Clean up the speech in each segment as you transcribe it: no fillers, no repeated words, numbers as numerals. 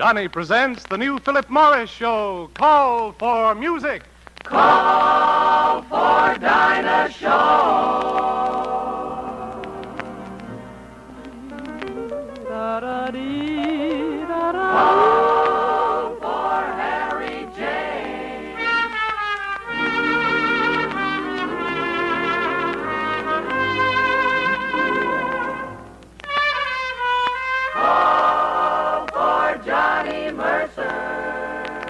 Johnny presents the new Philip Morris show, Call for Music. Call for Dinah show. Call for Harry J. Call for Johnny Mercer.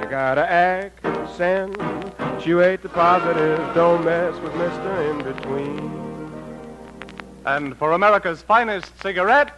You gotta accent. Punctuate the positives, don't mess with Mr. In-Between. And for America's finest cigarette,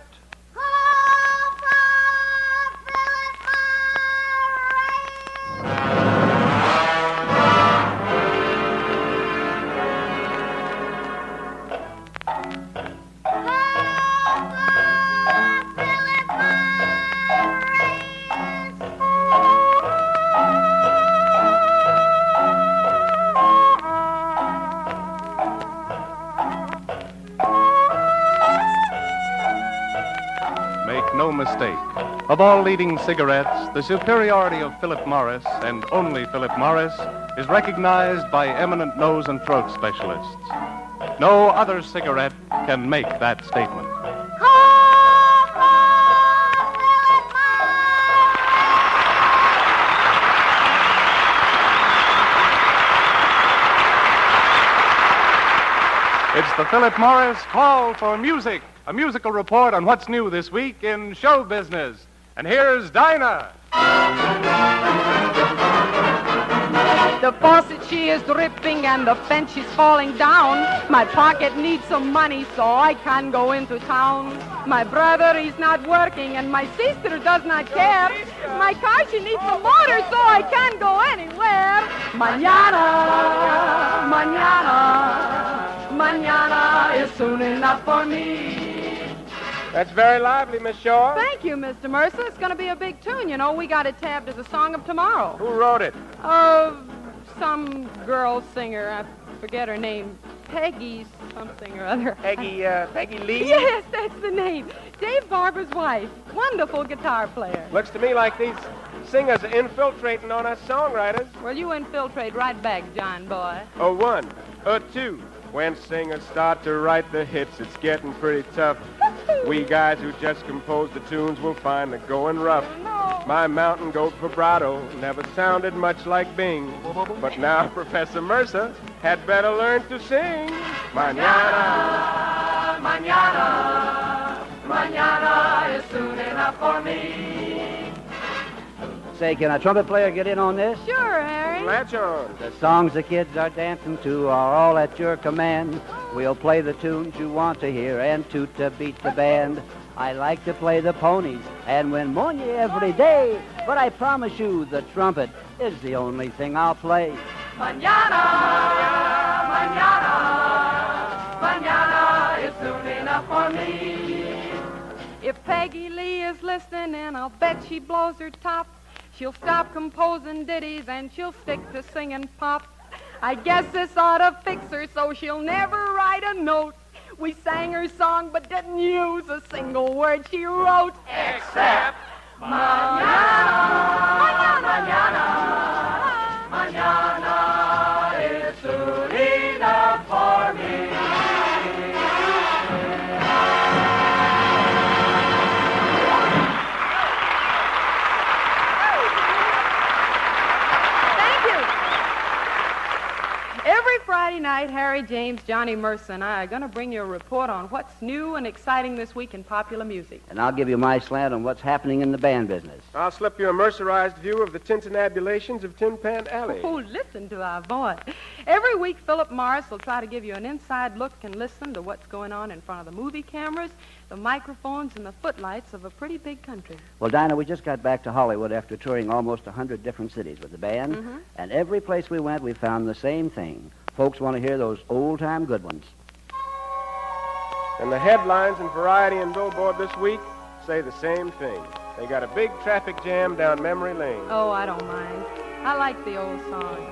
no mistake. Of all leading cigarettes, the superiority of Philip Morris, and only Philip Morris, is recognized by eminent nose and throat specialists. No other cigarette can make that statement. It's the Philip Morris Call for Music, a musical report on what's new this week in show business. And here's Dinah. The faucet, she is dripping and the fence, she's falling down. My pocket needs some money, so I can't go into town. My brother, he's not working, and my sister does not care. My car, she needs some motor, so I can't go anywhere. Manana, manana, manana is soon enough for me. That's very lively, Miss Shaw. Thank you, Mr. Mercer. It's going to be a big tune, you know. We got it tabbed as a song of tomorrow. Who wrote it? Some girl singer. I forget her name. Peggy something or other. Peggy Lee? Yes, that's the name. Dave Barber's wife. Wonderful guitar player. Looks to me like these singers are infiltrating on us songwriters. Well, you infiltrate right back, John boy. Oh, one. Two. When singers start to write the hits, it's getting pretty tough. We guys who just compose the tunes will find the going rough. No. My mountain goat vibrato never sounded much like Bing. But now Professor Mercer had better learn to sing. Manana, manana, manana is soon enough for me. Say, can a trumpet player get in on this? Sure, Harry. Latch on. The songs the kids are dancing to are all at your command. We'll play the tunes you want to hear and toot to beat the band. I like to play the ponies and win money every day, but I promise you the trumpet is the only thing I'll play. Manana, manana, manana is soon enough for me. If Peggy Lee is listening, and I'll bet she blows her top, she'll stop composing ditties and she'll stick to singing pop. I guess this ought to fix her so she'll never write a note. We sang her song but didn't use a single word she wrote. Except manana, manana, manana is soon enough for me. Every Friday night, Harry, James, Johnny Mercer, and I are going to bring you a report on what's new and exciting this week in popular music. And I'll give you my slant on what's happening in the band business. I'll slip you a mercerized view of the tintinabulations of Tin Pan Alley. Oh, listen to our voice. Every week, Philip Morris will try to give you an inside look and listen to what's going on in front of the movie cameras, the microphones, and the footlights of a pretty big country. Well, Dinah, we just got back to Hollywood after touring almost 100 different cities with the band. Mm-hmm. And every place we went, we found the same thing. Folks want to hear those old-time good ones. And the headlines in Variety and Billboard this week say the same thing. They got a big traffic jam down memory lane. Oh, I don't mind. I like the old songs.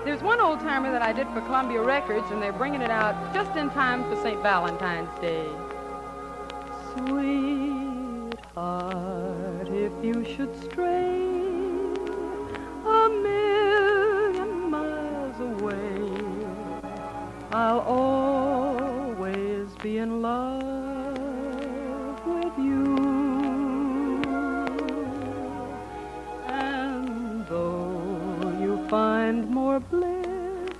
There's one old-timer that I did for Columbia Records, and they're bringing it out just in time for St. Valentine's Day. Sweetheart, if you should stray a million miles away, I'll always be in love with you. And though you find more bliss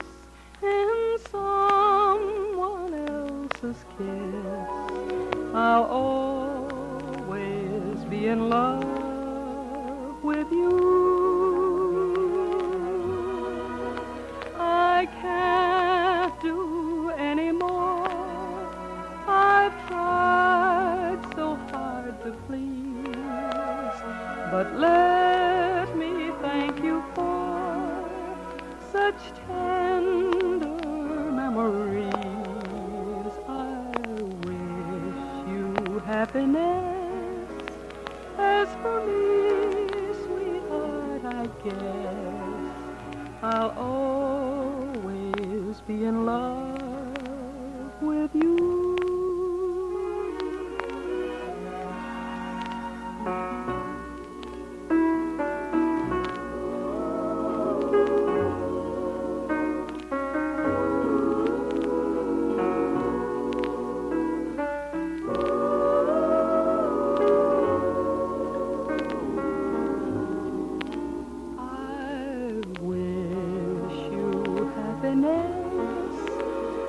in someone else's kiss, I'll always be in love with you. I can't do any more. I've tried so hard to please, but let me thank you for such tender memories. I wish you happiness. As for me, sweetheart, I guess I'll always be in love with you.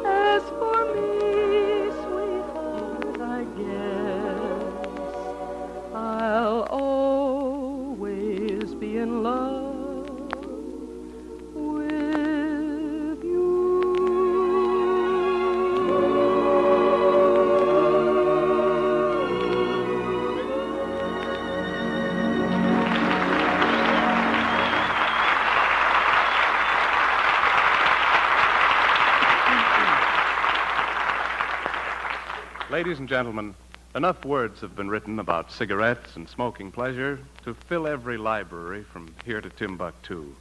As for me, sweetheart, I guess I'll always be in love with you. Ladies and gentlemen, enough words have been written about cigarettes and smoking pleasure to fill every library from here to Timbuktu.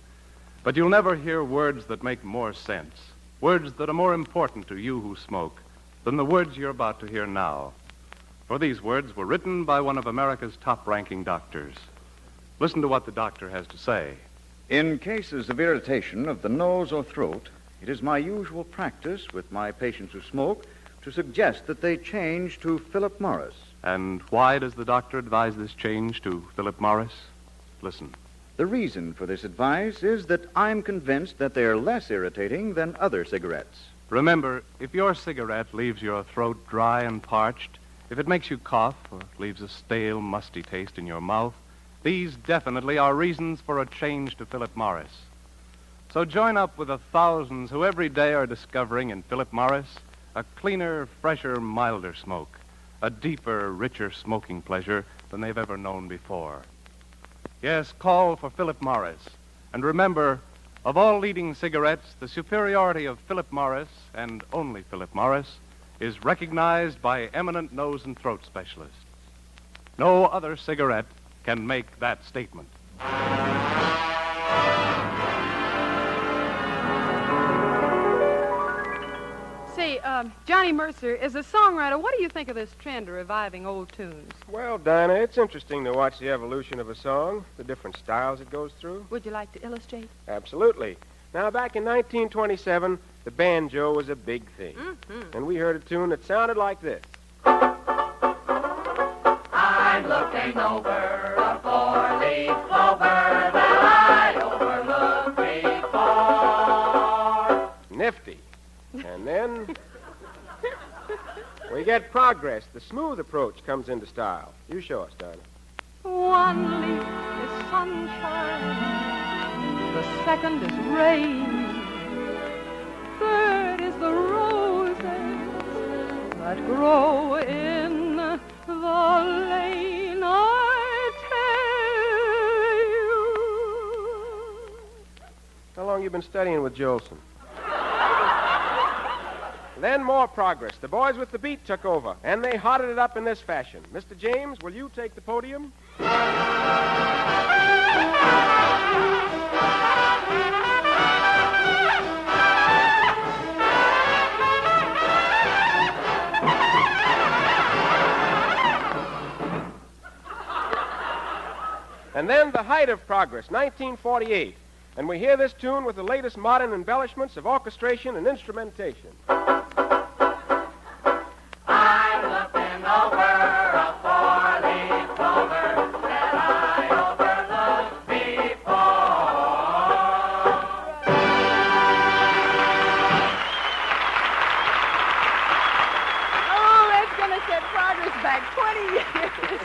But you'll never hear words that make more sense, words that are more important to you who smoke than the words you're about to hear now. For these words were written by one of America's top-ranking doctors. Listen to what the doctor has to say. In cases of irritation of the nose or throat, it is my usual practice with my patients who smoke to suggest that they change to Philip Morris. And why does the doctor advise this change to Philip Morris? Listen. The reason for this advice is that I'm convinced that they're less irritating than other cigarettes. Remember, if your cigarette leaves your throat dry and parched, if it makes you cough or leaves a stale, musty taste in your mouth, these definitely are reasons for a change to Philip Morris. So join up with the thousands who every day are discovering in Philip Morris a cleaner, fresher, milder smoke, a deeper, richer smoking pleasure than they've ever known before. Yes, call for Philip Morris. And remember, of all leading cigarettes, the superiority of Philip Morris, and only Philip Morris, is recognized by eminent nose and throat specialists. No other cigarette can make that statement. Say, Johnny Mercer, as a songwriter, what do you think of this trend of reviving old tunes? Well, Dinah, it's interesting to watch the evolution of a song, the different styles it goes through. Would you like to illustrate? Absolutely. Now, back in 1927, the banjo was a big thing. Mm-hmm. And we heard a tune that sounded like this. I'm looking over a four-leaf clover that I overlooked before. Nifty. And then we get progress. The smooth approach comes into style. You show us, Dinah. One leaf is sunshine, the second is rain, third is the roses that grow in the lane. I tell you. How long you been studying with Jolson? Then more progress. The boys with the beat took over, and they hotted it up in this fashion. Mr. James, will you take the podium? the height of progress, 1948. And we hear this tune with the latest modern embellishments of orchestration and instrumentation. I'm looking over a four-leaf clover that I overlooked before. Oh, that's going to set progress back 20 years.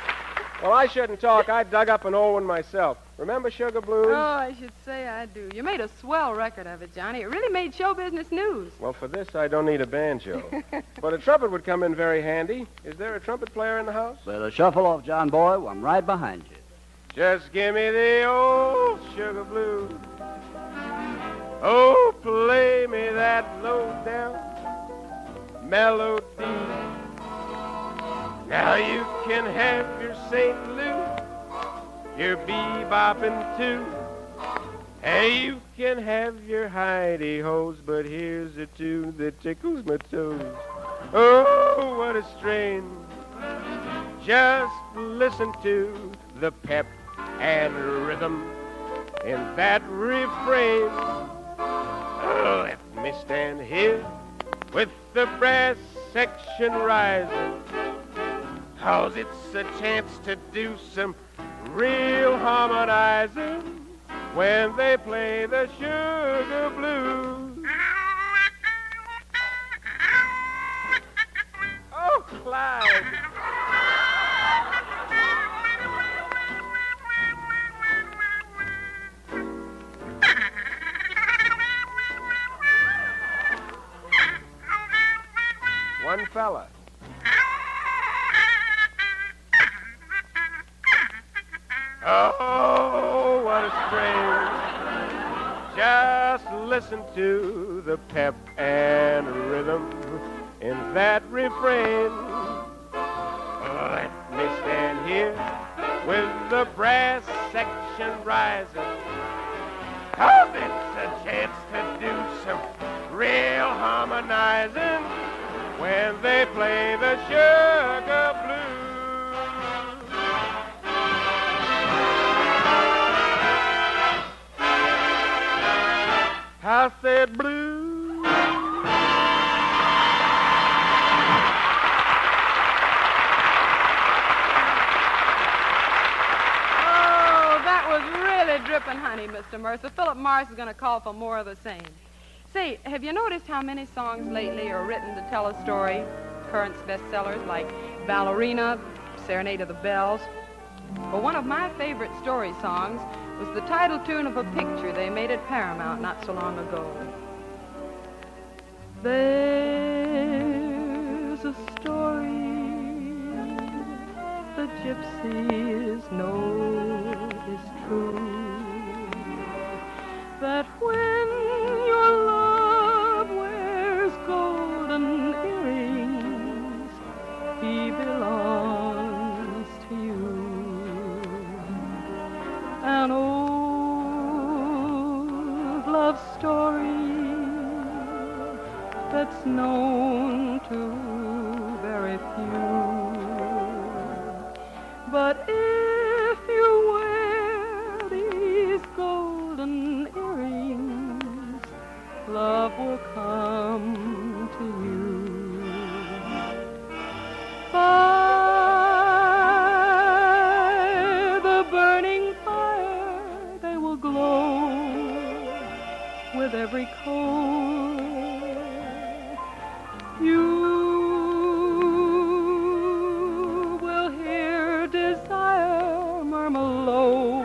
Well, I shouldn't talk. I dug up an old one myself. Remember Sugar Blues? Oh, I should say I do. You made a swell record of it, Johnny. It really made show business news. Well, for this, I don't need a banjo. But a trumpet would come in very handy. Is there a trumpet player in the house? With a shuffle off, John Boy, I'm right behind you. Just give me the old Sugar Blues. Oh, play me that low-down melody. Now you can have your St. Louis, your bebopping too. And you can have your hidey-hos, but here's a tune that tickles my toes. Oh, what a strain. Just listen to the pep and rhythm in that refrain. Oh, let me stand here with the brass section rising, 'cause it's a chance to do some real harmonizing when they play the Sugar Blues. Oh, Clyde. One fella. Oh, what a strain. Just listen to the pep and rhythm in that refrain. Let me stand here with the brass section rising, 'cause it's a chance to do some real harmonizing when they play the Sugar Blues. I said blue. Oh, that was really dripping honey, Mr. Mercer. Philip Morris is going to call for more of the same. Say, have you noticed how many songs lately are written to tell a story? Current bestsellers like Ballerina, Serenade of the Bells. Well, one of my favorite story songs was the title tune of a picture they made at Paramount not so long ago. There's a story the gypsies know is true, that when your love wears golden earrings, he belongs to you. An old love story that's known to very few. But if you wear these golden earrings, love will come to you. By the burning fire, they will glow with every coal. You will hear desire murmur low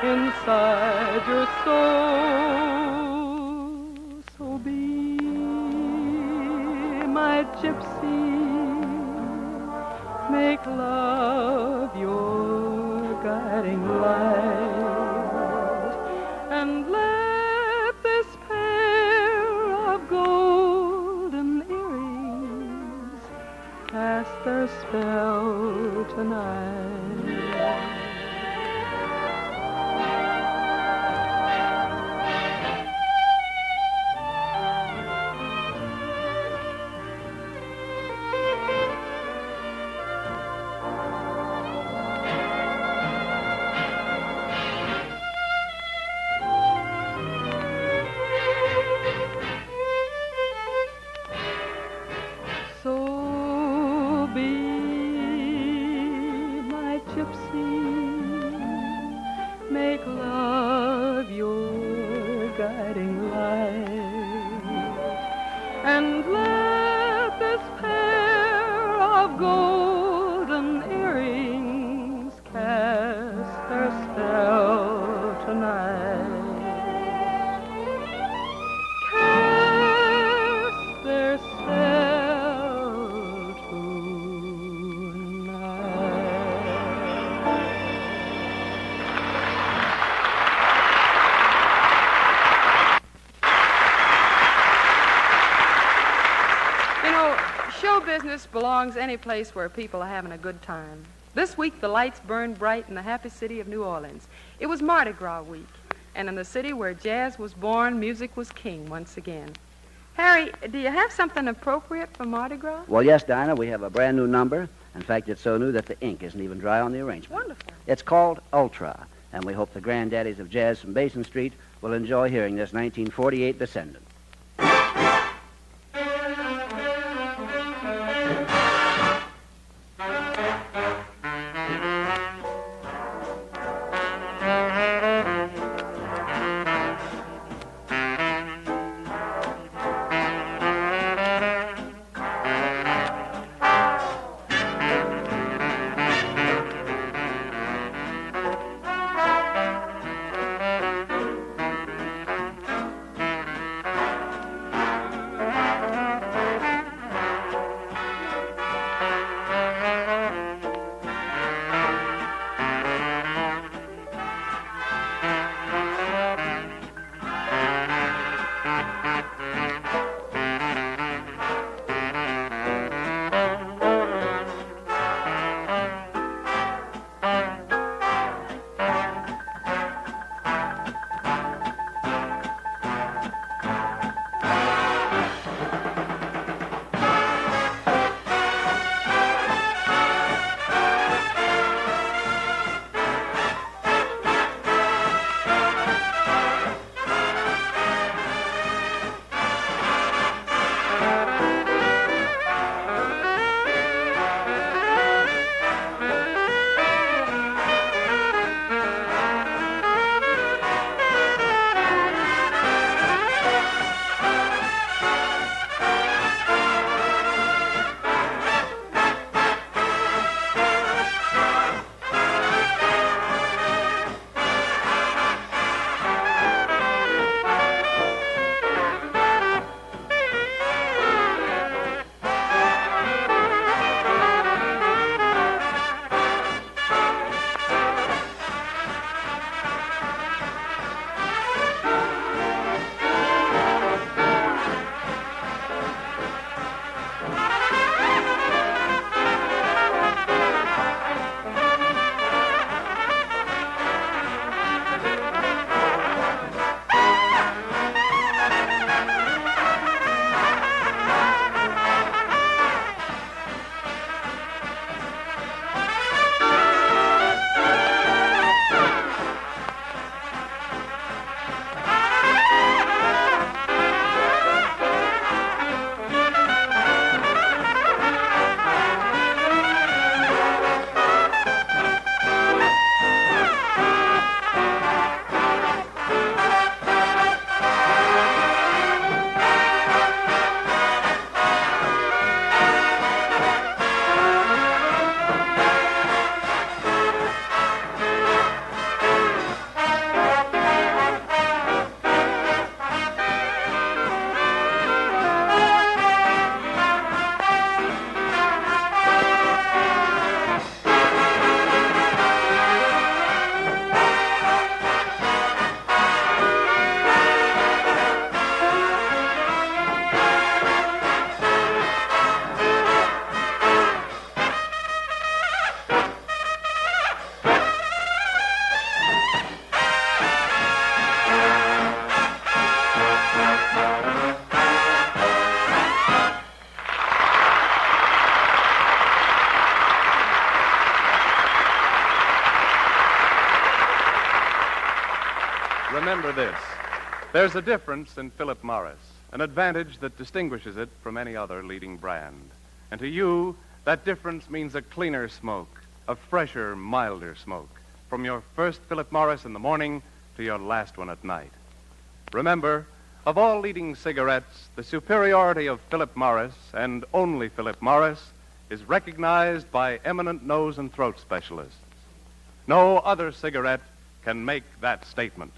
inside your soul. So be my gypsy, make love your guiding light, and let this pair of golden earrings cast their spell tonight. make love your guiding light, and let this pair of golden earrings cast their spell tonight. Cast their spell Show business belongs any place where people are having a good time. This week, the lights burned bright in the happy city of New Orleans. It was Mardi Gras week, and in the city where jazz was born, music was king once again. Harry, do you have something appropriate for Mardi Gras? Well, yes, Dinah, we have a brand new number. In fact, it's so new that the ink isn't even dry on the arrangement. Wonderful. It's called Ultra, and we hope the granddaddies of jazz from Basin Street will enjoy hearing this 1948 descendant. Remember this. There's a difference in Philip Morris, an advantage that distinguishes it from any other leading brand. And to you, that difference means a cleaner smoke, a fresher, milder smoke. from your first Philip Morris in the morning to your last one at night. Remember, of all leading cigarettes, the superiority of Philip Morris, and only Philip Morris, is recognized by eminent nose and throat specialists. No other cigarette can make that statement.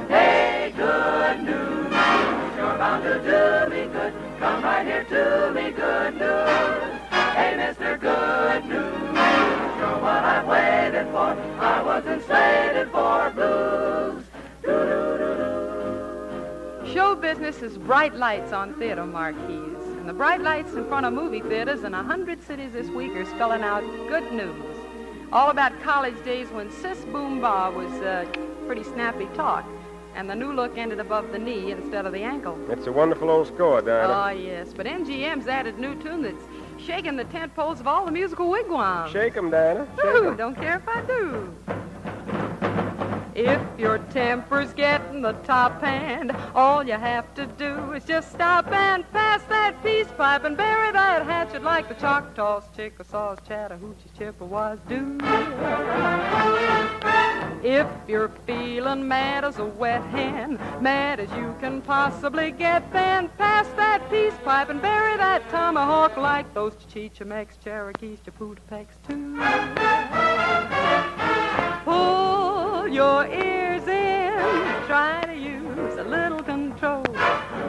Hey, good news, you're bound to do me good. Come right here to me, good news. Hey, Mr. Good News, you're what I've waited for. I wasn't slated for blues. Show business is bright lights on theater marquees. And the bright lights in front of movie theaters in 100 cities this week are spelling out good news. All about college days when Sis Boom Ba was pretty snappy talk. And the new look ended above the knee instead of the ankle. It's a wonderful old score, Dinah. Oh, yes. But MGM's added a new tune that's shaking the tent poles of all the musical wigwams. Shake 'em, Dinah. Shake Ooh, 'em. don't care if I do. If your temper's getting the top hand, all you have to do is just stop and pass that peace pipe and bury that hatchet like the Choctaws, Chickasaws, Chattahoochees, Chippewas do. If you're feeling mad as a wet hen, mad as you can possibly get, then pass that peace pipe and bury that tomahawk like those Chechemex, Cherokees, Chapultepec's too. Pull your ears in, try to use a little control.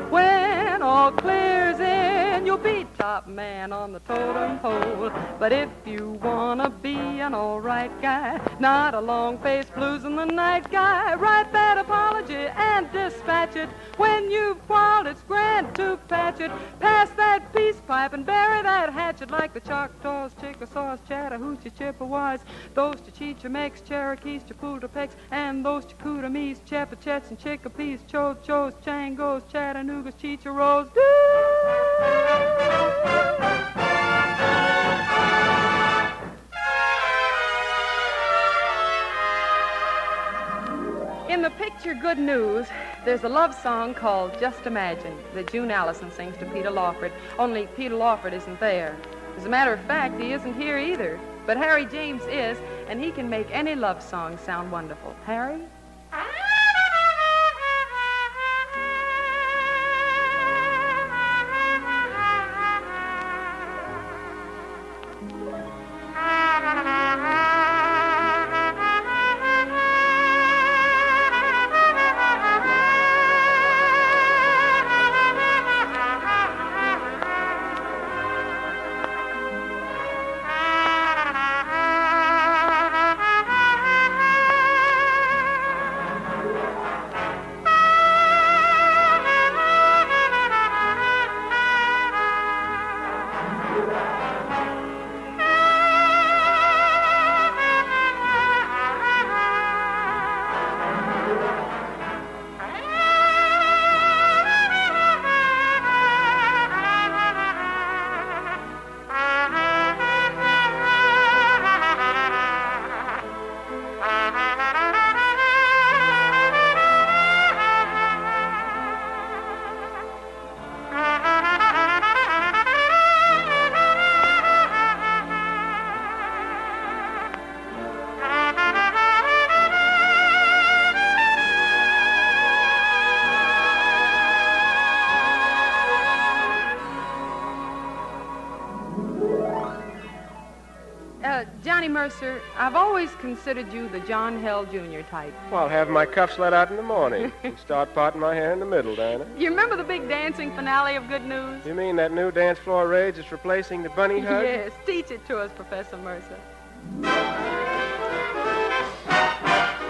When all clears in, you'll be top man on the totem pole. But if you wanna be an all right guy, not a long-faced blues in the night guy, write that apology and dispatch it. When you've quarreled, it's grand to patch it. Pass that peace pipe and bury that hatchet like the Choctaws, Chickasaws, Chattahoochees, Chippewas, those Chechemex, Cherokees, Chapultepec's, and those Chicoutamis, Chepachets, and Chickapees, Cho-Chos, Changos, Chattanoogas, Chicharos. In the picture Good News, there's a love song called Just Imagine that June Allison sings to Peter Lawford, only Peter Lawford isn't there. As a matter of fact, he isn't here either. But Harry James is, and he can make any love song sound wonderful. Harry? Johnny Mercer, I've always considered you the John Hell Jr. type. Well, I'll have my cuffs let out in the morning and start parting my hair in the middle, Dinah. You remember the big dancing finale of Good News? You mean that new dance floor rage is replacing the bunny hug? Yes, teach it to us, Professor Mercer.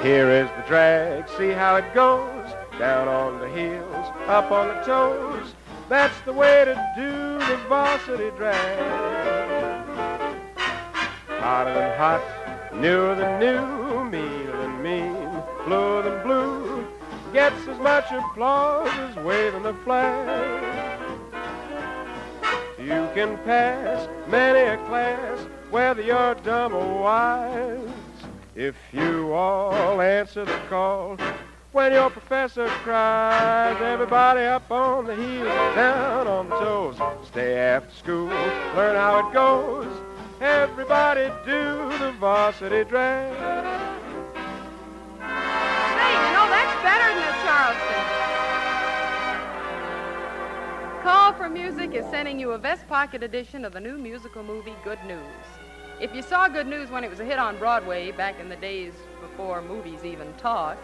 Here is the drag, see how it goes. Down on the heels, up on the toes. That's the way to do the varsity drag. Hotter than hot, newer than new, meaner than mean, bluer than blue. Gets as much applause as waving the flag. You can pass many a class, whether you're dumb or wise. If you all answer the call, when your professor cries. Everybody up on the heels, down on the toes. Stay after school, learn how it goes. Everybody do the varsity drag. Hey, you know, that's better than the Charleston. Call for Music is sending you a vest pocket edition of the new musical movie, Good News. If you saw Good News when it was a hit on Broadway back in the days before movies even talked,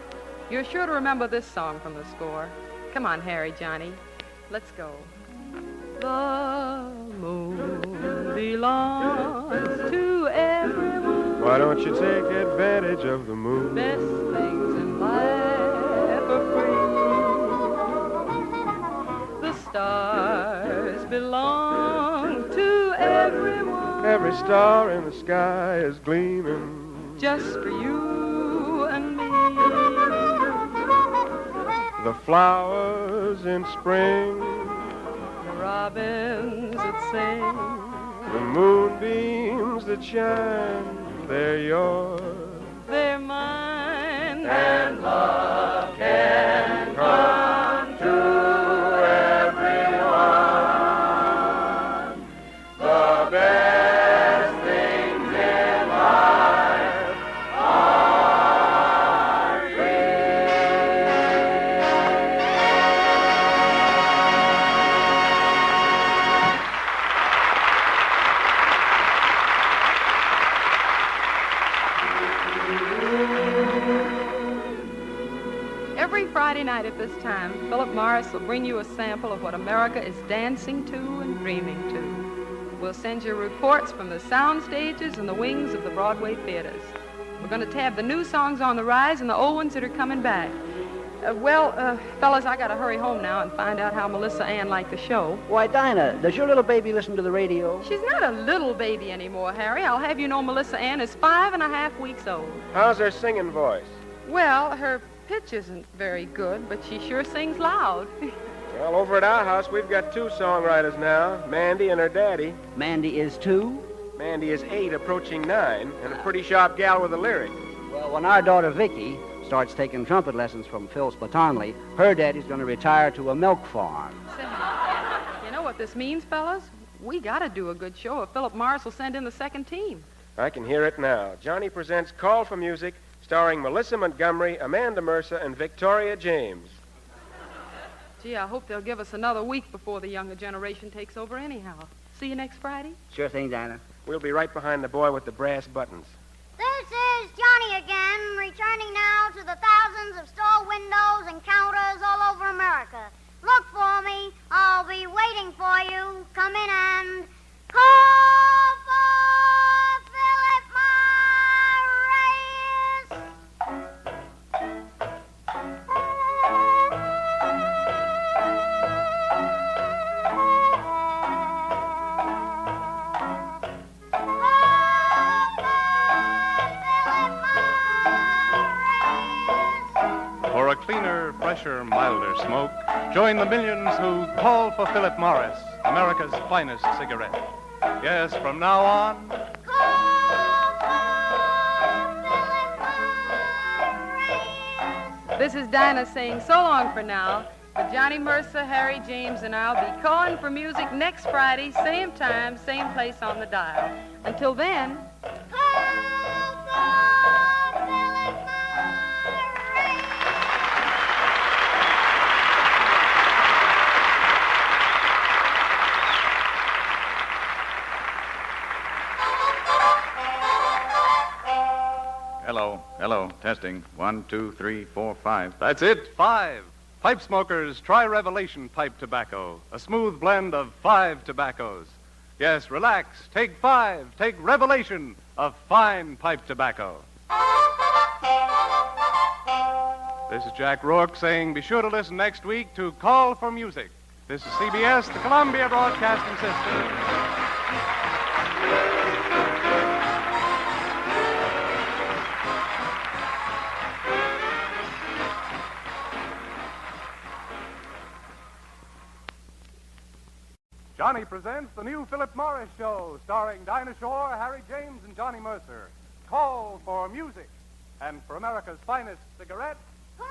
you're sure to remember this song from the score. Come on, Harry, Johnny. Let's go. The moon belongs to everyone. Why don't you take advantage of the moon? Best things in life are free. The stars belong to everyone. Every star in the sky is gleaming just for you and me. The flowers in spring, The robins that sing, the moonbeams that shine, they're yours. they're mine. And love can come to everyone. The best things in life are free. Every Friday night at this time, Philip Morris will bring you a sample of what America is dancing to and dreaming to. We'll send you reports from the sound stages and the wings of the Broadway theaters. We're going to tab the new songs on the rise and the old ones that are coming back. Fellas, I got to hurry home now and find out how Melissa Ann liked the show. Why, Dinah, does your little baby listen to the radio? She's not a little baby anymore, Harry. I'll have you know Melissa Ann is 5.5 weeks old. How's her singing voice? Well, her pitch isn't very good, but she sure sings loud. Well, over at our house, we've got 2 songwriters now, Mandy and her daddy. Mandy is 2? Mandy is 8, approaching 9, and a pretty sharp gal with a lyric. Well, when our daughter Vicky starts taking trumpet lessons from Phil Spatonley, her daddy's going to retire to a milk farm. Say, you know what this means, fellas? We got to do a good show if Philip Morris will send in the second team. I can hear it now. Johnny presents Call for Music, starring Melissa Montgomery, Amanda Mercer, and Victoria James. Gee, I hope they'll give us another week before the younger generation takes over anyhow. See you next Friday? Sure thing, Dinah. We'll be right behind the boy with the brass buttons. This is Johnny again, returning now to the thousands of store windows and counters all over America. Look for me. I'll be waiting for you. Come in and call for Philip For a cleaner, fresher, milder smoke, join the millions who call for Philip Morris, America's finest cigarette. Yes, from now on, This is Dinah saying so long for now. But Johnny Mercer, Harry James, and I'll be calling for music next Friday, same time, same place on the dial. Until then... Hello. Testing. 1, 2, 3, 4, 5. that's it, 5. Pipe smokers, try Revelation pipe tobacco, a smooth blend of 5 tobaccos. Yes, relax, take 5, take Revelation of fine pipe tobacco. This is Jack Rourke saying be sure to listen next week to Call for Music. This is CBS, the Columbia Broadcasting System. Johnny presents the new Philip Morris Show, starring Dinah Shore, Harry James, and Johnny Mercer. Call for Music. And for America's finest cigarette, Call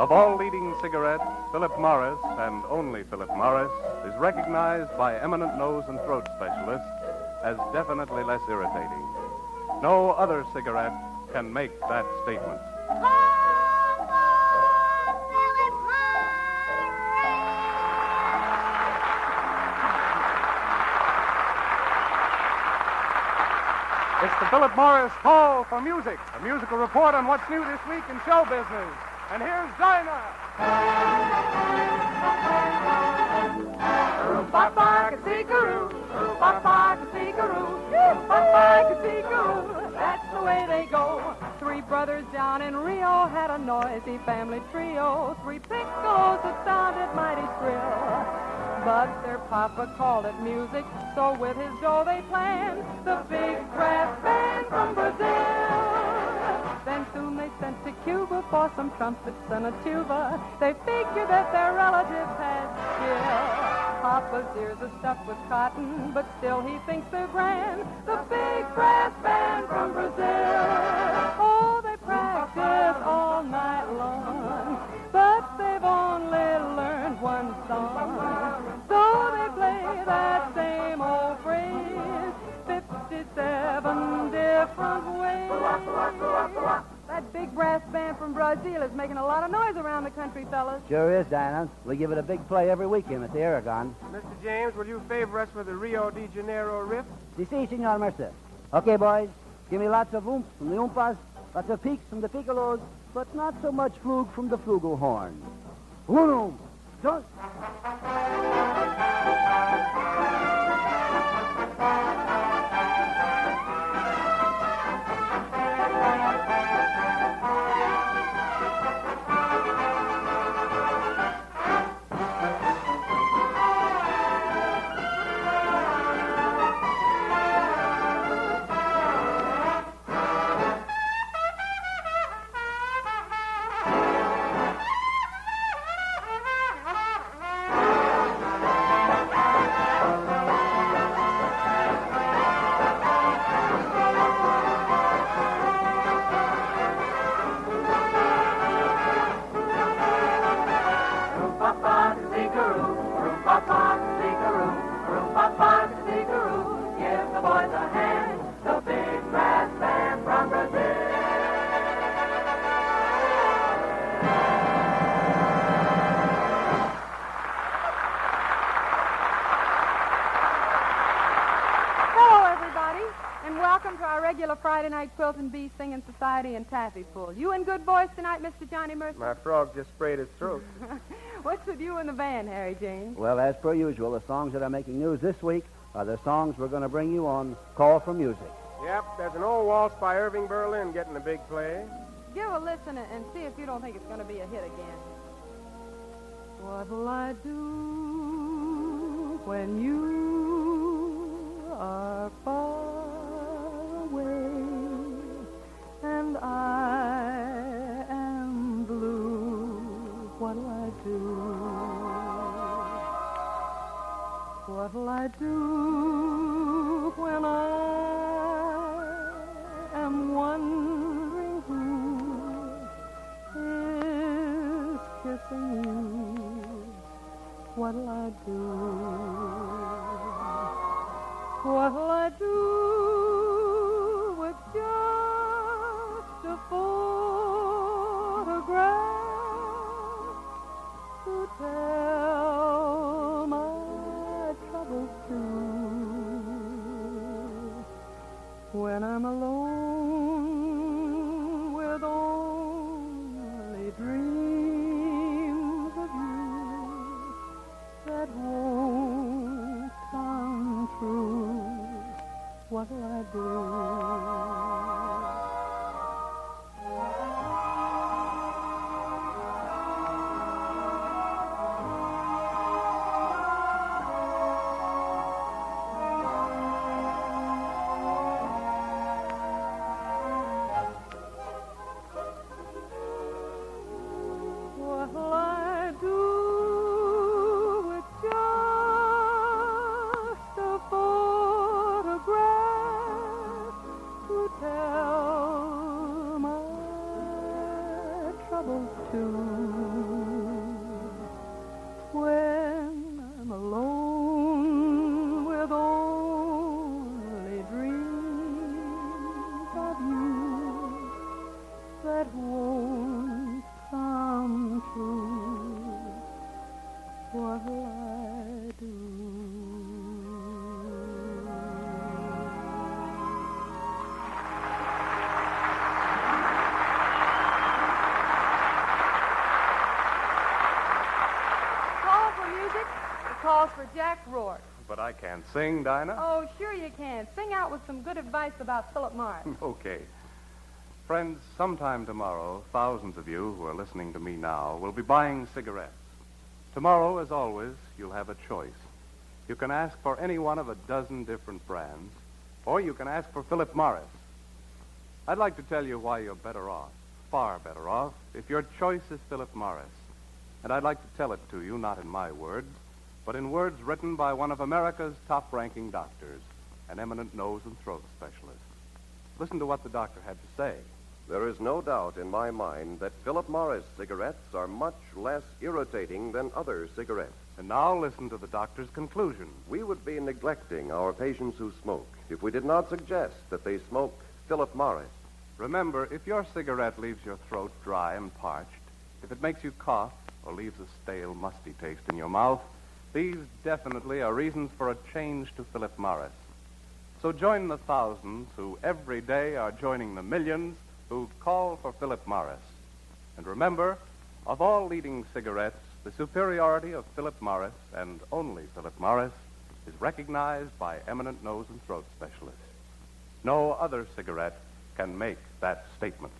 of all leading cigarettes, Philip Morris, and only Philip Morris, is recognized by eminent nose and throat specialists as definitely less irritating. No other cigarette can make that statement. It's the Philip Morris Call for Music, a musical report on what's new this week in show business. And here's Dinah. That's the way they go. Three brothers down in Rio had a noisy family trio. Three piccolos that sounded mighty shrill. But their papa called it music, so with his dough they planned the big brass band from Brazil. Then soon they sent to Cuba for some trumpets and a tuba. They figured that their relatives had skill. Papa's ears are stuffed with cotton, but still he thinks they're grand. The big brass band from Brazil. Oh, they practice all night long, but they've only learned one song. So they play that same old phrase 57 different ways. That big brass band from Brazil is making a lot of noise around the country, fellas. Sure is, Dinah. We give it a big play every weekend at the Aragon. Mr. James, will you favor us with the Rio de Janeiro riff? Si, Senor Mercer. Okay, boys. Give me lots of oomph from the oompas, lots of peaks from the piccolos, but not so much flug from the flugelhorn. Uno, dos. Friday night quilt and bee singing society and taffy pull. You in good voice tonight, Mr. Johnny Mercer? My frog just sprayed his throat. What's with you and the band, Harry James? Well, as per usual, the songs that are making news this week are the songs we're going to bring you on Call for Music. Yep, there's an old waltz by Irving Berlin getting a big play. Give a listen and see if you don't think it's going to be a hit again. What'll I do when you are far away and I am blue? What'll I do? What'll I do when I am wondering who is kissing you? What'll I do? What'll I do with just a photograph to tell my troubles to? When I'm alone with only dreams of you that won't come true, what'll I do? calls for Jack Rourke. But I can't sing, Dinah. Oh, sure you can. Sing out with some good advice about Philip Morris. Okay. Friends, sometime tomorrow, thousands of you who are listening to me now will be buying cigarettes. Tomorrow, as always, you'll have a choice. You can ask for any one of a dozen different brands, or you can ask for Philip Morris. I'd like to tell you why you're better off, far better off, if your choice is Philip Morris. And I'd like to tell it to you, not in my words, but in words written by one of America's top-ranking doctors, an eminent nose and throat specialist. Listen to what the doctor had to say. There is no doubt in my mind that Philip Morris cigarettes are much less irritating than other cigarettes. And now listen to the doctor's conclusion. We would be neglecting our patients who smoke if we did not suggest that they smoke Philip Morris. Remember, if your cigarette leaves your throat dry and parched, if it makes you cough or leaves a stale, musty taste in your mouth, these definitely are reasons for a change to Philip Morris. So join the thousands who every day are joining the millions who call for Philip Morris. And remember, of all leading cigarettes, the superiority of Philip Morris, and only Philip Morris, is recognized by eminent nose and throat specialists. No other cigarette can make that statement.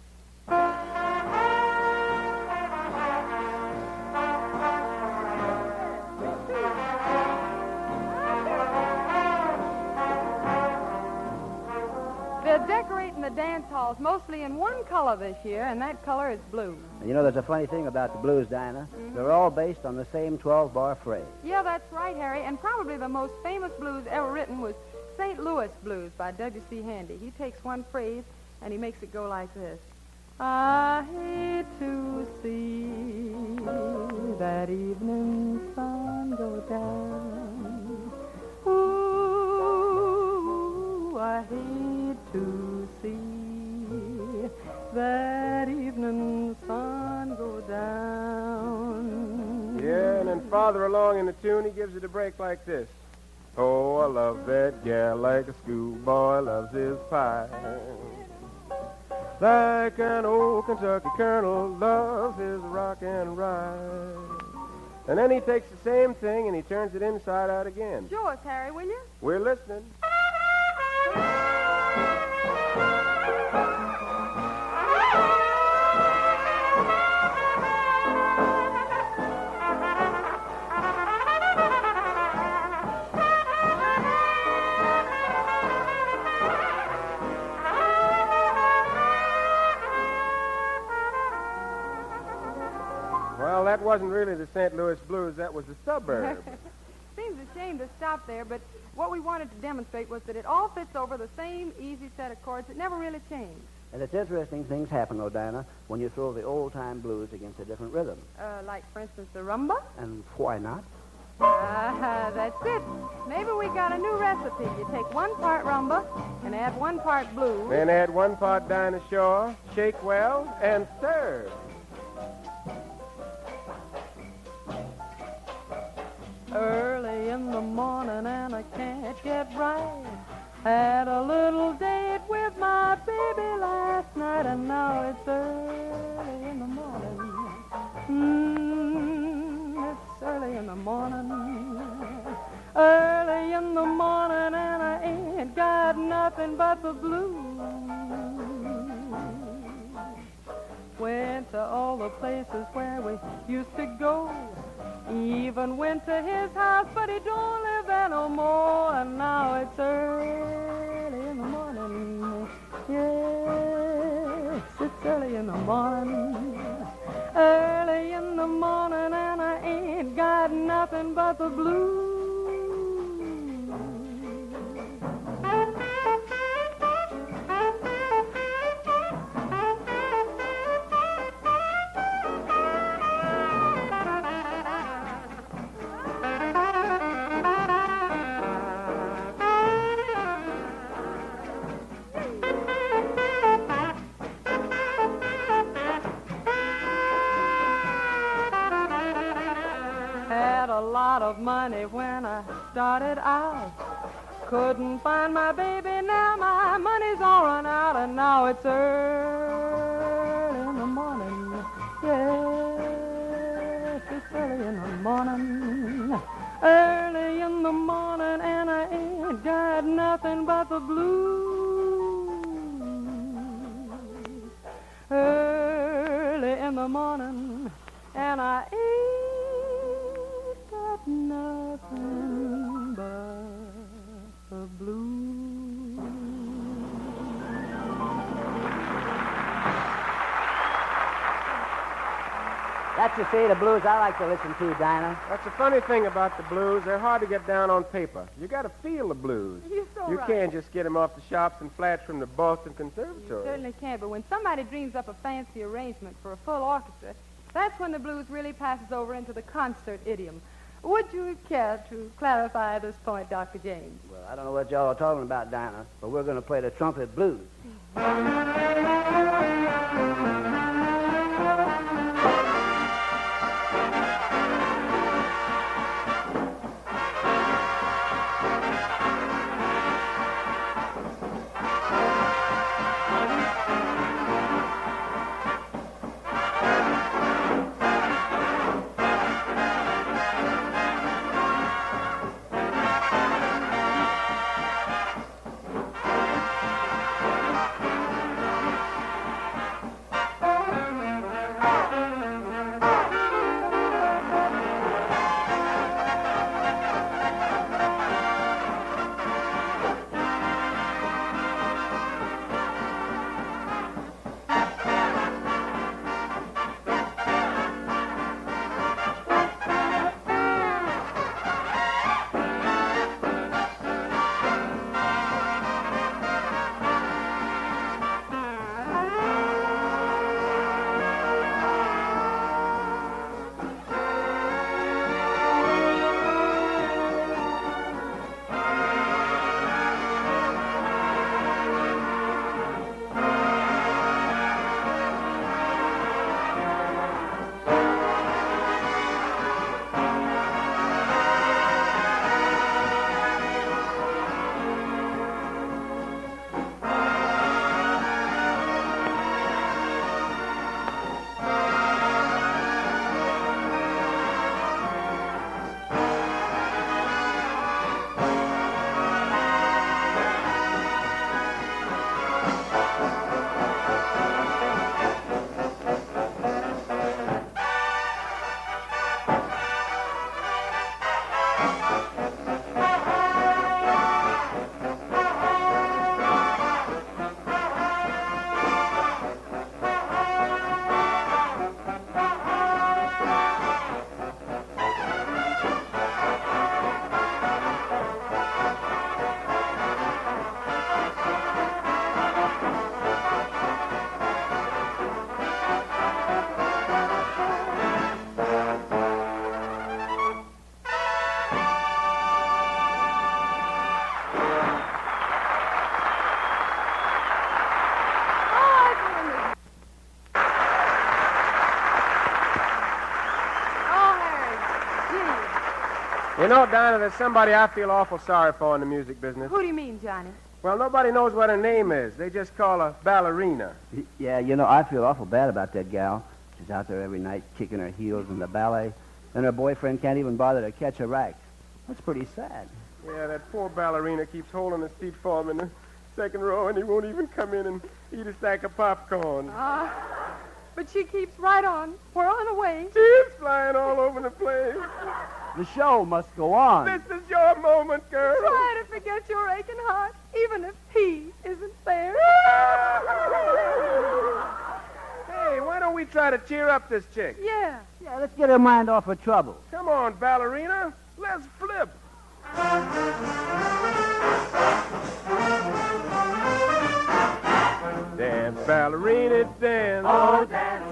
They're decorating the dance halls mostly in one color this year, and that color is blue. You know, there's a funny thing about the blues, Dinah. They're all based on the same 12-bar phrase. Yeah, that's right, Harry. And probably the most famous blues ever written was St. Louis Blues by W.C. Handy. He takes one phrase and he makes it go like this. I hate to see that evening sun go down. Ooh, I hate to see that evening sun go down. Yeah, and then farther along in the tune, he gives it a break like this. Oh, I love that gal like a schoolboy loves his pie. Like an old Kentucky colonel loves his rock and ride. And then he takes the same thing and he turns it inside out again. Show us, Harry, will you? We're listening. Well, that wasn't really the St. Louis Blues. That was the suburb. Seems a shame to stop there, but what we wanted to demonstrate was that it all fits over the same easy set of chords. It never really changed. And it's interesting things happen, though, Dinah, when you throw the old-time blues against a different rhythm. Like, for instance, the rumba? And why not? That's it. Maybe we got a new recipe. You take 1 part rumba and add 1 part blues. Then add 1 part Dinah Shore, shake well, and serve. Early in the morning and I can't get right. Had a little date with my baby last night and now it's early in the morning. It's early in the morning. Early in the morning and I ain't got nothing but the blues. Went to all the places where we used to go. Even went to his house, but he don't live there no more. And now it's early in the morning. Yes, it's early in the morning. Early in the morning, and I ain't got nothing but the blues. Lot of money when I started out. Couldn't find my baby, now my money's all run out, and now it's early in the morning. Yes, It's early in the morning. Early in the morning, and I ain't got nothing but the blues. Early in the morning, and I ain't got nothing but the blues. That's the shade of blues I like to listen to, Dinah. That's the funny thing about the blues. They're hard to get down on paper. You got to feel the blues. You're so You right. can't just get them off the shops and flats from the Boston Conservatory. Certainly can, but when somebody dreams up a fancy arrangement for a full orchestra, that's when the blues really passes over into the concert idiom. Would you care to clarify this point, Dr. James? Well, I don't know what y'all are talking about, Dinah, but we're going to play the trumpet blues. You know, Dinah, there's somebody I feel awful sorry for in the music business. Who do you mean, Johnny? Well, nobody knows what her name is. They just call her ballerina. Yeah, you know, I feel awful bad about that gal. She's out there every night kicking her heels in the ballet, and her boyfriend can't even bother to catch a rack. That's pretty sad. Yeah, that poor ballerina keeps holding his seat for him in the second row, and he won't even come in and eat a stack of popcorn. But she keeps right on. We're on the way. Tears flying all over the place. The show must go on. This is your moment, girl. Try to forget your aching heart, even if he isn't there. Hey, why don't we try to cheer up this chick? Yeah. Yeah, let's get her mind off her trouble. Come on, ballerina. Let's flip. Dance, ballerina, dance. Oh, dance.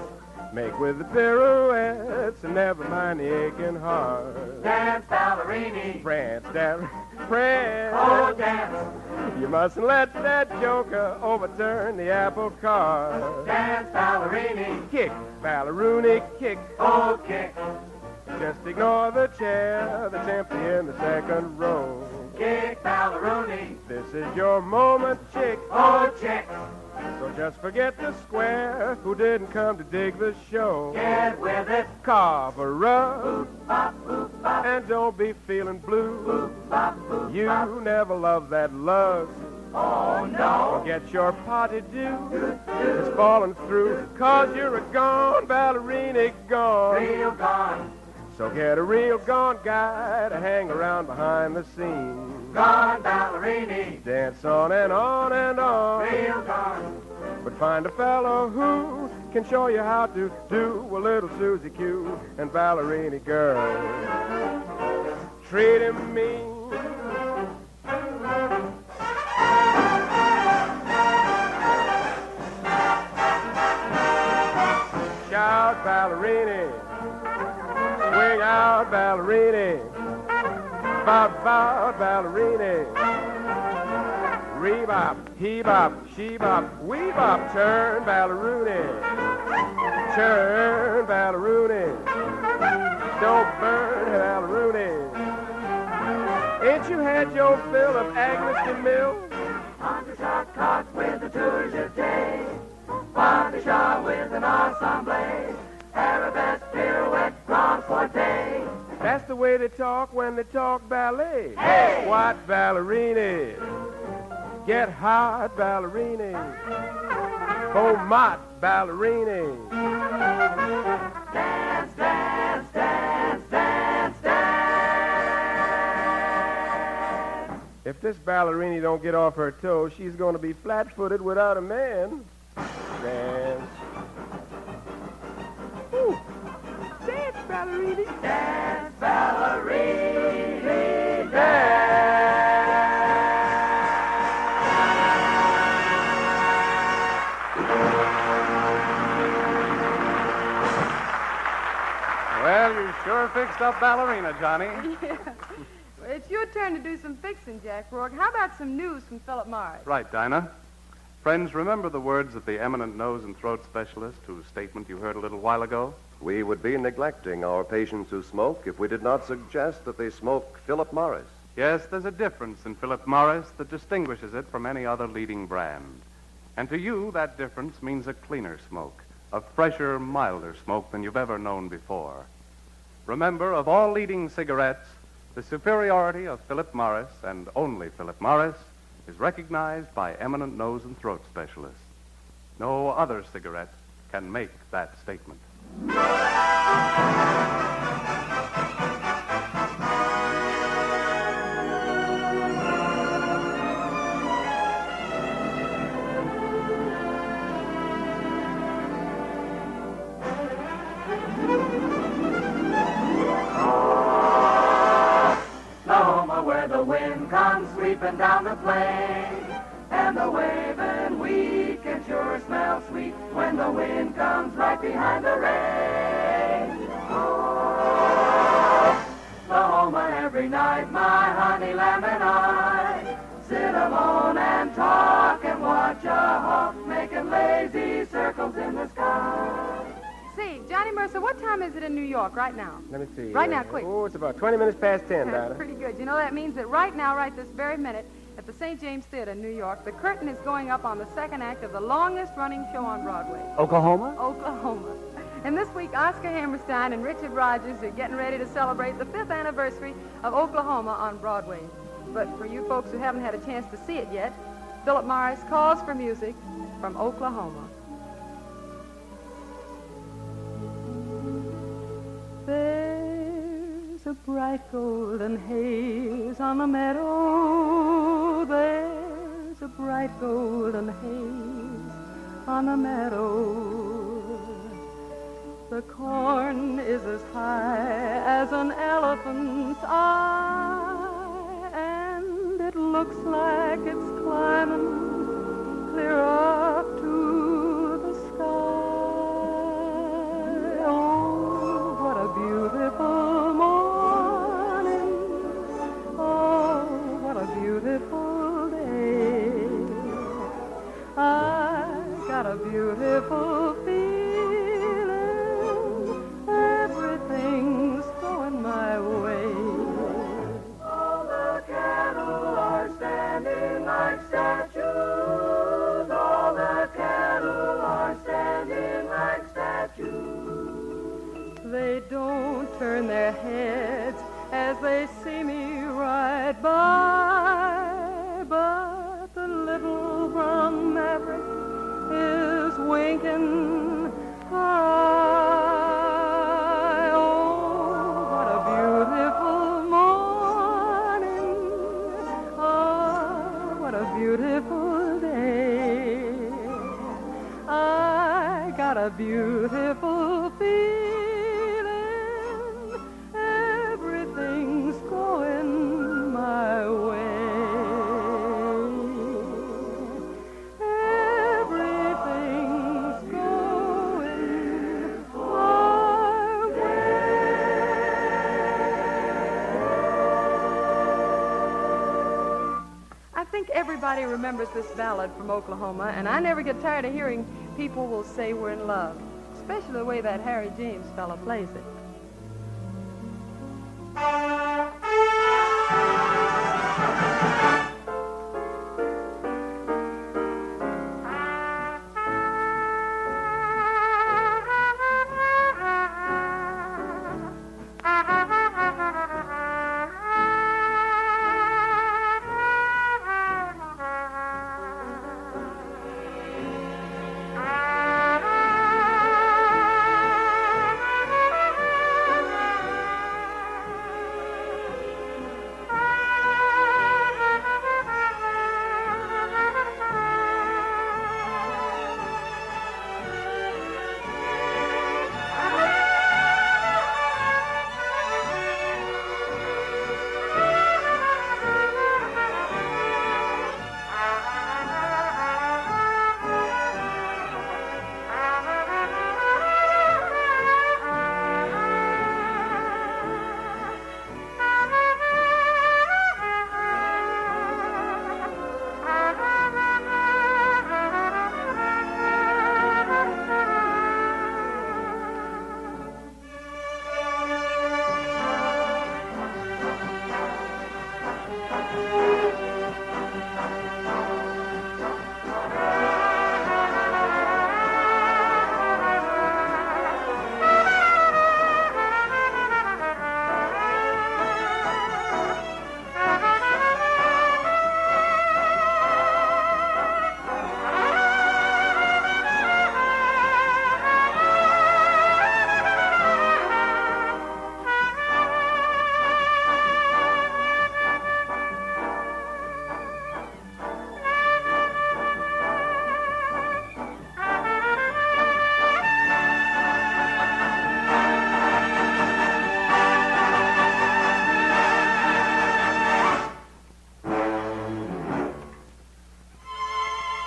Make with the pirouettes and never mind the aching heart. Dance, ballerini. Prance, dance, prance. Oh, dance. You mustn't let that joker overturn the apple cart. Dance, ballerini. Kick, ballerina, kick. Oh, kick. Just ignore the chair that's empty in the second row. Kick, ballerini. This is your moment, chick. Oh, chick. So just forget the square who didn't come to dig the show. Get with it. Carve a rug Boop, bop, boop, bop. and don't be feeling blue. Boop, bop, boop, You bop. never loved that lug. Oh, no. Forget your party due. It's falling through, 'cause you're a gone ballerina gone. Real gone. So get a real gone guy to hang around behind the scenes. Gone ballerini. Dance on and on and on. Real gone. But find a fellow who can show you how to do a little Susie Q and ballerina girl. Treat him mean. Shout ballerini. Swing out ballerini. Bop, bop, ballerini. Rebop, he-bop, she-bop, we-bop, turn ballerini. Turn ballerini. Don't burn ballerini. Ain't you had your fill of Agnes DeMille? Undershot caught with a tour jeté. Body shot with an ensemble. Arabesque pirouette, grand forte. That's the way they talk when they talk ballet. Hey! What ballerini? Get hot ballerini. Pomot ballerini. Dance, dance, dance, dance, dance. If this ballerini don't get off her toes, she's going to be flat-footed without a man. Dance. Ooh. Dance, ballerini. Dance, ballerini, dance. Well, you sure fixed up ballerina, Johnny. Yeah. Well, it's your turn to do some fixing, Jack Rourke. How about some news from Philip Morris? Right, Dinah. Friends, remember the words of the eminent nose and throat specialist whose statement you heard a little while ago? We would be neglecting our patients who smoke if we did not suggest that they smoke Philip Morris. Yes, there's a difference in Philip Morris that distinguishes it from any other leading brand. And to you, that difference means a cleaner smoke, a fresher, milder smoke than you've ever known before. Remember, of all leading cigarettes, the superiority of Philip Morris, and only Philip Morris, is recognized by eminent nose and throat specialists. No other cigarette can make that statement. Oklahoma, where the wind comes sweeping down the plain, and the waving wheat can sure smell sweet when the wind comes right behind the rain. Oh, Oklahoma, every night, my honey lamb and I sit alone and talk and watch a hawk making lazy circles in the sky. Say, Johnny Mercer, what time is it in New York right now? Let me see. Right now, quick. Oh, it's about 20 minutes past 10, That's Dinah. pretty good. You know, that means that right now, right this very minute, at the St. James Theater in New York, the curtain is going up on the second act of the longest-running show on Broadway, Oklahoma? Oklahoma. And this week, Oscar Hammerstein and Richard Rogers are getting ready to celebrate the 5th anniversary of Oklahoma on Broadway. But for you folks who haven't had a chance to see it yet, Philip Morris calls for music from Oklahoma. There's a bright golden haze on the meadow. There's a bright golden haze on the meadow. The corn is as high as an elephant's eye, and it looks like it's climbing clear up to the sky. Oh, what a beautiful morning. Oh, what a beautiful day. I got a beautiful feeling. Everything's going my way. All the cattle are standing like statues. All turn their heads as they see me ride by. But the little brown maverick is winking high. Oh, what a beautiful morning. Oh, what a beautiful day. I got a beautiful feeling. Everything's going my way. Everything's going my way. I think everybody remembers this ballad from Oklahoma, and I never get tired of hearing people will say we're in love, especially the way that Harry James fella plays it.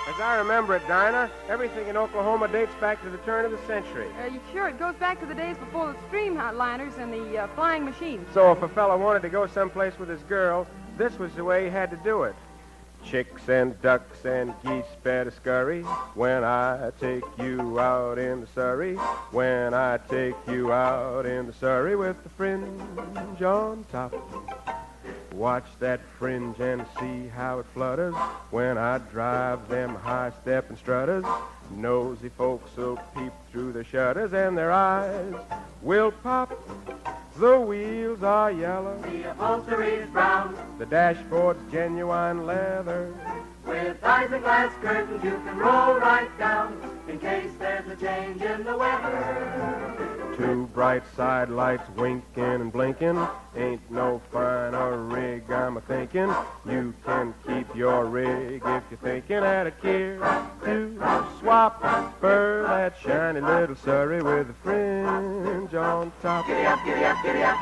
As I remember it, Dinah, everything in Oklahoma dates back to the turn of the century. Sure, it goes back to the days before the streamliners and the flying machines. So if a fella wanted to go someplace with his girl, this was the way he had to do it. Chicks and ducks and geese better scurry when I take you out in the Surrey. When I take you out in the Surrey with the fringe on top. Watch that fringe and see how it flutters when I drive them high-stepping strutters. Nosy folks will peep through the shutters and their eyes will pop. The wheels are yellow, The upholstery's brown, the dashboard's genuine leather. with isinglass curtains you can roll right down in case there's a change in the weather. Two bright side lights winking and blinking. Ain't no finer rig, I'm a-thinking. You can keep your rig if you're thinking at a care to swap for that shiny little Surrey with a fringe on top. Giddy up, giddy up, giddy up.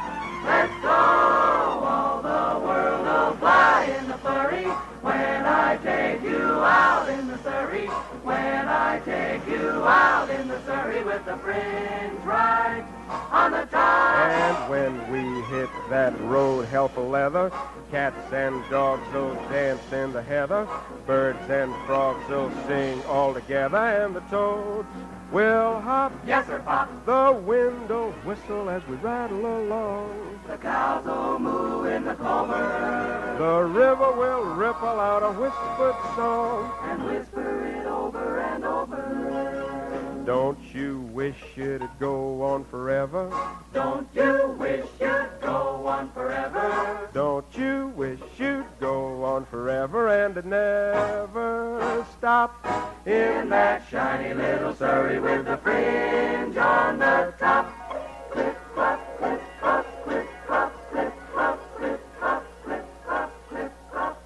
Let's go. All the world will fly in the furry when I take you out in the Surrey. When I take you out in the Surrey with the fringe right on the top. And when we hit that road help of leather, cats and dogs will dance in the heather, birds and frogs will sing all together, and the toads will hop. Yes, sir, Pop. The wind will whistle as we rattle along. The cows will moo in the clover The river will ripple out a whispered song. and whisper it over and over. Don't you wish it'd go on forever? Don't you wish you'd go on forever? Don't you wish you'd go on forever and it'd never stop In that shiny little surrey with the fringe on the top. Clip, clop, clip, clop, clip, clop, clip, clop, clip, clop, clip, clop, clip, clop.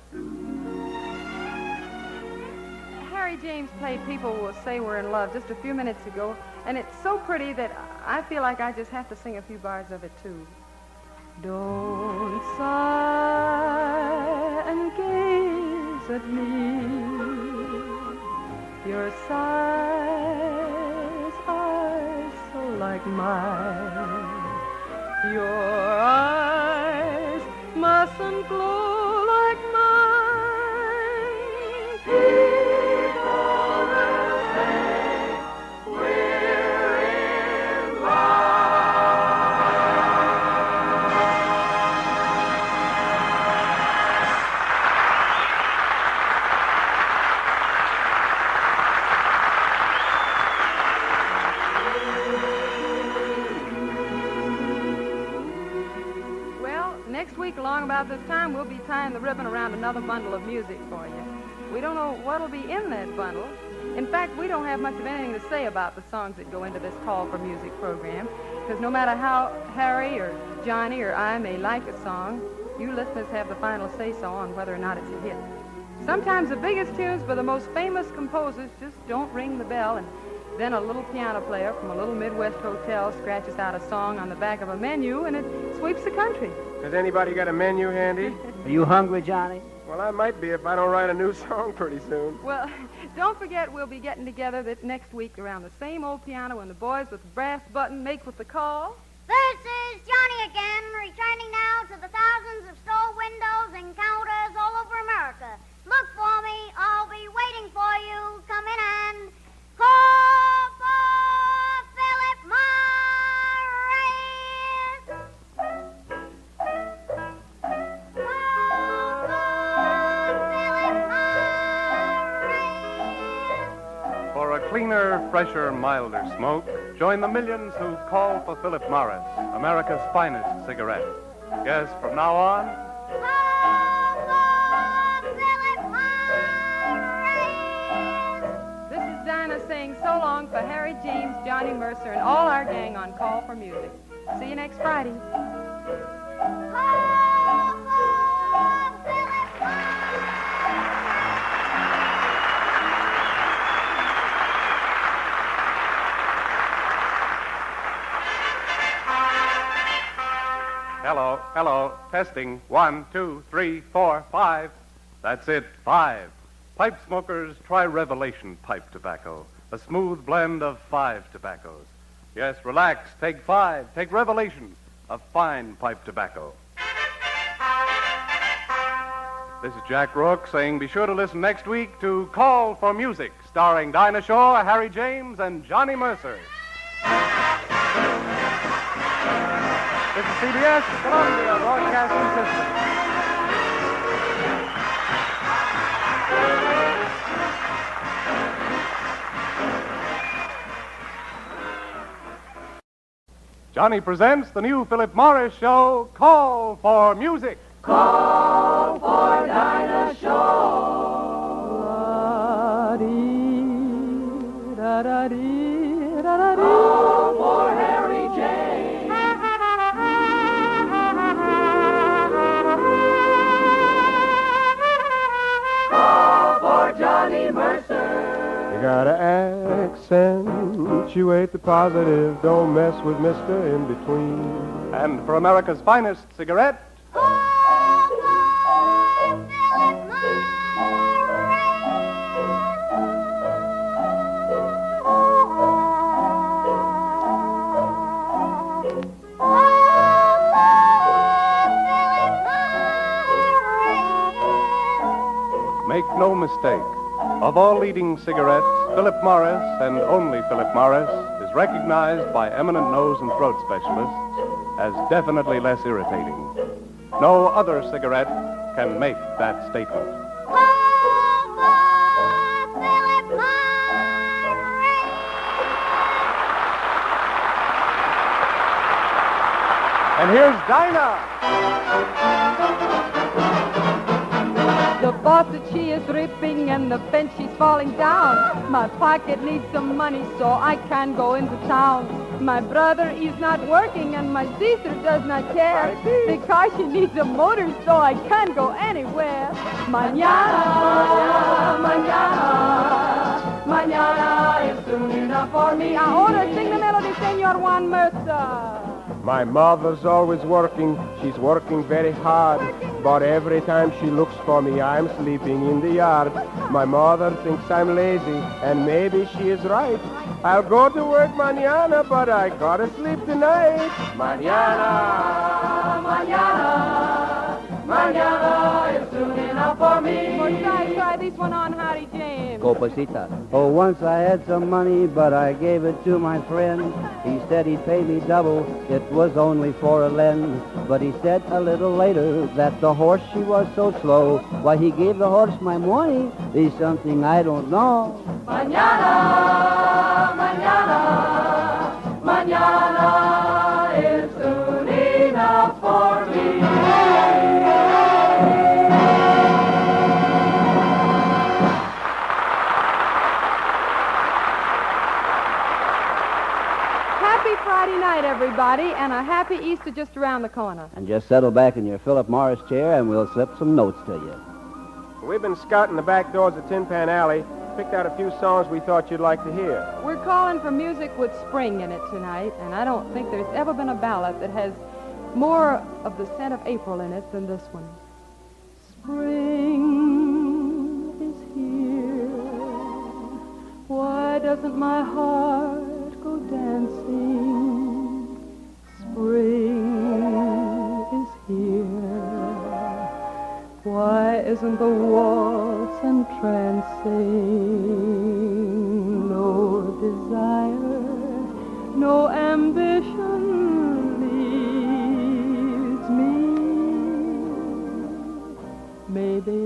Harry James played People Will Say We're in Love just a few minutes ago, and it's so pretty that I feel like I just have to sing a few bars of it, too. Don't sigh and gaze at me. Your sighs are so like mine. Your eyes mustn't glow like mine. People will say we're in Next week, along about this time, we'll be tying the ribbon around another bundle of music for you. We don't know what'll be in that bundle. In fact, we don't have much of anything to say about the songs that go into this Call for Music program, because no matter how Harry or Johnny or I may like a song, you listeners have the final say-so on whether or not it's a hit. Sometimes the biggest tunes by the most famous composers just don't ring the bell, and then a little piano player from a little Midwest hotel scratches out a song on the back of a menu, and it sweeps the country. Has anybody got a menu handy? Are you hungry, Johnny? Well, I might be if I don't write a new song pretty soon. Well, don't forget we'll be getting together this next week around the same old piano and the boys with the brass button make with the call. This is Johnny again, returning now to the thousands of store windows and counters all over America. Look for me. I'll be waiting for you. Come in and call for Philip Morris. Call for Philip Morris. For a cleaner, fresher, milder smoke, join the millions who call for Philip Morris, America's finest cigarette. Yes, from now on, Call for Philip Morris. This is Dinah saying so long for Harry James, Johnny Mercer, and all our gang on Call for Music. See you next Friday. Call for Philip Morris. hello, hello, testing, 1, 2, 3, 4, 5. That's it, 5. Pipe smokers, try Revelation pipe tobacco, a smooth blend of 5 tobaccos. Yes, relax, take 5, take Revelation, a fine pipe tobacco. This is Jack Rourke saying be sure to listen next week to Call for Music, starring Dinah Shore, Harry James, and Johnny Mercer. This is CBS, Columbia Broadcasting System. Johnny presents the new Philip Morris show, Call for Music. Call for Dinah Da-da-dee, Call for Harry James. Call for Johnny Mercer. You gotta accentuate the positive. Don't mess with Mr. In Between. And for America's finest cigarette, Call for Philip make no mistake. Of all leading cigarettes, Philip Morris, and only Philip Morris, is recognized by eminent nose and throat specialists as definitely less irritating. No other cigarette can make that statement. Call for Philip Morris. And here's Dinah. The faucet, she is dripping, and the bench, she's falling down. My pocket needs some money, so I can't go into town. My brother is not working, and my sister does not care, because she needs a motor, so I can't go anywhere. Manana, manana, manana is soon enough for me. Ahora sing the melody, Senor Juan Mercer. My mother's always working. She's working very hard. But every time she looks for me, I'm sleeping in the yard. My mother thinks I'm lazy, and maybe she is right. I'll go to work mañana, but I gotta sleep tonight. Mañana, mañana, mañana is soon enough for me. Well, try this one on, Harry James. Copacita. Oh, once I had some money, but I gave it to my friend. He said he'd pay me double. It was only for a lend. But he said a little later that the horse, she was so slow. Why he gave the horse my money is something I don't know. Mañana, mañana, mañana is soon enough for me. Happy Friday night, everybody, and a happy Easter just around the corner. And just settle back in your Philip Morris chair and we'll slip some notes to you. We've been scouting the back doors of Tin Pan Alley, picked out a few songs we thought you'd like to hear. We're calling for music with spring in it tonight, and I don't think there's ever been a ballad that has more of the scent of April in it than this one. Spring is here. Why doesn't my heart go dancing? Spring is here. Why isn't the waltz entrancing? No desire, no ambition leads me. Maybe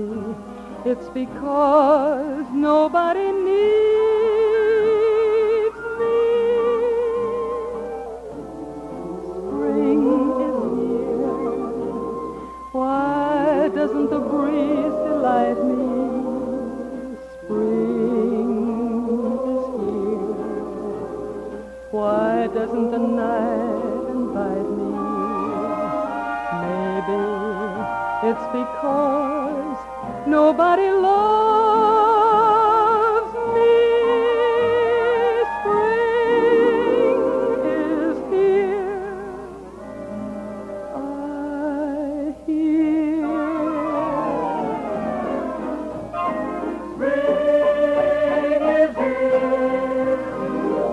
it's because nobody needs me. Spring is here. Why doesn't the breeze delight me? Spring is here. Why doesn't the night invite me? Maybe it's because nobody loves me. Spring is here. I hear. Spring is here.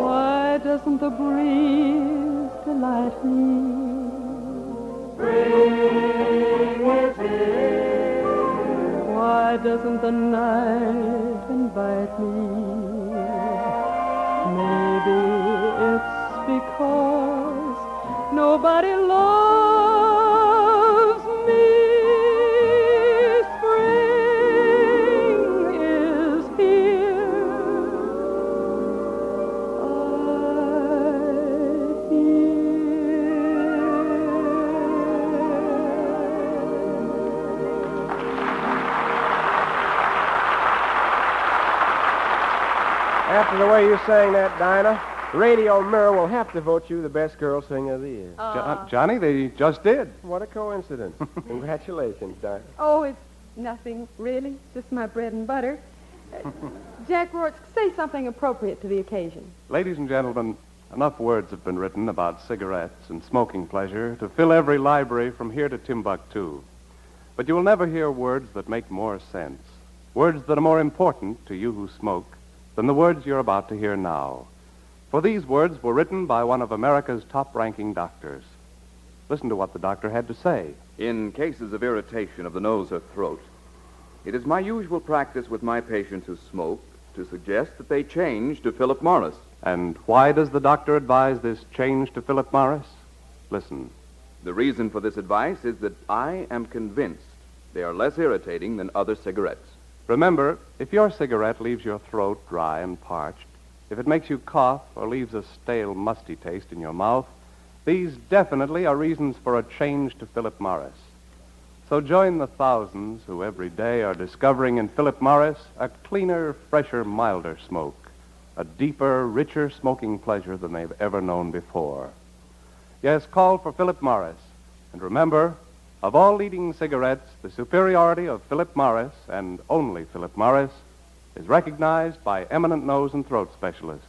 Why doesn't the breeze delight me? Spring is here. Why doesn't the night invite me? Maybe it's because nobody loves me. Spring is here. I After the way you sang that, Dinah, Radio Mirror will have to vote you the best girl singer of the year. Johnny, they just did. What a coincidence. Congratulations, Dinah. Oh, it's nothing, really. Just my bread and butter. Jack Rourke, say something appropriate to the occasion. Ladies and gentlemen, enough words have been written about cigarettes and smoking pleasure to fill every library from here to Timbuktu. But you will never hear words that make more sense, words that are more important to you who smoke than the words you're about to hear now. For these words were written by one of America's top-ranking doctors. Listen to what the doctor had to say. In cases of irritation of the nose or throat, it is my usual practice with my patients who smoke to suggest that they change to Philip Morris. And why does the doctor advise this change to Philip Morris? Listen. The reason for this advice is that I am convinced they are less irritating than other cigarettes. Remember, if your cigarette leaves your throat dry and parched, if it makes you cough or leaves a stale, musty taste in your mouth, These definitely are reasons for a change to Philip Morris. So join the thousands who every day are discovering in Philip Morris a cleaner, fresher, milder smoke, a deeper, richer smoking pleasure than they've ever known before. Yes, call for Philip Morris. And remember, of all leading cigarettes, the superiority of Philip Morris, and only Philip Morris, is recognized by eminent nose and throat specialists.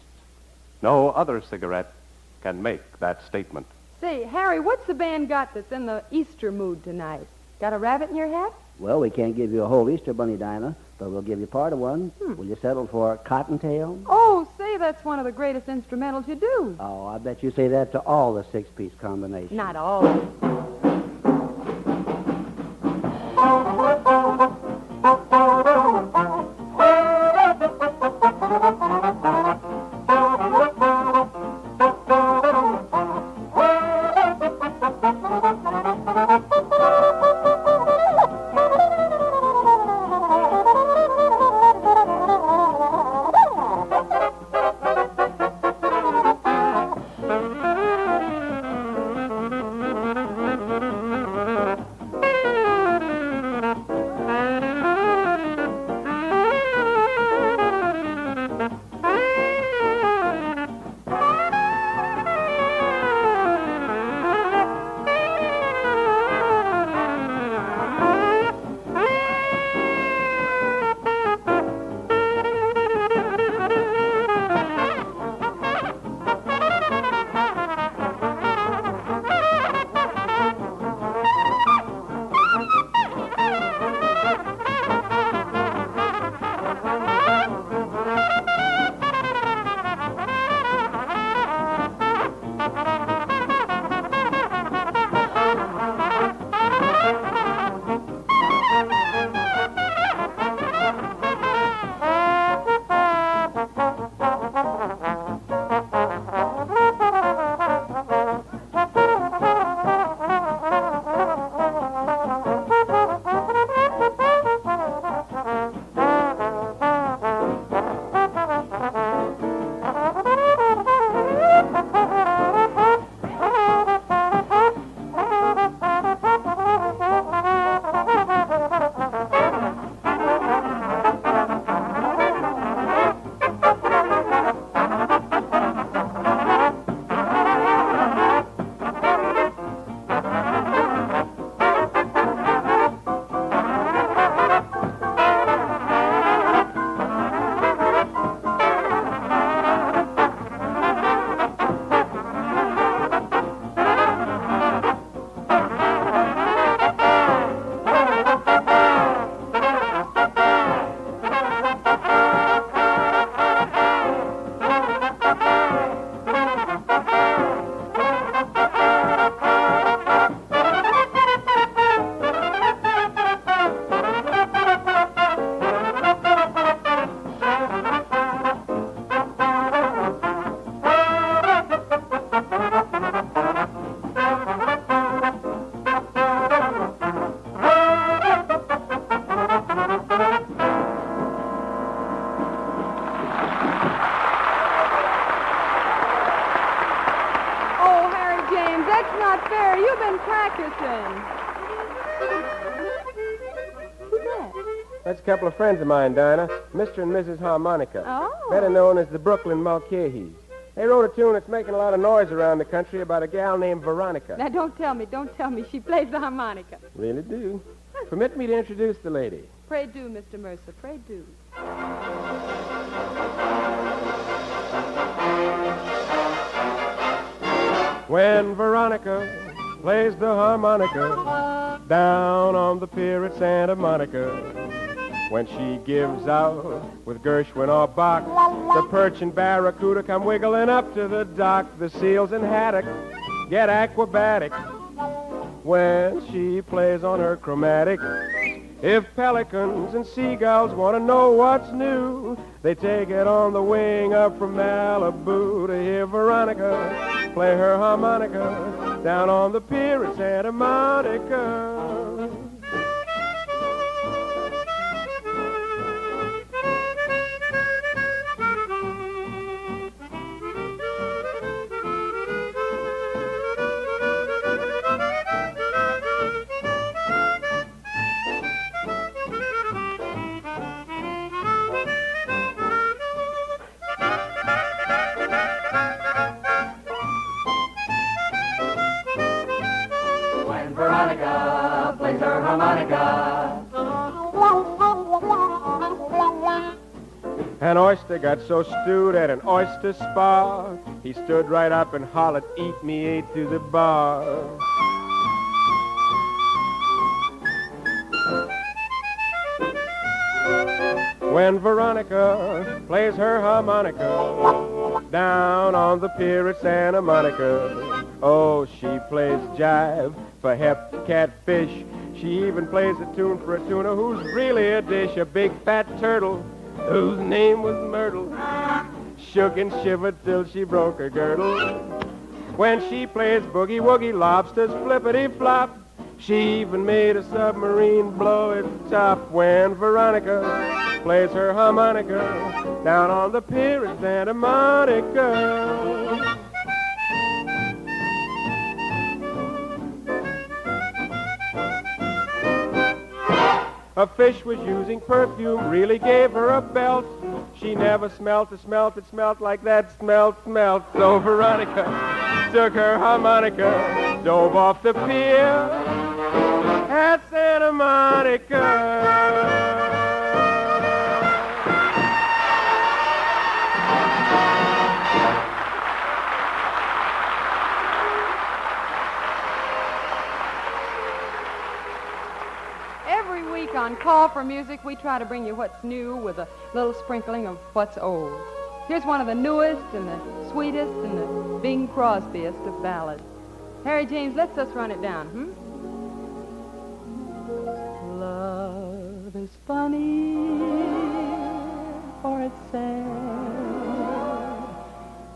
No other cigarette can make that statement. Say, Harry, what's the band got that's in the Easter mood tonight? Got a rabbit in your hat? Well, we can't give you a whole Easter bunny, Dinah, but we'll give you part of one. Will you settle for Cottontail? Oh, say, that's one of the greatest instrumentals you do. Oh, I bet you say that to all the six-piece combinations. Not all. That's a couple of friends of mine, Dinah. Mr. and Mrs. Harmonica. Oh. Better known as the Brooklyn Mulcahy's. They wrote a tune that's making a lot of noise around the country about a gal named Veronica. Now, don't tell me. She plays the harmonica. Really do. Permit me to introduce the lady. Pray do, Mr. Mercer. Pray do. When Veronica plays the harmonica down on the pier at Santa Monica, when she gives out with Gershwin or Bach, the perch and barracuda come wiggling up to the dock. The seals and haddock get aquabatic when she plays on her chromatic. If pelicans and seagulls want to know what's new, they take it on the wing up from Malibu to hear Veronica play her harmonica down on the pier at Santa Monica. harmonica, plays her harmonica. An oyster got so stewed at an oyster spa, he stood right up and hollered, "Eat me, ate to the bar." When Veronica plays her harmonica down on the pier at Santa Monica, oh, she plays jive for hep catfish. She even plays a tune for a tuna who's really a dish, a big fat turtle whose name was Myrtle. Shook and shivered till she broke her girdle. When she plays boogie-woogie, lobsters flippity-flop. She even made a submarine blow its top. When Veronica plays her harmonica down on the pier at Santa Monica. A fish was using perfume, really gave her a belt. She never smelt a smelt that smelt like that smelt. So Veronica took her harmonica, dove off the pier at Santa Monica. Every week on Call for Music, we try to bring you what's new with a little sprinkling of what's old. Here's one of the newest and the sweetest and the Bing Crosbyest of ballads. Harry James, let's just run it down, Love is funny, or it's sad,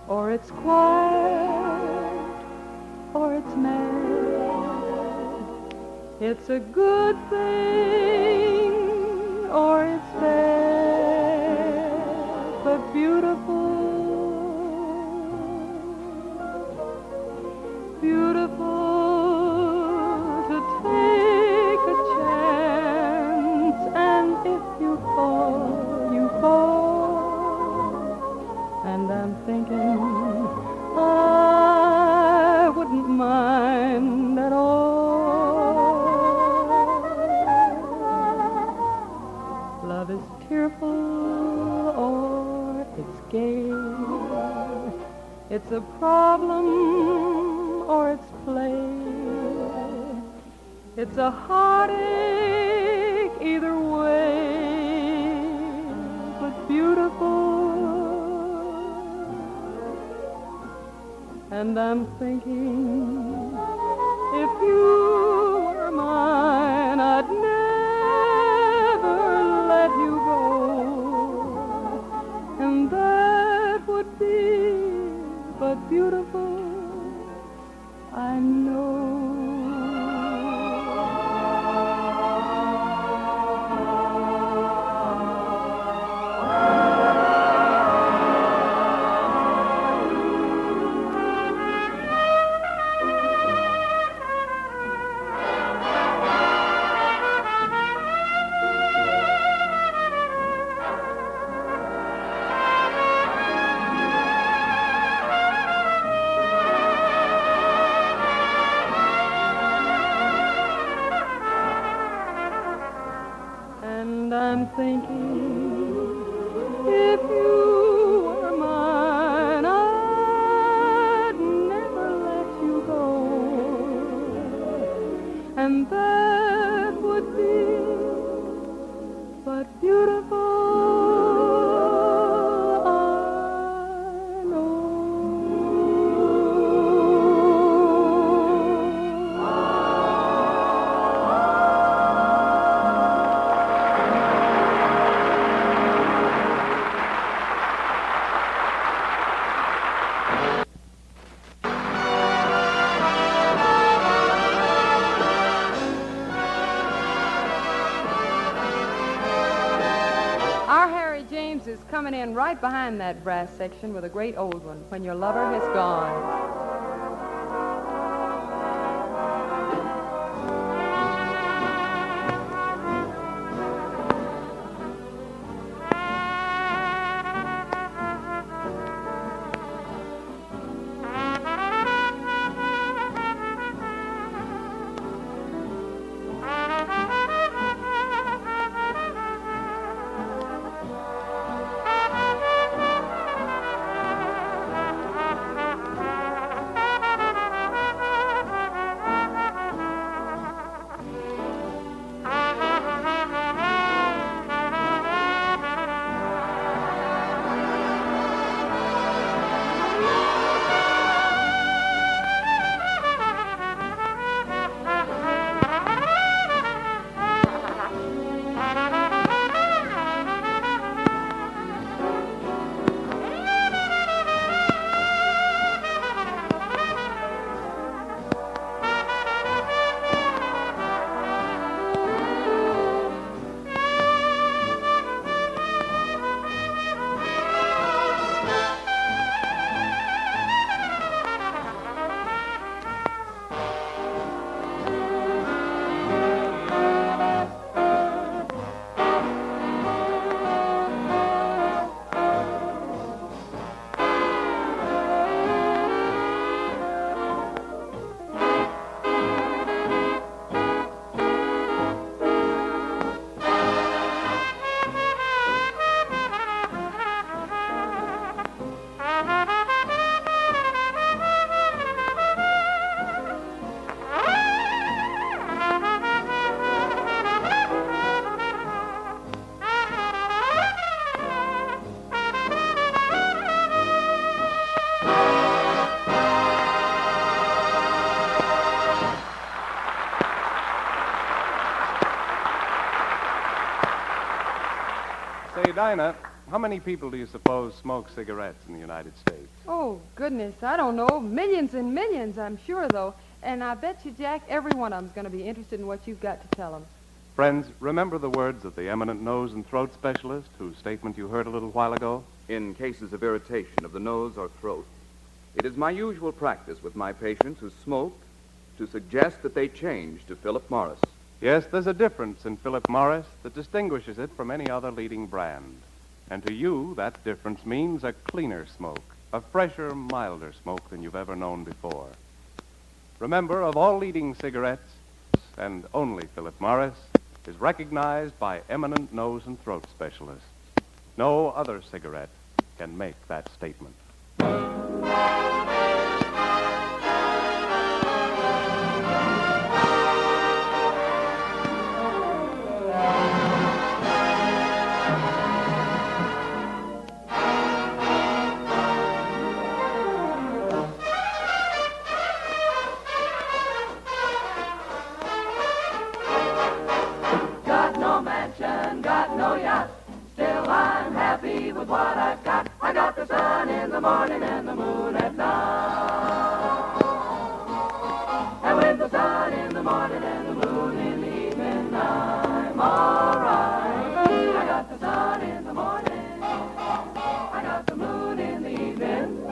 or it's quiet, or it's mad. It's a good thing, or it's bad, but beautiful, beautiful to take a chance, and if you fall, you fall. And I'm thinking I wouldn't mind at all. Love is tearful or it's gay. It's a problem or it's play. It's a heartache either way, but beautiful. And I'm thinking, if you were mine, I'd never let you go. And that would be but beautiful, I know. I'm thinking, if you were mine, I'd never let you go. And that would be but beautiful, I know. Is coming in right behind that brass section with a great old one, When Your Lover Has Gone. Say, Dinah, how many people do you suppose smoke cigarettes in the United States? Oh, goodness, I don't know. Millions and millions, I'm sure, though. And I bet you, Jack, every one of them's going to be interested in what you've got to tell them. Friends, remember the words of the eminent nose and throat specialist whose statement you heard a little while ago? In cases of irritation of the nose or throat, it is my usual practice with my patients who smoke to suggest that they change to Philip Morris. Yes, there's a difference in Philip Morris that distinguishes it from any other leading brand. And to you, that difference means a cleaner smoke, a fresher, milder smoke than you've ever known before. Remember, of all leading cigarettes, and only Philip Morris, is recognized by eminent nose and throat specialists. No other cigarette can make that statement. Got no mansion, got no yacht. Still I'm happy with what I've got. I got the sun in the morning and the moon at night. And with the sun in the morning and the moon in the evening, I'm alright. I got the sun in the morning. I got the moon in the evening.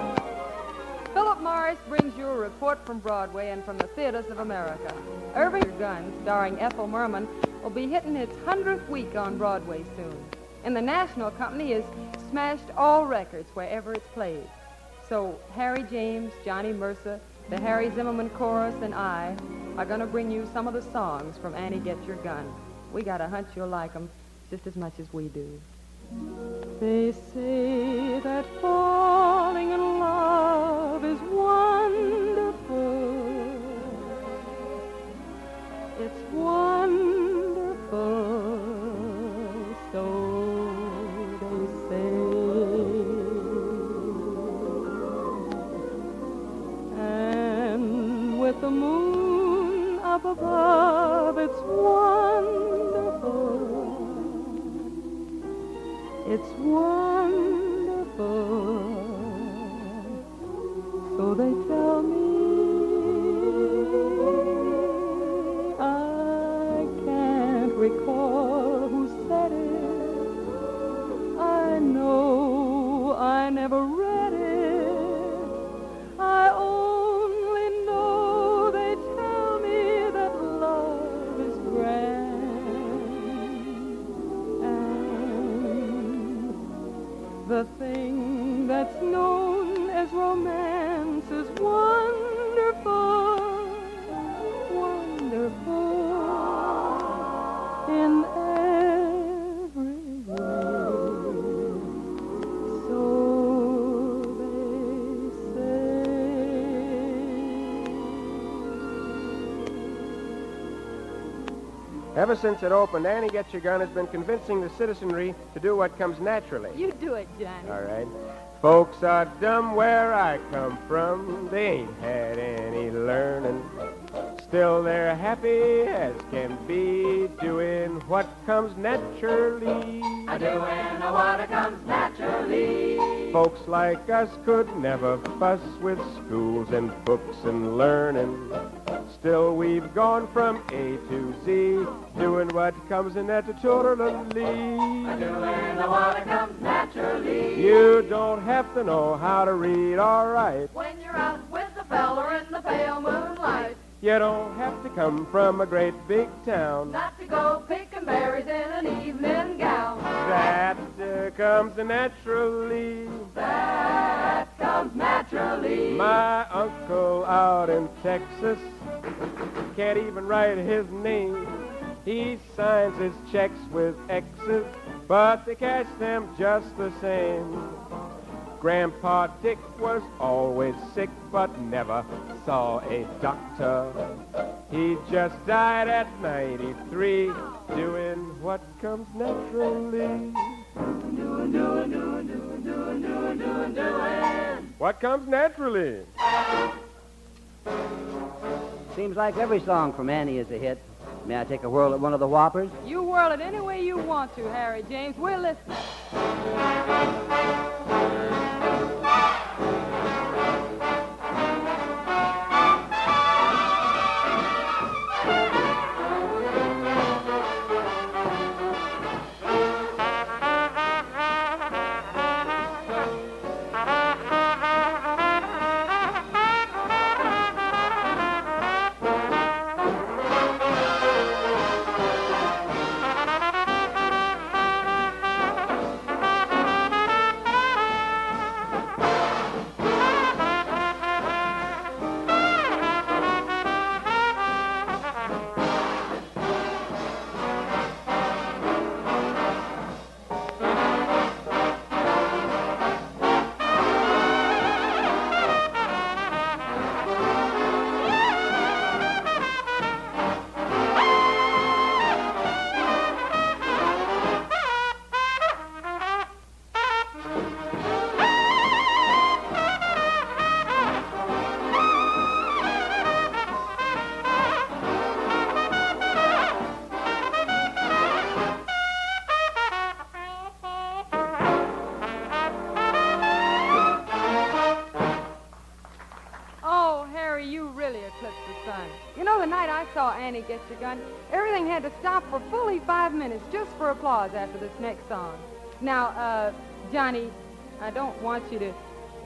Philip Morris brings you a report from Broadway and from the theaters of America. Irving Gun, starring Ethel Merman, will be hitting its 100th week on Broadway soon. And the National Company has smashed all records wherever it's played. So Harry James, Johnny Mercer, the Harry Zimmerman Chorus, and I are going to bring you some of the songs from Annie Get Your Gun. We got a hunch you'll like them just as much as we do. They say that falling in love is wonderful. It's wonderful, so they say. And with the moon up above, it's wonderful. It's wonderful, so they tell me. I can't recall who said it. I know I never read it. I only know they tell me that love is grand. The thing that's known as romance is wonderful, wonderful in every way. So they say. Ever since it opened, Annie Get Your Gun has been convincing the citizenry to do what comes naturally. You do it, Johnny. All right. Folks are dumb where I come from. They ain't had any learning. Still they're happy as can be, doing what comes naturally. Doing what comes naturally. Folks like us could never fuss with schools and books and learning. Still we've gone from A to Z, doing what comes naturally. Doing what comes naturally. You don't have to know how to read or write. When you're out with the feller in the pale moonlight. You don't have to come from a great big town. Not to go picking berries in an evening gown. That comes naturally. That comes naturally. My uncle out in Texas can't even write his name. He signs his checks with X's, but they cash them just the same. Grandpa Dick was always sick, but never saw a doctor. He just died at 93, doing what comes naturally. Doing. What comes naturally? Seems like every song from Annie is a hit. May I take a whirl at one of the whoppers? You whirl it any way you want to, Harry James. We're listening. Saw Annie Get Your Gun. Everything had to stop for fully 5 minutes just for applause after this next song. Now, Johnny, I don't want you to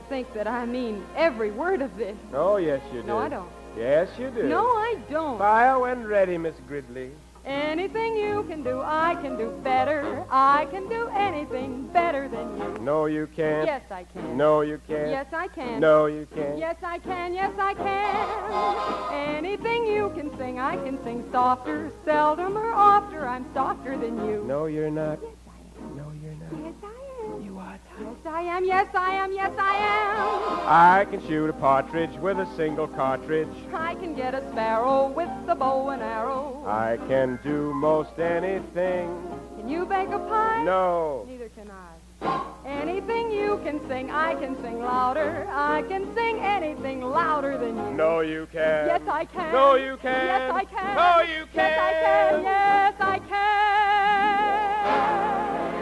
think that I mean every word of this. Oh, yes, you do. No, I don't. Yes, you do. No, I don't. Fire when ready, Miss Gridley. Anything you can do, I can do better. I can do anything better than you. No, you can't. Yes, I can. No, you can't. Yes, I can. No, you can't. Yes, I can. Yes, I can. Anything you can sing, I can sing softer, seldom or ofter. I'm softer than you. No, you're not. Yes, I am. No, you're not. Yes, I am. You are. Yes, I am. Yes, I am. Yes, I am. I can shoot a partridge with a single cartridge. I can get a sparrow with a bow and arrow. I can do most anything. Can you bake a pie? No. Neither can I. Anything you can sing, I can sing louder. I can sing anything louder than you. No, you can. Yes, I can. No, you can. Yes, I can. No, you can. Yes, I can. Yes, I can.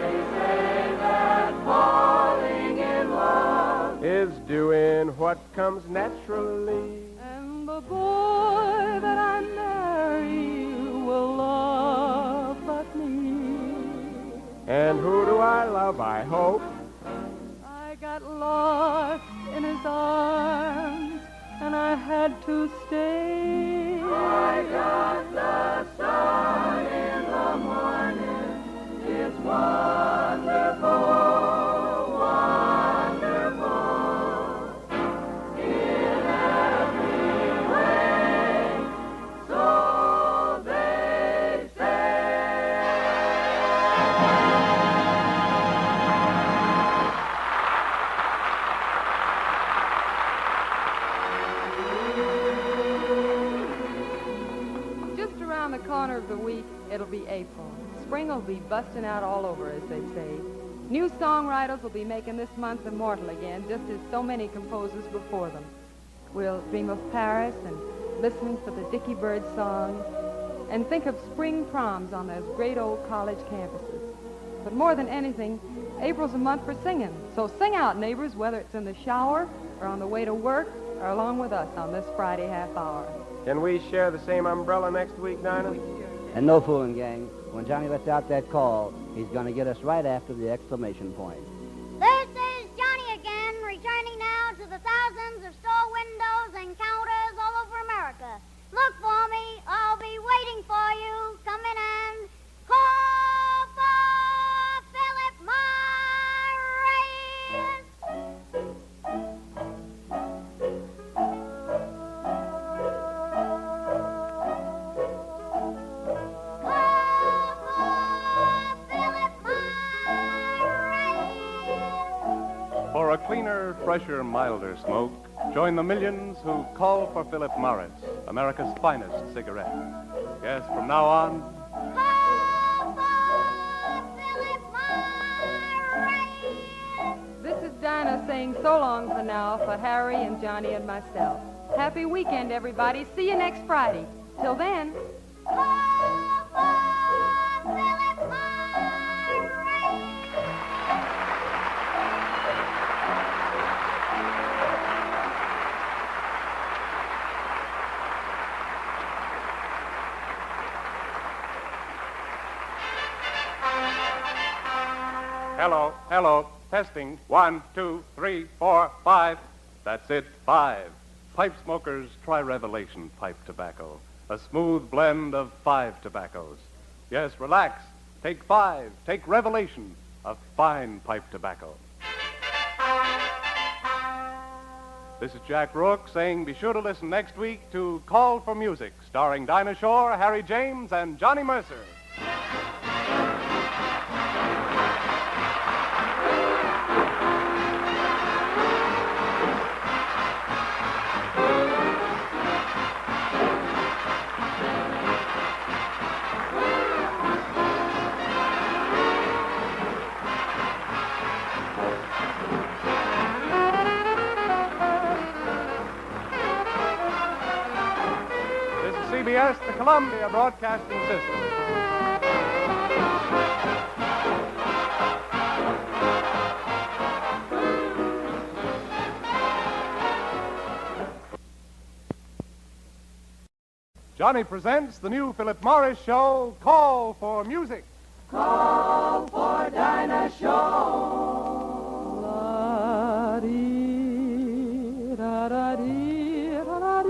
They say that falling in love is doing what comes naturally. And the boy that I marry will love but me. And who do I love, I hope? I got lost in his arms, and I had to stay. I got the sun in the morning. It's wonderful, wonderful in every way. So they say. Just around the corner of the week, it'll be April. Spring will be busting out all over, as they say. New songwriters will be making this month immortal again, just as so many composers before them. We'll dream of Paris and listen for the Dickie Bird song and think of spring proms on those great old college campuses. But more than anything, April's a month for singing. So sing out, neighbors, whether it's in the shower or on the way to work or along with us on this Friday half hour. Can we share the same umbrella next week, Dinah? And no fooling, gang. When Johnny lets out that call, he's going to get us right after the exclamation point. This is Johnny again, returning now to the thousands of store windows and counters all over America. Look for me. I'll be waiting for you. Come in and call for Philip Morris. Call for Philip Morris. For a cleaner, fresher, milder smoke, join the millions who call for Philip Morris, America's finest cigarette. Yes, from now on, Call for Philip Morris. This is Dinah saying so long for now for Harry and Johnny and myself. Happy weekend, everybody. See you next Friday. Till then. Call Hello, hello. Testing. 1, 2, 3, 4, 5. That's it, 5. Pipe smokers, try Revelation pipe tobacco. A smooth blend of 5 tobaccos. Yes, relax. Take 5. Take Revelation, a fine pipe tobacco. This is Jack Rourke saying be sure to listen next week to Call for Music, starring Dinah Shore, Harry James, and Johnny Mercer. CBS, the Columbia Broadcasting System. Johnny presents the new Philip Morris show, Call for Music. Call for Dinah Show.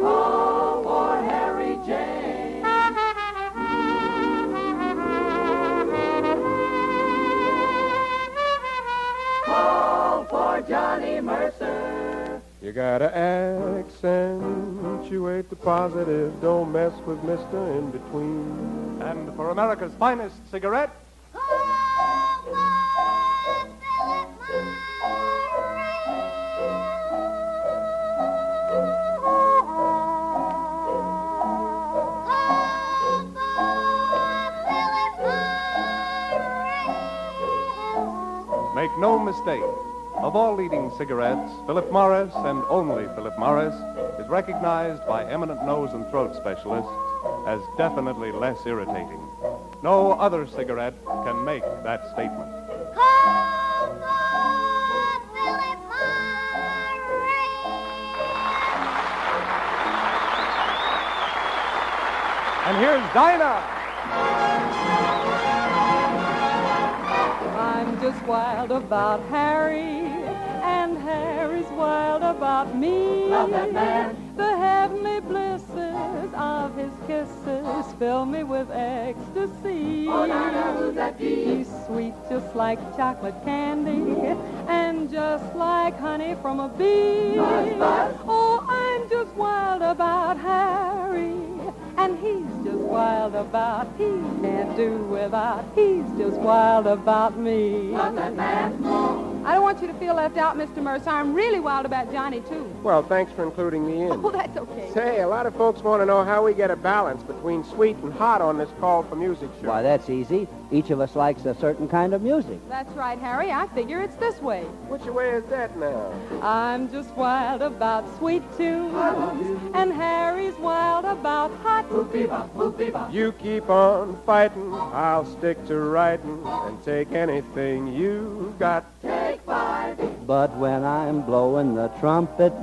Call for Harry James. Call for Johnny Mercer. You gotta accentuate the positive. Don't mess with Mr. In Between. And for America's finest cigarette, make no mistake. Of all leading cigarettes, Philip Morris, and only Philip Morris, is recognized by eminent nose and throat specialists as definitely less irritating. No other cigarette can make that statement. Call for Philip Morris. And here's Dinah. I'm just wild about Harry, and Harry's wild about me. Love that man. The heavenly blisses of his kisses fill me with ecstasy. Oh, Dinah, who's that He's sweet just like chocolate candy, and just like honey from a bee. Buzz, buzz. Oh, I'm just wild about Harry, and he's just wild about, he can't do without, he's just wild about me. Love that man. I don't want you to feel left out, Mr. Mercer. I'm really wild about Johnny, too. Well, thanks for including me in. Oh, that's okay. Say, a lot of folks want to know how we get a balance between sweet and hot on this Call for Music show. Why, that's easy. Each of us likes a certain kind of music. That's right, Harry. I figure it's this way. Which way is that now? I'm just wild about sweet tunes, and Harry's wild about hot. You keep on fighting, I'll stick to writing, and take anything you've got. Take 5. But when I'm blowing the trumpet,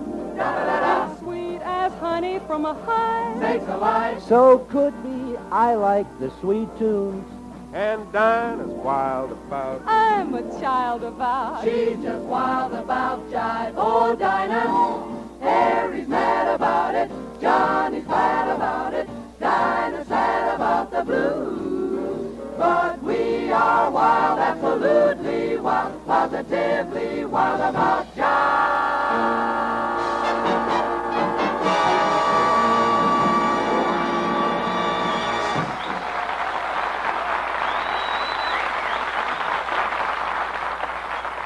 Sweet as honey from a hive. Sakes alive. so could be I like the sweet tunes. And Dinah's wild about. I'm a child about. She's just wild about jive. Oh, Dinah. Harry's mad about it. Johnny's glad about it. Dinah's sad about the blues. But we are wild, absolutely wild, positively wild about jive.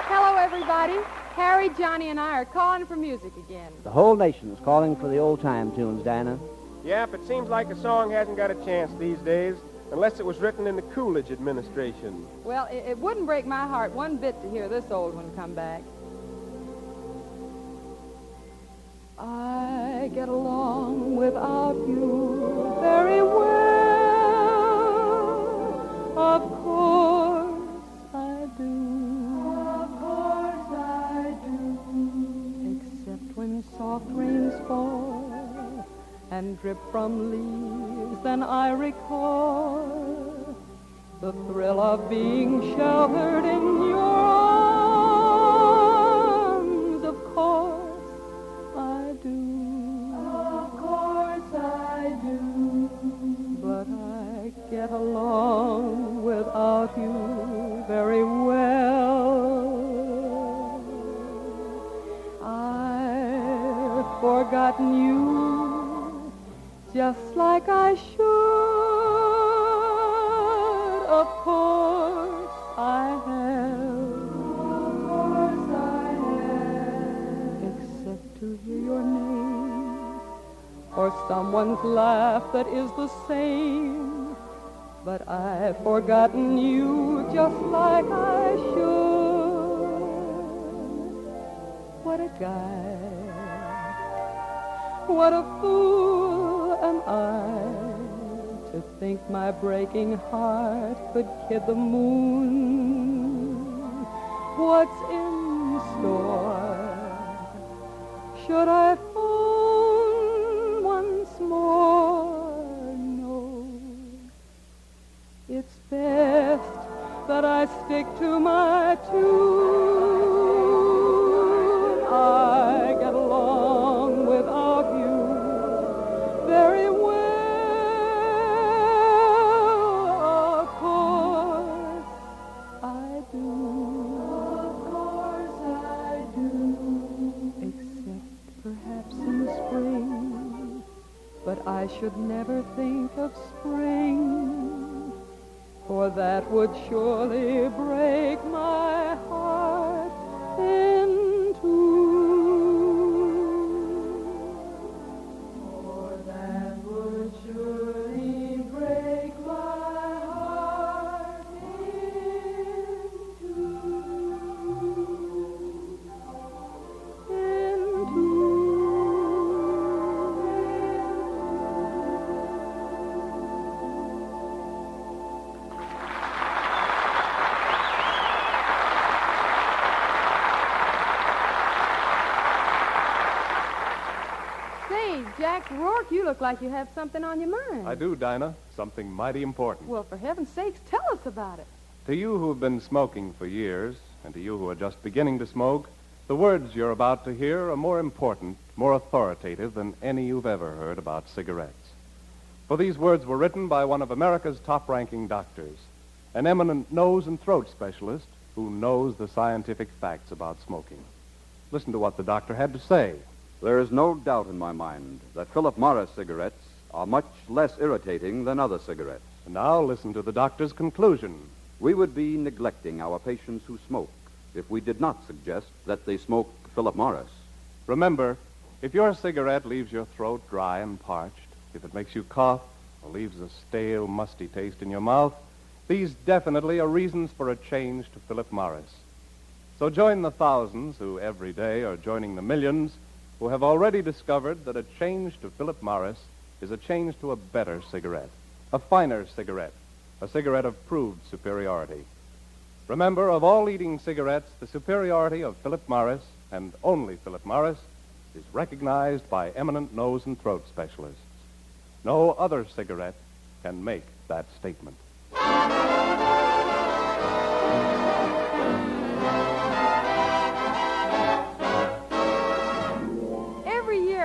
Hello, everybody. Harry, Johnny, and I are calling for music again. The whole nation's calling for the old-time tunes, Dinah. Yep, it seems like a song hasn't got a chance these days, unless it was written in the Coolidge administration. Well, it wouldn't break my heart one bit to hear this old one come back. I get along without you very well. Of course I do. Of course I do. Except when soft rains fall and drip from leaves, then I recall the thrill of being sheltered in your along without you very well. I've forgotten you just like I should. Of course I have. Of course I have. Except to hear your name or someone's laugh that is the same. But I've forgotten you just like I should. What a guy. What a fool am I to think my breaking heart could kid the moon. What's in store? Should I phone once more? No. It's best that I stick to my tune. I get along without you very well. Of course I do. Of course I do. Except perhaps in spring. But I should never think of spring, for that would surely break my heart in two. For that would surely break my heart in two. In two. Say, Jack Rourke, you look like you have something on your mind. I do, Dinah. Something mighty important. Well, for heaven's sakes, tell us about it. To you who have been smoking for years, and to you who are just beginning to smoke, the words you're about to hear are more important, more authoritative than any you've ever heard about cigarettes. For these words were written by one of America's top-ranking doctors, an eminent nose and throat specialist who knows the scientific facts about smoking. Listen to what the doctor had to say. There is no doubt in my mind that Philip Morris cigarettes are much less irritating than other cigarettes. And now listen to the doctor's conclusion. We would be neglecting our patients who smoke if we did not suggest that they smoke Philip Morris. Remember, if your cigarette leaves your throat dry and parched, if it makes you cough or leaves a stale, musty taste in your mouth, these definitely are reasons for a change to Philip Morris. So join the thousands who every day are joining the millions who have already discovered that a change to Philip Morris is a change to a better cigarette, a finer cigarette, a cigarette of proved superiority. Remember, of all eating cigarettes, the superiority of Philip Morris, and only Philip Morris, is recognized by eminent nose and throat specialists. No other cigarette can make that statement.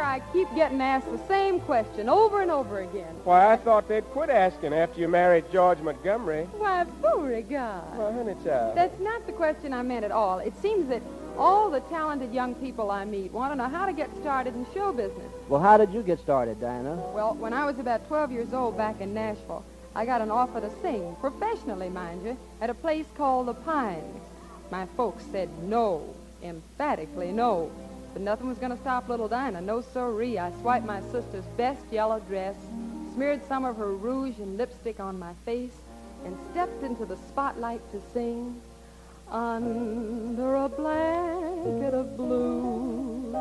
I keep getting asked the same question over and over again. Why, I thought they'd quit asking after you married George Montgomery. Why, Beauregard. Well, honey child. That's not the question I meant at all. It seems that all the talented young people I meet want to know how to get started in show business. Well, how did you get started, Dinah? Well, when I was about 12 years old back in Nashville, I got an offer to sing, professionally, mind you, at a place called The Pines. My folks said no, emphatically no. But nothing was going to stop little Dinah. No siree. I swiped my sister's best yellow dress, smeared some of her rouge and lipstick on my face, and stepped into the spotlight to sing Under a Blanket of Blue.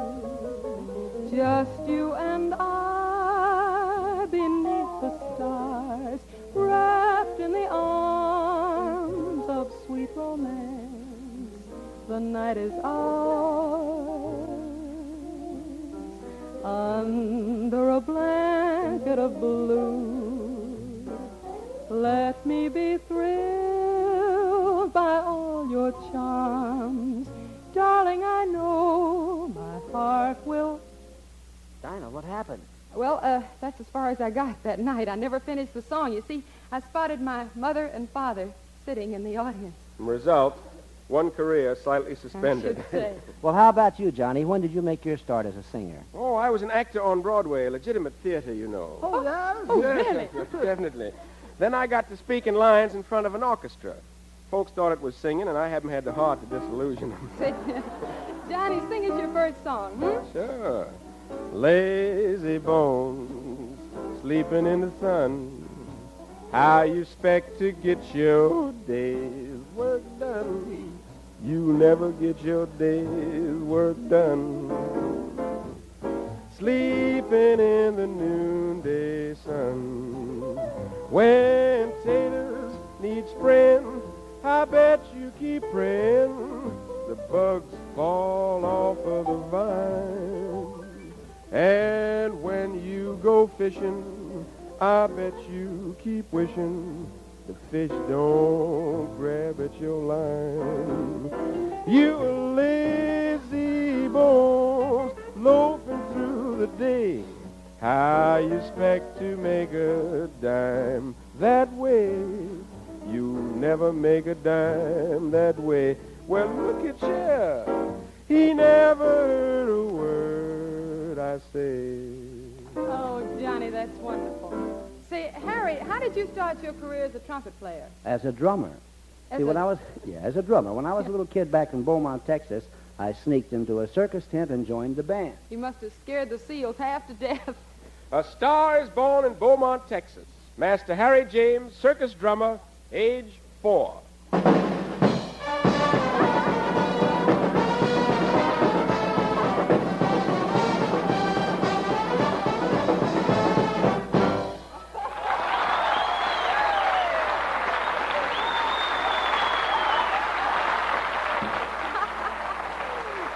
Just you and I beneath the stars, wrapped in the arms of sweet romance. The night is ours. Under a blanket of blue, let me be thrilled by all your charms. Darling, I know my heart will... Dinah, what happened? Well, that's as far as I got that night. I never finished the song. You see, I spotted my mother and father sitting in the audience. Result, one career slightly I suspended. should say. Well, how about you, Johnny? When did you make your start as a singer? Oh, I was an actor on Broadway, legitimate theater, you know. Oh, yeah? Oh, really? Definitely. Then I got to speak in lines in front of an orchestra. Folks thought it was singing, and I haven't had the heart to disillusion them. Say, Johnny, sing us your first song, Sure. Lazy bones, sleeping in the sun. How you expect to get your day's work done? You never get your day's work done. Sleeping in the noonday sun. When taters need spraying, I bet you keep praying the bugs fall off of the vine. And when you go fishing, I bet you keep wishing the fish don't grab at your line. You lazy bones loafing through the day. How you expect to make a dime that way? You never make a dime that way. Well, look at you. He never heard a word I say. Oh, Johnny, that's wonderful. Say, Harry, how did you start your career as a trumpet player? As a drummer. As See, when a- I was as a drummer. When I was a little kid back in Beaumont, Texas, I sneaked into a circus tent and joined the band. You must have scared the seals half to death. A star is born in Beaumont, Texas. Master Harry James, circus drummer, age 4.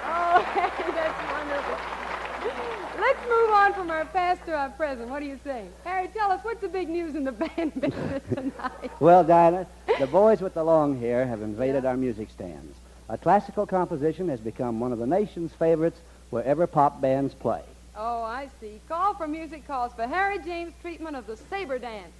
Oh, Harry, that's wonderful. Let's move on from our past to our present. What do you say? Harry, tell us, what's the big news in the band business tonight? Well, Dinah, the boys with the long hair have invaded our music stands. A classical composition has become one of the nation's favorites wherever pop bands play. Oh, I see. Call for music calls for Harry James' treatment of the saber dance.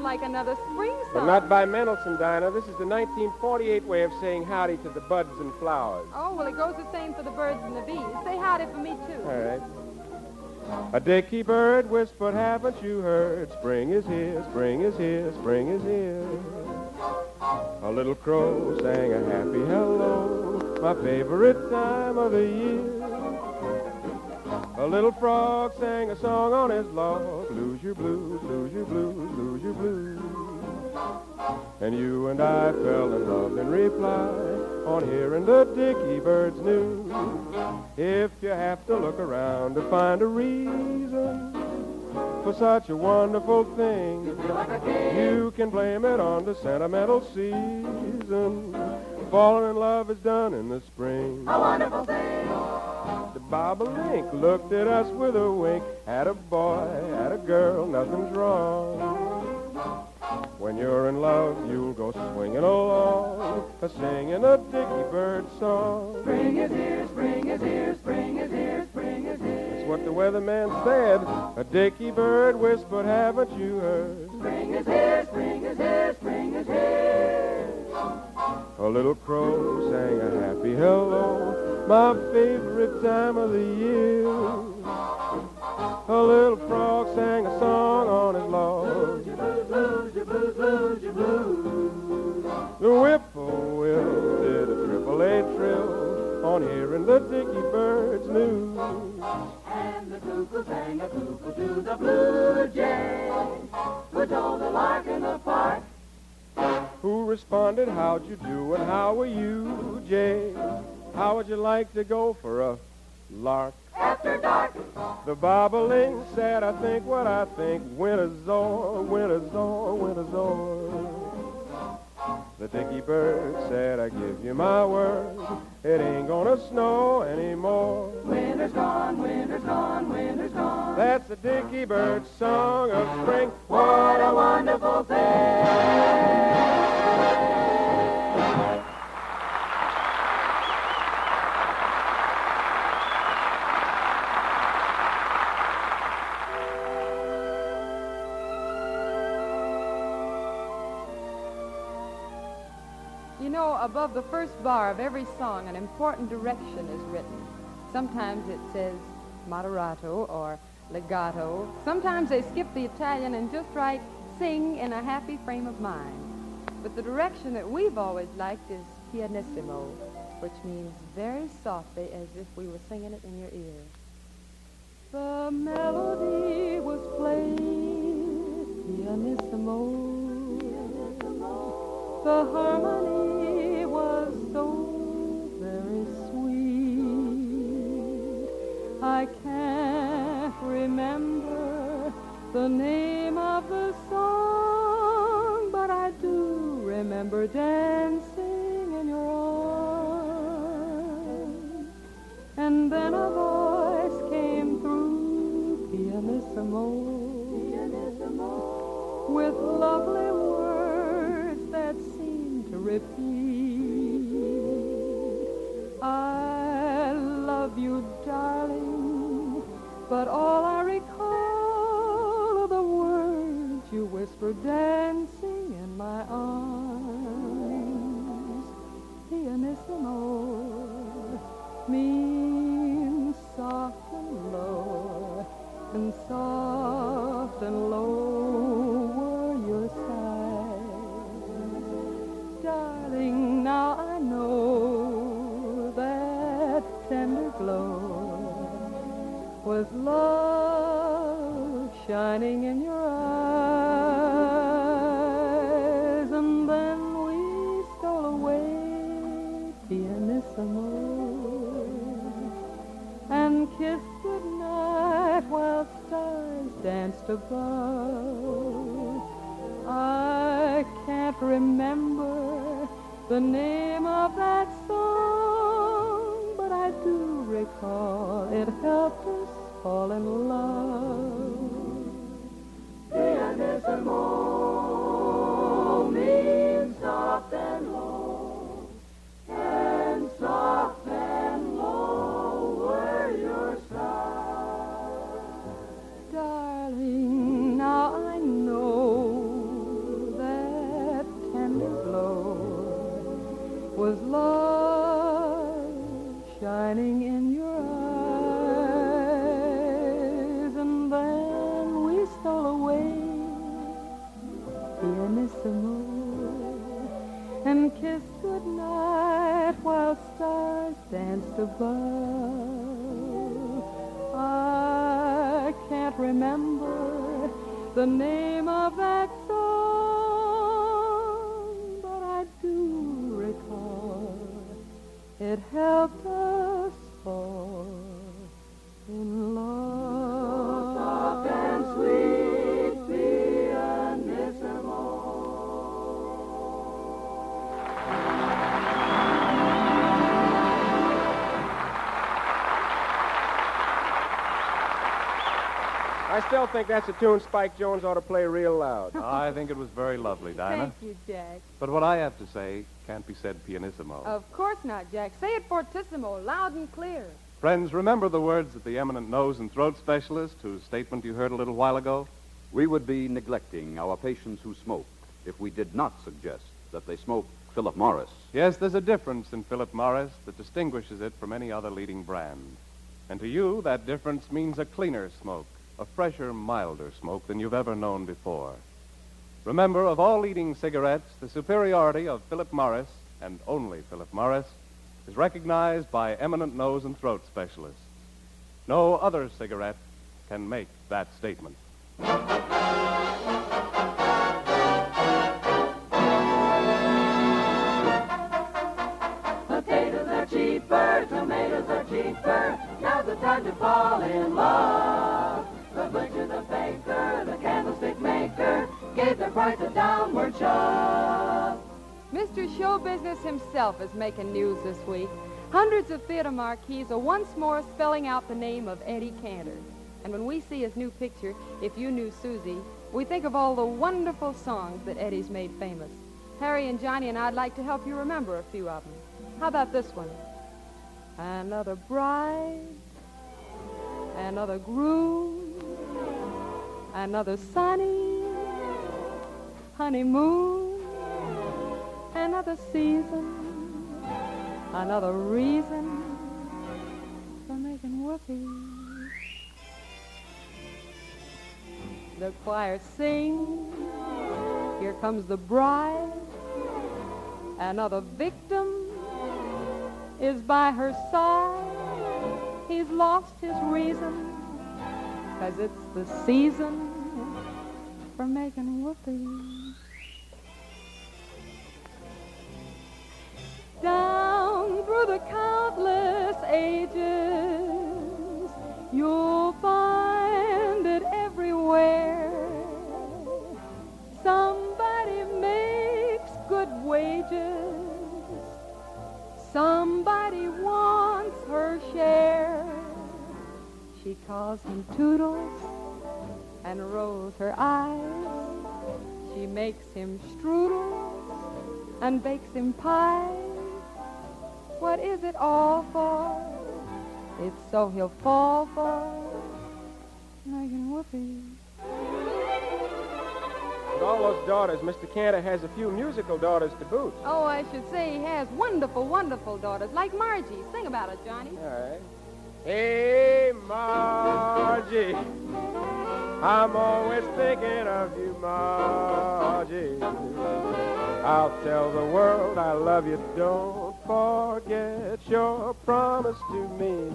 like another spring song. But not by Mendelssohn, Dinah. This is the 1948 way of saying howdy to the buds and flowers. Oh, well, it goes the same for the birds and the bees. Say howdy for me, too. All right. A dicky bird whispered, haven't you heard? Spring is here, spring is here, spring is here. A little crow sang a happy hello, my favorite time of the year. A little frog sang a song on his log, lose your blues, lose your blues, lose your blues. And you and I fell in love in reply on hearing the dicky bird's news. If you have to look around to find a reason for such a wonderful thing, you can blame it on the sentimental season. Falling in love is done in the spring. A wonderful thing. The bobolink looked at us with a wink. Had a boy, had a girl, nothing's wrong. When you're in love, you'll go swinging along, singing a dicky bird song. Spring is here, spring is here, spring is here, spring is here. That's what the weatherman said. A dicky bird whispered, haven't you heard? Spring is here, spring is here, spring is here. A little crow sang a happy hello, my favorite time of the year. A little frog sang a song on his log. Blues, your blues, blues, your blues. The whippoorwill did a triple-A trill on hearing the dicky bird's news. And the cuckoo sang a cuckoo to the blue jay, who told the lark in the park. Who responded, how'd you do and how are you, Jay? How would you like to go for a lark? After dark. The bobolink said, I think what I think, winter's o'er, winter's o'er, winter's o'er. The dicky bird said, I give you my word, it ain't gonna snow anymore. Winter's gone, winter's gone, winter's gone. That's the dicky bird's song of spring. What a wonderful thing. You know, above the first bar of every song, an important direction is written. Sometimes it says moderato or legato. Sometimes they skip the Italian and just write sing in a happy frame of mind. But the direction that we've always liked is pianissimo, which means very softly as if we were singing it in your ear. The melody was played pianissimo. The harmony was so very sweet. I can't remember the name of the song, but I do remember dancing in your arms. And then a voice came through pianissimo, pianissimo, with lovely words that seemed to repeat. I love you, darling, but all I recall are the words you whispered dancing in my arms. Pianissimo means soft and low, and soft and low were your sighs. Darling, now I know that tender glow was love shining in your eyes. And then we stole away, pianissimo, and kissed goodnight while stars danced above. I can't remember the name of that song, but I do recall it helped us fall in love. Pianissimo means soft and low, and soft and low were your sighs. Darling, now I know above. I can't remember the name of that song, but I do recall it helped us fall in love. Soft and sweet, pianissimo. I still think that's a tune Spike Jones ought to play real loud. I think it was very lovely, Dinah. Thank you, Jack. But what I have to say can't be said pianissimo. Of course not, Jack. Say it fortissimo, loud and clear. Friends, remember the words of the eminent nose and throat specialist whose statement you heard a little while ago? We would be neglecting our patients who smoke if we did not suggest that they smoke Philip Morris. Yes, there's a difference in Philip Morris that distinguishes it from any other leading brand. And to you, that difference means a cleaner smoke, a fresher, milder smoke than you've ever known before. Remember, of all leading cigarettes, the superiority of Philip Morris, and only Philip Morris, is recognized by eminent nose and throat specialists. No other cigarette can make that statement. Potatoes are cheaper, tomatoes are cheaper. Now's the time to fall in love. The butcher, the baker, the candlestick maker gave their price a downward shove. Mr. Show Business himself is making news this week. Hundreds of theater marquees are once more spelling out the name of Eddie Cantor. And when we see his new picture, If You Knew Susie, we think of all the wonderful songs that Eddie's made famous. Harry and Johnny and I'd like to help you remember a few of them. How about this one? Another bride, another groom, another sunny honeymoon, another season, another reason for making whoopee. The choir sings, here comes the bride, another victim is by her side. He's lost his reason, 'cause it's the season for making whoopee. Down through the countless ages, you'll find it everywhere. Somebody makes good wages. Somebody wants her share. She calls him Toodles and rolls her eyes. She makes him strudels and bakes him pies. What is it all for? It's so he'll fall for making whoopee. With all those daughters, Mr. Cantor has a few musical daughters to boot. Oh, I should say he has wonderful, wonderful daughters, like Margie. Sing about it, Johnny. All right. Hey, Margie, I'm always thinking of you, Margie. I'll tell the world I love you. Don't forget your promise to me.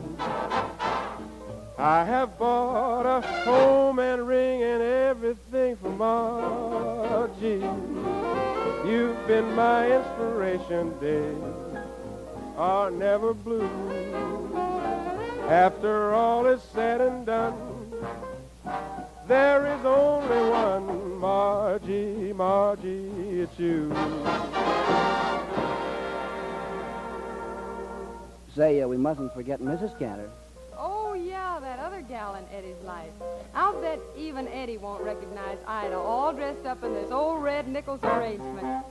I have bought a home and ring and everything for Margie. You've been my inspiration, days are never blue. After all is said and done, there is only one Margie, Margie, it's you. Say, we mustn't forget Mrs. Cantor. Oh, yeah, that other gal in Eddie's life. I'll bet even Eddie won't recognize Ida, all dressed up in this old red Nichols arrangement.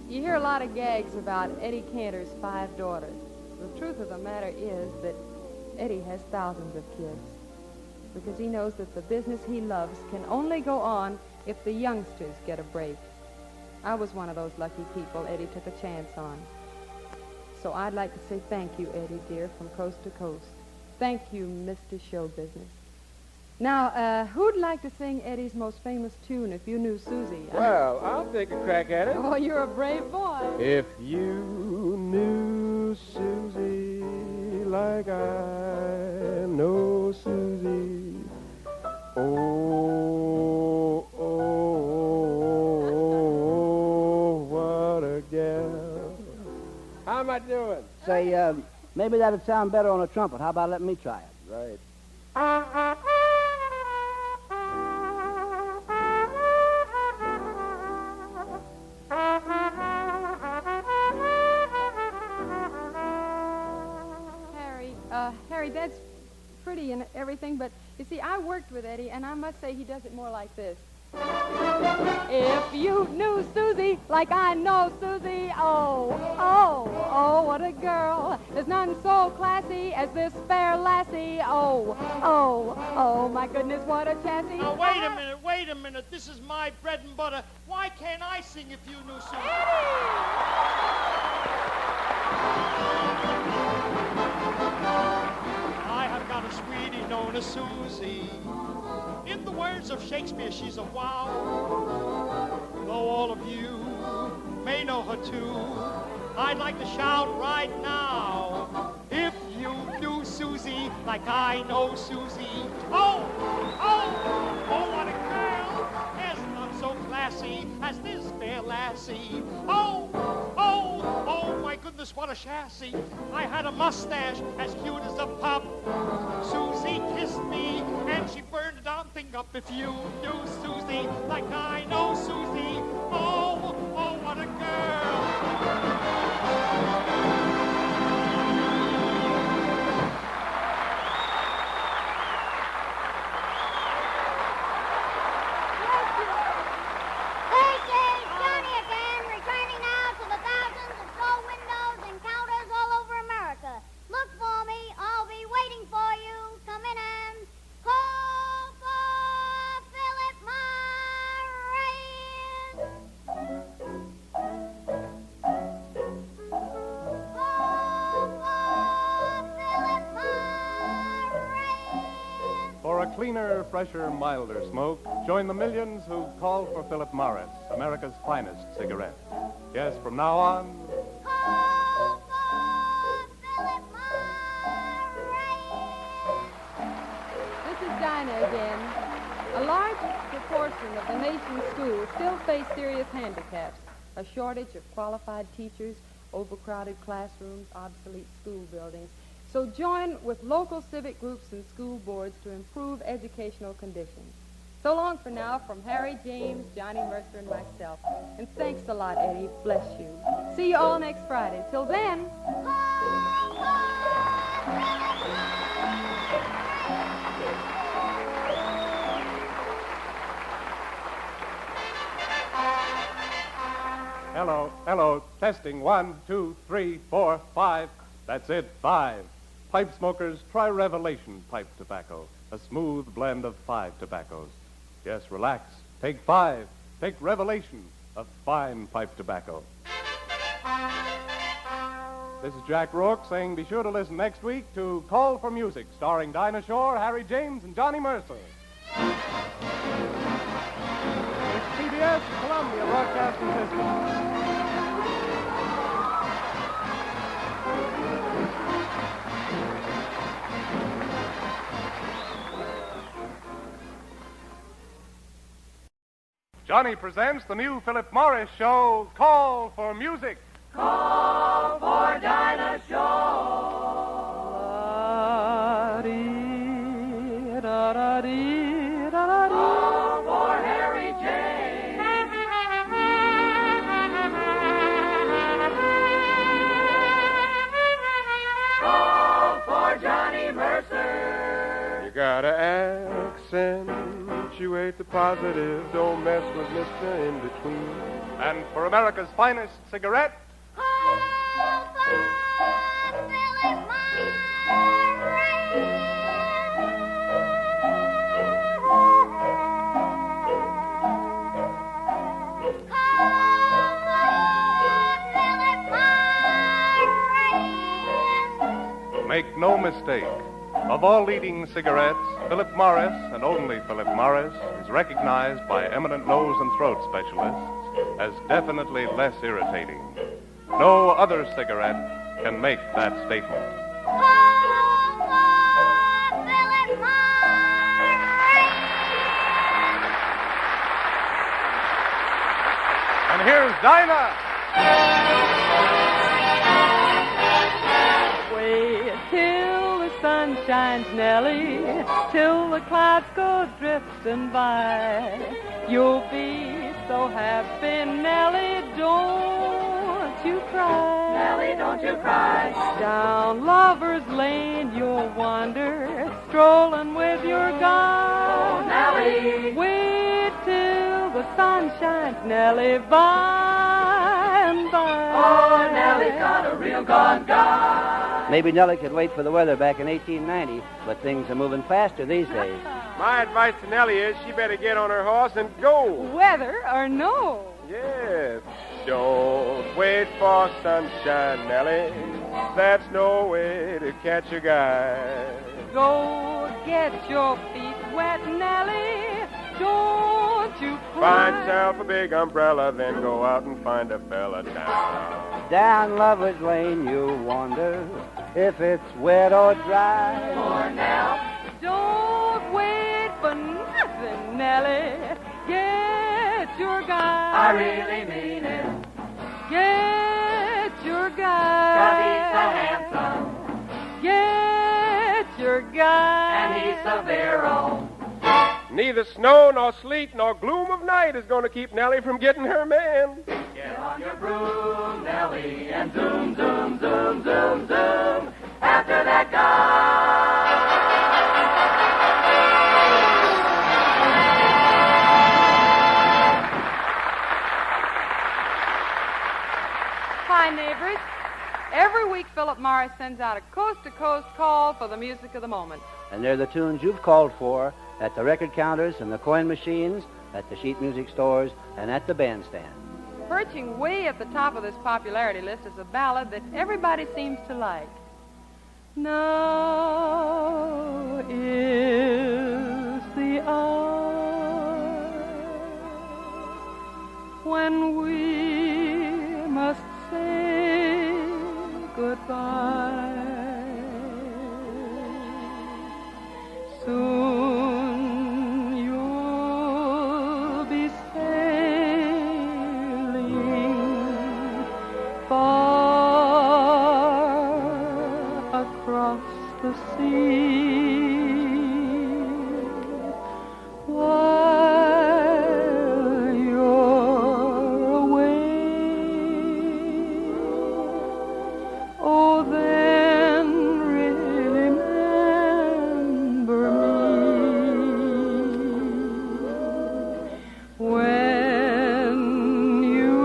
You hear a lot of gags about Eddie Cantor's 5 daughters. The truth of the matter is that Eddie has thousands of kids because he knows that the business he loves can only go on if the youngsters get a break. I was one of those lucky people Eddie took a chance on. So I'd like to say thank you, Eddie, dear, from coast to coast. Thank you, Mr. Show Business. Now, who'd like to sing Eddie's most famous tune, If You Knew Susie? Well, I'll take a crack at it. Oh, you're a brave boy. If you knew Susie like I know Susie, oh, what a gal. How am I doing? Say, maybe that'd sound better on a trumpet. How about letting me try it? Right. Harry, that's pretty and everything, but you see, I worked with Eddie, and I must say he does it more like this. If you knew Susie like I know Susie, oh, what a girl. There's none so classy as this fair lassie. Oh, my goodness, what a chassis. Now, wait a minute. This is my bread and butter. Why can't I sing If You Knew Susie? I have got a sweetie known as Susie. In the words of Shakespeare, she's a wow. Though all of you may know her too, I'd like to shout right now, if you knew Susie like I know Susie. Oh, what a girl. There's none so classy as this fair lassie. Oh, my goodness, what a chassis. I had a mustache as cute as a pup. Susie kissed me, and she burned the darn thing up. If you knew Susie like I know Susie, oh, what a girl. For a cleaner, fresher, milder smoke, join the millions who call for Philip Morris, America's finest cigarette. Yes, from now on... Call for Philip Morris. This is Dinah again. A large proportion of the nation's schools still face serious handicaps. A shortage of qualified teachers, overcrowded classrooms, obsolete school buildings. So join with local civic groups and school boards to improve educational conditions. So long for now from Harry, James, Johnny Mercer, and myself. And thanks a lot, Eddie. Bless you. See you all next Friday. Till then... Hello. Testing. 1, 2, 3, 4, 5. That's it, 5. Pipe smokers, try Revelation pipe tobacco, a smooth blend of 5 tobaccos. Yes, relax. Take 5. Take Revelation, a fine pipe tobacco. This is Jack Rourke saying be sure to listen next week to Call for Music, starring Dinah Shore, Harry James, and Johnny Mercer. It's CBS, Columbia Broadcasting System. Johnny presents the new Philip Morris show, Call for Music. Call for Dinah Show. Call for Harry James. Call for Johnny Mercer. You got an accent, Punctuate the positive, don't mess with Mr. In Between. And for America's finest cigarette, make no mistake. Of all leading cigarettes, Philip Morris, and only Philip Morris, is recognized by eminent nose and throat specialists as definitely less irritating. No other cigarette can make that statement. And here's Dinah. Wait till the sun shines, Nellie, till the clouds go drifting by. You'll be so happy, Nellie, don't you cry. Nellie, don't you cry. Down Lover's Lane you'll wander, strolling with your guide. Oh, Nellie. Wait till the sun shines, Nellie, by and by. Oh, Nellie's got a real gone guy. Maybe Nellie could wait for the weather back in 1890, but things are moving faster these days. My advice to Nellie is she better get on her horse and go. Weather or no? Yes. Don't wait for sunshine, Nellie. That's no way to catch a guy. Go get your feet wet, Nellie. Don't you cry. Find yourself a big umbrella, then go out and find a fella down. Down Lover's Lane you'll wander, if it's wet or dry. For now. Don't wait for nothing, Nellie. Get your guy. I really mean it. Get your guy. 'Cause he's so handsome. Get your guy. And he's so virile. Neither snow nor sleet nor gloom of night is going to keep Nellie from getting her man. Get on your broom, Nellie, and zoom, zoom, zoom, zoom, zoom after that guy. Hi, neighbors. Every week, Philip Morris sends out a coast-to-coast call for the music of the moment. And they're the tunes you've called for at the record counters and the coin machines, at the sheet music stores, and at the bandstand. Perching way at the top of this popularity list is a ballad that everybody seems to like. Now is the hour when we must say goodbye. Soon you'll be sailing far across the sea, while you're away. Oh, then remember me when you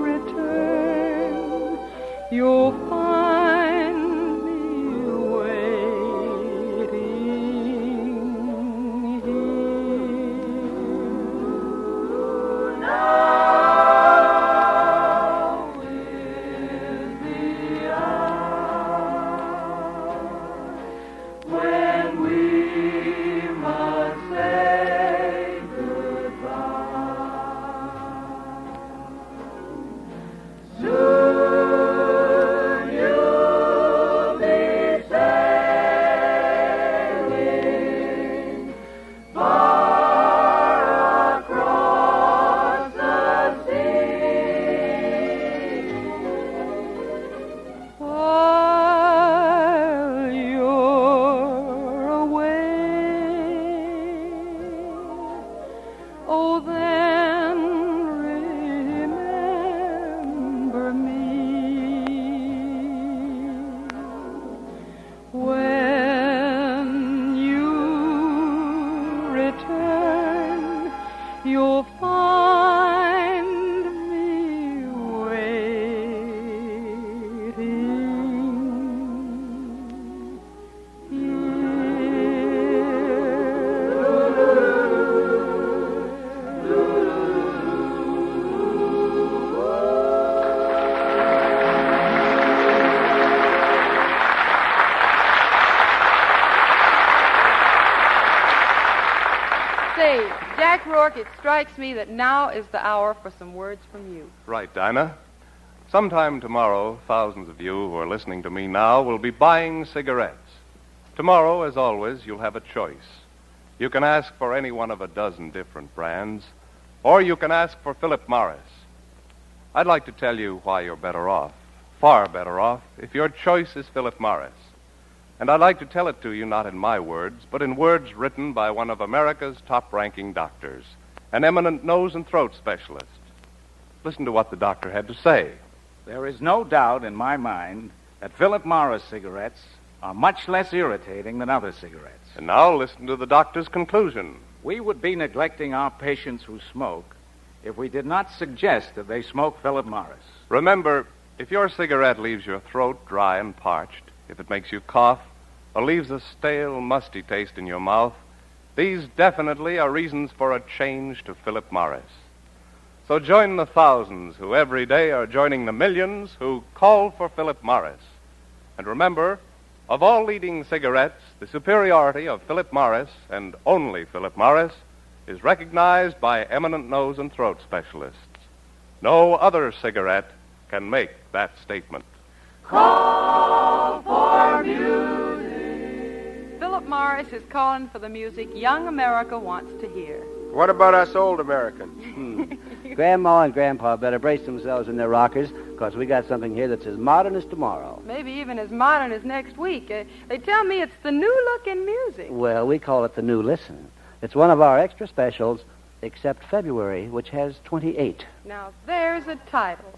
return. You'll find me waiting Say, Jack Rourke, it strikes me that now is the hour for some words from you. Right, Dinah. Sometime tomorrow, thousands of you who are listening to me now will be buying cigarettes. Tomorrow, as always, you'll have a choice. You can ask for any one of a dozen different brands, or you can ask for Philip Morris. I'd like to tell you why you're better off, far better off, if your choice is Philip Morris. And I'd like to tell it to you not in my words, but in words written by one of America's top-ranking doctors, an eminent nose and throat specialist. Listen to what the doctor had to say. There is no doubt in my mind that Philip Morris cigarettes are much less irritating than other cigarettes. And now listen to the doctor's conclusion. We would be neglecting our patients who smoke if we did not suggest that they smoke Philip Morris. Remember, if your cigarette leaves your throat dry and parched, if it makes you cough, or leaves a stale, musty taste in your mouth, these definitely are reasons for a change to Philip Morris. So join the thousands who every day are joining the millions who call for Philip Morris. And remember, of all leading cigarettes, the superiority of Philip Morris, and only Philip Morris, is recognized by eminent nose and throat specialists. No other cigarette can make that statement. Call for music. Philip Morris is calling for the music young America wants to hear. What about us old Americans? Grandma and Grandpa better brace themselves in their rockers, because we got something here that's as modern as tomorrow. Maybe even as modern as next week. They tell me it's the new look in music. Well, we call it the New Listen. It's one of our extra specials, except February, which has 28. Now, there's a title.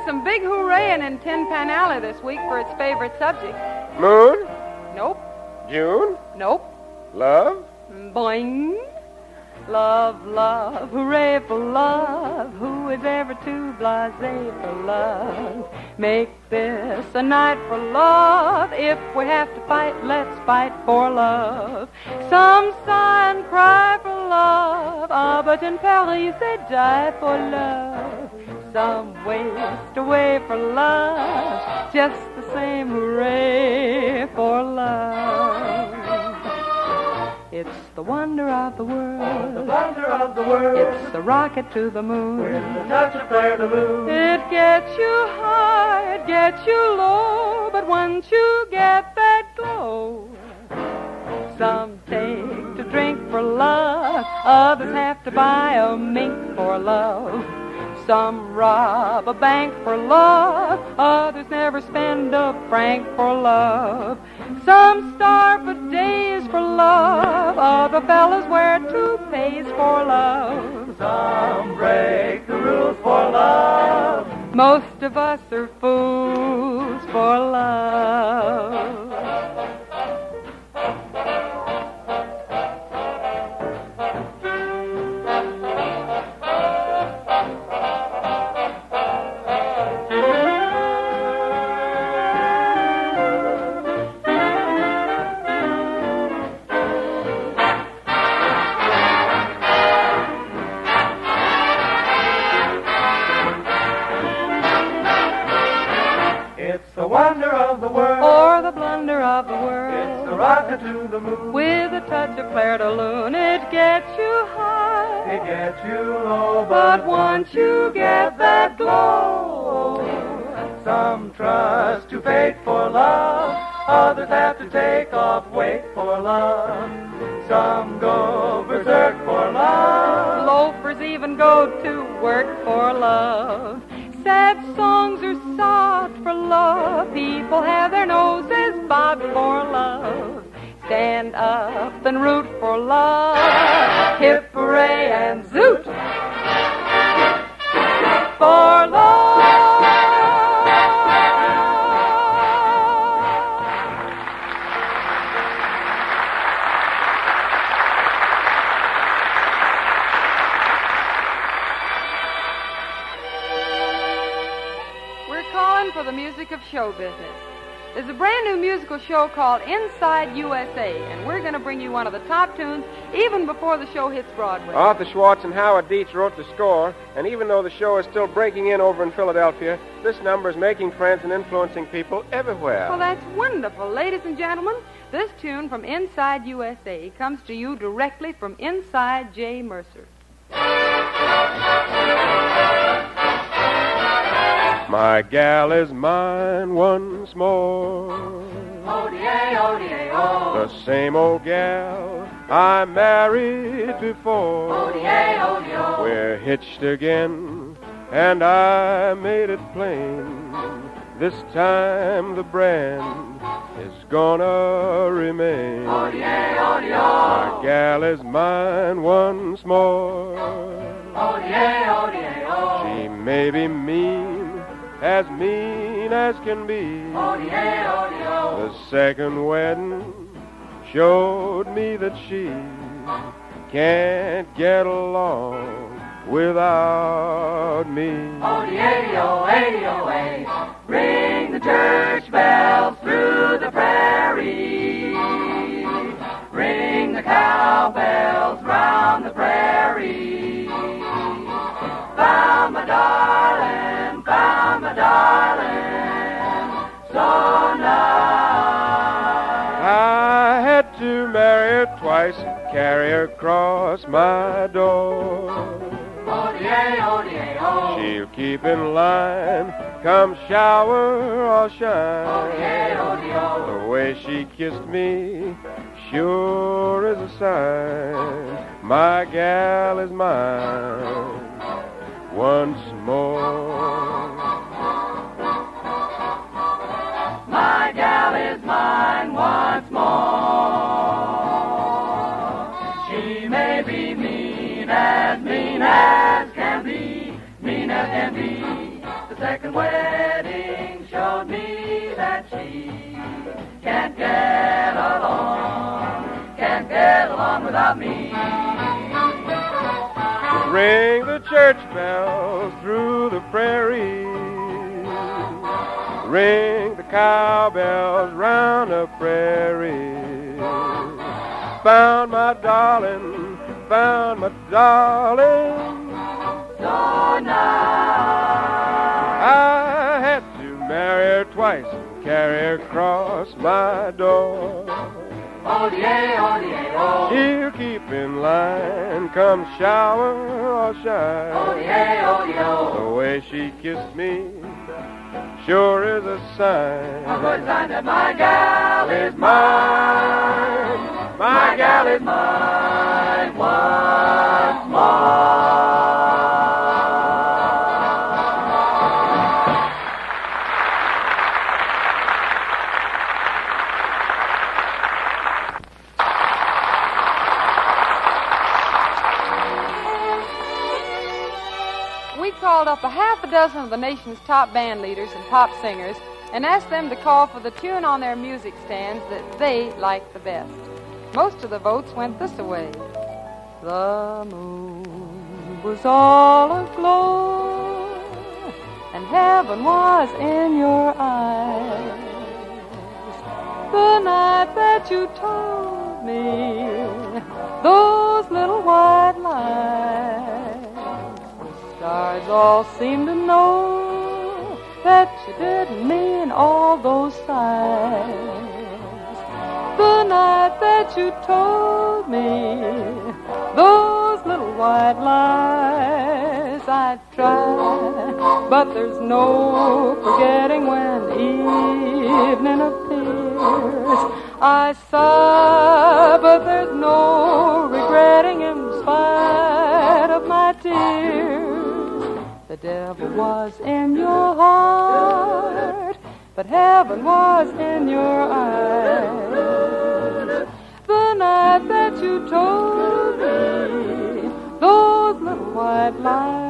some big hooraying in Tin Pan Alley this week for its favorite subject. Moon? Nope. June? Nope. Love? Boing. Love, love, hooray for love. Who is ever too blasé for love? Make this a night for love. If we have to fight, let's fight for love. Some sigh and cry for love. Ah, but in Paris they die for love. Some waste away for love. Just the same, hooray for love. It's the wonder of the world. The wonder of the world. It's the rocket to the moon. With the touch of Claire de Lune. It gets you high, it gets you low, but once you get that glow, some take to drink for love, others have to buy a mink for love. Some rob a bank for love, others never spend a franc for love. Some starve for days for love, other fellas wear toupees for love. Some break the rules for love. Most of us are fools for love. The wonder of the world. Or the blunder of the world. It's the rocket to the moon. With a touch of Claire de Lune, it gets you high. It gets you low, But once you get that glow, some trust to fate for love. Others have to take off weight for love. Some go berserk for love. Loafers even go to work for love. Sad songs are sobbed for love. People have their noses bobbed for love. Stand up and root for love. Hip, hooray, and zoot for love. For the music of show business. There's a brand new musical show called Inside USA, and we're going to bring you one of the top tunes even before the show hits Broadway. Arthur Schwartz and Howard Dietz wrote the score, and even though the show is still breaking in over in Philadelphia, this number is making friends and influencing people everywhere. Well, that's wonderful. Ladies and gentlemen, this tune from Inside USA comes to you directly from inside J. Mercer. My gal is mine once more. O-D-A, O-D-A, O. The same old gal I married before. O-D-A, O-D-O. We're hitched again, and I made it plain. This time the brand is gonna remain. O-D-A, O-D-O. My gal is mine once more. O-D-A, O-D-A, O. She may be mean as can be. O-D-A, O-D-O. The second wedding showed me that she can't get along without me. O-D-A-O, A-D-O-A. Ring the church bells through the prairie. Ring the cowbells round the prairie. Found my darling, found my darling, so nice. I had to marry her twice, carry her across my door. O-D-A, O-D-A-O. She'll keep in line, come shower or shine. O-D-A, O-D-O. The way she kissed me sure is a sign. My gal is mine once more. My gal is mine once more. She may be mean as can be, mean as can be. The second wedding showed me that she can't get along without me. Ring the church bells through the prairie. Ring the cowbells round the prairie. Found my darling, found my darling. So nice. I had to marry her twice, carry her across my door. Oh, yeah, oh, yeah, oh. He'll keep in line, come shower or shine. Oh, yeah, oh, yeah, oh. The way she kissed me sure is a sign. A good sign that my gal is mine. My gal is mine once more. We called up a half a dozen of the nation's top band leaders and pop singers and asked them to call for the tune on their music stands that they liked the best. Most of the votes went this way. The moon was all aglow, and heaven was in your eyes. The night that you told me those little white lies, the stars all seemed to know that you didn't mean all those sighs. The night that you told me those little white lies, I tried, but there's no forgetting when evening appears. I sigh, but there's no regretting in spite of my tears. The devil was in your heart, but heaven was in your eyes. The night that you told me those little white lies.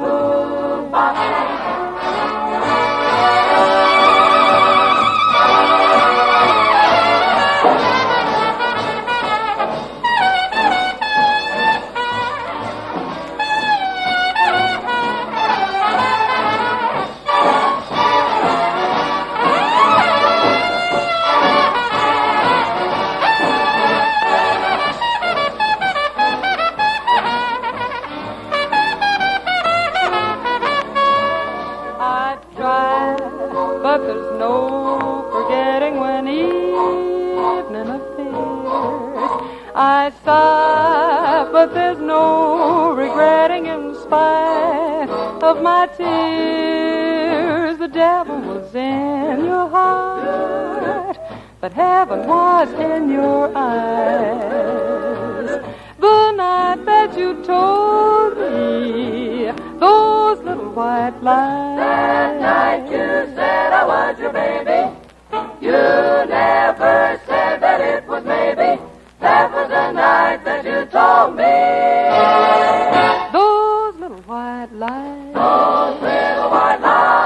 But there's no forgetting when evening appears. I sigh, but there's no regretting in spite of my tears. The devil was in your heart, but heaven was in your eyes. The night that you told me those little white lies. That night you said I was your baby. You never said that it was maybe. That was the night that you told me those little white lies. Those little white lies.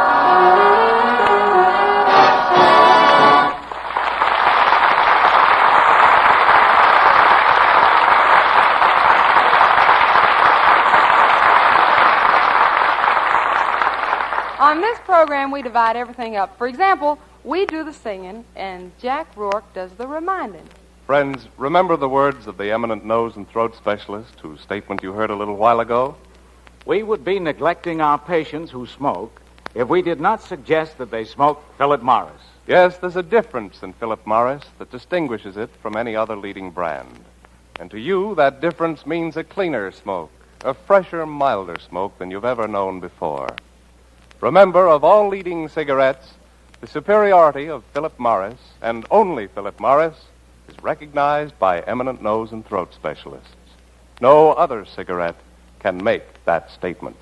On this program, we divide everything up. For example, we do the singing, and Jack Rourke does the reminding. Friends, remember the words of the eminent nose and throat specialist whose statement you heard a little while ago? We would be neglecting our patients who smoke if we did not suggest that they smoke Philip Morris. Yes, there's a difference in Philip Morris that distinguishes it from any other leading brand. And to you, that difference means a cleaner smoke, a fresher, milder smoke than you've ever known before. Remember, of all leading cigarettes, the superiority of Philip Morris, and only Philip Morris, is recognized by eminent nose and throat specialists. No other cigarette can make that statement.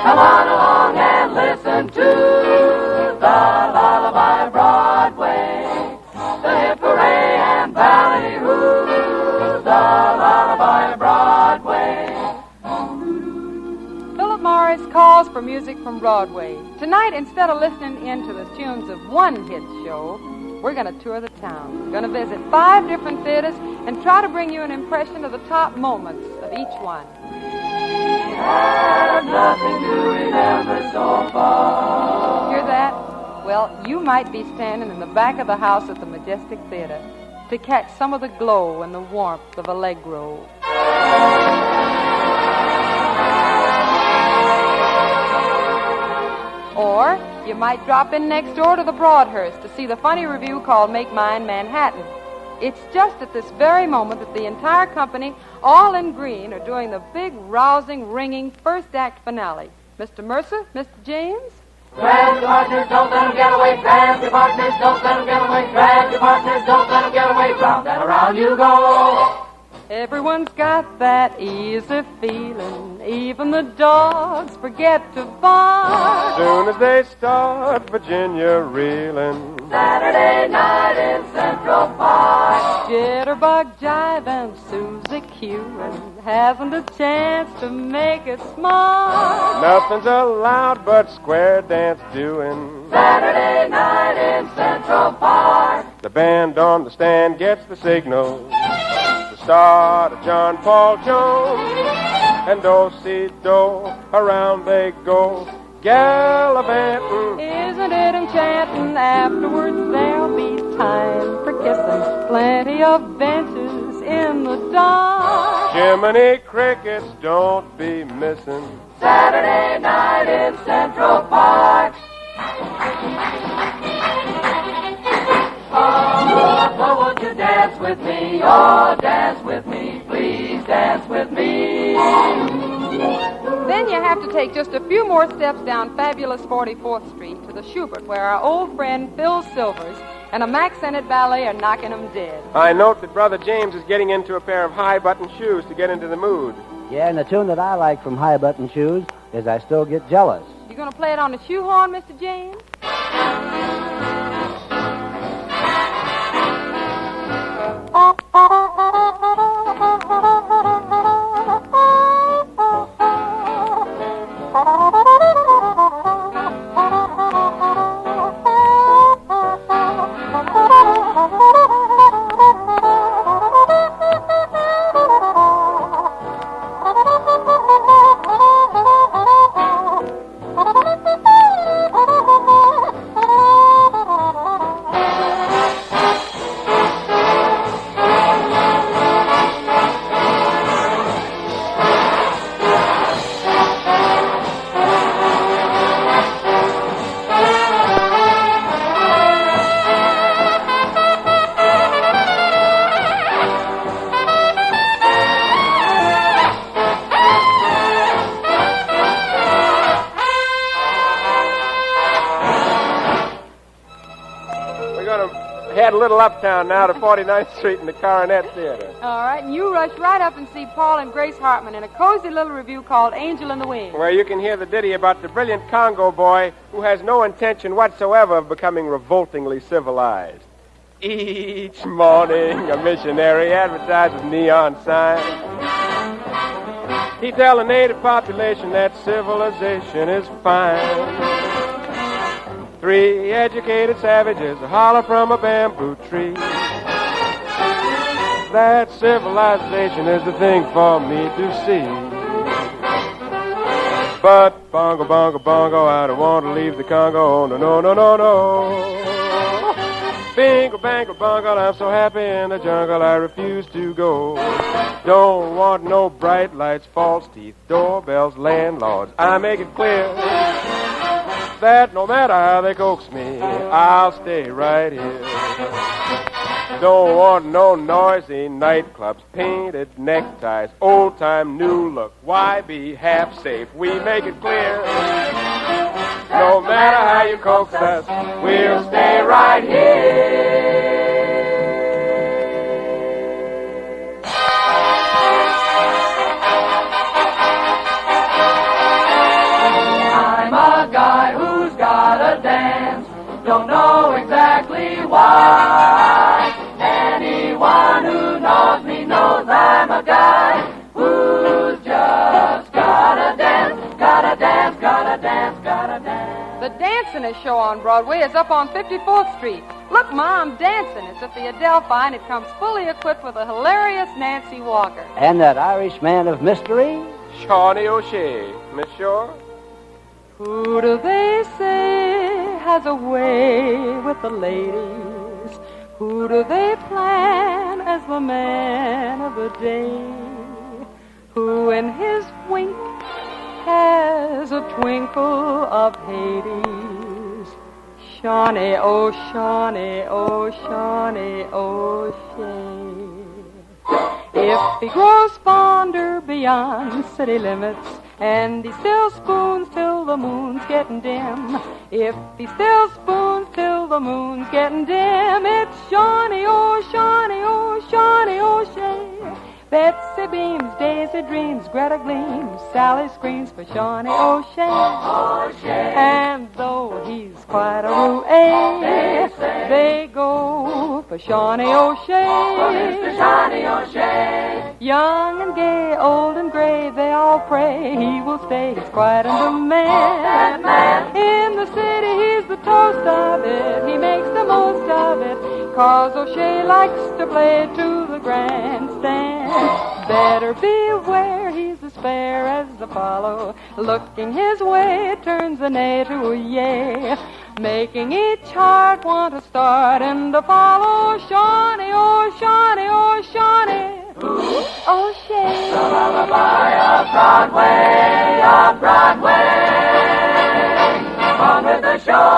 Come on along and listen to the lullaby Broadway, the hip hooray and ballyhoo, the calls for music from Broadway. Tonight, instead of listening in to the tunes of one hit show, we're going to tour the town. We're going to visit 5 different theaters and try to bring you an impression of the top moments of each one. Have nothing to remember so far. Hear that? Well, you might be standing in the back of the house at the Majestic Theater to catch some of the glow and the warmth of Allegro. Or you might drop in next door to the Broadhurst to see the funny revue called Make Mine Manhattan. It's just at this very moment that the entire company, all in green, are doing the big, rousing, ringing first act finale. Mr. Mercer, Mr. James? Grab your partners, don't let them get away. Grab your partners, don't let them get away. Grab your partners, don't let them get away. Round and around you go. Everyone's got that easy feeling. Even the dogs forget to bark. Soon as they start, Virginia reeling. Saturday night in Central Park. Jitterbug Jive and Susie Q and hasn't a chance to make it smart. Nothing's allowed but square dance doing. Saturday night in Central Park. The band on the stand gets the signal. Start a John Paul Jones, and do-si-do, around they go, gallivanting. Isn't it enchanting? Afterwards there'll be time for kissing. Plenty of benches in the dark. Jiminy crickets don't be missing. Saturday night in Central Park. Oh, won't you dance with me? Oh, dance with me. Please dance with me. Then you have to take just a few more steps down fabulous 44th Street to the Schubert, where our old friend Phil Silvers and a Mack-scented ballet are knocking 'em dead. I note that Brother James is getting into a pair of high-button shoes to get into the mood. Yeah, and the tune that I like from High Button Shoes is I Still Get Jealous. You gonna play it on the shoehorn, Mr. James? Head a little uptown now to 49th Street in the Coronet Theater. All right, and you rush right up and see Paul and Grace Hartman in a cozy little review called Angel in the Wings. Where you can hear the ditty about the brilliant Congo boy who has no intention whatsoever of becoming revoltingly civilized. Each morning, a missionary advertises neon signs. He tells the native population that civilization is fine. 3 educated savages holler from a bamboo tree. That civilization is the thing for me to see. But bongo, bongo, bongo, I don't want to leave the Congo. Oh, no, no, no, no, no. Bingo, bango, bongo, I'm so happy in the jungle, I refuse to go. Don't want no bright lights, false teeth, doorbells, landlords. I make it clear that no matter how they coax me, I'll stay right here. Don't want no noisy nightclubs, painted neckties, old-time new look. Why be half safe? We make it clear. No matter how you coax us, we'll stay right here. I'm a guy who's gotta dance, don't know exactly why. Anyone who knows me knows I'm a guy who's just gotta dance, gotta dance, gotta Gotta dance, gotta dance. The Dancing Show on Broadway is up on 54th Street. Look, Ma, I'm dancing. It's at the Adelphi, and it comes fully equipped with a hilarious Nancy Walker. And that Irish man of mystery? Shawnee O'Shea. Miss Shore? Who do they say has a way with the ladies? Who do they plan as the man of the day? Who in his wink has a twinkle of Hades? Shawnee, oh Shawnee, oh Shawnee, O'Shea. If he grows fonder beyond city limits, and he still spoons till the moon's getting dim, if he still spoons till the moon's getting dim, it's Shawnee, oh Shawnee, oh Shawnee, O'Shea. Betsy beams, Daisy dreams, Greta gleams, Sally screams for Shawnee O'Shea. O'Shea. And though he's quite a roue, they go for Shawnee O'Shea. For Mr. Shawnee O'Shea. Young and gay, old and gray, they all pray he will stay. He's quite a man. That man. In the city, he's the toast of it. He makes the most of it, 'cause O'Shea likes to play to the grandstand. Better beware, he's as fair as Apollo. Looking his way turns a nay to a yea, making each heart want to start and to follow Shawnee, oh Shawnee, oh Shawnee, O'Shea. The lullaby of Broadway, of Broadway. On with the show.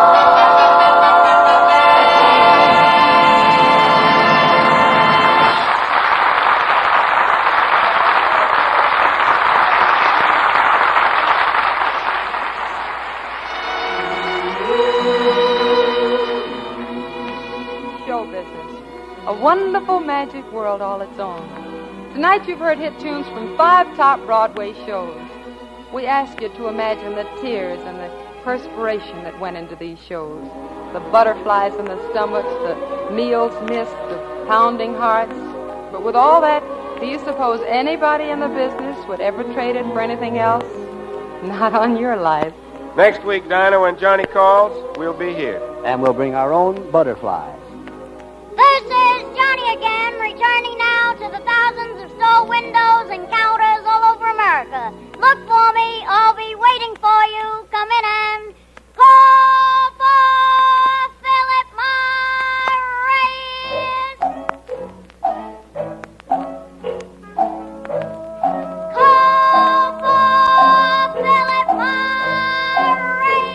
A wonderful magic world all its own. Tonight you've heard hit tunes from 5 top Broadway shows. We ask you to imagine the tears and the perspiration that went into these shows. The butterflies in the stomachs, the meals missed, the pounding hearts. But with all that, do you suppose anybody in the business would ever trade it for anything else? Not on your life. Next week, Dinah, when Johnny calls, we'll be here. And we'll bring our own butterflies. This is Johnny again, returning now to the thousands of store windows and counters all over America. Look for me, I'll be waiting for you. Come in and call for Philip Morris. Call for Philip Morris.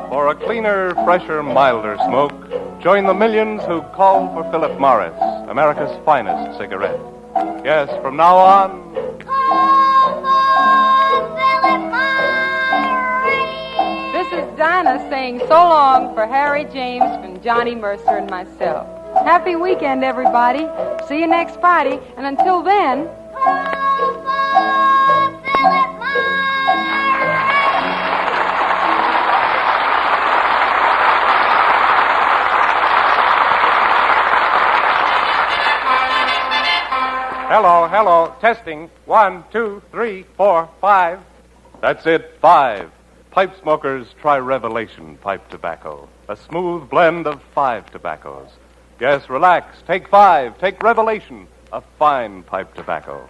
For a cleaner, fresher, milder smoke, join the millions who call for Philip Morris, America's finest cigarette. Yes, from now on, Call for Philip Morris. This is Dinah saying so long for Harry James from Johnny Mercer and myself. Happy weekend, everybody. See you next Friday. And until then... Call for Philip Morris. hello, hello, testing. 1, 2, 3, 4, 5. That's it, 5. Pipe smokers try Revelation pipe tobacco, a smooth blend of 5 tobaccos. Yes, relax, take 5, take Revelation, a fine pipe tobacco.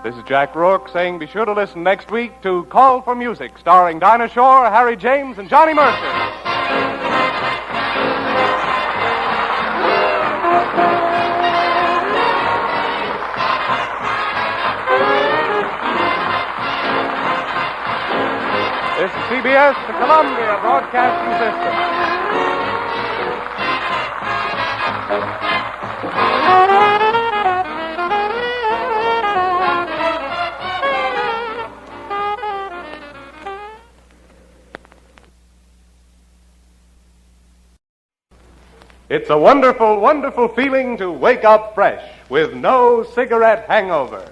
This is Jack Rourke saying be sure to listen next week to Call for Music, starring Dinah Shore, Harry James, and Johnny Mercer. This is CBS, the Columbia Broadcasting System. It's a wonderful, wonderful feeling to wake up fresh with no cigarette hangover.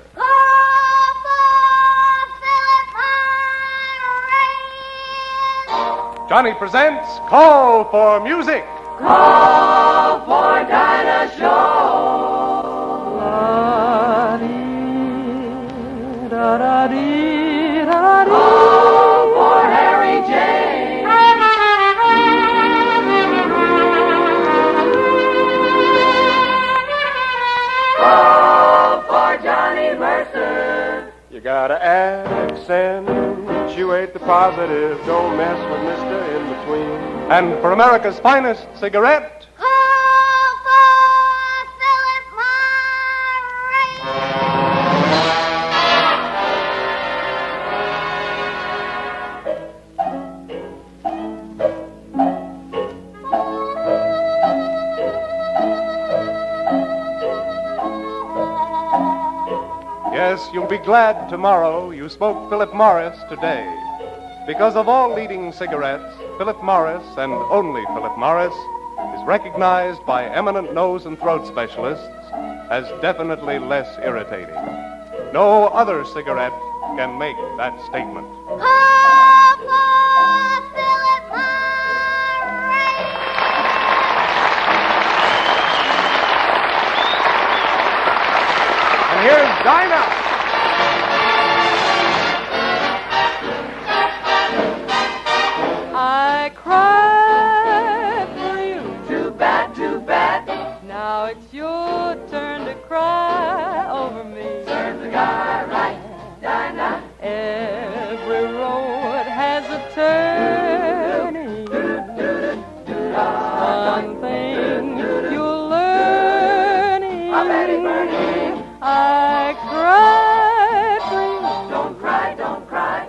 Johnny presents Call for Music. Call for Dinah Show. La-dee, da-da-dee. Try to accentuate the positive. Don't mess with Mr. In Between. And for America's finest cigarette, Call for Philip yes, you'll be glad tomorrow you spoke Philip Morris today. Because of all leading cigarettes, Philip Morris, and only Philip Morris, is recognized by eminent nose and throat specialists as definitely less irritating. No other cigarette can make that statement. Call for Philip And here's Dinah. I cried for you. Too bad, too bad. Now it's your turn to cry over me. Serve the guy right, Dinah. Every road has a turning. One thing you're learning. I'm Eddie Bernie. I cried for you. Don't cry, don't cry.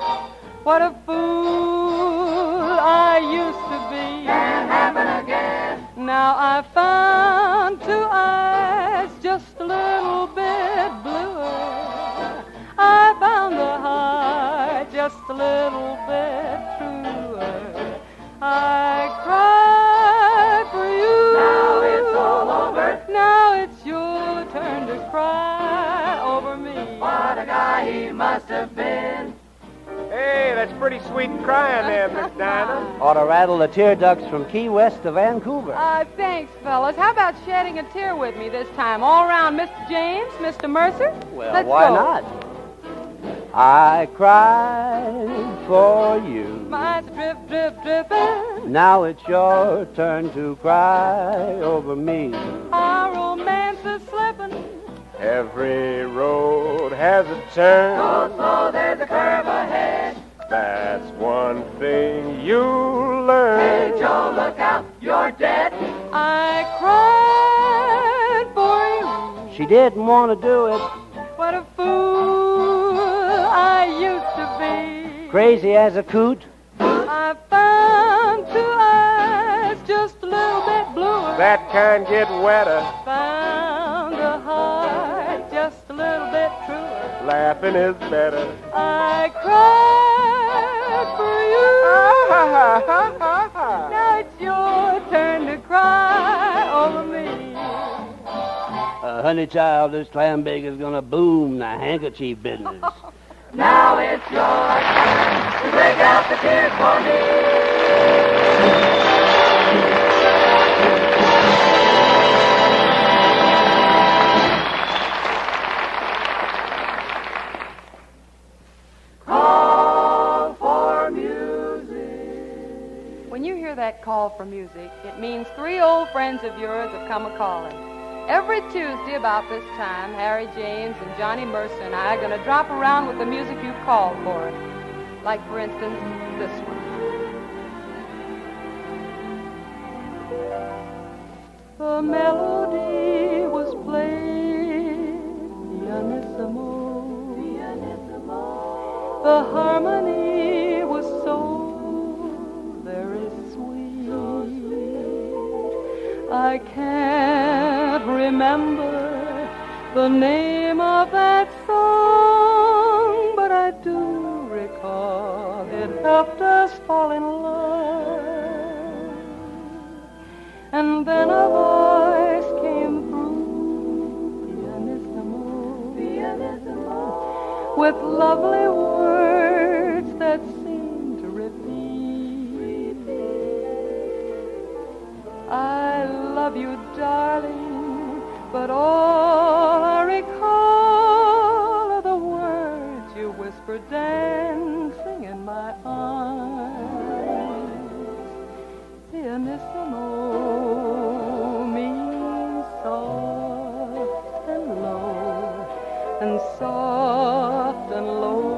What a fool I used to be. Can't happen again. Now I found two eyes just a little bit bluer. I found a heart just a little bit truer. I cried for you. Now it's all over. Now it's your turn to cry over me. What a guy he must have been. Hey, that's pretty sweet crying there, Miss Dinah. Ought to rattle the tear ducts from Key West to Vancouver. Thanks, fellas. How about shedding a tear with me this time? All around Mr. James, Mr. Mercer? Well, Let's why go. not? I cried for you. My eyes drip, drip, dripping. Now it's your turn to cry over me. Our romance is slipping. Every road has a turn. Go slow, there's a curve ahead. That's one thing you learn. Hey, Joe, look out, you're dead. I cried for you. She didn't want to do it. What a fool I used to be. Crazy as a coot. I found two eyes just a little bit bluer. That kind get wetter. Found a heart just a little bit truer. Laughing is better. I cried for you. Now it's your turn to cry over me. Honey child, this clam baker's gonna boom the handkerchief business. Now it's your turn to break out the tears for me. Call for music. When you hear that call for music, it means three old friends of yours have come a-calling. Every Tuesday about this time, Harry James and Johnny Mercer and I are going to drop around with the music you called for. Like, for instance, this one. The melody was played pianissimo. Pianissimo. The harmony was so very sweet. I can't remember the name of that song, but I do recall it helped us fall in love. And then a voice came through, pianissimo, pianissimo, with lovely words that seemed to repeat. I love you, darling, but all I recall are the words you whispered dancing in my arms. Pianissimo means soft and low, and soft and low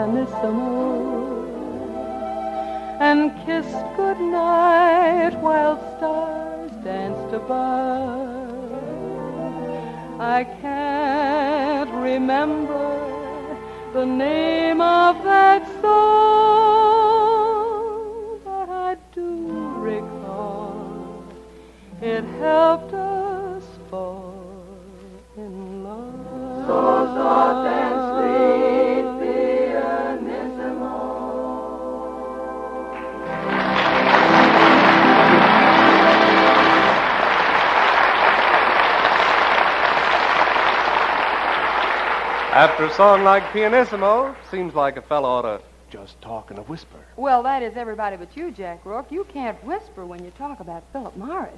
pianissimo and kissed goodnight while stars danced above. I can't remember the name of that song, but I do recall it helped us fall in love. So soft and sweet, pianissimo. After a song like Pianissimo, seems like a fellow ought to just talk in a whisper. Well, that is everybody but you, Jack Rourke. You can't whisper when you talk about Philip Morris.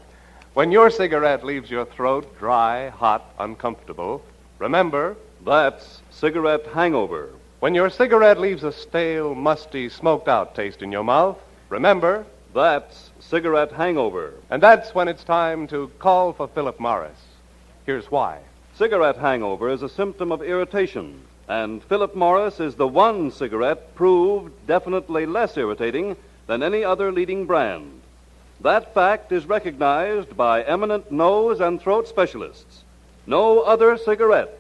When your cigarette leaves your throat dry, hot, uncomfortable, remember, That's cigarette hangover. when your cigarette leaves a stale, musty, smoked-out taste in your mouth, remember, That's cigarette hangover. and that's when it's time to call for Philip Morris. Here's why. Cigarette hangover is a symptom of irritation, and Philip Morris is the one cigarette proved definitely less irritating than any other leading brand. That fact is recognized by eminent nose and throat specialists. No other cigarette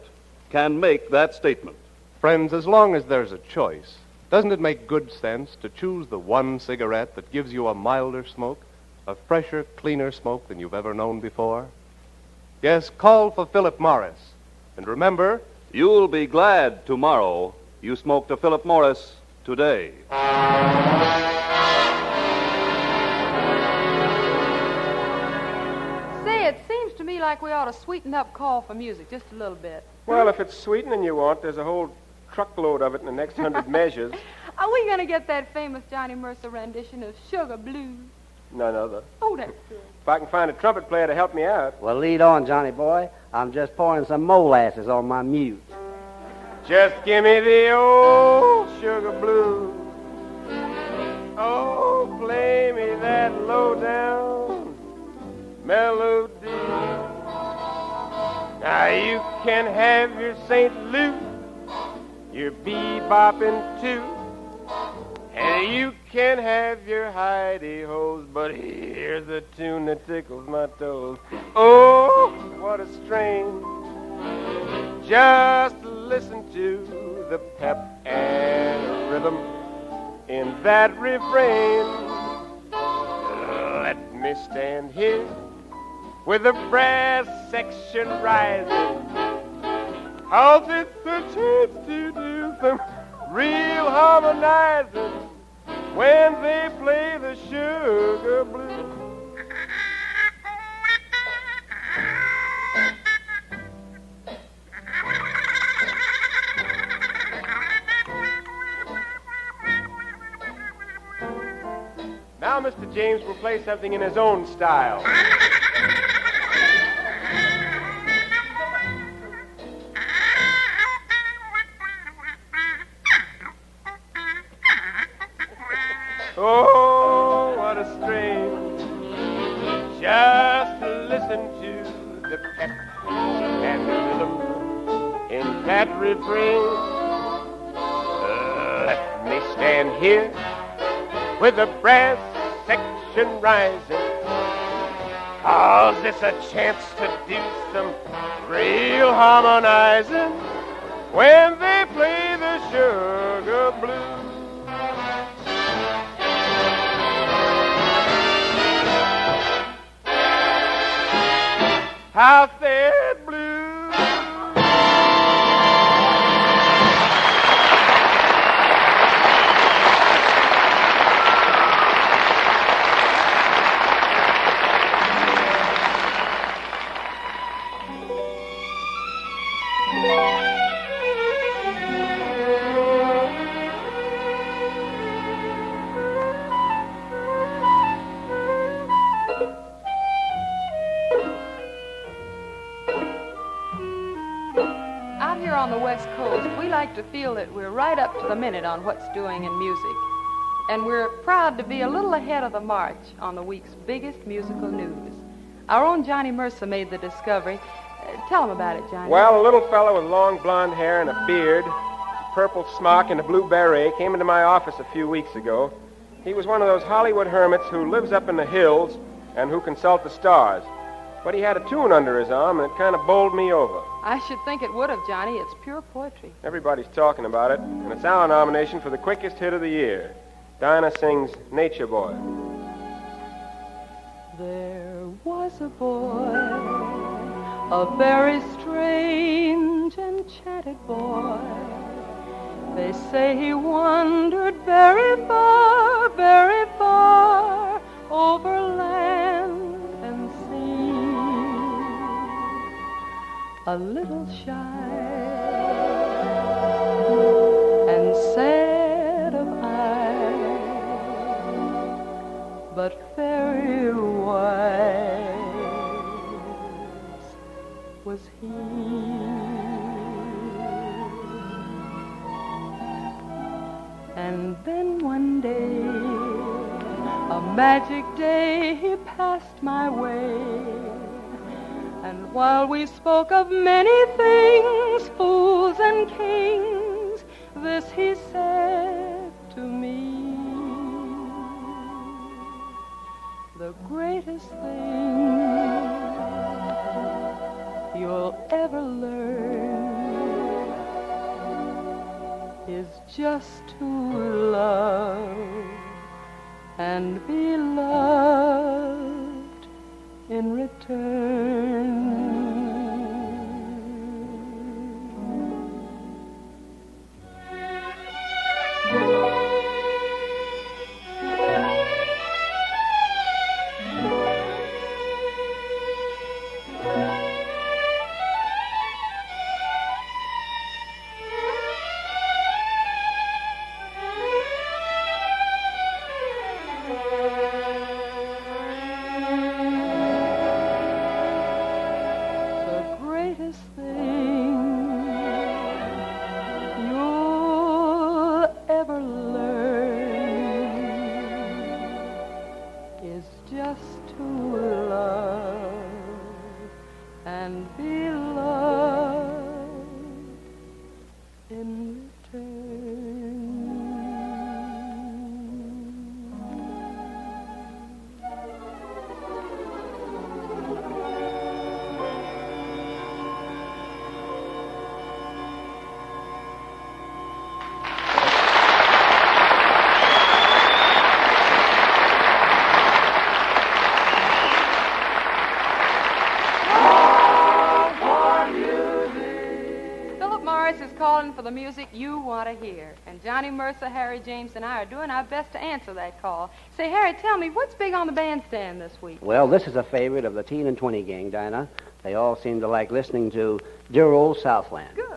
can make that statement. Friends, as long as there's a choice, doesn't it make good sense to choose the one cigarette that gives you a milder smoke, a fresher, cleaner smoke than you've ever known before? Yes, call for Philip Morris. And remember, You'll be glad tomorrow you smoked a Philip Morris today. Say, it seems to me like we ought to sweeten up call for music just a little bit. Well, if it's sweetening you want, there's a whole truckload of it in the next 100 measures. Are we going to get that famous Johnny Mercer rendition of Sugar Blues? None other. Oh, that's good. If I can find a trumpet player to help me out. Well, lead on, Johnny boy. I'm just pouring some molasses on my mute. Just give me the old sugar blues. Oh, play me that low-down melody. Now you can have your St. Louis, your bebopping too, and you can have your hidey-hos, but here's a tune that tickles my toes. Oh, what a strain. Just listen to the pep and rhythm in that refrain. Let me stand here with the brass section rising. How's it the chance to do some real harmonizing when they play the sugar blues? Now Mr. James will play something in his own style. Oh, what a strain. Just listen to the pep and the rhythm in that refrain. Let me stand here with the brass section rising. Cause it's a chance to do some real harmonizing when they play the sugar blues. How sad blues. Out here on the West Coast, we like to feel that we're right up to the minute on what's doing in music. And we're proud to be a little ahead of the march on the week's biggest musical news. Our own Johnny Mercer made the discovery. Tell him about it, Johnny. Well, a little fellow with long blonde hair and a beard purple smock and a blue beret came into my office a few weeks ago. He was one of those Hollywood hermits who lives up in the hills and who consult the stars. But he had a tune under his arm, and it kind of bowled me over. I should think it would have, Johnny. It's pure poetry. Everybody's talking about it, and it's our nomination for the quickest hit of the year. Dinah sings Nature Boy. There was a boy, a very strange, enchanted boy. They say he wandered very far over land and sea. A little shy and sad of eye, but very wise was he. And then one day, a magic day, he passed my way. And while we spoke of many things, fools and kings, this he said to me: the greatest thing you'll ever learn is just to love and be loved in return. For the music you want to hear. And Johnny Mercer, Harry James, and I are doing our best to answer that call. Say, Harry, tell me, what's big on the bandstand this week? Well, this is a favorite of the Teen and 20 gang, Dinah. They all seem to like listening to Dear Old Southland. Good.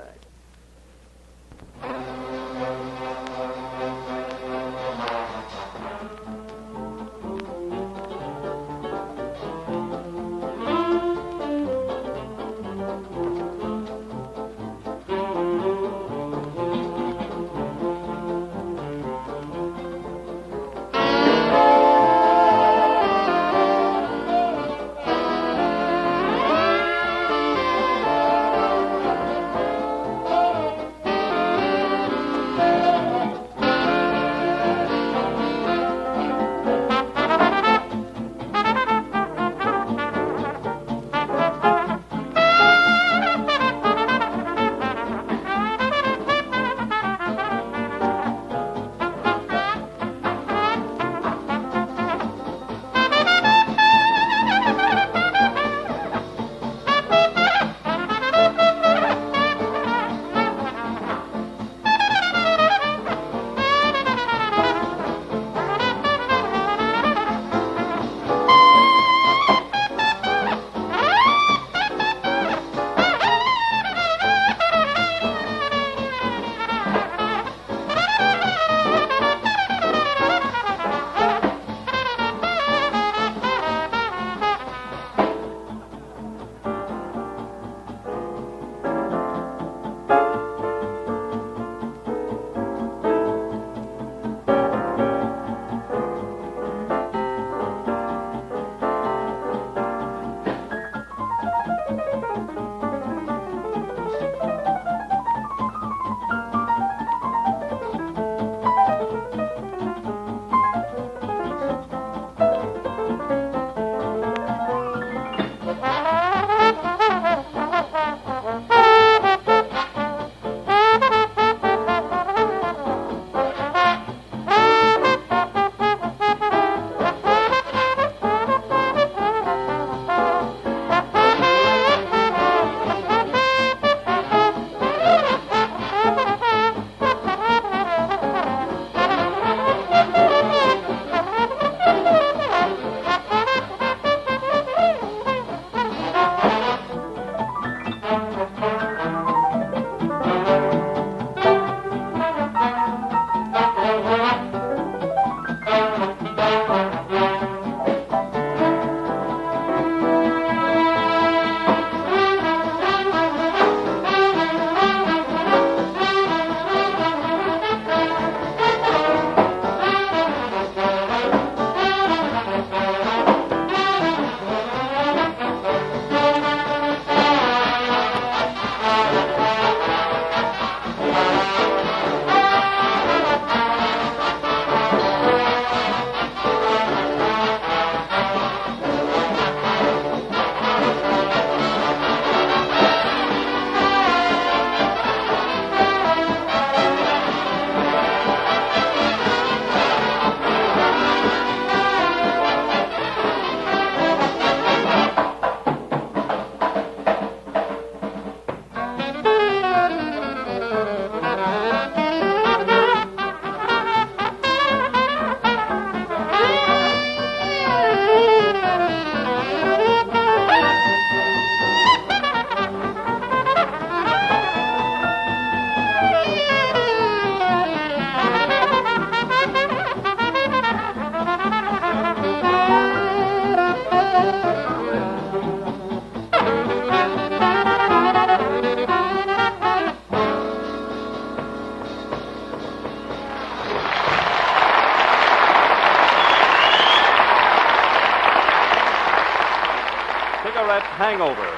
hangover.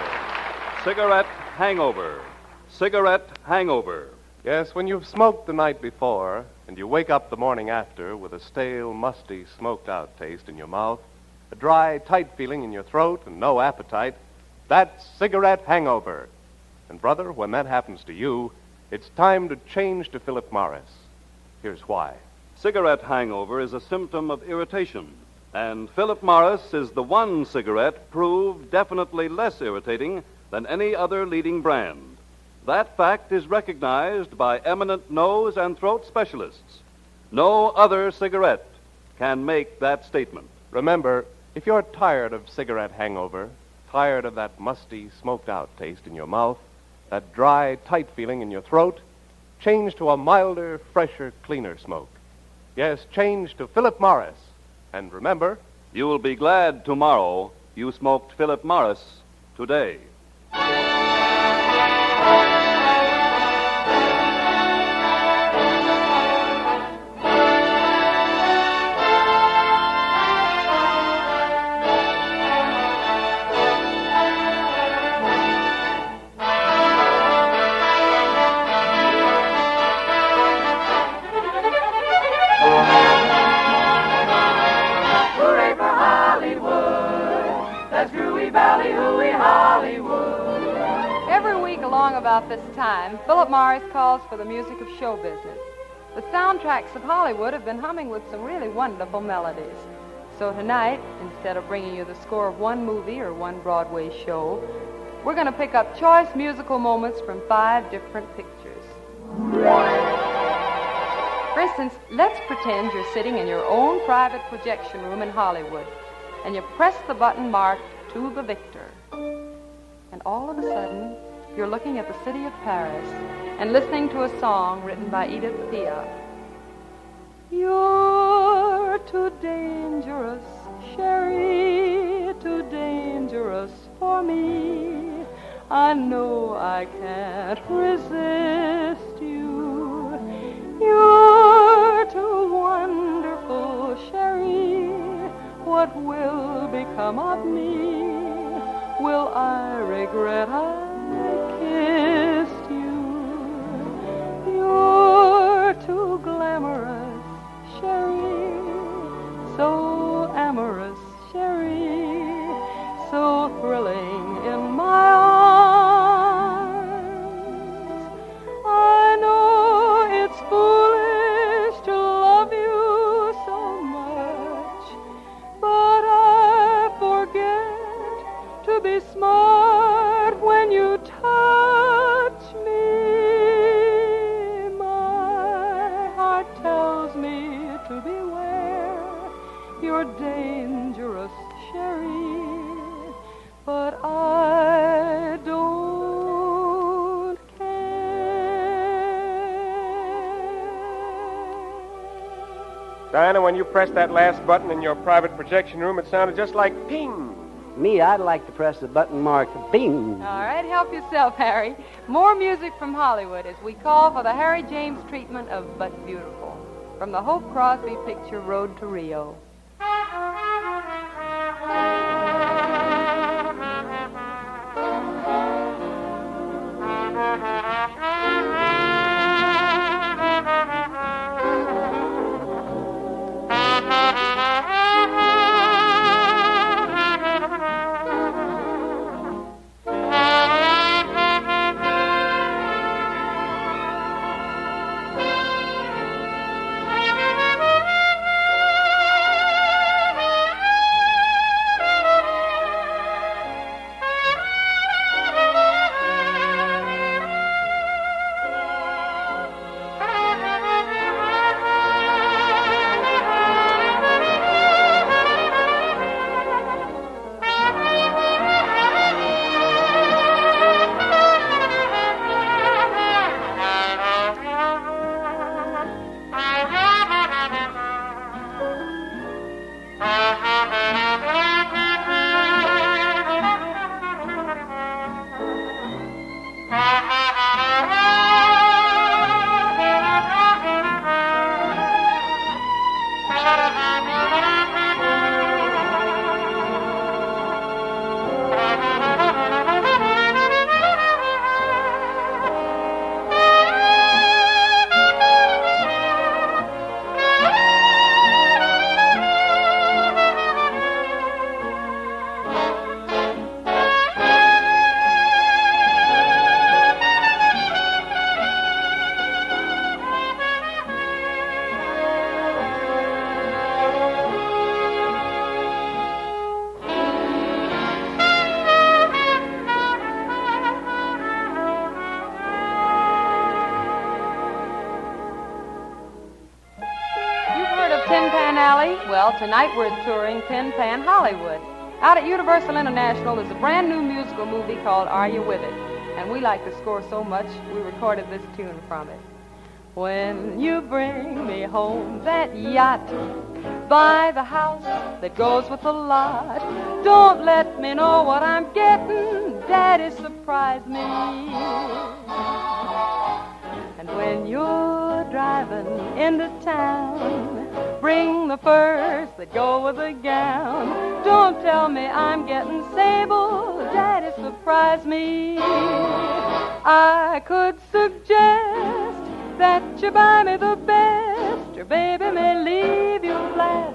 Cigarette hangover. Cigarette hangover. Yes, when you've smoked the night before and you wake up the morning after with a stale, musty, smoked-out taste in your mouth, a dry, tight feeling in your throat, and no appetite, that's cigarette hangover. And, brother, when that happens to you, it's time to change to Philip Morris. Here's why. Cigarette hangover is a symptom of irritation, and Philip Morris is the one cigarette proved definitely less irritating than any other leading brand. That fact is recognized by eminent nose and throat specialists. No other cigarette can make that statement. Remember, if you're tired of cigarette hangover, tired of that musty, smoked-out taste in your mouth, that dry, tight feeling in your throat, change to a milder, fresher, cleaner smoke. Yes, change to Philip Morris. And remember, you will be glad tomorrow you smoked Philip Morris today. About this time, Philip Morris calls for the music of show business. The soundtracks of Hollywood have been humming with some really wonderful melodies. So tonight, instead of bringing you the score of one movie or one Broadway show, we're going to pick up choice musical moments from 5 different pictures. For instance, let's pretend you're sitting in your own private projection room in Hollywood, and you press the button marked "To the Victor." And all of a sudden, you're looking at the city of Paris and listening to a song written by Edith Piaf. You're too dangerous, Sherry, too dangerous for me. I know I can't resist you. You're too wonderful, Sherry. What will become of me? Will I regret I kissed you? You're too glamorous, Sherry, so amorous, Sherry, so thrilling in my arms. I know it's foolish to love you so much, but I forget to be smart when you touch me. My heart tells me to beware. You're dangerous, Sherry, but I don't care. Dinah, when you pressed that last button in your private projection room, it sounded just like ping. Me, I'd like to press the button marked bing. All right, help yourself, Harry. More music from Hollywood as we call for the Harry James treatment of But Beautiful from the Hope Crosby picture Road to Rio. Well, tonight we're touring Tin Pan Hollywood. Out at Universal International is a brand new musical movie called Are You With It? And we like the score so much, we recorded this tune from it. When you bring me home that yacht, buy the house that goes with the lot. Don't let me know what I'm getting, Daddy, surprise me. And when you're driving into town, bring the furs that go with the gown. Don't tell me I'm getting sable, Daddy, surprise me. I could suggest that you buy me the best, your baby may leave you flat.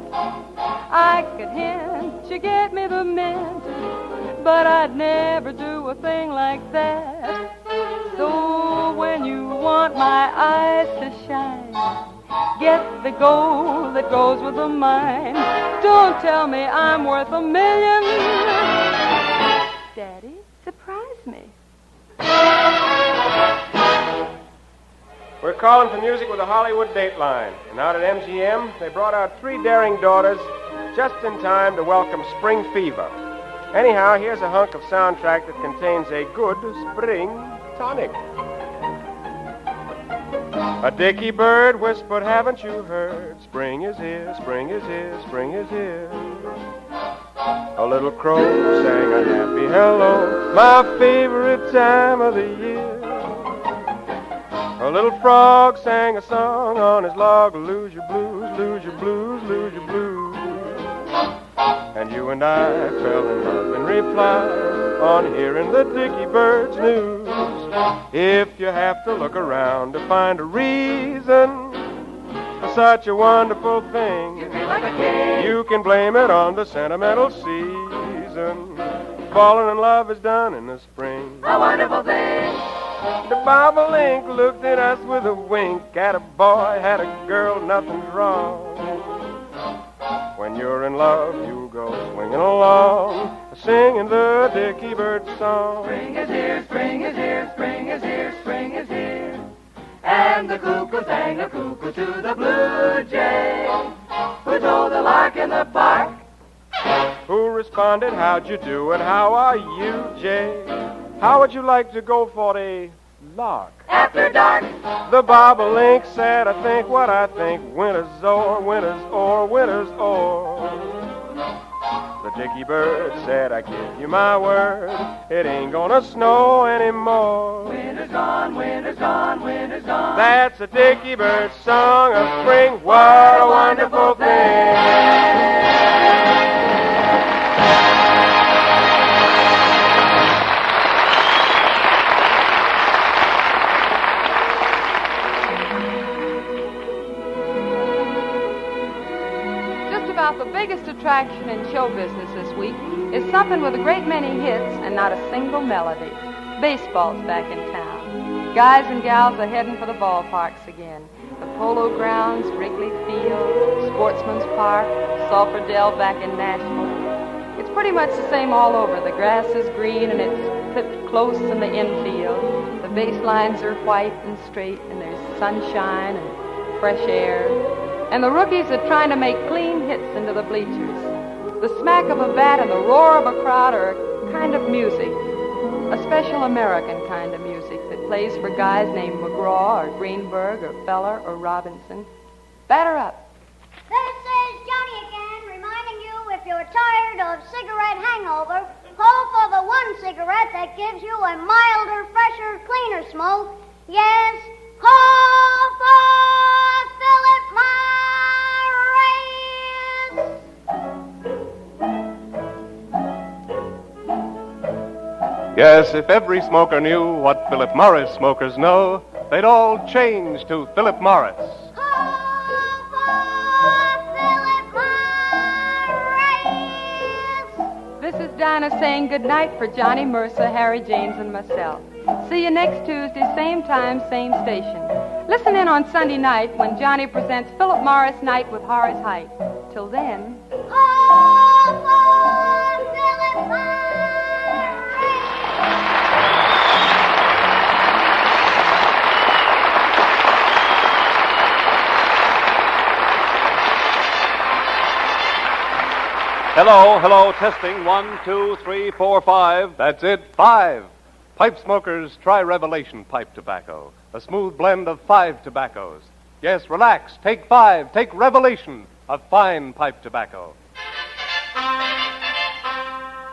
I could hint you get me the mint, but I'd never do a thing like that. So when you want my eyes to shine, get the gold that goes with the mine. Don't tell me I'm worth $1 million. Daddy, surprise me. We're calling for music with a Hollywood Dateline. And out at MGM, they brought out 3 daring daughters just in time to welcome spring fever. Anyhow, here's a hunk of soundtrack that contains a good spring tonic. A dicky bird whispered, haven't you heard? Spring is here, spring is here, spring is here. A little crow sang a happy hello, my favorite time of the year. A little frog sang a song on his log, lose your blues, lose your blues, lose your blues. And you and I fell in love in reply on hearing the dicky bird's news. If you have to look around to find a reason for such a wonderful thing, you feel like a king. You can blame it on the sentimental season. Falling in love is done in the spring. A wonderful thing. The bobolink looked at us with a wink. Had a boy, had a girl, nothing's wrong. When you're in love, you go swinging along, singing the dicky bird song. Spring is here, spring is here, spring is here, spring is here. And the cuckoo sang a cuckoo to the blue jay, who told the lark in the park, who responded, how'd you do and how are you, Jay? How would you like to go for a lark? After dark. The bobolink said, I think what I think. Winter's o'er, winter's o'er, winter's o'er. The dicky bird said, I give you my word, it ain't gonna snow anymore. Winter's gone, winter's gone, winter's gone. That's a dicky bird song of spring. What a wonderful thing. About the biggest attraction in show business this week is something with a great many hits and not a single melody. Baseball's back in town. Guys and gals are heading for the ballparks again. The Polo Grounds, Wrigley Field, Sportsman's Park, Sulphur Dell back in Nashville. It's pretty much the same all over. The grass is green and it's clipped close in the infield. The baselines are white and straight and there's sunshine and fresh air. And the rookies are trying to make clean hits into the bleachers. The smack of a bat and the roar of a crowd are a kind of music, a special American kind of music that plays for guys named McGraw or Greenberg or Feller or Robinson. Batter up. This is Johnny again, reminding you if you're tired of cigarette hangover, call for the one cigarette that gives you a milder, fresher, cleaner smoke. Yes, call for Philip Morris. Yes, if every smoker knew what Philip Morris smokers know, they'd all change to Philip Morris. This is Dinah saying goodnight for Johnny, Mercer, Harry, James, and myself. See you next Tuesday, same time, same station. Listen in on Sunday night when Johnny presents Philip Morris Night with Horace Height. Till then... Hello, testing. 1, 2, 3, 4, 5. That's it, 5. Pipe smokers, try Revelation pipe tobacco. A smooth blend of 5 tobaccos. Yes, relax. Take 5. Take Revelation, a fine pipe tobacco.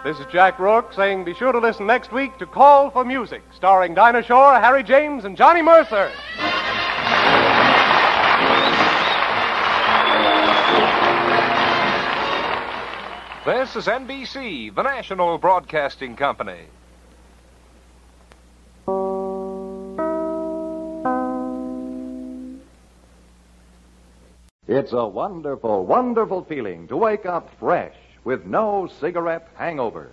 This is Jack Rourke saying be sure to listen next week to Call for Music, starring Dinah Shore, Harry James, and Johnny Mercer. This is NBC, the national broadcasting company. It's a wonderful, wonderful feeling to wake up fresh with no cigarette hangover.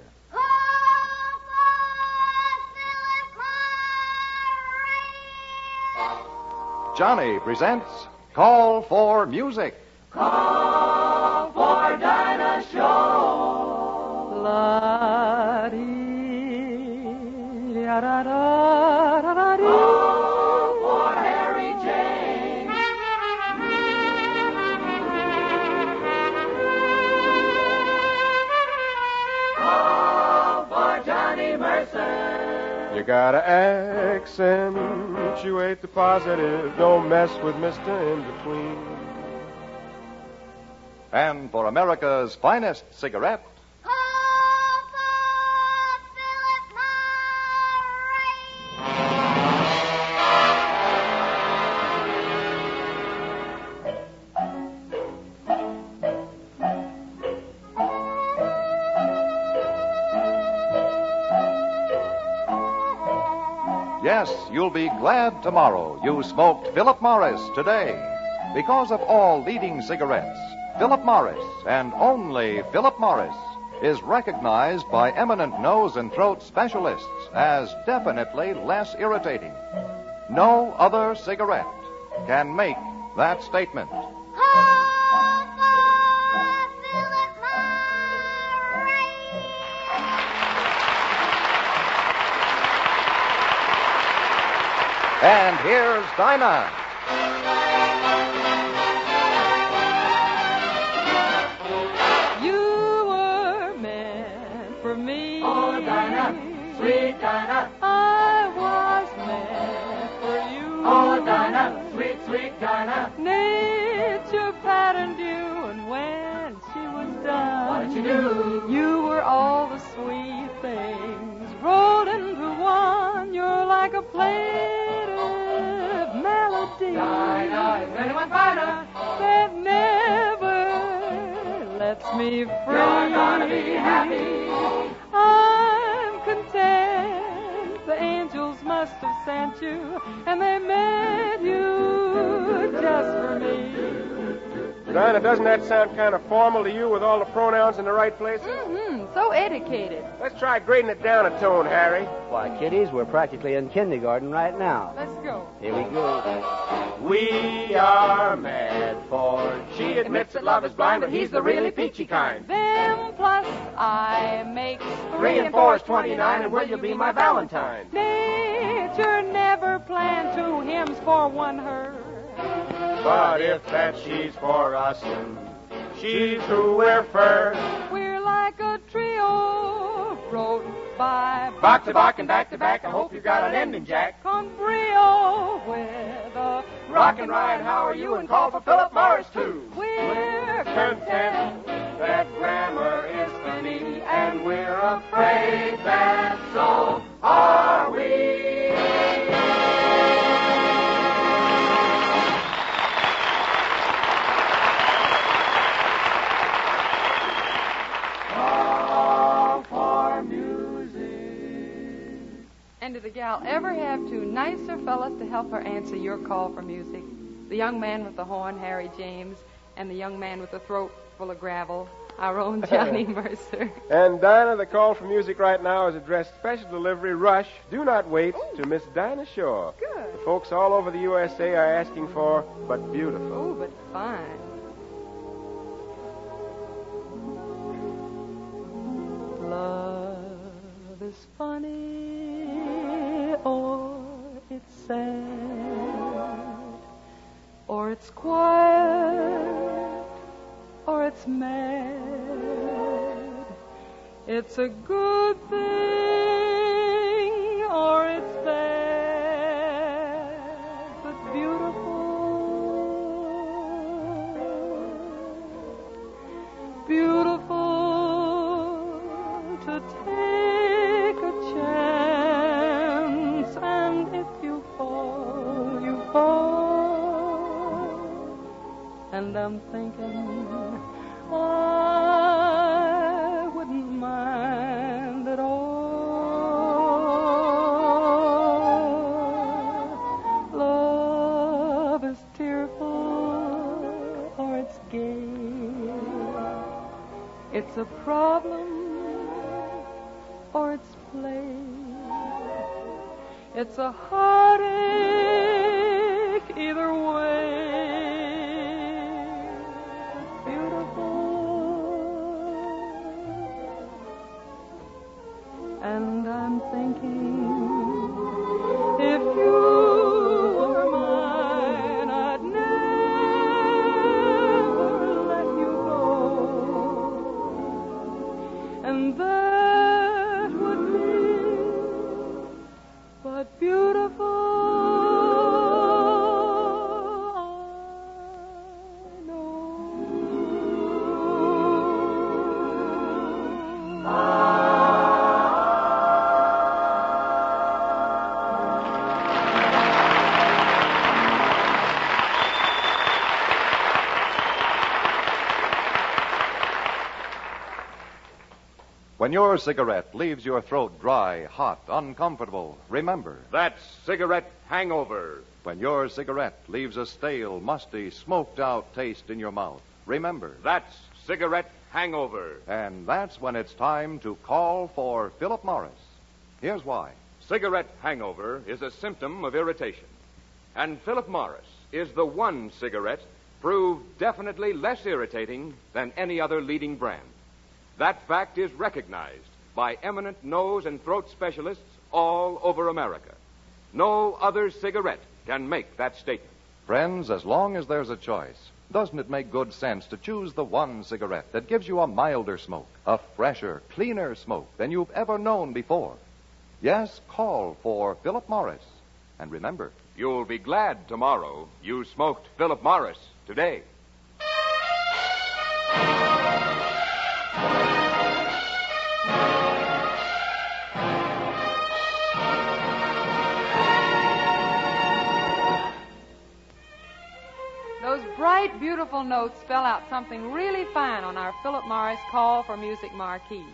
Johnny presents Call for Music. Call for Dinah Show. La-dee-da-da-da-da-dee. Call for Harry James. Call for Johnny Mercer. You gotta accentuate the positive. Don't mess with Mr. In Between. And for America's finest cigarette, yes, you'll be glad tomorrow you smoked Philip Morris today. Because of all leading cigarettes, Philip Morris, and only Philip Morris, is recognized by eminent nose and throat specialists as definitely less irritating. No other cigarette can make that statement. And here's Dinah. You were meant for me. Oh, Dinah, sweet Dinah. I was meant for you. Oh, Dinah, sweet, sweet Dinah. Nature patterned you, and when she was done, What did you do? You were all the sweet things rolled into one. You're like a plate of melody. Dinah, is anyone finer? That never lets me free. You're gonna be happy. I'm content. The angels must have sent you, and they meant you just for me. Dinah, doesn't that sound kind of formal to you with all the pronouns in the right places? So educated. Let's try grading it down a tone, Harry. Why, kiddies, we're practically in kindergarten right now. Let's go. Here we go. We are mad for. She admits that love is blind, but he's the really peachy kind. Them plus I makes 3 and 4 is 29, and will you be my Valentine? Nature never planned 2 hymns for one her. But if that she's for us, and she's who we're first. We're like a trio rode by Bach to Bach and back to back, I hope you got an ending, Jack. con brio with a Rock and ride, how are you? And call for Philip Morris, too. We're Content that grammar is for me, and we're afraid that so are we. Call for music. And did the gal ever have 2 nicer fellas to help her answer your call for music? The young man with the horn, Harry James, and the young man with the throat full of gravel, our own Johnny Mercer. And Dinah, the call for music right now is addressed special delivery, rush, do not wait, to Miss Dinah Shore. Good. The folks all over the USA are asking for But Beautiful. Oh, but fine. love is funny, or it's sad, or it's quiet, or it's mad. It's a good thing or it's bad, but beautiful to take a chance, and if you fall, you fall. And I'm thinking I wouldn't mind at all. Love is tearful or it's gay. It's a problem or it's play. It's a heartache either way. And I'm thinking, if you were mine, I'd never let you go. And that would be but beautiful. When your cigarette leaves your throat dry, hot, uncomfortable, remember. That's cigarette hangover. When your cigarette leaves a stale, musty, smoked out taste in your mouth, remember. That's cigarette hangover. And that's when it's time to call for Philip Morris. Here's why. Cigarette hangover is a symptom of irritation. And Philip Morris is the one cigarette proved definitely less irritating than any other leading brand. That fact is recognized by eminent nose and throat specialists all over America. No other cigarette can make that statement. Friends, as long as there's a choice, doesn't it make good sense to choose the one cigarette that gives you a milder smoke, a fresher, cleaner smoke than you've ever known before? Yes, call for Philip Morris. And remember, you'll be glad tomorrow you smoked Philip Morris today. Those bright, beautiful notes spell out something really fine on our Philip Morris Call for Music marquee.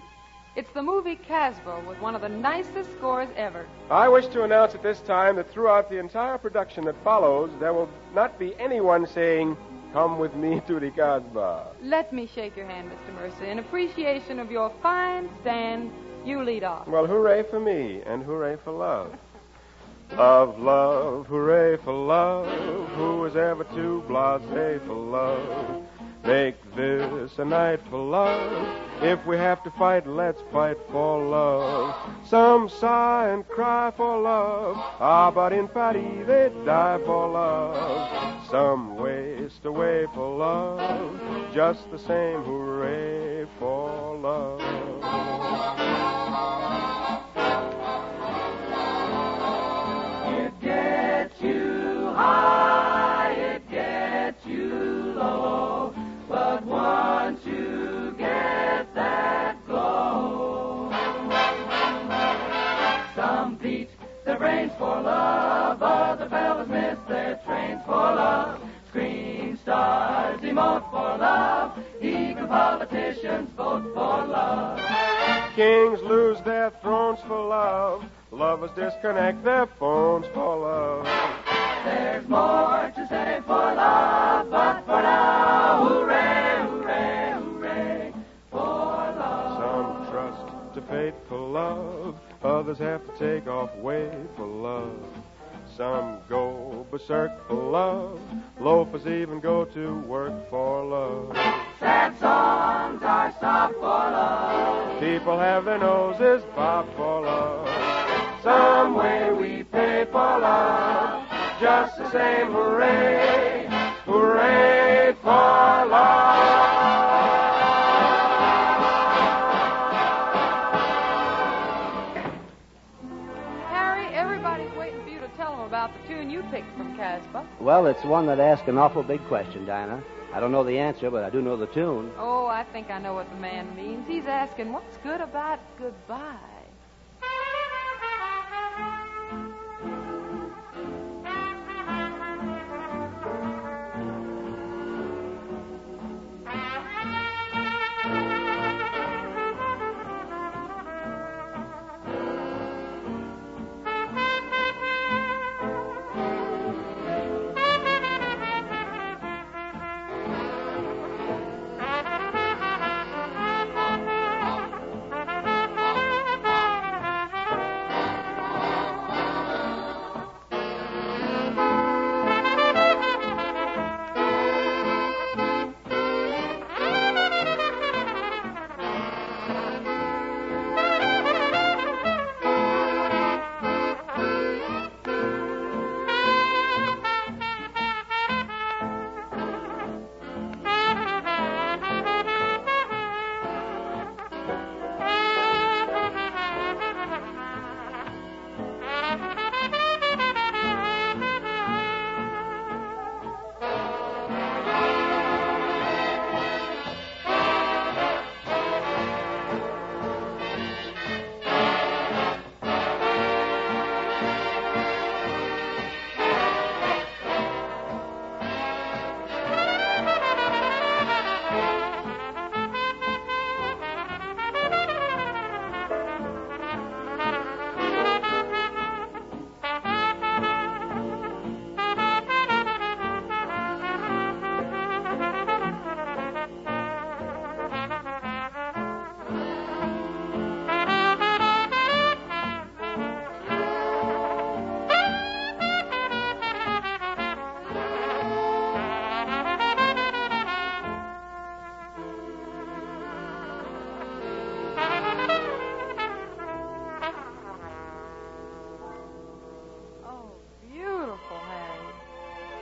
It's the movie Casper with one of the nicest scores ever. I wish to announce at this time that throughout the entire production that follows, there will not be anyone saying, "Come with me to the Casbah." Let me shake your hand, Mr. Mercer, in appreciation of your fine stand. You lead off. Well, hooray for me, and hooray for love. Of love, hooray for love. Who is ever too blasé for love? Make this a night for love. If we have to fight, let's fight for love. Some sigh and cry for love. Ah, but in Paris they die for love. Some waste away for love. Just the same, hooray for love. It gets you high, it gets you low. But once you get that glow, some beat their brains for love, other fellas miss their trains for love. Screen stars emote for love, eager politicians vote for love. Kings lose their thrones for love, lovers disconnect their phones for love. There's more to say for love, but for now, hooray, hooray, hooray, for love. Some trust to fate for love, others have to take off weight for love. Some go berserk for love, loafers even go to work for love. Sad songs are stopped for love. People have their noses bobbed for love. Some way we pay for love. Just the same, hooray, hooray for love. tell him about the tune you picked from Casbah? Well, it's one that asks an awful big question, Dinah. I don't know the answer, but I do know the tune. Oh, I think I know what the man means. He's asking, what's good about goodbye?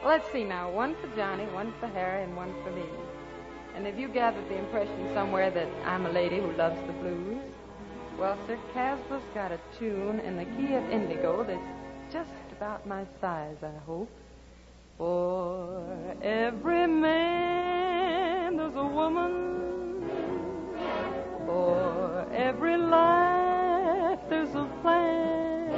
Let's see now. One for Johnny, one for Harry, and one for me. And have you gathered the impression somewhere that I'm a lady who loves the blues? Well, Sir Casbah's got a tune in the key of indigo that's just about my size, I hope. For every man there's a woman. For every life there's a plan.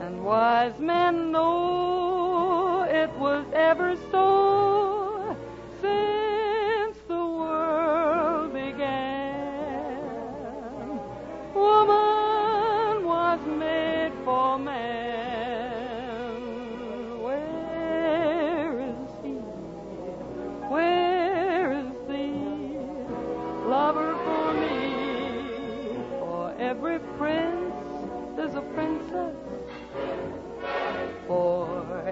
And wise men know it was ever so since the world began. Woman was made for man. Where is he? Where is the lover for me? For every prince there's a princess. For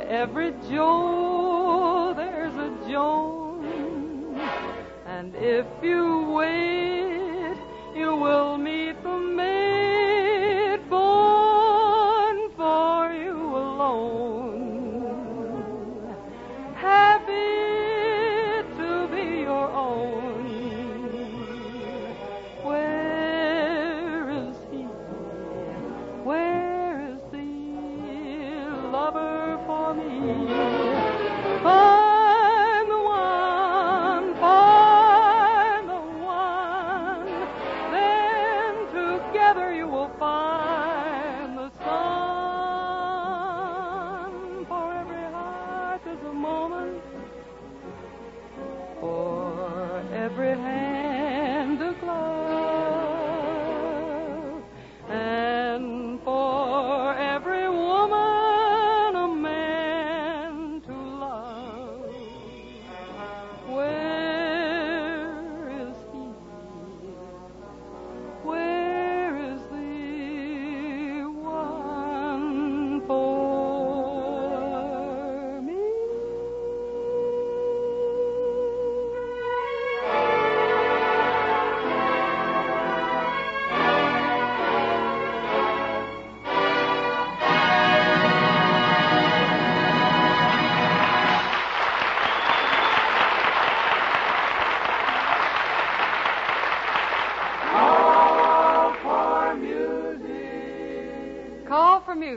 every Joe, there's a Joan. And if you wait, you will meet the maid born for you alone. Happy to be your own. Where is he? Where is the lover for me? Find the one, find the one. Then together you will find the sun. For every heart there's a moment. For every hand a glove. And for every woman a man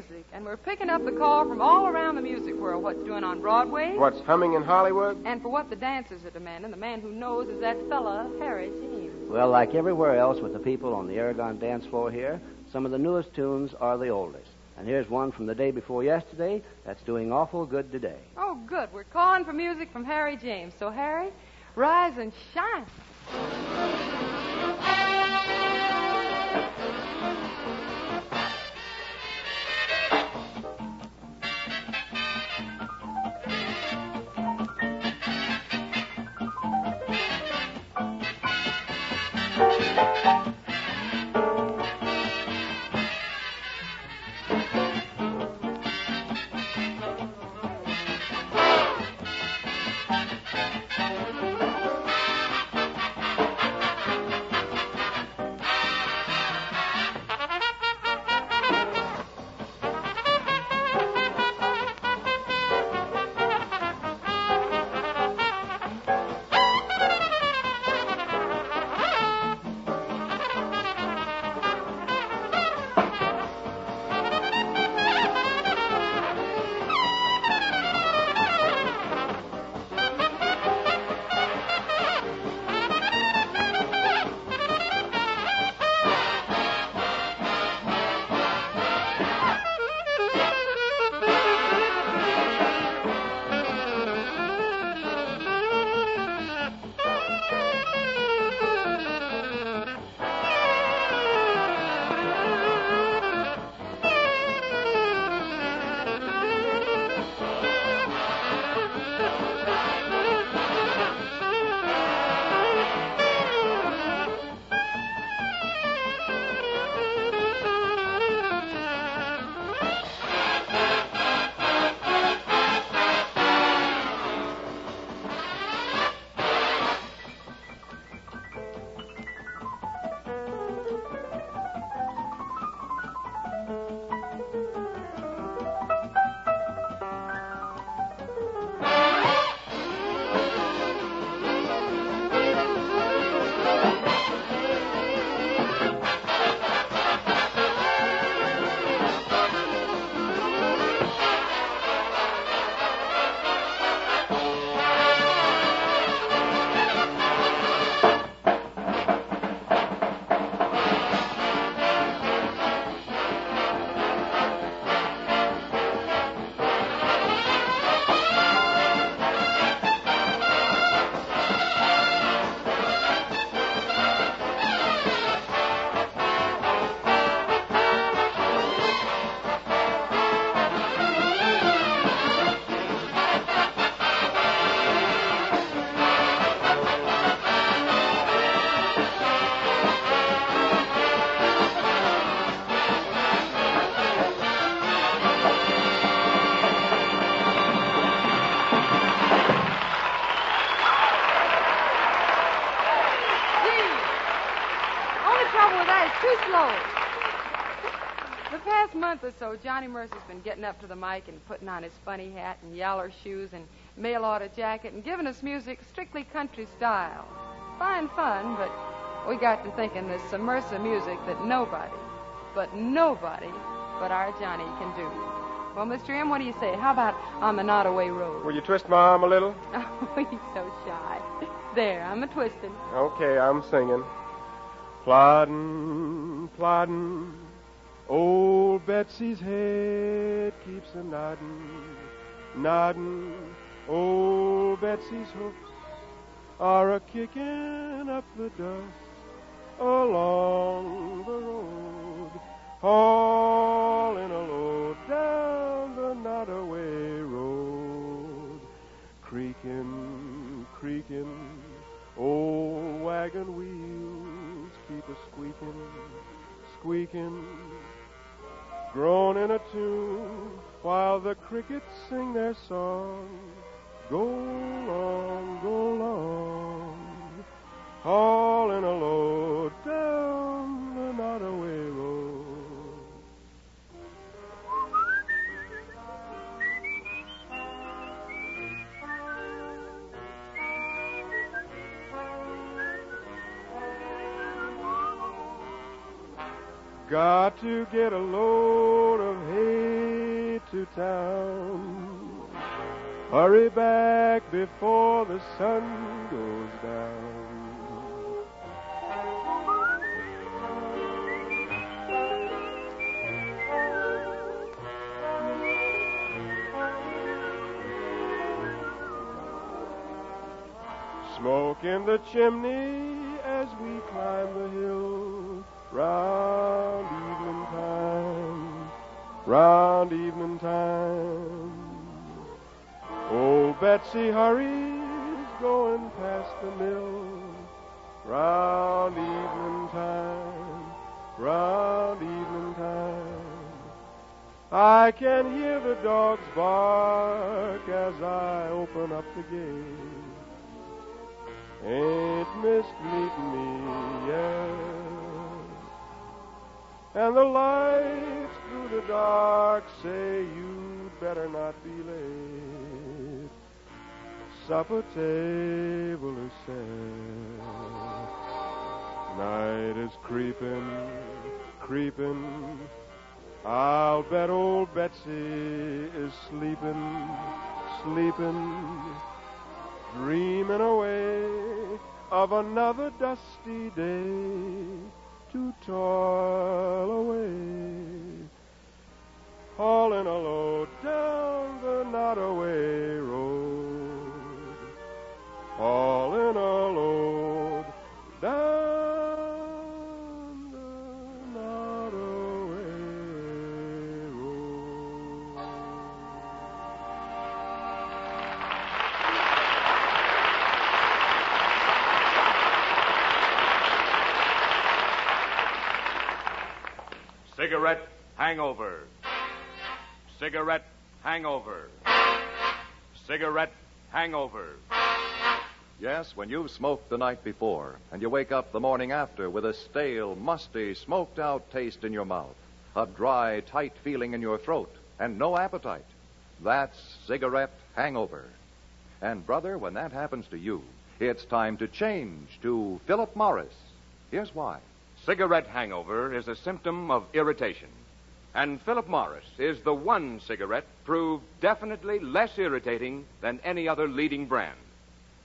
music, and we're picking up the call from all around the music world. What's doing on Broadway? What's humming in Hollywood? And for what the dancers are demanding. The man who knows is that fella, Harry James. Well, like everywhere else with the people on the Aragon dance floor here, some of the newest tunes are the oldest. And here's one from the day before yesterday that's doing awful good today. Oh, good. We're calling for music from Harry James. So, Harry, rise and shine. Month or so, Johnny Mercer's been getting up to the mic and putting on his funny hat and yaller shoes and mail-order jacket and giving us music strictly country style. Fine fun, but we got to thinking there's some Mercer music that nobody but our Johnny can do. Well, Mr. M, what do you say? How about On the Nottoway Road? Will you twist my arm a little? Oh, he's so shy. There, I'm a-twisting. Okay, I'm singing. Ploddin', ploddin', old Betsy's head keeps a noddin', noddin'. Old Betsy's hoofs are a-kicking up the dust along the road, hauling a load down the Nottoway Road. Creaking, creaking, old wagon wheels keep a-squeaking, squeaking, groaning a tune while the crickets sing their song. Go long, hauling a load down the Nottoway Road. Got to get a load of hay Hurry back before the sun goes down. Smoke in the chimney as we climb the hill, round evening time, round evening time. Old Betsy hurries going past the mill, round evening time, round evening time. I can hear the dogs bark as I open up the gate. Ain't missed meeting me yet. And the lights through the dark say you'd better not be late. Supper table is set. Night is creeping, creeping. I'll bet old Betsy is sleeping, sleeping, dreaming away of another dusty day to toil away, hauling a load down the not-away road, hauling a load down the not-away road. Cigarette hangover. Cigarette hangover. Cigarette hangover. Yes, when you've smoked the night before and you wake up the morning after with a stale, musty, smoked-out taste in your mouth, a dry, tight feeling in your throat, and no appetite. That's cigarette hangover. And, brother, when that happens to you, it's time to change to Philip Morris. Here's why. Cigarette hangover is a symptom of irritation. And Philip Morris is the one cigarette proved definitely less irritating than any other leading brand.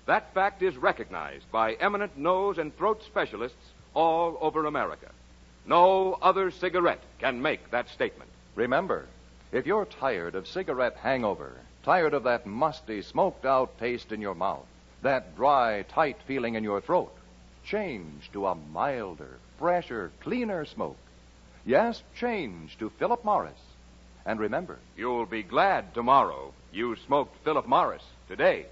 That fact is recognized by eminent nose and throat specialists all over America. No other cigarette can make that statement. Remember, if you're tired of cigarette hangover, tired of that musty, smoked-out taste in your mouth, that dry, tight feeling in your throat, change to a milder, fresher, cleaner smoke. Yes, change to Philip Morris. And remember, you'll be glad tomorrow you smoked Philip Morris today.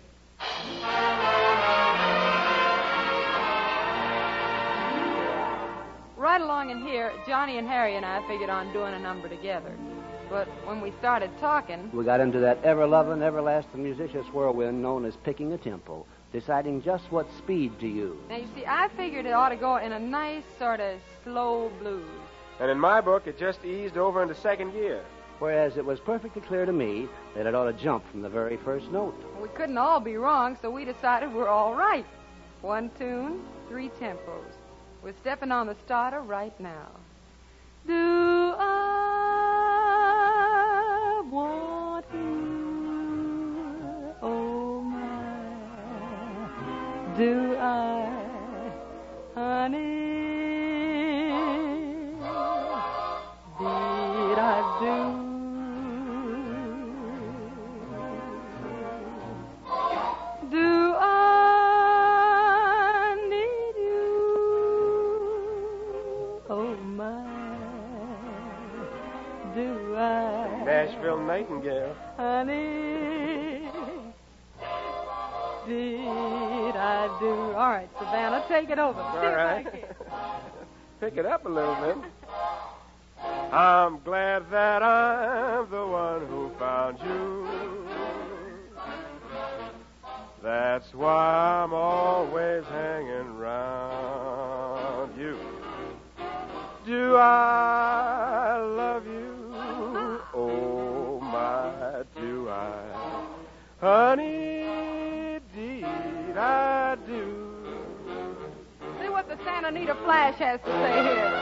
Right along in here, Johnny and Harry and I figured on doing a number together. But when we started talking, we got into that ever-loving, everlasting musician's whirlwind known as picking a tempo, deciding just what speed to use. Now, you see, I figured it ought to go in a nice sort of slow blues. And in my book, it just eased over into second gear. Whereas it was perfectly clear to me that it ought to jump from the very first note. We couldn't all be wrong, so we decided we're all right. One tune, three tempos. We're stepping on the starter right now. Do I want you? Oh, my. Do I, honey? Did I do? Do I need you? Oh, my. Do I? Nashville Nightingale. Honey, did I do? All right, Savannah, take it over. All right. Pick it up a little bit. I'm glad that I'm the one who found you. That's why I'm always hanging round you. Do I love you? Oh, my, do I? Honey, did I do? See what the Santa Anita Flash has to say here.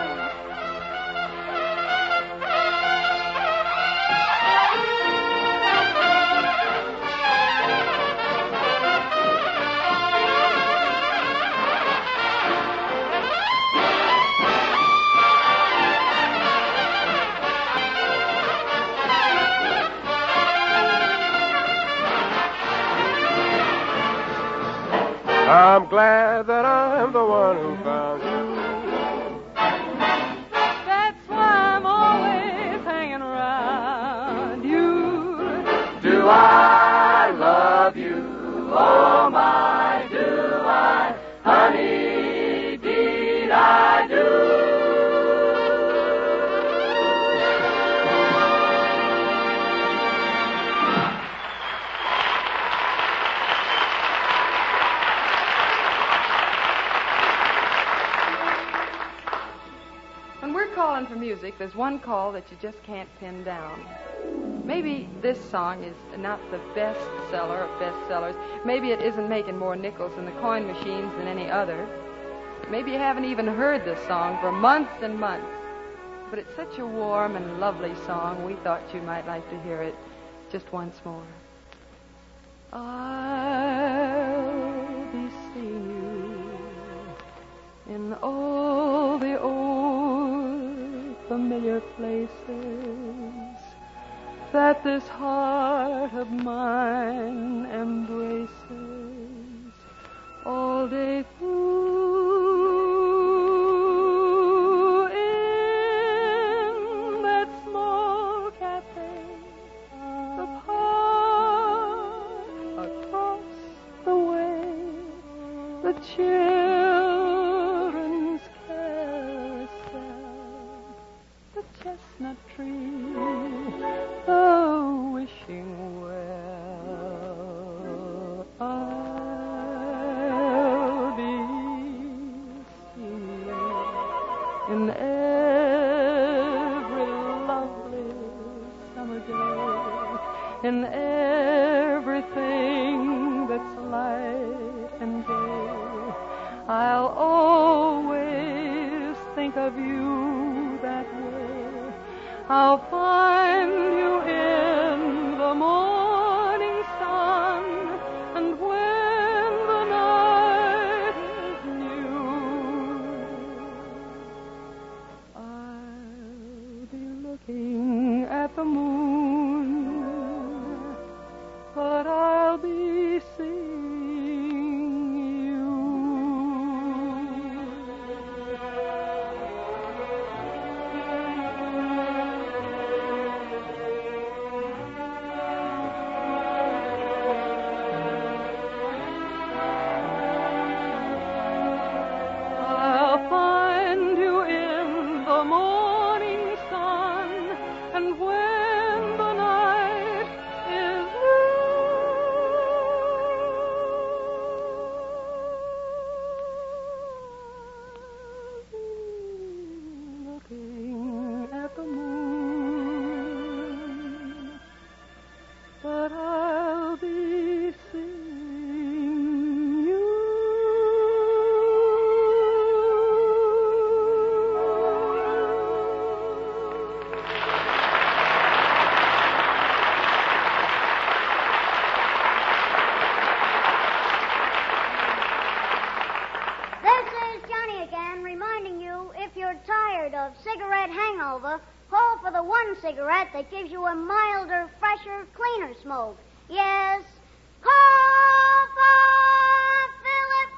I'm glad that I'm the one who found you. That's why I'm always hanging around you. Do I love you? Oh, my, do I? Honey, deed I do. When we're calling for music, there's one call that you just can't pin down. Maybe this song is not the best seller of bestsellers. Maybe it isn't making more nickels in the coin machines than any other. Maybe you haven't even heard this song for months and months. But it's such a warm and lovely song, we thought you might like to hear it just once more. I'll be seeing you in all the old familiar places that this heart of mine embraces all day through. In that small cafe apart, across the way, the children's carousel, the chestnut tree, the wishing well. I'll be seeing in every lovely summer day, in everything that's light and gay. I'll always think of you that way. I'll find you in the morning sun, and when the night is new, I'll be looking at the moon, but I'll be seeing you. I'll find you in the morning sun, and when the night is looking at the moon, but I'll be seeing you. This is Johnny again, reminding you, if you're tired of cigarette hangover, call for the one cigarette that gives you a milder, fresher, cleaner smoke. Yes, call for Philip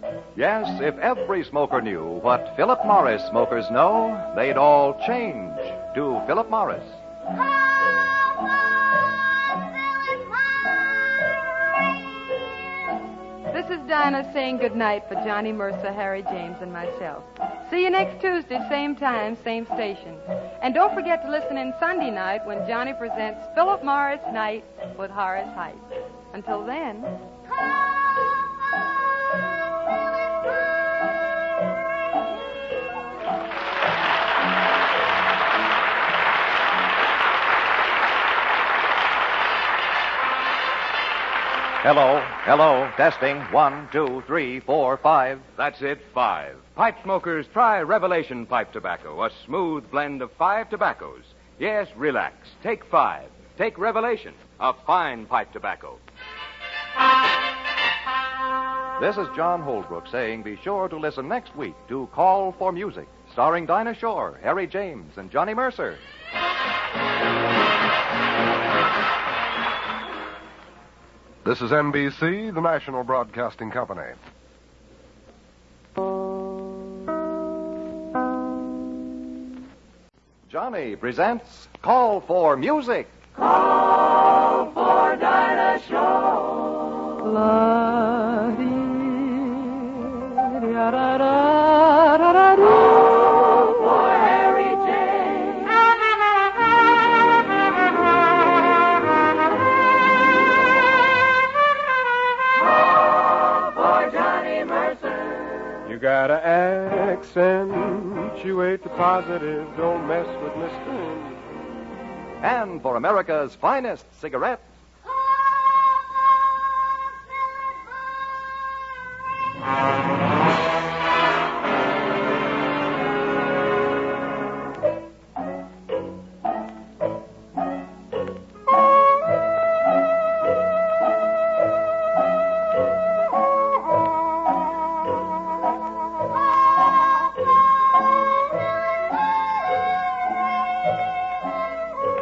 Morris. Yes, if every smoker knew what Philip Morris smokers know, they'd all change to Philip Morris. This is Dinah saying goodnight for Johnny Mercer, Harry James, and myself. See you next Tuesday, same time, same station. And don't forget to listen in Sunday night when Johnny presents Philip Morris Night with Horace Height. Until then... Hello, testing. 1, 2, 3, 4, 5. That's it, 5. Pipe smokers, try Revelation pipe tobacco, a smooth blend of 5 tobaccos. Yes, relax. Take 5. Take Revelation, a fine pipe tobacco. This is John Holbrook saying be sure to listen next week to Call for Music, starring Dinah Shore, Harry James, and Johnny Mercer. This is NBC, the National Broadcasting Company. Johnny presents Call for Music. Call for Dinah Show. Call for Harry James. Call for Johnny Mercer. You gotta accentuate the positive. Don't mess with Mr. And for America's finest cigarette,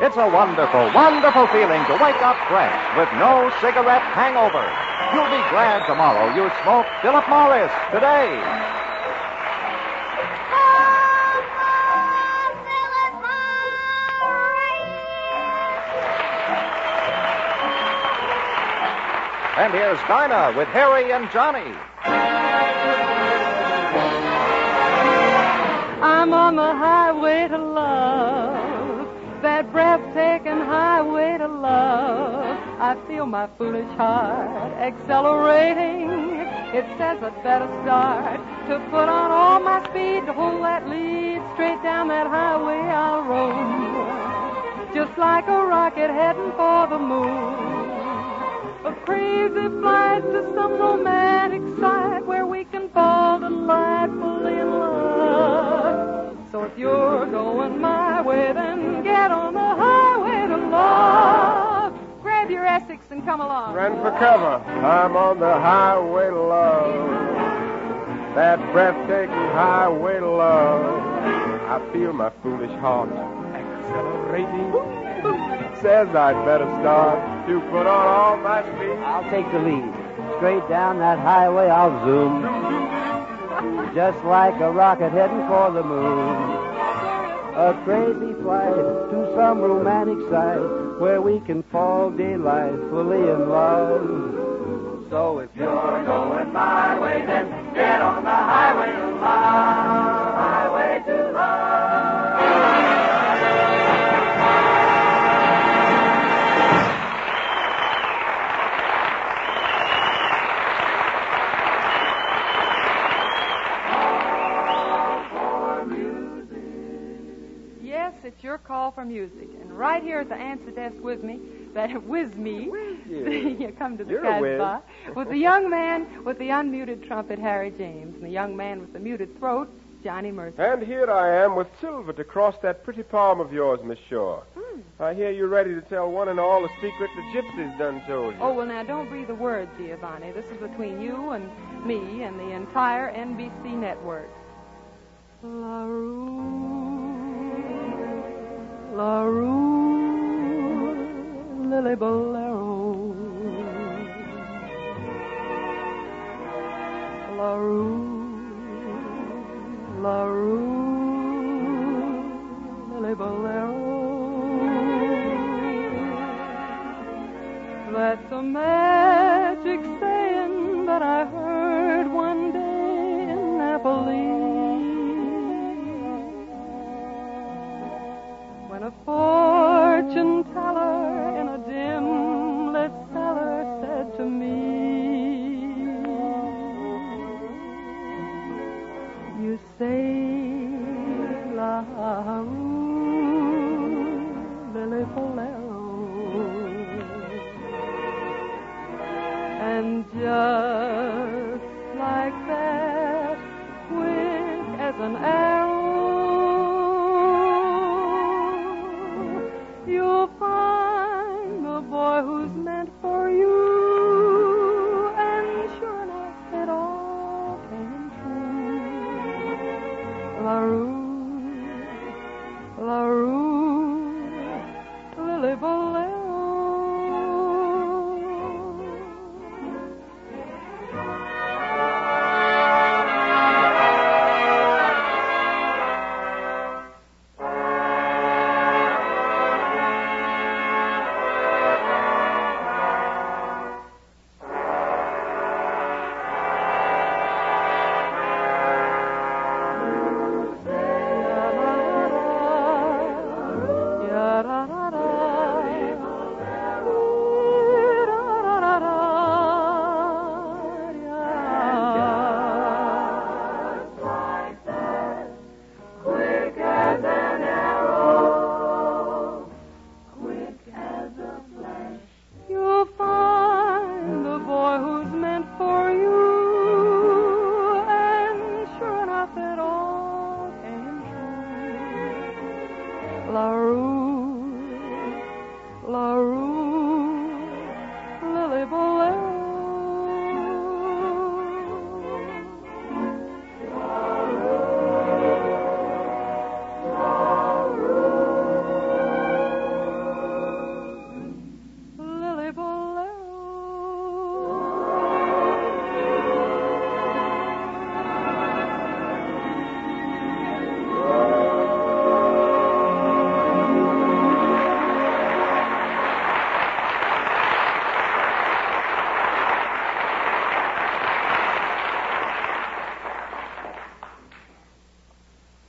it's a wonderful, wonderful feeling to wake up fresh with no cigarette hangover. You'll be glad tomorrow you smoked Philip Morris today. And here's Dinah with Harry and Johnny. I'm on the highway to love, that breathtaking highway to love. I feel my foolish heart accelerating. It says I'd better start to put on all my speed to hold that lead. Straight down that highway I'll roam, just like a rocket heading for the moon. A crazy flight to some romantic site where we can fall delightfully in love. So if you're going my way, then get on the highway to love. Grab your Essex and come along. Run for cover. I'm on the highway to love. That breathtaking highway to love. I feel my foolish heart accelerating. Says I'd better start to put on all my speed. I'll take the lead. Straight down that highway I'll zoom, just like a rocket heading for the moon. A crazy flight to some romantic site where we can fall delightfully in love. So if You're going my way, then get on the highway to love. Highway to love. Yes, it's your call for music. And right here at the answer desk with me, you come to the You're a whiz. Casbah, with the young man with the unmuted trumpet, Harry James, and the young man with the muted throat, Johnny Mercer. And here I am with silver to cross that pretty palm of yours, Miss Shaw. I hear you're ready to tell one and all the secret the gypsies done told you. Oh, well, now, don't breathe a word, Giovanni. This is between you and me and the entire NBC network. La Rue, Lily Bolero. La Rue, Lily Bolero. That's a magic saying that I heard one day in Napoli. When a fortune teller in a dim lit cellar said to me, you say La Rue, Lily Bolero. And just like that, quick as an arrow, you'll find the boy who's meant for you. And sure enough, it all came true. La Rue, La Rue, Lily Bolero.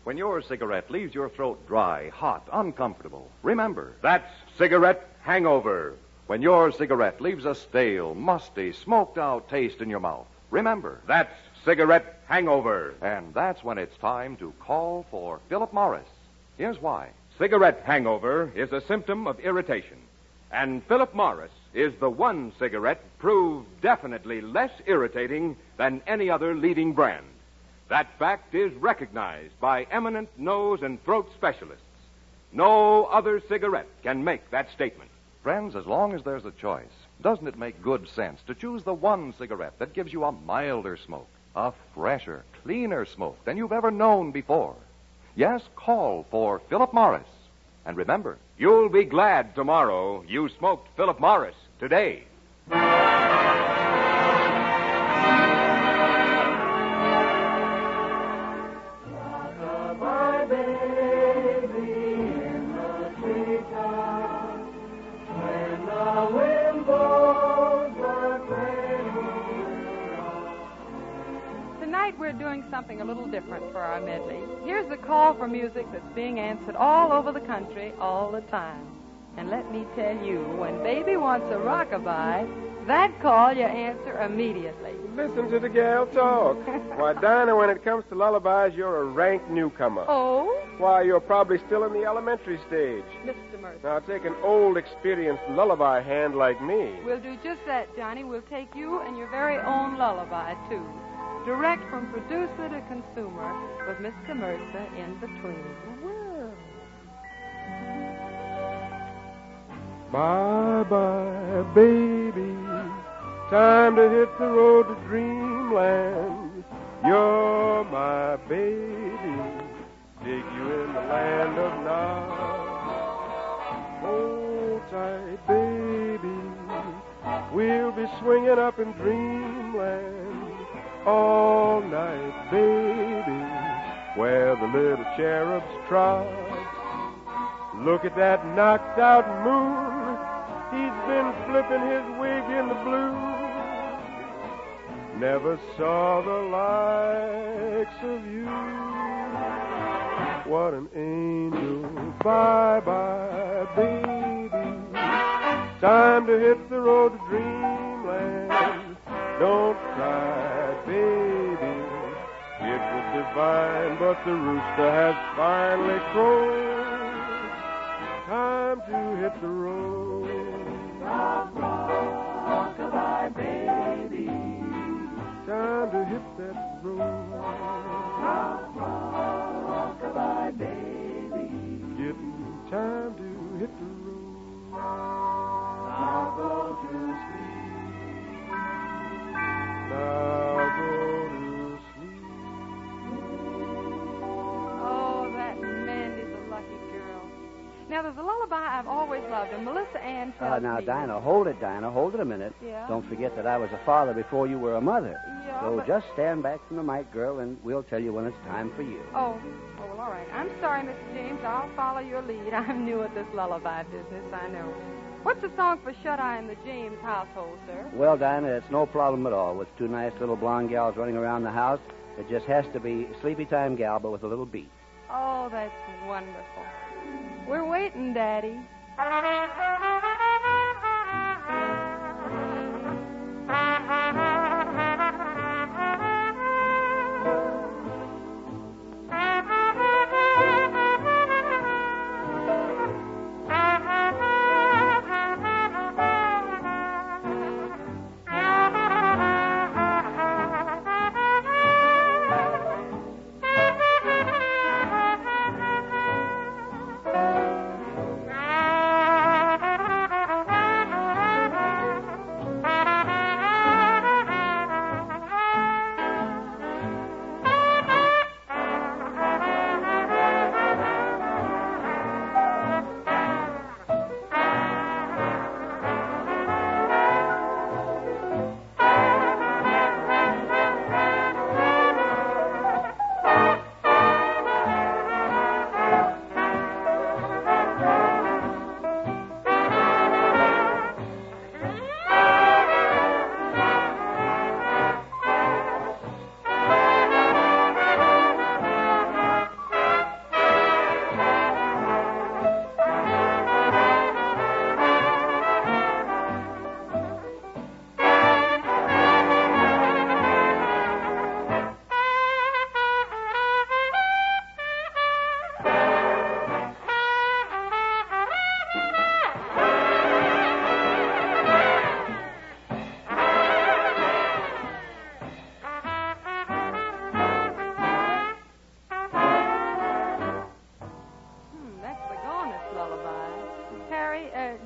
When your cigarette leaves your throat dry, hot, uncomfortable, remember, That's cigarette hangover. when your cigarette leaves a stale, musty, smoked-out taste in your mouth, remember, That's cigarette hangover. and that's when it's time to call for Philip Morris. Here's why. Cigarette hangover is a symptom of irritation. And Philip Morris is the one cigarette proved definitely less irritating than any other leading brand. That fact is recognized by eminent nose and throat specialists. No other cigarette can make that statement. Friends, as long as there's a choice, doesn't it make good sense to choose the one cigarette that gives you a milder smoke, a fresher, cleaner smoke than you've ever known before? Yes, call for Philip Morris. And remember, You'll be glad tomorrow you smoked Philip Morris today. Tonight we're doing something a little different for our medley. Here's a call for music that's being answered all over the country all the time. And let me tell you, when baby wants a rockabye, that call you answer immediately. Listen to the gal talk. Why, Dinah, when it comes to lullabies, you're a rank newcomer. Oh? Why, you're probably still in the elementary stage. Mr. Mercer. Now, take an old, experienced lullaby hand like me. We'll do just that, Johnny. We'll take you and your very own lullaby, too. Direct from producer to consumer with Mr. Mercer in between. Bye-bye, baby. Time to hit the road to dreamland. You're my baby. Dig you in the land of Nod. Hold tight, baby. We'll be swinging up in dreamland all night, baby, where the little cherubs trot. Look at that knocked-out moon. He's been flipping his wig in the blue. Never saw the likes of you. What an angel. Bye-bye, baby. Time to hit the road to dreamland. Don't cry, baby. It was divine, but the rooster has finally crowed. Time to hit the road. Rock, rock-a-bye, baby. Time to hit that road. Rock, rock-a-bye, baby. Getting time to hit the road. Now go to sleep. Now go to sleep. Oh, that Mandy's a lucky girl. Now, there's a lullaby I've always loved, and Melissa Ann tells Now, me... Dinah, hold it, Dinah. Hold it a minute. Yeah? Don't forget that I was a father before you were a mother. Yeah, So but- just stand back from the mic, girl, and we'll tell you when it's time for you. Oh, well, all right. I'm sorry, Mr. James. I'll follow your lead. I'm new at this lullaby business, I know. What's the song for Shut-Eye in the James household, sir? Well, Dinah, it's no problem at all. With two nice little blonde gals running around the house, it just has to be Sleepy Time Gal, but with a little beat. Oh, that's wonderful. We're waiting, Daddy.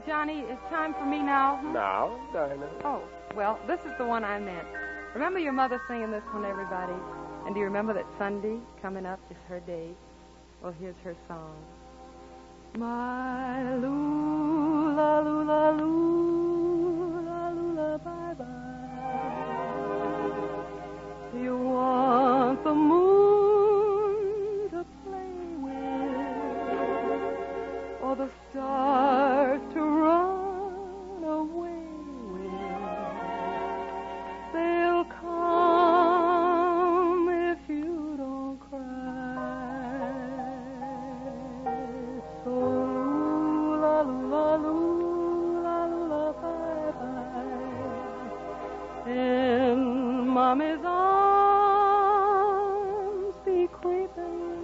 Johnny, it's time for me now. Now, Dinah. Oh, well, this is the one I meant. Remember your mother singing this one, everybody? And do you remember that Sunday coming up is her day? Well, here's her song. My lula, lula, lula, lula, bye-bye. You want the moon to play with, or the stars to run away with. They'll come if you don't cry. So lula, lula, lula, lula, bye-bye. In Mommy's arms be creeping,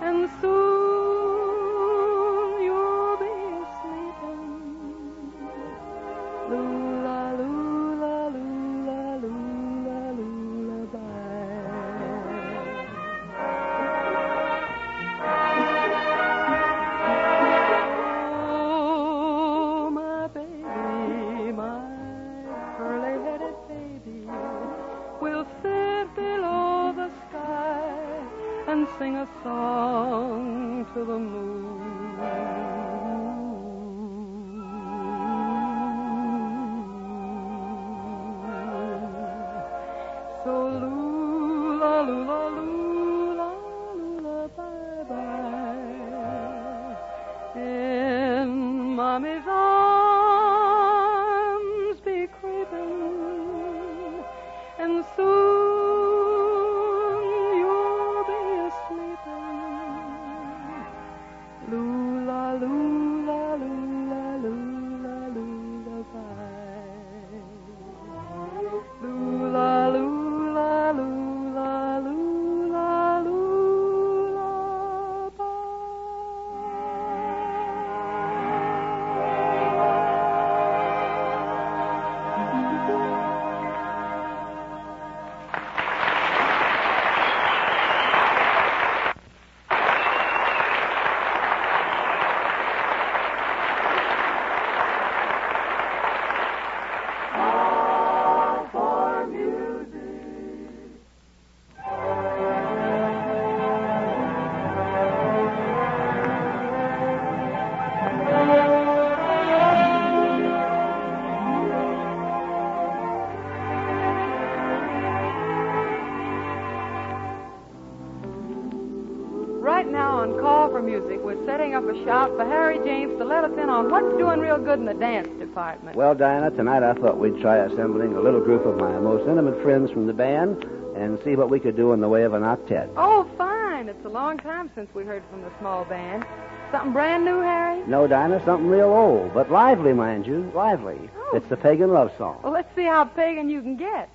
and soon you'll be sleeping. Lula, lula, lula, lula, lula, oh, my baby, my curly-headed baby, will sit below the sky and sing a song to the moon. So lula, lula, lula, lula, bye-bye. In Mommy's arms be creeping, and soon you'll be sleeping. Lula, lula, lula, lula, lula, bye. Lula, lula, lula, lula, lula, Right now on Call for Music, we're setting up a shout for Harry James to let us in on what's doing real good in the dance department. Well, Dinah, tonight I thought we'd try assembling a little group of my most intimate friends from the band and see what we could do in the way of an octet. Oh, fine. It's a long time since we heard from the small band. Something brand new, Harry? No, Dinah, something real old, but lively, mind you, lively. Oh. It's the Pagan Love Song. Well, let's see how pagan you can get.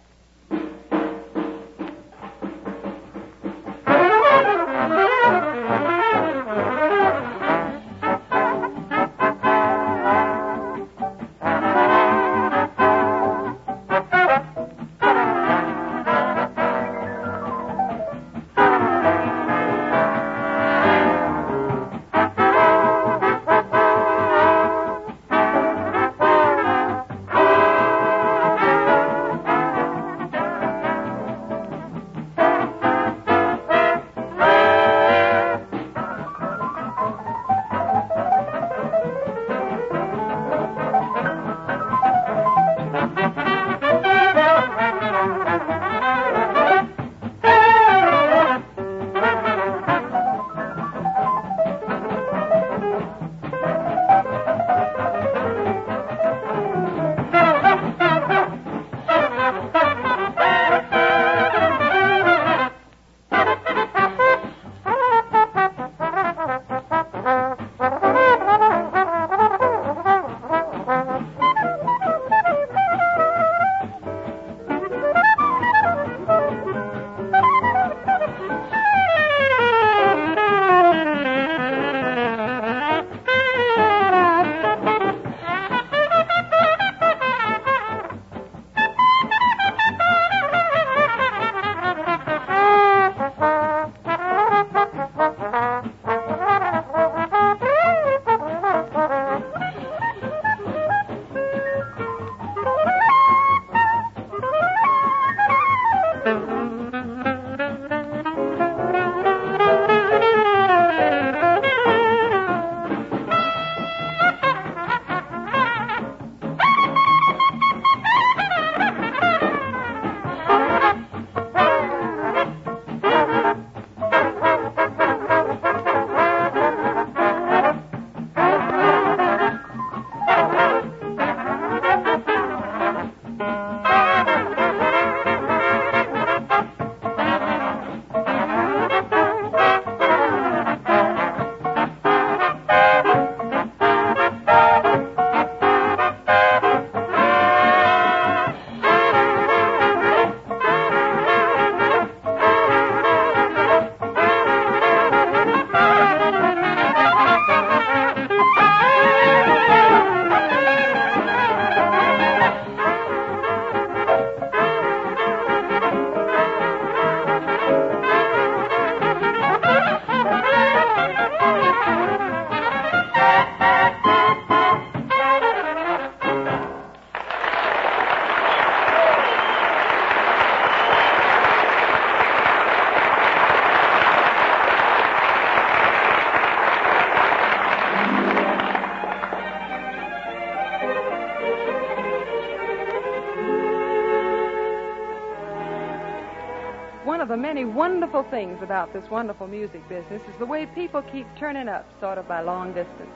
many wonderful things about this wonderful music business is the way people keep turning up sort of by long distance.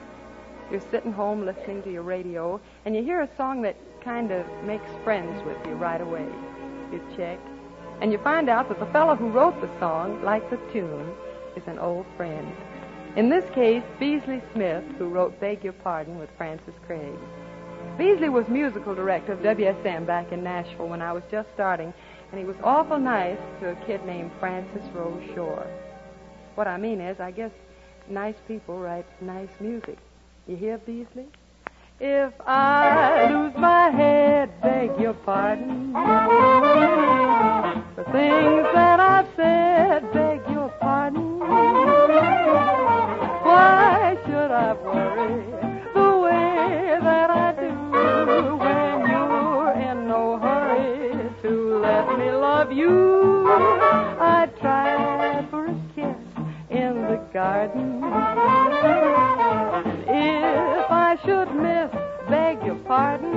You're sitting home listening to your radio, and you hear a song that kind of makes friends with you right away. You check, and you find out that the fellow who wrote the song, like the tune, is an old friend. In this case, Beasley Smith, who wrote Beg Your Pardon with Francis Craig. Beasley was musical director of WSM back in Nashville when I was just starting, and he was awful nice to a kid named Francis Rose Shore. What I mean is, I guess nice people write nice music. You hear, Beasley? If I lose my head, beg your pardon. For things that I've said, beg your pardon. Why should I worry the way that I do when you're in no hurry to let me love you? I tried for a kiss in the garden. If I should miss, beg your pardon.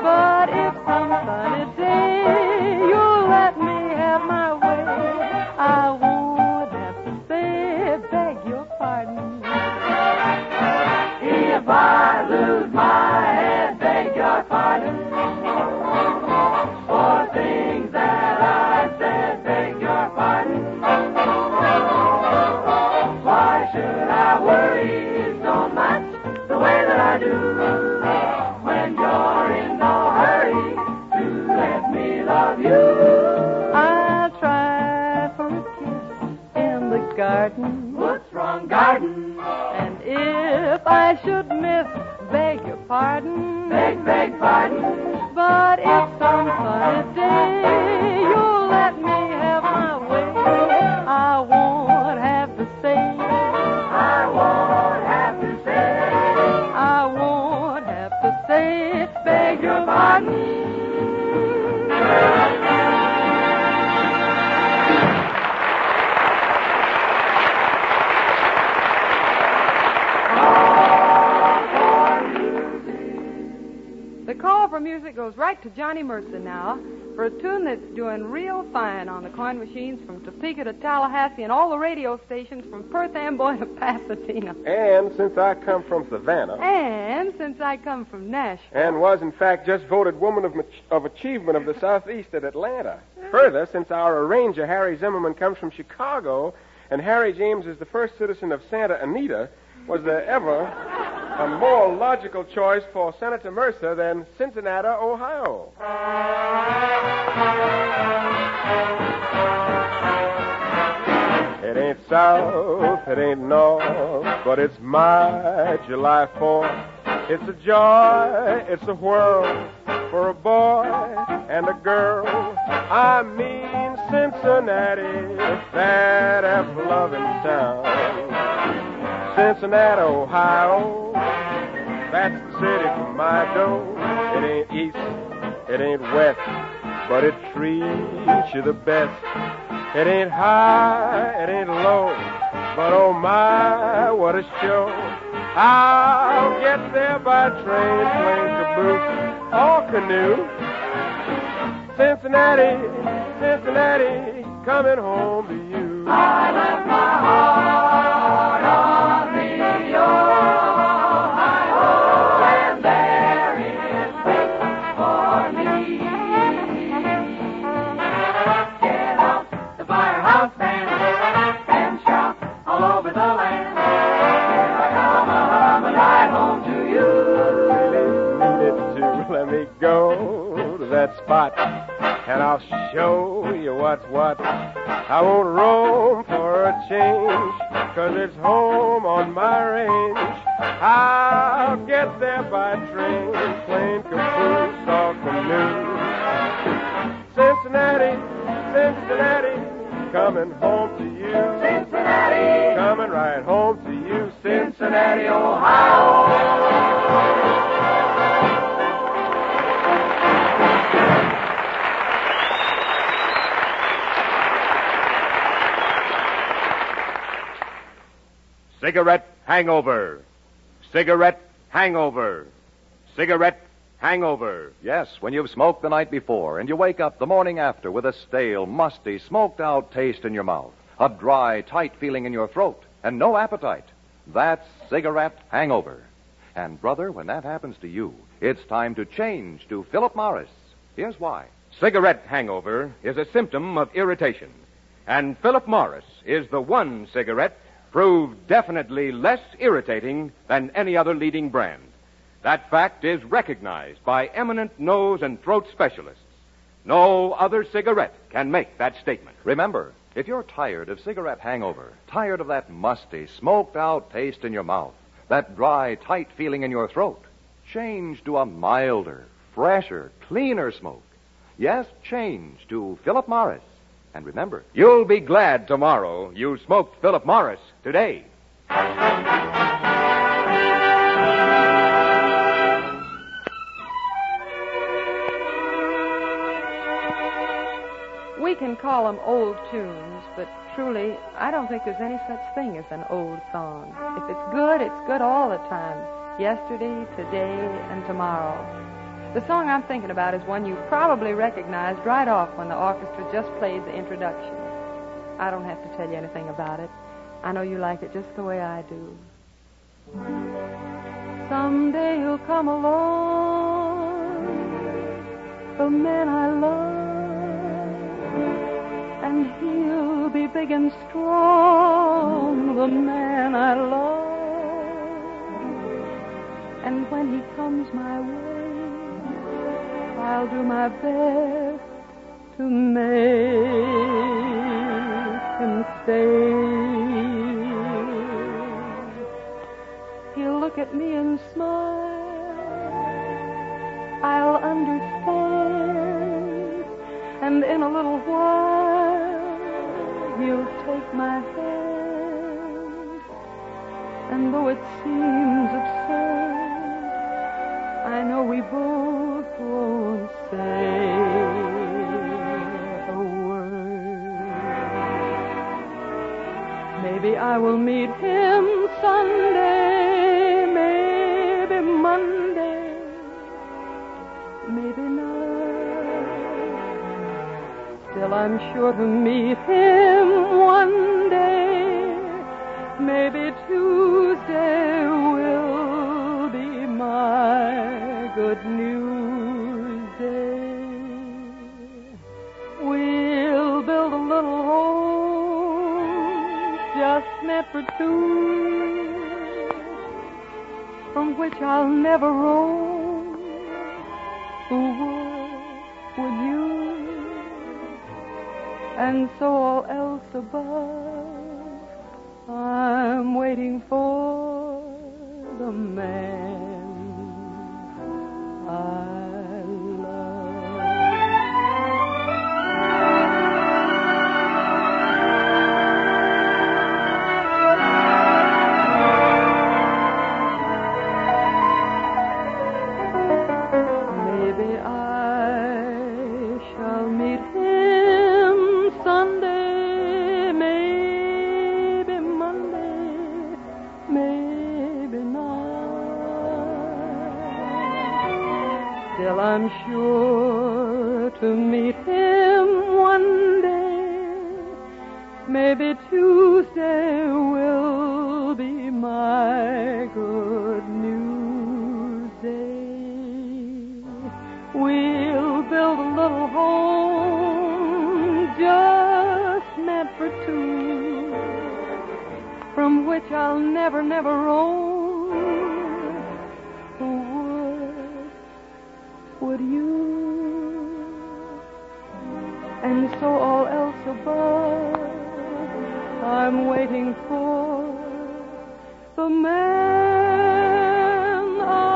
But if some sunny day you'll let me have my way, I won't have to say, beg your pardon. If I lose my head, beg your pardon. For things that I said, beg your pardon. Why should I worry so much the way that I do when you're in no hurry to let me love you? I'll try for a kiss in the garden. What's wrong, garden? And if I should miss, beg your pardon. Beg pardon. But if some sunny day you'll let me have my way, I won't have to say. I won't have to say. I won't have to say, beg your pardon. The call for music goes right to Johnny Mercer now for a tune that's doing real fine on the coin machines from Topeka to Tallahassee and all the radio stations from Perth Amboy to Pasadena. And since I come from Savannah. And since I come from Nashville. And was, in fact, just voted Woman of Achievement of the Southeast at Atlanta. Further, since our arranger, Harry Zimmerman, comes from Chicago, and Harry James is the first citizen of Santa Anita, was there ever a more logical choice for Senator Mercer than Cincinnati, Ohio? It ain't south, it ain't north, but it's my July 4th. It's a joy, it's a whirl for a boy and a girl. I mean Cincinnati, that ever-loving town. Cincinnati, Ohio, that's the city for my door. It ain't east, it ain't west, but it treats you the best. It ain't high, it ain't low, but oh my, what a show. I'll get there by train, plane, caboose, or canoe. Cincinnati, Cincinnati, coming home to you. I left my heart on the Ohio, and there it waits for me. Get out the firehouse band and shout all over the land. Here I come a ride home to you. Needed to let me go to that spot, and I'll show you what's what. I won't roam for a change, 'cause it's home on my range. I'll get there by train, plane, caboose, or canoe. Cincinnati, Cincinnati, coming home to you. Cincinnati, coming right home to you. Cincinnati, Ohio. Cigarette hangover. Cigarette hangover. Cigarette hangover. Yes, when you've smoked the night before and you wake up the morning after with a stale, musty, smoked-out taste in your mouth, a dry, tight feeling in your throat, and no appetite. That's cigarette hangover. And, brother, when that happens to you, it's time to change to Philip Morris. Here's why. Cigarette hangover is a symptom of irritation. And Philip Morris is the one cigarette proved definitely less irritating than any other leading brand. That fact is recognized by eminent nose and throat specialists. No other cigarette can make that statement. Remember, if you're tired of cigarette hangover, tired of that musty, smoked-out taste in your mouth, that dry, tight feeling in your throat, change to a milder, fresher, cleaner smoke. Yes, change to Philip Morris. And remember, you'll be glad tomorrow you smoked Philip Morris today. We can call them old tunes, but truly, I don't think there's any such thing as an old song. If it's good all the time. Yesterday, today, and tomorrow. The song I'm thinking about is one you probably recognized right off when the orchestra just played the introduction. I don't have to tell you anything about it. I know you like it just the way I do. Someday he'll come along, the man I love, and he'll be big and strong, the man I love. And when he comes my way, I'll do my best to make him stay. He'll look at me and smile, I'll understand, and in a little while he'll take my hand. And though it seems absurd, I know we both won't say a word. Maybe I will meet him Sunday, maybe Monday, maybe not. Still I'm sure to meet him one day. Maybe Tuesday will be my good news day. We'll build a little home just meant for two, from which I'll never roam. Who would you? And so all else above, I'm waiting for the man I Maybe I shall meet him Sunday, maybe Monday, maybe not. Still I'm sure to meet him one day. Maybe Tuesday will be my good news day. We'll build a little home just meant for two, from which I'll never roam. Who would you? And so all else above, I'm waiting for the man I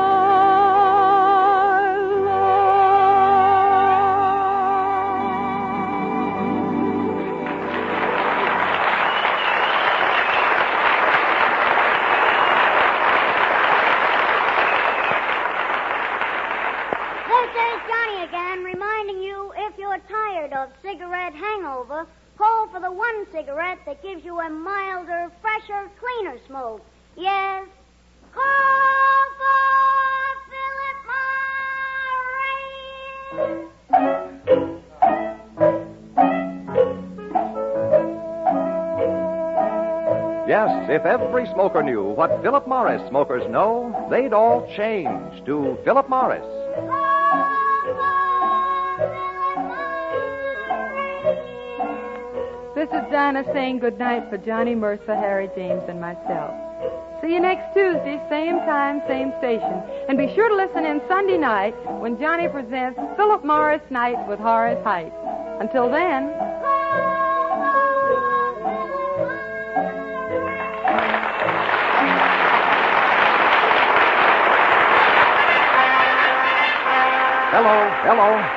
This is Johnny again, reminding you, if you're tired of cigarette hangover, call for the one cigarette that gives you a milder, fresher, cleaner smoke. Yes, call for Philip Morris! Yes, if every smoker knew what Philip Morris smokers know, they'd all change to Philip Morris. This is Dinah saying good night for Johnny Mercer, Harry James, and myself. See you next Tuesday, same time, same station. And be sure to listen in Sunday night when Johnny presents Philip Morris Nights with Horace Height. Until then... Hello.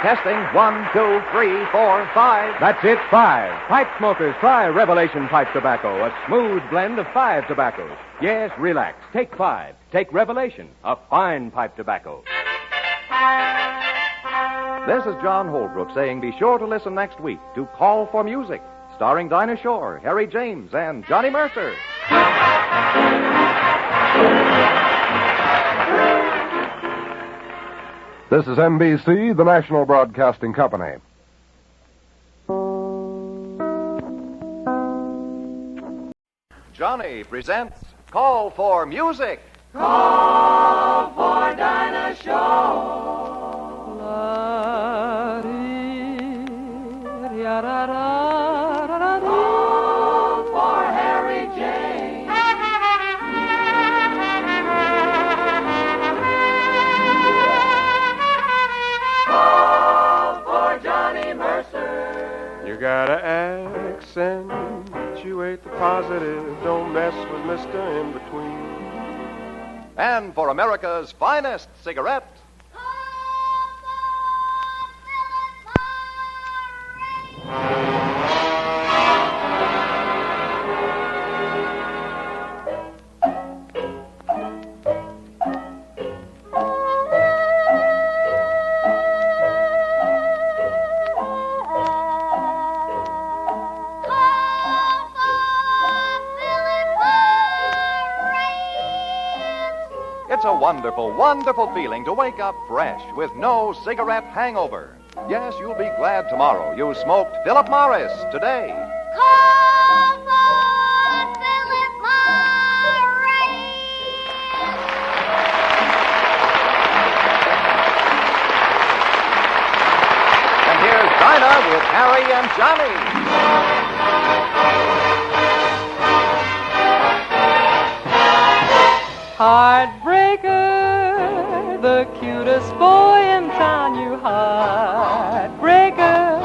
Testing. 1, 2, 3, 4, 5. That's it, 5. Pipe smokers, try Revelation Pipe Tobacco, a smooth blend of 5 tobaccos. Yes, relax. Take 5. Take Revelation, a fine pipe tobacco. This is John Holbrook saying be sure to listen next week to Call for Music, starring Dinah Shore, Harry James, and Johnny Mercer. This is NBC, the National Broadcasting Company. Johnny presents Call for Music. Call for Dinah Show. Call for Harry James. Call for Johnny Mercer. You gotta accentuate the positive. Don't mess with Mr. In Between. And for America's finest cigarette, it's a wonderful, wonderful feeling to wake up fresh with no cigarette hangover. Yes, you'll be glad tomorrow you smoked Philip Morris today. Call for Philip Morris. And here's Dinah with Harry and Johnny. Heartbreaker, the cutest boy in town, you heartbreaker.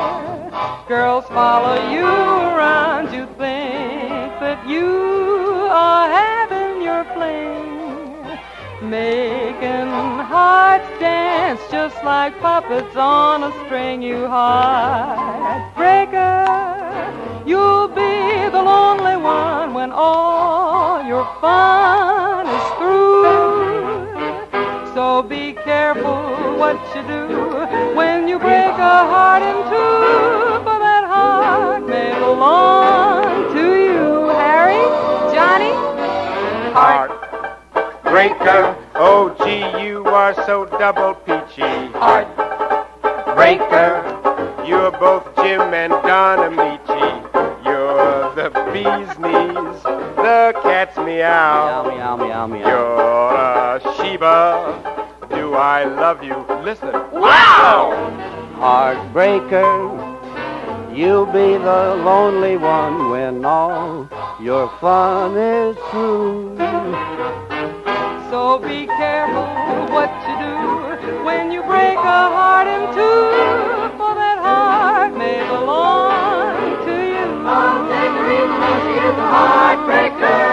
Girls follow you around, you think that you are having your fling, making hearts dance just like puppets on a string, you heartbreaker. You'll be the lonely one when all your fun is through. So be careful what you do when you break a heart in two, for that heart may belong to you. Harry, Johnny, Heartbreaker, oh gee, you are so double peachy. Heartbreaker, you're both Jim and Don Amici. You're the bee's knees, the cat's meow. Meow, meow, meow, meow. You're a Sheba, do I love you? Listen. Wow! Heartbreaker, you'll be the lonely one when all your fun is through. so be careful what you do when you break a heart in two, for that heart may belong to you. Oh, take the reason she is a heartbreaker.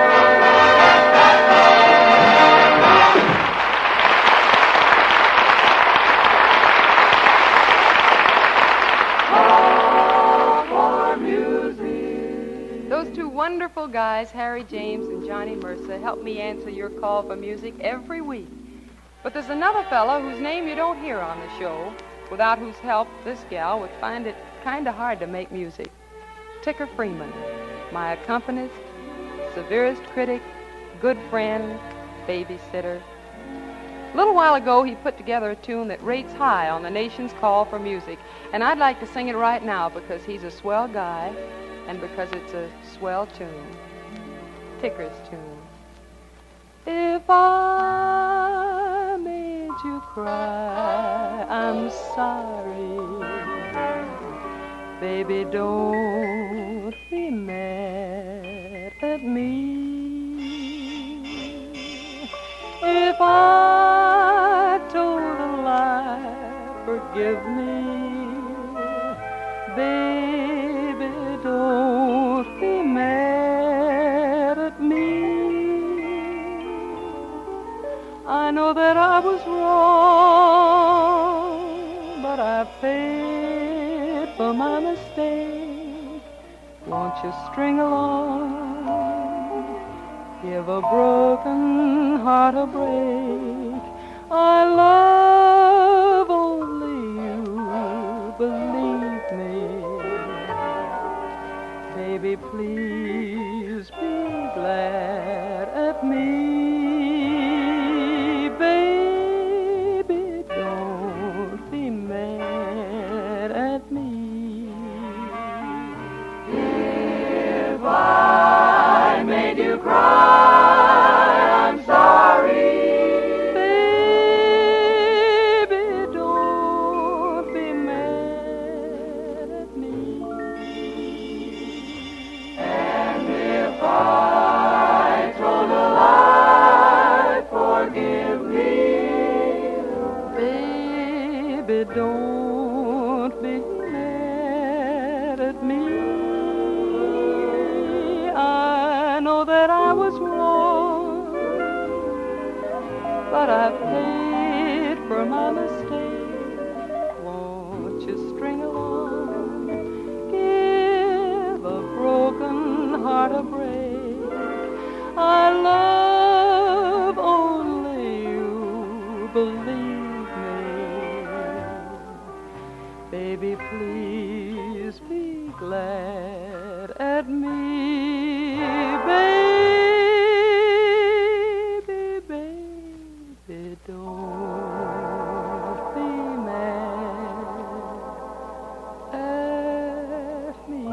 Those two wonderful guys, Harry James and Johnny Mercer, help me answer your call for music every week. But there's another fellow whose name you don't hear on the show, without whose help this gal would find it kind of hard to make music. Ticker Freeman, my accompanist, severest critic, good friend, babysitter. A little while ago, he put together a tune that rates high on the nation's call for music, and I'd like to sing it right now because he's a swell guy and because it's a swell tune. Ticker's tune. If I made you cry, I'm sorry. Baby, don't be mad at me. If I told a lie, forgive me. Baby, don't be mad at me. I know that I was wrong, but I paid for my mistake. Won't you string along? Give a broken heart a break. I love only you, believe me. Baby, please be glad at me. Baby, don't be mad at me. If I made you cry, I'm sorry. Baby, don't be mad at me. And if I told a lie, forgive me. Baby, don't be mad at me. I know that I was wrong, but I paid for my mistake. Won't you string along? Give a broken heart a break. I love only you, believe me. Baby, please be glad at me. Baby, baby, don't be mad at me.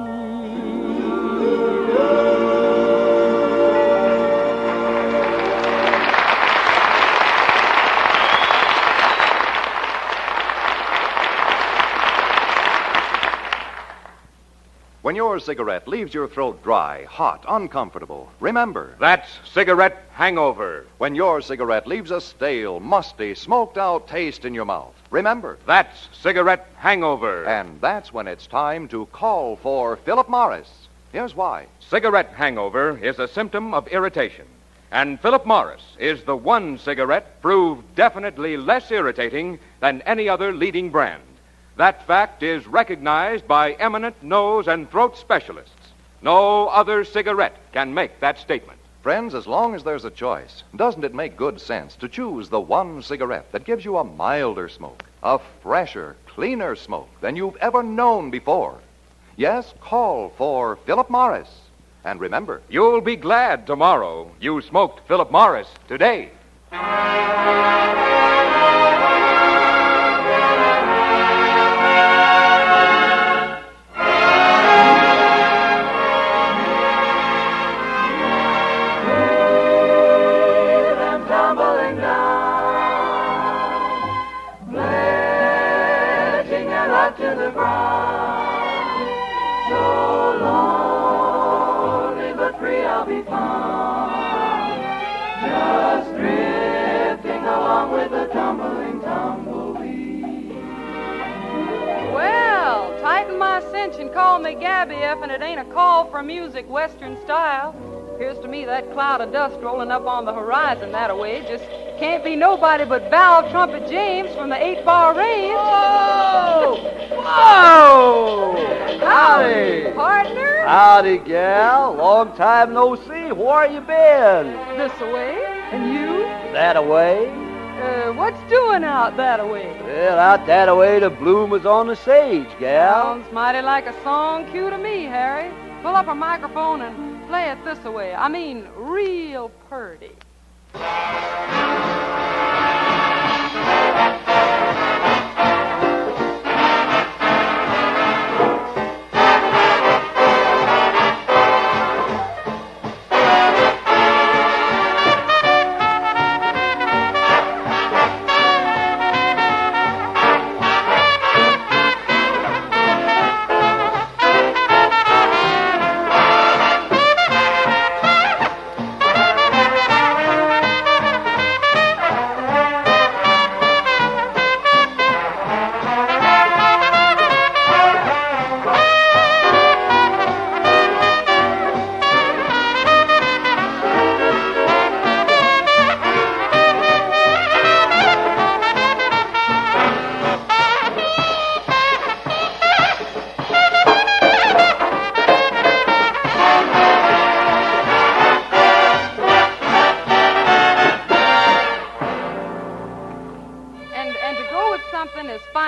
When your cigarette leaves your throat dry, hot, uncomfortable, remember, That's cigarette hangover. when your cigarette leaves a stale, musty, smoked out taste in your mouth, remember, That's cigarette hangover. and that's when it's time to call for Philip Morris. Here's why. Cigarette hangover is a symptom of irritation. And Philip Morris is the one cigarette proved definitely less irritating than any other leading brand. That fact is recognized by eminent nose and throat specialists. No other cigarette can make that statement. Friends, as long as there's a choice, doesn't it make good sense to choose the one cigarette that gives you a milder smoke, a fresher, cleaner smoke than you've ever known before? Yes, call for Philip Morris. And remember, You'll be glad tomorrow you smoked Philip Morris today. Tumbling down, pledging their life to the ground. So lonely but free I'll be found, just drifting along with the tumbling tumbleweed. Well, tighten my cinch and call me Gabby if and it ain't a call for music western style. Appears to me that cloud of dust rolling up on the horizon that-a-way just can't be nobody but Valve Trumpet James from the 8-bar range. Whoa! Whoa! Howdy! Partner? Howdy, gal. Long time no see. Where you been? This-a-way. And you? That-a-way. What's doing out that-a-way? Well, out that-a-way the bloom is on the sage, gal. Sounds mighty like a song cue to me, Harry. Pull up a microphone and play it this-a-way. I mean, real purty.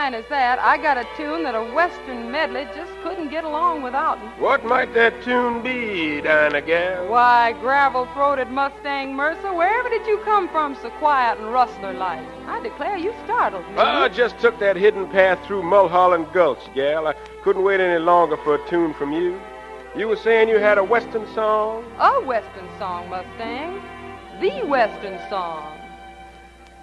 fine as that, I got a tune that a Western medley just couldn't get along without. What might that tune be, Dinah gal? Why, gravel-throated Mustang Mercer, wherever did you come from so quiet and rustler-like? I declare you startled me. I just took that hidden path through Mulholland Gulch, gal. I couldn't wait any longer for a tune from you. You were saying you had a Western song? A Western song, Mustang. The Western song.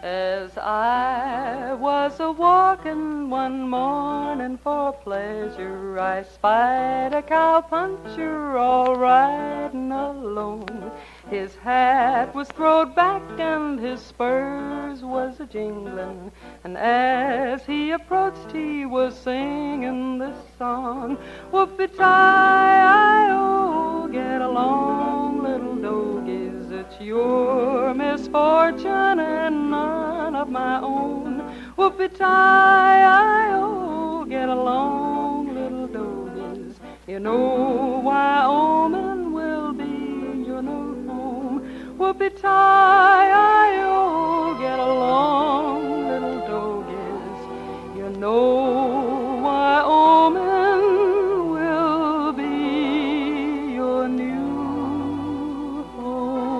As I was a-walking one morning for pleasure, I spied a cowpuncher all riding alone. His hat was throwed back and his spurs was a-jingling, and as he approached he was singing this song. Whoopie-tie-I-oh, get along, little doggies, it's your misfortune and none of my own. Whoopie-tie-I-oh, get along, little doggies, you know Wyoming will be your new home. Whoopie-tie-I-oh, get along, little doggies, you know Wyoming will be your new home.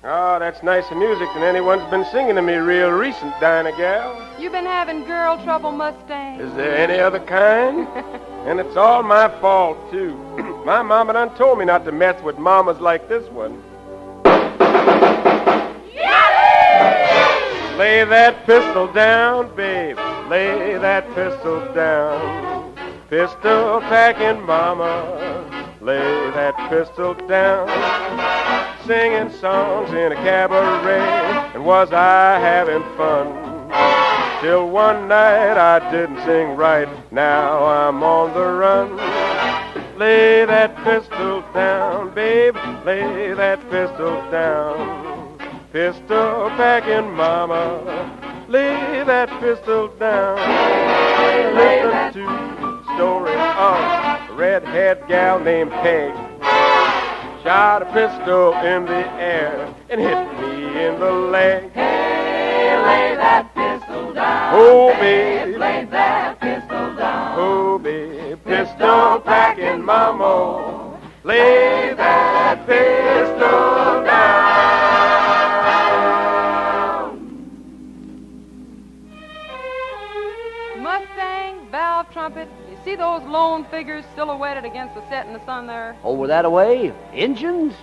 Oh, that's nicer music than anyone's been singing to me real recent, Dinah gal. You been having girl trouble, Mustang? Is there any other kind? And it's all my fault, too. My mama done told me not to mess with mamas like this one. Lay that pistol down, babe. Lay that pistol down. Pistol packing mama. Lay that pistol down. Singing songs in a cabaret. And was I having fun? Till one night I didn't sing right. Now I'm on the run. Lay that pistol down, babe. Lay that pistol down. Pistol packing mama. Lay that pistol down. Listen to stories of a red-haired gal named Peg. Shot a pistol in the air and hit me in the leg. Hey, lay that pistol down. Oh, babe. Lay that pistol down. Oh, babe. Pistol packing mama. Lay that pistol down. Mustang, valve trumpet, you see those lone figures silhouetted against the set in the sun there? Over that away? Engines?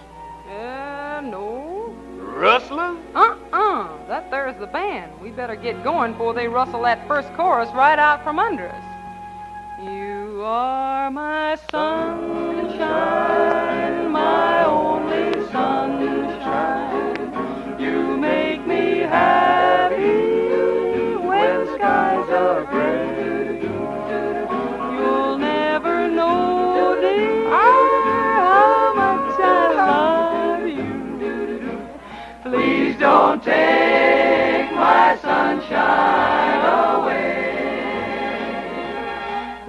No. Rustlers? That there's the band. We better get going before they rustle that first chorus right out from under us. You are my sunshine, my only sunshine. You make me happy when skies are gray. You'll never know, dear, how much I love you. Please don't take my sunshine away.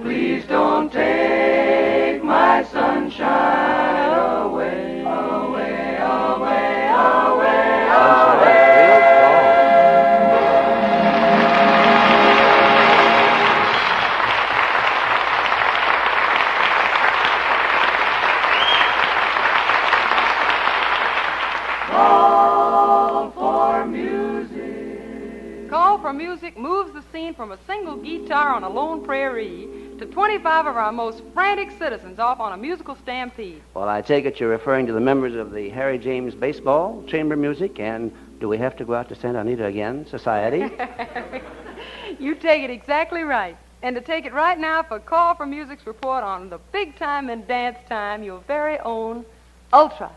Please don't take my sunshine away, away, away, away, away. Call for music. Call for music moves the scene from a single guitar on a lone prairie to 25 of our most frantic citizens off on a musical stampede. Well, I take it you're referring to the members of the Harry James Baseball, Chamber Music, and do we have to go out to Santa Anita again, Society? You take it exactly right. And to take it right now for Call for Music's report on the big time in dance time, your very own Ultra.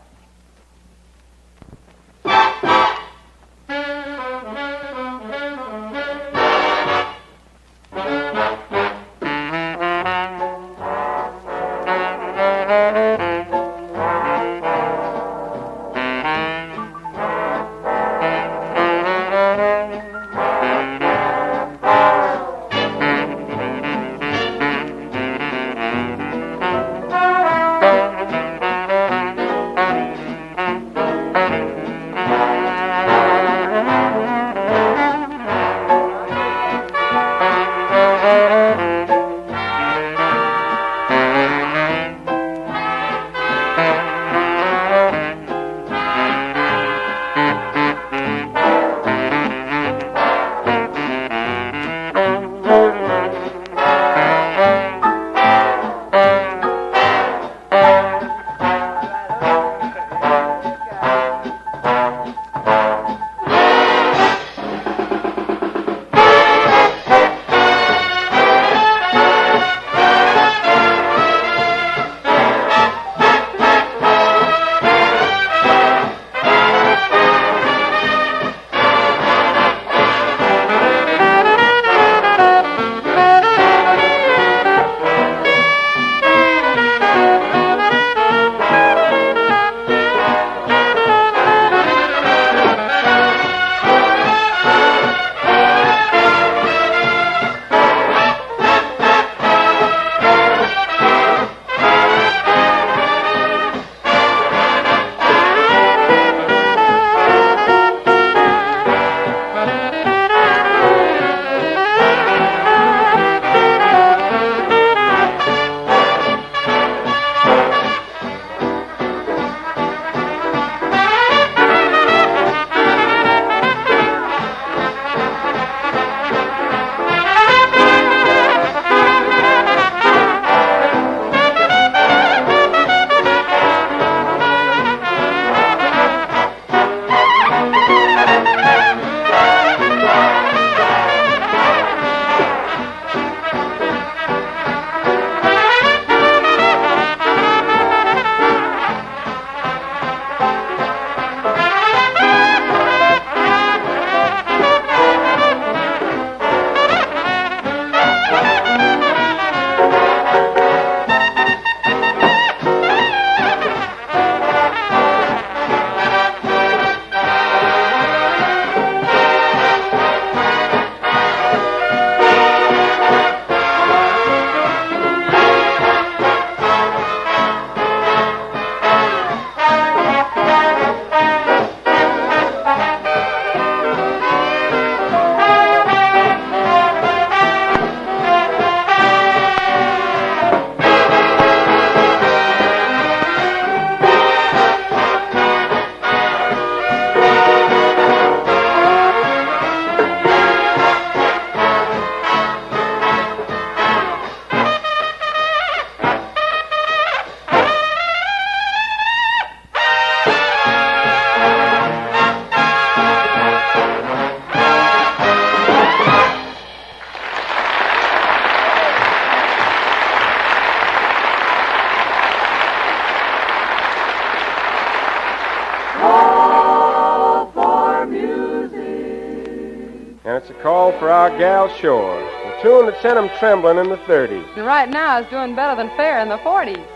It's a call for our gal Shore. The tune that sent 'em trembling in the 30s. And right now it's doing better than fair in the 40s.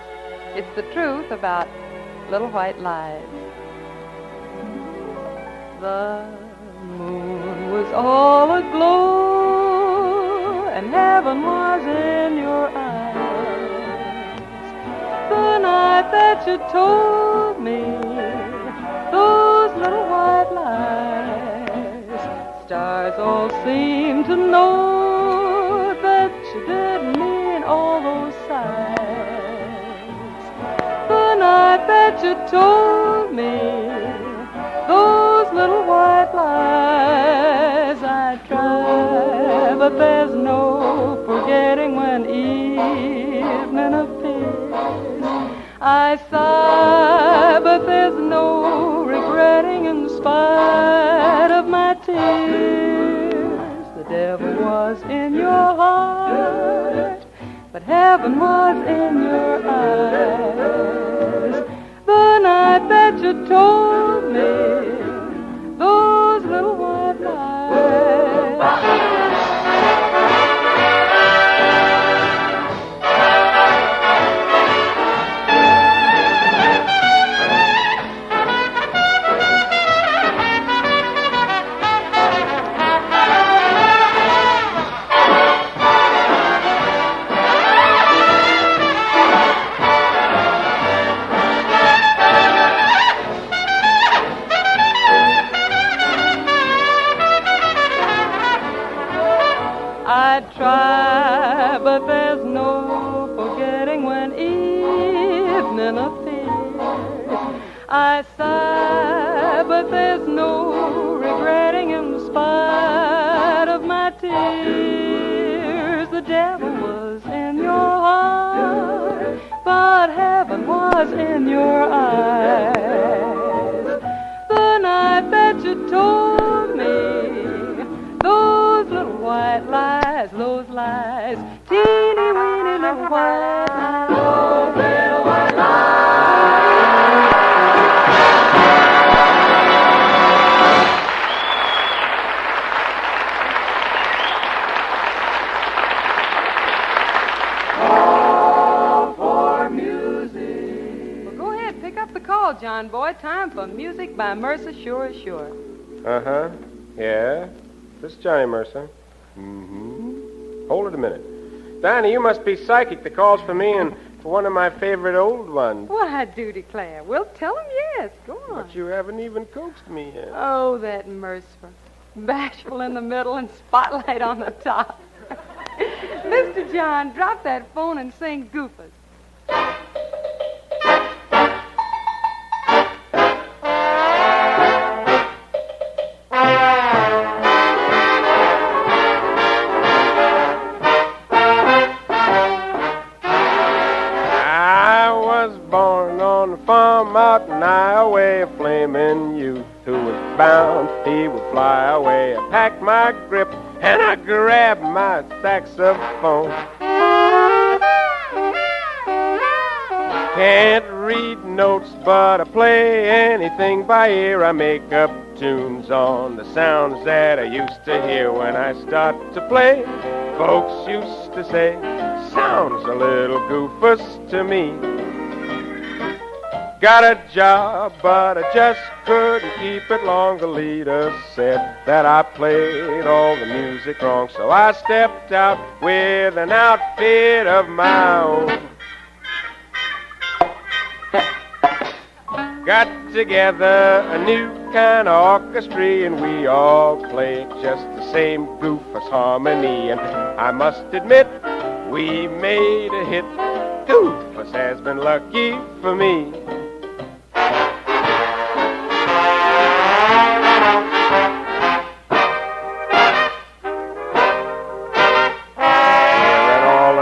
It's the truth about little white lies. The moon was all aglow, and heaven was in your eyes. The night that you told me those little white lies, stars all seemed to know that you didn't mean all those sighs. The night that you told me those little white lies, I try, but there's no forgetting when evening appears. I sigh, but there's no regretting in spite of my tears. The devil was in your heart, but heaven was in your eyes. The night that you told me those little white lies. I try, but there's no forgetting when evening appears. I sigh, but there's no regretting in spite of my tears. The devil was in your heart, but heaven was in your eyes. The night that you told me those little white lies, those lies, teeny weeny little white lies, those little white All for music. Well, go ahead, pick up the call, John Boy. Time for music by Mercer, sure is sure. Uh-huh. Yeah. This is Johnny Mercer. Mm-hmm. Hold it a minute. Dinah, you must be psychic. The call's for me and for one of my favorite old ones. Well, I do declare. We'll tell him yes. Go on. But you haven't even coaxed me yet. Oh, that Mercer. Bashful in the middle and spotlight on the top. Mr. John, drop that phone and sing Goofus. Out and I away, a flaming youth who was bound he would fly away. I packed my grip and I grabbed my saxophone. Can't read notes, but I play anything by ear. I make up tunes on the sounds that I used to hear. When I start to play, folks used to say, sounds a little goofus to me. Got a job, but I just couldn't keep it long. The leader said that I played all the music wrong, so I stepped out with an outfit of my own. Got together a new kind of orchestra, and we all played just the same goofus harmony. And I must admit, we made a hit. Goofus has been lucky for me.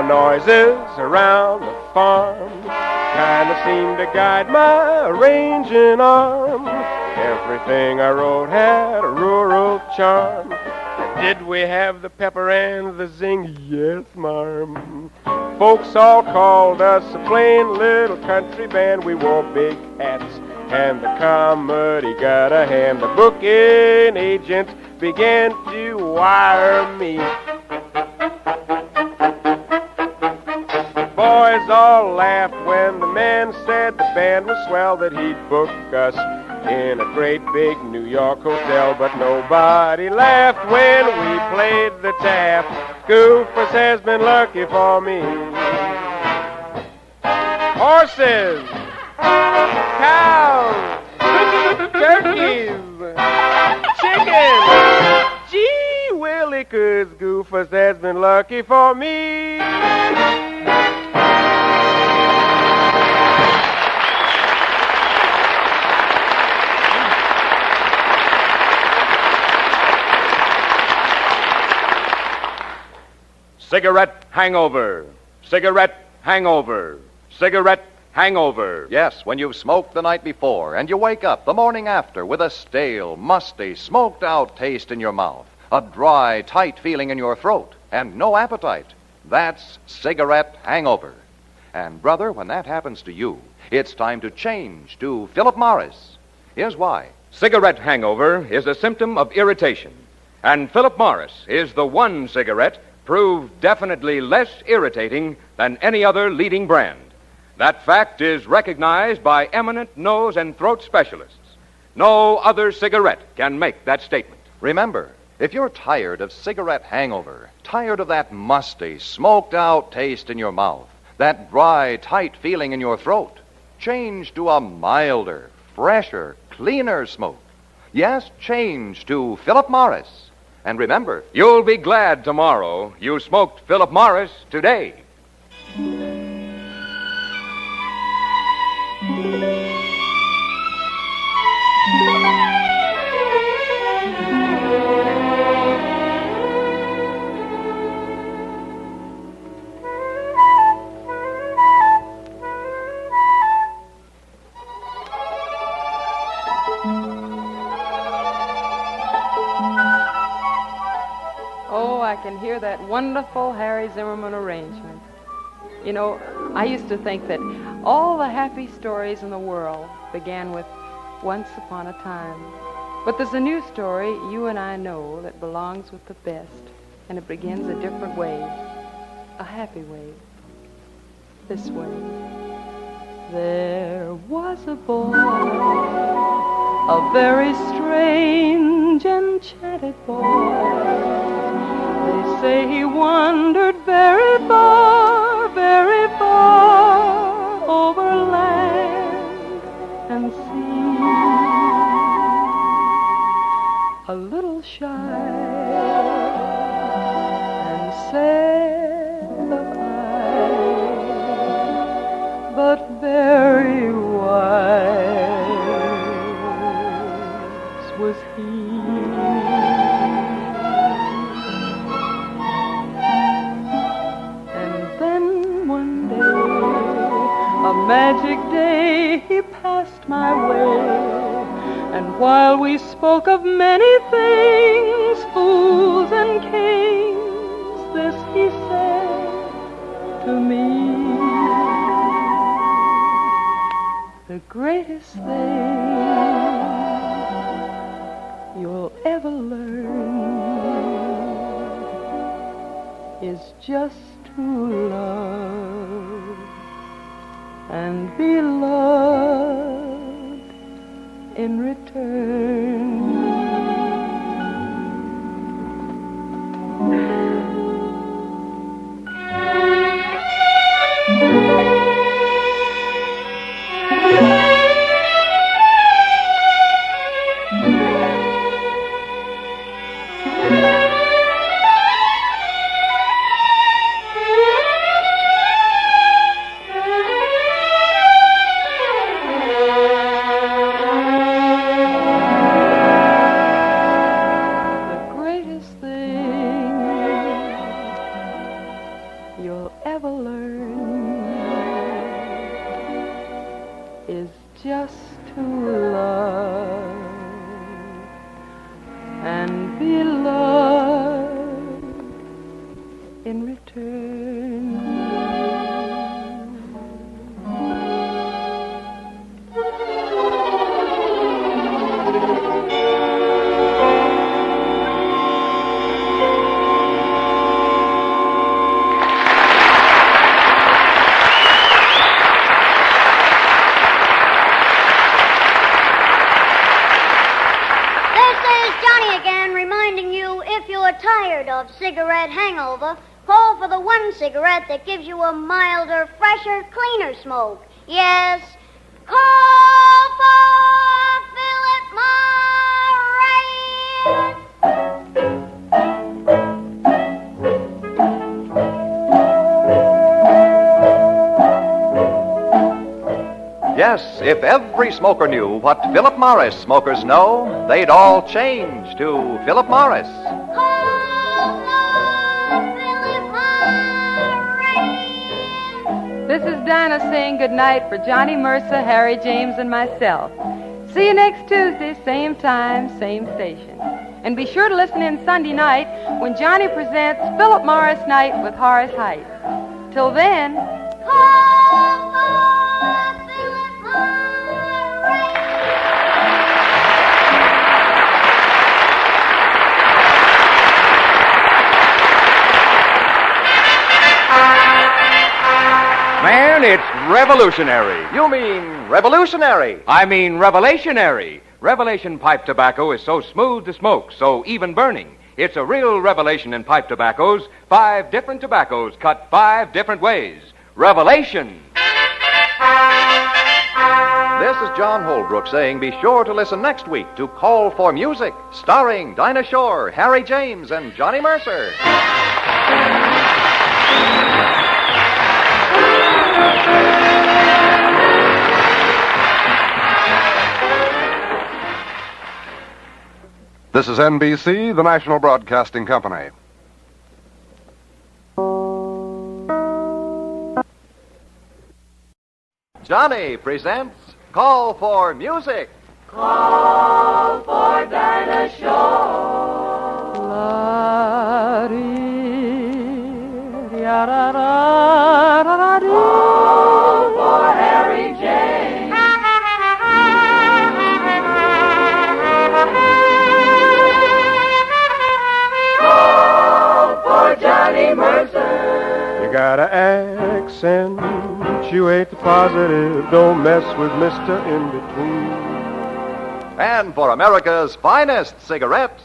Noises around the farm kind of seemed to guide my arranging arm. Everything I wrote had a rural charm. Did we have the pepper and the zing? Yes, marm. folks all called us a plain little country band. We wore big hats, and the comedy got a hand. The booking agent began to wire me. The boys all laughed when the man said the band was swell, that he'd book us in a great big New York hotel. But nobody laughed when we played the tap. Goofus has been lucky for me. Horses, cows, turkeys, chickens. Gee Willie, 'cause Goofus has been lucky for me. Cigarette hangover. Cigarette hangover. Cigarette hangover. Yes, when you've smoked the night before and you wake up the morning after with a stale, musty, smoked out taste in your mouth, a dry, tight feeling in your throat, and no appetite. That's cigarette hangover. And, brother, when that happens to you, it's time to change to Philip Morris. Here's why. Cigarette hangover is a symptom of irritation, and Philip Morris is the one cigarette proved definitely less irritating than any other leading brand. That fact is recognized by eminent nose and throat specialists. No other cigarette can make that statement. Remember, if you're tired of cigarette hangover, tired of that musty, smoked out taste in your mouth, that dry, tight feeling in your throat, change to a milder, fresher, cleaner smoke. Yes, change to Philip Morris. And remember, you'll be glad tomorrow you smoked Philip Morris today. I can hear that wonderful Harry Zimmerman arrangement. You know, I used to think that all the happy stories in the world began with once upon a time. But there's a new story you and I know that belongs with the best, and it begins a different way, a happy way, this way. There was a boy, a very strange, enchanted boy. They say he wandered very far over land and sea. A little shy and sad of eye, but very wise was he. A magic day he passed my way, and while we spoke of many things, fools and kings, this he said to me: the greatest thing you'll ever learn is just to love and be loved in return. Johnny again, reminding you, if you're tired of cigarette hangover, call for the one cigarette that gives you a milder, fresher, cleaner smoke. Yes, call for Philip Morris. Yes, if every smoker knew what Philip Morris smokers know, they'd all change to Philip Morris. This is Dinah saying goodnight for Johnny Mercer, Harry James, and myself. See you next Tuesday, same time, same station. And be sure to listen in Sunday night when Johnny presents Philip Morris Night with Horace Height. Till then... Man, it's revolutionary. You mean revolutionary? I mean revelationary. Revelation pipe tobacco is so smooth to smoke, so even burning. It's a real revelation in pipe tobaccos. 5 different tobaccos cut 5 different ways. Revelation. This is John Holbrook saying be sure to listen next week to Call for Music, starring Dinah Shore, Harry James, and Johnny Mercer. This is NBC, the National Broadcasting Company. Johnny presents Call for Music. Call for Dinah Shore. Call for Harry James. Call for Johnny Mercer. You gotta accentuate the positive. Don't mess with Mr. In Between. And for America's finest cigarette,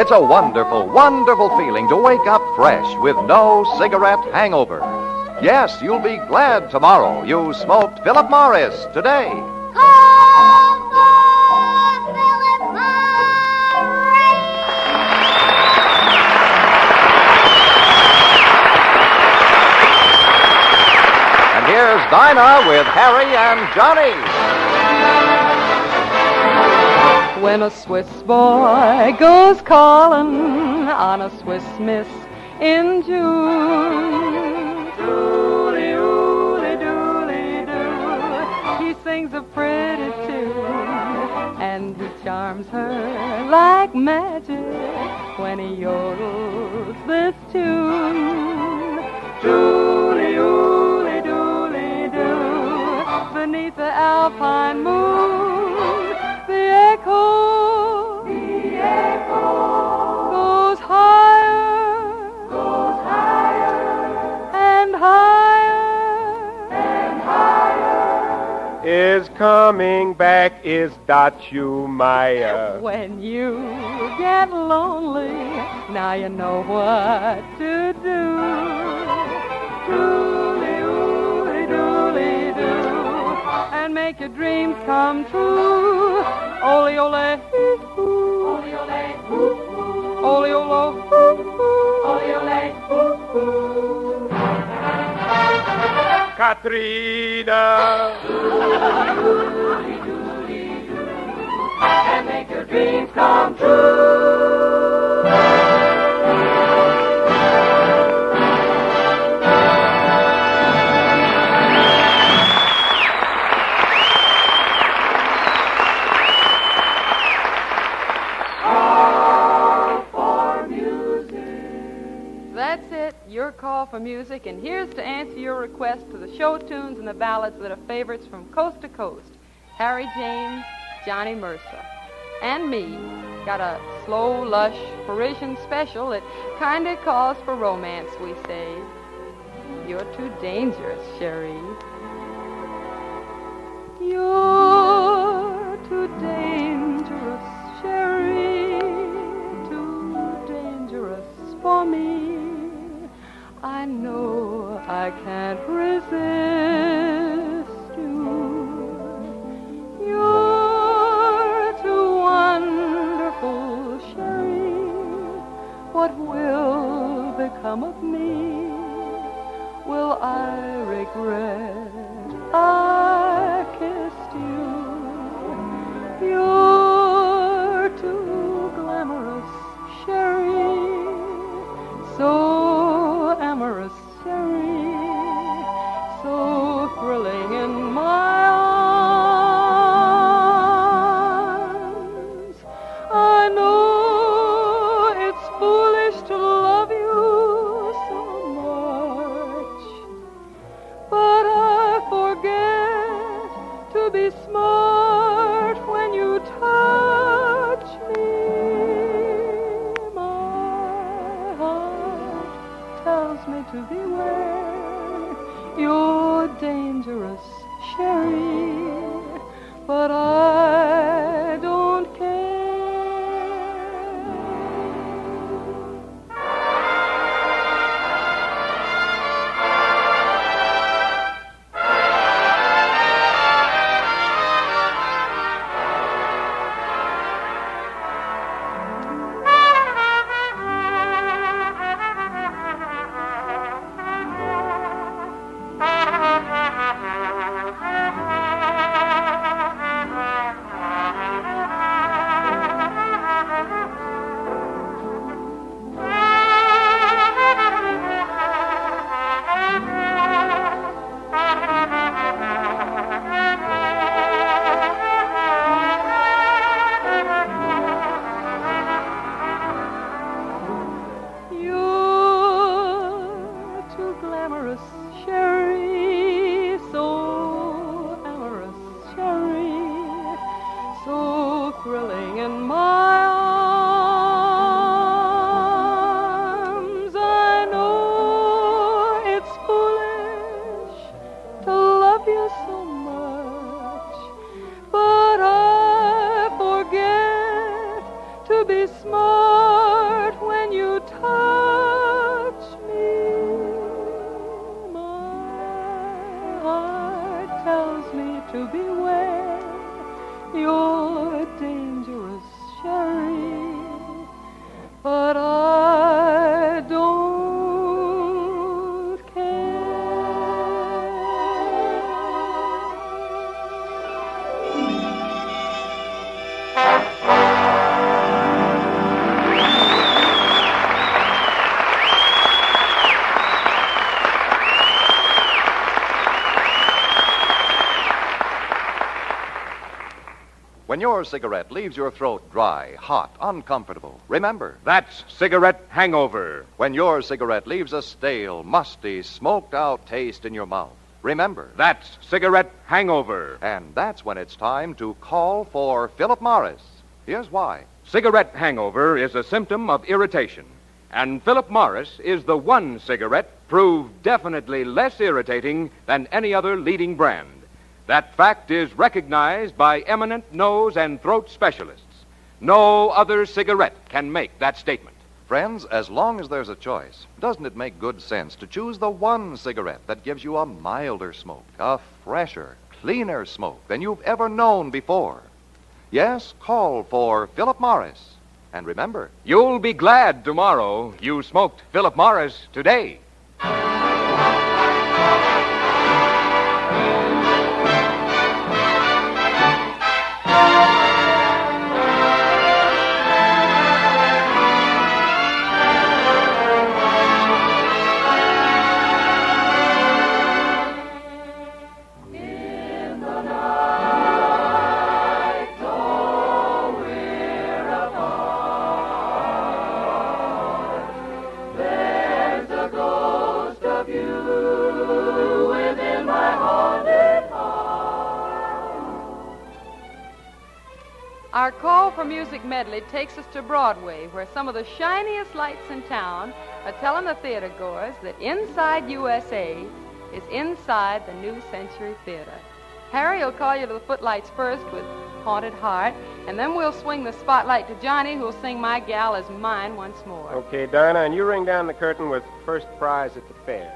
it's a wonderful, wonderful feeling to wake up fresh with no cigarette hangover. Yes, you'll be glad tomorrow you smoked Philip Morris today. And here's Dinah with Harry and Johnny. When a Swiss boy goes calling on a Swiss miss in June, Dooley, oolie, dooley, doo, he sings a pretty tune, and he charms her like magic when he yodels this tune. Dooley, oolie, dooley, doo, beneath the alpine moon, the echo goes higher and higher. Is coming back, is that you, Maya? When you get lonely, now you know what to do. Dooley, oolie, dooley, doo, and make your dreams come true. Ole, ole, hoo-hoo. Ole, ole, hoo-hoo. Ole, ole, hoo-hoo. Ole, ole, hoo-hoo. Katrina. And make your dreams come true. That's your call for music, and here's to answer your request to the show tunes and the ballads that are favorites from coast to coast. Harry James, Johnny Mercer, and me got a slow, lush Parisian special that kinda calls for romance, we say. You're too dangerous, Cherie. You're too dangerous, Cherie, too dangerous for me. I know I can't resist you. You're too wonderful, Cherie. What will become of me? Will I regret I kissed you? You're too glamorous, Cherie, so amorous, Cherie, so thrilling in my arms. I know it's foolish to love you so much, but I forget to be smart when you touch me. My heart tells me to beware. You're dangerous, Cherie, but I don't care. When your cigarette leaves your throat dry, hot, uncomfortable, remember, That's cigarette hangover. when your cigarette leaves a stale, musty, smoked out taste in your mouth, remember, That's cigarette hangover. and that's when it's time to call for Philip Morris. Here's why. Cigarette hangover is a symptom of irritation, and Philip Morris is the one cigarette proved definitely less irritating than any other leading brand. That fact is recognized by eminent nose and throat specialists. No other cigarette can make that statement. Friends, as long as there's a choice, doesn't it make good sense to choose the one cigarette that gives you a milder smoke, a fresher, cleaner smoke than you've ever known before? Yes, call for Philip Morris. And remember, You'll be glad tomorrow you smoked Philip Morris today. There's a for Music medley takes us to Broadway, where some of the shiniest lights in town are telling the theater goers that Inside USA is inside the New Century Theater. Harry will call you to the footlights first with Haunted Heart, and then we'll swing the spotlight to Johnny, who'll sing My Gal Is Mine once more. Okay, Dinah, and you ring down the curtain with first prize at the fair.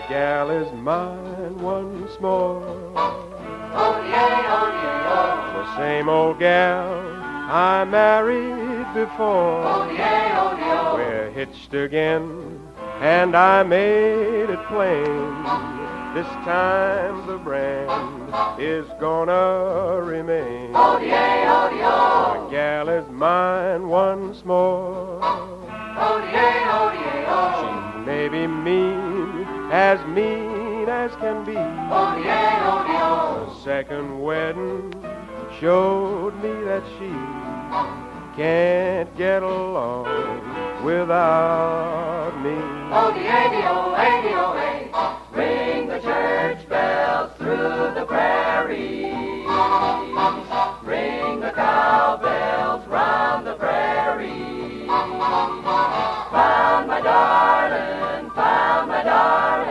Gal is mine once more. Oh, yeah, oh, yeah, oh. The same old gal I married before. Oh, yeah, oh, yeah, oh. We're hitched again, and I made it plain. This time the brand is gonna remain. Oh, yeah, oh, yeah, oh. My gal is mine once more. Oh, yeah, oh, yeah, oh. She may be mean as can be. Oh, yeah, oh, yeah. The second wedding showed me that she can't get along without me. Oh, the A-D-O, A-D-O, A. Ring the church bells through the prairies. Ring the cowbells round the prairie. Found my darling, found my darling.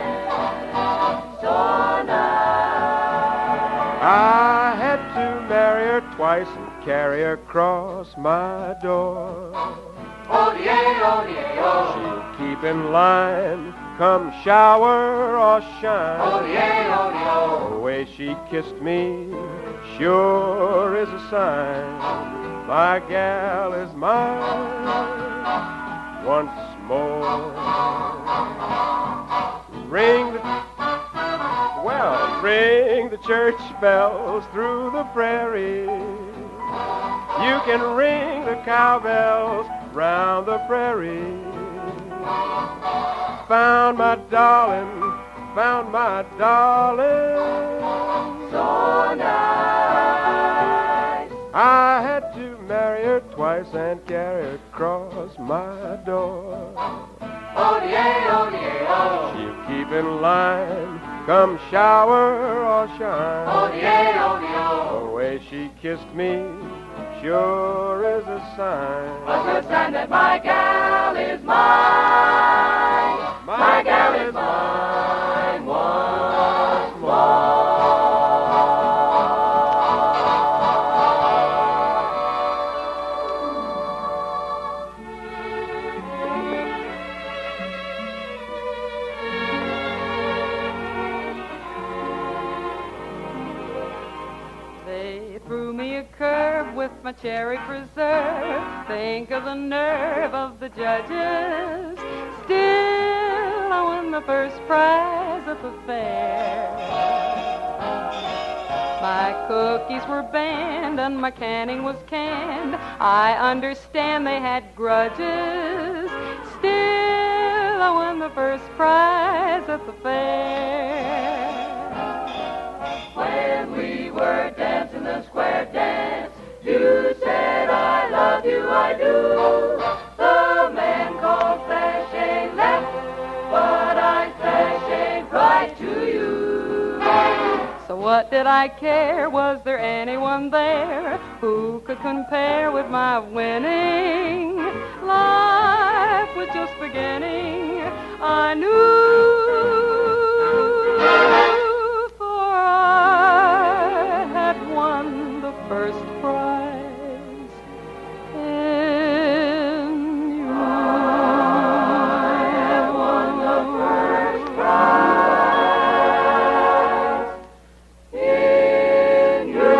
So nice. I had to marry her twice and carry her across my door. Oh, the A-O, the A-O. She'll keep in line, come shower or shine. Oh, the A-O, the O. The way she kissed me sure is a sign. My gal is mine once more. Ring the church bells through the prairie. You can ring the cowbells round the prairie. Found my darling, found my darling. So nice. I had to marry her twice and carry her across my door. Oh, the A-O, the A-O. She'll keep in line, come shower or shine. Oh, the A-O, the O. The way she kissed me sure is a sign. A good sign that my gal is mine. My gal is mine once more. They threw me a curve with my my cherry preserve. Think of the nerve of the judges. Still, I won the first prize at the fair. My cookies were banned and my canning was canned. I understand they had grudges. Still, I won the first prize at the fair. When we were dancing the square dance, you said I love you, I do. The man called flashing left, but I flashing right to you. So what did I care? Was there anyone there who could compare with my winning? Life was just beginning. I knew, for I had won the first prize in you. I had won the first prize in you.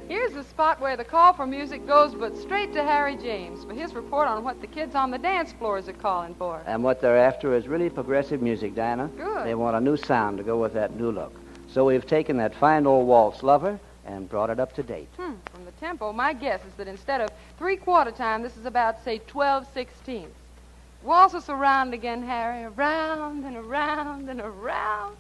Here's the spot where the call for music goes but straight to Harry James for his report on what the kids on the dance floors are calling for. And what they're after is really progressive music, Dinah. Good. They want a new sound to go with that new look. So we've taken that fine old waltz lover and brought it up to date. From the tempo, my guess is that instead of 3/4 time, this is about, say, 12/16. Waltz us around again, Harry. Around and around and around.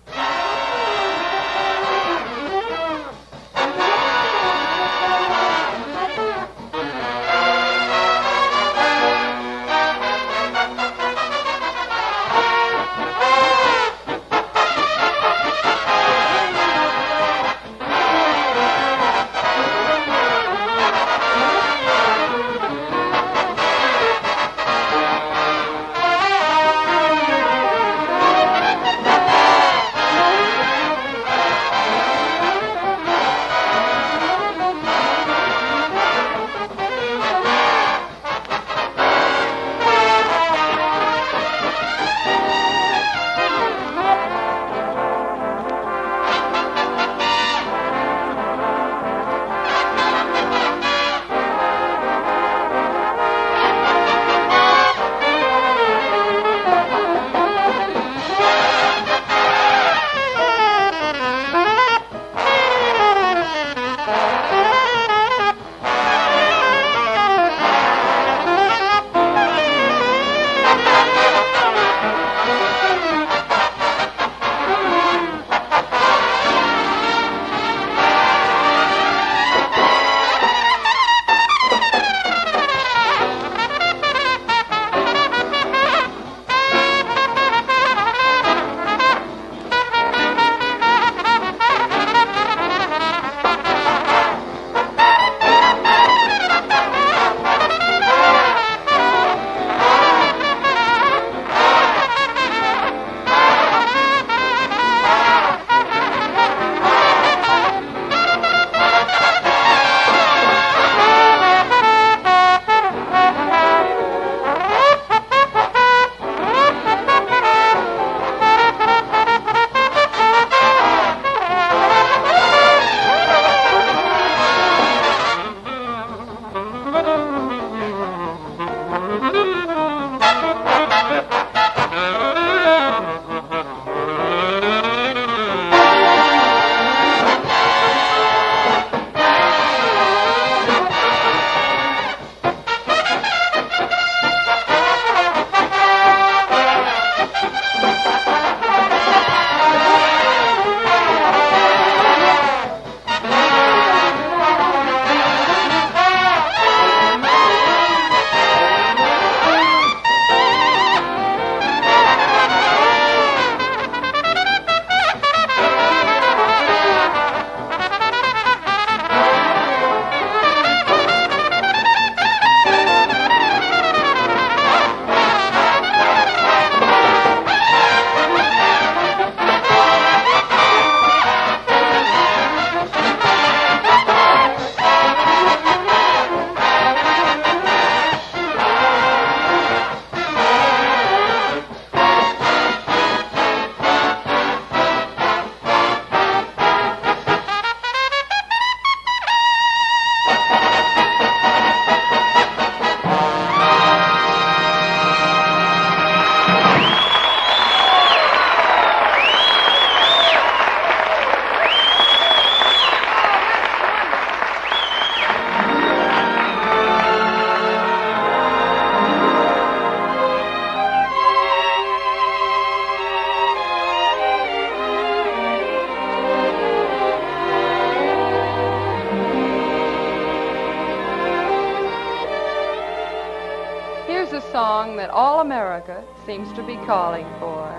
a song that all America seems to be calling for.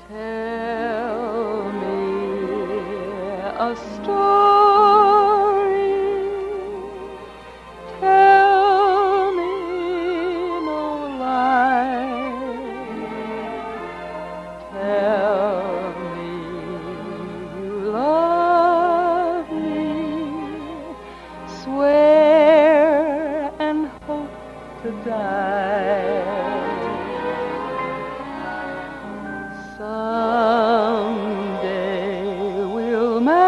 Tell me a story. Tell me no lie. Tell me you love me. Swear and hope to die. Someday we'll marry,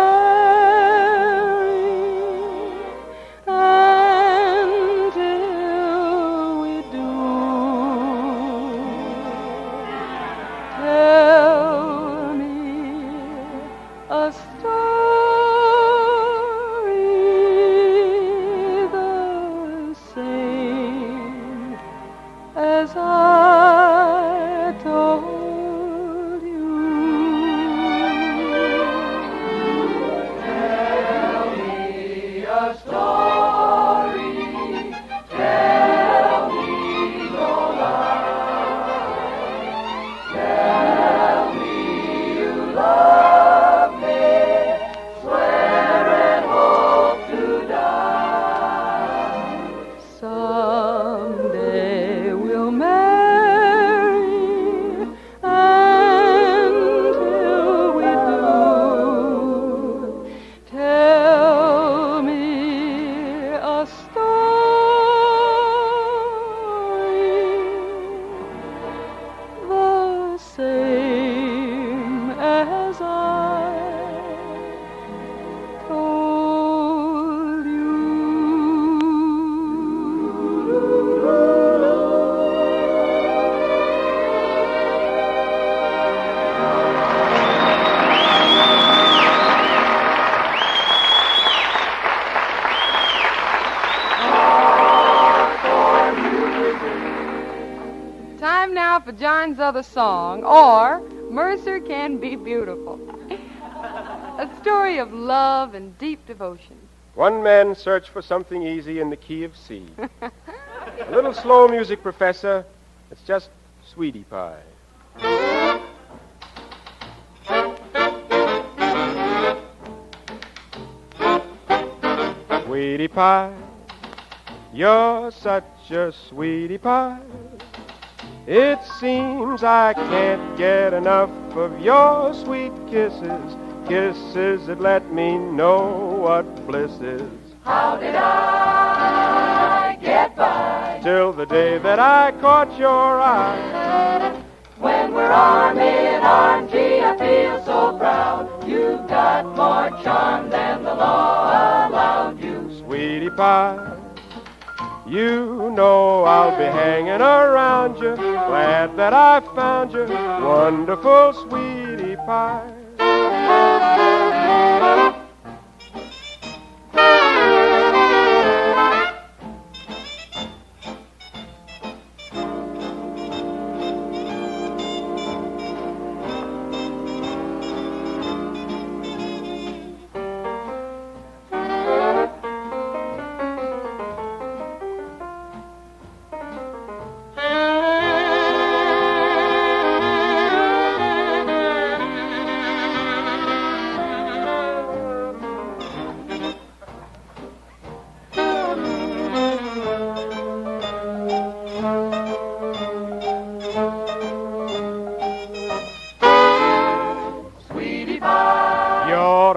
until we do. Tell me a story the same as I told. Someday we'll marry, until we do. Tell me a story the same as I told you. Time now for John's other song, or Mercer Can Be Beautiful. A story of love and deep devotion. One man searched for something easy in the key of C. A little slow music, Professor. It's just sweetie pie. Sweetie pie, you're such a sweetie pie. It seems I can't get enough of your sweet kisses, kisses that let me know what bliss is. How did I get by? Till the day that I caught your eye. When we're arm in arm, gee, I feel so proud. You've got more charm than the law allowed you. Sweetie pie, you know I'll be hanging around you. Glad that I found you, wonderful sweetie pie.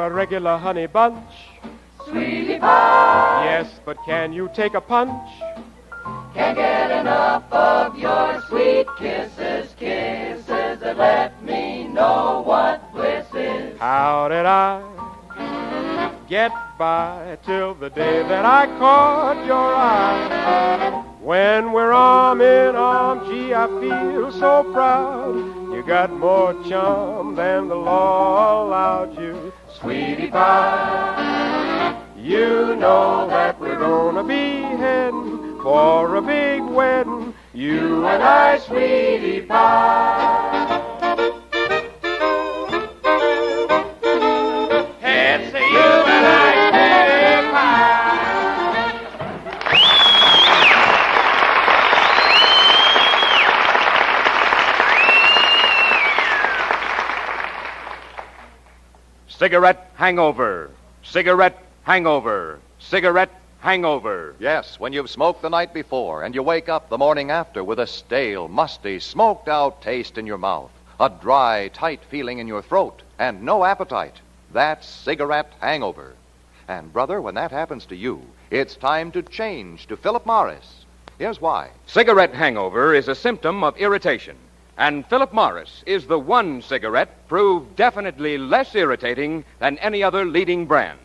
Regular honey bunch. Sweetie pie. Yes, but can you take a punch? Can't get enough of your sweet kisses, kisses that let me know what bliss is. How did I get by till the day that I caught your eye? When we're arm in arm, gee, I feel so proud. You got more charm than the law allowed you. Sweetie pie, you know that we're gonna be heading for a big wedding, you and I, sweetie pie. It's you and I, sweetie pie. Cigarette hangover. Cigarette hangover. Cigarette hangover. Yes, when you've smoked the night before and you wake up the morning after with a stale, musty, smoked out taste in your mouth, a dry, tight feeling in your throat, and no appetite. That's cigarette hangover. And, brother, when that happens to you, it's time to change to Philip Morris. Here's why. Cigarette hangover is a symptom of irritation, and Philip Morris is the one cigarette proved definitely less irritating than any other leading brand.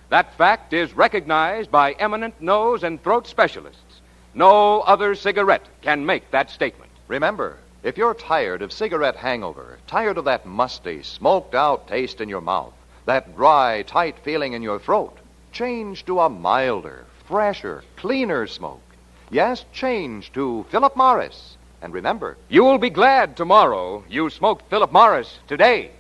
That fact is recognized by eminent nose and throat specialists. No other cigarette can make that statement. Remember, if you're tired of cigarette hangover, tired of that musty, smoked-out taste in your mouth, that dry, tight feeling in your throat, change to a milder, fresher, cleaner smoke. Yes, change to Philip Morris. And remember, you'll be glad tomorrow you smoked Philip Morris today.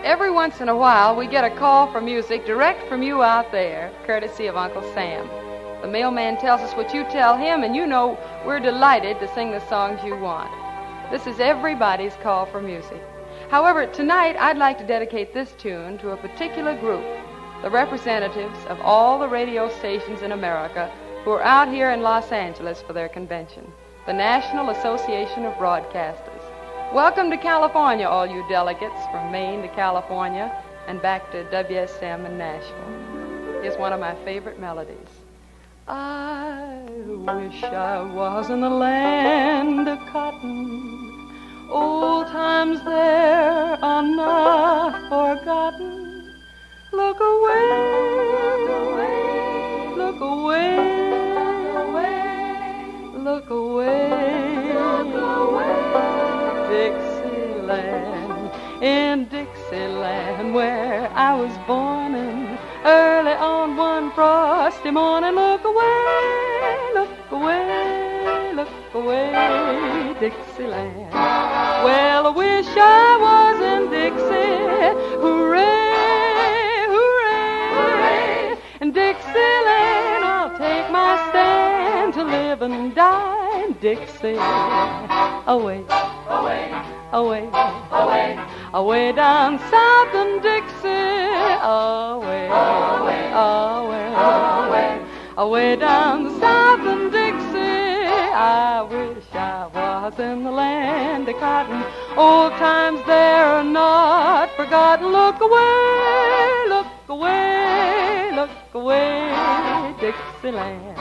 Every once in a while, we get a call for music direct from you out there, courtesy of Uncle Sam. The mailman tells us what you tell him, and you know we're delighted to sing the songs you want. This is everybody's call for music. However, tonight I'd like to dedicate this tune to a particular group, the representatives of all the radio stations in America who are out here in Los Angeles for their convention, the National Association of Broadcasters. Welcome to California, all you delegates from Maine to California and back to WSM in Nashville. Here's one of my favorite melodies. I wish I was in the land of cotton. Old times there are not forgotten. Look away, look away, look away, look away. Dixieland, in Dixieland, where I was born in, early on one frosty morning. Look away, look away, look away, Dixieland. Well, I wish I was in Dixie. Hooray, hooray, hooray. In Dixieland, I'll take my stand to live and die in Dixie. Away, away, away, away, away down south in Dixie. Away, away, away, away, away down south in Dixie. I wish I was in the land of cotton. Old times there are not forgotten. Look away, look away, look away, Dixieland.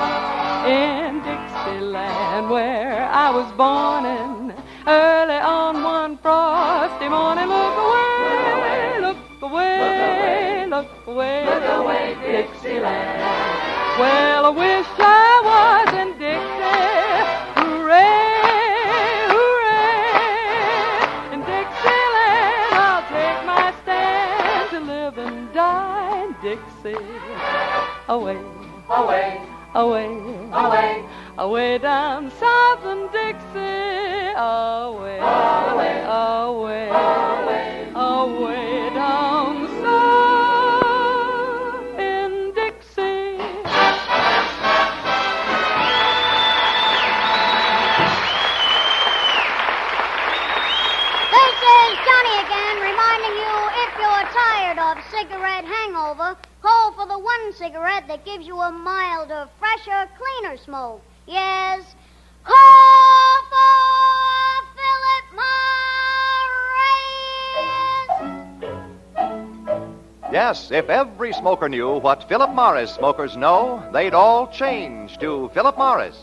In Dixieland, where I was born in, early on one frosty morning. Look away, look away, look away, look away, Dixieland. Well, I wish I was in Dixie. Hooray, hooray. In Dixieland, I'll take my stand to live and die in Dixie. Away, away, away, away, away down south in Dixie. Away, away, away, away, away down south in Dixie. This is Johnny again, reminding you if you're tired of cigarette hangover, call for the one cigarette that gives you a milder, fresher, cleaner smoke. Yes, call for Philip Morris. Yes, if every smoker knew what Philip Morris smokers know, they'd all change to Philip Morris.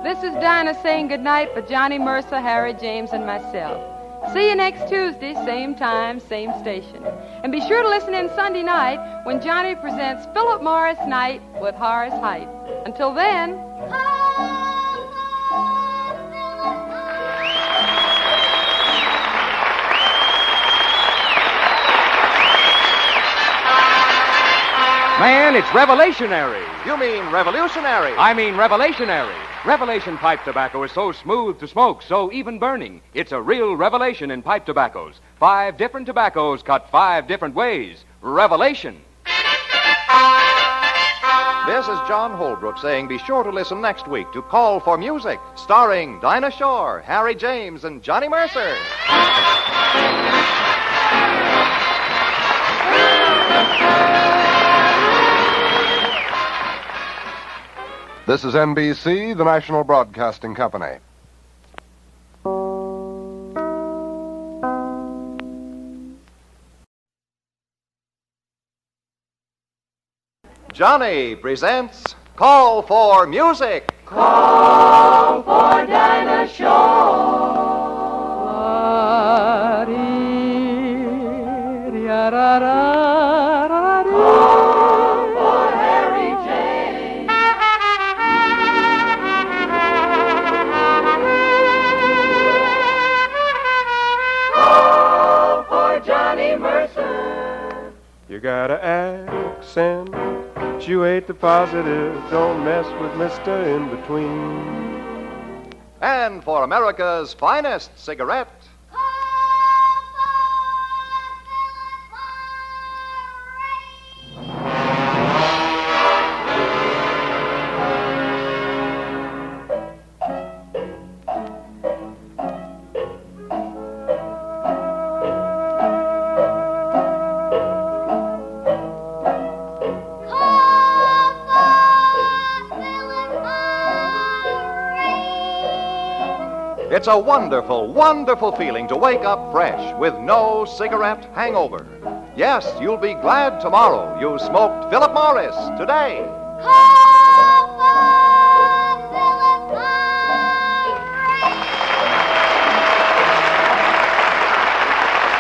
This is Dinah saying goodnight for Johnny Mercer, Harry James, and myself. See you next Tuesday, same time, same station. And be sure to listen in Sunday night when Johnny presents Philip Morris Night with Horace Height. Until then... Man, it's revelationary. You mean revolutionary. I mean revelationary. Revelation pipe tobacco is so smooth to smoke, so even burning. It's a real revelation in pipe tobaccos. 5 different tobaccos cut 5 different ways. revelation. This is John Holbrook saying be sure to listen next week to Call for Music, starring Dinah Shore, Harry James, and Johnny Mercer. This is NBC, the National Broadcasting Company. Johnny presents Call for Music. Call for Dinah Shore. Call for Harry James. Call for Johnny Mercer. You got an accent. You ain't the positive, don't mess with Mr. In Between. And for America's finest cigarette, it's a wonderful, wonderful feeling to wake up fresh with no cigarette hangover. Yes, you'll be glad tomorrow you smoked Philip Morris today.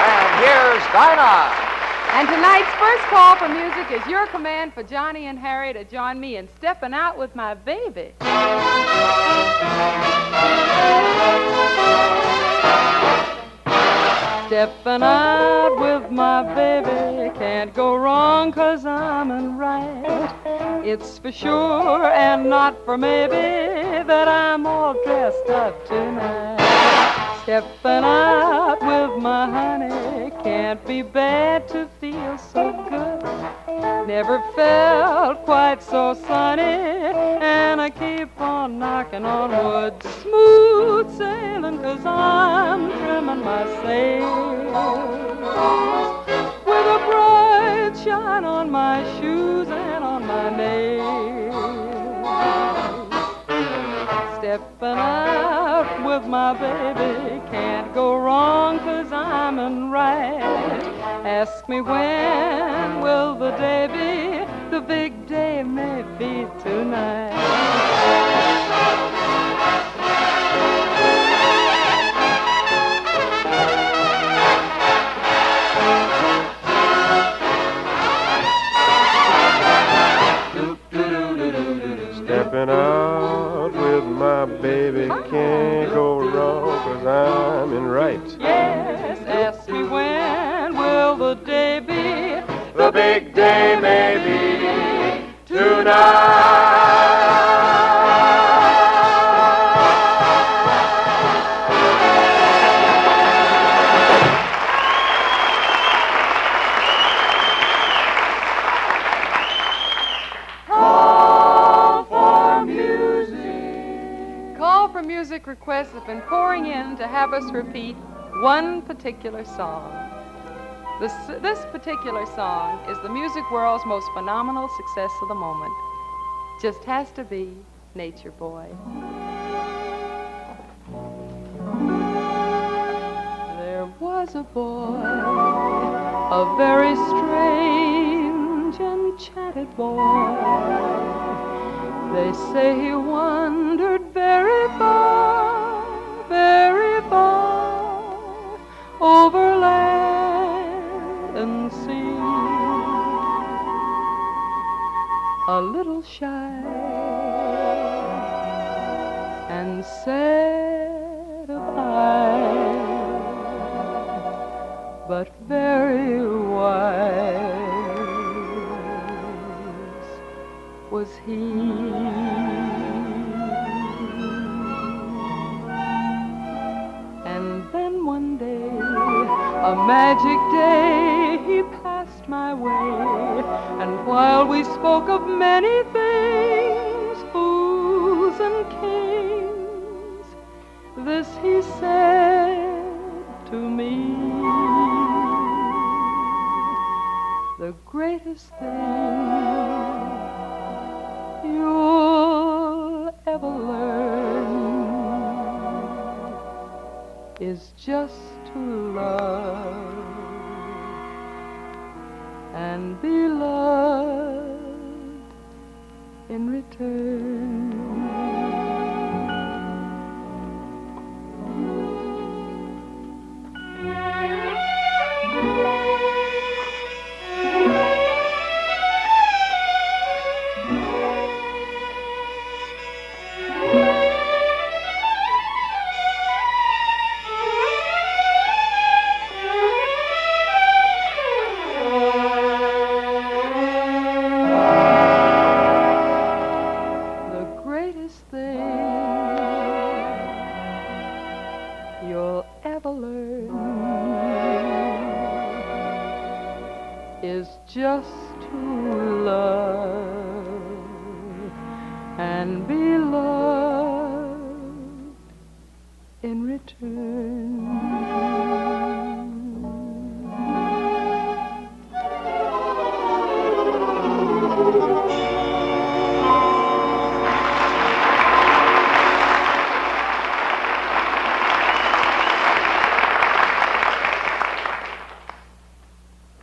And here's Dinah. And tonight's first call for music is your command for Johnny and Harry to join me in stepping out with my baby. Stepping out with my baby, can't go wrong 'cause I'm in right. It's for sure and not for maybe that I'm all dressed up tonight. Stepping out with my honey, can't be bad to feel so good. Never felt quite so sunny, and I keep on knocking on wood. Smooth sailing 'cause I'm trimming my sails with a bright shine on my shoes and on my nails. Stepping out with my baby, can't go wrong 'cause I'm in right. Ask me when will the day be, the big day may be tonight. Stepping out with my baby, can't go wrong 'cause I'm in right. Yes, ask me when will the day be, The big day may be tonight. Call for music. Call for music requests have been pouring in to have us repeat one particular song. This particular song is the music world's most phenomenal success of the moment. Just has to be Nature Boy. There was a boy, a very strange, enchanted boy. They say he wandered very far over land and sea. A little shy and sad of eye, but very wise was he. And then one day, a magic day, he passed passed my way. And while we spoke of many things, fools and kings, this he said to me: the greatest thing you'll ever learn is just to love and be loved in return. Just to love and be loved in return.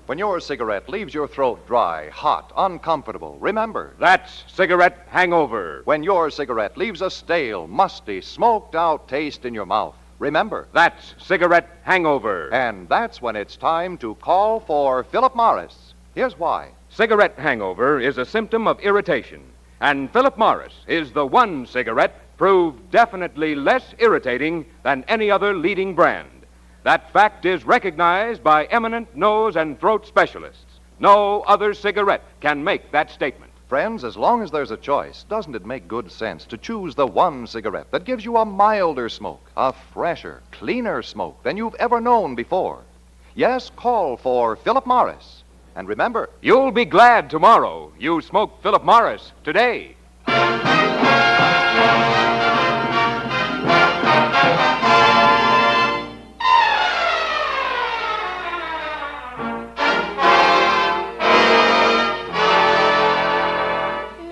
When your cigarette leaves your throat dry, hot, uncomfortable, remember, That's cigarette hangover. when your cigarette leaves a stale, musty, smoked out taste in your mouth, remember, That's cigarette hangover. and that's when it's time to call for Philip Morris. Here's why. Cigarette hangover is a symptom of irritation, and Philip Morris is the one cigarette proved definitely less irritating than any other leading brand. That fact is recognized by eminent nose and throat specialists. No other cigarette can make that statement. Friends, as long as there's a choice, doesn't it make good sense to choose the one cigarette that gives you a milder smoke, a fresher, cleaner smoke than you've ever known before? Yes, call for Philip Morris. And remember, You'll be glad tomorrow you smoked Philip Morris today.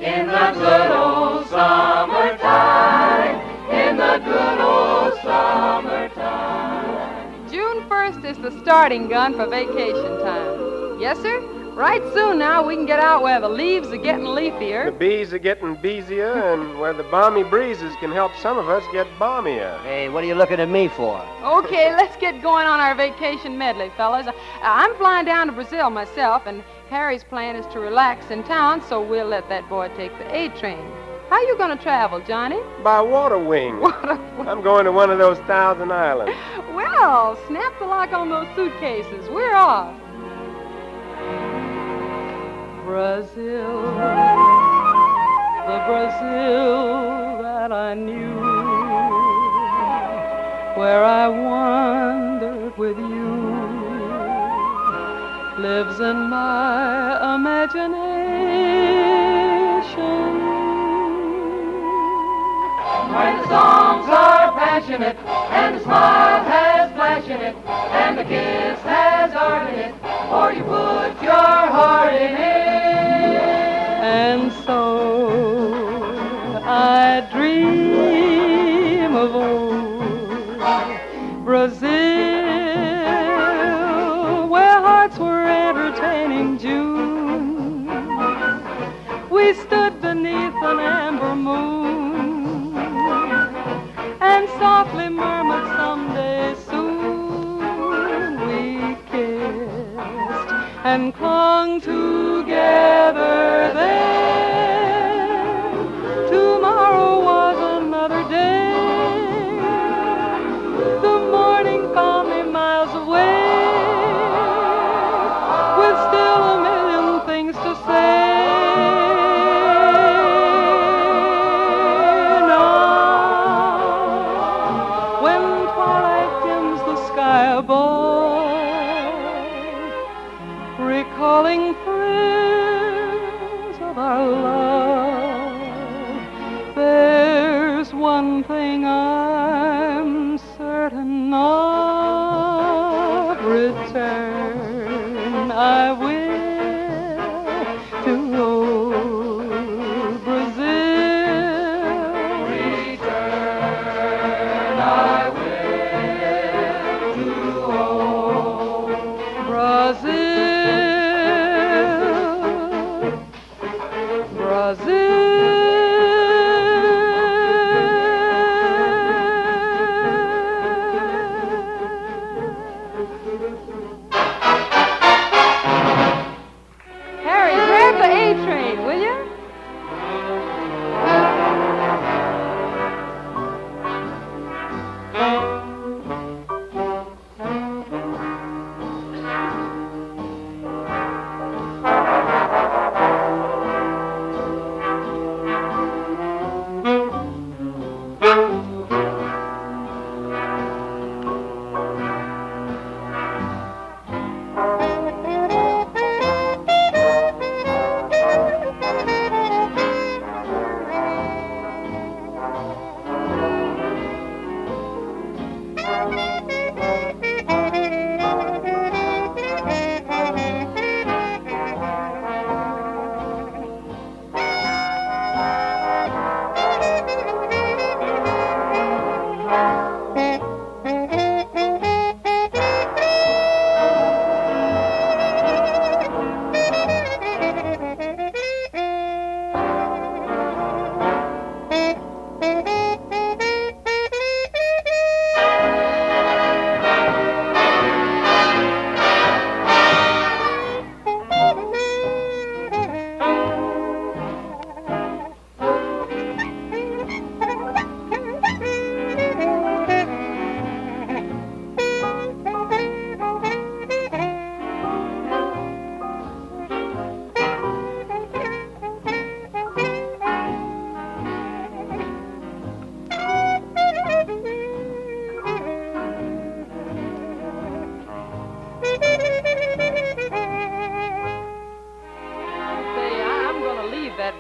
In the good old summertime, in the good old summertime. June 1st is the starting gun for vacation time. Yes, sir? Right soon now we can get out where the leaves are getting The leafier. bees are getting beesier, and where the balmy breezes can help some of us get balmier. Hey, what are you looking at me for? Okay, let's get going on our vacation medley, fellas. I'm flying down to Brazil myself, and Harry's plan is to relax in town, so we'll let that boy take the A train. How you going to travel, Johnny? By water wing. I'm going to one of those 1,000 islands. Well, snap the lock on those suitcases. We're off. Brazil, the Brazil that I knew, where I wandered with you, lives in my imagination. Where the songs are passionate, and the smile has flash in it, and the kiss has art in it, or you put your heart in it. And so I dream of old Brazil, where hearts were entertaining June. We stood beneath an amber moon and softly murmured someday soon. We kissed and clung together then. Tomorrow was a one thing I'm certain of, return I will to old Brazil. Return I will to old Brazil. Brazil. Harry, grab the A train, will you?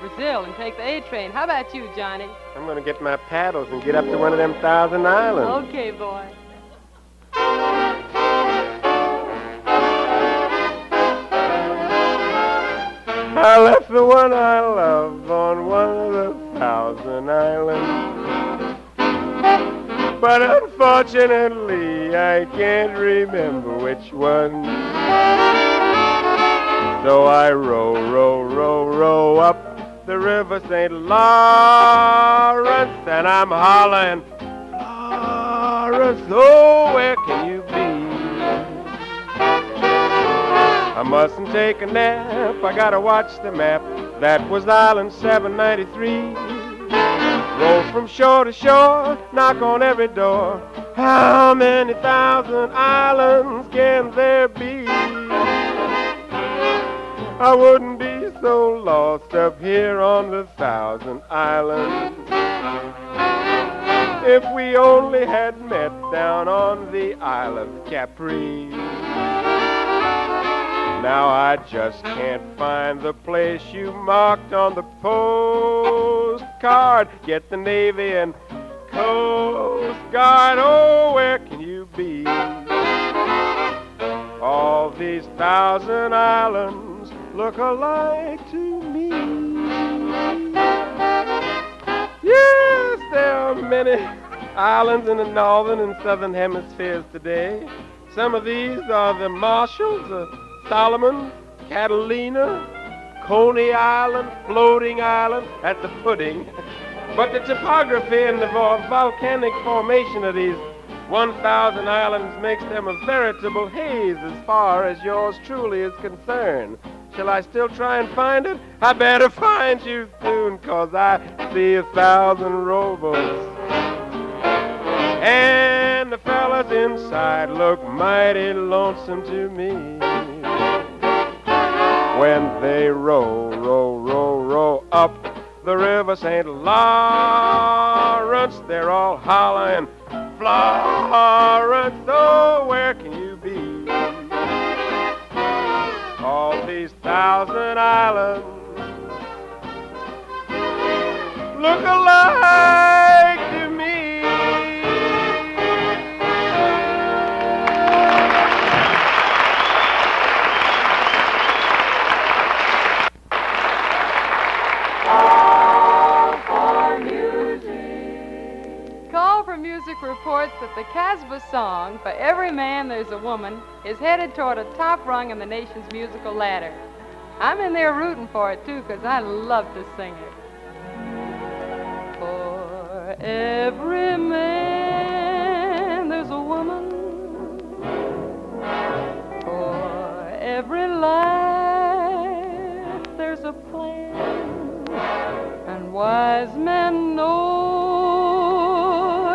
Brazil and take the A train. How about you, Johnny? I'm going to get my paddles and get up to one of them 1,000 islands. Okay, boy. I left the one I love on one of the 1,000 islands. But unfortunately, I can't remember which one. So I row up the river St. Lawrence, and I'm hollering, Lawrence, oh, where can you be? I mustn't take a nap, I gotta watch the map. That was Island 793. Roll from shore to shore, knock on every door. How many 1,000 islands can there be? I wouldn't be so lost up here on the 1,000 islands if we only had met down on the Isle of Capri. Now I just can't find the place you marked on the postcard. Get the Navy and Coast Guard, oh, where can you be? All these 1,000 islands look alike to me. Yes, there are many islands in the northern and southern hemispheres today. Some of these are the Marshalls, Solomon, Catalina, Coney Island, Floating Island, at the pudding. But the topography and the volcanic formation of these 1,000 islands makes them a veritable haze as far as yours truly is concerned. Shall I still try and find it? I better find you soon, 'cause I see 1,000 rowboats. And the fellas inside look mighty lonesome to me. When they row up the river St. Lawrence, they're all hollering, Florence, oh, where can you be? All these 1,000 islands look alike to me. newspaper reports that the Casbah song, For Every Man There's a Woman, is headed toward a top rung in the nation's musical ladder. I'm in there rooting for it, too, because I love to sing it. For every man there's a woman, for every life there's a plan, and wise men know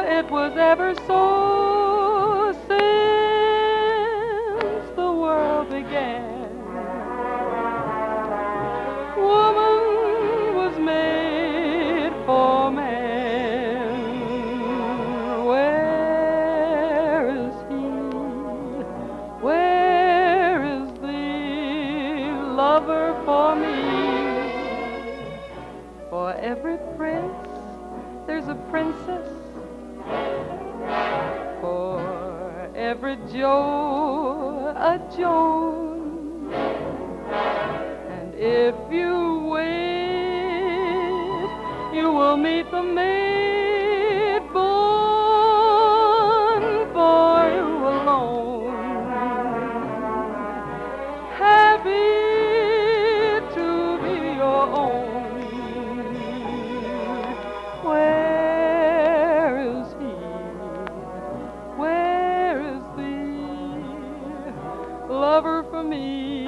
it was ever so since the world began. Woman was made for man. Where is he? Where is the lover for me? For every prince there's a princess. For every Joe a Joan. And if you wait, you will meet the maid born for you alone. Happy to be your own. Where is he? Where is the lover for me?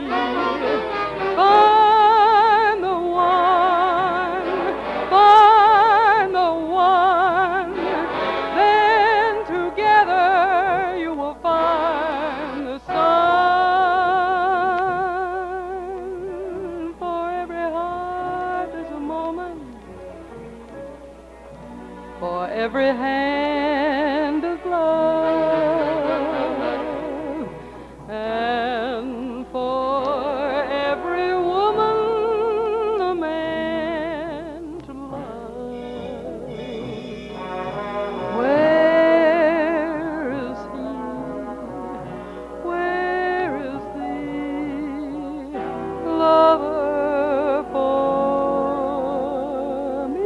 Find the one, find the one. Then together you will find the sun. For every heart there's a moment, for every hand a glove, and for every woman a man to love. Where is he? Where is the lover for me?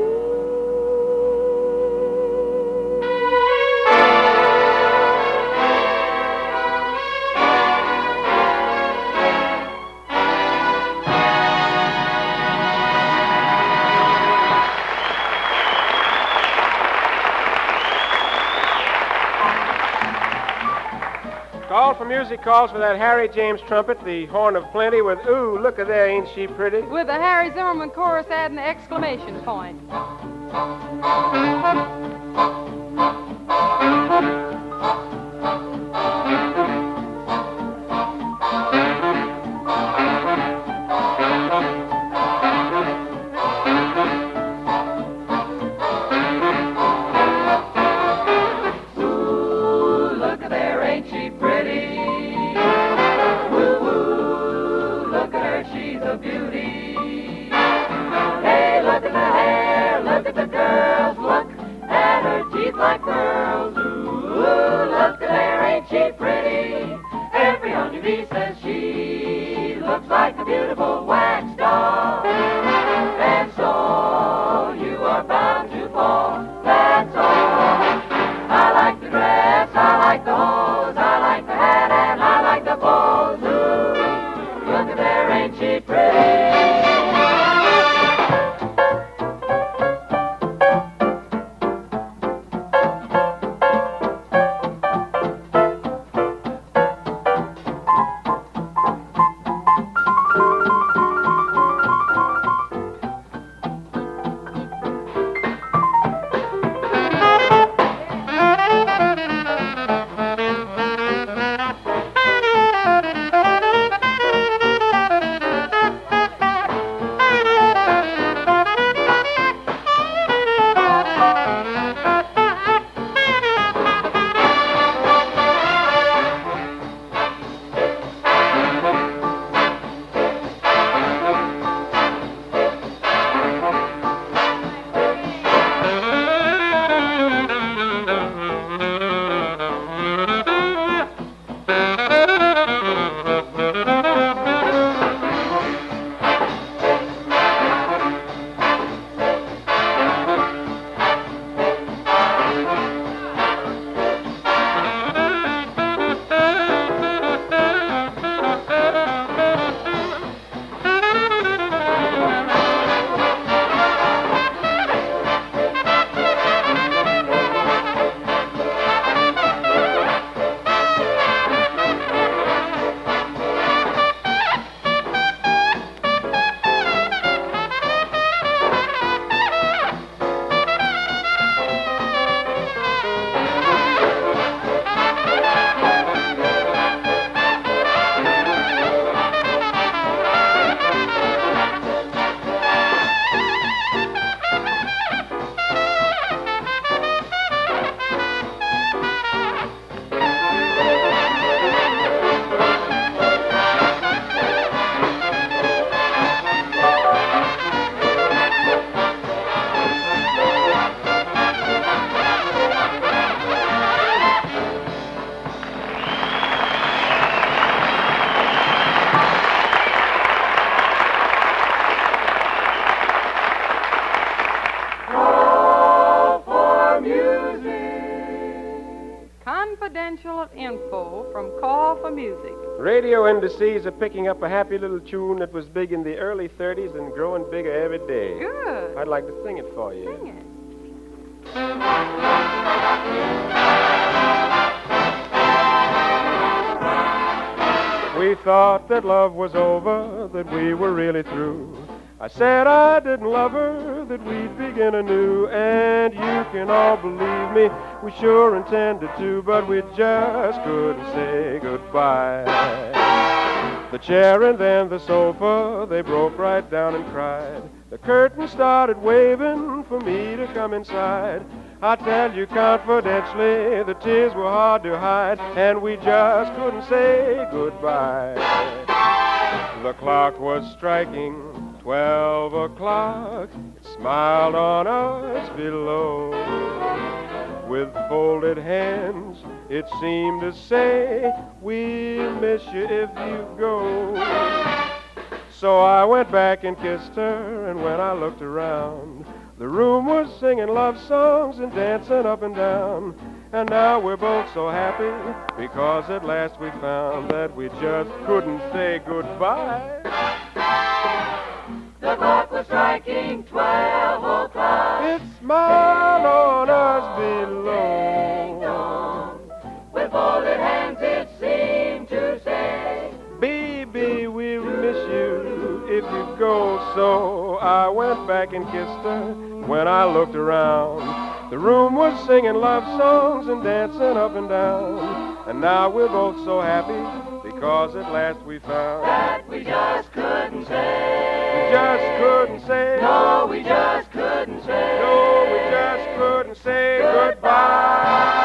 Call for music calls for that Harry James trumpet, the horn of plenty with, ooh, look at there, ain't she pretty? With the Harry Zimmerman chorus adding the exclamation point. Ooh, look at there, ain't she pretty? Woo, woo, look at her, she's a beauty. Hey, look at the hair, look at the girls, look at confidential info from Call for Music. Radio indices are picking up a happy little tune that was big in the early 30s and growing bigger every day. Good. I'd like to sing it for you. Sing it. We thought that love was over, that we were really through. I said I didn't love her, that we'd begin anew. And you can all believe me, we sure intended to, but we just couldn't say goodbye. The chair and then the sofa, they broke right down and cried. The curtain started waving for me to come inside. I tell you confidentially, the tears were hard to hide, and we just couldn't say goodbye. The clock was striking 12 o'clock. It smiled on us below. With folded hands, it seemed to say, we'll miss you if you go. So I went back and kissed her, and when I looked around, the room was singing love songs and dancing up and down. And now we're both so happy because at last we found that we just couldn't say goodbye. The clock was striking 12 o'clock. It smiled on us below. With folded hands it seemed to say, baby, we'll miss you if you go. So I went back and kissed her. When I looked around, the room was singing love songs and dancing up and down. And now we're both so happy because at last we found that we just couldn't say. We just couldn't say. No, we just couldn't say. No, we just couldn't say goodbye.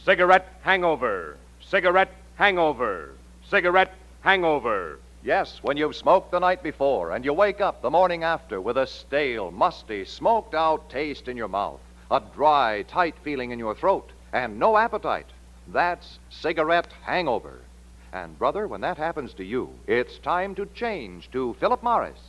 Cigarette hangover. Cigarette hangover. Cigarette hangover. Yes, when you've smoked the night before and you wake up the morning after with a stale, musty, smoked out taste in your mouth, a dry, tight feeling in your throat, and no appetite. That's cigarette hangover. And, brother, when that happens to you, it's time to change to Philip Morris.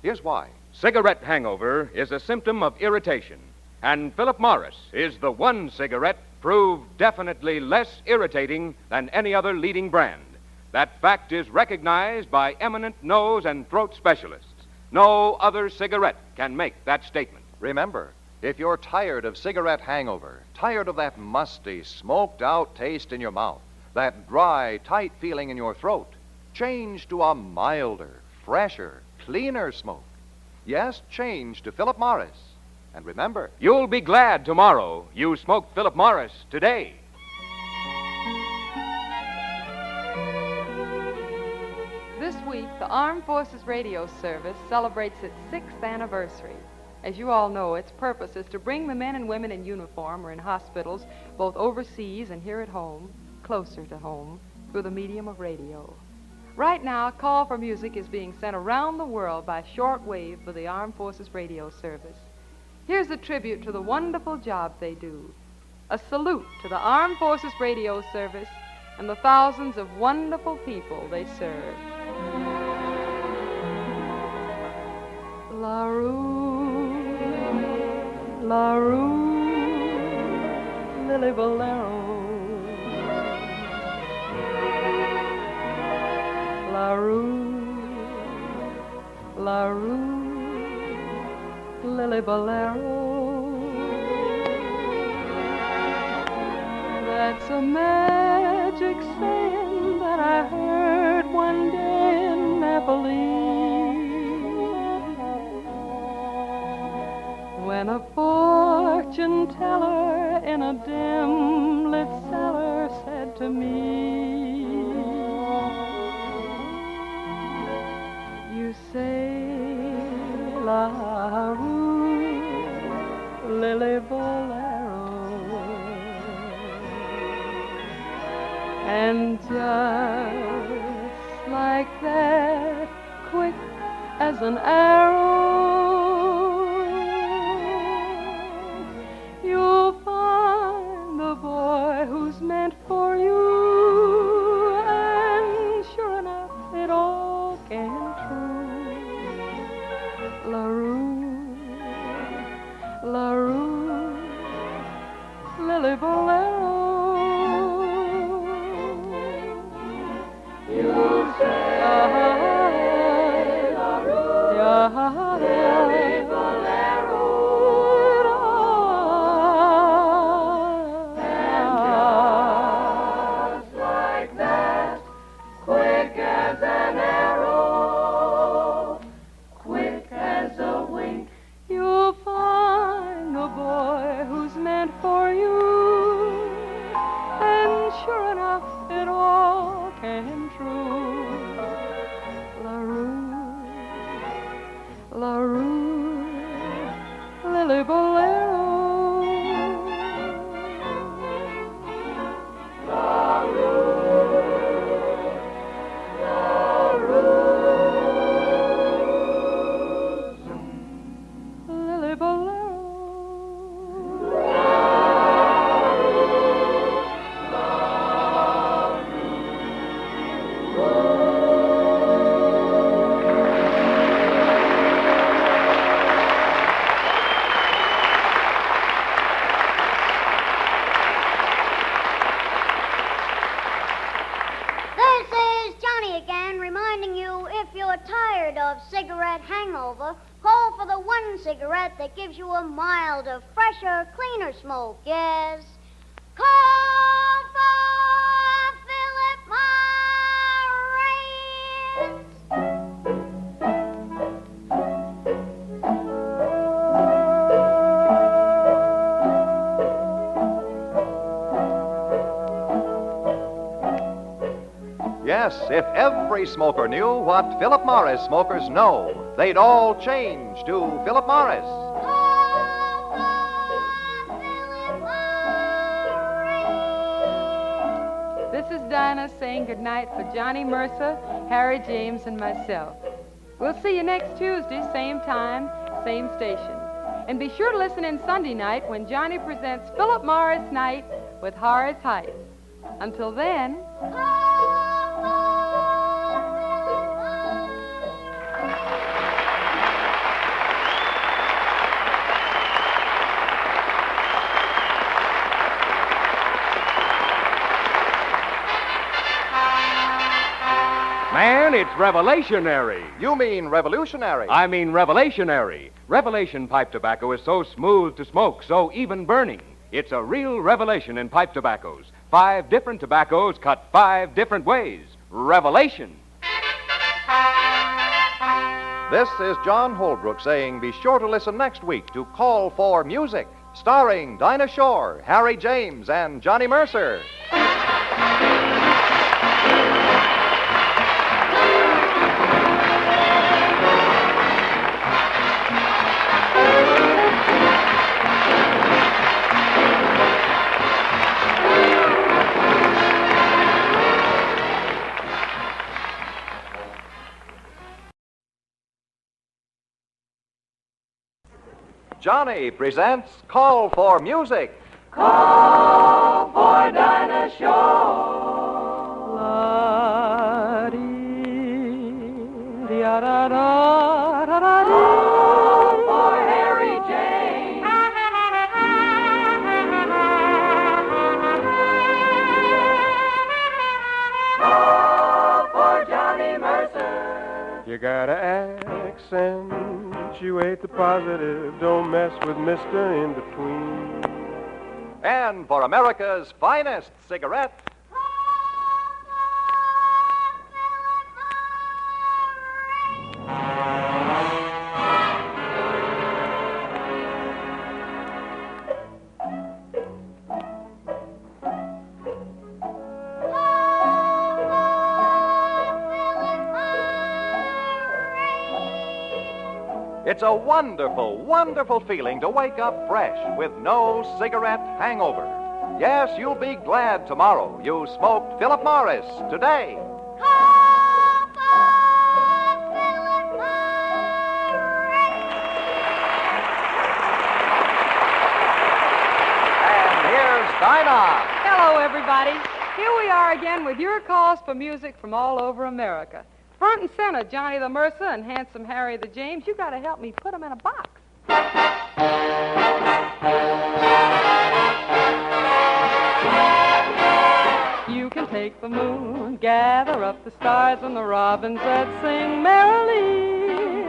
Here's why. Cigarette hangover is a symptom of irritation, and Philip Morris is the one cigarette proved definitely less irritating than any other leading brand. That fact is recognized by eminent nose and throat specialists. No other cigarette can make that statement. Remember, if you're tired of cigarette hangover, tired of that musty, smoked out taste in your mouth, that dry, tight feeling in your throat, change to a milder, fresher, cleaner smoke. Yes, change to Philip Morris. And remember, you'll be glad tomorrow you smoked Philip Morris today. This week, the Armed Forces Radio Service celebrates its 6th anniversary. As you all know, its purpose is to bring the men and women in uniform or in hospitals, both overseas and here at home, closer to home, through the medium of radio. Right now, Call for Music is being sent around the world by shortwave for the Armed Forces Radio Service. Here's a tribute to the wonderful job they do. A salute to the Armed Forces Radio Service and the thousands of wonderful people they serve. La Rue, La Rue, Lily Bolero. La Rue, La Rue, Lily Bolero. That's a magic saying that I heard one day in Napoli, when a fortune teller in a dim lit cellar said to me, you say La Rue, Lily Bolero, and just like that, quick as an arrow, you'll find the boy who's meant for La Rue, Lily Bolero. You say, La Rue, Lily Bolero. And just like that, quick as an arrow, quick as a wink, you'll find the boy who's meant for you. And sure enough, it all came true. La Rue, La Rue, Lily Bolero. La Rue, La Rue, Lily Bolero. This is Johnny again, reminding you if you're tired of cigarette hangover, call for the one cigarette that gives you a milder, fresher, cleaner smoke. Yes. Call for Philip Morris. Yes, if every smoker knew what Philip Morris smokers know, they'd all change to Philip Morris. This is Dinah saying goodnight for Johnny Mercer, Harry James, and myself. We'll see you next Tuesday, same time, same station. And be sure to listen in Sunday night when Johnny presents Philip Morris Night with Horace Height. Until then... Man, it's revelationary. You mean revolutionary? I mean revelationary. Revelation pipe tobacco is so smooth to smoke, so even burning. It's a real revelation in pipe tobaccos. 5 different tobaccos cut 5 different ways. Revelation. This is John Holbrook saying be sure to listen next week to Call for Music, starring Dinah Shore, Harry James, and Johnny Mercer. Johnny presents Call for Music. Call for Dinah Shore. Call for Harry James. Call for Johnny Mercer. You gotta accentuate the positive. Don't mess with Mr. In Between. And for America's finest cigarette, it's a wonderful, wonderful feeling to wake up fresh with no cigarette hangover. Yes, you'll be glad tomorrow you smoked Philip Morris today. And here's Dinah. Hello, everybody. Here we are again with your calls for music from all over America. Front and center, Johnny the Mercer and handsome Harry the James. You got to help me put them in a box. up the stars and the robins that sing merrily.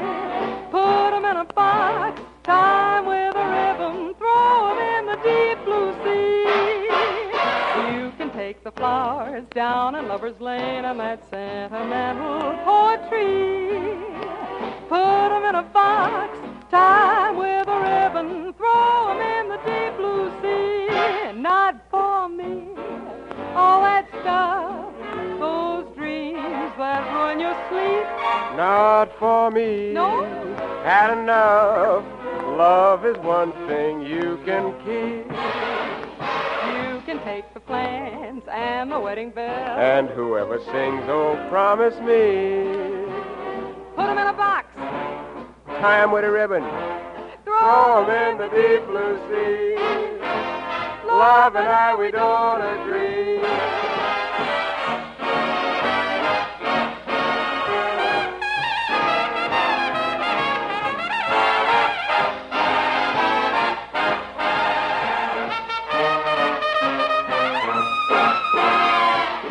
Put 'em in a box, tie 'em with a ribbon, throw 'em in the deep blue sea. You can take the flowers down in Lover's Lane and that sentimental poetry. Put 'em in a box, tie 'em with a ribbon, throw 'em in the deep blue sea. Not for me, all that stuff, those dreams that ruin your sleep. Not for me. No? Had enough. Love is one thing you can keep. You can take the plans and the wedding bell. And whoever sings, oh, promise me. Put 'em in a box. Tie 'em with a ribbon. Throw 'em in the deep blue sea. Love and I, we don't agree.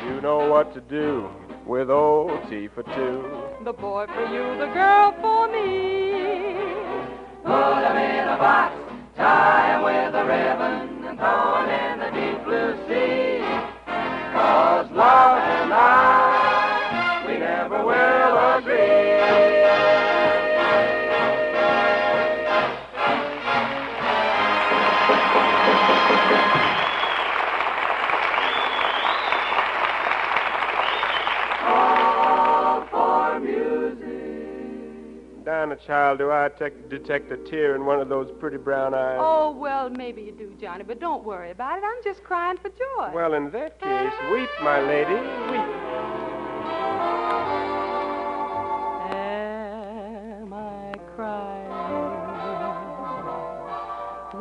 You know what to do with old tea for two. The boy for you, the girl for me. Put 'em in a box, tie 'em with a ribbon, and throw 'em in the deep blue sea. 'Cause love and I, we never will agree. All for music. Dinah, child, do I detect a tear in one of those pretty brown eyes? Oh, well, maybe you do, Johnny, but don't worry about it. I'm just crying for joy. Well, in that case, weep, my lady, weep. Am I crying?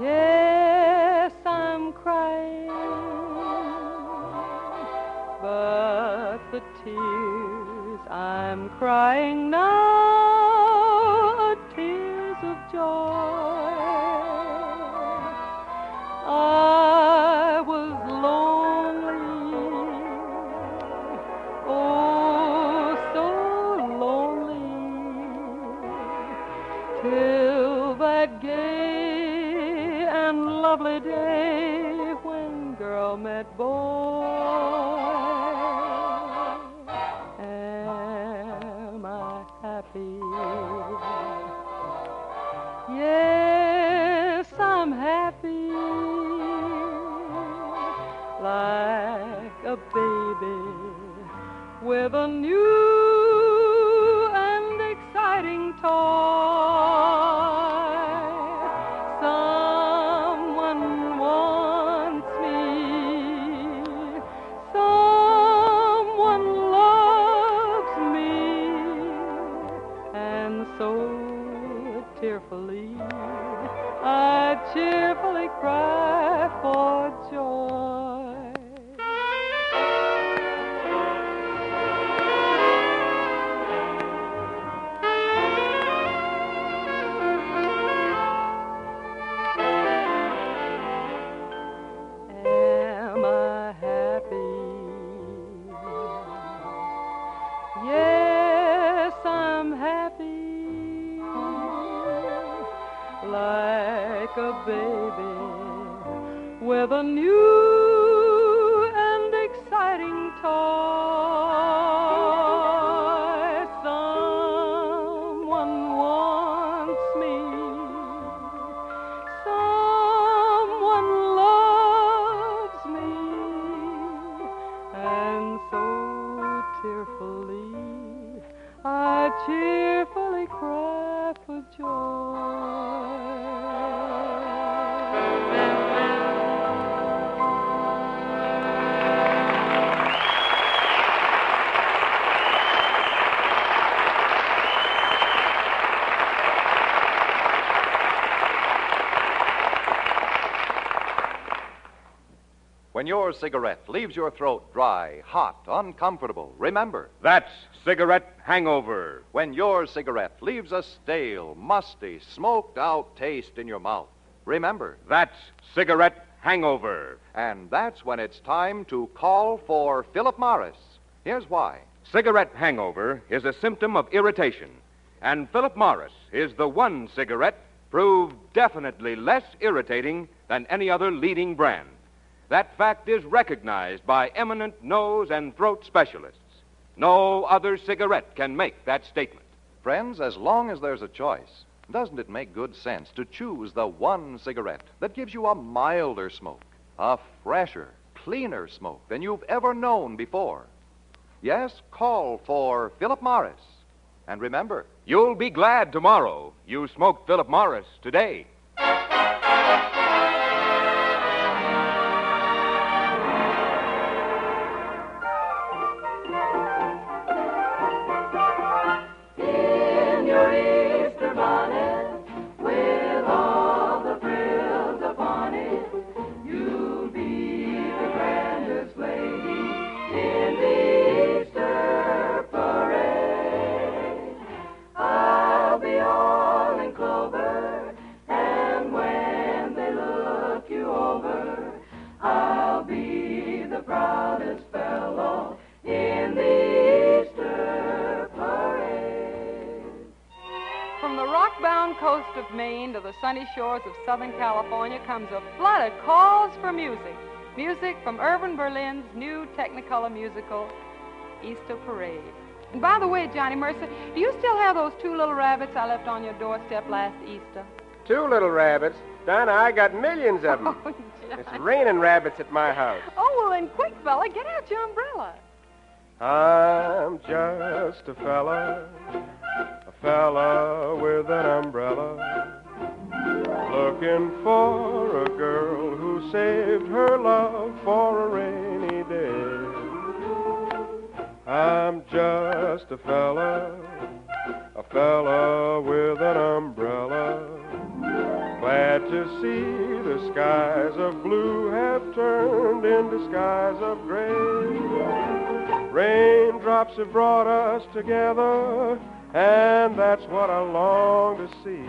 Yes, I'm crying. But the tears I'm crying now are tears of joy. I was lonely, oh, so lonely, till that gay and lovely day when girl met boy. Am I happy? Yes, I'm happy, like a baby with a new and exciting toy. Someone wants me, someone loves me, and so tearfully I cheerfully cry for joy. Am I happy? Yes, I'm happy, like a baby with a new and exciting toy. Someone wants me, someone loves me, and so tearfully I cheerfully cry for joy. When your cigarette leaves your throat dry, hot, uncomfortable, remember. That's cigarette hangover. When your cigarette leaves a stale, musty, smoked out taste in your mouth, remember. That's cigarette hangover. And that's when it's time to call for Philip Morris. Here's why. Cigarette hangover is a symptom of irritation, and Philip Morris is the one cigarette proved definitely less irritating than any other leading brand. That fact is recognized by eminent nose and throat specialists. No other cigarette can make that statement. Friends, as long as there's a choice, doesn't it make good sense to choose the one cigarette that gives you a milder smoke, a fresher, cleaner smoke than you've ever known before? Yes, call for Philip Morris. And remember, you'll be glad tomorrow you smoked Philip Morris today. In your Easter bonnet, with all the frills upon it, you'll be the grandest lady in the Easter parade. I'll be all in clover, and when they look you over, I'll be the proudest fellow in the Easter parade. From the rock-bound coast of Maine to the sunny shores of Southern California comes a flood of calls for music. Music from Irving Berlin's new Technicolor musical, Easter Parade. And by the way, Johnny Mercer, do you still have those two little rabbits I left on your doorstep last Easter? 2 little rabbits? Dinah, I got millions of them. Oh, Johnny. It's raining rabbits at my house. Oh, well, then quick, fella, get out your umbrella. I'm just a fella with an umbrella, looking for a girl who saved her love for a rainy day. I'm just a fella with an umbrella, glad to see the skies of blue have turned into skies of gray. Raindrops have brought us together, and that's what I long to see.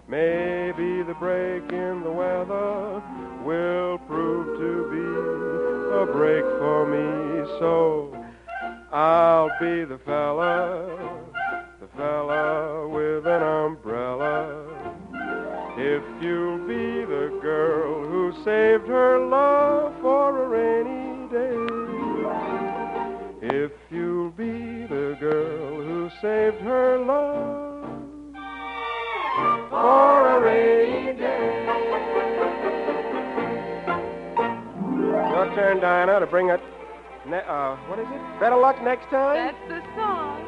Maybe the break in the weather will prove to be a break for me, so I'll be the fella with an umbrella. If you'll be the girl who saved her love for a rainy day. If you'll be the girl who saved her love for a rainy day. Your turn, Dinah, to bring it. What is it? Better luck next time? That's the song.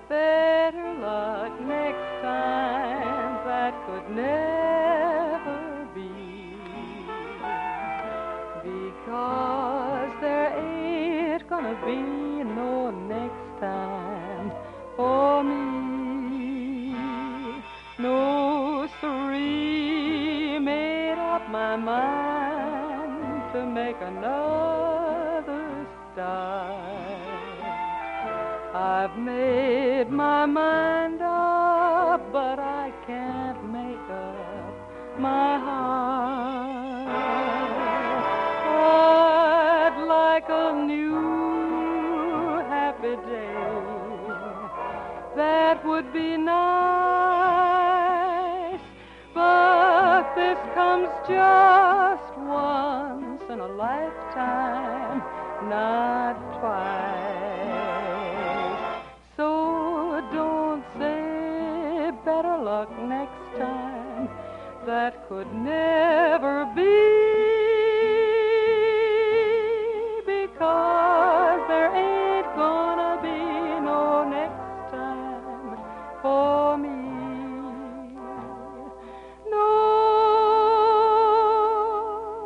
Better luck next time, that could never be, because there ain't gonna be no next time for me. No, siree, made up my mind to make another start. I've made my mind up, but I can't make up my heart. I'd like a new happy day. That would be nice, but this comes just once in a lifetime, not twice. So don't say better luck next time. That could never be, because there ain't gonna be no next time for me. No,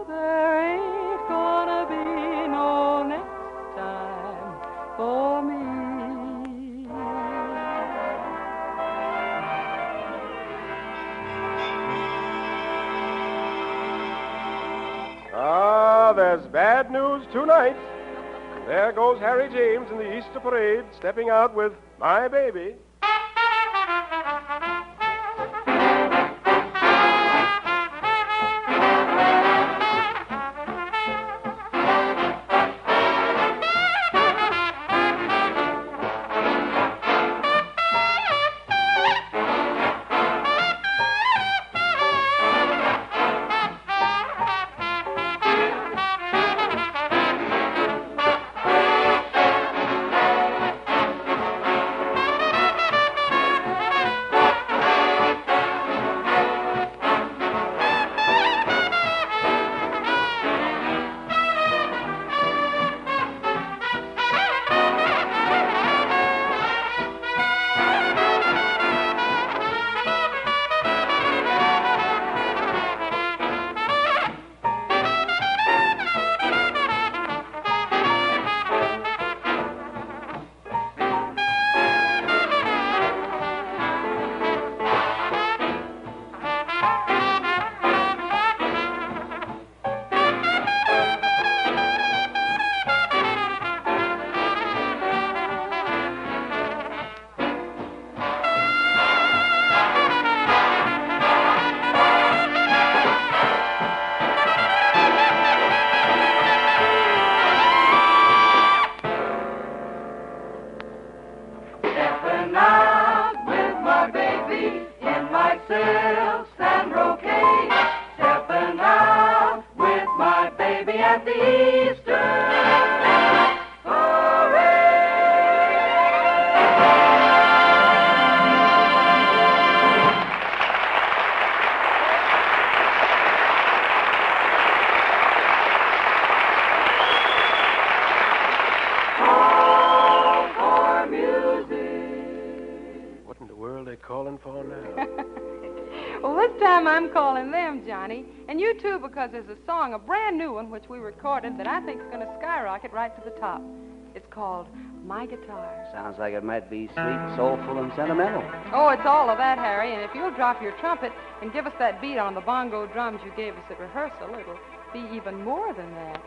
there ain't gonna be no next time for me. There's bad news tonight. There goes Harry James in the Easter parade, stepping out with my baby. Steppin' out with my baby in my silks and brocade. Steppin' out with my baby at the Easter calling for now? Well, this time I'm calling them, Johnny. And you too, because there's a song, a brand new one, which we recorded that I think is going to skyrocket right to the top. It's called My Guitar. Sounds like it might be sweet, soulful, and sentimental. Oh, it's all of that, Harry. And if you'll drop your trumpet and give us that beat on the bongo drums you gave us at rehearsal, it'll be even more than that.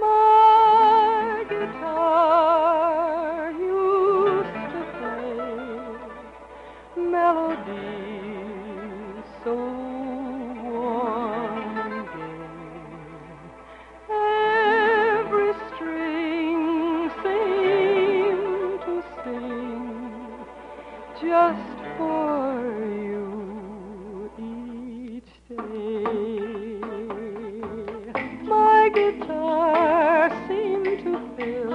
My guitar used to play melodies so warm and gay. Every string seemed to sing just for you each day. My guitar seemed to fill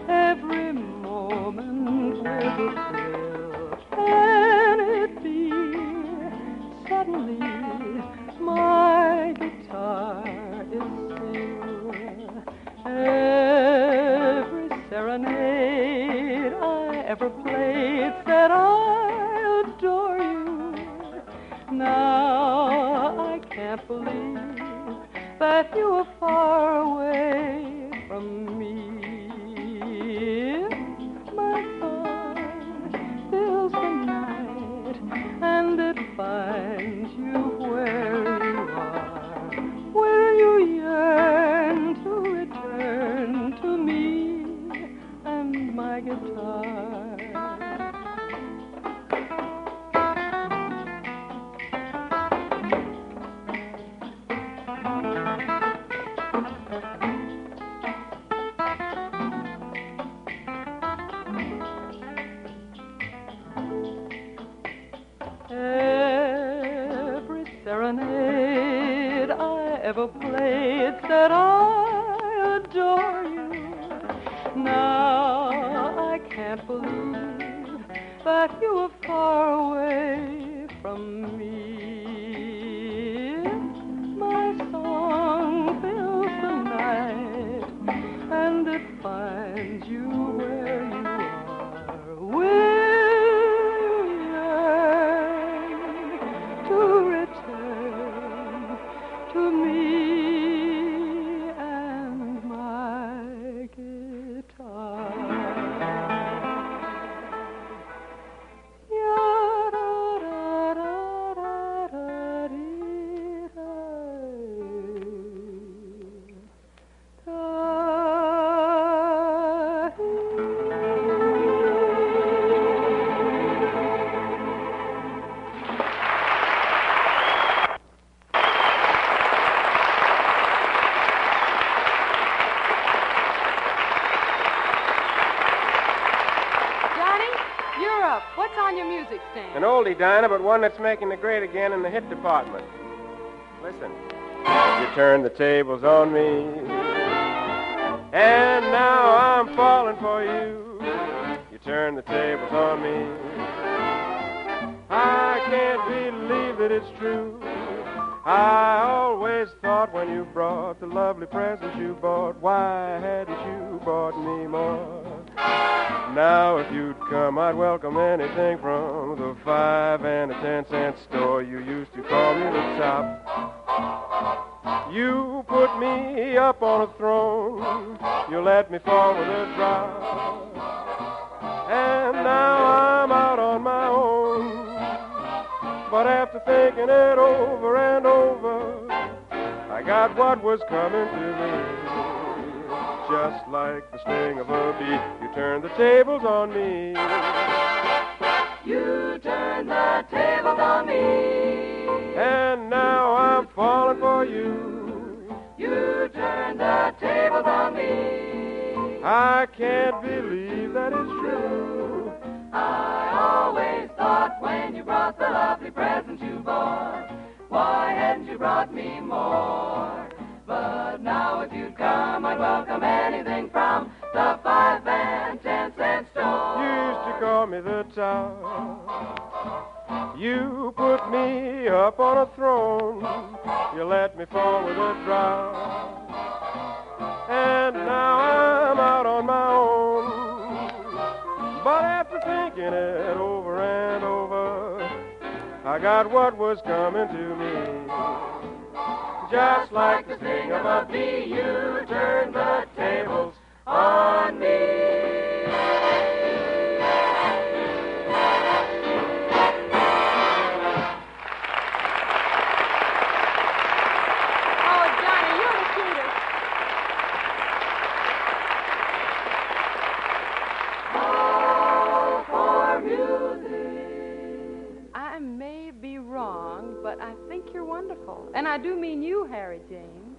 every moment with a thrill. Can it be suddenly my guitar is still? Every serenade I ever played said I adore you. Now I can't believe that you are far away from me. My song fills the night and it finds you where you are. Will you yearn to return to me and my guitar? Every serenade I ever played said I adore you. Now I can't believe that you are far away from me. My song fills the night and it finds you where you are. Will you yearn to return to me and my guitar? What's on your music stand? An oldie, Dinah, but one that's making the grade again in the hit department. Listen. You turned the tables on me, and now I'm falling for you. You turned the tables on me. I can't believe that it's true. I always thought when you brought the lovely presents you bought, why hadn't you bought me more? Now if you'd come, I'd welcome anything from the 5 and a 10-cent store. You used to call me the top. You put me up on a throne. You let me fall with a drop. And now I'm out on my own. But after thinking it over and over, I got what was coming to me. Just like the sting of a bee, you turned the tables on me. You turned the tables on me. And now I'm falling for you. You turned the tables on me. I can't believe that it's true. I always thought when you brought the lovely present you bought, why hadn't you brought me more? But now if you'd come, I'd welcome anything from the 5 and 10-cent store. You used to call me the tower. You put me up on a throne. You let me fall with a drop. And now I'm out on my own. But after thinking it over and over, I got what was coming to me. Just like the sting of a bee, you turned the tables on me. I may be wrong, but I think you're wonderful. And I do mean you, Harry James.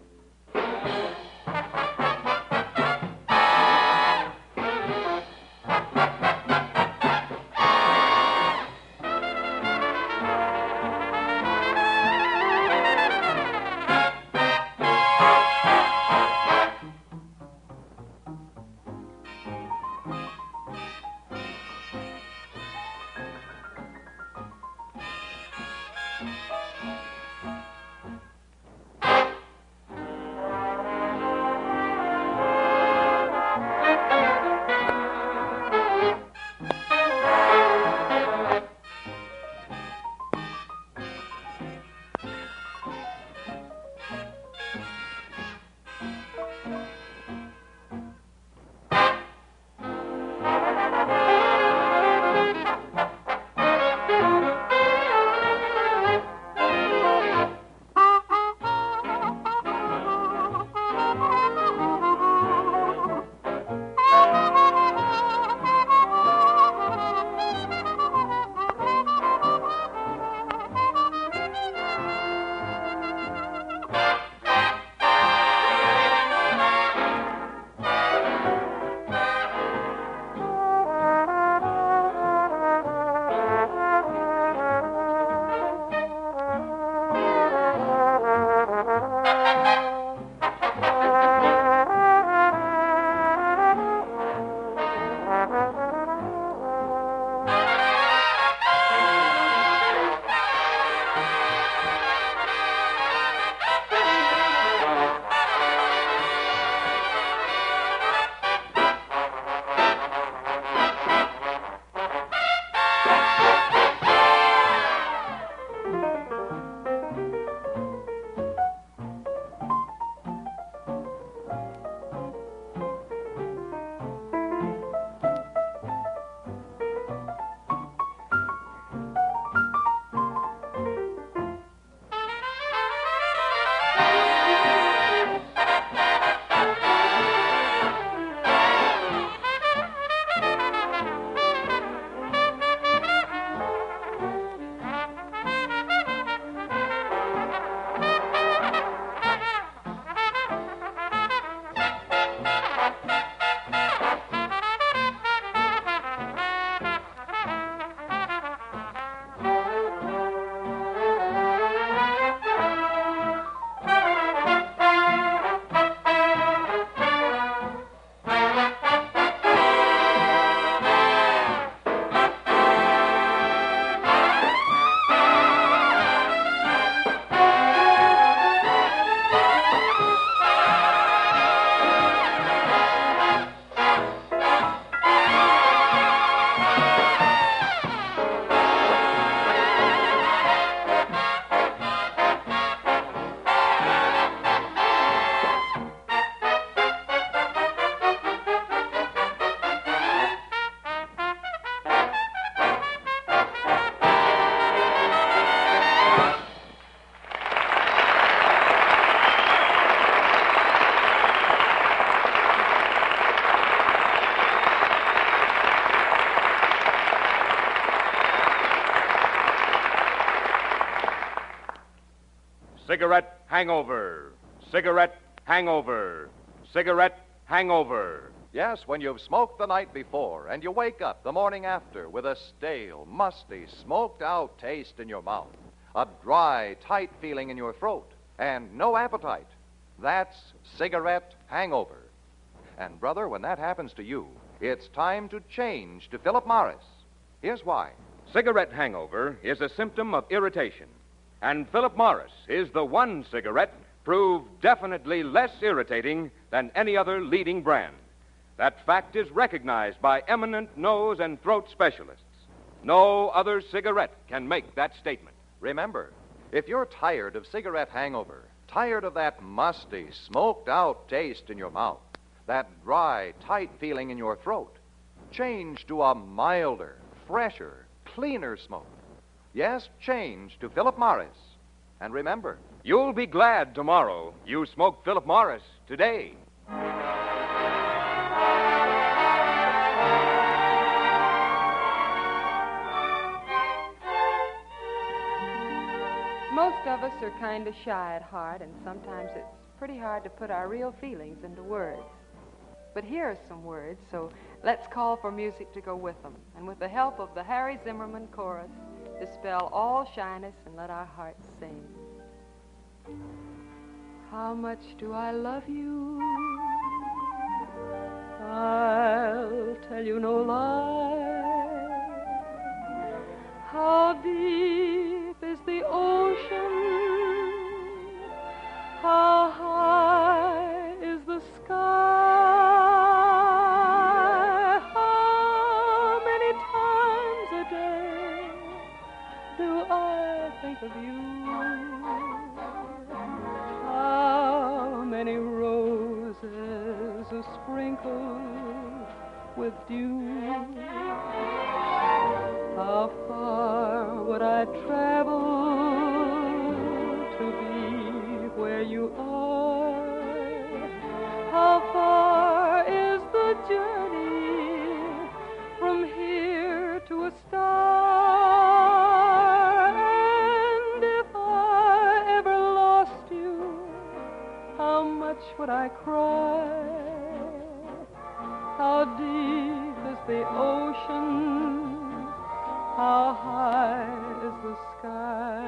Cigarette hangover. Cigarette hangover. Cigarette hangover. Yes, when you've smoked the night before and you wake up the morning after with a stale, musty, smoked out taste in your mouth, a dry, tight feeling in your throat, and no appetite. That's cigarette hangover. And, brother, when that happens to you, it's time to change to Philip Morris. Here's why. Cigarette hangover is a symptom of irritation, and Philip Morris is the one cigarette proved definitely less irritating than any other leading brand. That fact is recognized by eminent nose and throat specialists. No other cigarette can make that statement. Remember, if you're tired of cigarette hangover, tired of that musty, smoked-out taste in your mouth, that dry, tight feeling in your throat, change to a milder, fresher, cleaner smoke. Yes, change to Philip Morris. And remember, you'll be glad tomorrow you smoked Philip Morris today. Most of us are kind of shy at heart, and sometimes it's pretty hard to put our real feelings into words. But here are some words, so let's call for music to go with them. And with the help of the Harry Zimmerman chorus, dispel all shyness and let our hearts sing. How much do I love you? I'll tell you no lie. How deep is the ocean? How high is the sky? How many times a day do I think of you? How many roses are sprinkled with dew? How far would I travel to be where you are? How far is the journey from here to a star? And if I ever lost you, how much would I cry? How deep is the ocean? How high is the sky?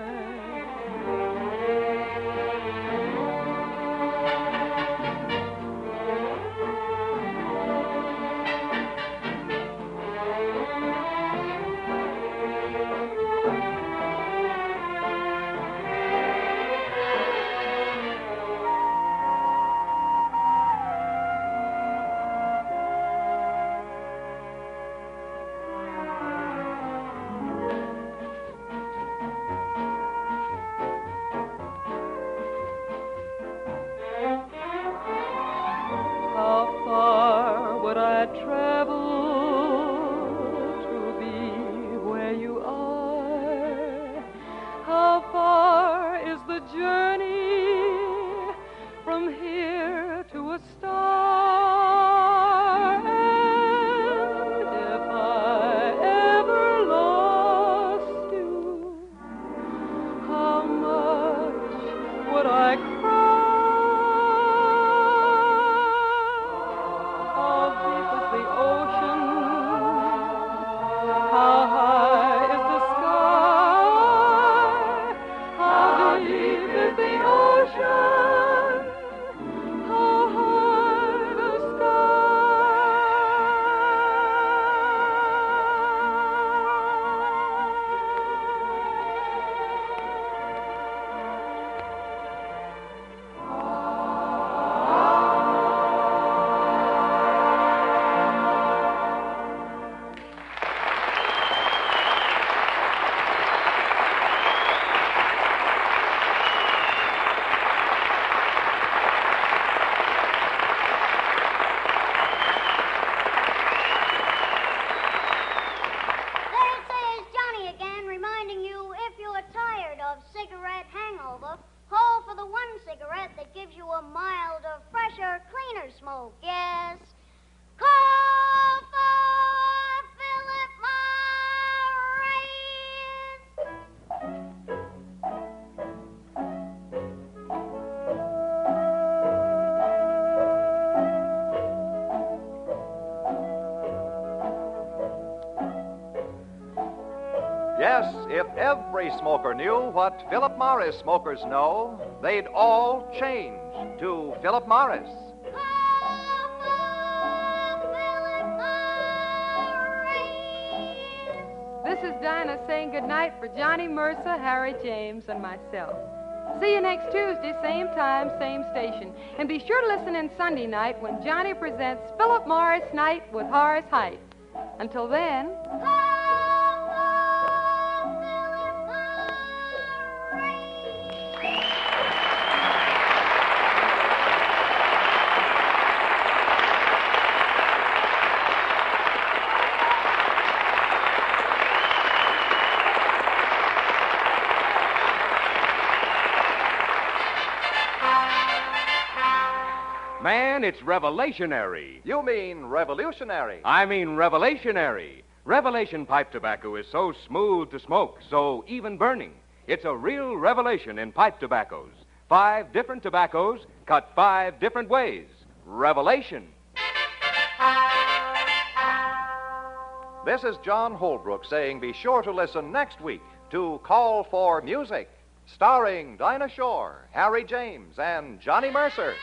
Yes, if every smoker knew what Philip Morris smokers know, they'd all change to Philip Morris. This is Dinah saying goodnight for Johnny Mercer, Harry James, and myself. See you next Tuesday, same time, same station. And be sure to listen in Sunday night when Johnny presents Philip Morris Night with Horace Height. Until then... Man, it's revelationary. You mean revolutionary. I mean revelationary. Revelation pipe tobacco is so smooth to smoke, so even burning. It's a real revelation in pipe tobaccos. 5 different tobaccos cut 5 different ways. Revelation. This is John Holbrook saying be sure to listen next week to Call for Music, starring Dinah Shore, Harry James, and Johnny Mercer.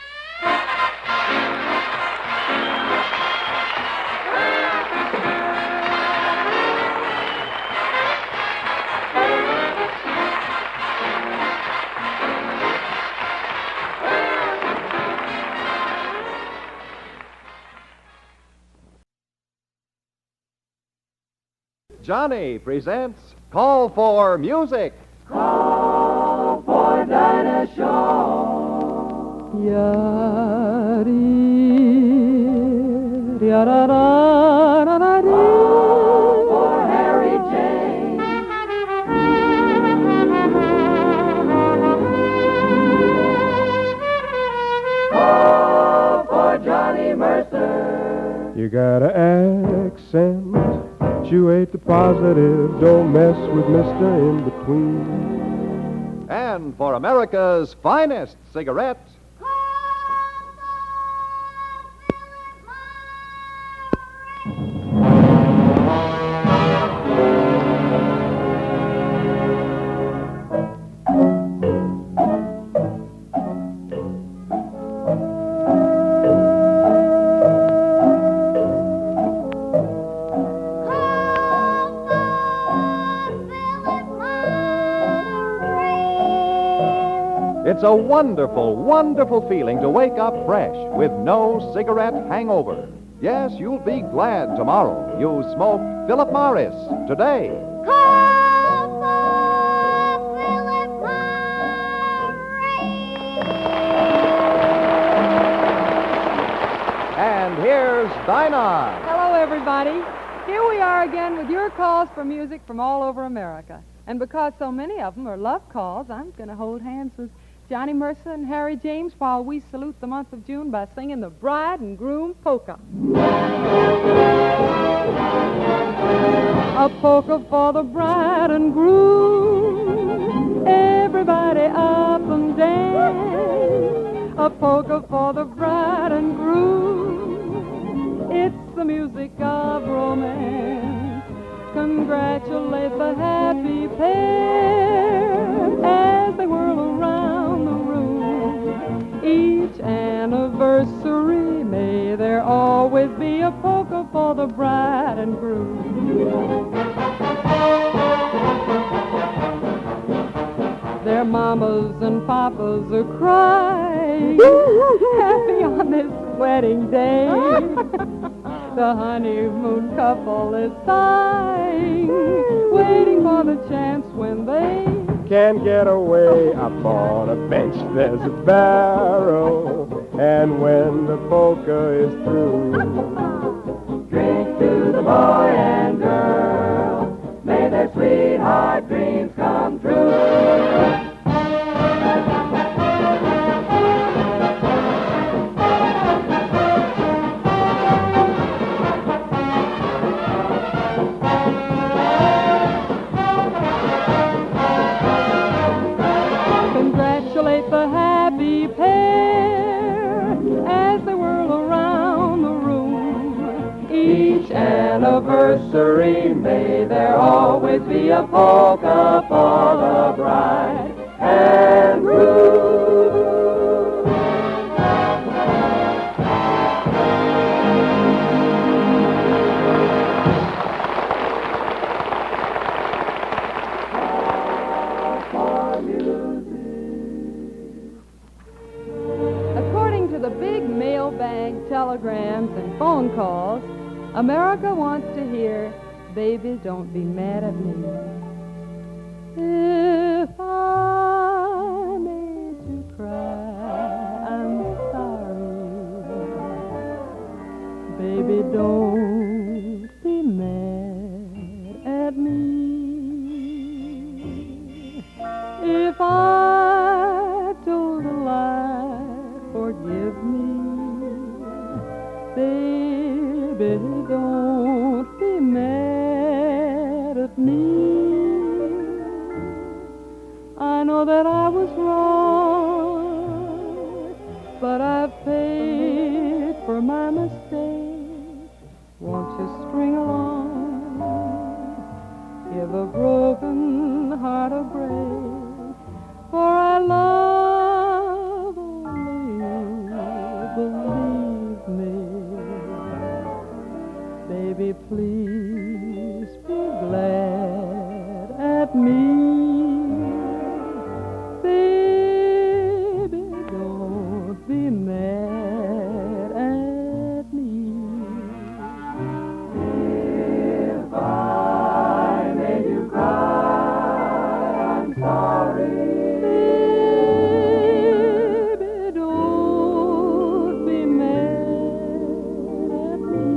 Johnny presents Call for Music. Call for Dinah Shore. Call for Harry James. Call for Johnny Mercer. You got an accent. You ain't the positive, don't mess with Mr. In Between. And for America's finest cigarette, it's a wonderful, wonderful feeling to wake up fresh with no cigarette hangover. Yes, you'll be glad tomorrow you smoked Philip Morris today. And here's Dinah. Hello, everybody. Here we are again with your calls for music from all over America. And because so many of them are love calls, I'm going to hold hands with Johnny Mercer and Harry James while we salute the month of June by singing the Bride and Groom Polka. A polka for the bride and groom. Everybody up and dance. A polka for the bride and groom. It's the music of romance. Congratulate the happy pair as they whirl around the room. Each anniversary, may there always be a polka for the bride and groom. Their mamas and papas are crying, happy on this wedding day. The honeymoon couple is sighing, waiting for the chance when they Can't get away up on a bench, there's a barrel, and when the polka is through, Drink to the boy and girl, may their sweetheart dreams come true. congratulate the happy pair as they whirl around the room. Each anniversary. May there always be a polka for the bride and groom. According to the big mailbag telegrams and phone calls, America wants to hear, baby, don't be mad at me. If I made you cry, I'm sorry. Baby, don't be mad at me. If I told a lie, forgive me. Baby, don't be mad at me. I know that I was wrong, but I've paid for my mistake. Won't you string along? Give a broken heart a break, for I love only you, believe me. Baby, please be glad at me. Baby, don't be mad at me. If I made you cry, I'm sorry. Baby, don't be mad at me.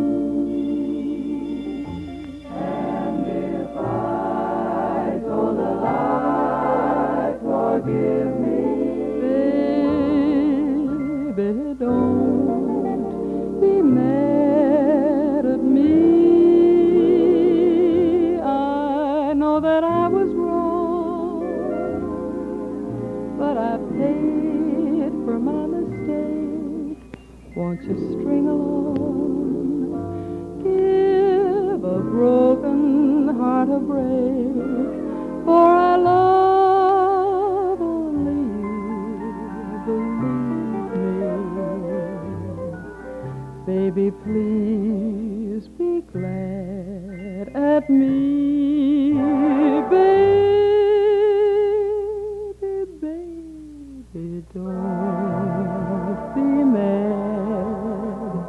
And if I told a lie, forgive me. Baby, don't be mad at me. I know that I was wrong, but I paid for my mistake. Won't you string along? Give a broken heart a break, for I love only you, believe me. Baby, please be glad at me. Baby, baby, don't be mad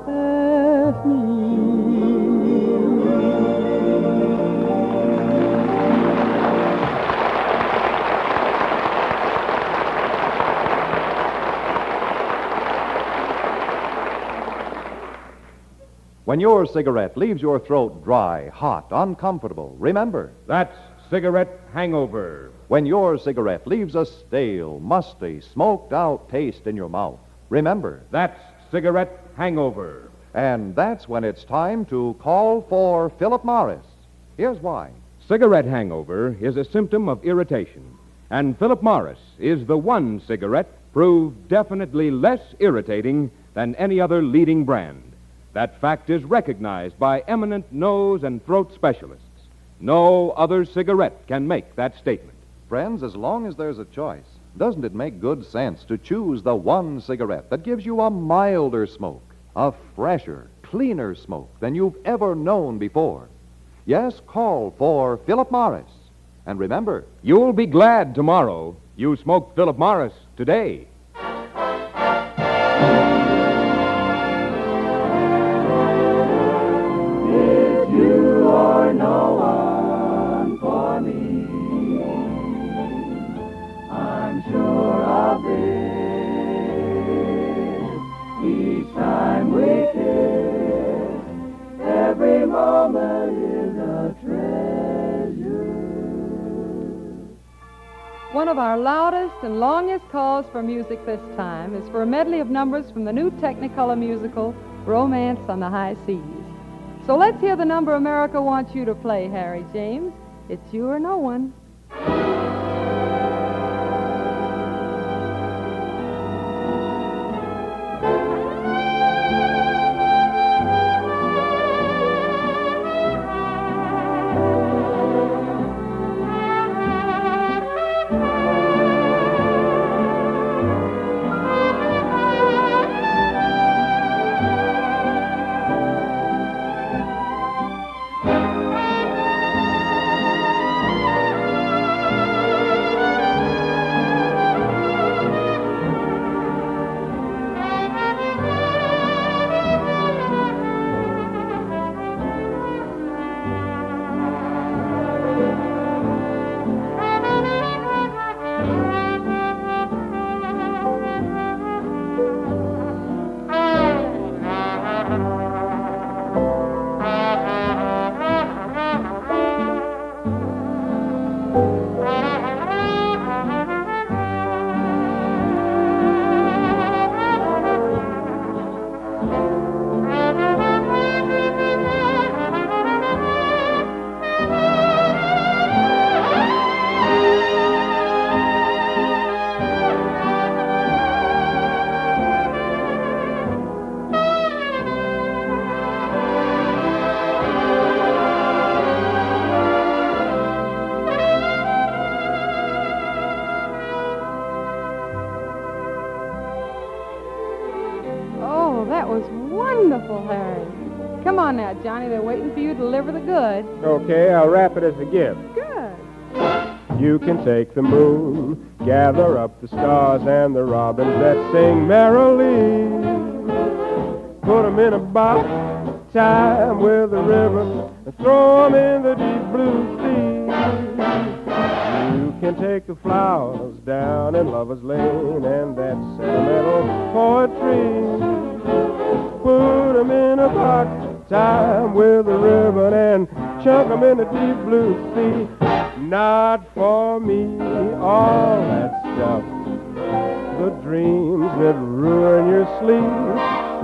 at me. When your cigarette leaves your throat dry, hot, uncomfortable, remember, That's cigarette hangover. when your cigarette leaves a stale, musty, smoked out taste in your mouth, remember, That's cigarette hangover. and that's when it's time to call for Philip Morris. Here's why. Cigarette hangover is a symptom of irritation, and Philip Morris is the one cigarette proved definitely less irritating than any other leading brand. That fact is recognized by eminent nose and throat specialists. No other cigarette can make that statement. Friends, as long as there's a choice, doesn't it make good sense to choose the one cigarette that gives you a milder smoke, a fresher, cleaner smoke than you've ever known before? Yes, call for Philip Morris. And remember, You'll be glad tomorrow you smoked Philip Morris today. If you are no one for me, I'm sure of this. Each time we kiss, every moment is a treasure. One of our loudest and longest calls for music this time is for a medley of numbers from the new Technicolor musical, Romance on the High Seas. So let's hear the number America wants you to play, Harry James. It's You or No One. was wonderful, Harry. Come on now, Johnny. They're waiting for you to deliver the goods. Okay, I'll wrap it as a gift. Good. You can take the moon, gather up the stars and the robins that sing merrily. Put 'em in a box, tie 'em with a ribbon, and throw 'em in the deep blue sea. You can take the flowers down in Lover's Lane and that sentimental poetry. Put 'em in a box, tie 'em with a ribbon, and chunk 'em in the deep blue sea. Not for me, all that stuff, the dreams that ruin your sleep.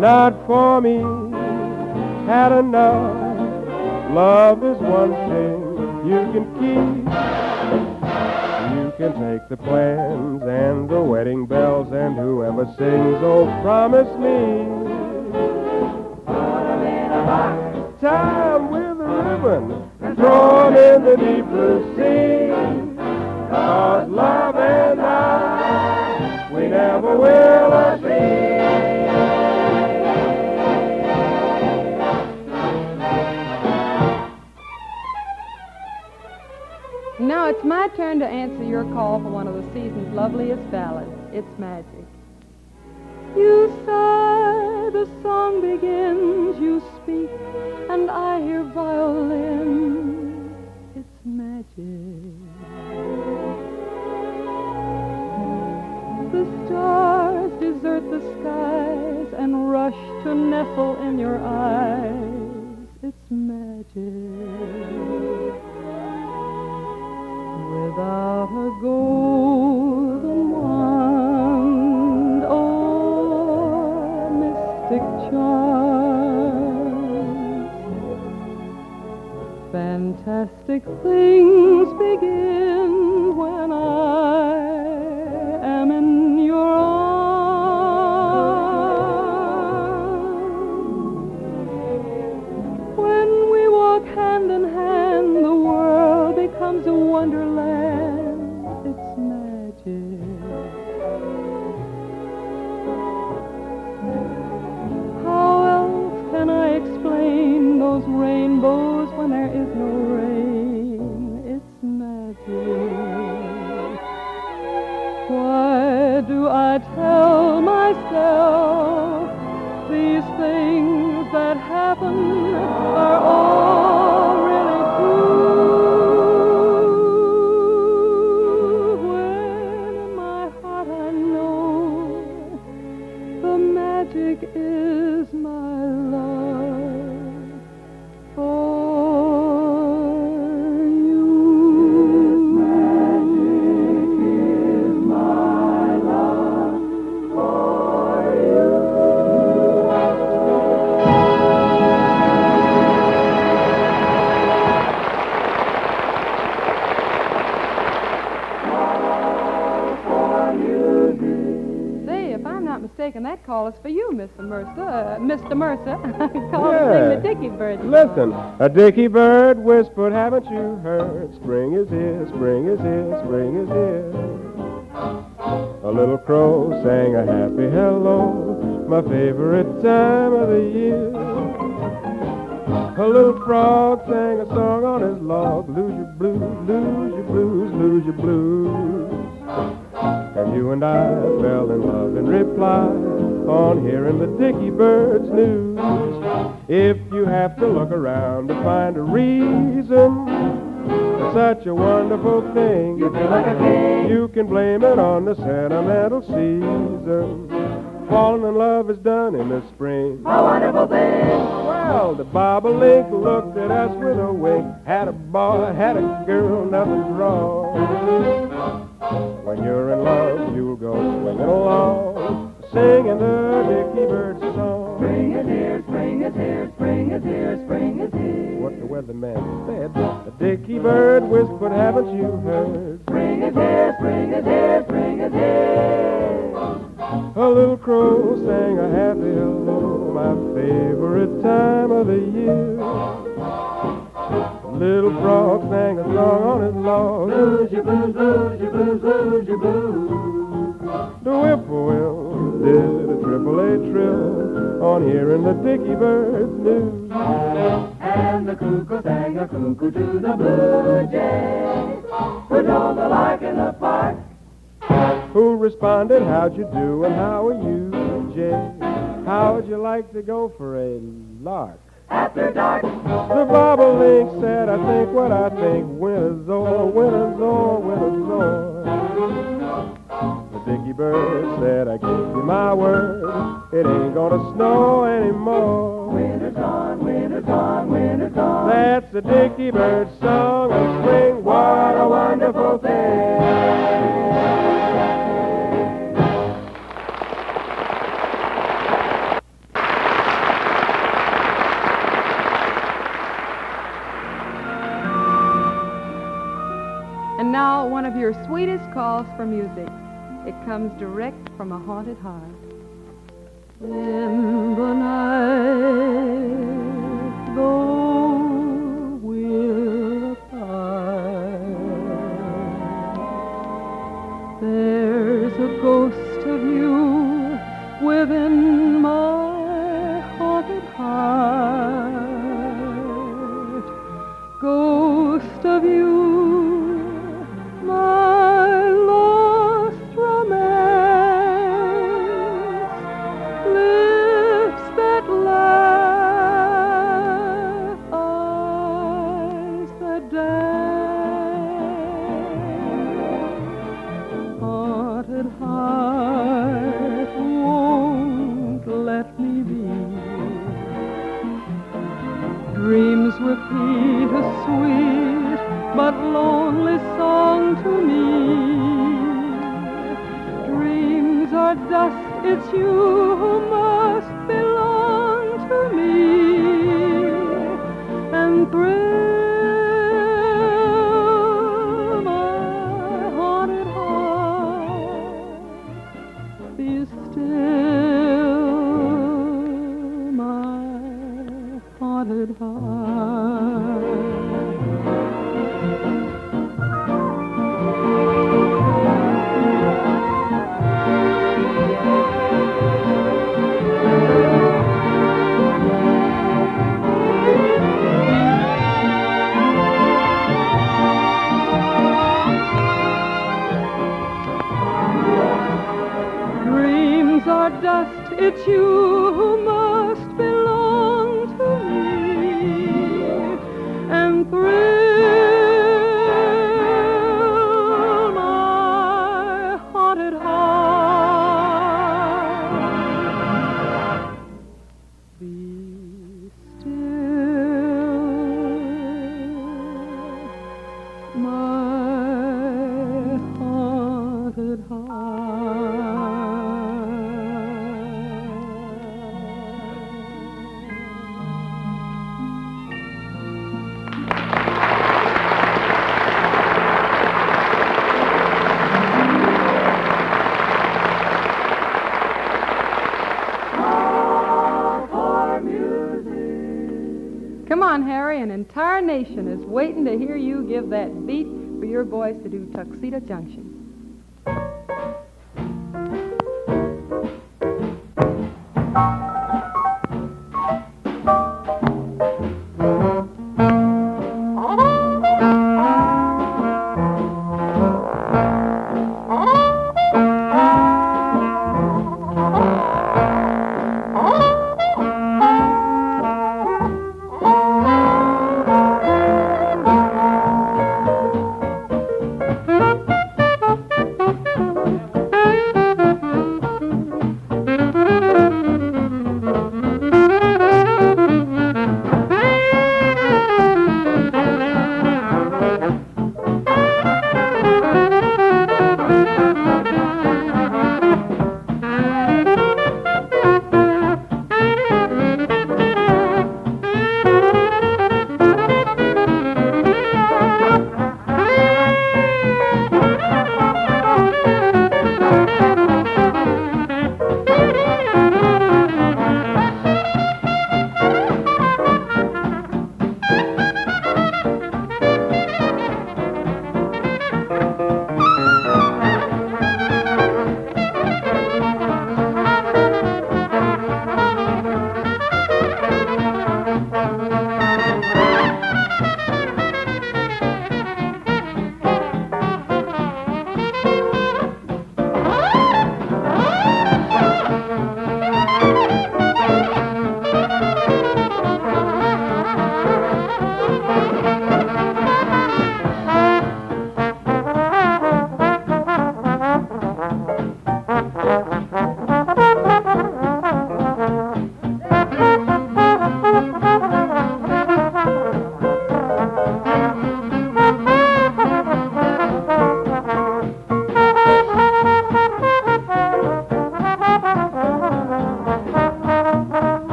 Not for me, had enough. Love is one thing you can keep. You can take the plans and the wedding bells and whoever sings, oh, promise me. Put 'em in a box, tie 'em with a ribbon, and throw 'em in the deep blue sea. 'Cause love and I, we never will agree. Now it's my turn to answer your call for one of the season's loveliest ballads. It's magic. You sigh, the song begins, you speak, and I hear violin. It's magic. The stars desert the skies and rush to nestle in your eyes. It's magic. Without a golden wand or mystic charms, fantastic things begin when I am in your arms. When we walk hand in hand, the world becomes a wonderland. It's magic. How else can I explain those rainbows when there is no rain? It's magic. Why do I tell myself these things that happen are all really true? When in my heart I know the magic is my love for you. Magic is my love for you. Say, if I'm not mistaken, that call is for you, Mr. Mercer. Mr. Mercer. Call to sing the Dicky Bird. Listen, a dicky bird whispered, haven't you heard? Spring is here, spring is here, spring is here. A little crow sang a happy hello, my favorite time of the year. A little frog sang a song on his log, lose your blues, lose your blues, lose your blues. And you and I fell in love in reply on hearing the Dicky Bird's news. If you have to look around to find a reason for such a wonderful thing, you feel like a king. You can blame it on the sentimental season. Falling in love is done in the spring. A wonderful thing. Well, the bobolink looked at us with a wink. Had a boy, had a girl, nothing's wrong. When you're in love, you'll go swinging along, singing the Dicky Bird song. Spring is here, spring is here, spring is here, spring is here. What the weatherman said, the Dicky Bird whispered, haven't you heard? Spring is here, spring is here, spring is here. A little crow sang a happy hello, my favorite time of the year. Little frog sang a song on his log. Lose your blues, lose your blues, lose your blues. The whippoorwill did a triple A trill on hearing the Dickey Birds news. And the cuckoo sang a cuckoo to the blue jay, who told the lark in the park. Who responded, how'd you do and how are you, Jay? How would you like to go for a lark? After dark. The bobolink said, I think what I think, winter's o'er, winter's o'er, winter's o'er. The Dickey Bird said, I give you my word, it ain't gonna snow anymore. Winter's gone, winter's gone, winter's gone. That's the Dickey Bird song of spring, what a wonderful thing. And now, one of your sweetest calls for music. It comes direct from a haunted heart. In the night, though we're apart, there's a ghost of you within my haunted heart. Ghost of you, my lost romance, lips that laugh, eyes that dance. Haunted heart won't let me be. Dreams repeat a sweet but lonely song to me. Dreams are dust, it's you who must belong to me. And thrill my haunted heart. Be still, my haunted heart. Dreams are dust, it's you who must belong to me. And thrill my haunted heart. Be still, my haunted Come on, Harry, an entire nation is waiting to hear you give that beat for your boys to do Tuxedo Junction.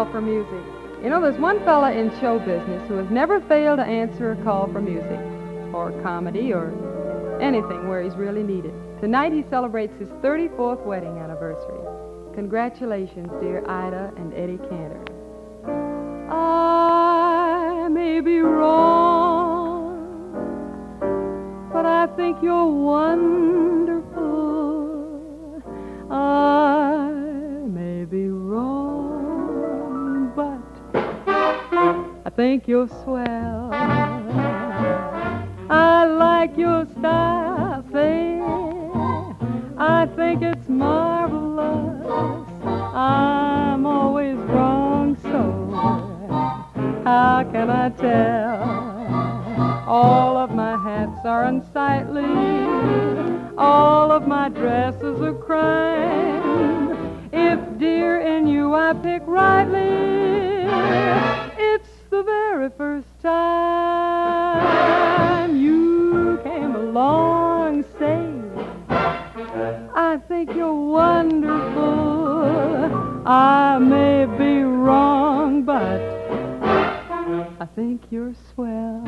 call for music. You know, there's one fella in show business who has never failed to answer a call for music, or comedy, or anything where he's really needed. Tonight he celebrates his 34th wedding anniversary. Congratulations, dear Ida and Eddie Cantor. I may be wrong, but I think you're wonderful. I may be wrong, but I think you're swell. I like your style, say. I think it's marvelous. I'm always wrong, so how can I tell? All of my hats are unsightly. All of my dresses are crime. If, dear, in you I pick rightly, it's the very first time you came along, say, I think you're wonderful. I may be wrong, but I think you're swell.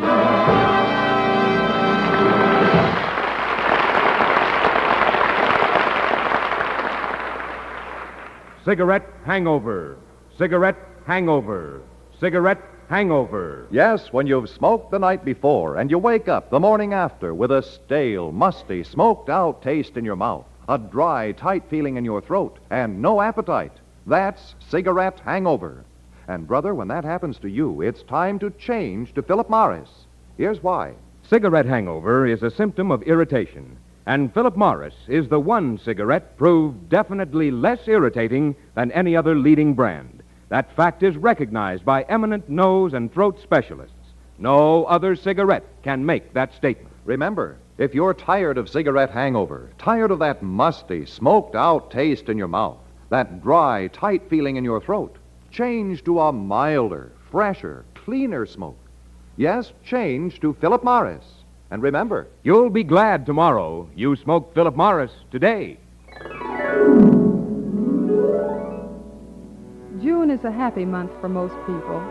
Cigarette hangover. Cigarette hangover. Cigarette hangover. Yes, when you've smoked the night before and you wake up the morning after with a stale, musty, smoked-out taste in your mouth, a dry, tight feeling in your throat, and no appetite. That's cigarette hangover. And, brother, when that happens to you, it's time to change to Philip Morris. Here's why. Cigarette hangover is a symptom of irritation, and Philip Morris is the one cigarette proved definitely less irritating than any other leading brand. That fact is recognized by eminent nose and throat specialists. No other cigarette can make that statement. Remember, if you're tired of cigarette hangover, tired of that musty, smoked-out taste in your mouth, that dry, tight feeling in your throat, change to a milder, fresher, cleaner smoke. Yes, change to Philip Morris. And remember, you'll be glad tomorrow you smoked Philip Morris today. June is a happy month for most people,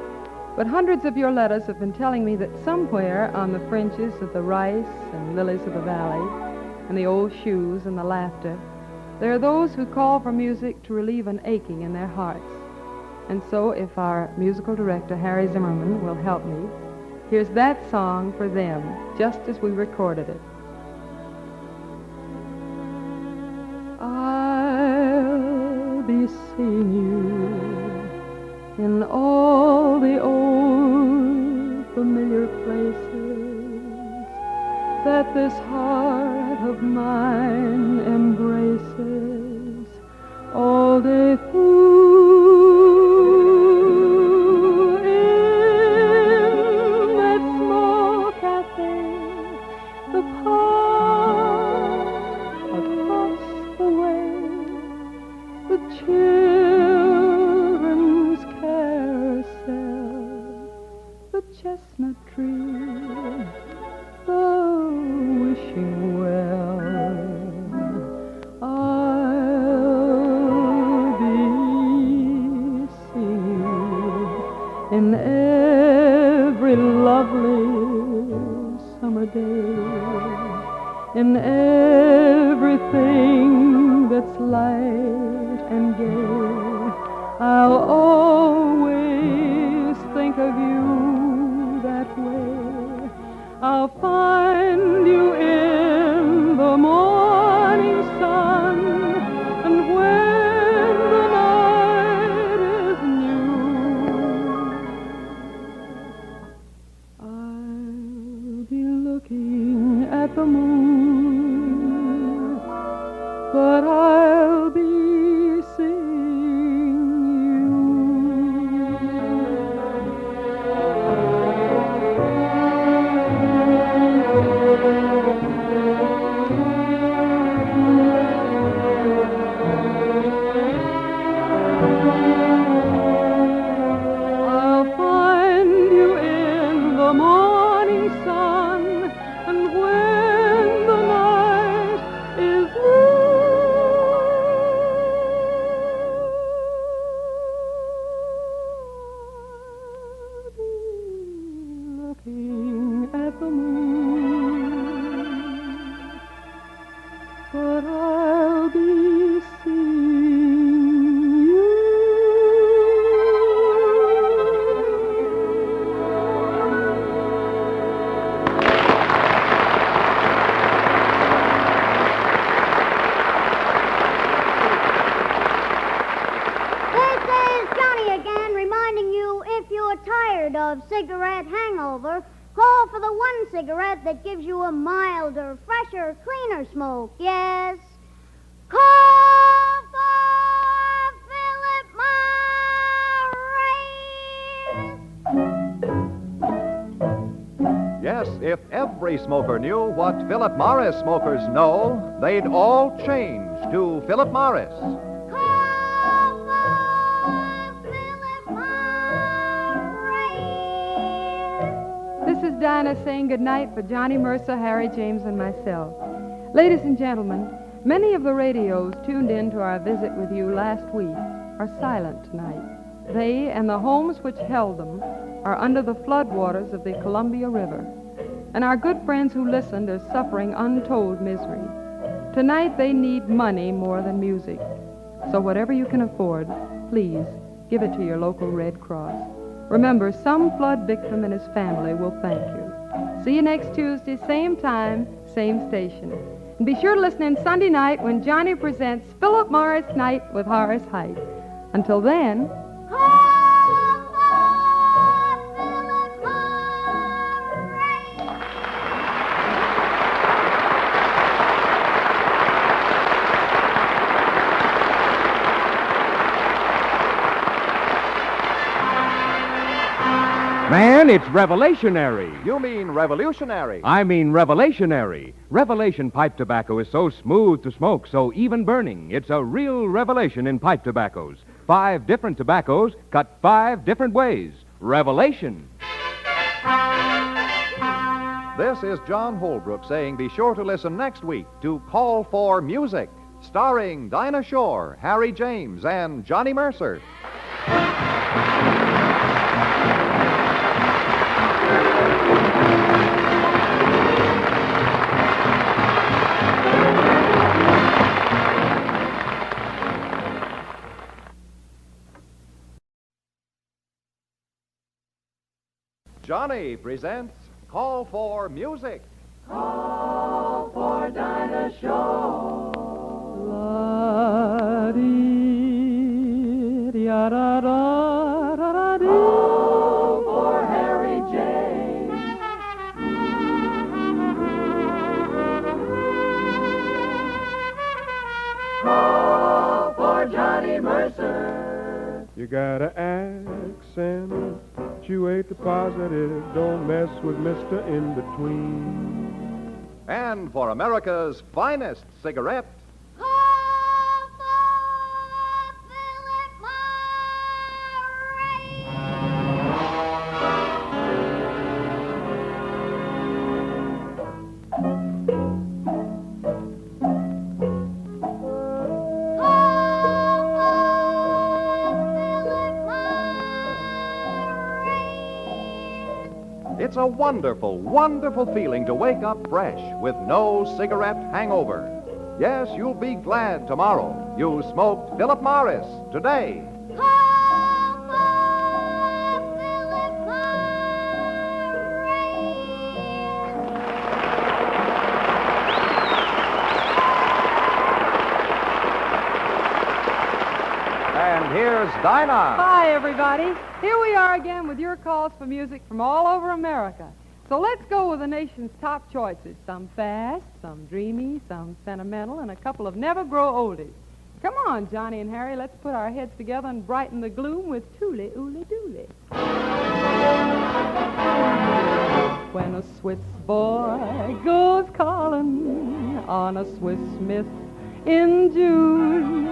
but hundreds of your letters have been telling me that somewhere on the fringes of the rice and lilies of the valley and the old shoes and the laughter, there are those who call for music to relieve an aching in their hearts. And so, if our musical director, Harry Zimmerman, will help me, here's that song for them, just as we recorded it. I'll be seeing you in all the old familiar places that this heart of mine embraces all day through. In that small cafe, the park across the way, the children's carousel, the chestnut tree, the wishing well. I'll be seeing you in every lovely summer day, in everything that's light and gay. I'll always think of you that way. I'll find you in the morning sun, and when the night is new, I'll be looking at the moon, but I'll be seeing I'll find you in the morning sun, and when the night is new, tired of cigarette hangover, call for the one cigarette that gives you a milder, fresher, cleaner smoke. Yes. Call for Philip Morris. Yes, if every smoker knew what Philip Morris smokers know, they'd all change to Philip Morris. This is Dinah saying goodnight for Johnny Mercer, Harry James, and myself. Ladies and gentlemen, many of the radios tuned in to our visit with you last week are silent tonight. They and the homes which held them are under the floodwaters of the Columbia River. And our good friends who listened are suffering untold misery. Tonight they need money more than music. So whatever you can afford, please give it to your local Red Cross. Remember, some flood victim and his family will thank you. See you next Tuesday, same time, same station. And be sure to listen in Sunday night when Johnny presents Philip Morris Night with Horace Height. Until then... Man, it's revelationary. You mean revolutionary. I mean revelationary. Revelation pipe tobacco is so smooth to smoke, so even burning. It's a real revelation in pipe tobaccos. 5 different tobaccos cut 5 different ways. Revelation. This is John Holbrook saying be sure to listen next week to Call for Music, starring Dinah Shore, Harry James, and Johnny Mercer. Johnny presents Call for Music. Call for Dinah Shore. Call for Harry James. Call for Johnny Mercer. You got an accent, you ain't the positive, don't mess with Mr. In-Between. And for America's finest cigarette, it's a wonderful, wonderful feeling to wake up fresh with no cigarette hangover. Yes, you'll be glad tomorrow you smoked Philip Morris today. And here's Dinah. Hi, everybody. Here we are again with your calls for music from all over America. So let's go with the nation's top choices. Some fast, some dreamy, some sentimental, and a couple of never-grow oldies. Come on, Johnny and Harry, let's put our heads together and brighten the gloom with Toolie, Oolie, Doolie. When a Swiss boy goes calling on a Swiss miss in June,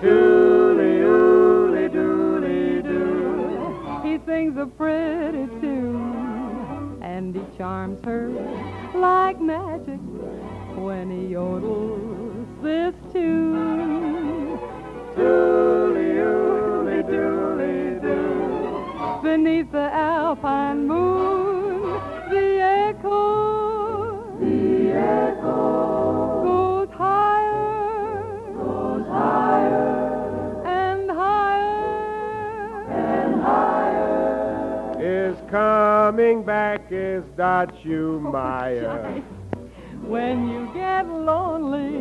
Toolie, Oolie, Doolie, Doo, he sings a pretty tune, and he charms her like magic when he yodels this tune. Toolie, Oolie, Doolie, Doo, beneath the alpine moon, the echo goes higher, and higher, Is coming back is that you, Maya. When you get lonely,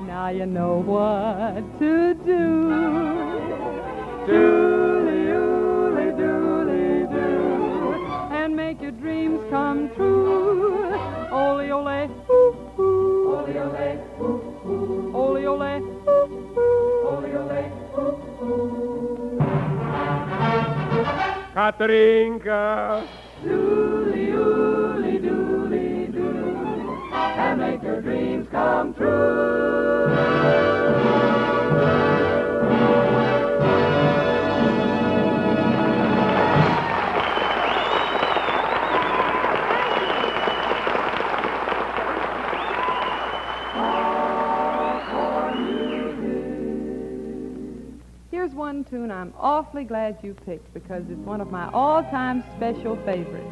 now you know what to do. Dooley, ooly, dooley, doo. come true. Ole, ole, ooh, ooh. Ole, ole, ooh, ooh. Ole, ole, ooh, ooh. Ole, ole, ooh, ooh. Katrinka. Dooley, oolie, dooley, doo. And make your dreams come true. Here's one tune I'm awfully glad you picked because it's one of my all-time special favorites.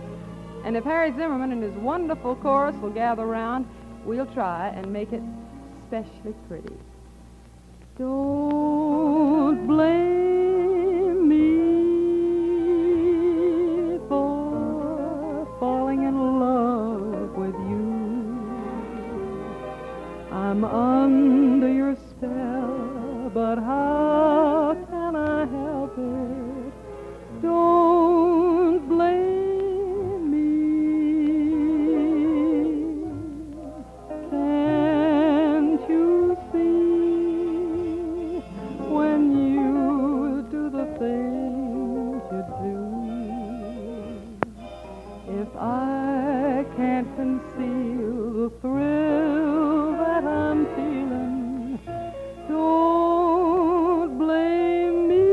And if Harry Zimmerman and his wonderful chorus will gather around, we'll try and make it especially pretty. Don't blame me for falling in love with you. I'm under your spell, but how can I help it? Don't blame me. Can't you see when you do the things you do? If I can't conceal the thrill that I'm feeling, don't blame me.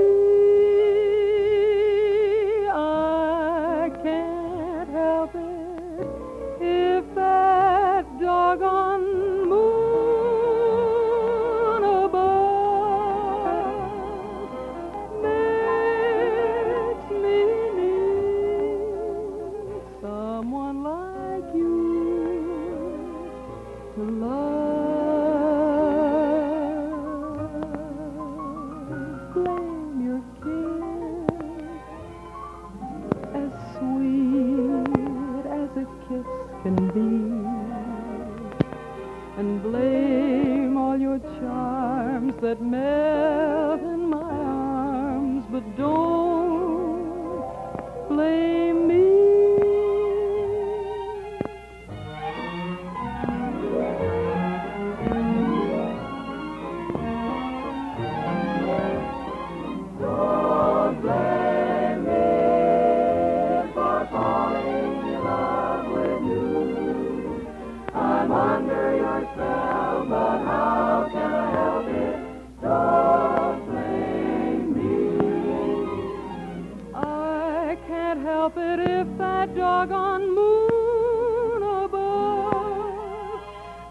I can't help it if that doggone moon above makes me need someone like you to love. Blame your kiss, as sweet as a kiss can be, and blame all your charms that melt in my arms, but don't blame me. Don't blame me for falling in love with you. I'm under your spell, but how can I help it? Don't blame me. I can't help it if that doggone moon above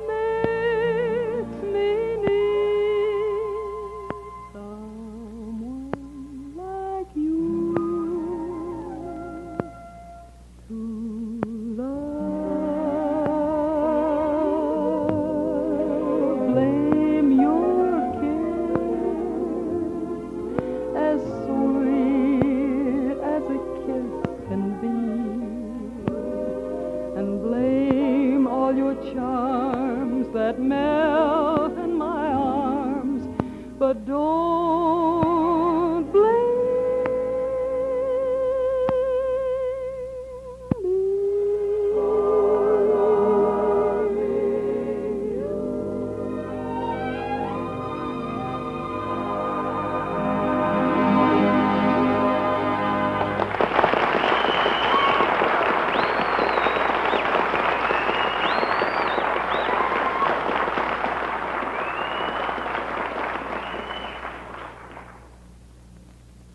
makes me need someone like you to love. Blame your kiss, as sweet as a kiss can be, and blame all your charms that melt in my arms, but don't blame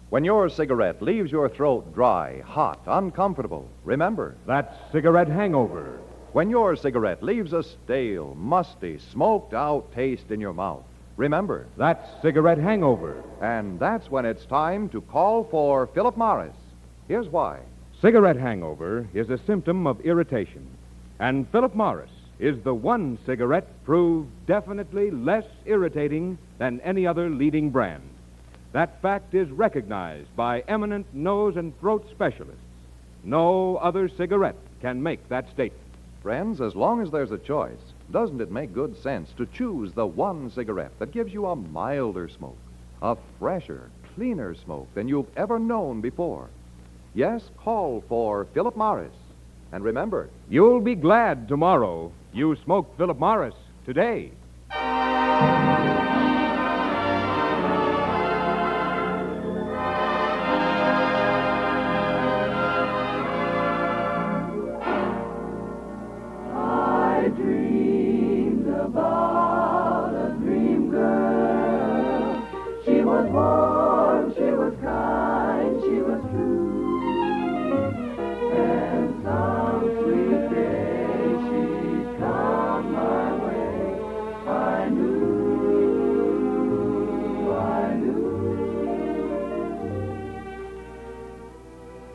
When your cigarette leaves your throat dry, hot, uncomfortable, remember, That's cigarette hangover. when your cigarette leaves a stale, musty, smoked out taste in your mouth, remember, That's cigarette hangover. and that's when it's time to call for Philip Morris. Here's why. Cigarette hangover is a symptom of irritation, and Philip Morris is the one cigarette proved definitely less irritating than any other leading brand. That fact is recognized by eminent nose and throat specialists. No other cigarette can make that statement. Friends, as long as there's a choice, doesn't it make good sense to choose the one cigarette that gives you a milder smoke, a fresher, cleaner smoke than you've ever known before? Yes, call for Philip Morris. And remember, You'll be glad tomorrow you smoked Philip Morris today. I dreamed about a dream girl. She was warm, she was kind, she was true. And some sweet day she'd come my way. I knew, I knew.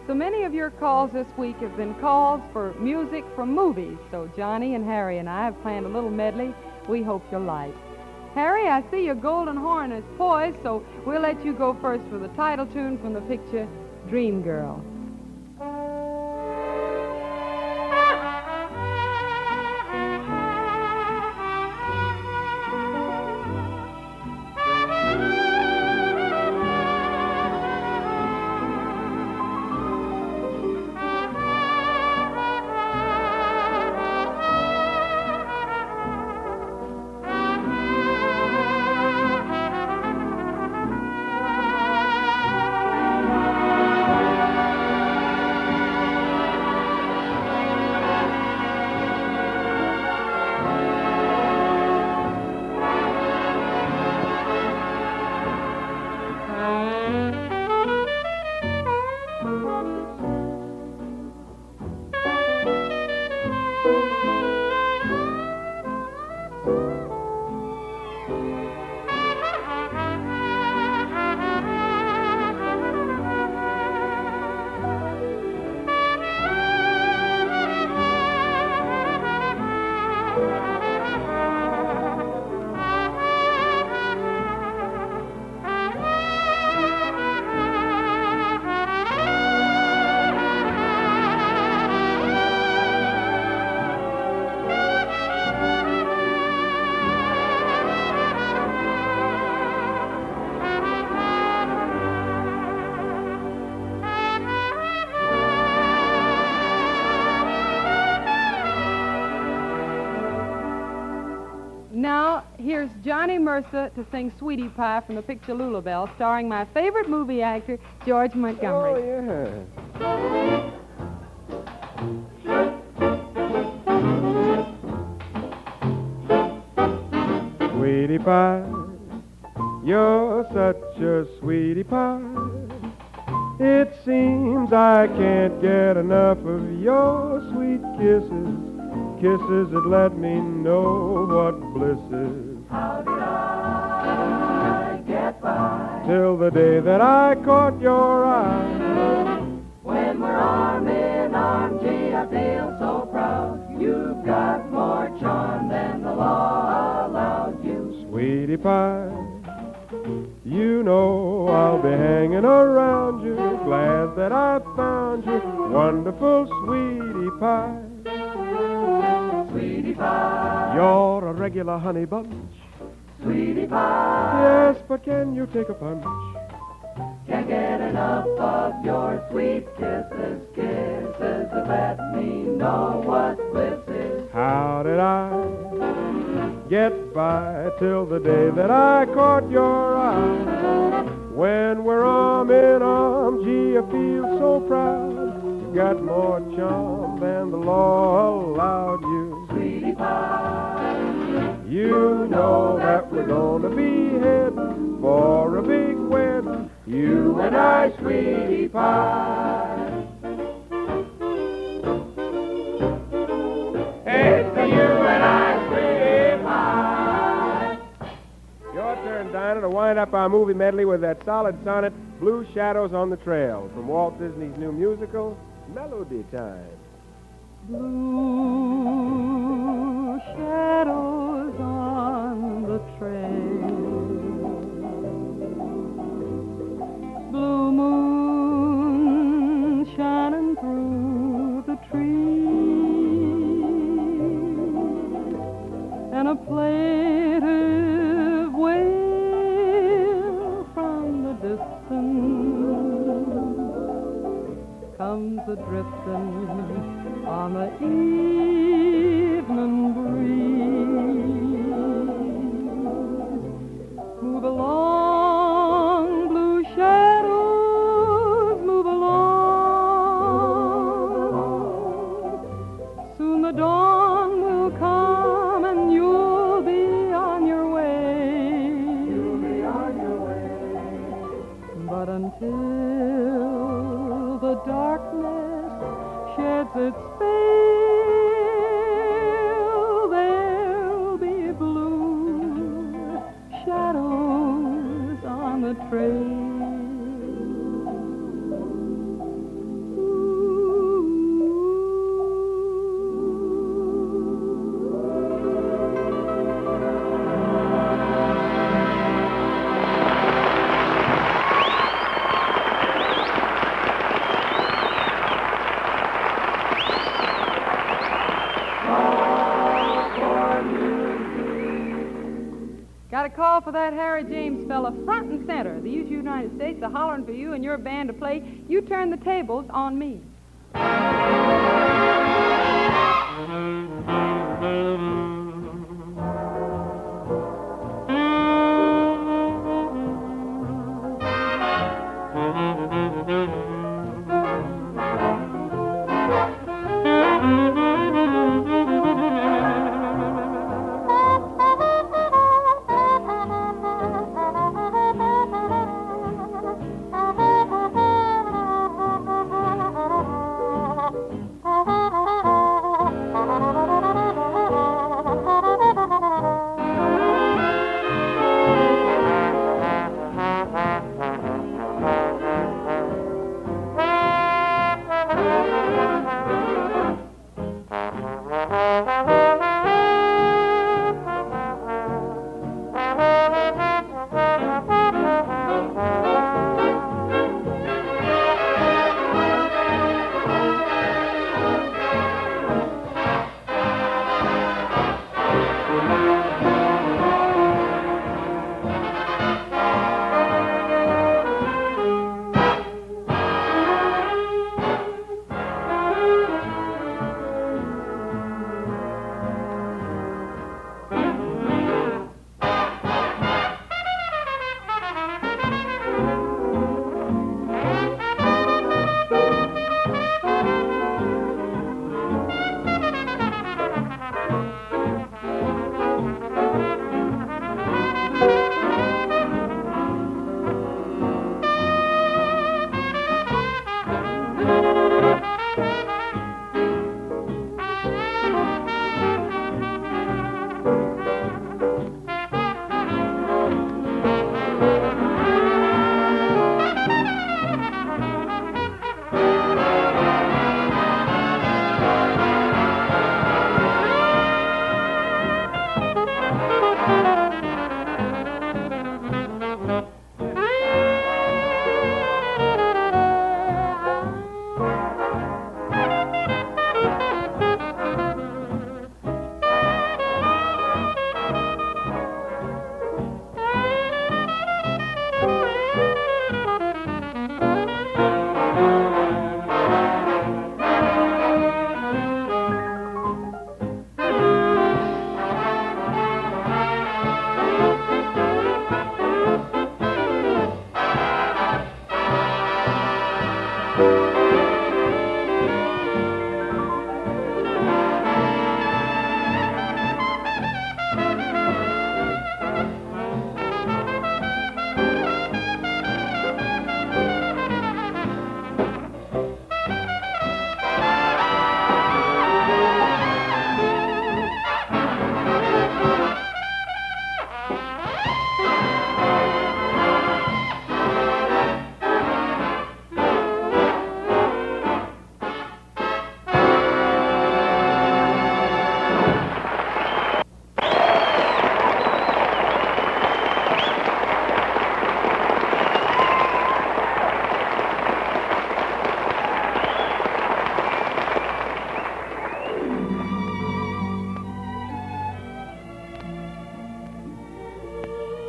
So many of your calls this week have been calls for music from movies. So Johnny and Harry and I have planned a little medley we hope you'll like. Harry, I see your golden horn is poised, so we'll let you go first for the title tune from the picture Dream Girl. Now, here's Johnny Mercer to sing Sweetie Pie from the picture Lulabelle, starring my favorite movie actor, George Montgomery. Oh, yeah. Sweetie Pie, you're such a sweetie pie. It seems I can't get enough of your sweet kisses. Kisses that let me know what bliss is. How did I get by? Till the day that I caught your eye. When we're arm in arm, gee, I feel so proud. You've got more charm than the law allowed you. Sweetie Pie, you know I'll be hanging around you. Glad that I found you, wonderful Sweetie Pie. Sweetie Pie, you're a regular honey bunch. Sweetie Pie, Yes, but can you take a punch? can't get enough of your sweet kisses. Kisses that let me know what bliss is. How did I get by till the day that I caught your eye? When we're arm in arm, gee, I feel so proud. You got more charm than the law allowed you. Sweetie Pie, you know that we're gonna be heading for a big wedding. You and I, Sweetie Pie. It's the you and I, Sweetie Pie. Your turn, Dinah, to wind up our movie medley with that solid sonnet, Blue Shadows on the Trail, from Walt Disney's new musical, Melody Time. Blue shadows on the trail, blue moon shining through the trees, and a plaintive wail from the distance comes a drifting on the evening breeze. Move along, blue shadows, move along. Soon the dawn will come and you'll be on your way. You'll be on your way. But until the darkness sheds its veil, there'll be blue shadows on the trail. Got a call for that Harry James fella front and center. The United States are hollering for you and your band to play. You turn the tables on me.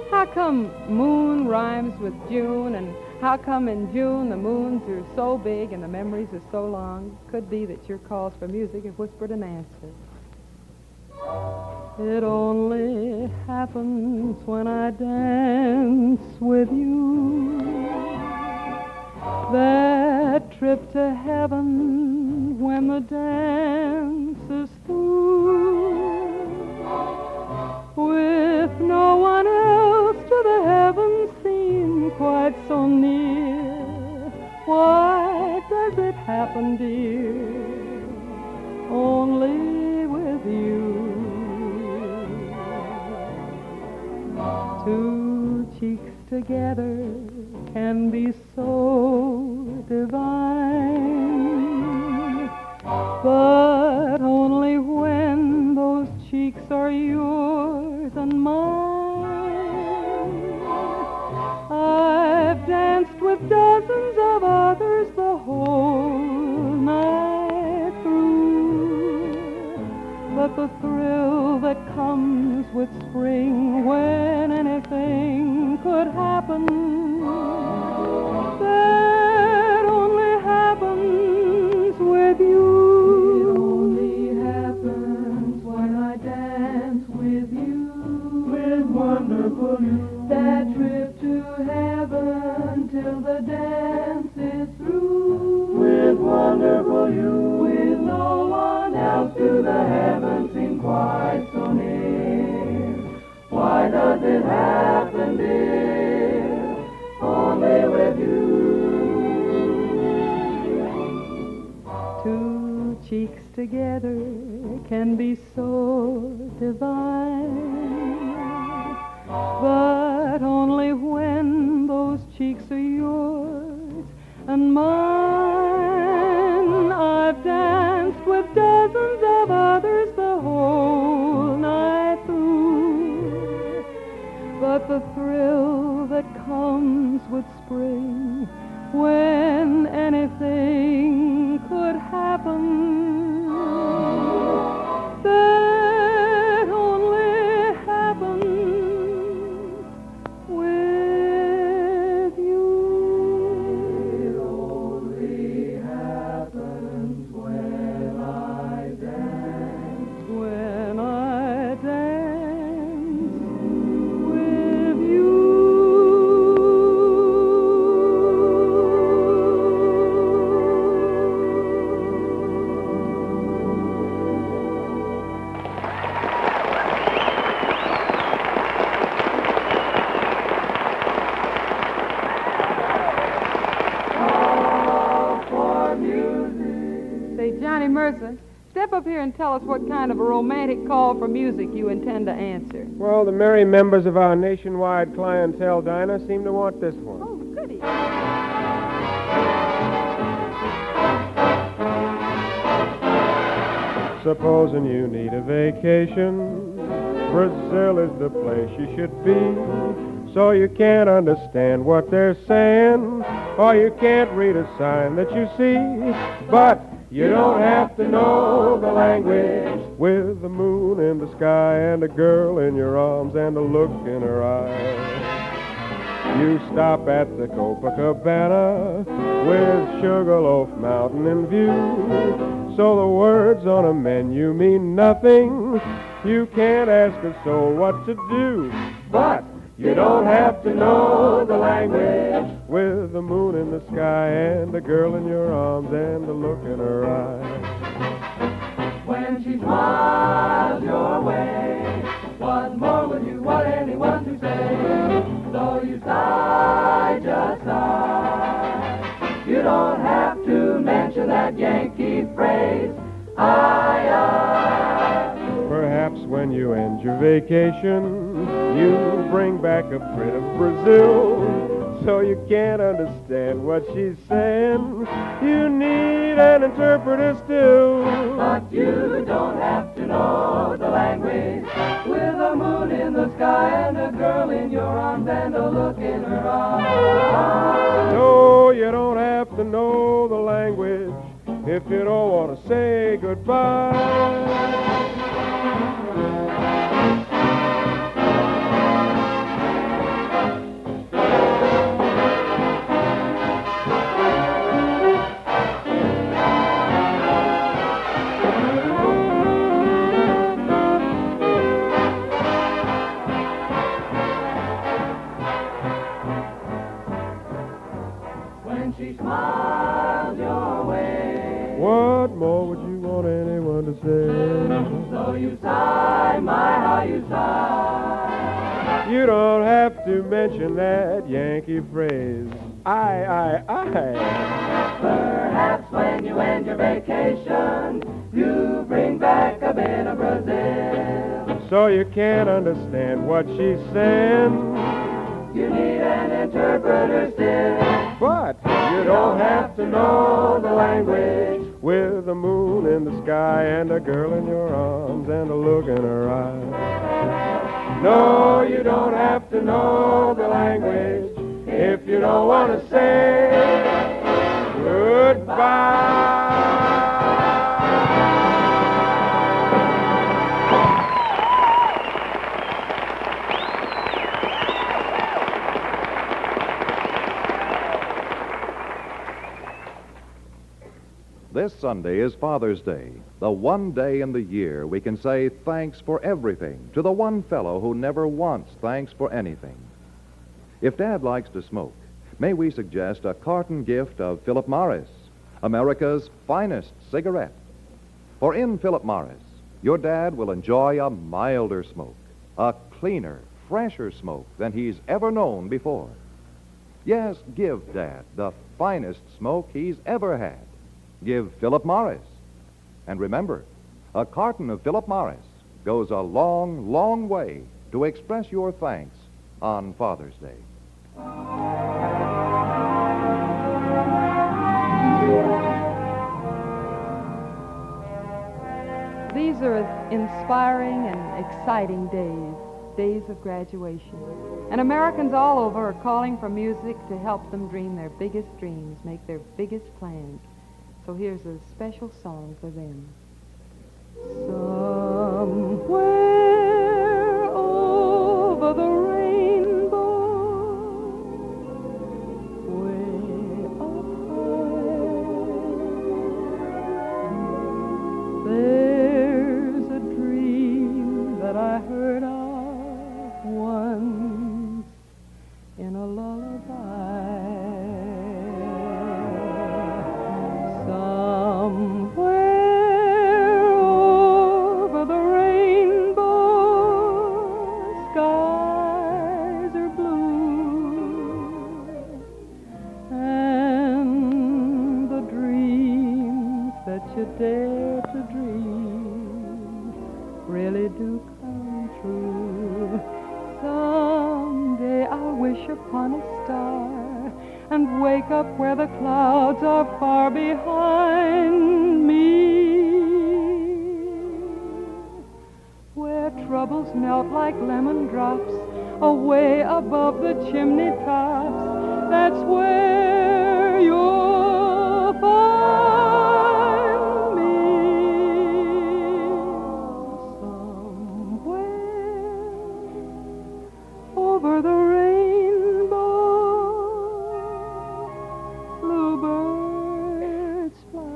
How come moon rhymes with June and How come in June the moons are so big and the memories are so long? Could be that your calls for music have whispered an answer. It only happens when I dance with you. That trip to heaven when the dance is through. With no one else to the heavens seem quite so near. Why does it happen, dear? Only with you. Two cheeks together can be so divine, but only when those cheeks are yours and mine. I've danced with dozens of others the whole night through, but the thrill that comes with spring when anything could happen, that only happens with you. It only happens when I dance with you. With wonderful you. That trip to heaven till the dance is through. With wonderful you. With no one else to the heavens seem quite so near. Why does it happen, dear? Only with you. Two cheeks together can be so divine, but only when those cheeks are yours and mine. I've danced with dozens of others the whole night through, but the thrill that comes with spring when anything could happen, that only happens with you. It only happens when I dance, when I dance with you. Say, Johnny Mercer, step up here and tell us what kind of a romantic call for music you intend to answer. Well, the merry members of our nationwide clientele, Dinah, seem to want this one. Oh, goody. Supposing you need a vacation, Brazil is the place you should be. So you can't understand what they're saying, or you can't read a sign that you see. But you don't have to know the language. With the moon in the sky and a girl in your arms and a look in her eyes. You stop at the Copacabana with Sugarloaf Mountain in view. So the words on a menu mean nothing. You can't ask a soul what to do. But you don't have to know the language. With the moon in the sky and a girl in your arms and a look in her eyes. When she smiles your way, what more would you want anyone to say? So you sigh, just sigh. You don't have to mention that Yankee phrase, aye, aye. Perhaps when you end your vacation, you bring back a print of Brazil. So you can't understand what she's saying. You need an interpreter still. But you don't have to know the language. With a moon in the sky and a girl in your arms and a look in her eyes. No, you don't have to know the language if you don't want to say goodbye. what would you want anyone to say? So you sigh, my, how you sigh. You don't have to mention that Yankee phrase, I. Perhaps when you end your vacation, you bring back a bit of Brazil. So you can't understand what she's saying. You need an interpreter still. But you don't have to know the language. With the moon in the sky and a girl in your arms and a look in her eyes. No, you don't have to know the language if you don't want to say goodbye. This Sunday is Father's Day, the one day in the year we can say thanks for everything to the one fellow who never once thanks for anything. If Dad likes to smoke, may we suggest a carton gift of Philip Morris, America's finest cigarette. For in Philip Morris, your dad will enjoy a milder smoke, a cleaner, fresher smoke than he's ever known before. Yes, give Dad the finest smoke he's ever had. Give Philip Morris. And remember, a carton of Philip Morris goes a long, long way to express your thanks on Father's Day. These are inspiring and exciting days of graduation. And Americans all over are calling for music to help them dream their biggest dreams, make their biggest plans. So here's a special song for them. Somewhere over the rainbow, way up high, there's a dream that I heard of once in a lullaby. Somewhere over the rainbow, skies are blue, and the dreams that you dare to dream really do come true. Someday I'll wish upon a star and wake up where the clouds are far behind me, where troubles melt like lemon drops away above the chimney tops. That's where you'll find me. Somewhere over the rainbow, bluebirds fly.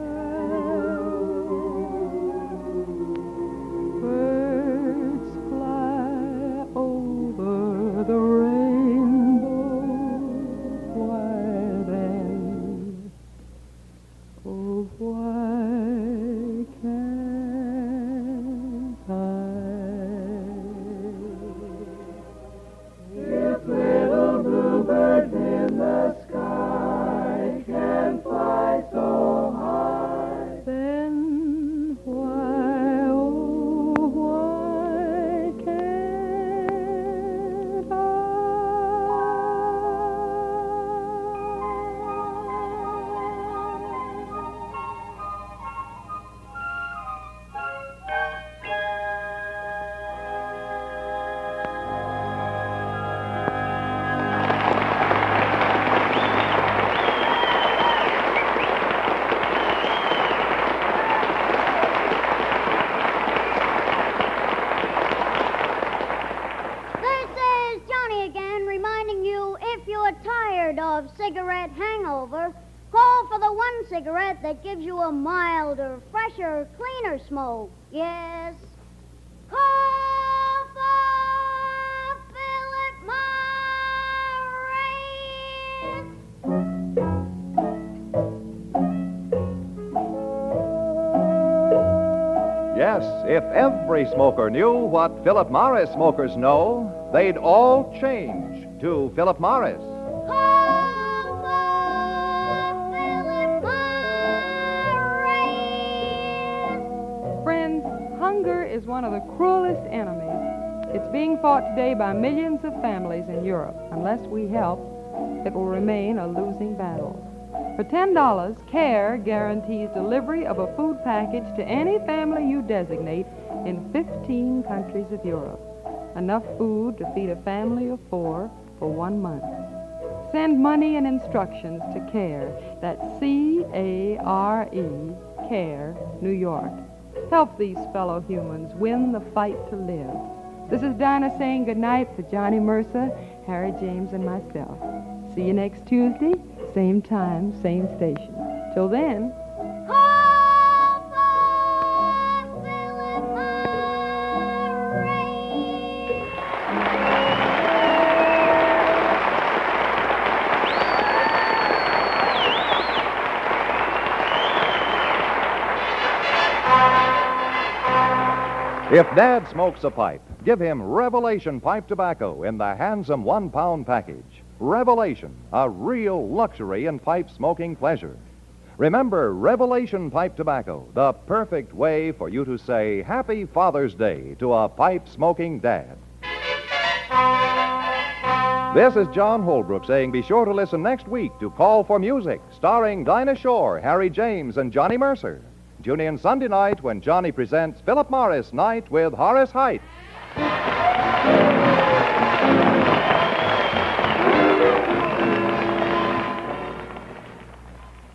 Birds fly over the rainbow. Why then, oh, why can't I? If little bluebirds in the sky can fly so high, then why, oh, why can't I? This is Johnny again, reminding you if you're tired of cigarette hangover, call for the one cigarette that gives you a milder, fresher, cleaner smoke. Yes. Call for Philip Morris. Yes, if every smoker knew what Philip Morris smokers know, they'd all change to Philip Morris. Friends, hunger is one of the cruelest enemies. It's being fought today by millions of families in Europe. Unless we help, it will remain a losing battle. For $10, CARE guarantees delivery of a food package to any family you designate in 15 countries of Europe. Enough food to feed a family of 4 for 1 month. Send money and instructions to CARE. That's C-A-R-E, CARE, New York. Help these fellow humans win the fight to live. This is Dinah saying goodnight for Johnny Mercer, Harry James, and myself. See you next Tuesday, same time, same station. Till then... If Dad smokes a pipe, give him Revelation pipe tobacco in the handsome 1-pound package. Revelation, a real luxury in pipe smoking pleasure. Remember Revelation pipe tobacco, the perfect way for you to say Happy Father's Day to a pipe smoking dad. This is John Holbrook saying be sure to listen next week to Call for Music, starring Dinah Shore, Harry James, and Johnny Mercer. Tune in Sunday night when Johnny presents Philip Morris Night with Horace Heidt.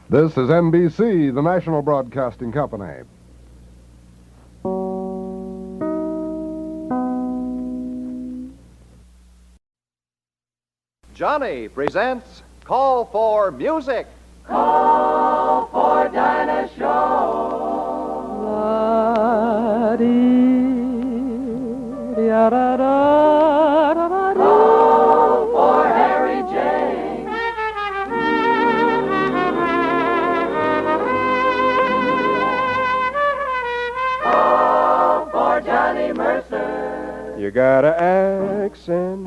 This is NBC, the National Broadcasting Company. Johnny presents Call for Music. Call for Dinah Shore. Call for Harry James. Call for Johnny Mercer. You got an accent,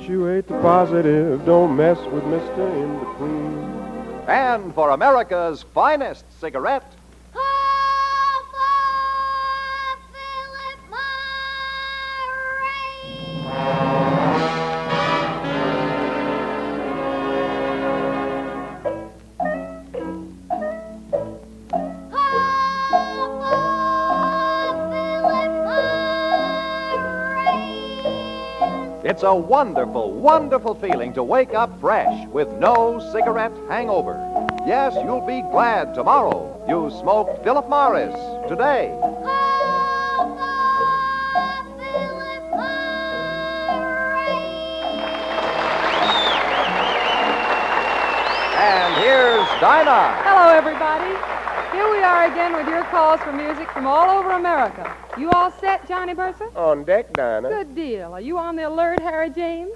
you ain't the positive, don't mess with Mr. In Between. And for America's finest cigarette, it's a wonderful, wonderful feeling to wake up fresh with no cigarette hangover. Yes, you'll be glad tomorrow you smoked Philip Morris today. And here's Dinah. Hello, everybody. Here we are again with your calls for music from all over America. You all set, Johnny Mercer? On deck, Dinah. Good deal. Are you on the alert, Harry James?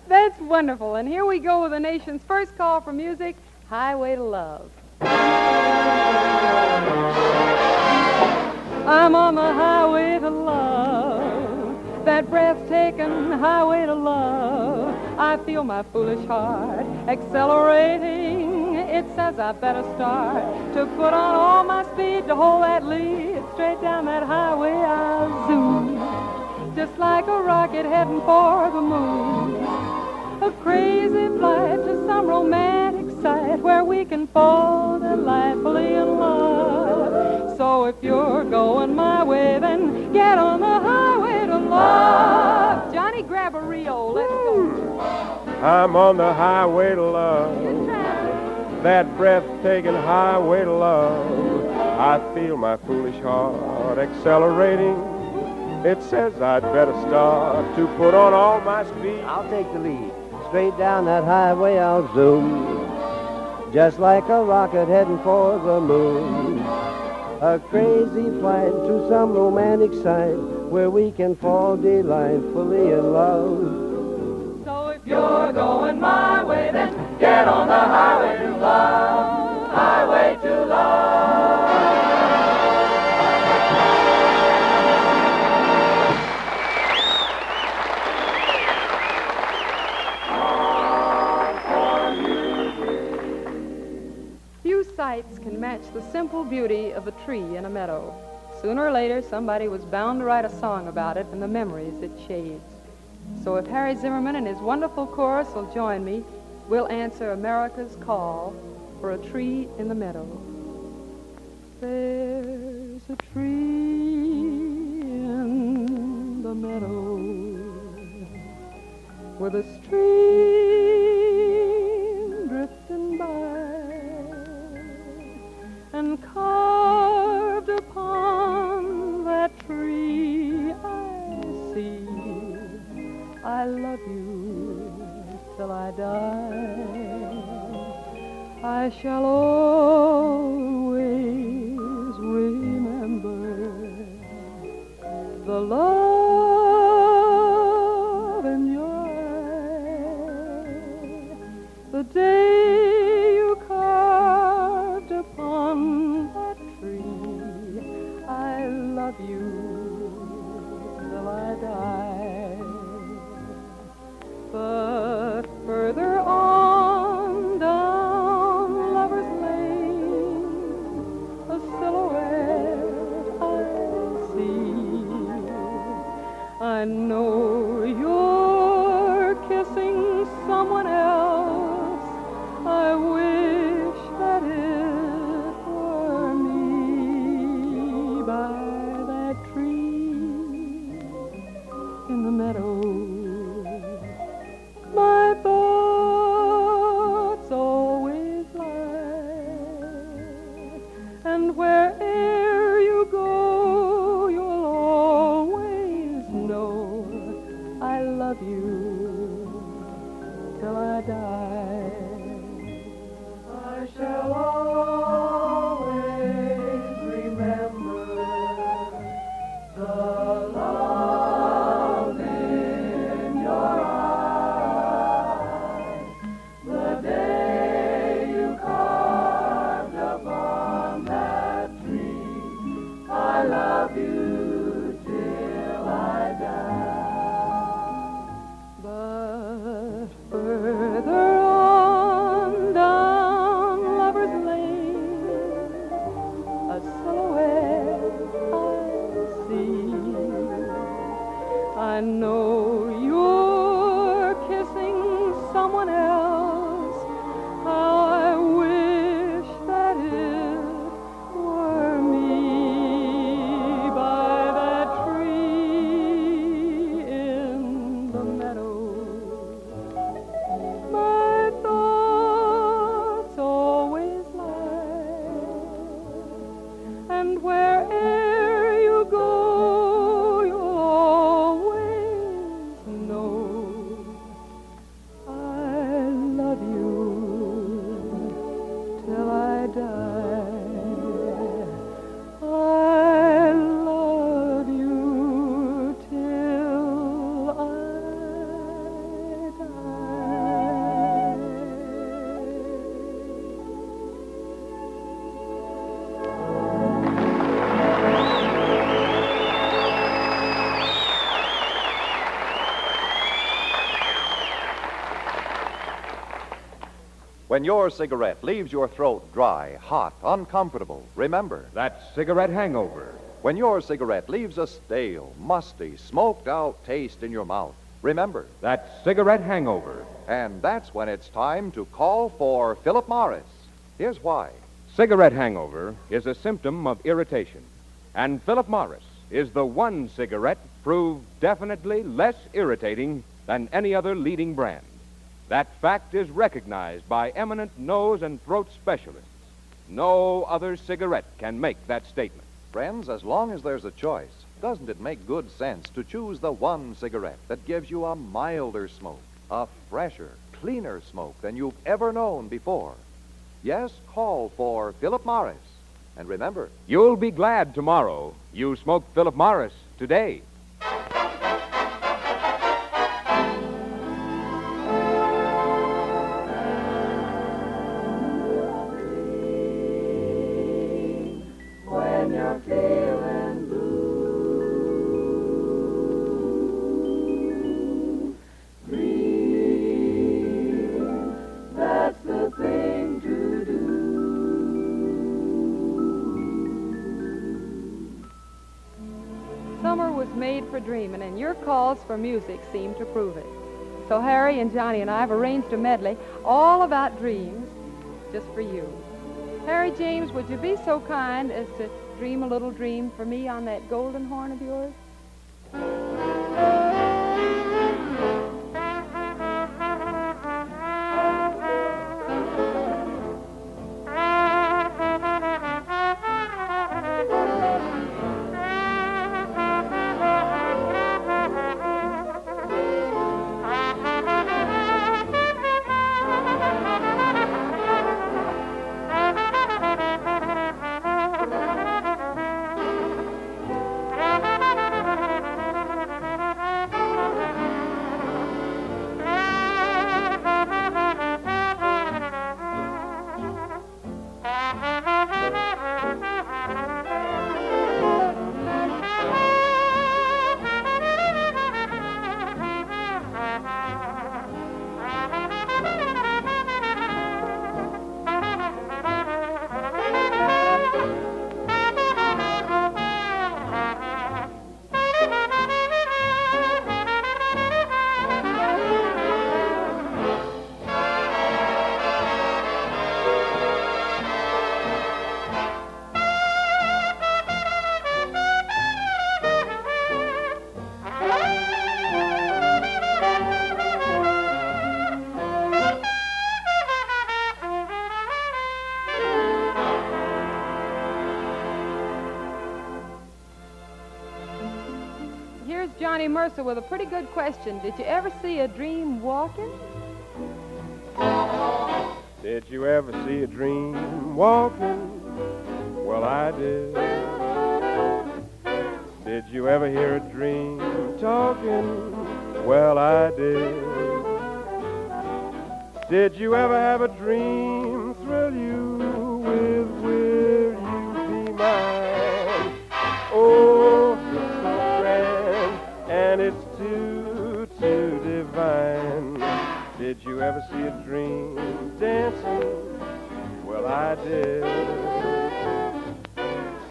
That's wonderful. And here we go with the nation's first call for music, Highway to Love. I'm on the highway to love, that breathtaking highway to love. I feel my foolish heart accelerating. It says I better start to put on all my speed to hold that lead. Straight down that highway I'll zoom, just like a rocket heading for the moon. A crazy flight to some romantic site where we can fall delightfully in love. So if you're going my way, then get on the highway to love. Johnny, grab a Rio. Let's go. I'm on the highway to love, that breathtaking highway to love. I feel my foolish heart accelerating. It says I'd better start to put on all my speed. I'll take the lead. Straight down that highway I'll zoom, just like a rocket heading for the moon. A crazy flight to some romantic site where we can fall delightfully in love. So if you're going my way, then get on the highway to love, highway to love. simple beauty of a tree in a meadow. Sooner or later, somebody was bound to write a song about it and the memories it shades. So if Harry Zimmerman and his wonderful chorus will join me, we'll answer America's call for a tree in the meadow. There's a tree in the meadow with a stream drifting by, and carved upon that tree I see, I love you till I die. I shall always remember the love in your eye, the day you carved upon that tree. I love you till I die. But further on down Lover's Lane, a silhouette I see. I know you're kissing someone else. I wish that it were me by that tree in the meadow. My thoughts always lie, and where'er you go, you'll always know I love you till I die. I shall always remember the love in your eyes, the day you carved upon that tree. I love you till I die. But further on down Lover's Lane, a silhouette I see. I know you're kissing someone else. How I wish that it were me by that tree in the meadow. My thoughts always lie, and where'er you go, you'll always know I love you till I die. I love you till I When your cigarette leaves your throat dry, hot, uncomfortable, remember That's cigarette hangover. when your cigarette leaves a stale, musty, smoked out taste in your mouth, remember That's cigarette hangover. And that's when it's time to call for Philip Morris. Here's why. Cigarette hangover is a symptom of irritation, and Philip Morris is the one cigarette proved definitely less irritating than any other leading brand. That fact is recognized by eminent nose and throat specialists. No other cigarette can make that statement. Friends, as long as there's a choice, doesn't it make good sense to choose the one cigarette that gives you a milder smoke, a fresher, cleaner smoke than you've ever known before? Yes, call for Philip Morris. And remember, You'll be glad tomorrow you smoked Philip Morris today. When you're feeling blue, green, that's the thing to do. made for dreaming, and your calls for music seem to prove it. So Harry and Johnny and I have arranged a medley all about dreams just for you. Harry James, would you be so kind as to dream a little dream for me on that golden horn of yours? Johnny Mercer with a pretty good question. Did you ever see a dream walking? Did you ever see a dream walking? Well, I did. Did you ever hear a dream talking? Well, I did. Did you ever have a dream thrill you with will you be mine? Oh, it's so grand, and it's too divine. Did you ever see a dream dancing? Well, I did.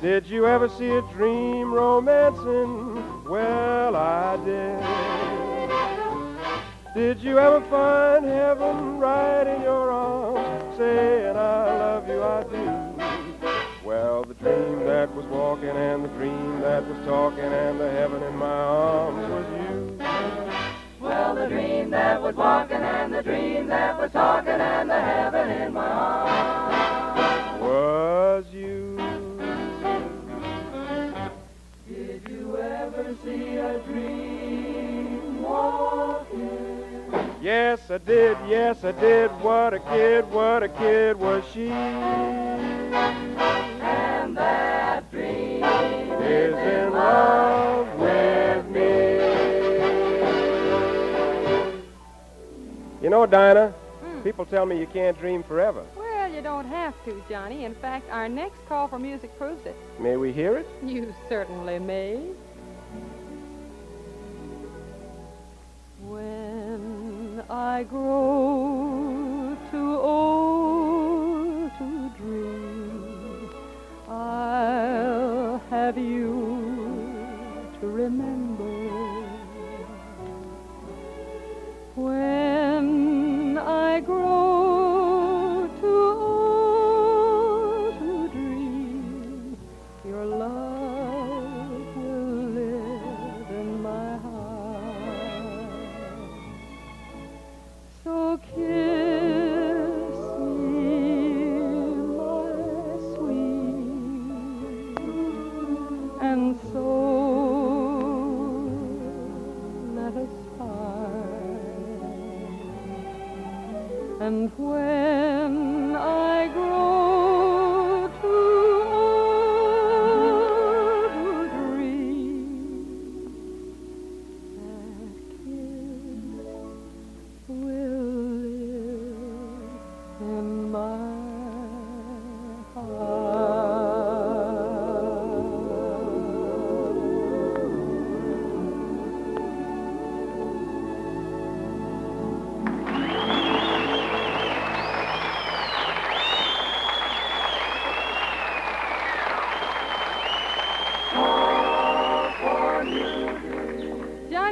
Did you ever see a dream romancing? Well, I did. Did you ever find heaven right in your arms, saying I love you, I do? Well, the dream that was walking and the dream that was talking and the heaven in my arms was you. Well, the dream that was walking and the dream that was talking and the heaven in my arms was you. Did you ever see a dream walking? Yes, I did, yes, I did. What a kid was she. And that dream is in love with me. You know, Dinah, people tell me you can't dream forever. Well, you don't have to, Johnny. In fact, our next call for music proves it. May we hear it? You certainly may. When I grow too old to dream, I'll have you to remember. When I grow too old to dream, your love will live in my heart. So kiss me, my sweet, and so let us part. And when I grow too old to dream, that kiss will live in my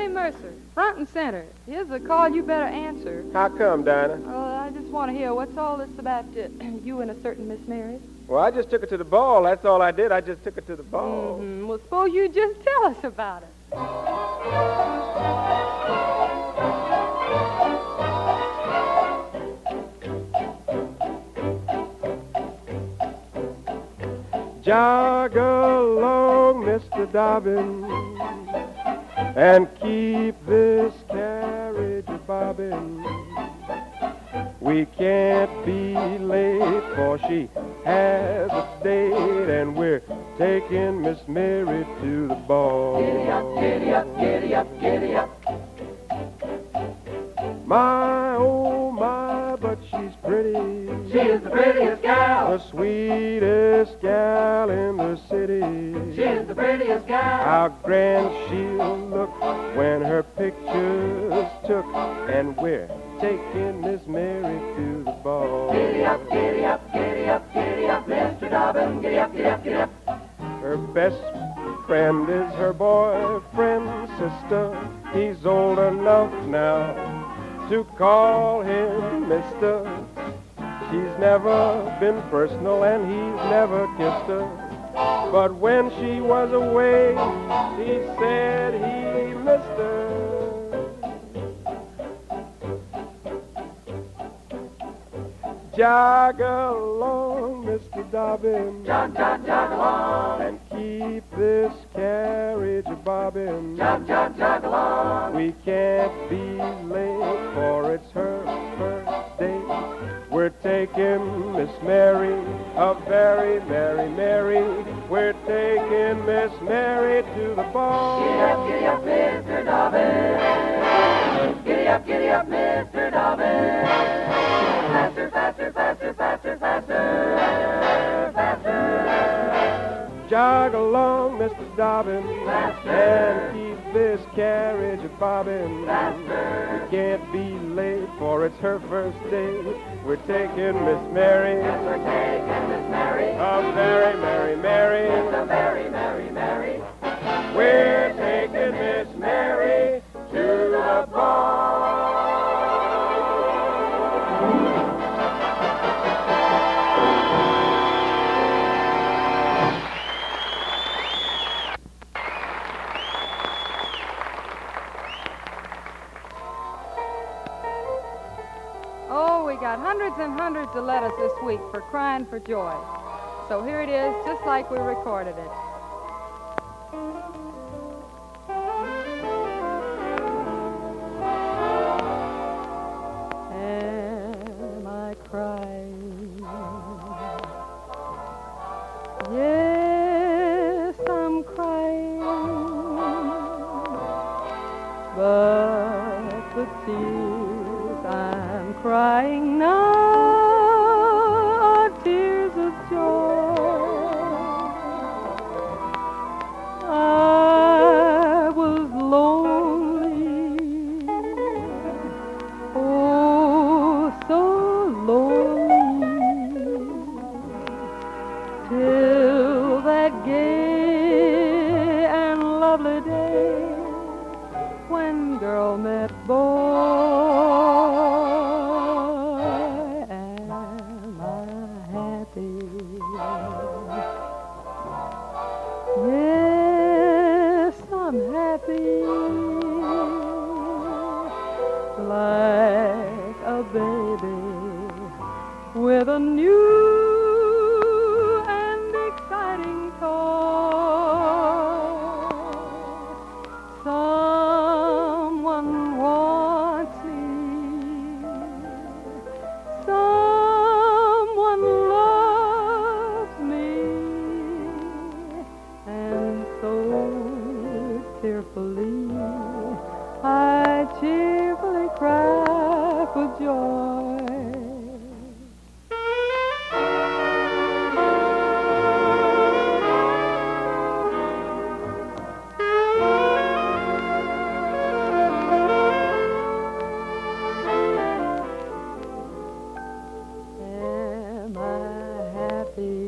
Say, Mercer, front and center. Here's a call you better answer. How come, Dinah? Oh, I just want to hear what's all this about you and a certain Miss Mary. Well, I just took her to the ball. That's all I did. I just took her to the ball. Mm-hmm. Well, suppose you just tell us about it. Jog along, Mr. Dobbin, and keep this carriage bobbing. We can't be late, for she has a date, and we're taking Miss Mary to the ball. Giddy up, giddy up, giddy up, giddy up. My, oh my, but she's pretty. She is the prettiest gal. The sweetest gal in the city. She is the prettiest gal. How grand she'll look when her picture's took, and we're taking Miss Mary to the ball. Giddy up, giddy up, giddy up, giddy up, Mr. Dobbin. Giddy up, giddy up, giddy up. Her best friend is her boyfriend's sister. He's old enough now to call him Mister. She's never been personal and he's never kissed her. But when she was away, he said he missed her. Jog along, Mr. Dobbin. Jog, jog, jog along. And keep this carriage bobbing. Jog, jog, jog along. We can't be late, for it's her first date. We're taking Miss Mary, a very merry Mary. We're taking Miss Mary to the ball. Giddy up, Mr. Dobbin. Giddy up, Mr. Dobbin. Faster, faster, faster, faster, faster, faster. Jog along, Mr. Dobbin, faster. And keep this carriage bobbing. Faster. We can't be late, for it's her first date. We're taking Miss Mary. Yes, we're taking Miss Mary. A very merry Mary. It's a very merry Mary. We're taking Miss Mary to the ball. Oh, we got hundreds and hundreds of letters this week for crying for joy. So here it is, just like we recorded it. Am I crying? Yes, I'm crying. But the tears I'm crying now are tears of joy. I was lonely, oh, so lonely, till that gay and lovely day when girl met boy. Am I happy? Yes, I'm happy, like a baby with a new and exciting toy. Someone wants me, someone loves me, and so tearfully I cheerfully cry for joy. Am I happy?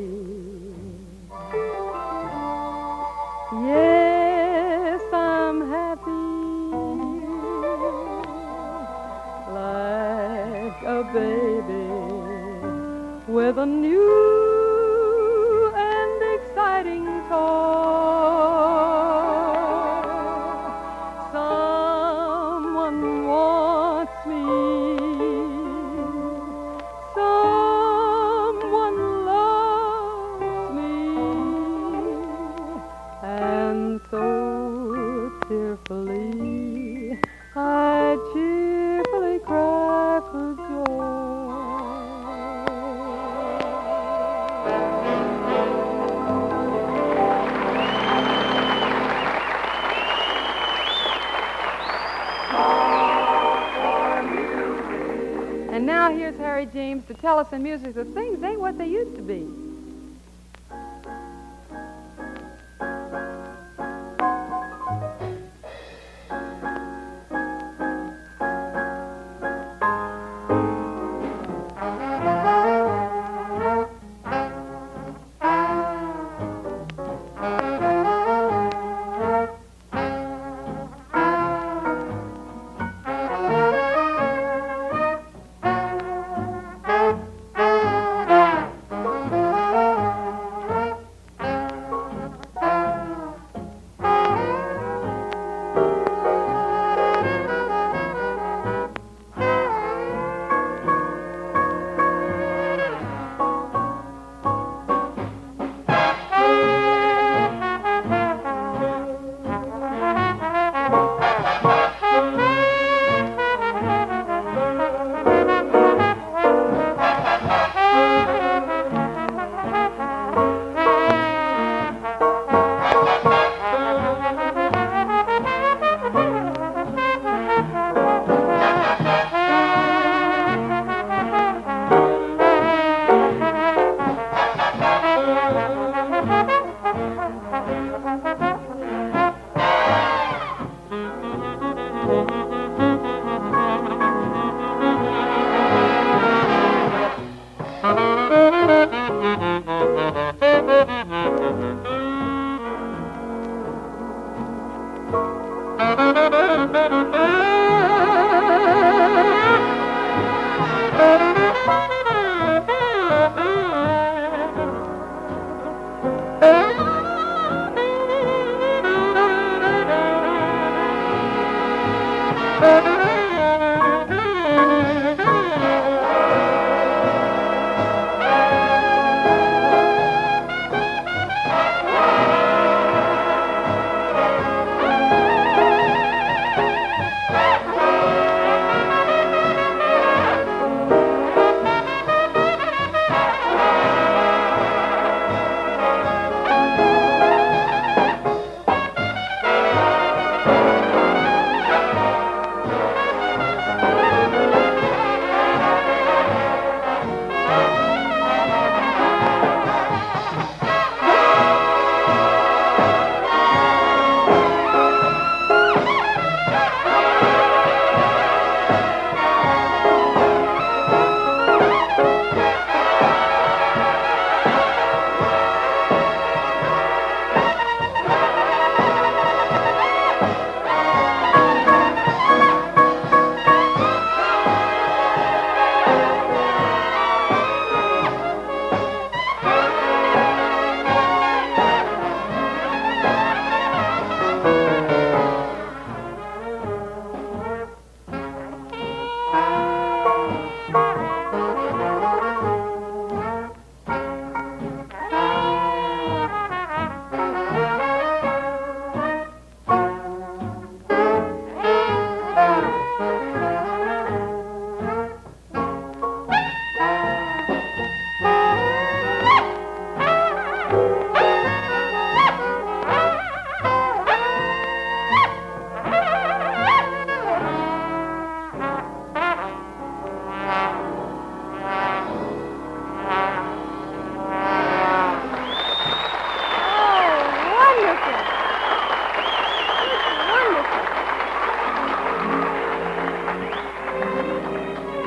Yes, I'm happy, Mary James to tell us in music that things ain't what they used to be.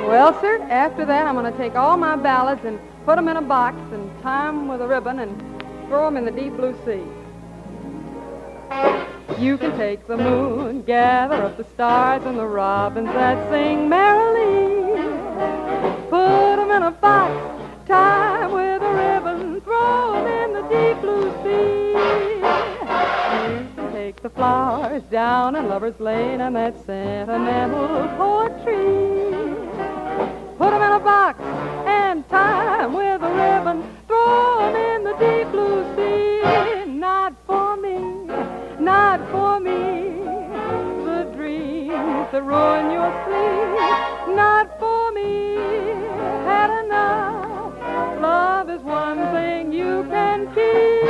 Well, sir, after that, I'm going to take all my ballads and put them in a box and tie them with a ribbon and throw them in the deep blue sea. You can take the moon, gather up the stars and the robins that sing merrily. Put them in a box, tie 'em with a ribbon, throw 'em in the deep blue sea. You can take the flowers down in Lover's Lane and that sentimental poetry. Put 'em in a box and tie 'em with a ribbon, throw 'em in the deep blue sea. Not for me, not for me, the dreams that ruin your sleep. Not for me, had enough. Love is one thing you can keep.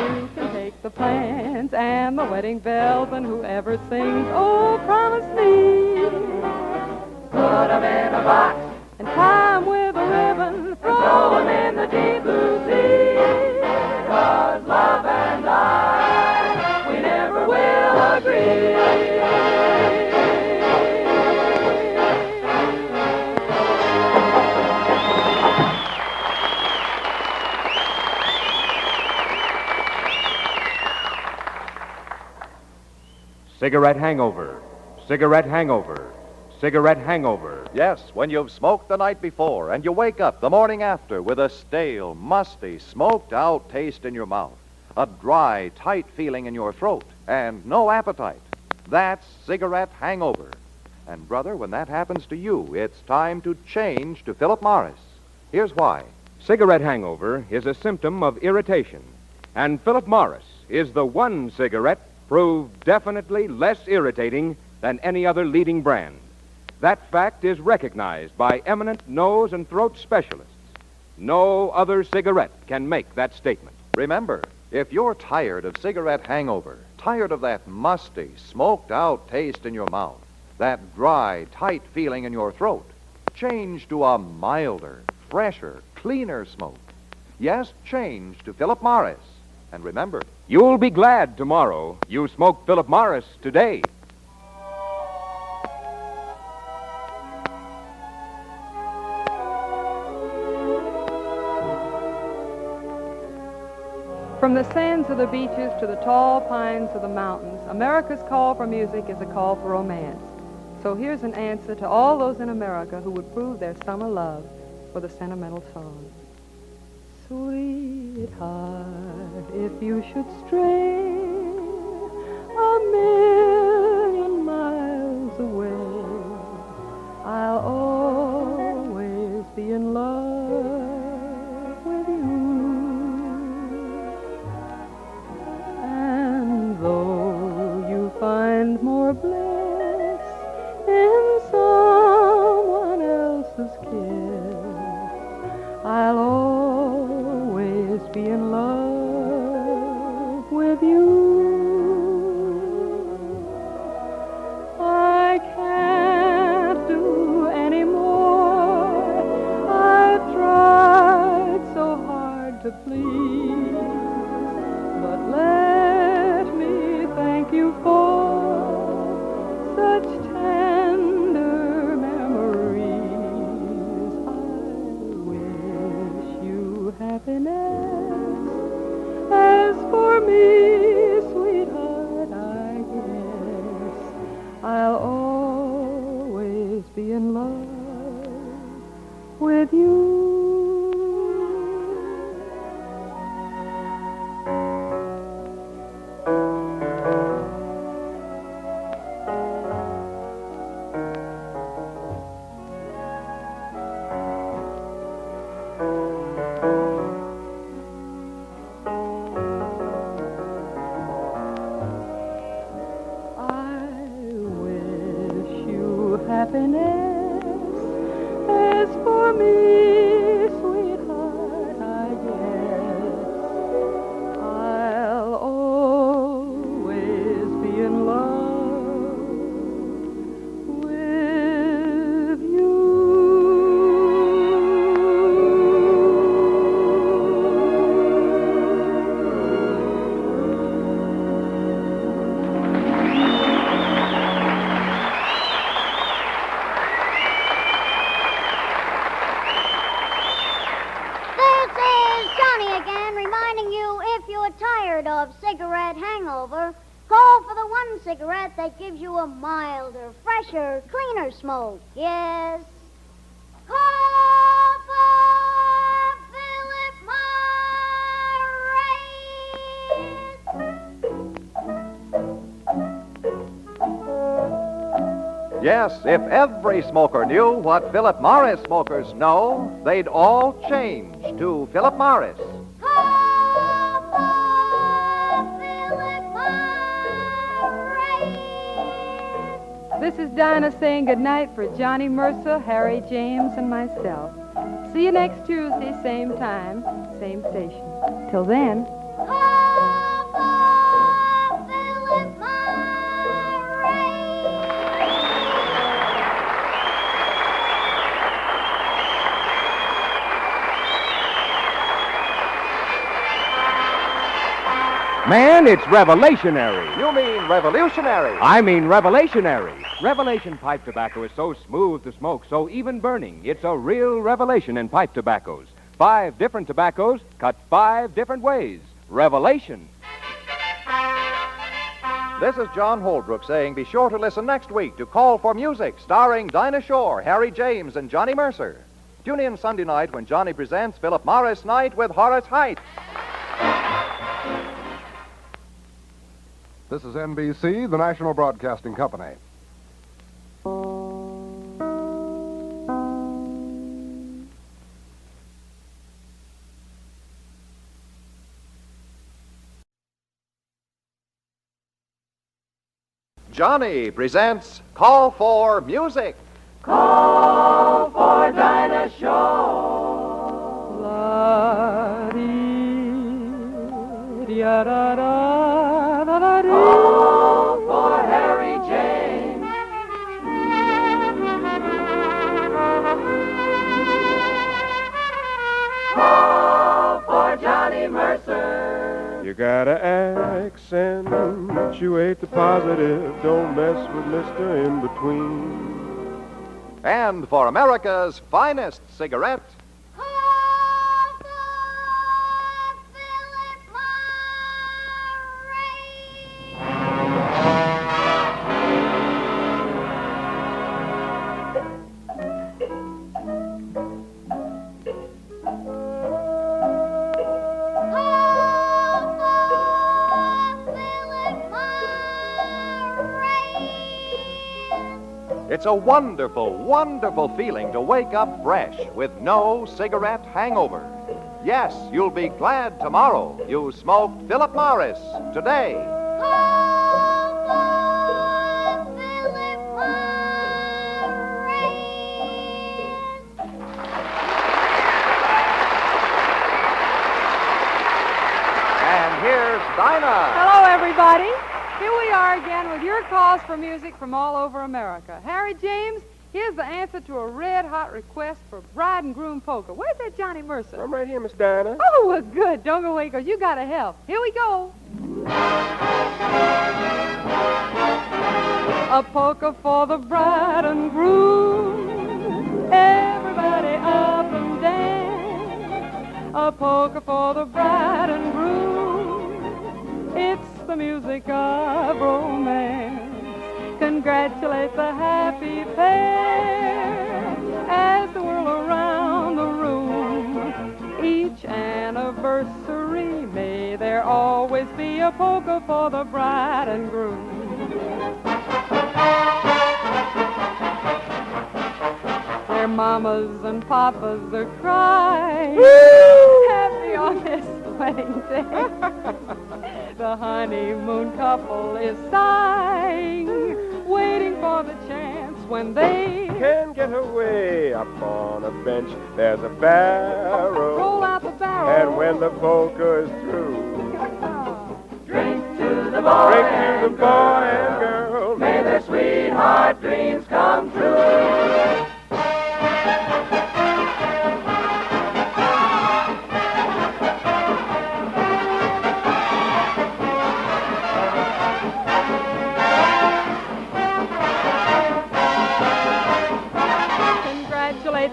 You can take the plans and the wedding bells and whoever sings, oh, promise me. Put 'em in a box, and tie 'em with a ribbon, throw 'em in the deep blue sea. 'Cause love and I, we never will agree. Cigarette hangover, cigarette hangover, cigarette hangover. Yes, when you've smoked the night before and you wake up the morning after with a stale, musty, smoked out taste in your mouth, a dry, tight feeling in your throat, and no appetite. That's cigarette hangover. And, brother, when that happens to you, it's time to change to Philip Morris. Here's why. Cigarette hangover is a symptom of irritation, and Philip Morris is the one cigarette proved definitely less irritating than any other leading brand. That fact is recognized by eminent nose and throat specialists. No other cigarette can make that statement. Remember, if you're tired of cigarette hangover, tired of that musty, smoked-out taste in your mouth, that dry, tight feeling in your throat, change to a milder, fresher, cleaner smoke. Yes, change to Philip Morris. And remember, you'll be glad tomorrow you smoked Philip Morris today. From the sands of the beaches to the tall pines of the mountains, America's call for music is a call for romance. So here's an answer to all those in America who would prove their summer love with a sentimental song. Sweetheart, if you should stray 1,000,000 miles away, I'll always be in love with you. And though you find more bliss in someone else's kiss, I'll always be in love with you. I can't do any more. I've tried so hard to please, but let me thank you for such tender memories. I wish you happiness. As for me, sweetheart, I guess I'll always be in love with you. Happiness. As for me, sweetheart, I guess I'll always be in love with you. Of cigarette hangover, call for the one cigarette that gives you a milder, fresher, cleaner smoke. Yes. Call for Philip Morris. yes, if every smoker knew what Philip Morris smokers know, they'd all change to Philip Morris. This is Dinah saying goodnight for Johnny Mercer, Harry James, and myself. See you next Tuesday, same time, same station. Till then. Man, it's revelationary. You mean revolutionary. I mean revelationary. Revelation pipe tobacco is so smooth to smoke, so even burning. It's a real revelation in pipe tobaccos. 5 different tobaccos cut 5 different ways. Revelation. This is John Holbrook saying be sure to listen next week to Call for Music, starring Dinah Shore, Harry James, and Johnny Mercer. Tune in Sunday night when Johnny presents Philip Morris Night with Horace Heidt. This is NBC, the National Broadcasting Company. Johnny presents Call for Music. Call for Dinah Shore. Call for Harry James. Call for Johnny Mercer. You got an accentuate the positive. Don't mess with Mr. In Between. And for America's finest cigarette, it's a wonderful, wonderful feeling to wake up fresh with no cigarette hangover. Yes, you'll be glad tomorrow you smoked Philip Morris today. And here's Dinah. Hello, everybody. Here we are again with your calls for music from all over America. Harry James, here's the answer to a red-hot request for Bride and Groom Polka. Where's that Johnny Mercer? I'm right here, Miss Dinah. Oh, well, good. Don't go away, because you got to help. Here we go. A polka for the bride and groom. Everybody up and dance. A polka for the bride and groom. It's the music of romance. Congratulate the happy pair as they whirl around the room. Each anniversary, may there always be a polka for the bride and groom. Their mamas and papas are crying. Happy on this wedding day. The honeymoon couple is sighing, waiting for the chance when they can get away. Up on a bench, there's a barrel. Roll out the barrel. And when the polka is through, drink to the boy, drink to the boy and girl. May their sweetheart dreams come true.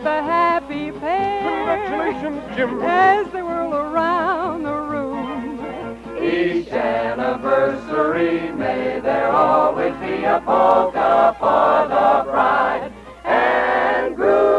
The happy pair. Congratulations, Jim. As they whirl around the room. Each anniversary, may there always be a polka for the bride and groom.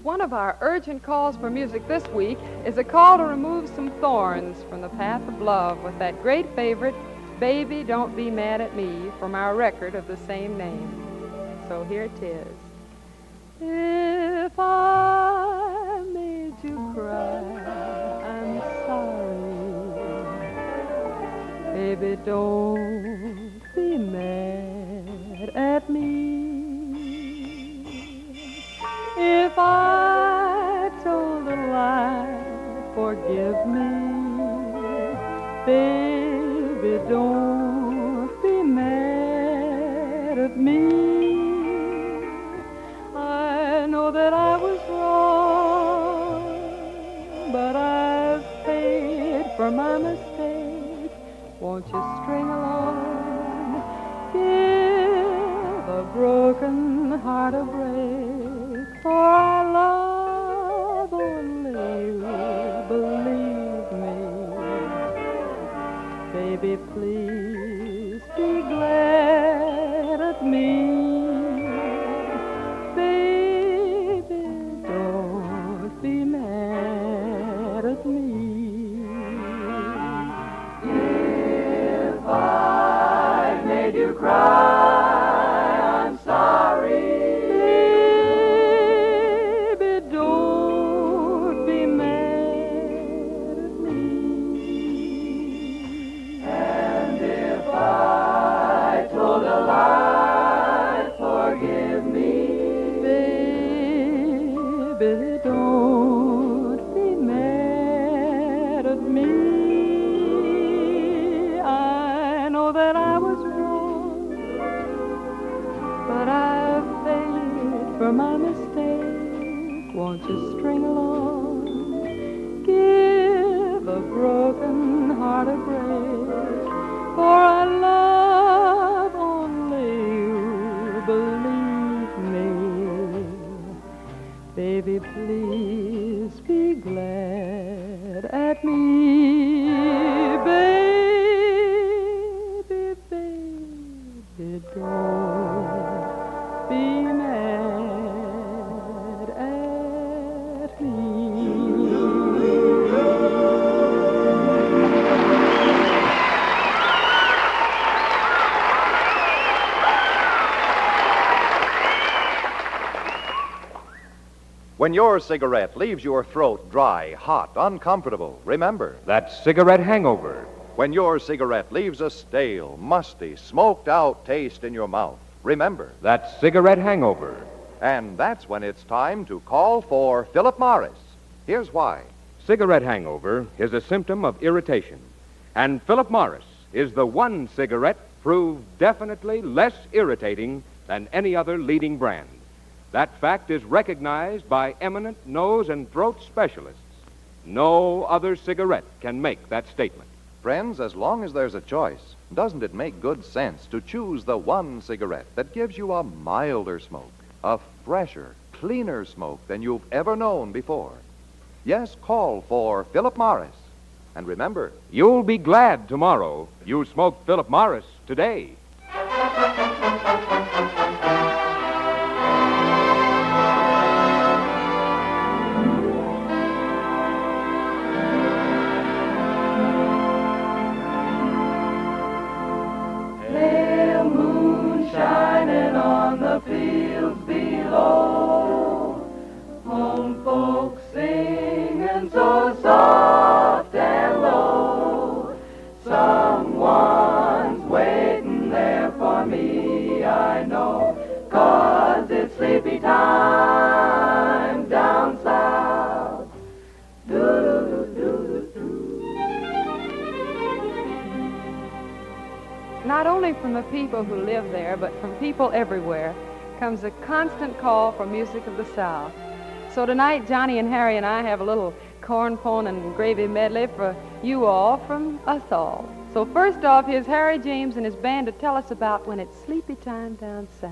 One of our urgent calls for music this week is a call to remove some thorns from the path of love with that great favorite, Baby Don't Be Mad at Me, from our record of the same name. So here it is. If I made you cry, I'm sorry. Baby, don't be mad at me. If I told a lie for forgive me. Baby, don't be mad at me. I know that I was wrong, but I've paid for my mistake. Won't you string along? Give a broken heart a break, for I love only you, believe me. Baby, please be glad at me. Baby, don't be mad at me. If I made you cry, I'm sorry. Baby, don't be mad at me. And if I told a lie, forgive me. Baby, don't be mad at me. I know that I was wrong, but I've paid for my mistake. Won't you string along? Give a broken heart a break, for I love only you, believe me. Baby, please be glad at me. Baby, baby, don't be mad at me. When your cigarette leaves your throat dry, hot, uncomfortable, remember. That's cigarette hangover. When your cigarette leaves a stale, musty, smoked out taste in your mouth, remember. That's cigarette hangover. And that's when it's time to call for Philip Morris. Here's why. Cigarette hangover is a symptom of irritation. And Philip Morris is the one cigarette proved definitely less irritating than any other leading brand. That fact is recognized by eminent nose and throat specialists. No other cigarette can make that statement. Friends, as long as there's a choice, doesn't it make good sense to choose the one cigarette that gives you a milder smoke, a fresher, cleaner smoke than you've ever known before? Yes, call for Philip Morris. And remember, you'll be glad tomorrow you smoked Philip Morris today. Pale moon shining on the fields below, home folks singing so soft and low. Someone's waiting there for me, I know, 'cause it's sleepy time down south. Not only from the people who live there, but from people everywhere, comes a constant call for music of the South. So tonight, Johnny and Harry and I have a little corn pone and gravy medley for you all from us all. So first off, here's Harry James and his band to tell us about when it's sleepy time down south.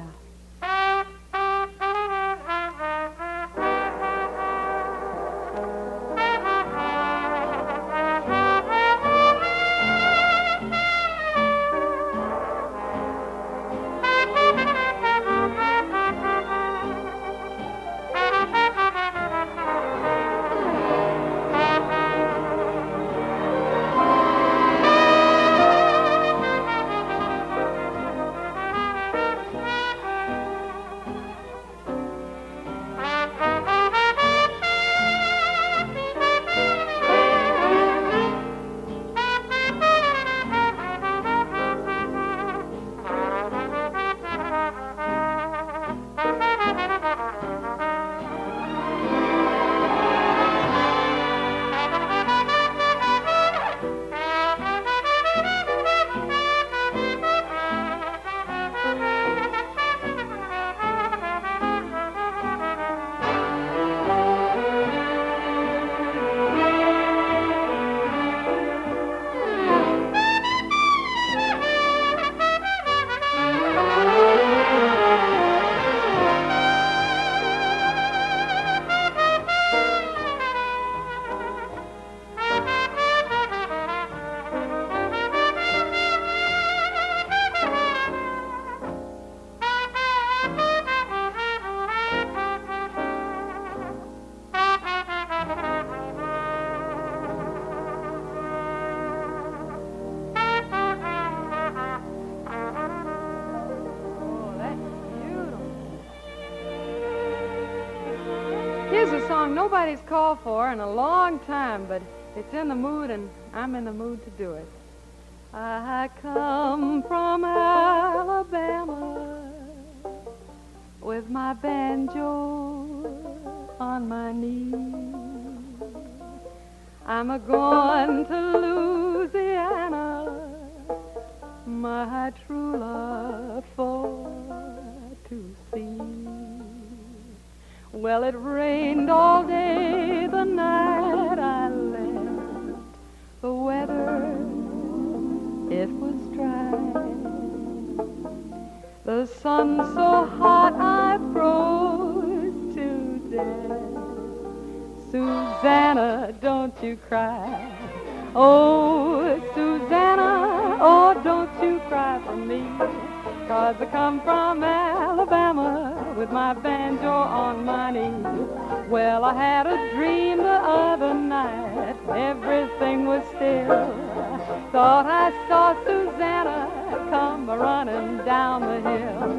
song nobody's called for in a long time, but it's in the mood, and I'm in the mood to do it. I come from Alabama with my banjo on my knee. I'm a-going to Louisiana, my true love for to see. Well, it rained all day the night I left. The weather, it was dry. The sun so hot I froze to death. Susanna, don't you cry. Oh, Susanna, oh, don't you cry for me. 'Cause I come from Alabama with my banjo on my knee. Well, I had a dream the other night, everything was still. Thought I saw Susanna come running down the hill.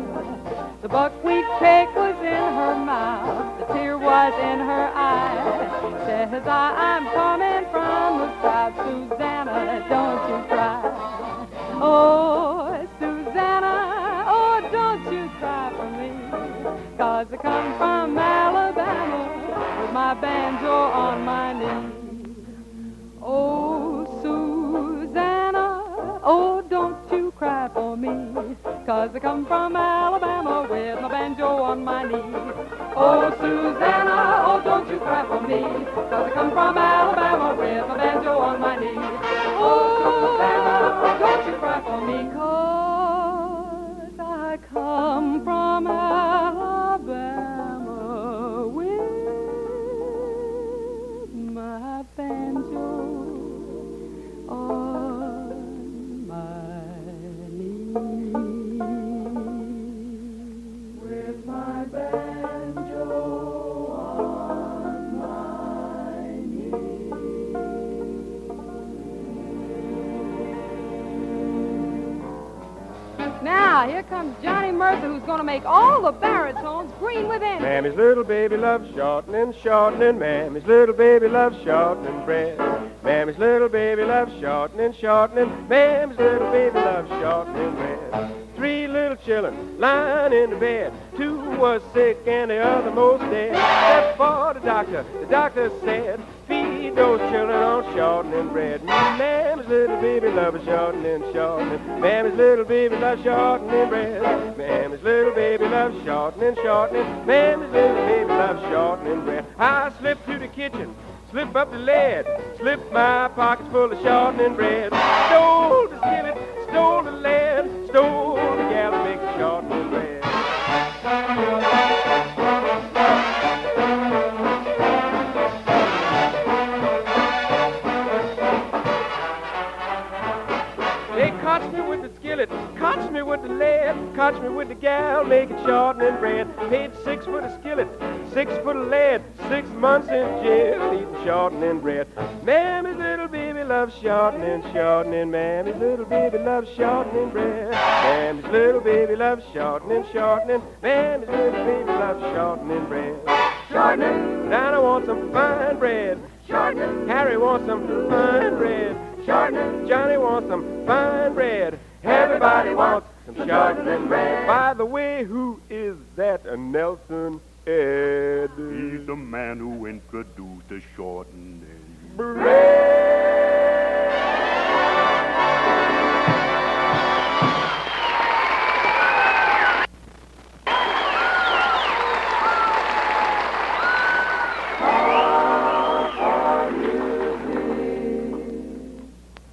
The buckwheat cake was in her mouth, the tear was in her eye. Says I'm coming from the south, Susanna, don't you cry. Oh, Susanna, oh, don't you cry for me. 'Cause I come from Alabama with my banjo on my knee. Oh, Susanna, oh, don't you cry for me. 'Cause I come from Alabama with my banjo on my knee. Oh, Susanna, oh, don't you cry for me. 'Cause I come from Alabama with my banjo on my knee. Oh, Susanna, oh, don't you cry for me. 'Cause I come from Alabama with my banjo on my knee. With my banjo on my knee. Now, here comes Johnny Mercer, who's going to make all the baritones green within. Mammy's little baby loves shortening, shortening. Mammy's little baby loves shortening bread. Mammy's little baby loves shortening, shortening. Mammy's little baby loves shortening bread. 3 little children lying in the bed. 2 was sick and the other most dead. Except for the doctor. The doctor said, feed those children on shortening bread. Mammy's little baby loves shortening, shortening. Mammy's little baby loves shortening bread. Mammy's little baby loves shortening, shortening. Mammy's little baby loves shortening bread. I slipped to the kitchen, slip up the lead, slip my pockets full of shortening bread. Stole the skillet, stole the lead, stole the gal to make the shortening bread. They caught me with the skillet, caught me with the lead, caught me with the gal making shortening bread. Paid 6 for the skillet, 6 for the lead, 6 months in jail eating shortening bread. Mammy's little baby loves shortening, shortening. Mammy's little baby loves shortening bread. Mammy's little baby loves shortening, shortening. Mammy's little baby loves shortening bread. Shortening. Dinah wants some fine bread. Shortening. Harry wants some fine bread. Shortening. Johnny wants some fine bread. Everybody wants some shortening bread. By the way, who is that Nelson Ed? He's the man who introduced the shortening bread.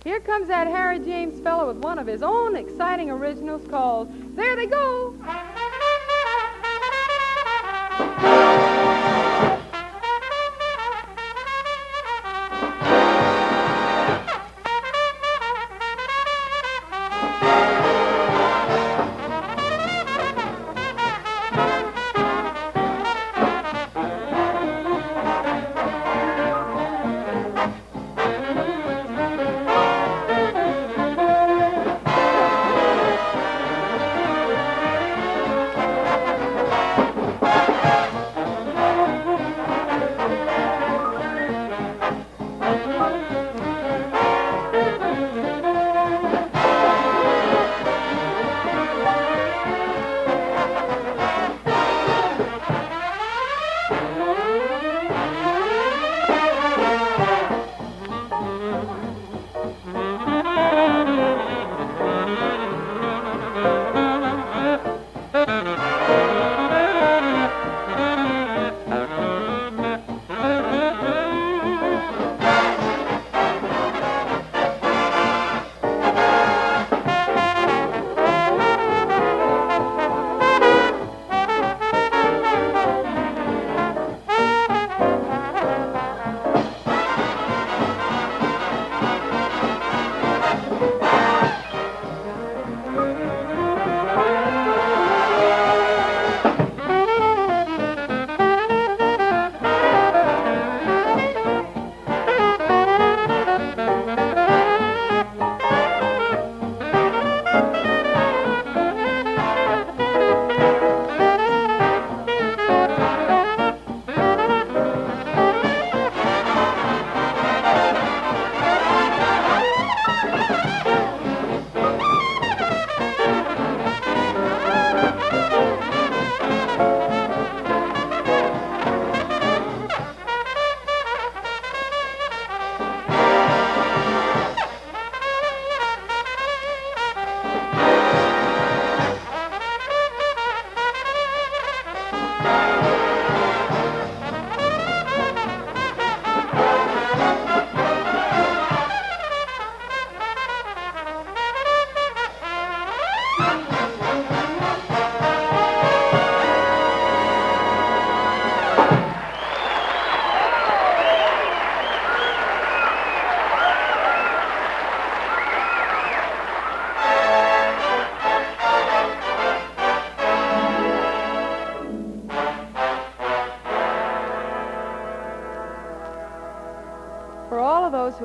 Here comes that Harry James fellow with one of his own exciting originals called There They Go.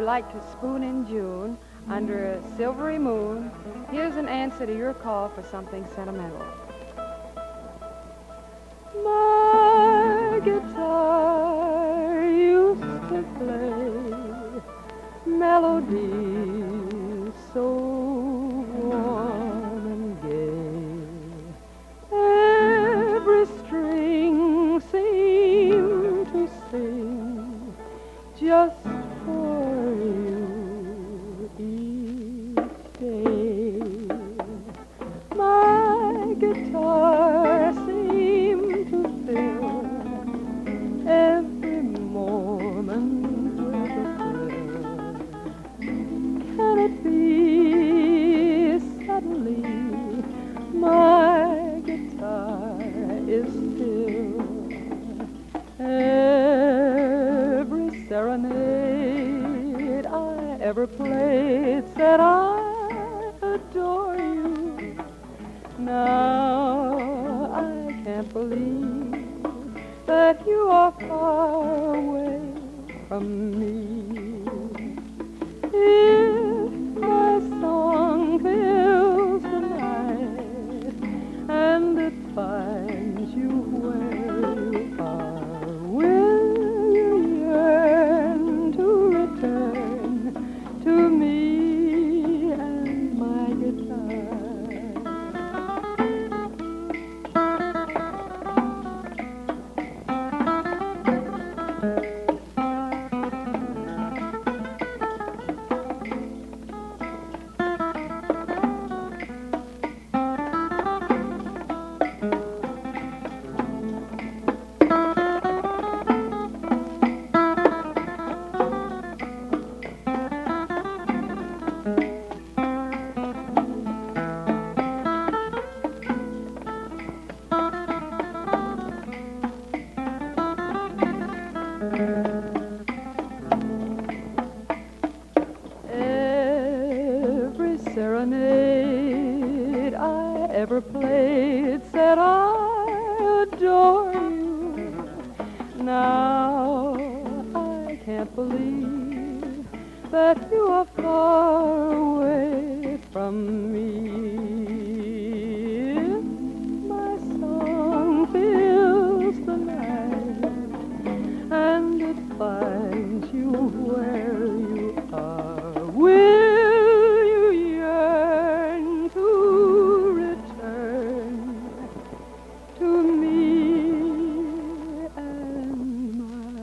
like to spoon in June under a silvery moon, here's an answer to your call for something sentimental. My guitar used to play melodies so warm and gay. Every string seemed to sing just for you each day. My guitar seemed to fill every moment with a thrill. Can it be suddenly my guitar is still every serenade I ever played said I adore you. Now I can't believe that you are far away from me. If my song fills the night and it finds you where you are, will you yearn to return to me and my guitar? Every serenade I ever played said I adore you. Now I can't believe that you are far away from me. If my song fills the night and it finds you where you are, will you yearn to return to me and my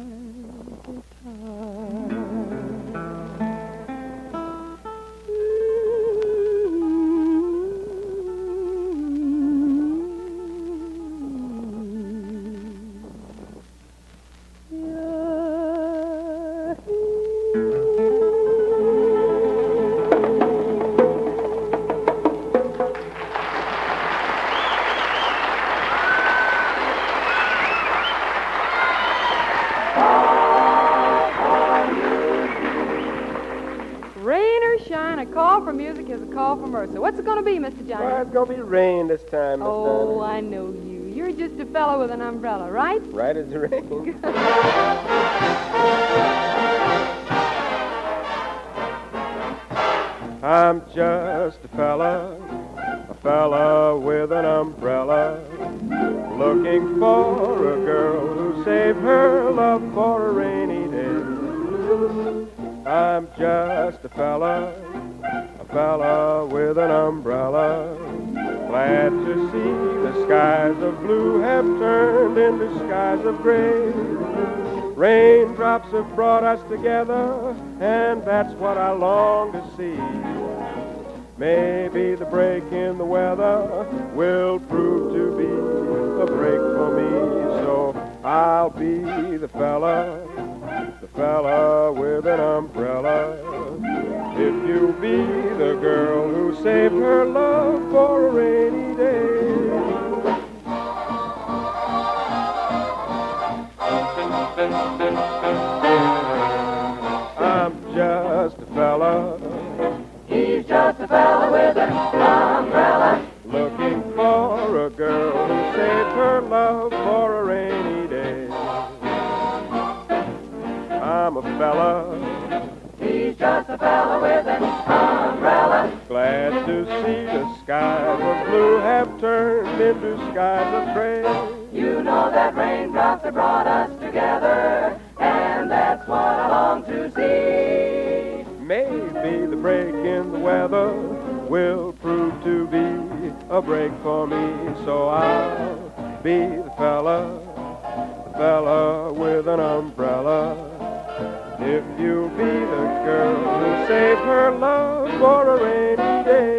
guitar? Rain or shine, a call for music is a call for mercy. What's it going to be, Mr. Johnny? Well, it's going to be rain this time, Miss Oh, Dinah. I know you. You're just a fellow with an umbrella, right? Right as the rain. I'm just a fella with an umbrella, looking for a girl who saved her love for a rainy day. I'm just a fella with an umbrella, glad to see the skies of blue have turned into skies of gray. Raindrops have brought us together, and that's what I long to see. Maybe the break in the weather will prove to be a break for me. So I'll be the fella with an umbrella, if you'll be the girl who saved her love for a rainy day. I'm just a fella. He's just a fella with an umbrella, looking for a girl who saved her love for a rainy day. I'm a fella. He's just a fella with an umbrella. Glad to see the skies of blue have turned into skies of gray. You know that raindrops have brought us together, and that's what I long to see. Maybe the break in the weather will prove to be a break for me, so I'll be the fella with an umbrella. If you'll be the girl who saved her love for a rainy day.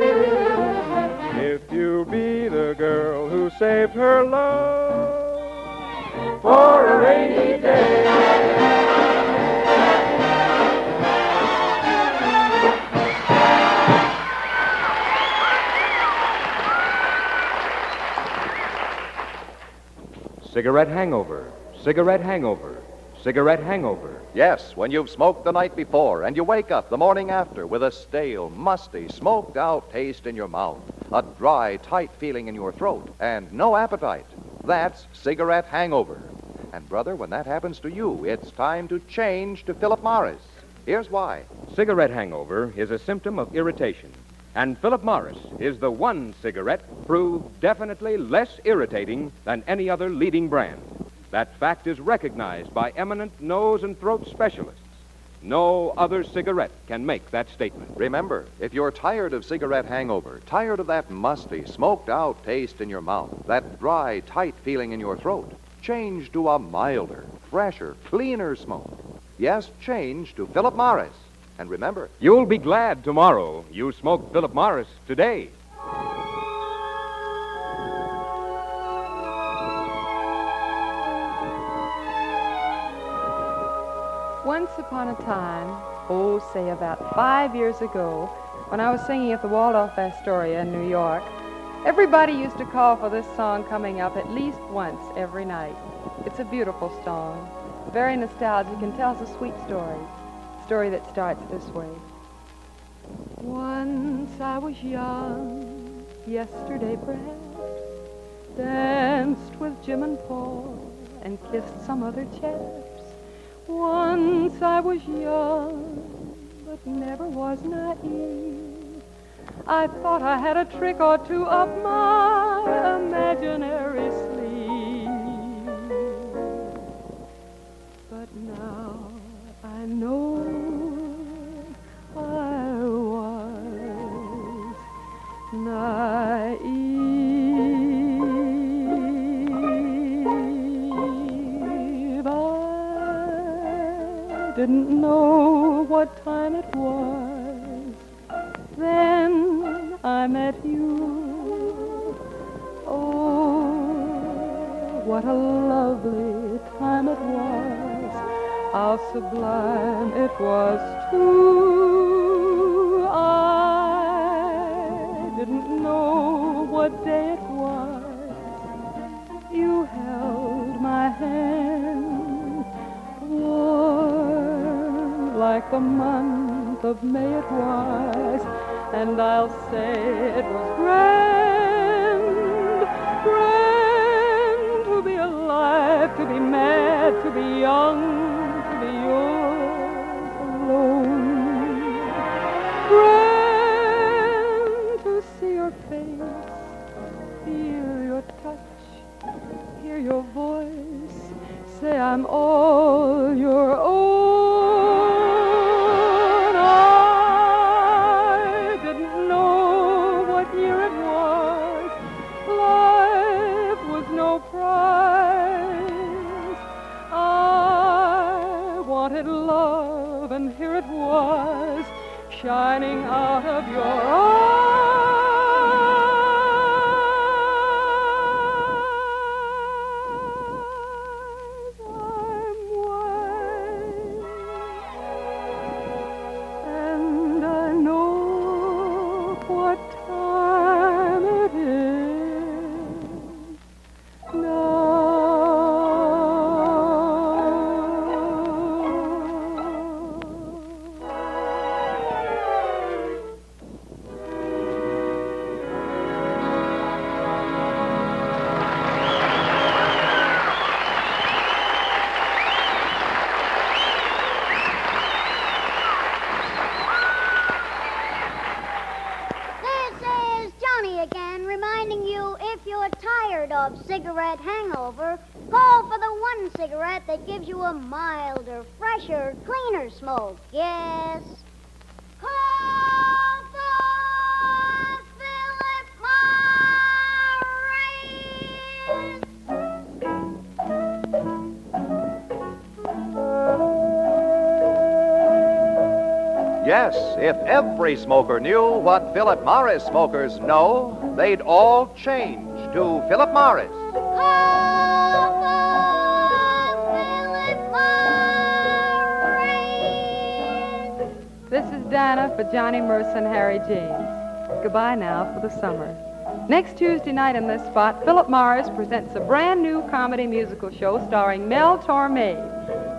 If you'll be the girl who saved her love for a rainy day. Cigarette hangover, cigarette hangover, cigarette hangover. Yes, when you've smoked the night before and you wake up the morning after with a stale, musty, smoked out taste in your mouth, a dry, tight feeling in your throat, and no appetite. That's cigarette hangover. And, brother, when that happens to you, it's time to change to Philip Morris. Here's why. Cigarette hangover is a symptom of irritation, and Philip Morris is the one cigarette proved definitely less irritating than any other leading brand. That fact is recognized by eminent nose and throat specialists. No other cigarette can make that statement. Remember, if you're tired of cigarette hangover, tired of that musty, smoked-out taste in your mouth, that dry, tight feeling in your throat, change to a milder, fresher, cleaner smoke. Yes, change to Philip Morris. And remember, you'll be glad tomorrow you smoked Philip Morris today. Once upon a time, say about 5 years ago, when I was singing at the Waldorf Astoria in New York, everybody used to call for this song coming up at least once every night. It's a beautiful song, very nostalgic, and tells a sweet story. A story that starts this way. Once I was young, yesterday perhaps, danced with Jim and Paul and kissed some other chaps. Once I was young, but never was naive. I thought I had a trick or two up my imaginary sleeve. But now I know I was naive. Didn't know what time it was. Then I met you. Oh, what a lovely time it was. How sublime it was, too. I didn't know what day it was. You held my hand, warm like the month of May it was, and I'll say it was grand, grand to be alive, to be mad, to be young, to be yours alone. Grand to see your face, feel your touch, hear your voice, say I'm all your own. I didn't know what year it was. Life was no prize. I wanted love, and here it was, shining out of your eyes. of cigarette hangover, call for the one cigarette that gives you a milder, fresher, cleaner smoke. Yes. Call for Philip Yes, if every smoker knew what Philip Morris smokers know, they'd all change to Philip Morris. This is Dinah for Johnny Mercer and Harry James. Goodbye now for the summer. Next Tuesday night in this spot, Philip Morris presents a brand new comedy musical show starring Mel Torme.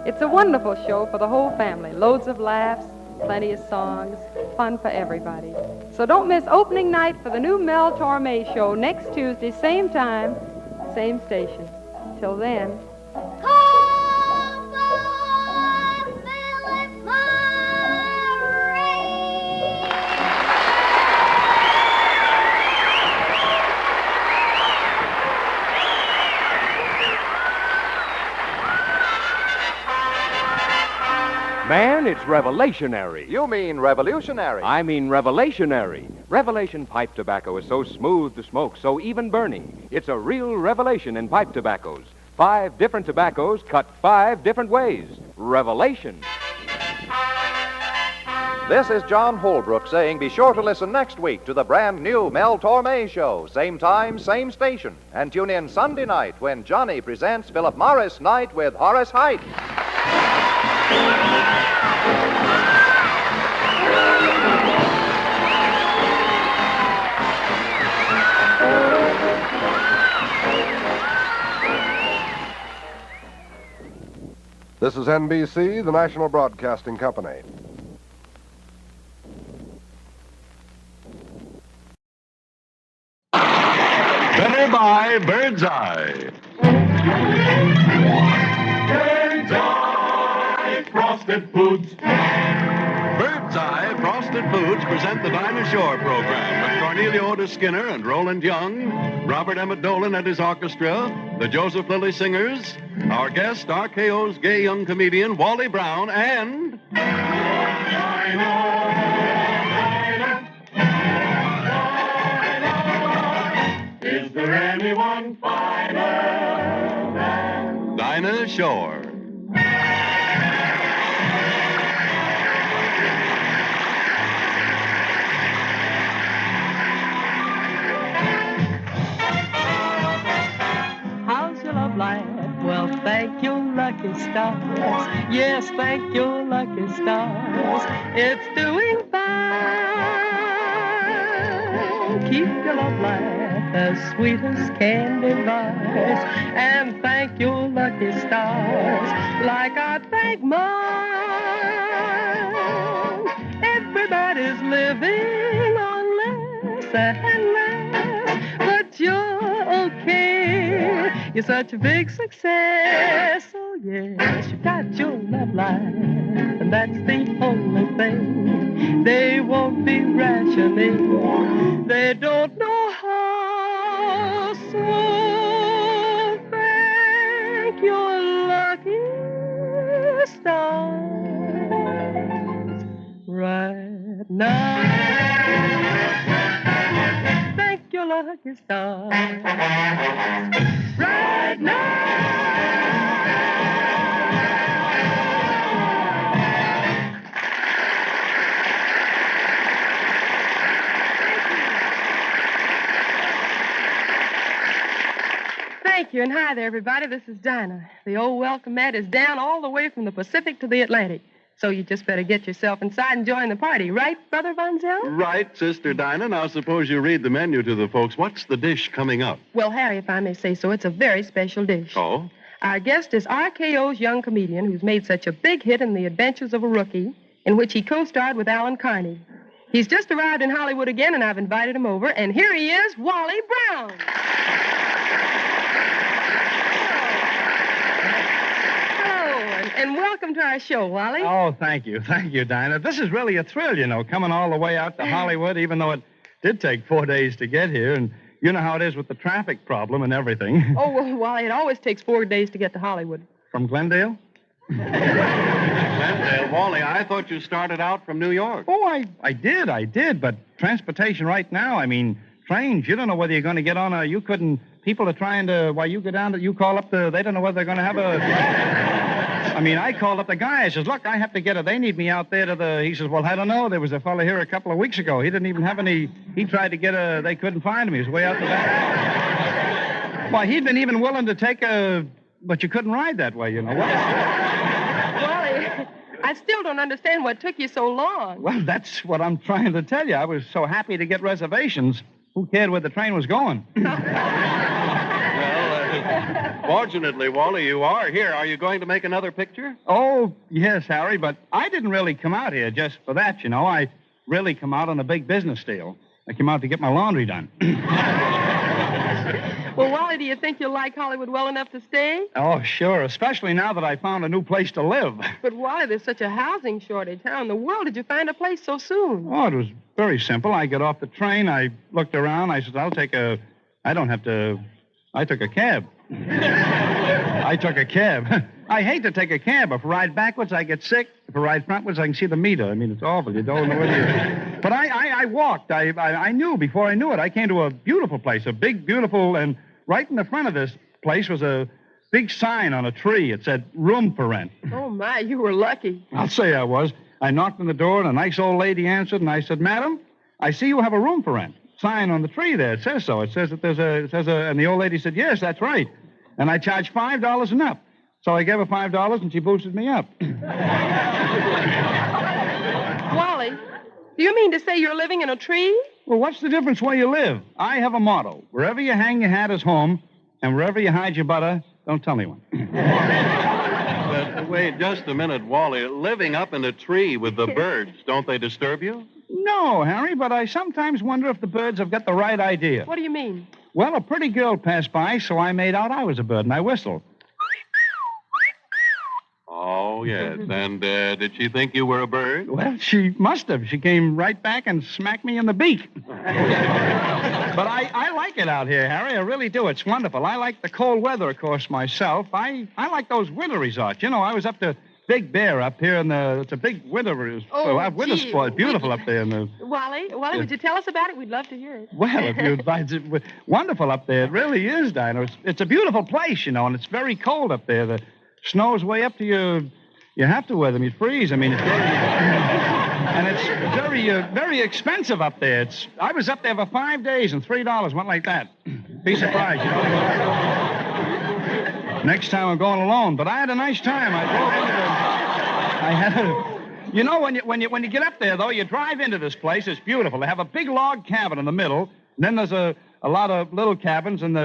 It's a wonderful show for the whole family. Loads of laughs, plenty of songs, fun for everybody. So don't miss opening night for the new Mel Torme show next Tuesday, same time, same station. Till then, Man, it's revelationary. You mean revolutionary. I mean revelationary. Revelation pipe tobacco is so smooth to smoke, so even burning. It's a real revelation in pipe tobaccos. 5 different tobaccos cut 5 different ways. Revelation. This is John Holbrook saying be sure to listen next week to the brand new Mel Torme show. Same time, same station. And tune in Sunday night when Johnny presents Philip Morris Night with Horace Heidt. This is NBC, the National Broadcasting Company. Better buy Bird's Eye. Bird's Eye Frosted Foods. Bird's Eye Frosted Foods present the Dinah Shore program with Cornelia Otis Skinner and Roland Young, Robert Emmett Dolan and his orchestra, the Joseph Lilly Singers, our guest, RKO's gay young comedian Wally Brown, and... Is there anyone finer than Dinah Shore? How's your love life? Well, thank your lucky stars. Yes, thank your lucky stars. It's doing fine. Keep your love life as sweet as candy bars. And thank your lucky stars like I thank mine. Everybody's living on less and less, but you're okay. You're such a big success. Oh, yes, you got your love life, and that's the only thing. They won't be rationing. They don't know how. So thank your lucky stars right now. Thank your lucky stars right now. Thank you, and hi there, everybody. This is Dinah. The old welcome mat is down all the way from the Pacific to the Atlantic. So you just better get yourself inside and join the party, right, Brother Von Zell? Right, Sister Dinah. Now, suppose you read the menu to the folks. What's the dish coming up? Well, Harry, if I may say so, it's a very special dish. Oh? Our guest is RKO's young comedian who's made such a big hit in The Adventures of a Rookie, in which he co-starred with Alan Carney. He's just arrived in Hollywood again, and I've invited him over, and here he is, Wally Brown. And welcome to our show, Wally. Oh, thank you. Thank you, Dinah. This is really a thrill, you know, coming all the way out to Hollywood, even though it did take 4 days to get here, and You know how it is with the traffic problem and everything. Oh, well, Wally, it always takes 4 days to get to Hollywood. From Glendale? Glendale, Wally, I thought you started out from New York. Oh, I did. But transportation right now, I mean, trains, you don't know whether you're going to get on a... You couldn't... People are trying to... While you go down to... You call up the... They don't know whether they're going to have a... I mean, I called up the guy. I says, look, I have to get it. They need me out there to the... He says, well, I don't know. There was a fellow here a couple of weeks ago. He didn't even have any... He tried to get a... They couldn't find him. He was way out the back. Why, he'd been even willing to take a... But you couldn't ride that way, you know. Wally, I still don't understand what took you so long. Well, that's what I'm trying to tell you. I was so happy to get reservations. Who cared where the train was going? Fortunately, Wally, you are here. Are you going to make another picture? Oh, yes, Harry, but I didn't really come out here just for that, you know. I really come out on a big business deal. I came out to get my laundry done. Well, Wally, do you think you'll like Hollywood well enough to stay? Oh, sure, especially now that I found a new place to live. But Wally, there's such a housing shortage. How in the world did you find a place so soon? Oh, it was very simple. I got off the train. I looked around. I said, I don't have to... I took a cab. I took a cab. I hate to take a cab. If I ride backwards, I get sick. If I ride frontwards, I can see the meter. I mean, it's awful. You don't know what you... But I walked. I knew before I knew it. I came to a beautiful place, a big, beautiful... And right in the front of this place was a big sign on a tree. It said, room for rent. Oh, my, you were lucky. I'll say I was. I knocked on the door, and a nice old lady answered, and I said, Madam, I see you have a room for rent. Sign on the tree there. It says so. It says that and the old lady said, yes, that's right. And I charge $5 and up. So I gave her $5, and she boosted me up. Wally, do you mean to say you're living in a tree? Well, what's the difference where you live? I have a motto. Wherever you hang your hat is home, and wherever you hide your butter, don't tell anyone. But wait just a minute, Wally. Living up in a tree with the birds, don't they disturb you? No, Harry, but I sometimes wonder if the birds have got the right idea. What do you mean? Well, a pretty girl passed by, so I made out I was a bird, and I whistled. Oh, yes. And did she think you were a bird? Well, she must have. She came right back and smacked me in the beak. But I like it out here, Harry. I really do. It's wonderful. I like the cold weather, of course, myself. I like those winter resorts. You know, I was up to Big Bear up here in the... It's a big winter sport. Beautiful up there in the... Wally, would you tell us about it? We'd love to hear it. Well, if you advise it... Wonderful up there. It really is, Dinah. It's a beautiful place, you know, and it's very cold up there. The snow's way up to you. You have to wear them. You freeze. I mean, it's very... And it's very expensive up there. I was up there for 5 days and $3 went like that. Be surprised, you know. Next time I'm going alone. But I had a nice time. You know, when you get up there, though, you drive into this place. It's beautiful. They have a big log cabin in the middle. And then there's a lot of little cabins, and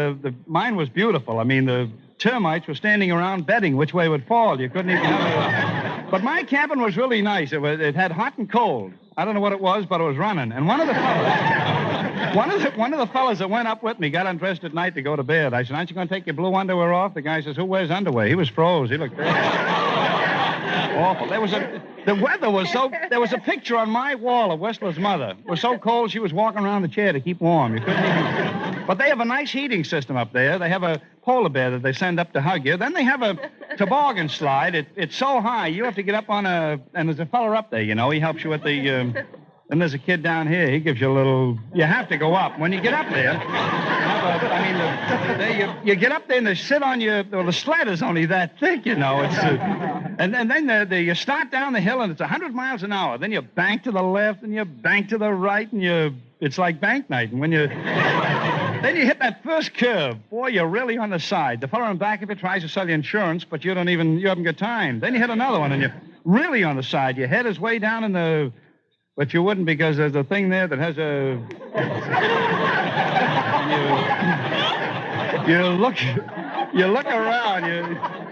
mine was beautiful. I mean, the termites were standing around betting which way it would fall. You couldn't even have But my cabin was really nice. It had hot and cold. I don't know what it was, but it was running. And one of the fellas that went up with me got undressed at night to go to bed. I said, aren't you going to take your blue underwear off? The guy says, who wears underwear? He was froze. He looked awful. There was a picture on my wall of Whistler's mother. It was so cold she was walking around the chair to keep warm. You couldn't even... But they have a nice heating system up there. They have a polar bear that they send up to hug you. Then they have a toboggan slide. It's so high, you have to get up on and there's a fella up there, you know. He helps you with the... Then there's a kid down here. He gives you a little... You have to go up. When you get up there, you get up there and they sit on your... Well, the sled is only that thick, you know. It's and then you start down the hill and it's 100 miles an hour. Then you bank to the left and you bank to the right and it's like bank night. And when you... Then you hit that first curve. Boy, you're really on the side. The fellow in back of you tries to sell you insurance, but you haven't got time. Then you hit another one and you're really on the side. Your head is way down in the... But you wouldn't because there's a thing there that has a... You look around.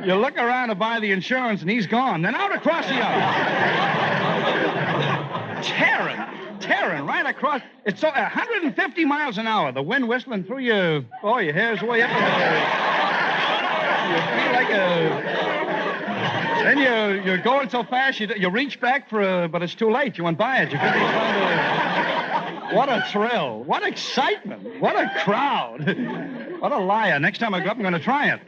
You look around to buy the insurance, and he's gone. Then out across the aisle. Tearing right across. It's 150 miles an hour. The wind whistling through your... Oh, your hair's way up in the... You feel like a... Then you're going so fast, you reach back but it's too late. You went by it. You couldn't even find What a thrill. What excitement. What a crowd. What a liar. Next time I go up, I'm going to try it.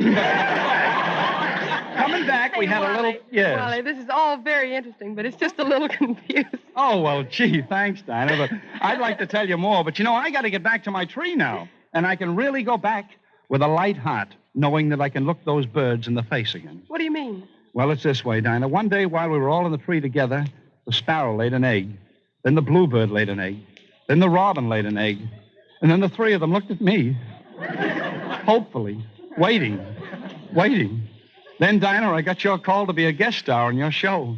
Coming back, we had a little... Yes. Wally, this is all very interesting, but it's just a little confused. Oh, well, gee, thanks, Dinah. But I'd like to tell you more, but, I got to get back to my tree now. And I can really go back with a light heart, knowing that I can look those birds in the face again. What do you mean? Well, it's this way, Dinah. One day while we were all in the tree together, the sparrow laid an egg. Then the bluebird laid an egg. Then the robin laid an egg. And then the three of them looked at me. Hopefully. Waiting. Then, Dinah, I got your call to be a guest star on your show.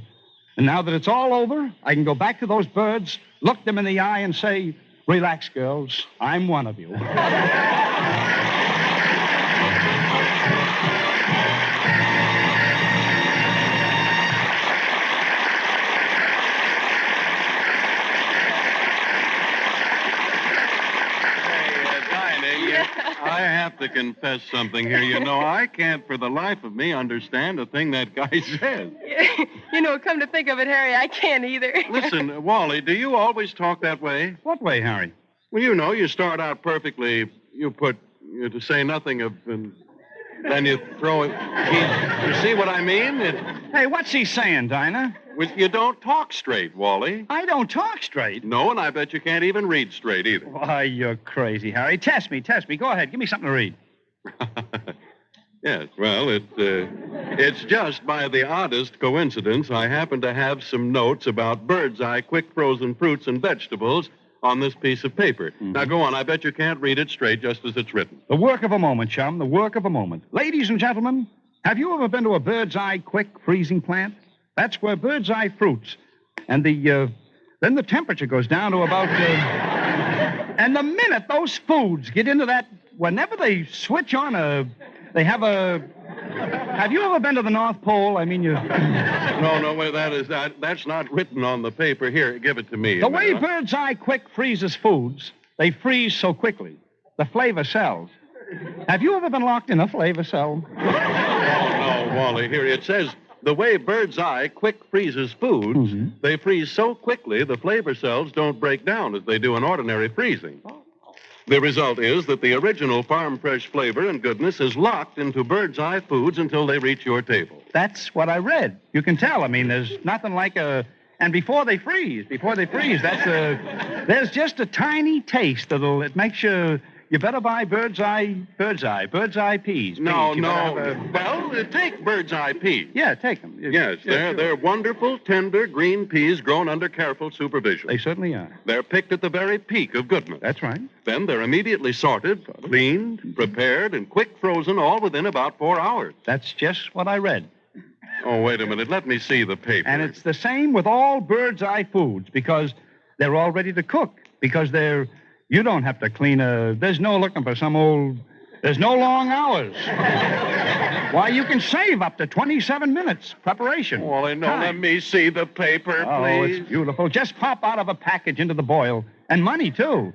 And now that it's all over, I can go back to those birds, look them in the eye, and say, relax, girls, I'm one of you. I have to confess something here. I can't for the life of me understand a thing that guy says. Come to think of it, Harry, I can't either. Listen, Wally, do you always talk that way? What way, Harry? Well, you start out perfectly. You put, to say nothing of, and then you throw it. You see what I mean? Hey, what's he saying, Dinah? Well, you don't talk straight, Wally. I don't talk straight? No, and I bet you can't even read straight either. Why, you're crazy, Harry. Test me. Go ahead. Give me something to read. Yes, well, it's just by the oddest coincidence I happen to have some notes about bird's eye quick frozen fruits and vegetables on this piece of paper. Mm-hmm. Now, go on. I bet you can't read it straight just as it's written. The work of a moment, chum. The work of a moment. Ladies and gentlemen, have you ever been to a bird's eye quick freezing plant? That's where bird's eye fruits. And then the temperature goes down to about... and the minute those foods get into that... Whenever they switch on they have a... Have you ever been to the North Pole? I mean, you... No, wait, that's not written on the paper. Here, give it to me. The way bird's eye quick freezes foods, they freeze so quickly. The flavor cells. Have you ever been locked in a flavor cell? Oh, no, Wally. Here, it says... The way bird's eye quick freezes foods, they freeze so quickly the flavor cells don't break down as they do in ordinary freezing. The result is that the original farm fresh flavor and goodness is locked into bird's eye foods until they reach your table. That's what I read. You can tell. I mean, there's nothing like a... And before they freeze, there's just a tiny taste it makes you... You better buy bird's eye peas. No. Well, take bird's eye peas. Yeah, take them. Yes, they're wonderful, tender, green peas grown under careful supervision. They certainly are. They're picked at the very peak of goodness. That's right. Then they're immediately sorted, cleaned, prepared, and quick frozen all within about 4 hours. That's just what I read. Oh, wait a minute. Let me see the paper. And it's the same with all bird's eye foods because they're all ready to cook. Because they're... You don't have to clean there's no looking for some old... There's no long hours. Why, you can save up to 27 minutes preparation. Wally, no, let me see the paper, please. Oh, it's beautiful. Just pop out of a package into the boil. And money, too.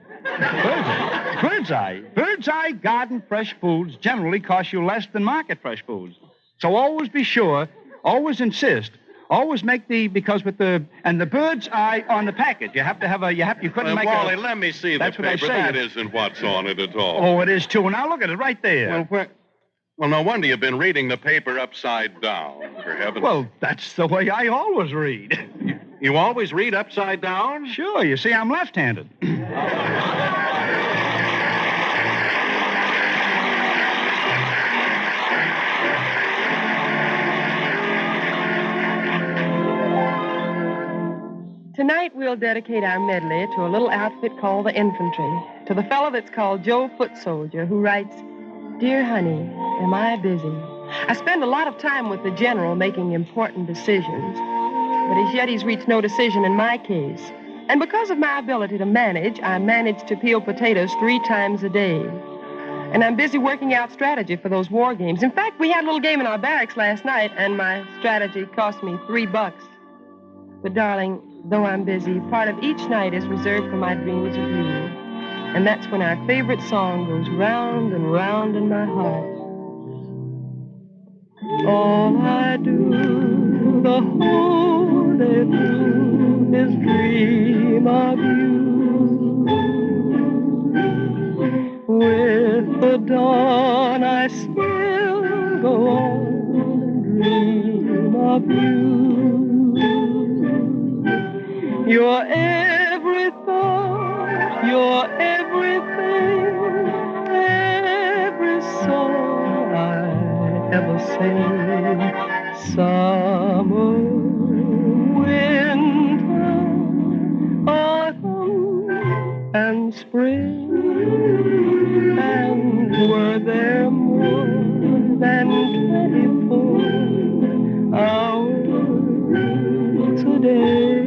Bird's eye garden fresh foods generally cost you less than market fresh foods. So always be sure, always insist... Always make because with the bird's eye on the package, you couldn't make Wally, let me see the paper. That isn't what's on it at all. Oh, it is too. Now look at it right there. Well, no wonder you've been reading the paper upside down, for heaven's... Well, that's the way I always read. You always read upside down? Sure. You see, I'm left-handed. Tonight we'll dedicate our medley to a little outfit called the Infantry, to the fellow that's called Joe Foot Soldier, who writes, Dear honey, am I busy? I spend a lot of time with the general making important decisions, but as yet he's reached no decision in my case. And because of my ability to manage, I manage to peel potatoes 3 times a day. And I'm busy working out strategy for those war games. In fact, we had a little game in our barracks last night, and my strategy cost me $3. But, darling, though I'm busy, part of each night is reserved for my dreams of you. And that's when our favorite song goes round and round in my heart. All I do the whole day through is dream of you. still go on and dream of you. You're every thought, you're everything, every song I ever sing. Summer, winter, autumn, and spring. And were there more than 24 hours a day,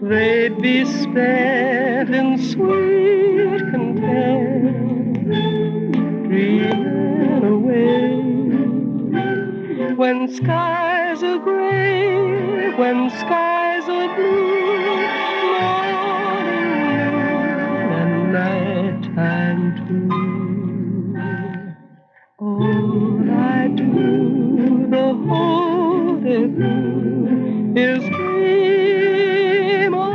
they'd be spent in sweet content, dreaming away. When skies are gray, when skies are blue, morning, noon, and nighttime too. All I do the whole day through is dream of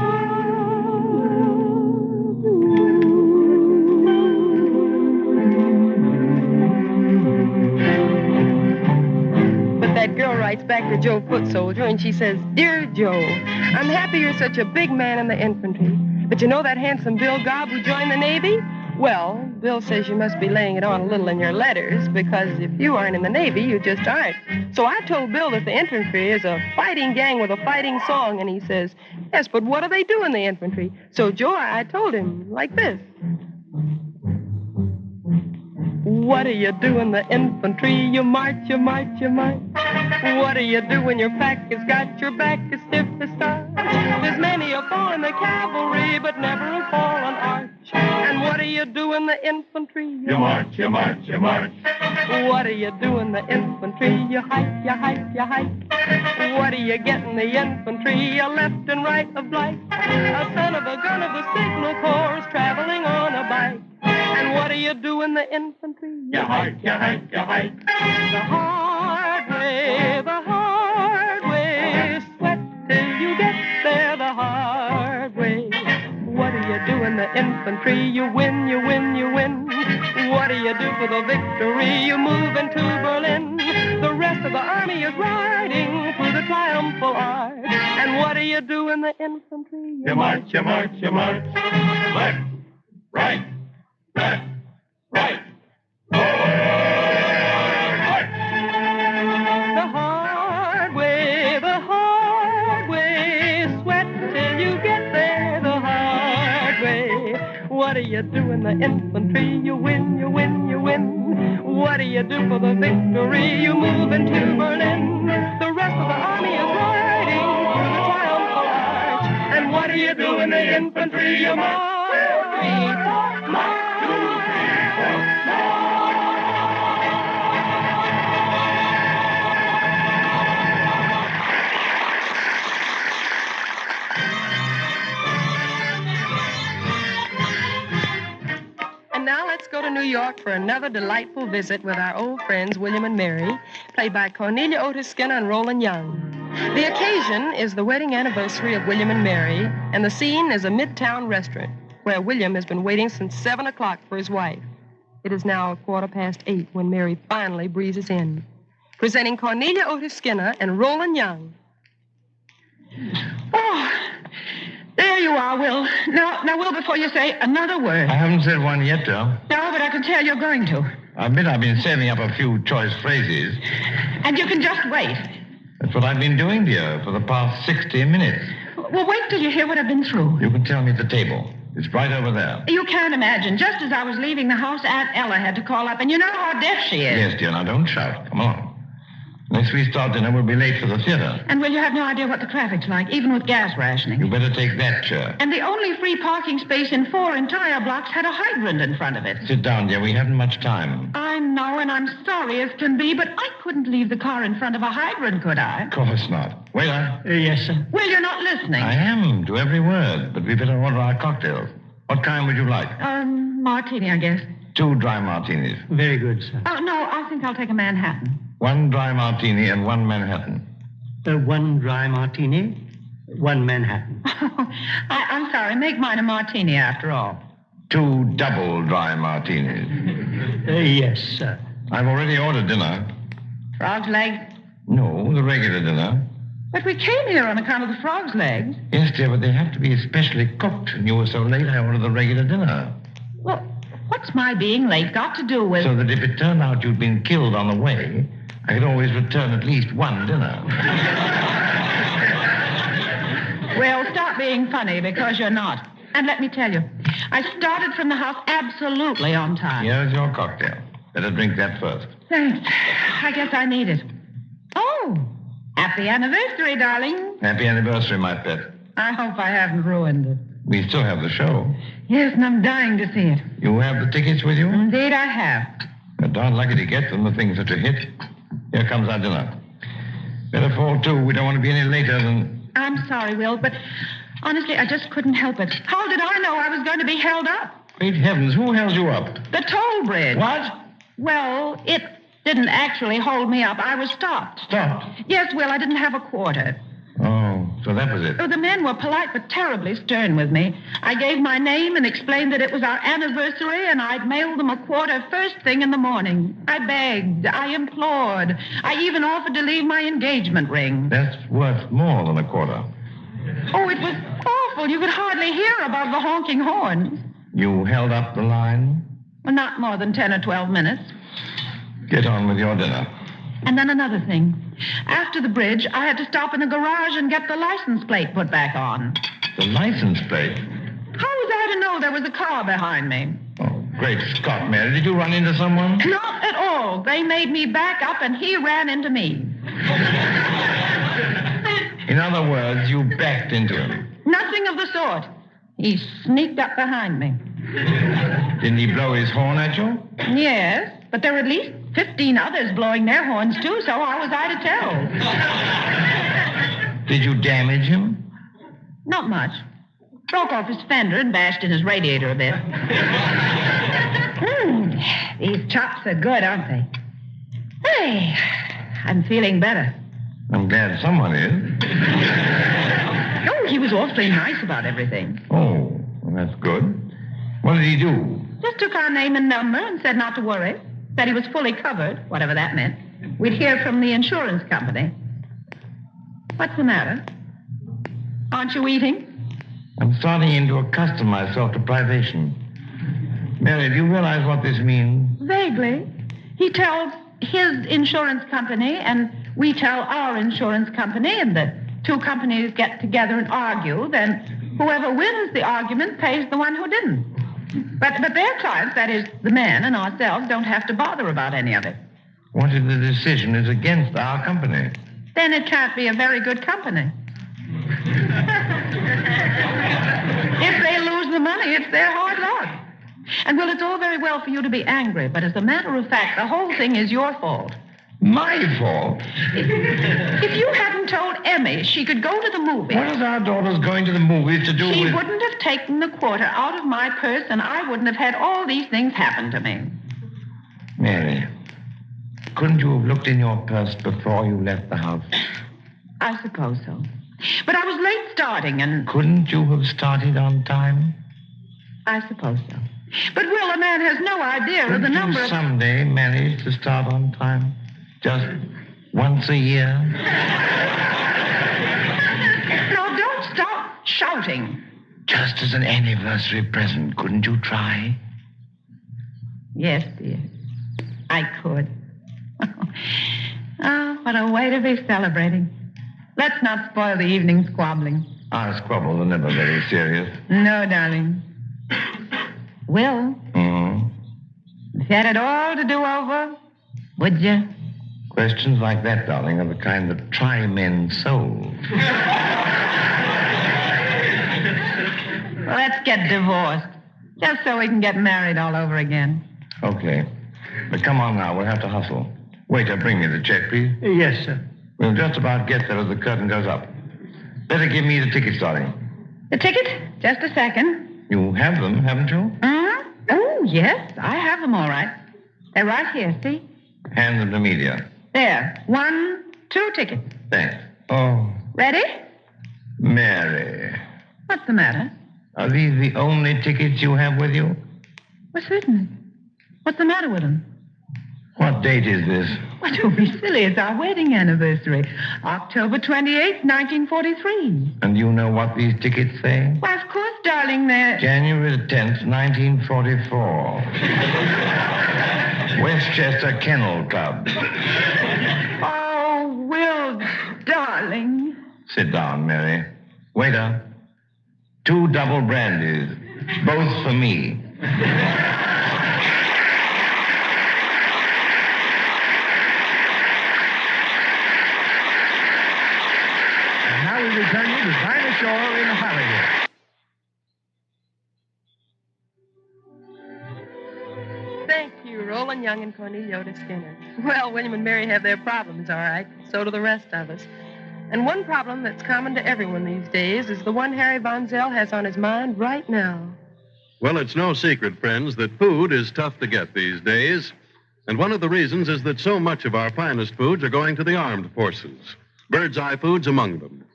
That girl writes back to Joe Foot Soldier, and she says, Dear Joe, I'm happy you're such a big man in the infantry. But you know that handsome Bill Gobb who joined the Navy? Well, Bill says you must be laying it on a little in your letters, because if you aren't in the Navy, you just aren't. So I told Bill that the infantry is a fighting gang with a fighting song, and he says, yes, but what do they do in the infantry? So, Joe, I told him like this. What do you do in the infantry? You march, you march, you march. What do you do when your pack has got your back as stiff as starch? There's many a fall in the cavalry, but never a fall on arch. And what do you do in the infantry? You march, you march, you march. What do you do in the infantry? You hike, you hike, you hike. What do you get in the infantry? A left and right of light. A son of a gun of the signal corps traveling on a bike. And what do you do in the infantry? You hike, you hike, you hike. The hard way, the hard way. Sweat till you get there the hard way. What do you do in the infantry? You win, you win, you win. What do you do for the victory? You move into Berlin. The rest of the army is riding through the triumphal arch. And what do you do in the infantry? You march, you march, you march. Left, right, left, right. The hard way, the hard way. Sweat till you get there the hard way. What do you do in the infantry? You win, you win, you win. What do you do for the victory? You move into Berlin. The rest of the army is riding through the triumphal arch. And what do you do in the infantry? You march. And now let's go to New York for another delightful visit with our old friends William and Mary, played by Cornelia Otis Skinner and Roland Young. The occasion is the wedding anniversary of William and Mary, and the scene is a midtown restaurant where William has been waiting since 7 o'clock for his wife. It is now 8:15 when Mary finally breezes in. Presenting Cornelia Otis Skinner and Roland Young. Oh, there you are, Will. Now, Will, before you say another word. I haven't said one yet, Joe. No, but I can tell you're going to. I admit I've been saving up a few choice phrases. And you can just wait. That's what I've been doing, dear, for the past 60 minutes. Well, wait till you hear what I've been through. You can tell me at the table. It's right over there. You can't imagine. Just as I was leaving the house, Aunt Ella had to call up, and you know how deaf she is. Yes, dear, now don't shout. Come on. Next we start dinner, we'll be late for the theater. And, Will, you have no idea what the traffic's like, even with gas rationing. You better take that chair. And the only free parking space in 4 entire blocks had a hydrant in front of it. Sit down, dear. We haven't much time. I know, and I'm sorry as can be, but I couldn't leave the car in front of a hydrant, could I? Of course not. Waiter. Yes, sir. Will, you're not listening. I am, to every word, but we better order our cocktails. What kind would you like? Martini, I guess. 2 dry martinis. Very good, sir. Oh, no, I think I'll take a Manhattan. 1 dry martini and 1 Manhattan. 1 dry martini, 1 Manhattan. I'm sorry. Make mine a martini after all. 2 double dry martinis. Yes, sir. I've already ordered dinner. Frog's legs? No, the regular dinner. But we came here on account of the frog's legs. Yes, dear, but they have to be especially cooked. And you were so late, I ordered the regular dinner. Well, what's my being late got to do with... So that if it turned out you'd been killed on the way, I could always return at least one dinner. Well, stop being funny, because you're not. And let me tell you, I started from the house absolutely on time. Here's your cocktail. Better drink that first. Thanks. I guess I need it. Oh, happy anniversary, darling. Happy anniversary, my pet. I hope I haven't ruined it. We still have the show. Yes, and I'm dying to see it. You have the tickets with you? Indeed, I have. You're darn lucky to get them. The thing's such a hit. Here comes our dinner. Better fall to. We don't want to be any later than... I'm sorry, Will, but honestly, I just couldn't help it. How did I know I was going to be held up? Great heavens, who held you up? The toll bridge. What? Well, it didn't actually hold me up. I was stopped. Stopped? Yes, Will, I didn't have a quarter. Oh, so that was it. Oh, the men were polite but terribly stern with me. I gave my name and explained that it was our anniversary and I'd mailed them a quarter first thing in the morning. I begged. I implored. I even offered to leave my engagement ring. That's worth more than a quarter. Oh, it was awful. You could hardly hear above the honking horns. You held up the line? Well, not more than 10 or 12 minutes. Get on with your dinner. And then another thing. After the bridge, I had to stop in the garage and get the license plate put back on. The license plate? How was I to know there was a car behind me? Oh, great Scott, Mary. Did you run into someone? Not at all. They made me back up and he ran into me. In other words, you backed into him. Nothing of the sort. He sneaked up behind me. Didn't he blow his horn at you? Yes, but there were at least 15 others blowing their horns, too, so how was I to tell? Did you damage him? Not much. Broke off his fender and bashed in his radiator a bit. These chops are good, aren't they? Hey, I'm feeling better. I'm glad someone is. Oh, he was awfully nice about everything. Oh, well, that's good. What did he do? Just took our name and number and said not to worry. Said he was fully covered, whatever that meant. We'd hear from the insurance company. What's the matter? Aren't you eating? I'm starting to accustom myself to privation. Mary, do you realize what this means? Vaguely. He tells his insurance company, and we tell our insurance company, and the two companies get together and argue, then whoever wins the argument pays the one who didn't. But their clients, that is, the men and ourselves, don't have to bother about any of it. What if the decision is against our company? Then it can't be a very good company. If they lose the money, it's their hard luck. And, well, it's all very well for you to be angry, but as a matter of fact, the whole thing is your fault. My fault? If you hadn't told Emmy she could go to the movies... What is our daughter's going to the movies to do with... She wouldn't have taken the quarter out of my purse, and I wouldn't have had all these things happen to me. Mary, couldn't you have looked in your purse before you left the house? I suppose so. But I was late starting, and... Couldn't you have started on time? I suppose so. But, Will, a man has no idea of the number you of... someday manage to start on time? Just once a year? No, don't stop shouting. Just as an anniversary present, couldn't you try? Yes, dear. I could. Ah, what a way to be celebrating. Let's not spoil the evening squabbling. Our squabbles are never very serious. No, darling. Will, if you had it all to do over, would you? Questions like that, darling, are the kind that try men's souls. Let's get divorced, just so we can get married all over again. Okay. But come on now, we'll have to hustle. Waiter, bring me the check, please. Yes, sir. We'll just about get there as the curtain goes up. Better give me the tickets, darling. The ticket? Just a second. You have them, haven't you? Oh, yes, I have them all right. They're right here, see? Hand them to me, dear. There. 1, 2 tickets. Thanks. Oh, Ready? Mary. What's the matter? Are these the only tickets you have with you? Well, certainly. What's the matter with them? What date is this? Well, don't be silly. It's our wedding anniversary. October 28th, 1943. And you know what these tickets say? Why, of course, darling, they're... January the 10th, 1944. Westchester Kennel Club. Oh, Will, darling. Sit down, Mary. Waiter, 2 double brandies, both for me. And now we return you to Dinah Shore in Hollywood. Thank you, Roland Young and Cornelia Otis Skinner. Well, William and Mary have their problems, all right. So do the rest of us. And one problem that's common to everyone these days is the one Harry Von Zell has on his mind right now. Well, it's no secret, friends, that food is tough to get these days. And one of the reasons is that so much of our finest foods are going to the armed forces. Bird's Eye Foods among them.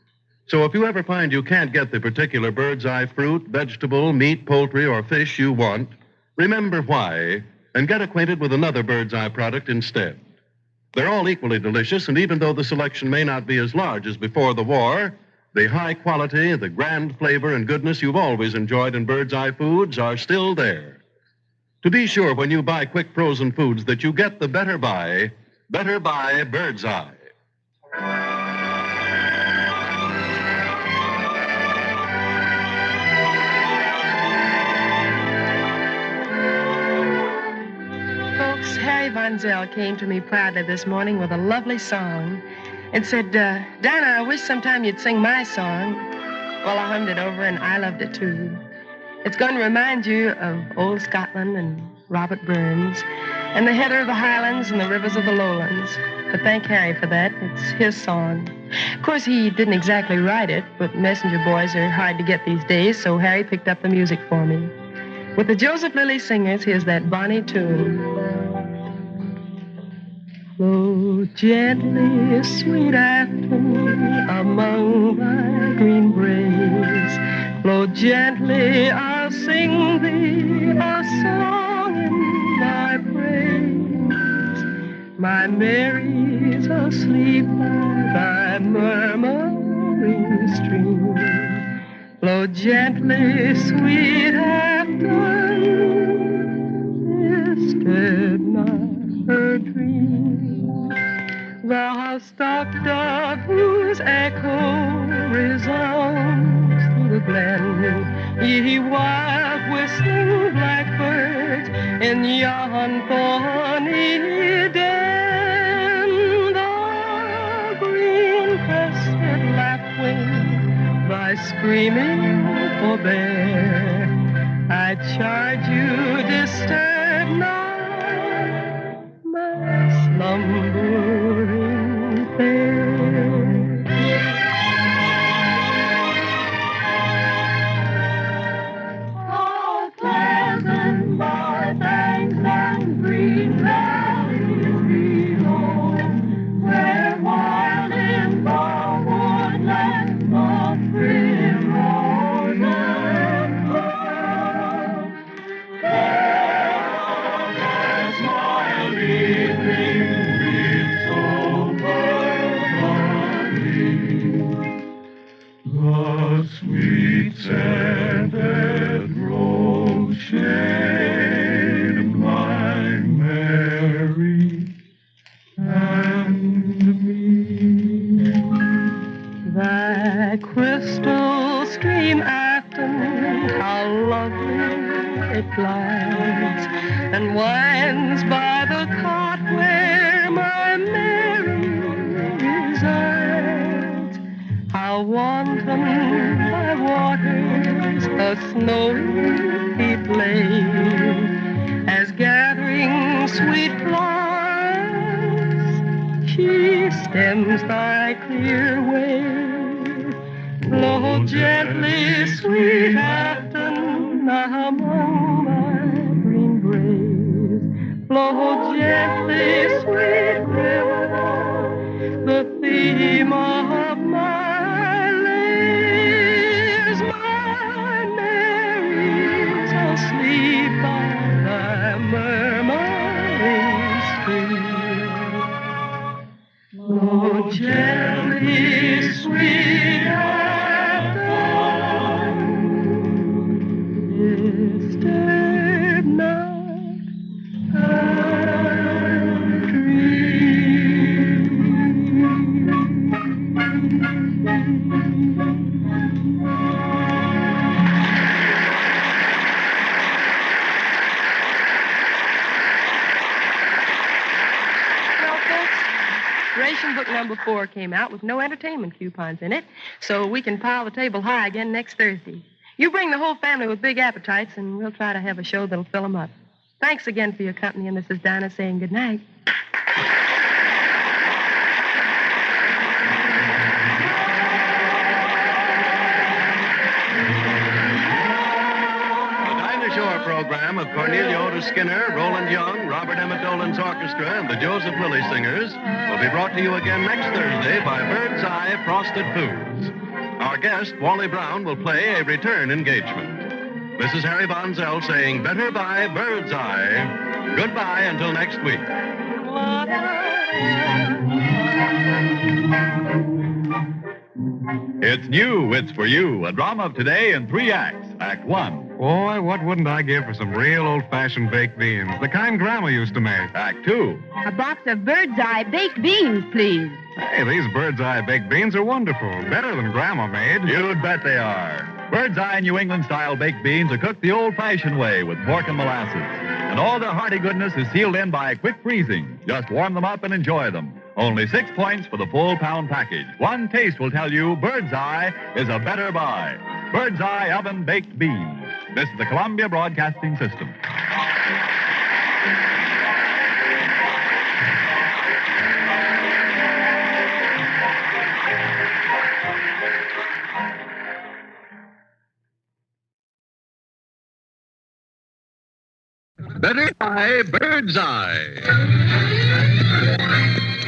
So if you ever find you can't get the particular bird's eye fruit, vegetable, meat, poultry, or fish you want, remember why and get acquainted with another bird's eye product instead. They're all equally delicious, and even though the selection may not be as large as before the war, the high quality, the grand flavor and goodness you've always enjoyed in bird's eye foods are still there. To be sure, when you buy quick frozen foods, that you get the better buy bird's eye. Harry Von Zell came to me proudly this morning with a lovely song and said, Dinah, I wish sometime you'd sing my song. Well, I hummed it over, and I loved it, too. It's going to remind you of old Scotland and Robert Burns and the heather of the highlands and the rivers of the lowlands. But thank Harry for that. It's his song. Of course, he didn't exactly write it, but messenger boys are hard to get these days, so Harry picked up the music for me. With the Joseph Lilly Singers, here's that bonny tune. Flow gently, sweet Afton, among thy green braes. Flow gently, I'll sing thee a song in thy praise. My Mary's asleep by thy murmuring stream. Flow gently, sweet Afton, disturb not her dream. Thou hast stalked of whose echo resounds through the glen, ye wild whistling blackbirds in yon thorny den. The green crested lapwing, thy screaming forbear. I charge you, disturb not slumbering fair. All pleasant barbanks and green valleys below, where wild in the woodlands the primroses grow. There's my evening. The sweet scented rose shade, my Mary and me. Thy crystal stream, Afton, how lovely it glides, and winds by the cot where my Mary resides. How wanton thy waters a snowy heap lay, as gathering sweet flowers she stems thy clear wave. Flow gently, sweet Afton, among my green braes. Flow gently, sweet river, the theme of my lays. My number 4 came out with no entertainment coupons in it, so we can pile the table high again next Thursday. You bring the whole family with big appetites, and we'll try to have a show that'll fill them up. Thanks again for your company, and this is Dinah saying good night. Program of Cornelia Otis Skinner, Roland Young, Robert Emmett Dolan's orchestra, and the Joseph Lilly Singers will be brought to you again next Thursday by Birdseye Frosted Foods. Our guest, Wally Brown, will play a return engagement. This is Harry Von Zell saying better by Birdseye. Goodbye until next week. It's New, It's For You, a drama of today in 3 acts. Act 1. Boy, what wouldn't I give for some real old-fashioned baked beans, the kind Grandma used to make. Act 2. A box of Birdseye baked beans, please. Hey, these Birdseye baked beans are wonderful. Better than Grandma made. You'd bet they are. Birdseye New England-style baked beans are cooked the old-fashioned way with pork and molasses. And all their hearty goodness is sealed in by quick freezing. Just warm them up and enjoy them. Only 6 points for the full pound package. One taste will tell you Birdseye is a better buy. Birdseye oven-baked beans. This is the Columbia Broadcasting System. Better buy Birdseye.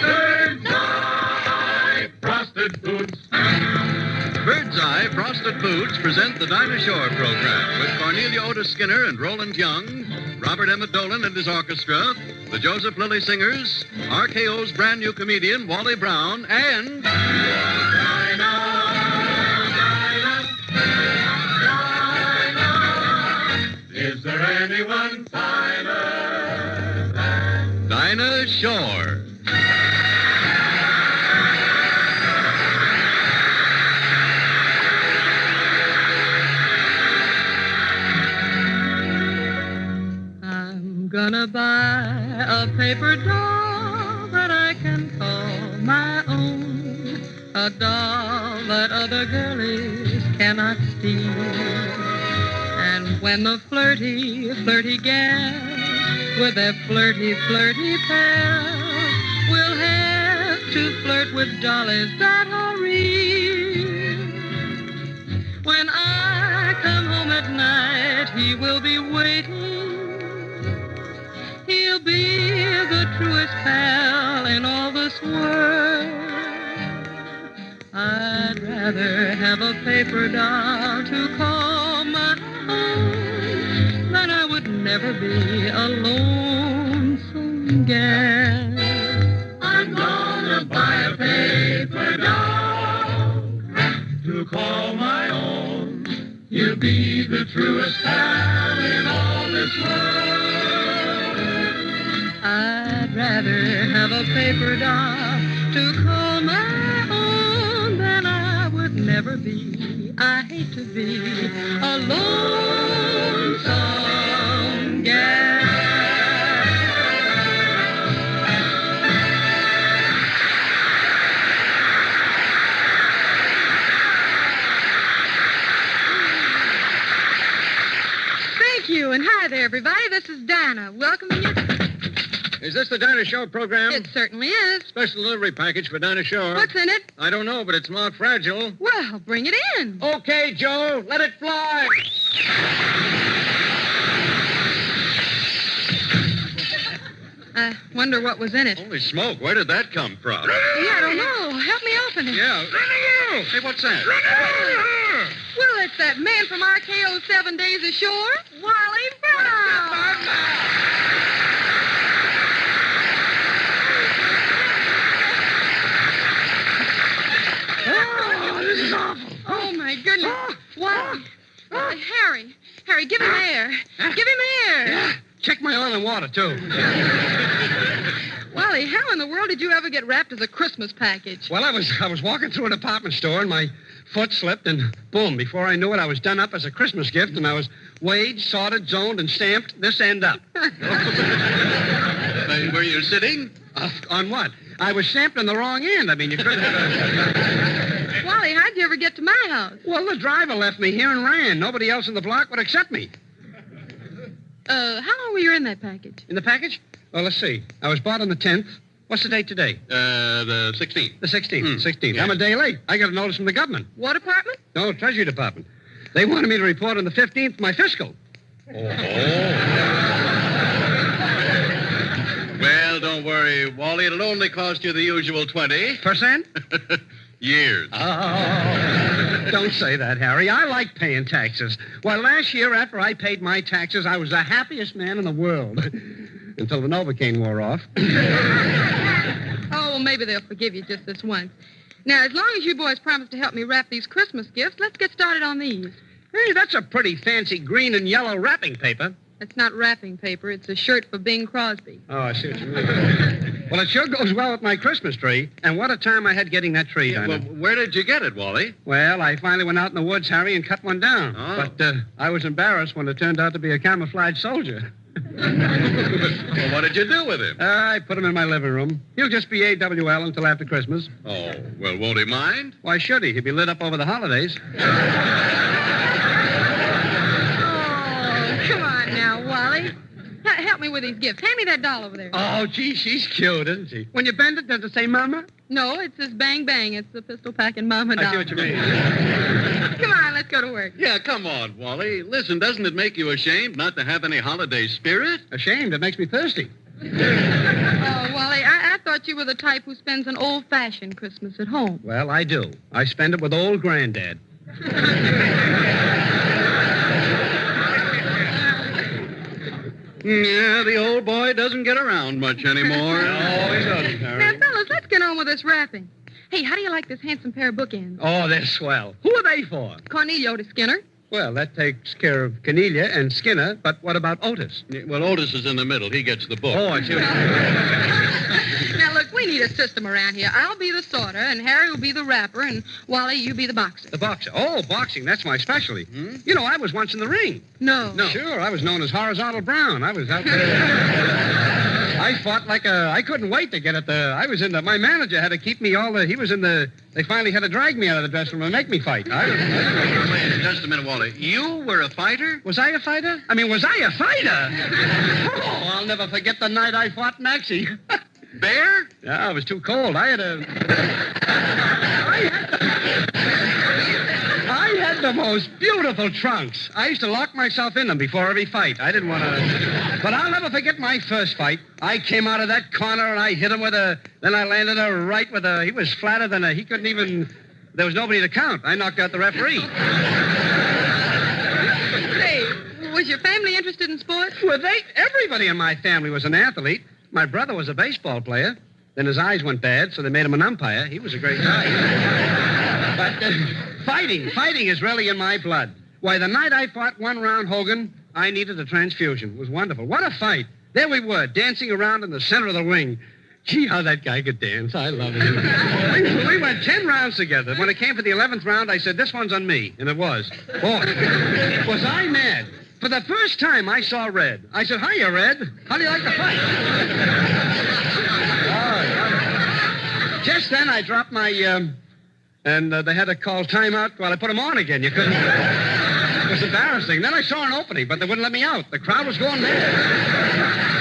Birdseye Frosted Foods. Birdseye Frosted Foods present the Dinah Shore program with Cornelia Otis Skinner and Roland Young, Robert Emmett Dolan and his orchestra, the Joseph Lilly Singers, RKO's brand new comedian Wally Brown, and is there anyone finer than Dinah Shore? I'm gonna buy a paper doll that I can call my own, a doll that other girlies cannot steal. And when the flirty, flirty gals with their flirty, flirty pals will have to flirt with dollies that are real. When I come home at night, he will be waiting. He'll be the truest pal in all this world. I'd rather have a paper doll to call my own than I would never be a lonesome gal. I'm gonna buy a paper doll to call my own. He'll be the truest pal in all this world. I'd rather have a paper doll to call my own than I would never be. I hate to be a lonesome gal. Thank you, and hi there, everybody. This is Dinah, welcoming you. Is this the Dinah Shore program? It certainly is. Special delivery package for Dinah Shore. What's in it? I don't know, but it's marked fragile. Well, bring it in. Okay, Joe, let it fly. I wonder what was in it. Holy smoke, where did that come from? Yeah, I don't know. Help me open it. Yeah. Hey, what's that? Well, it's that man from RKO 7 Days Ashore, Wally Brown. Oh, this is awful. Oh, my goodness. Wally. Harry, give him air. Give him air. Yeah. Check my oil and water, too. Wally, how in the world did you ever get wrapped as a Christmas package? Well, I was walking through a department store, and my foot slipped, and boom, before I knew it, I was done up as a Christmas gift, and I was weighed, sorted, zoned, and stamped this end up. Were you sitting? On what? I was sampling the wrong end. I mean, you couldn't have a... Wally, how'd you ever get to my house? Well, the driver left me here and ran. Nobody else in the block would accept me. How long were you in that package? In the package? Well, let's see. I was bought on the 10th. What's the date today? The 16th. The 16th. 16th. I'm a day late. I got a notice from the government. War Department? No, Treasury Department. They wanted me to report on the 15th for my fiscal. Well, don't worry, Wally. It'll only cost you the usual 20%? Years. Oh, don't say that, Harry. I like paying taxes. Why, last year, after I paid my taxes, I was the happiest man in the world. Until the Novocaine wore off. Oh, well, maybe they'll forgive you just this once. Now, as long as you boys promise to help me wrap these Christmas gifts, let's get started on these. Hey, that's a pretty fancy green and yellow wrapping paper. It's not wrapping paper. It's a shirt for Bing Crosby. Oh, I see what you mean. Well, it sure goes well with my Christmas tree. And what a time I had getting that tree, Dinah. Well, where did you get it, Wally? Well, I finally went out in the woods, Harry, and cut one down. Oh. But I was embarrassed when it turned out to be a camouflage soldier. Well, what did you do with him? I put him in my living room. He'll just be AWL until after Christmas. Oh, well, won't he mind? Why should he? He'll be lit up over the holidays. Oh, come on now, Wally. Help me with these gifts. Hand me that doll over there. Oh, gee, she's cute, isn't she? When you bend it, does it say Mama? No, it says Bang Bang. It's the pistol-packing Mama doll. I see what you mean. Come on, let's go to work. Yeah, come on, Wally. Listen, doesn't it make you ashamed not to have any holiday spirit? Ashamed? It makes me thirsty. Oh, Wally, I thought you were the type who spends an old-fashioned Christmas at home. Well, I do. I spend it with old Granddad. Yeah, the old boy doesn't get around much anymore. No, he doesn't, Harry. Now, fellas, let's get on with this wrapping. Hey, how do you like this handsome pair of bookends? Oh, they're swell. Who are they for? Cornelio to Skinner. Well, that takes care of Cornelia and Skinner, but what about Otis? Well, Otis is in the middle. He gets the book. Oh, I see what you mean. Now, look, we need a system around here. I'll be the sorter, and Harry will be the rapper, and Wally, you be the boxer. The boxer. Oh, boxing. That's my specialty. You know, I was once in the ring. No. Sure, I was known as Horizontal Brown. I was out there. I fought like I couldn't wait to get at the... I was in the... My manager had to keep me all the... He was in the... They finally had to drag me out of the dressing room and make me fight. Wait, just a minute, Wally. You were a fighter? Was I a fighter? I mean, was I a fighter? Oh, I'll never forget the night I fought Maxie. Bear? Yeah, it was too cold. I had the most beautiful trunks. I used to lock myself in them before every fight. I didn't want to... But I'll never forget my first fight. I came out of that corner and I hit him with a... Then I landed a right with a... He was flatter than a... He couldn't even... There was nobody to count. I knocked out the referee. Hey, was your family interested in sports? Well, everybody in my family was an athlete. My brother was a baseball player. Then his eyes went bad, so they made him an umpire. He was a great guy. But fighting is really in my blood. Why, the night I fought one round Hogan, I needed a transfusion. It was wonderful. What a fight. There we were, dancing around in the center of the ring. Gee, how that guy could dance. I love him. We went 10 rounds together. When it came for the 11th round, I said, this one's on me. And it was. Boy, was I mad. For the first time, I saw Red. I said, hiya, Red. How do you like the fight? Just then, I dropped my, and they had to call timeout while I put him on again. You couldn't... It was embarrassing. Then I saw an opening, but they wouldn't let me out. The crowd was going mad.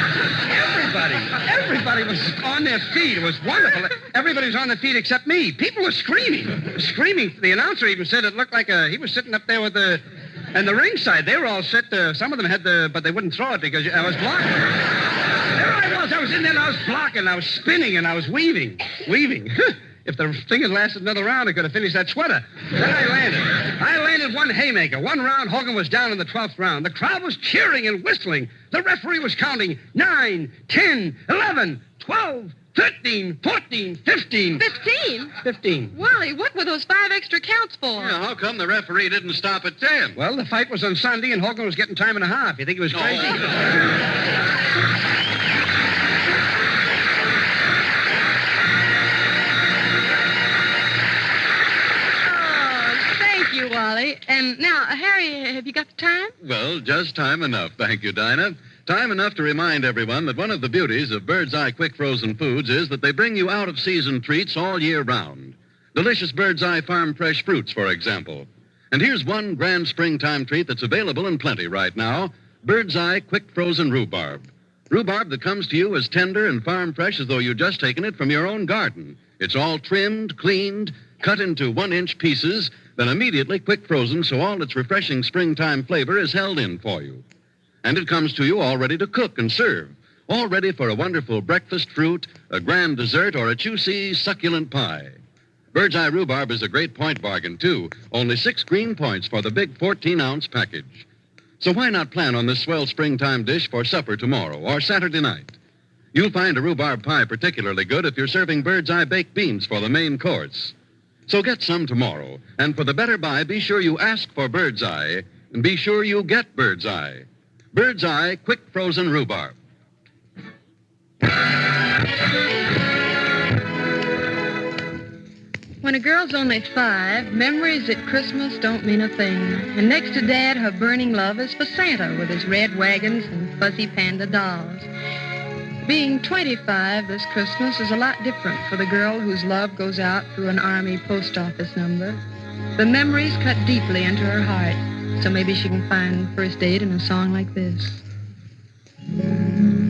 Everybody was on their feet. It was wonderful. Everybody was on their feet except me. People were screaming. Screaming. The announcer even said it looked like he was sitting up there with the... And the ringside, they were all set. Some of them had but they wouldn't throw it because I was blocking. There I was in there and I was blocking. I was spinning and I was weaving. If the thing had lasted another round, I could have finished that sweater. Then I landed one haymaker. One round, Hogan was down in the 12th round. The crowd was cheering and whistling. The referee was counting 9, 10, 11, 12, 13, 14, 15. 15? 15. Wally, what were those 5 extra counts for? Yeah, how come the referee didn't stop at 10? Well, the fight was on Sunday, and Hogan was getting time and a half. You think he was crazy? Thank you, Wally. And now, Harry, have you got the time? Well, just time enough. Thank you, Dinah. Time enough to remind everyone that one of the beauties of Bird's Eye quick frozen foods is that they bring you out-of-season treats all year round. Delicious Bird's Eye farm fresh fruits, for example. And here's one grand springtime treat that's available in plenty right now, Bird's Eye quick frozen rhubarb. Rhubarb that comes to you as tender and farm fresh as though you'd just taken it from your own garden. It's all trimmed, cleaned, cut into 1-inch pieces, then immediately quick frozen so all its refreshing springtime flavor is held in for you. And it comes to you all ready to cook and serve, all ready for a wonderful breakfast fruit, a grand dessert, or a juicy, succulent pie. Bird's Eye rhubarb is a great point bargain, too. Only 6 green points for the big 14-ounce package. So why not plan on this swell springtime dish for supper tomorrow or Saturday night? You'll find a rhubarb pie particularly good if you're serving Bird's Eye baked beans for the main course. So get some tomorrow, and for the better buy, be sure you ask for Bird's Eye, and be sure you get Bird's Eye. Bird's Eye quick frozen rhubarb. When a girl's only 5, memories at Christmas don't mean a thing. And next to Dad, her burning love is for Santa with his red wagons and fuzzy panda dolls. Being 25 this Christmas is a lot different for the girl whose love goes out through an Army post office number. The memories cut deeply into her heart, so maybe she can find first date in a song like this.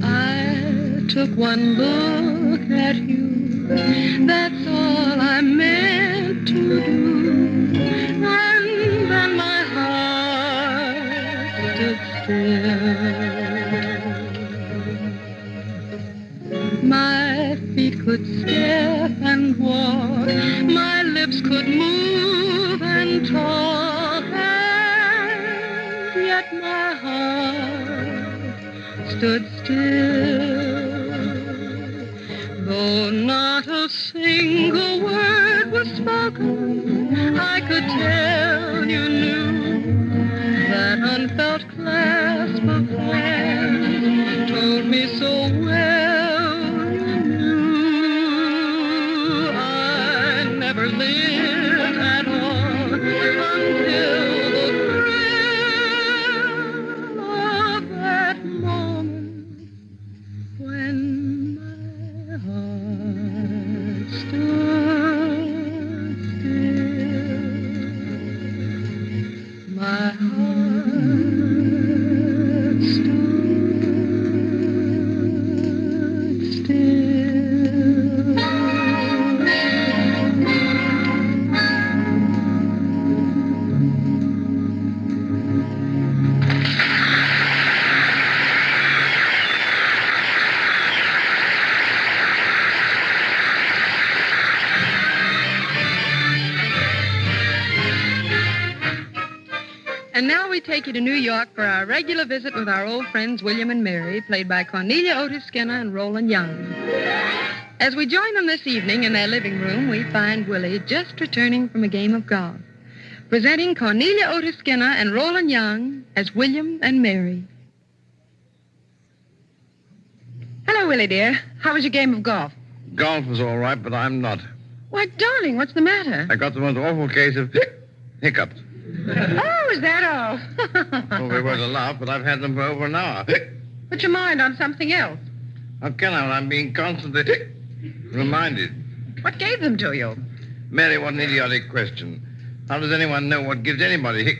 I took one look at you, that's all I meant to do, and then my heart stood still. My feet could step and walk, my lips could move and talk, and yet my heart stood still. Though not a single word was spoken, I could tell you knew that unfelt clasp of hands told me so well you knew I never lived at all until the thrill of that moment when heart stood still. My heart stood still. And now we take you to New York for our regular visit with our old friends William and Mary, played by Cornelia Otis Skinner and Roland Young. As we join them this evening in their living room, we find Willie just returning from a game of golf, presenting Cornelia Otis Skinner and Roland Young as William and Mary. Hello, Willie, dear. How was your game of golf? Golf was all right, but I'm not. Why, darling, what's the matter? I got the most awful case of hiccups. Oh, is that all? Well, they weren't a laugh, but I've had them for over an hour. Put your mind on something else. How can I when I'm being constantly reminded? What gave them to you? Mary, what an idiotic question. How does anyone know what gives anybody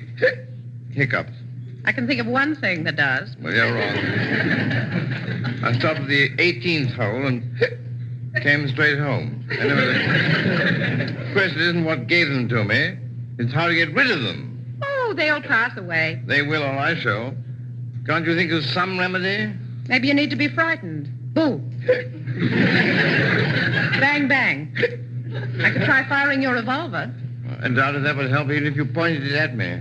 hiccups? I can think of one thing that does. Well, you're wrong. I stopped at the 18th hole and came straight home. Anyway, the question isn't what gave them to me. It's how to get rid of them. Oh, they'll pass away. They will, all I show. Can't you think of some remedy? Maybe you need to be frightened. Boo. Bang, bang. I could try firing your revolver. I doubt if that would help even if you pointed it at me.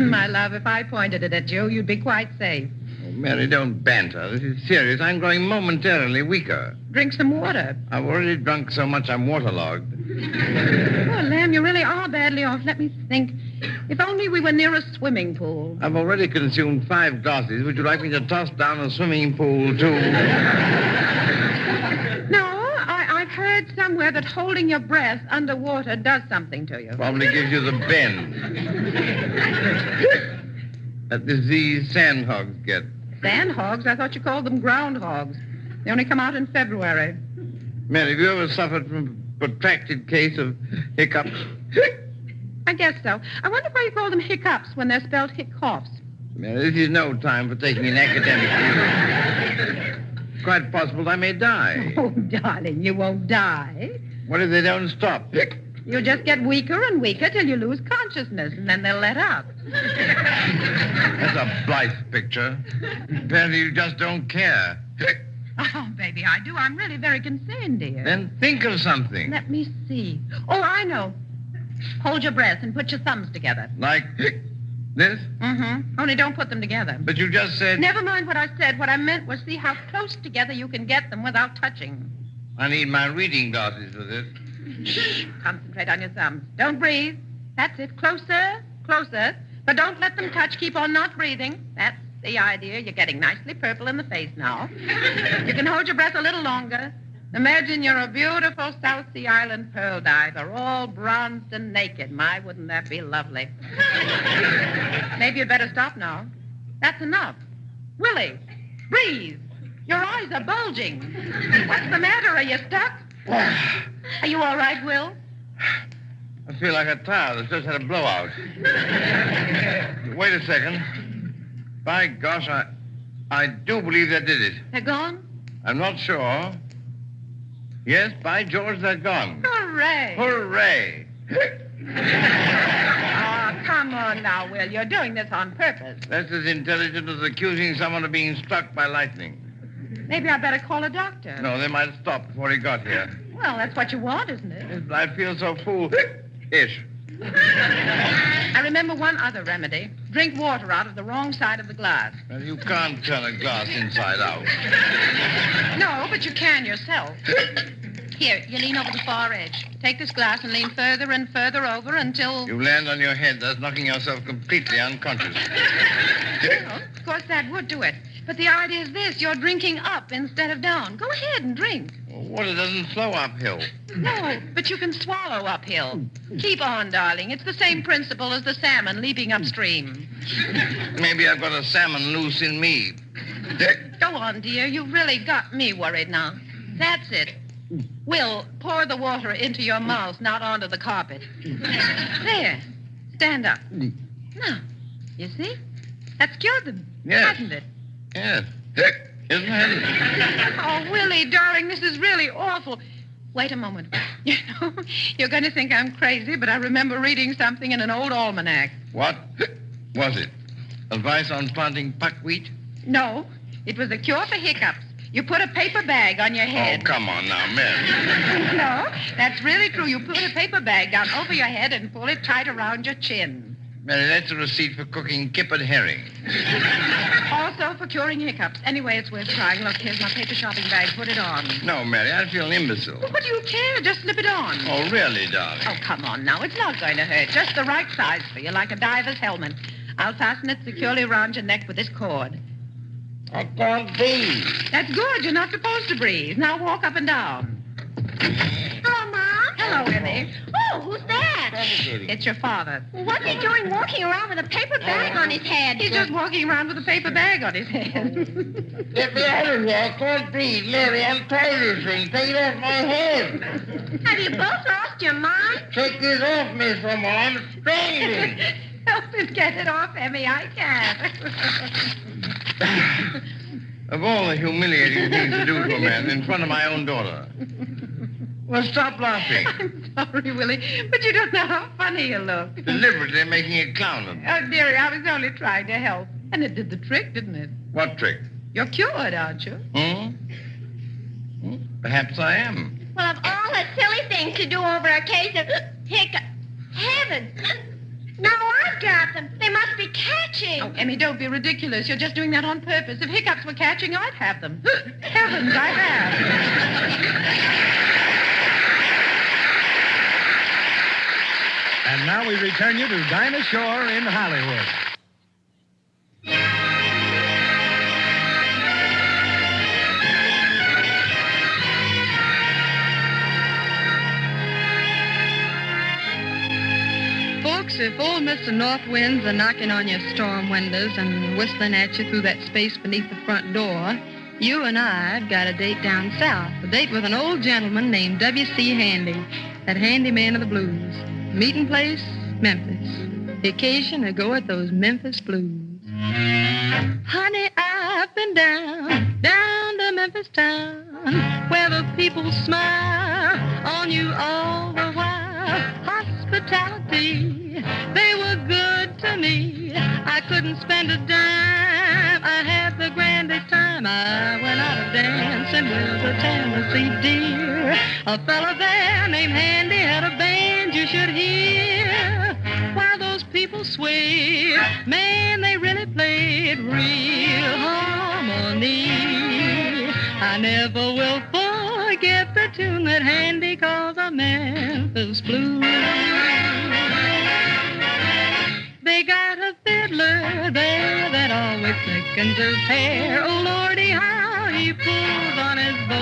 My love, if I pointed it at you, you'd be quite safe. Oh, Mary, don't banter. This is serious. I'm growing momentarily weaker. Drink some water. I've already drunk so much I'm waterlogged. Oh, Lamb, you really are badly off. Let me think. If only we were near a swimming pool. I've already consumed 5 glasses. Would you like me to toss down a swimming pool, too? No, I've heard somewhere that holding your breath underwater does something to you. Probably gives you the bend. That disease sandhogs get. Sandhogs? I thought you called them groundhogs. They only come out in February. Mary, have you ever suffered from a protracted case of hiccups? I guess so. I wonder why you call them hiccups when they're spelled hiccoughs. Mary, this is no time for taking an academic view. Quite possible I may die. Oh, darling, you won't die. What if they don't stop? You'll just get weaker and weaker till you lose consciousness, and then they'll let up. That's a blithe picture. Apparently you just don't care. Oh, baby, I do. I'm really very concerned, dear. Then think of something. Let me see. Oh, I know. Hold your breath and put your thumbs together. Like this? Mm-hmm. Only don't put them together. But you just said... Never mind what I said. What I meant was see how close together you can get them without touching. I need my reading glasses for this. Shh. Concentrate on your thumbs. Don't breathe. That's it. Closer, closer. But don't let them touch. Keep on not breathing. That's the idea. You're getting nicely purple in the face now. You can hold your breath a little longer. Imagine you're a beautiful South Sea Island pearl diver, all bronzed and naked. My, wouldn't that be lovely? Maybe you'd better stop now. That's enough. Willie, breathe. Your eyes are bulging. What's the matter? Are you stuck? Are you all right, Will? I feel like a tire that's just had a blowout. Wait a second. By gosh, I do believe that did it. They're gone? I'm not sure. Yes, by George, they're gone. Hooray. Hooray. Oh, come on now, Will. You're doing this on purpose. That's as intelligent as accusing someone of being struck by lightning. Maybe I better call a doctor. No, they might have stopped before he got here. Well, that's what you want, isn't it? I feel so foolish. I remember one other remedy. Drink water out of the wrong side of the glass. Well, you can't turn a glass inside out. No, but you can yourself. Here, you lean over the far edge. Take this glass and lean further and further over until... You land on your head, thus knocking yourself completely unconscious. Well, of course, that would do it. But the idea is this. You're drinking up instead of down. Go ahead and drink. Water doesn't flow uphill. No, but you can swallow uphill. Keep on, darling. It's the same principle as the salmon leaping upstream. Maybe I've got a salmon loose in me. Go on, dear. You've really got me worried now. That's it. Will, pour the water into your mouth, not onto the carpet. There. Stand up. Now, you see? That's cured them, Yes. hasn't it? Yes. Isn't it? Oh, Willie, darling, this is really awful. Wait a moment. You know, you're going to think I'm crazy, but I remember reading something in an old almanac. What was it? Advice on planting buckwheat? No, it was a cure for hiccups. You put a paper bag on your head. Oh, come on now, Mary. No, that's really true. You put a paper bag down over your head and pull it tight around your chin. Mary, that's a receipt for cooking kippered herring. Also for curing hiccups. Anyway, it's worth trying. Look, here's my paper shopping bag. Put it on. No, Mary, I feel an imbecile. Well, what do you care? Just slip it on. Oh, really, darling? Oh, come on now. It's not going to hurt. Just the right size for you, like a diver's helmet. I'll fasten it securely around your neck with this cord. I can't breathe. That's good. You're not supposed to breathe. Now walk up and down. Hello, Mom. Hello, Emmy. Oh, who's that? It's your father. What's he doing walking around with a paper bag on his head? He's just walking around with a paper bag on his head. Get me out of here. I can't breathe. Mary, I'm tired of this thing. Take it off my head. Have you both lost your mind? Take this off me, someone. I'm strangling. Help him get it off, Emmy. I can't. Of all the humiliating things to do to a man in front of my own daughter. Well, stop laughing. I'm sorry, Willie, but you don't know how funny you look. Deliberately making a clown of me. Oh, dearie, I was only trying to help. And it did the trick, didn't it? What trick? You're cured, aren't you? Perhaps I am. Well, of all the silly things to do over a case of hiccup. Heavens. Now I've got them. They must be catching. Oh, Emmy, don't be ridiculous. You're just doing that on purpose. If hiccups were catching, I'd have them. Heavens, I have. And now we return you to Dinah Shore in Hollywood. Folks, if old Mr. North Winds are knocking on your storm windows and whistling at you through that space beneath the front door, you and I've got a date down south. A date with an old gentleman named W.C. Handy, that handyman of the blues. Meeting place, Memphis. The occasion to go at those Memphis blues. Honey, I've been down to Memphis town, where the people smile on you all the while. Hospitality, they were good to me. I couldn't spend a dime, I had the grandest time. I went out a dancing with a Tennessee dear. A fella there named Handy had a band you should hear. While those people swayed, man, they really played real harmony. I never will forget the tune that Handy calls a Memphis blues. They got a fiddler there that always thickens his hair. Oh, Lordy, how he pulls on his bow.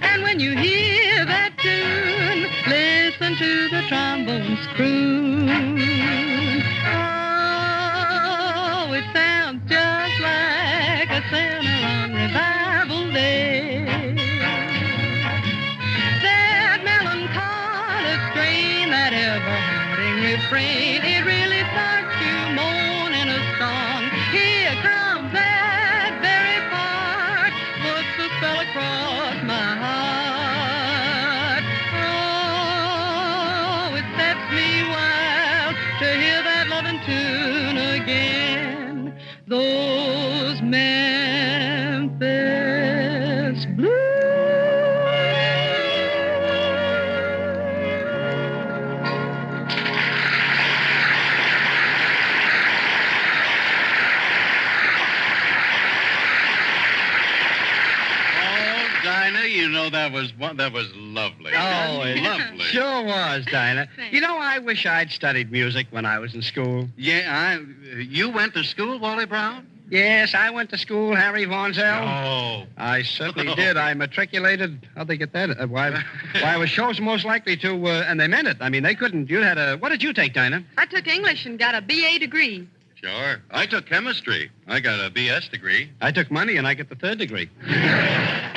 And when you hear that tune, listen to the trombones croon. Oh, it sounds just like a sinner on revival day. That melancholic strain, that ever-haunting refrain, it really starts to moan in a song. Here comes that very part, puts a spell across my heart. Oh, it sets me wild to hear that loving tune again. Those Memphis blues. Dinah, you know that was lovely. Oh, it lovely. Sure was, Dinah. You know, I wish I'd studied music when I was in school. Yeah, you went to school, Wally Brown? Yes, I went to school, Harry Von Zell. Oh. I certainly did. I matriculated. How'd they get that? Why, I was chosen most likely to, and they meant it. I mean, they couldn't. You had a. What did you take, Dinah? I took English and got a B.A. degree. Sure. I took chemistry. I got a B.S. degree. I took money, and I get the third degree.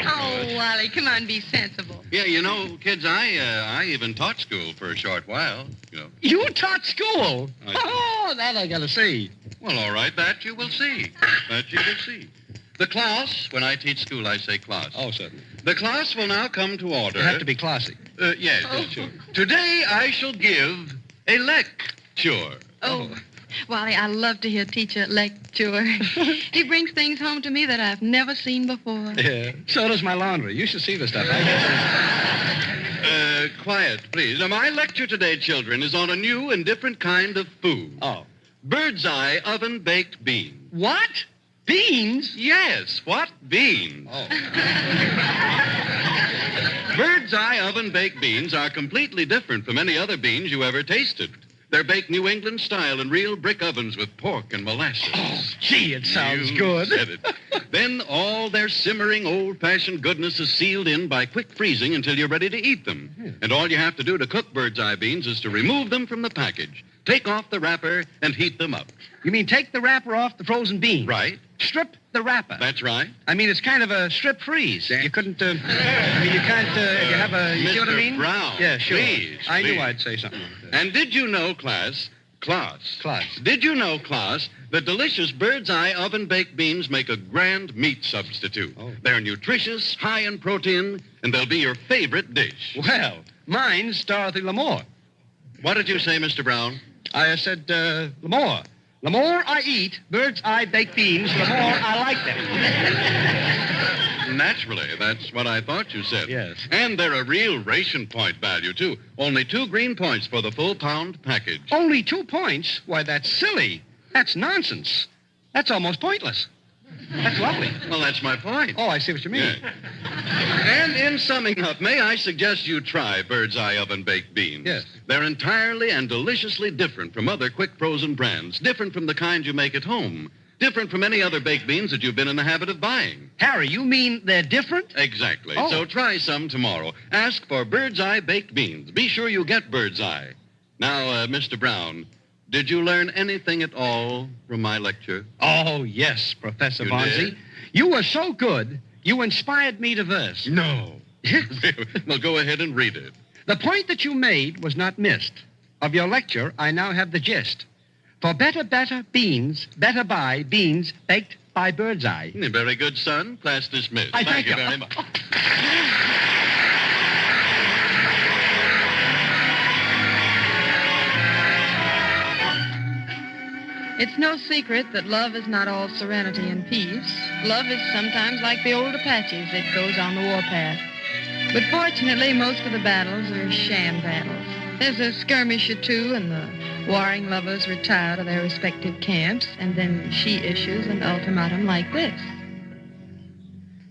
Oh, Wally, come on, be sensible. Yeah, you know, kids, I even taught school for a short while. You know. You taught school? Oh, that I gotta see. Well, all right, that you will see. That you will see. The class, when I teach school, I say class. Oh, certainly. The class will now come to order. You have to be classy. Yes, sure. Today I shall give a lecture. Oh, Wally, I love to hear teacher lecture. He brings things home to me that I've never seen before. Yeah, so does my laundry. You should see the stuff. Quiet, please. Now, my lecture today, children, is on a new and different kind of food. Oh. Bird's eye oven-baked beans. What? Beans? Yes, what? Beans. Oh. Bird's eye oven-baked beans are completely different from any other beans you ever tasted. They're baked New England style in real brick ovens with pork and molasses. Oh, gee, it sounds You good. said it. Then all their simmering, old-fashioned goodness is sealed in by quick freezing until you're ready to eat them. And all you have to do to cook bird's eye beans is to remove them from the package, take off the wrapper, and heat them up. You mean take the wrapper off the frozen beans? Right. Strip the wrapper. That's right. I mean, it's kind of a strip freeze. You couldn't, you can't, if you have a, you see what I mean? Mr. Brown, Yeah, sure. please, I knew please. I'd say something like that. And did you know, class, Class. did you know, class, that delicious bird's eye oven-baked beans make a grand meat substitute? Oh. They're nutritious, high in protein, and they'll be your favorite dish. Well, mine's Dorothy L'Amour. What did you say, Mr. Brown? I said, L'Amour. The more I eat bird's eye baked beans, the more I like them. Naturally, that's what I thought you said. Yes. And they're a real ration point value, too. Only 2 green points for the full pound package. Only 2 points? Why, that's silly. That's nonsense. That's almost pointless. That's lovely. Well, that's my point. Oh, I see what you mean. Yeah. And in summing up, may I suggest you try bird's eye oven-baked beans? Yes. They're entirely and deliciously different from other quick frozen brands, different from the kind you make at home, different from any other baked beans that you've been in the habit of buying. Harry, you mean they're different? Exactly. Oh. So try some tomorrow. Ask for bird's eye baked beans. Be sure you get bird's eye. Now, Mr. Brown, did you learn anything at all from my lecture? Oh, yes, Professor You Bonzi. did? You were so good, you inspired me to verse. No. Well, go ahead and read it. The point that you made was not missed. Of your lecture, I now have the gist. For better beans, better buy beans baked by Birdseye. Very good, son. Class dismissed. I thank you. very much. It's no secret that love is not all serenity and peace. Love is sometimes like the old Apaches. It goes on the warpath. But fortunately, most of the battles are sham battles. There's a skirmish or two, and the warring lovers retire to their respective camps, and then she issues an ultimatum like this.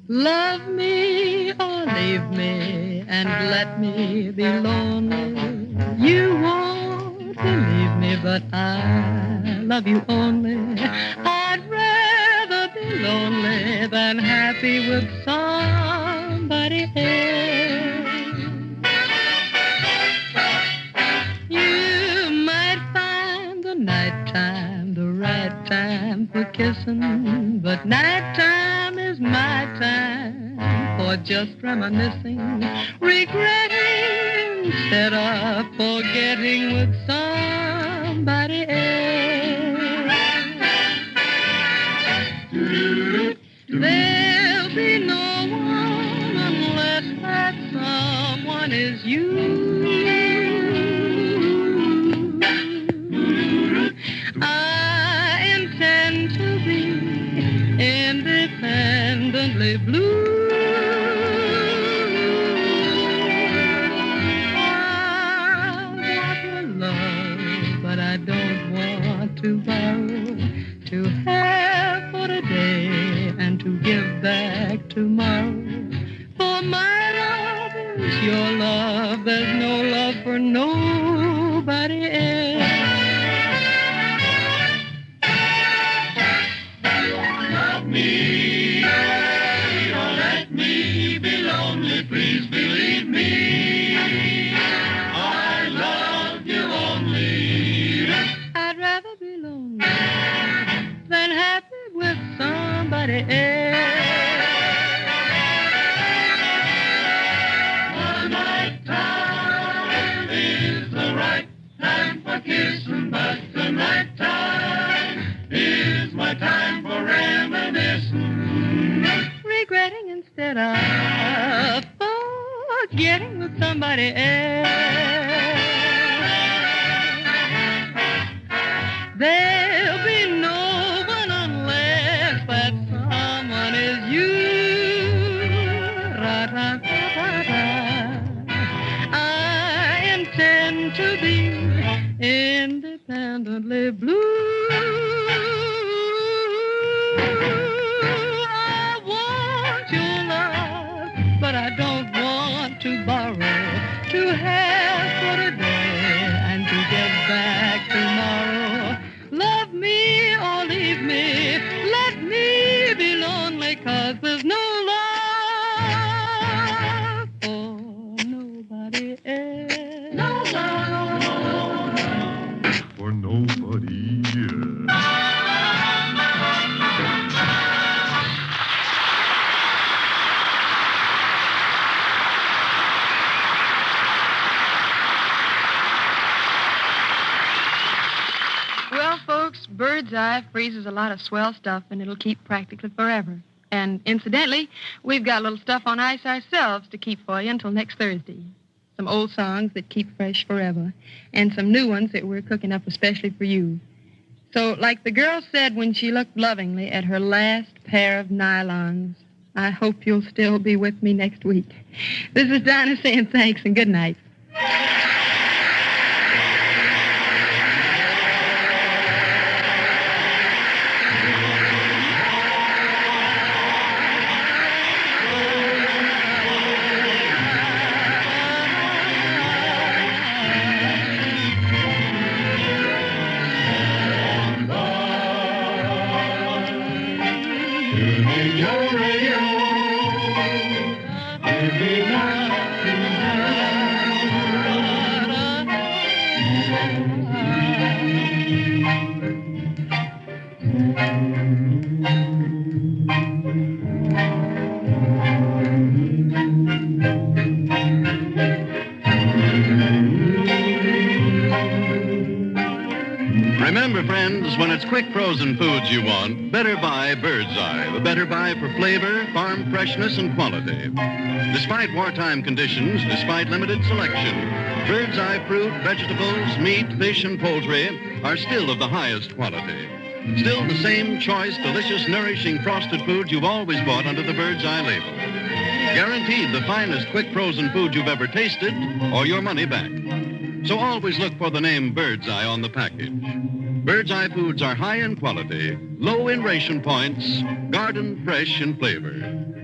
Love me or leave me, and let me be lonely. You won't believe me, but I love you only. I'd rather be lonely than happy with somebody else. You might find the nighttime the right time for kissing, but nighttime is my time for just reminiscing, regretting instead of forgetting with somebody else. There'll be no one unless that someone is you. I intend to be independently blue. But I don't want to borrow, to have for today and to give back tomorrow. For my love is your love, there's no love for nobody else. Love me, or let me be lonely, please believe me. I love you only. I'd rather be lonely than happy with somebody else. The night time is the right time for kissing, but the night time is my time for reminiscing. Regretting instead of forgetting with somebody else. There'll be no one unless that someone is you. Ra-ra-ra-ra-ra. I intend to be independently blue. I want your love, but I don't want to borrow, to have for today and to give back tomorrow. Love me or leave me, let me be lonely, 'cause there's no love for nobody else. No love For nobody else. Well, folks, Birdseye freezes a lot of swell stuff, and it'll keep practically forever. And incidentally, we've got a little stuff on ice ourselves to keep for you until next Thursday. Some old songs that keep fresh forever, and some new ones that we're cooking up especially for you. So, like the girl said when she looked lovingly at her last pair of nylons, I hope you'll still be with me next week. This is Dinah saying thanks and good night. Remember, friends, when it's quick frozen foods you want, better buy Bird's Eye. The better buy for flavor, farm freshness, and quality. Despite wartime conditions, despite limited selection, Bird's Eye fruit, vegetables, meat, fish, and poultry are still of the highest quality. Still the same choice, delicious, nourishing frosted foods you've always bought under the Bird's Eye label. Guaranteed the finest quick frozen food you've ever tasted, or your money back. So always look for the name Bird's Eye on the package. Bird's Eye foods are high in quality, low in ration points, garden fresh in flavor.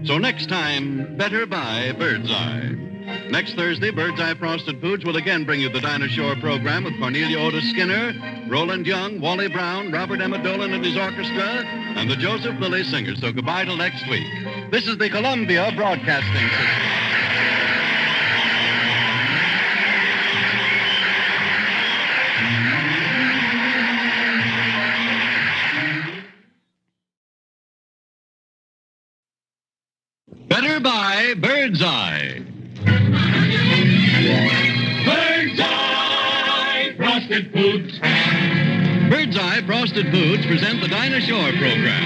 So next time, better buy Bird's Eye. Next Thursday, Bird's Eye Frosted Foods will again bring you the Dinah Shore program with Cornelia Otis Skinner, Roland Young, Wally Brown, Robert Emmett Dolan and his orchestra, and the Joseph Lilly Singers. So goodbye till next week. This is the Columbia Broadcasting System. Better buy Bird's Eye. Bird's Eye Frosted Foods. Bird's Eye Frosted Foods present the Dinah Shore program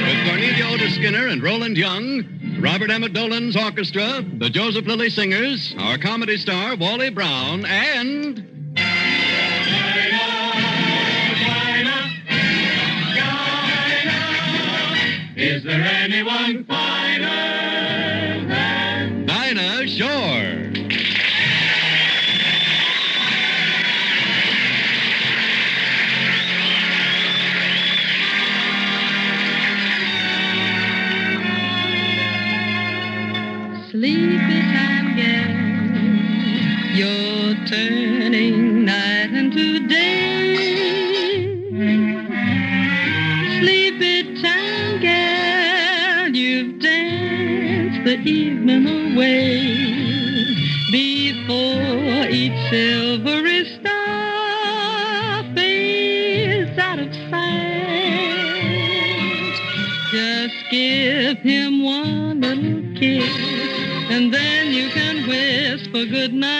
with Cornelia Otis Skinner and Roland Young, Robert Emmett Dolan's orchestra, the Joseph Lilly Singers, our comedy star Wally Brown, and... Is there anyone finer than Dinah Shore? Sleepy time, girl, you're turning night into day. Sleepy time, girl, you've danced the evening away. Before each silvery star fades out of sight, just give him one little kiss, and then you can whisper goodnight.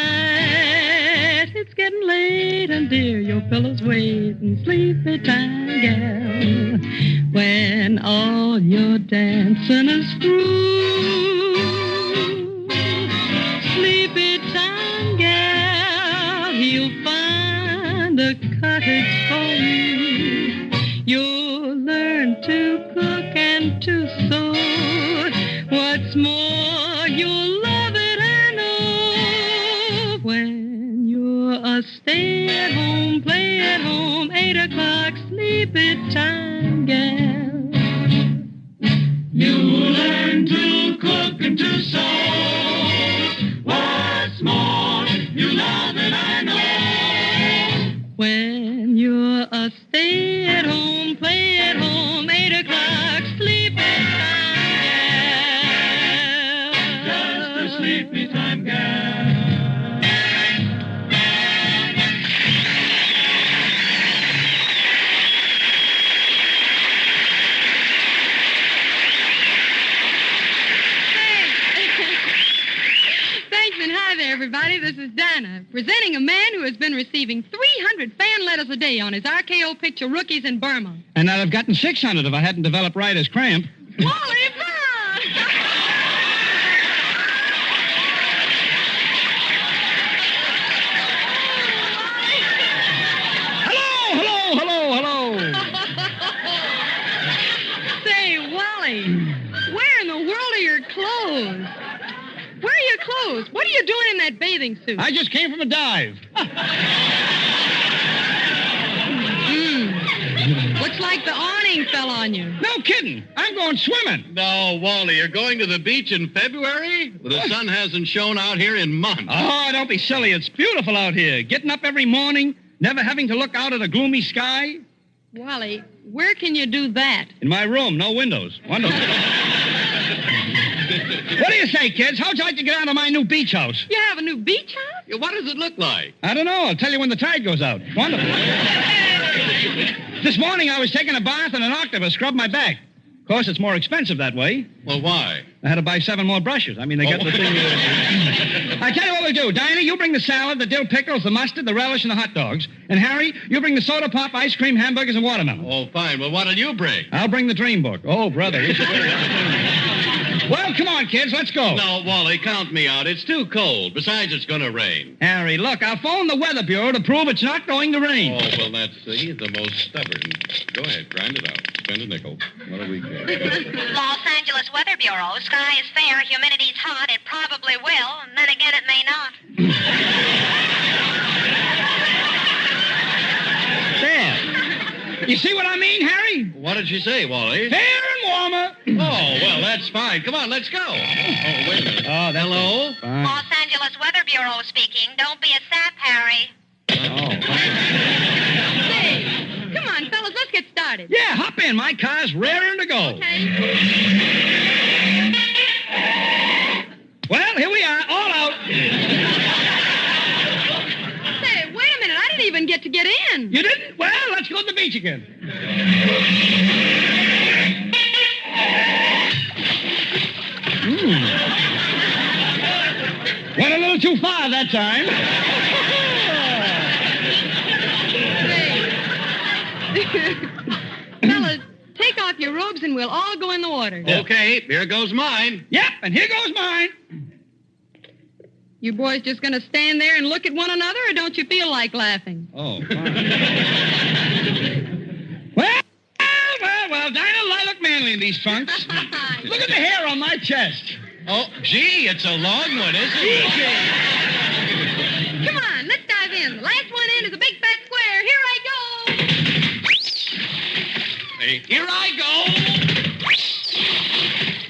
It's getting late, and dear, your pillow's waiting. Sleepy time, gal, when all your dancing is through. Sleepy time, gal, he'll find a cottage for you. You'll learn to cook and to sew. What's more, you'll love it, I know. When you're a stay-at-home, play-at-home, 8 o'clock, sleepy time, gal. You'll learn to cook and to sew. What's more, you love it, I know. When you're a stay-at-home, play-at-home, 8 o'clock, sleepy time, gal. Just a sleepy time, gal. Thanks, and hi there, everybody. This is Dinah, presenting a man who has been receiving 300 fan letters a day on his RKO picture, Rookies in Burma. And I'd have gotten 600 if I hadn't developed writer's cramp. Wally Hello. Say, Wally, where in the world are your clothes? Where are your clothes? What are you doing in that bathing suit? I just came from a dive. Looks like the awning fell on you. No kidding. I'm going swimming. No, Wally, you're going to the beach in February? The sun hasn't shone out here in months. Oh, don't be silly. It's beautiful out here. Getting up every morning, never having to look out at a gloomy sky. Wally, where can you do that? In my room, no windows. Wonderful. What do you say, kids? How'd you like to get out of my new beach house? You have a new beach house? Yeah, what does it look like? I don't know. I'll tell you when the tide goes out. Wonderful. This morning I was taking a bath and an octopus scrubbed my back. Of course, it's more expensive that way. Well, why? I had to buy 7 more brushes. I mean, they got the thing... I tell you what we'll do. Dinah, you bring the salad, the dill pickles, the mustard, the relish, and the hot dogs. And Harry, you bring the soda pop, ice cream, hamburgers, and watermelon. Oh, fine. Well, what'll you bring? I'll bring the dream book. Oh, brother. We should really have Well, come on, kids. Let's go. No, Wally, count me out. It's too cold. Besides, it's going to rain. Harry, look, I'll phone the Weather Bureau to prove it's not going to rain. Oh, well, that's... he's the most stubborn. Go ahead. Grind it out. Spend a nickel. What do we get? Los Angeles Weather Bureau. Sky is fair. Humidity's hot. It probably will. And then again, it may not. There. You see what I mean, Harry? What did she say, Wally? Fair and warmer. Oh, well, that's fine. Come on, let's go. Oh, wait a minute. Oh, hello? Los Angeles Weather Bureau speaking. Don't be a sap, Harry. Say, come on, fellas, let's get started. Yeah, hop in. My car's raring to go. Okay. Well, here we are, all out. Say, wait a minute. I didn't even get to get in. You didn't? Well, let's go to the beach again. Went a little too far that time. Fellas, take off your robes and we'll all go in the water. Okay, here goes mine. Yep, and here goes mine. You boys just going to stand there and look at one another, or don't you feel like laughing? Oh, fine. Well, Dinah, I look manly in these trunks. Look at the hair on my chest. Oh, gee, it's a long one, isn't it? Come on, let's dive in. The last one in is a big fat square. Here I go. Hey, here I go.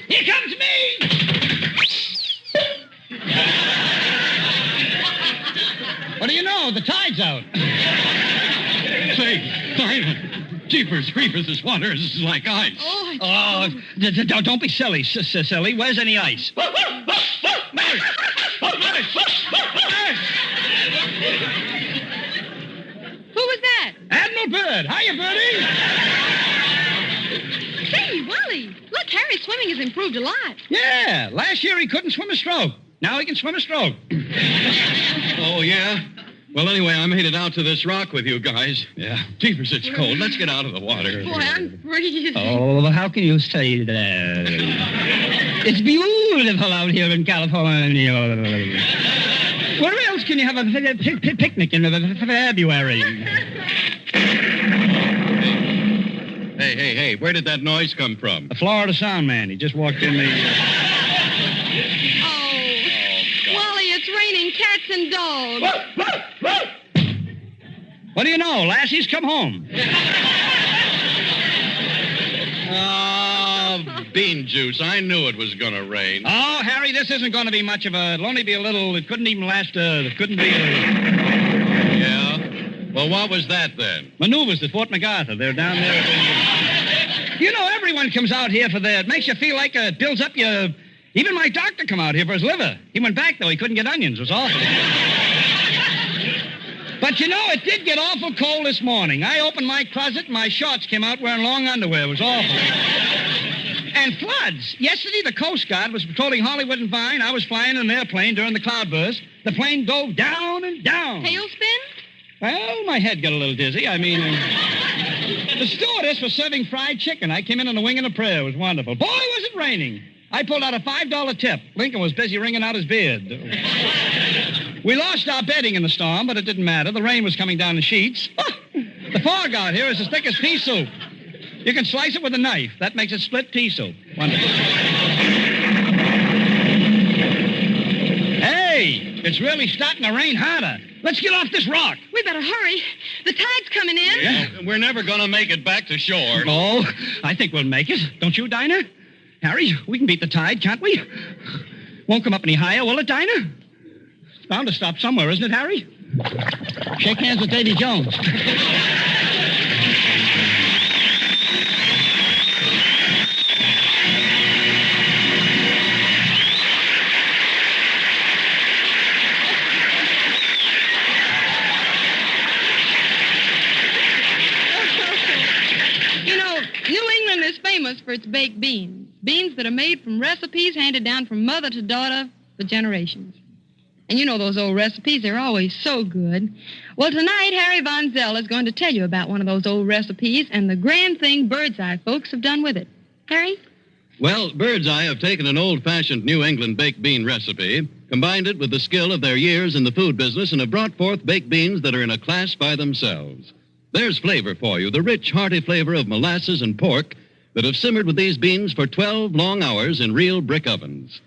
Here comes me. What do you know? The tide's out. Say, Dinah, jeepers creepers, this water is like ice. Oh, don't be silly, silly. Where's any ice? Who was that? Admiral Bird. Hiya, Birdie. Say, Wally, look, Harry's swimming has improved a lot. Yeah, last year he couldn't swim a stroke. Now he can swim a stroke. Oh, yeah? Well, anyway, I made it out to this rock with you guys. Yeah. Jeepers, it's cold. Let's get out of the water. Boy, I'm freezing. Oh, well, how can you say that? It's beautiful out here in California. Where else can you have a picnic in February? Hey, where did that noise come from? The Florida sound man. He just walked in the... Wally, it's raining cats and dogs. What do you know? Lassie's come home. Oh, bean juice. I knew it was going to rain. Oh, Harry, this isn't going to be much of a... It'll only be a little... It couldn't even last... It couldn't be... Yeah? Well, what was that then? Maneuvers at Fort MacArthur. They're down there. You know, everyone comes out here for that. It makes you feel like it builds up your... Even my doctor come out here for his liver. He went back, though. He couldn't get onions. It was awful. But, you know, it did get awful cold this morning. I opened my closet, and my shorts came out wearing long underwear. It was awful. And floods. Yesterday, the Coast Guard was patrolling Hollywood and Vine. I was flying in an airplane during the cloudburst. The plane dove down and down. Tailspin? Well, my head got a little dizzy. I mean, the stewardess was serving fried chicken. I came in on a wing and a prayer. It was wonderful. Boy, was it raining. I pulled out a $5 tip. Lincoln was busy wringing out his beard. We lost our bedding in the storm, but it didn't matter. The rain was coming down the sheets. The fog out here is as thick as pea soup. You can slice it with a knife. That makes it split pea soup. Wonderful. Hey, it's really starting to rain harder. Let's get off this rock. We better hurry. The tide's coming in. Yeah. We're never going to make it back to shore. Oh, I think we'll make it. Don't you, Dinah? Harry, we can beat the tide, can't we? Won't come up any higher, will it, Dinah? It's bound to stop somewhere, isn't it, Harry? Shake hands with Davy Jones. is famous for its baked beans. Beans that are made from recipes handed down from mother to daughter for generations. And you know those old recipes, they're always so good. Well, tonight, Harry Von Zell is going to tell you about one of those old recipes and the grand thing Birdseye folks have done with it. Harry? Well, Birdseye have taken an old-fashioned New England baked bean recipe, combined it with the skill of their years in the food business, and have brought forth baked beans that are in a class by themselves. There's flavor for you, the rich, hearty flavor of molasses and pork that have simmered with these beans for 12 long hours in real brick ovens.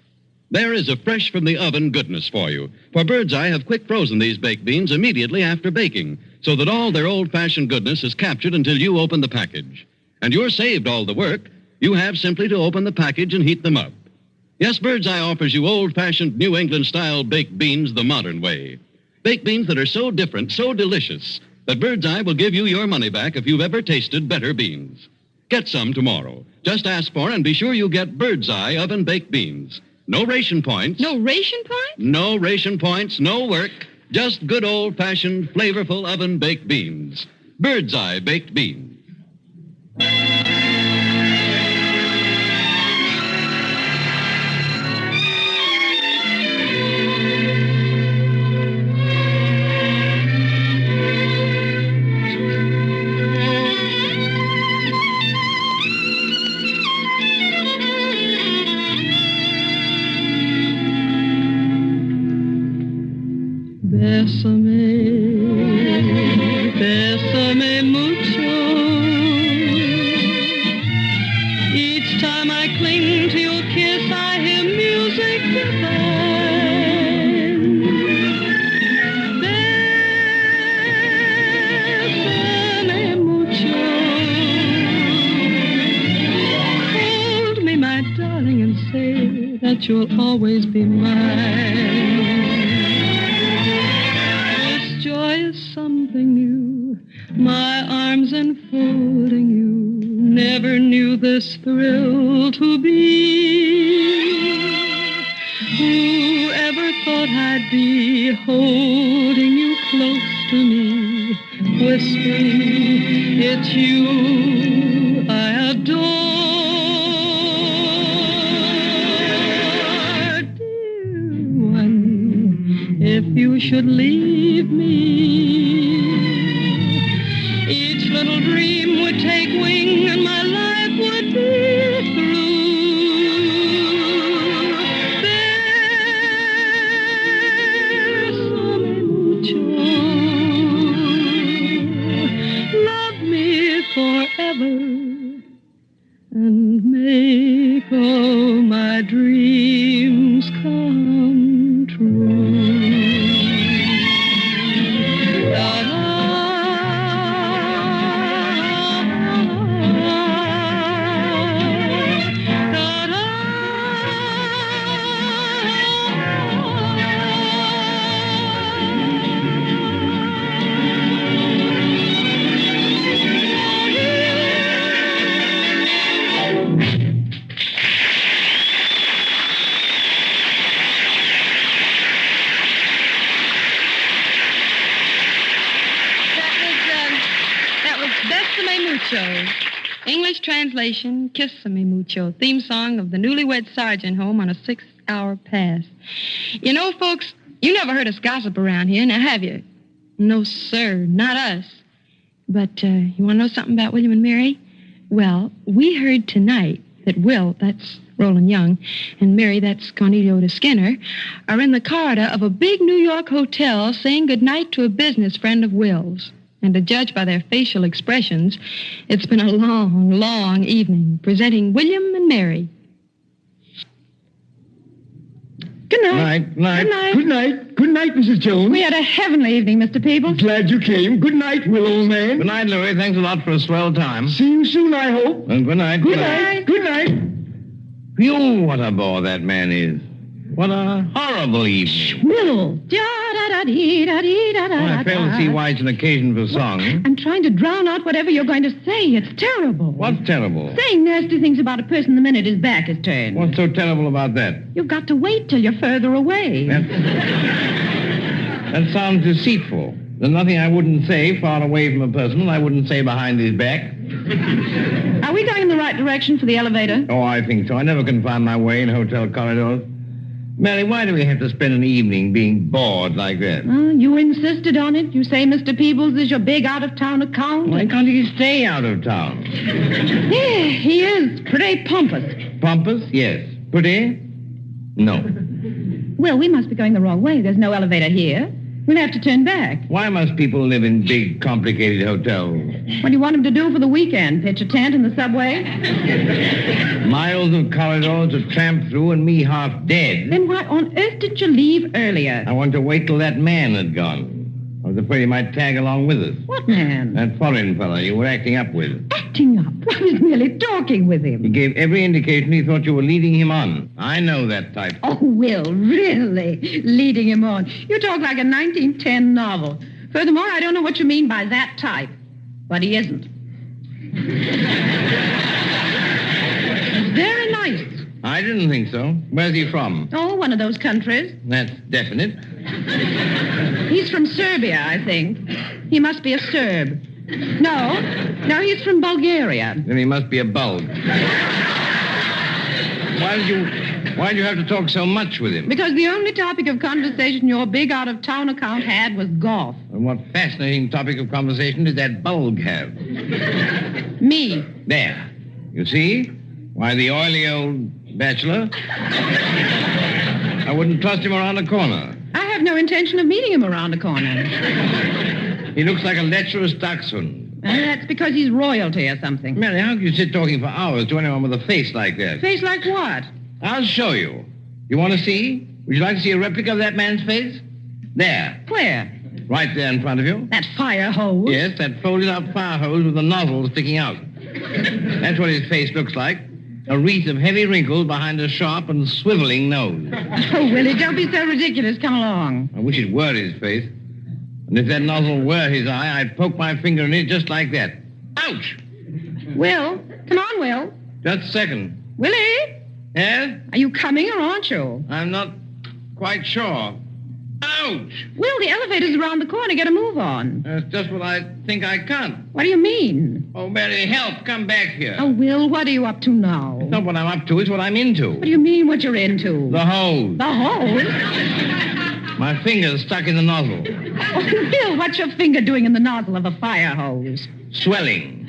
There is a fresh-from-the-oven goodness for you, for Birdseye have quick-frozen these baked beans immediately after baking, so that all their old-fashioned goodness is captured until you open the package. And you're saved all the work. You have simply to open the package and heat them up. Yes, Birdseye offers you old-fashioned New England-style baked beans the modern way. Baked beans that are so different, so delicious, that Birdseye will give you your money back if you've ever tasted better beans. Get some tomorrow. Just ask for and be sure you get Birdseye oven-baked beans. No ration points. No ration points? No ration points, no work. Just good old-fashioned, flavorful oven-baked beans. Birdseye baked beans. Bésame mucho. Each time I cling to your kiss, I hear music divine. Bésame mucho. Hold me, my darling, and say that you'll always be mine. Something new, my arms enfolding you, never knew this thrill to be. Whoever thought I'd be holding you close to me, whispering, it's you I adore. Dear one, if you should leave me, each little dream would take wing and my life would be through. Bésame mucho. Love me forever and make all my dreams come true. English translation, Kiss-a-me mucho, theme song of the newlywed sergeant home on a 6-hour pass. You know, folks, you never heard us gossip around here, now have you? No, sir, not us. But you want to know something about William and Mary? Well, we heard tonight that Will, that's Roland Young, and Mary, that's Cornelio de Skinner, are in the corridor of a big New York hotel saying goodnight to a business friend of Will's. And to judge by their facial expressions, it's been a long, long evening presenting William and Mary. Good night. Good night. Good night. Good night. Good night, Mrs. Jones. We had a heavenly evening, Mr. Peebles. Glad you came. Good night, Will, old man. Good night, Louis. Thanks a lot for a swell time. See you soon, I hope. And good night. Good night. Good night. Phew, what a bore that man is. What a horrible evening. Will. Well, I fail to see why it's an occasion for song. I'm trying to drown out whatever you're going to say. It's terrible. What's terrible? Saying nasty things about a person the minute his back is turned. What's so terrible about that? You've got to wait till you're further away. That sounds deceitful. There's nothing I wouldn't say far away from a person I wouldn't say behind his back. Are we going in the right direction for the elevator? Oh, I think so. I never can find my way in hotel corridors. Mary, why do we have to spend an evening being bored like that? You insisted on it. You say Mr. Peebles is your big out-of-town account. Why can't he stay out of town? Yeah, he is. Pretty pompous. Pompous? Yes. Pretty? No. Well, we must be going the wrong way. There's no elevator here. We'll have to turn back. Why must people live in big, complicated hotels? What do you want them to do for the weekend? Pitch a tent in the subway? Miles of corridors to tramp through and me half dead. Then why on earth did you leave earlier? I wanted to wait till that man had gone. I was afraid he might tag along with us. What man? That foreign fellow you were acting up with. Acting up? I was merely talking with him. He gave every indication he thought you were leading him on. I know that type. Oh, Will, really? Leading him on. You talk like a 1910 novel. Furthermore, I don't know what you mean by that type. But he isn't. Very nice. I didn't think so. Where's he from? Oh, one of those countries. That's definite. He's from Serbia, I think. He must be a Serb. No, he's from Bulgaria. Then he must be a bulg. Why did you have to talk so much with him? Because the only topic of conversation your big out-of-town account had was golf. And what fascinating topic of conversation did that bulg have? Me. There. You see? Why, the oily old bachelor. I wouldn't trust him around the corner. I have no intention of meeting him around the corner. He looks like a lecherous dachshund. That's because he's royalty or something. Mary, how can you sit talking for hours to anyone with a face like that? Face like what? I'll show you. You want to see? Would you like to see a replica of that man's face? There. Where? Right there in front of you. That fire hose? Yes, that folded-up fire hose with the nozzle sticking out. That's what his face looks like. A wreath of heavy wrinkles behind a sharp and swiveling nose. Oh, Willie, don't be so ridiculous. Come along. I wish it were his face. And if that nozzle were his eye, I'd poke my finger in it just like that. Ouch! Will, come on, Will. Just a second. Willie? Yes? Are you coming or aren't you? I'm not quite sure. Ouch! Will, the elevator's around the corner. Get a move on. That's just what I think I can't. What do you mean? Oh, Mary, help. Come back here. Oh, Will, what are you up to now? It's not what I'm up to. It's what I'm into. What do you mean what you're into? The hose. The hose? My finger's stuck in the nozzle. Oh, Will, what's your finger doing in the nozzle of a fire hose? Swelling.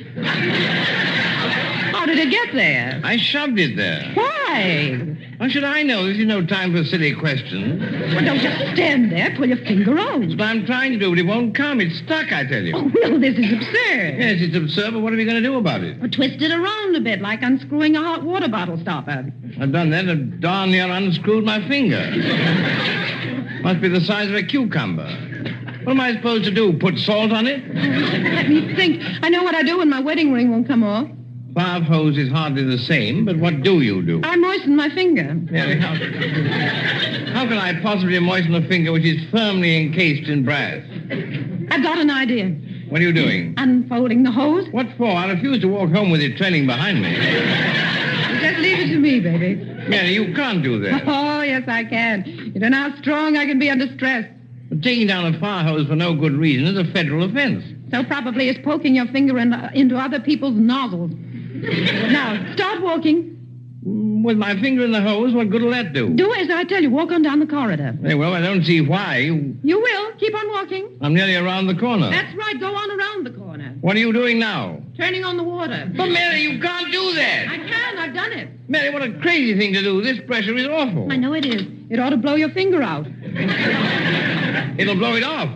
How did it get there? I shoved it there. Why? How should I know? This is no time for silly questions. Well, don't just stand there. Pull your finger out. That's what I'm trying to do, but it won't come. It's stuck, I tell you. Oh, Will, this is absurd. Yes, it's absurd, but what are we going to do about it? Well, twist it around a bit, like unscrewing a hot water bottle stopper. I've done that and darn near unscrewed my finger. Must be the size of a cucumber. What am I supposed to do? Put salt on it? Let me think. I know what I do when my wedding ring won't come off. Fire hose is hardly the same, but what do you do? I moisten my finger. Mary, how can I possibly moisten a finger which is firmly encased in brass? I've got an idea. What are you doing? Unfolding the hose. What for? I refuse to walk home with it trailing behind me. Just leave it to me, baby. Mary, you can't do that. Oh, yes, I can. You don't know how strong I can be under stress. But taking down a fire hose for no good reason is a federal offense. So probably is poking your finger into other people's nozzles. Now, start walking. With my finger in the hose, what good will that do? Do as I tell you. Walk on down the corridor. Very well, I don't see why. You will. Keep on walking. I'm nearly around the corner. That's right. Go on around the corner. What are you doing now? Turning on the water. But, Mary, you can't do that. I can. I've done it. Mary, what a crazy thing to do. This pressure is awful. I know it is. It ought to blow your finger out. It'll blow it off.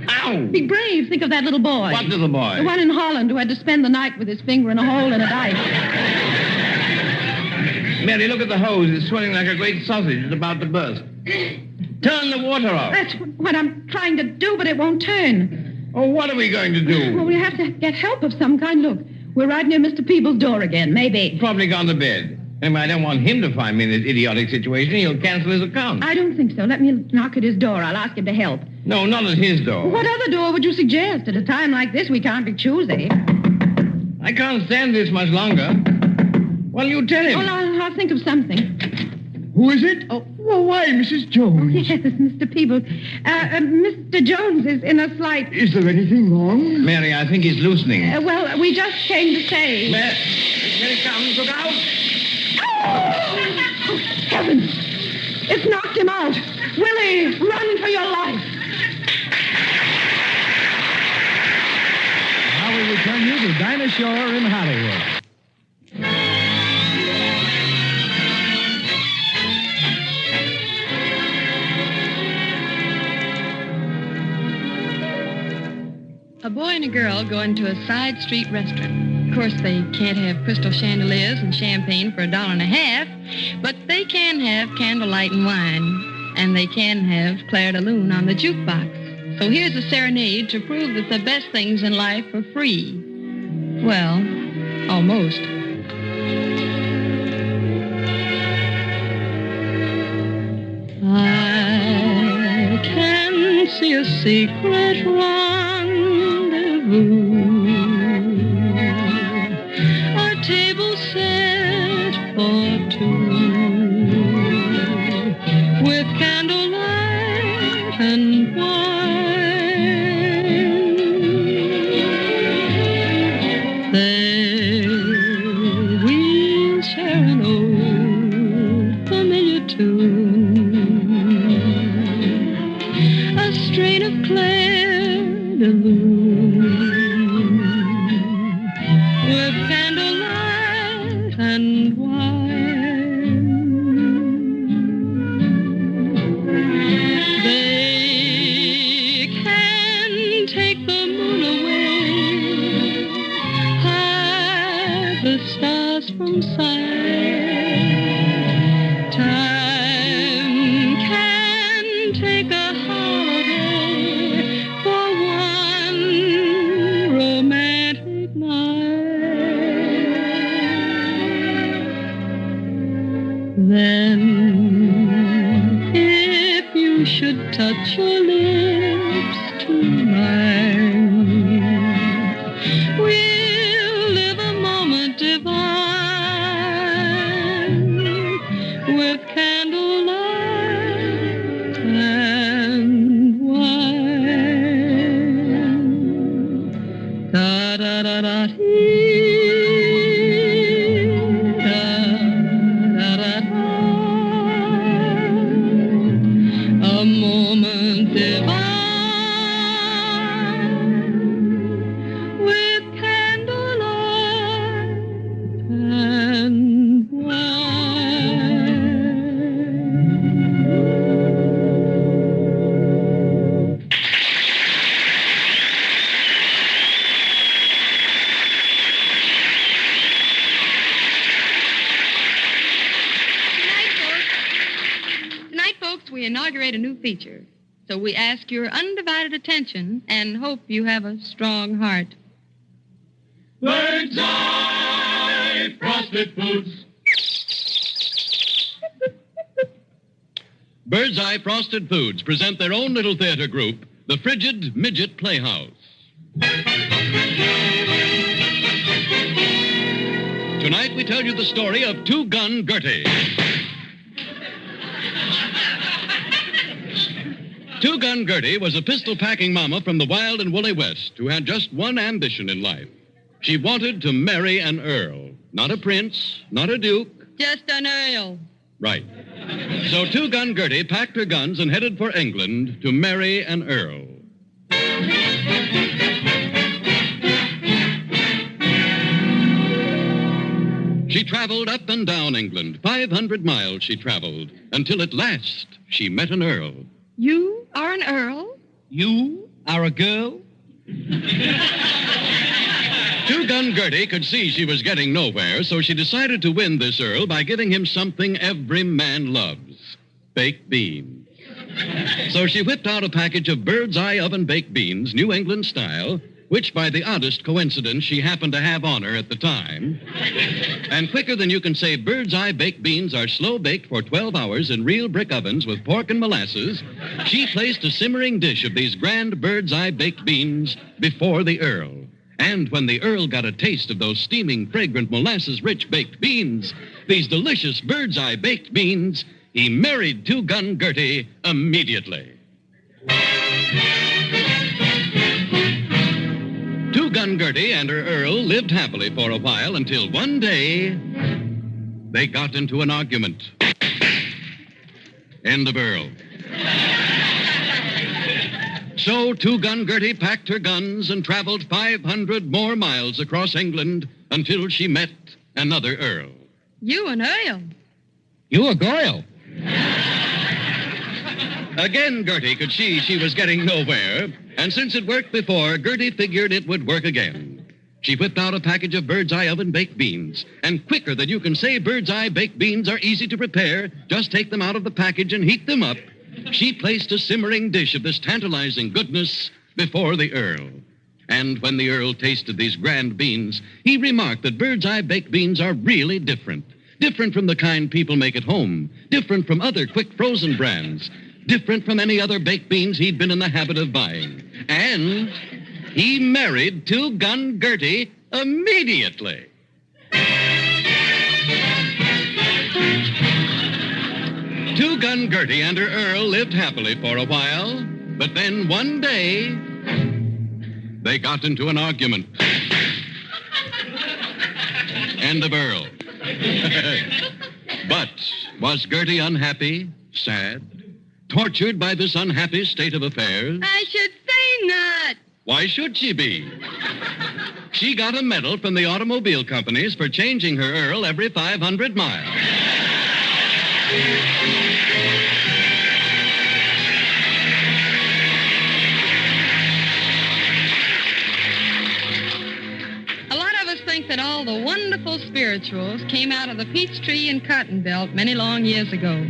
Ow! Be brave. Think of that little boy. What little boy? The one in Holland who had to spend the night with his finger in a hole in a dike. Mary, look at the hose. It's swelling like a great sausage. It's about to burst. Turn the water off. That's what I'm trying to do, but it won't turn. Oh, what are we going to do? Well, we have to get help of some kind. Look, we're right near Mr. Peebles' door again. Maybe. Probably gone to bed. Anyway, I don't want him to find me in this idiotic situation. He'll cancel his account. I don't think so. Let me knock at his door. I'll ask him to help. No, not at his door. What other door would you suggest? At a time like this, we can't be choosy. I can't stand this much longer. Well, you tell him. Well, I'll think of something. Who is it? Oh. Well, why, Mrs. Jones? Yes, it's Mr. Peebles. Mr. Jones is in a slight... Is there anything wrong? Mary, I think he's loosening. Well, we just came to say... Here he comes. Look out. Oh, heavens! It's knocked him out. Willie, run for your life. Now we return you to Dinah Shore in Hollywood. A boy and a girl go into a side street restaurant. Of course, they can't have crystal chandeliers and champagne for $1.50, but they can have candlelight and wine, and they can have Claire de Lune on the jukebox. So here's a serenade to prove that the best things in life are free. Well, almost. I can see a secret rendezvous, our table set for two, with candlelight and wine. There we'll share an old familiar tune, a strain of Claire de Lune, with candlelight and wine. They can take the moon away, hide the stars from sight. Time can take a holiday for one romantic night. Then, if you should touch your lips to mine, we'll live a moment divine, with candlelight and wine. Da da da da dee, da da da da. A moment divine, with candlelight and wine. Tonight, folks, we inaugurate a new feature. So we ask your undivided attention and hope you have a strong heart. Bird's Eye Frosted Foods. Bird's Eye Frosted Foods present their own little theater group, the Frigid Midget Playhouse. Tonight we tell you the story of Two Gun Gertie. Two Gun Gertie was a pistol-packing mama from the wild and woolly West who had just one ambition in life. She wanted to marry an earl. Not a prince, not a duke. Just an earl. Right. So Two Gun Gertie packed her guns and headed for England to marry an earl. She traveled up and down England. 500 miles she traveled, until at last she met an earl. You are an earl? You are a girl? Two Gun Gertie could see she was getting nowhere, so she decided to win this earl by giving him something every man loves: baked beans. So she whipped out a package of Bird's Eye oven baked beans, New England style, which by the oddest coincidence she happened to have on her at the time. And quicker than you can say, Bird's Eye baked beans are slow baked for 12 hours in real brick ovens with pork and molasses. She placed a simmering dish of these grand Bird's Eye baked beans before the earl. And when the earl got a taste of those steaming, fragrant, molasses-rich baked beans, these delicious Bird's Eye baked beans, he married Two-Gun Gertie immediately. Two-Gun Gertie and her Earl lived happily for a while until one day they got into an argument. End of Earl. So Two-Gun Gertie packed her guns and traveled 500 more miles across England until she met another Earl. You an Earl. You a Goyle. Again, Gertie could see she was getting nowhere, and since it worked before, Gertie figured it would work again. She whipped out a package of Bird's Eye oven baked beans, and quicker than you can say Bird's Eye baked beans are easy to prepare, just take them out of the package and heat them up. She placed a simmering dish of this tantalizing goodness before the Earl. And when the Earl tasted these grand beans, he remarked that Bird's Eye baked beans are really different. Different from the kind people make at home. Different from other quick frozen brands. Different from any other baked beans he'd been in the habit of buying. And he married Two-Gun Gertie immediately. Two-Gun Gertie and her Earl lived happily for a while, but then one day they got into an argument. End of Earl. But was Gertie unhappy, sad, tortured by this unhappy state of affairs? I should say not. Why should she be? She got a medal from the automobile companies for changing her Earl every 500 miles. A lot of us think that all the wonderful spirituals came out of the peach tree and cotton belt many long years ago.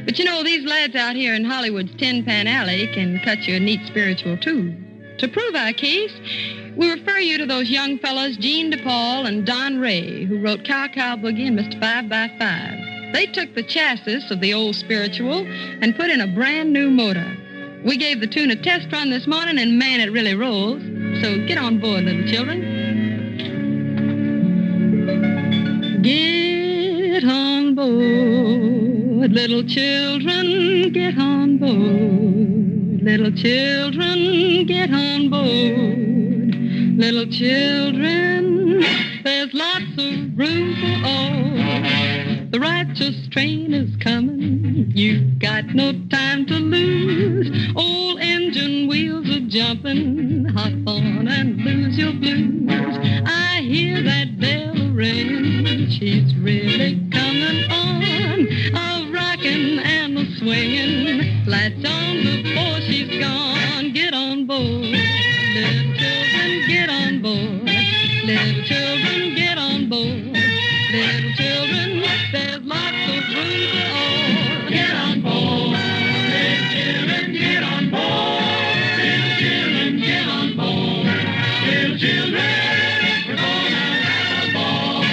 But you know, these lads out here in Hollywood's Tin Pan Alley can cut you a neat spiritual, too. To prove our case, we refer you to those young fellows, Gene DePaul and Don Ray, who wrote Cow Cow Boogie and Mr. 5x5. They took the chassis of the old spiritual and put in a brand new motor. We gave the tune a test run this morning, and man, it really rolls. So get on board, little children. Get on board, little children, get on board. Little children, get on board. Little children, there's lots of room for all. The righteous train is coming. You've got no time to lose. Old engine wheels are jumping. Hop on and lose your blues. I hear that bell ringing. She's really coming on. A rockin' and a swinging. Lights on before she's gone. Get on board. Little children, get on board. Little children, get on board. Little children, there's lots of room for all. Get on board. Little children, get on board. Little children, get on board. Little children, we're gonna have a ball.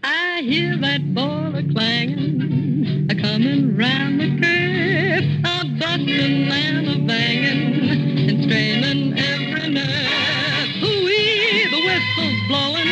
I hear that boiler clanging, a-coming round the curve, a-bustin' and a-banging, and straining every nerve. Ooh-wee, the whistle's blowing.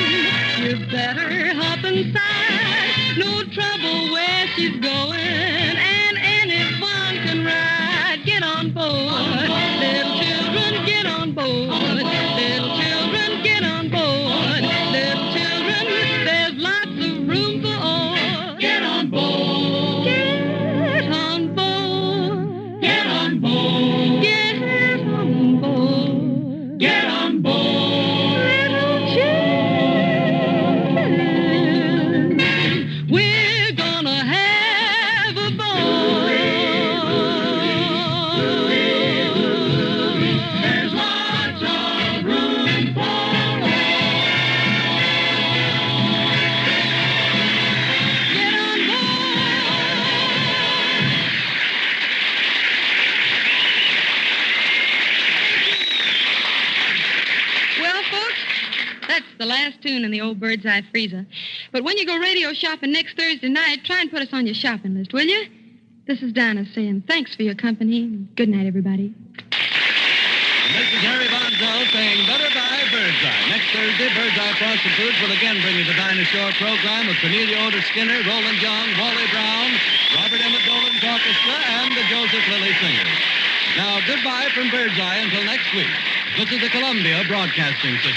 You better hop inside. No trouble where she's going, and anyone can ride. Get on board. Little children, get on board. Little children, get on board. Little children, there's lots of room for all. Get on board. Get on board. Get on board. Get on board. Get on board. Little children, we're gonna have a ball. There's lots of room for all. Get on board. Well, folks, that's the last tune in the old Bird's Eye freezer. But when you go radio shopping next Thursday night, try and put us on your shopping list, will you? This is Dinah saying thanks for your company. Good night, everybody. And this is Harry Von Zell saying better bye Bird's Eye. Next Thursday, Birdseye Frosted Foods will again bring you the Dinah Shore program with Cornelia Otis Skinner, Roland Young, Wally Brown, Robert Emmett Dolan's Orchestra, and the Joseph Lilly Singers. Now, goodbye from Birdseye until next week. This is the Columbia Broadcasting System.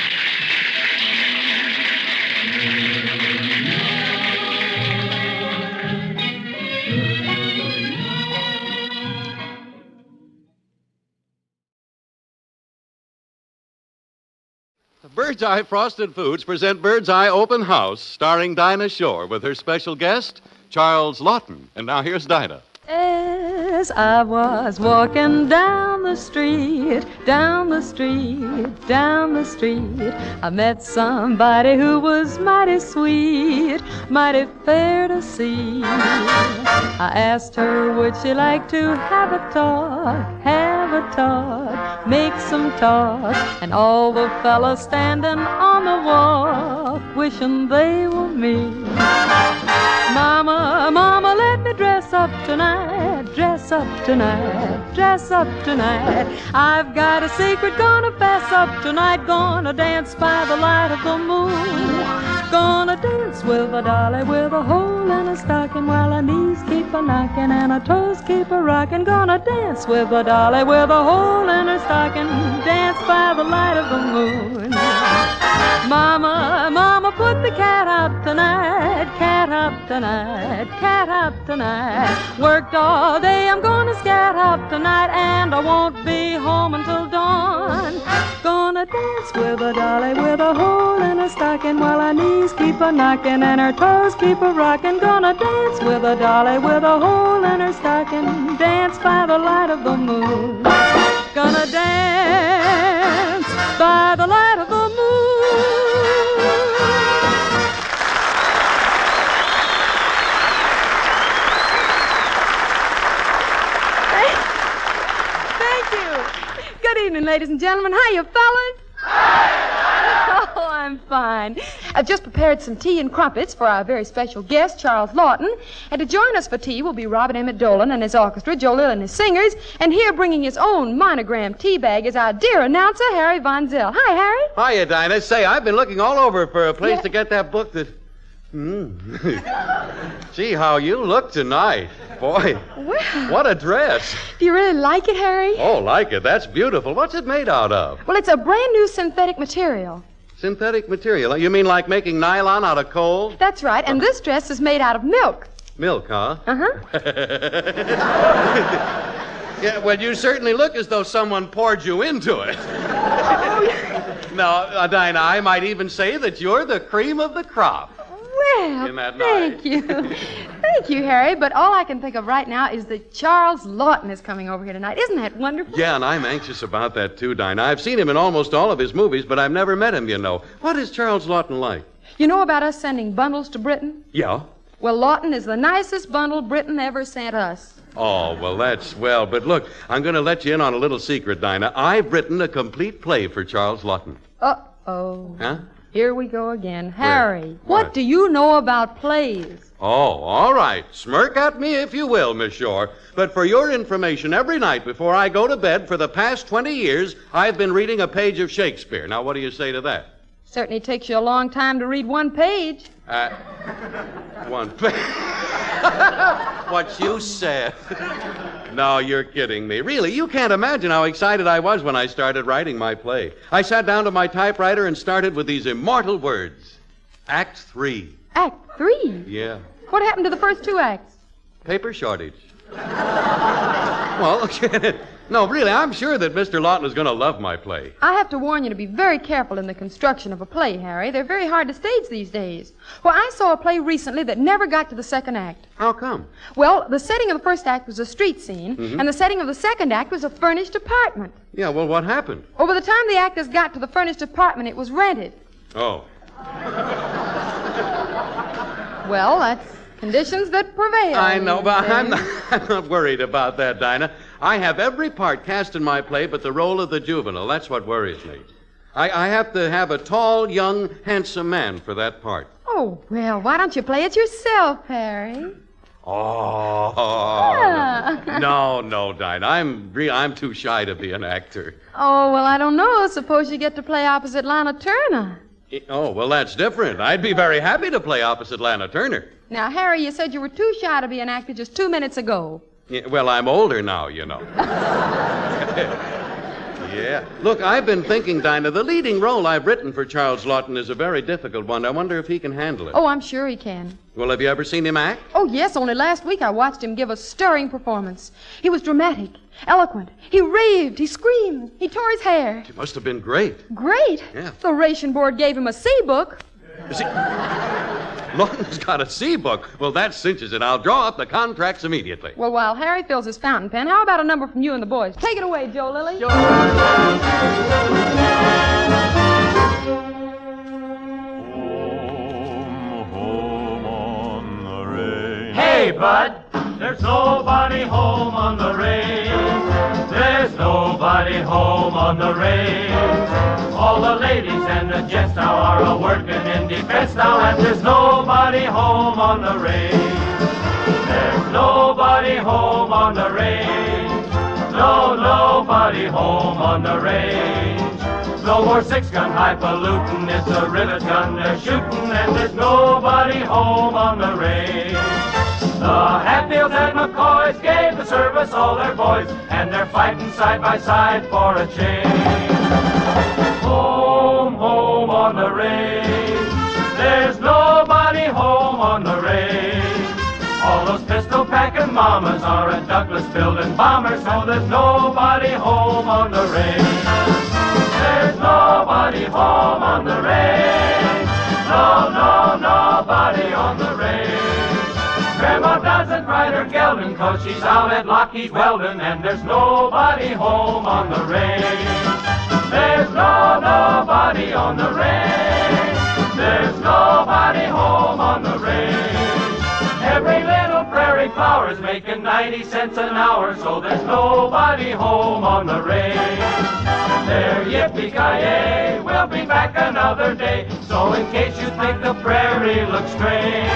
Birdseye Frosted Foods present Birdseye Open House, starring Dinah Shore with her special guest, Charles Laughton. And now here's Dinah. As I was walking down the street, down the street, down the street, I met somebody who was mighty sweet, mighty fair to see. I asked her, would she like to have a talk, make some talk, and all the fellas standing on the walk, wishing they were me. Mama, mama, let me dress up tonight, dress up tonight, dress up tonight. I've got a secret, gonna fess up tonight, gonna dance by the light of the moon. Gonna dance with a dolly with a hole in her stocking while her knees keep a knocking and her toes keep a rocking. Gonna dance with a dolly with a hole in her stocking, dance by the light of the moon. Mama, mama, put the cat up tonight, cat up tonight, cat up tonight. Worked all day, I'm gonna scat up tonight, and I won't be home until dawn. Gonna dance with a dolly with a hole in her stocking while her knees keep a knocking and her toes keep a rocking. Gonna dance with a dolly with a hole in her stocking, dance by the light of the moon. Gonna dance by the light of the moon. Good evening, ladies and gentlemen. How you fellas? Oh, I'm fine. I've just prepared some tea and crumpets for our very special guest, Charles Laughton. And to join us for tea will be Robert Emmett Dolan and his orchestra, Joe Lill and his singers. And here bringing his own monogram tea bag is our dear announcer, Harry Von Zell. Hi, Harry. Hiya, Dinah. Say, I've been looking all over for a place to get that book that... Gee, how you look tonight. Boy, Well, what a dress. do you really like it, Harry? Oh, like it. That's beautiful. What's it made out of? Well, it's a brand new synthetic material. Synthetic material. You mean like making nylon out of coal? That's right, and this dress is made out of milk. Milk, huh? Uh-huh. Yeah, well, you certainly look as though someone poured you into it. No, Dinah, I might even say that you're the cream of the crop. Well, Isn't that thank nice? you. Thank you, Harry, but all I can think of right now is that Charles Laughton is coming over here tonight. Isn't that wonderful? Yeah, and I'm anxious about that, too, Dinah. I've seen him in almost all of his movies, but I've never met him, you know. What is Charles Laughton like? You know about us sending bundles to Britain? Yeah. Well, Laughton is the nicest bundle Britain ever sent us. Oh, well, that's swell. But look, I'm going to let you in on a little secret, Dinah. I've written a complete play for Charles Laughton. Uh-oh. Huh? Here we go again. Harry, what do you know about plays? Oh, all right. Smirk at me if you will, Miss Shore. But for your information, every night before I go to bed for the past 20 years, I've been reading a page of Shakespeare. Now, what do you say to that? Certainly takes you a long time to read one page. One page. What you said. No, you're kidding me. Really, you can't imagine how excited I was when I started writing my play. I sat down to my typewriter and started with these immortal words. Act 3. Act 3? Yeah. What happened to the first two acts? Paper shortage. Well, no, really, I'm sure that Mr. Laughton is going to love my play. I have to warn you to be very careful in the construction of a play, Harry. They're very hard to stage these days. Well, I saw a play recently that never got to the second act. How come? Well, the setting of the first act was a street scene, and the setting of the second act was a furnished apartment. Yeah, well, what happened? Well, by the time the actors got to the furnished apartment, it was rented. Oh. Well, that's conditions that prevail. I know, but I'm not worried about that, Dinah. I have every part cast in my play but the role of the juvenile. That's what worries me. I have to have a tall, young, handsome man for that part. Oh, well, why don't you play it yourself, Harry? Oh. Yeah. No, Dinah. I'm too shy to be an actor. Oh, well, I don't know. Suppose you get to play opposite Lana Turner. Oh, well, that's different. I'd be very happy to play opposite Lana Turner. Now, Harry, you said you were too shy to be an actor just 2 minutes ago. Yeah, well, I'm older now, you know. Yeah. Look, I've been thinking, Dinah, the leading role I've written for Charles Laughton is a very difficult one. I wonder if he can handle it. Oh, I'm sure he can. Well, have you ever seen him act? Oh, yes. Only last week I watched him give a stirring performance. He was dramatic, eloquent. He raved, he screamed, he tore his hair. It must have been great. Great? Yeah. The ration board gave him a C book. See, Laughton's got a C book. Well, that cinches it. I'll draw up the contracts immediately. Well, while Harry fills his fountain pen, how about a number from you and the boys? Take it away, Joe Lily. Hey, bud, there's nobody home on the range. There's nobody home on the range. All the ladies and the gents now are a-working in defense now, and there's nobody home on the range. There's nobody home on the range. No, nobody home on the range. No more six-gun highfalutin, it's a rivet gun they're shooting, and there's nobody home on the range. The Hatfields and McCoys gave the service all their boys, and they're fighting side by side for a change. Home, home on the range. There's nobody home on the range. All those pistol-packing mamas are at Douglas building bombers, so there's nobody home on the range. There's nobody home on the range. No, no, nobody on the range. Grandma doesn't ride her gelding 'cause she's out at Lockheed welding, and there's nobody home on the range. There's nobody on the range. There's nobody home on the range. Every little prairie flower's making 90 cents an hour, so there's nobody home on the range. There, yippee-ki-yay, we'll be back another day. So in case you think the prairie looks strange,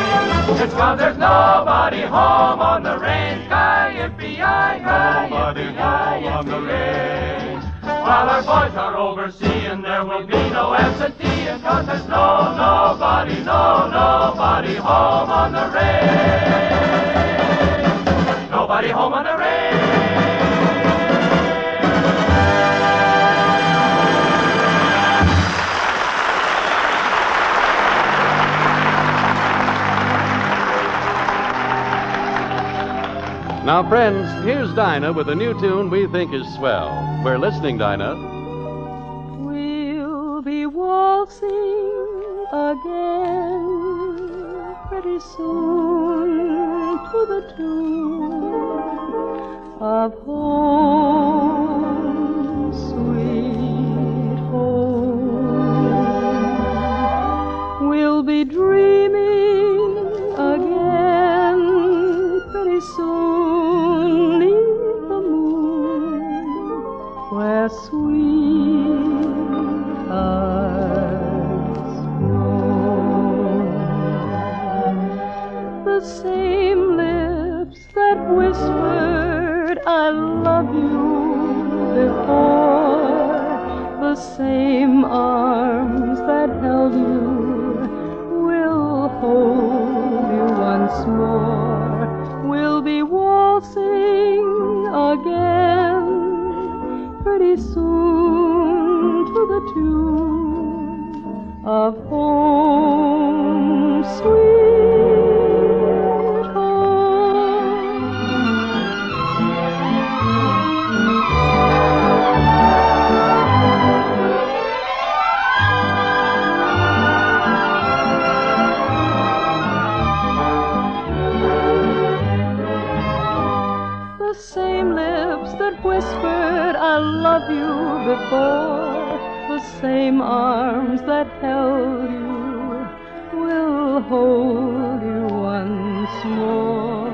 it's 'cause there's nobody home on the range. Yippee-yi-yi, yippee-yi, on the range. While our boys are overseeing, there will be no absenteeing, 'cause there's nobody home on the range. Nobody home on the range. Now, friends, here's Dinah with a new tune we think is swell. We're listening, Dinah. We'll be waltzing again pretty soon to the tune of Home, Sweet Home. We'll be dreaming again pretty soon. Where sweethearts roam. The same lips that whispered I love you before, the same arms that held you will hold you once more. We'll be waltzing again pretty soon to the tune of Home, Sweet Home. The same lips that whispered I love you before, the same arms that held you will hold you once more.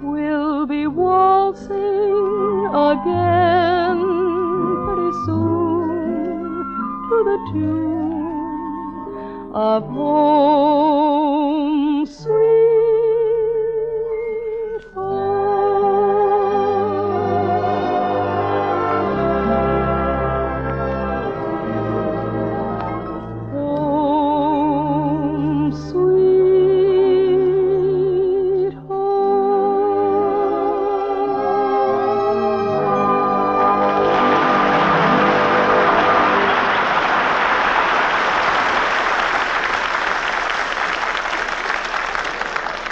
We'll be waltzing again pretty soon to the tune of Home, Sweet Home.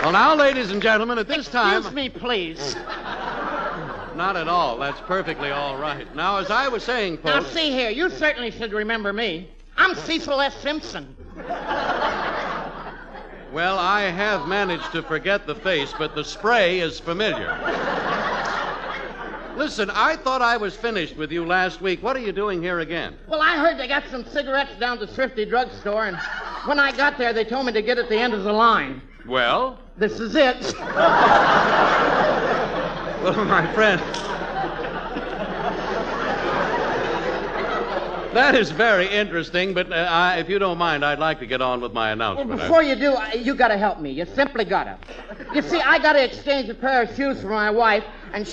Well, now, ladies and gentlemen, at this time... Excuse me, please. Not at all. That's perfectly all right. Now, as I was saying, Now, folks... see here. You certainly should remember me. I'm Cecil S. Simpson. Well, I have managed to forget the face, but the spray is familiar. Listen, I thought I was finished with you last week. What are you doing here again? Well, I heard they got some cigarettes down at the Thrifty drugstore, and when I got there, they told me to get at the end of the line. Well? This is it. Well, my friend... That is very interesting, but if you don't mind, I'd like to get on with my announcement. Well, before you do, you gotta help me. You simply gotta. You see, I gotta exchange a pair of shoes for my wife, and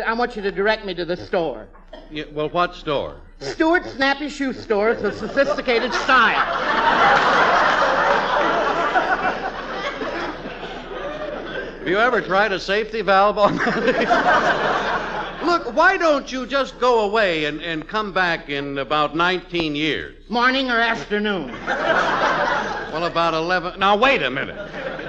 I want you to direct me to the store. Yeah, well, what store? Stewart Snappy Shoe Store. It's a sophisticated style. Have you ever tried a safety valve on that? Look, why don't you just go away and come back in about 19 years? Morning or afternoon? Well, about 11... Now, wait a minute.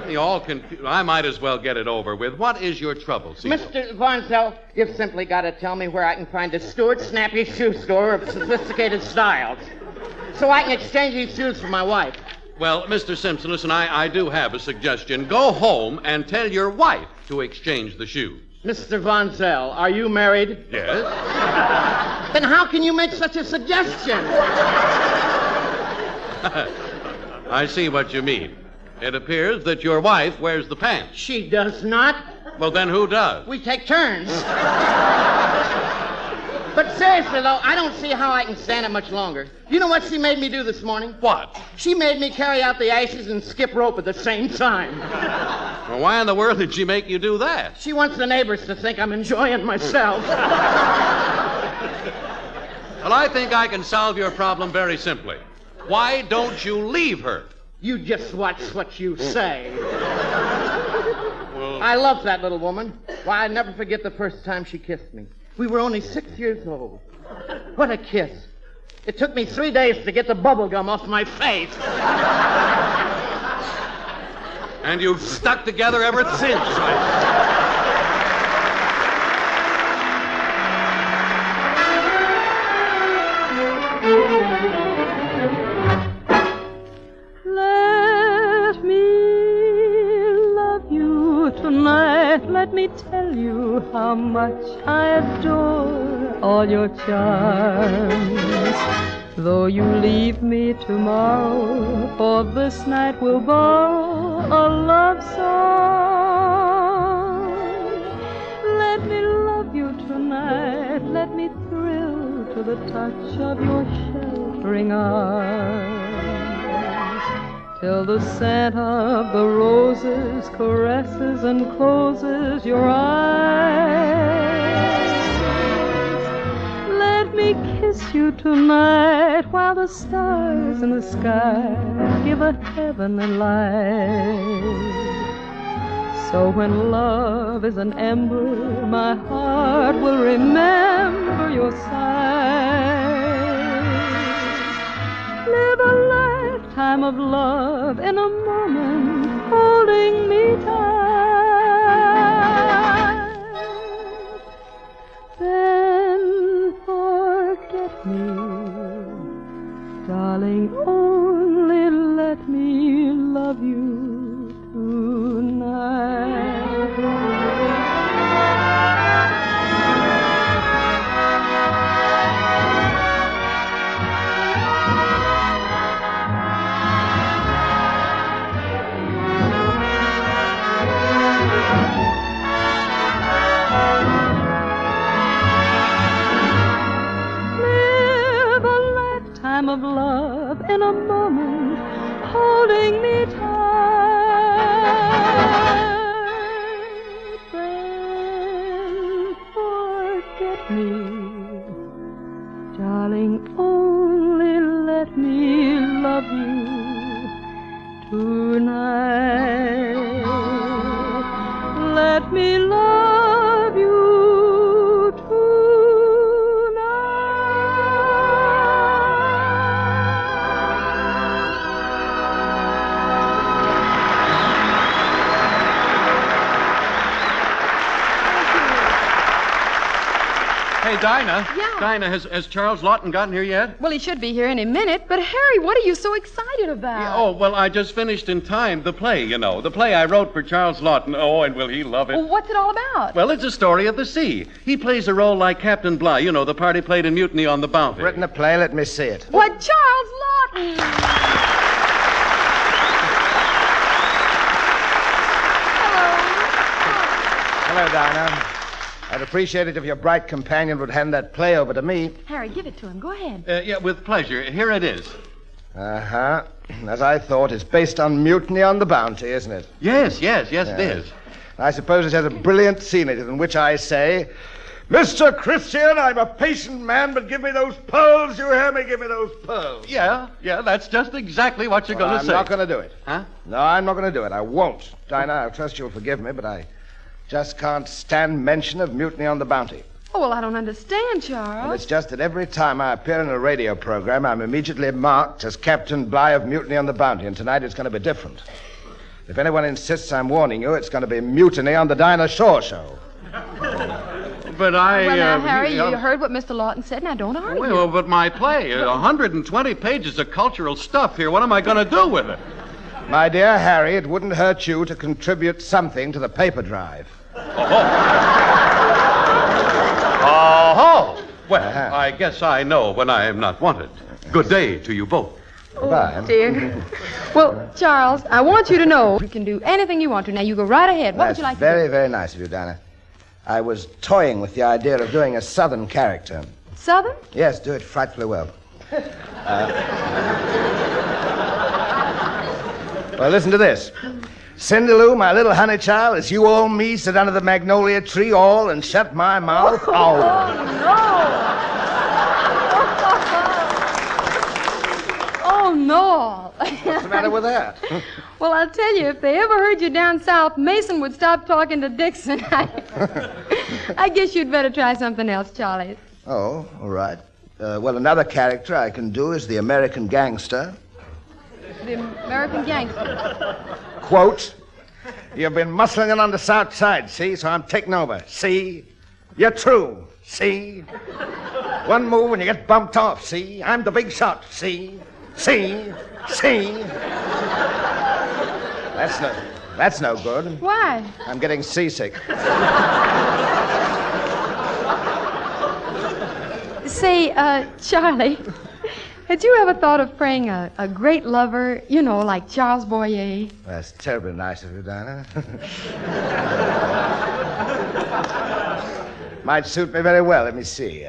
You're all confused. I might as well get it over with. What is your trouble, Cecil? Mr. Varnsdell, you've simply got to tell me where I can find a Stewart Snappy Shoe Store of sophisticated styles so I can exchange these shoes for my wife. Well, Mr. Simpson, listen, I do have a suggestion. Go home and tell your wife to exchange the shoes. Mr. Varnsdell, are you married? Yes. Then how can you make such a suggestion? I see what you mean. It appears that your wife wears the pants. She does not. Well, then who does? We take turns. But seriously, though, I don't see how I can stand it much longer. You know what she made me do this morning? What? She made me carry out the ashes and skip rope at the same time. Well, why in the world did she make you do that? She wants the neighbors to think I'm enjoying myself. Well, I think I can solve your problem very simply. Why don't you leave her? You just watch what you say. Well... I love that little woman. Why, I'd never forget the first time she kissed me. We were only 6 years old. What a kiss. It took me 3 days to get the bubble gum off my face. And you've stuck together ever since. Let me love you tonight. Let me tell you how much I adore all your charms. Though you leave me tomorrow, for this night we'll borrow a love song. Let me love you tonight. Let me thrill to the touch of your sheltering arms. Till the scent of the roses caresses and closes your eyes. Let me kiss you tonight while the stars in the sky give a heavenly light. So when love is an ember, my heart will remember your sighs. Live a lifetime of love in a moment, holding me tight. Then forget me, darling, only let me love you tonight. Hey, Dinah. Yeah. Dinah, has Charles Laughton gotten here yet? Well, he should be here any minute. But, Harry, what are you so excited about? Oh, well, I just finished in time the play, you know. The play I wrote for Charles Laughton. Oh, and will he love it? Well, what's it all about? Well, it's a story of the sea. He plays a role like Captain Bligh, you know, the part he played in Mutiny on the Bounty. Written a play, let me see it. What, Charles Laughton? Hello, Dinah. I'd appreciate it if your bright companion would hand that play over to me. Harry, give it to him. Go ahead. Yeah, with pleasure. Here it is. Uh-huh. As I thought, it's based on Mutiny on the Bounty, isn't it? Yes, it is. I suppose it has a brilliant scene in it in which I say, Mr. Christian, I'm a patient man, but give me those pearls, you hear me? Give me those pearls. Yeah, that's just exactly what you're going to say. I'm not going to do it. Huh? No, I'm not going to do it. I won't. Dinah, I trust you'll forgive me, but I just can't stand mention of Mutiny on the Bounty. Oh, well, I don't understand, Charles. Well, it's just that every time I appear in a radio program, I'm immediately marked as Captain Bligh of Mutiny on the Bounty, and tonight it's going to be different. If anyone insists I'm warning you, it's going to be Mutiny on the Dinah Shore Show. But I... Well, now, Harry, you heard what Mr. Laughton said. Now, don't argue. Well, but my play, 120 pages of cultural stuff here. What am I going to do with it? My dear Harry, it wouldn't hurt you to contribute something to the paper drive. Oh, well, I guess I know when I am not wanted. Good day to you both. Goodbye. Oh, dear. Well, Charles, I want you to know you can do anything you want to. Now, you go right ahead. What would you like to do? Very, very nice of you, Dinah. I was toying with the idea of doing a Southern character. Southern? Yes, do it frightfully well. Well, listen to this. Cinderloo, my little honey child, as you all me sit under the magnolia tree all and shut my mouth. Oh, no. What's the matter with that? Well, I'll tell you, if they ever heard you down south, Mason would stop talking to Dixon. I guess you'd better try something else, Charlie. Oh, all right. Well, another character I can do is the American gangster. The American gangster. Quote, you've been muscling it on the south side, see? So I'm taking over. See? You're true. See? One move and you get bumped off, see? I'm the big shot, see? See? That's no good. Why? I'm getting seasick. Say, Charlie, had you ever thought of playing a great lover, you know, like Charles Boyer? That's terribly nice of you, Dinah. Might suit me very well. Let me see.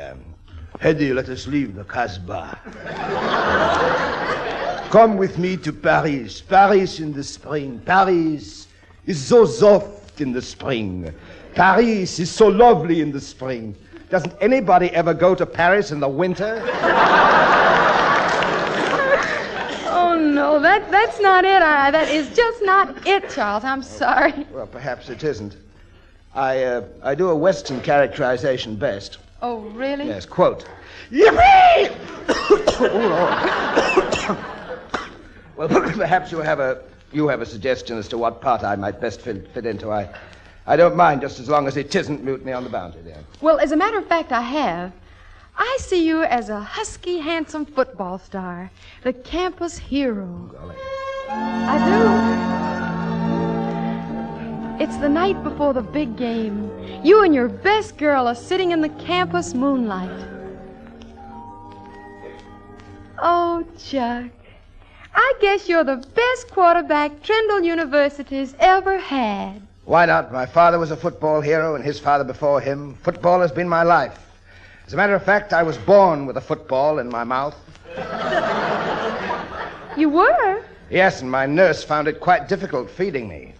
Hedy, let us leave the Casbah. Come with me to Paris. Paris in the spring. Paris is so soft in the spring. Paris is so lovely in the spring. Doesn't anybody ever go to Paris in the winter? Oh, no, that's not it. That is just not it, Charles. I'm sorry. Well, perhaps it isn't. I do a Western characterization best. Oh, really? Yes, quote. Yippee! Well, perhaps you have a suggestion as to what part I might best fit into. I don't mind just as long as it isn't Mutiny on the Bounty, dear. Well, as a matter of fact, I have. I see you as a husky, handsome football star, the campus hero. Golly. I do. It's the night before the big game. You and your best girl are sitting in the campus moonlight. Oh, Chuck, I guess you're the best quarterback Trendle University's ever had. Why not? My father was a football hero, and his father before him. Football has been my life. As a matter of fact, I was born with a football in my mouth. You were? Yes, and my nurse found it quite difficult feeding me.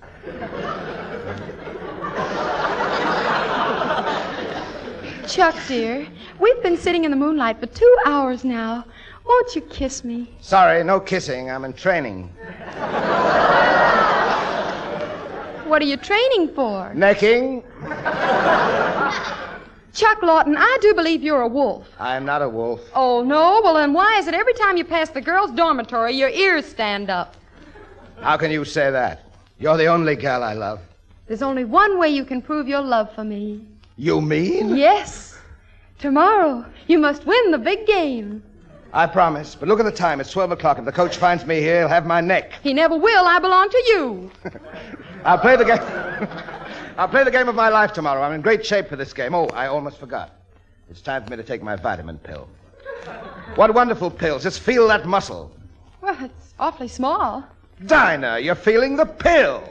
Chuck, dear, we've been sitting in the moonlight for 2 hours now. Won't you kiss me? Sorry, no kissing. I'm in training. What are you training for? Necking. Chuck Laughton, I do believe you're a wolf. I am not a wolf. Oh, no? Well, then why is it every time you pass the girls' dormitory, your ears stand up? How can you say that? You're the only gal I love. There's only one way you can prove your love for me. You mean? Yes. Tomorrow, you must win the big game. I promise. But look at the time. It's 12 o'clock. If the coach finds me here, he'll have my neck. He never will. I belong to you. I'll play the game. I'll play the game of my life tomorrow. I'm in great shape for this game. Oh, I almost forgot. It's time for me to take my vitamin pill. What wonderful pills. Just feel that muscle. Well, it's awfully small. Dinah, you're feeling the pill.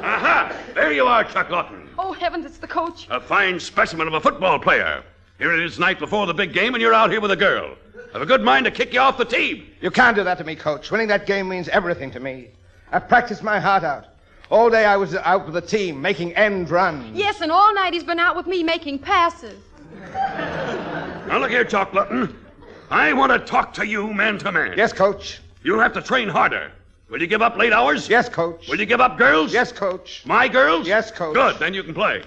Aha! There you are, Chuck Laughton. Oh, heavens, it's the coach. A fine specimen of a football player. Here it is night before the big game, and you're out here with a girl. Have a good mind to kick you off the team. You can't do that to me, Coach. Winning that game means everything to me. I've practiced my heart out. All day I was out with the team, making end runs. Yes, and all night he's been out with me making passes. Now look here, Chuck Laughton. I want to talk to you man to man. Yes, Coach. You'll have to train harder. Will you give up late hours? Yes, Coach. Will you give up girls? Yes, Coach. My girls? Yes, Coach. Good, then you can play.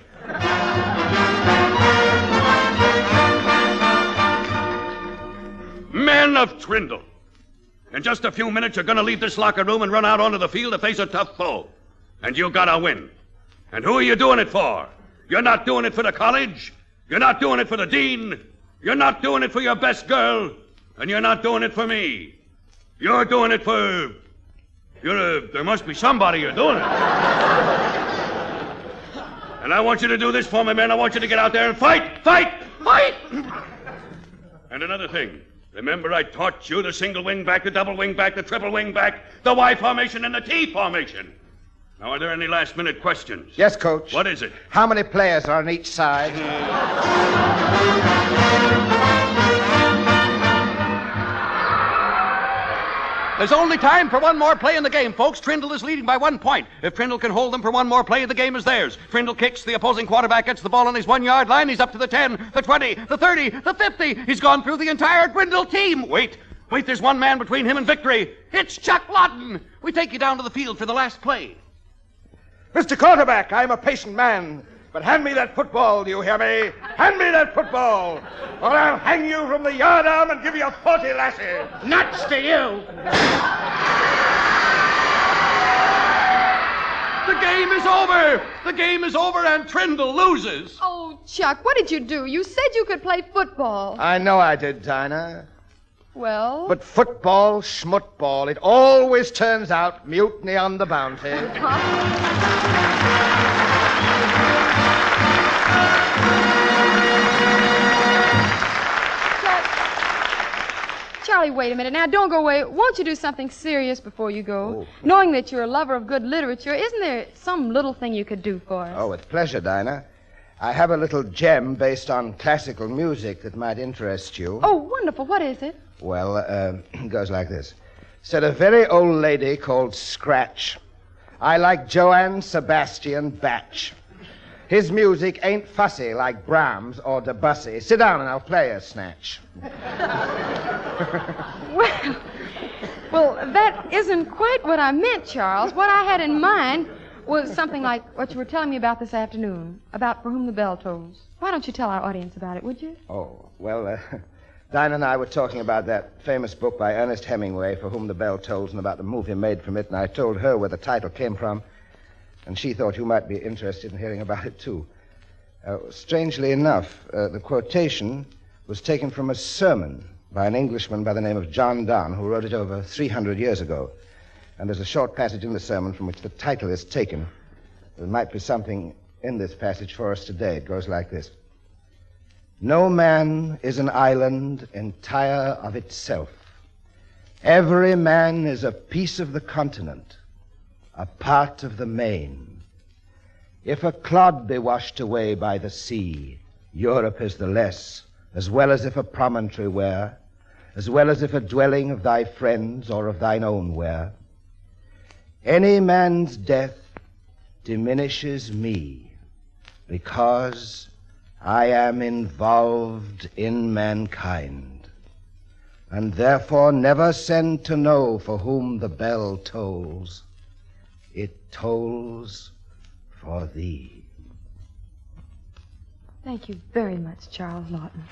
Men of Trindle. In just a few minutes, you're going to leave this locker room and run out onto the field to face a tough foe. And you got to win. And who are you doing it for? You're not doing it for the college. You're not doing it for the dean. You're not doing it for your best girl. And you're not doing it for me. You're doing it for... there must be somebody you're doing it. And I want you to do this for me, man. I want you to get out there and fight, fight, fight! And another thing. Remember I taught you the single wing back, the double wing back, the triple wing back, the Y formation, and the T formation. Now, are there any last-minute questions? Yes, Coach. What is it? How many players are on each side? There's only time for one more play in the game, folks. Trindle is leading by 1 point. If Trindle can hold them for one more play, the game is theirs. Trindle kicks, the opposing quarterback gets the ball on his 1 yard line. He's up to the 10, the 20, the 30, the 50. He's gone through the entire Trindle team. Wait, there's one man between him and victory. It's Chuck Laughton. We take you down to the field for the last play. Mr. Quarterback, I'm a patient man. But hand me that football, do you hear me? Hand me that football, or I'll hang you from the yardarm and give you 40 lashes. Nuts to you. The game is over. The game is over, and Trindle loses. Oh, Chuck, what did you do? You said you could play football. I know I did, Dinah. Well? But football, schmutball, it always turns out mutiny on the bounty. Charlie, wait a minute. Now, don't go away. Won't you do something serious before you go? Oh. Knowing that you're a lover of good literature, isn't there some little thing you could do for us? Oh, with pleasure, Dinah. I have a little gem based on classical music that might interest you. Oh, wonderful. What is it? Well, it goes like this. Said a very old lady called Scratch, I like Johann Sebastian Bach. His music ain't fussy like Brahms or Debussy. Sit down and I'll play a snatch. Well, that isn't quite what I meant, Charles. What I had in mind was something like what you were telling me about this afternoon, about For Whom the Bell Tolls. Why don't you tell our audience about it, would you? Oh, well, Dinah and I were talking about that famous book by Ernest Hemingway, For Whom the Bell Tolls, and about the movie made from it, and I told her where the title came from, and she thought you might be interested in hearing about it, too. Strangely enough, the quotation was taken from a sermon by an Englishman by the name of John Donne, who wrote it over 300 years ago. And there's a short passage in the sermon from which the title is taken. There might be something in this passage for us today. It goes like this. No man is an island entire of itself. Every man is a piece of the continent, a part of the main. If a clod be washed away by the sea, Europe is the less, as well as if a promontory were, as well as if a dwelling of thy friends or of thine own were. Any man's death diminishes me, because I am involved in mankind, and therefore never send to know for whom the bell tolls. It tolls for thee. Thank you very much, Charles Laughton.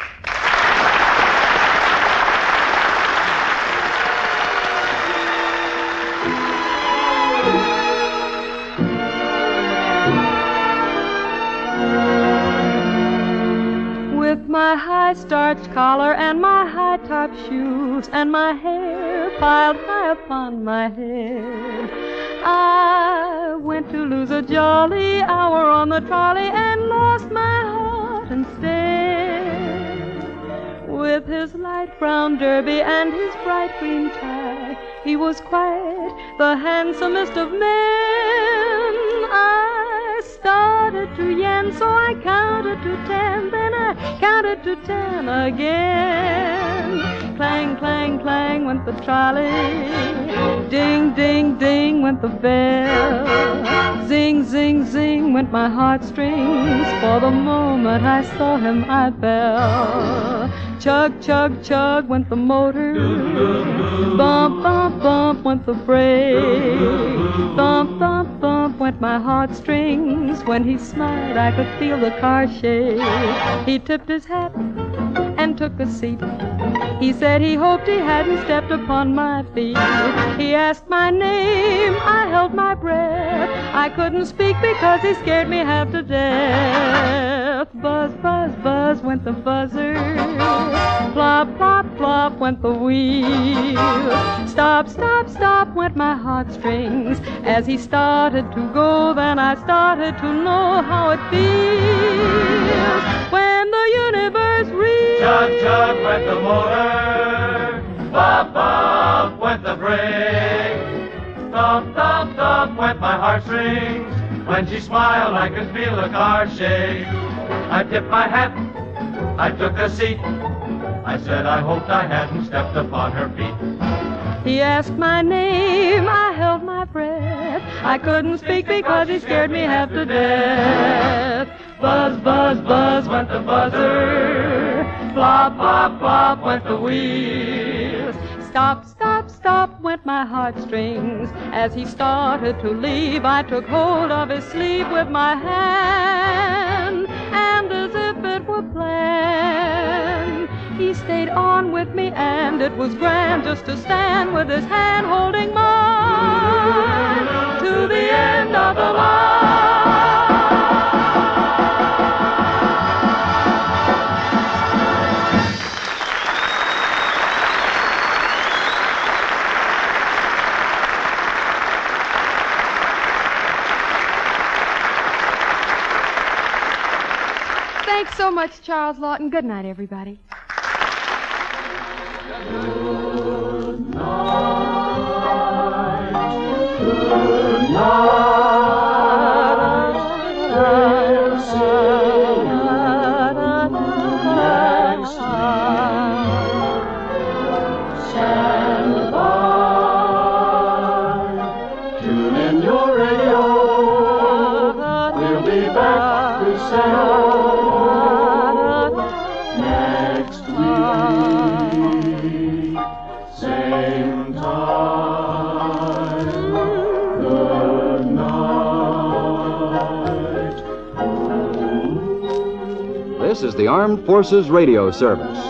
starched collar and my high-top shoes and my hair piled high upon my head. I went to lose a jolly hour on the trolley and lost my heart instead. With his light brown derby and his bright green tie, he was quite the handsomest of men. I started to yen, so I counted to 10, then I counted to 10 again. Clang, clang, clang went the trolley. Ding, ding, ding went the bell. Zing, zing, zing went my heartstrings. For the moment I saw him, I fell. Chug, chug, chug went the motor. Bump, bump, bump went the brake. Thump, thump, thump went my heartstrings. When he smiled, I could feel the car shake. He tipped his hat and took a seat. He said he hoped he hadn't stepped upon my feet. He asked my name, I held my breath. I couldn't speak because he scared me half to death. Buzz, buzz, buzz went the buzzer. Plop, plop, plop went the wheel. Stop, stop, stop went my heartstrings. As he started to go, then I started to know how it feels when the universe reels. Chug, chug went the motor. Bop, bop went the brake. Thump, thump, thump went my heartstrings. When she smiled, I could feel the car shake. I tipped my hat, I took a seat. I said I hoped I hadn't stepped upon her feet. He asked my name, I held my breath. I couldn't speak because he scared me half to death. Buzz, buzz, buzz went the buzzer. Plop, plop, plop went the wheels. Stop, stop, stop went my heartstrings. As he started to leave, I took hold of his sleeve with my hand, and as if it were planned, he stayed on with me, and it was grand just to stand with his hand holding mine to the end of the line. Thanks so much, Charles Laughton. Good night, everybody. Good night. Good night. I'll see you next time. Stand by. Tune in your radio. We'll be back to say next week, same time. Good night. This is the Armed Forces Radio Service.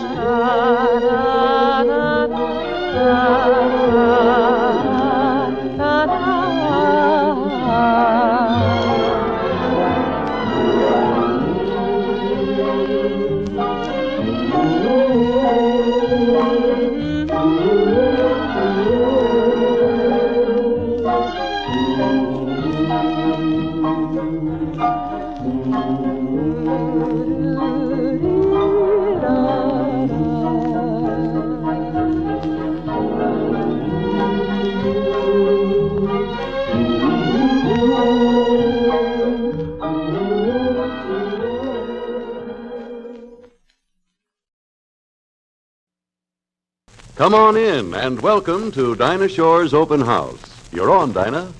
Come on in and welcome to Dinah Shore's Open House. You're on, Dinah.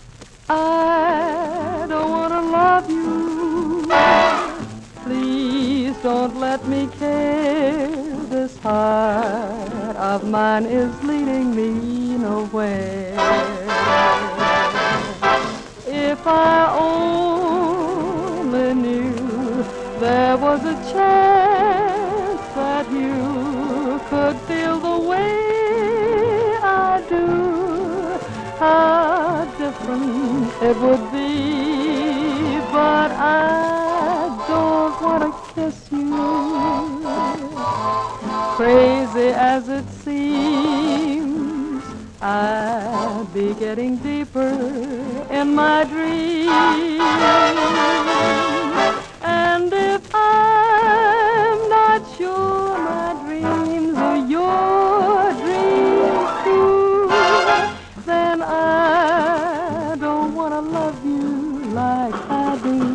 I don't want to love you. Please don't let me care. This heart of mine is leading me nowhere. If I only knew there was a chance that you could feel the way I do, how different it would be. But I don't want to kiss you. crazy as it seems, I'd be getting deeper in my dreams. And if I'm not sure my dreams are your dreams too, then I don't want to love you like I do.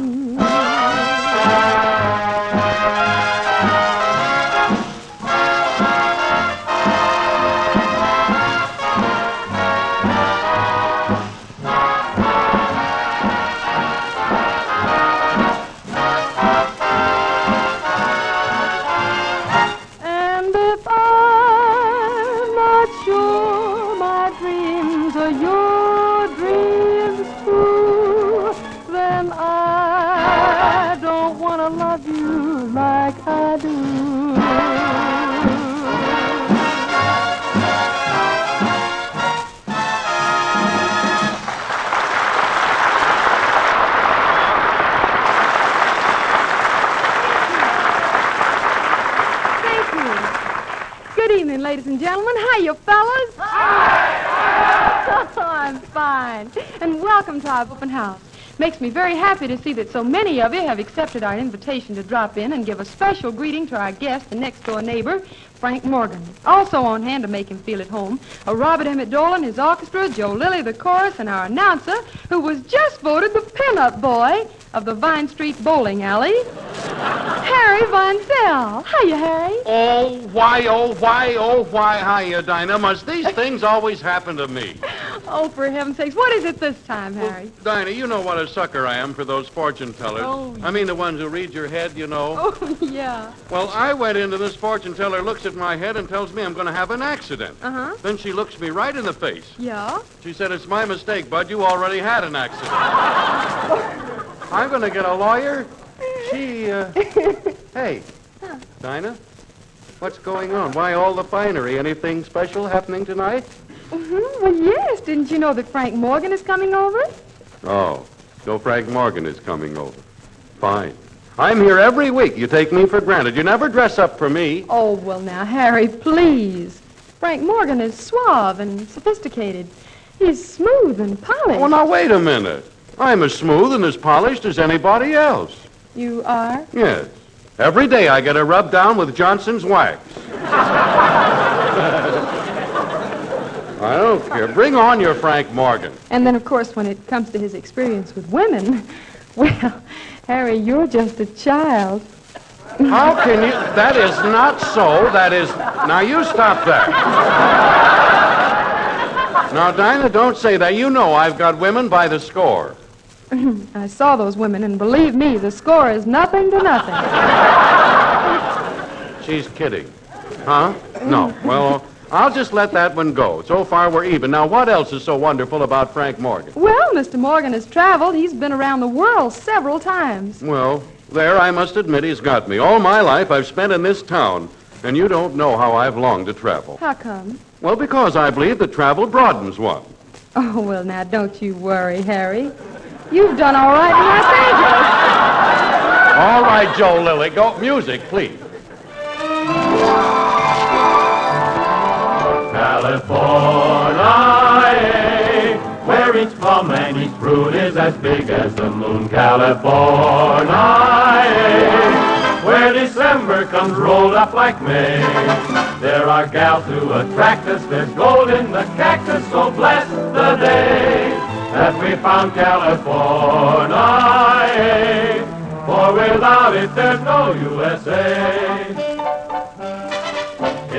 Ladies and gentlemen, hiya, fellas. Hi. Oh, I'm fine. And welcome to our open house. Makes me very happy to see that so many of you have accepted our invitation to drop in and give a special greeting to our guest, the next-door neighbor, Frank Morgan. Also on hand to make him feel at home are Robert Emmett Dolan, his orchestra, Joe Lilly, the chorus, and our announcer, who was just voted the pin-up boy of the Vine Street Bowling Alley, Harry Von Zell. Hiya, Harry. Oh, why, hiya, Dinah. Must these things always happen to me? Oh, for heaven's sakes, what is it this time, Harry? Dinah, you know what a sucker I am for those fortune tellers. Oh, I mean the ones who read your head, you know. Oh, yeah. Well, I went into this fortune teller, looks at my head and tells me I'm going to have an accident. Uh-huh. Then she looks me right in the face. Yeah? She said, "It's my mistake, Bud. You already had an accident." I'm going to get a lawyer. Hey, Dinah, what's going on? Why all the finery? Anything special happening tonight? Mm-hmm. Well, yes. Didn't you know that Frank Morgan is coming over? Oh, so Frank Morgan is coming over. Fine. I'm here every week. You take me for granted. You never dress up for me. Oh, well, now, Harry, please. Frank Morgan is suave and sophisticated. He's smooth and polished. Well, now, wait a minute. I'm as smooth and as polished as anybody else. You are? Yes. Every day I get a rub down with Johnson's wax. I don't care. Bring on your Frank Morgan. And then, of course, when it comes to his experience with women, well, Harry, you're just a child. How can you? That is not so. That is... Now, you stop that. Now, Dinah, don't say that. You know I've got women by the score. I saw those women, and believe me, the score is nothing to nothing. She's kidding. Huh? No. Well, I'll just let that one go. So far, we're even. Now, what else is so wonderful about Frank Morgan? Well, Mr. Morgan has traveled. He's been around the world several times. Well, there, I must admit, he's got me. All my life I've spent in this town, and you don't know how I've longed to travel. How come? Well, because I believe that travel broadens one. Oh, well, now, don't you worry, Harry. You've done all right in Los Angeles. All right, Joe Lilly. Go. Music, please. California, where each plum and each fruit is as big as the moon. California, where December comes rolled up like May. There are gals who attract us, there's gold in the cactus, so bless the day that we found California, for without it there's no USA.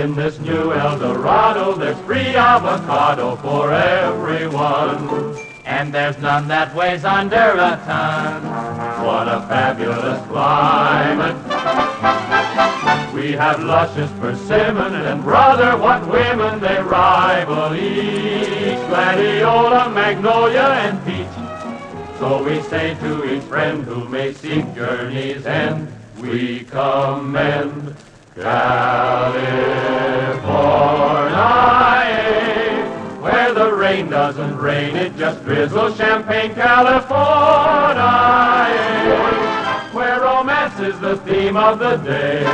In this new El Dorado, there's free avocado for everyone, and there's none that weighs under a ton. What a fabulous climate. We have luscious persimmon, and brother, what women they rival each. Gladiola, magnolia, and peach. So we say to each friend who may seek journey's end, we commend California, where the rain doesn't rain, it just drizzles. Champagne, California, where romance is the theme of the day.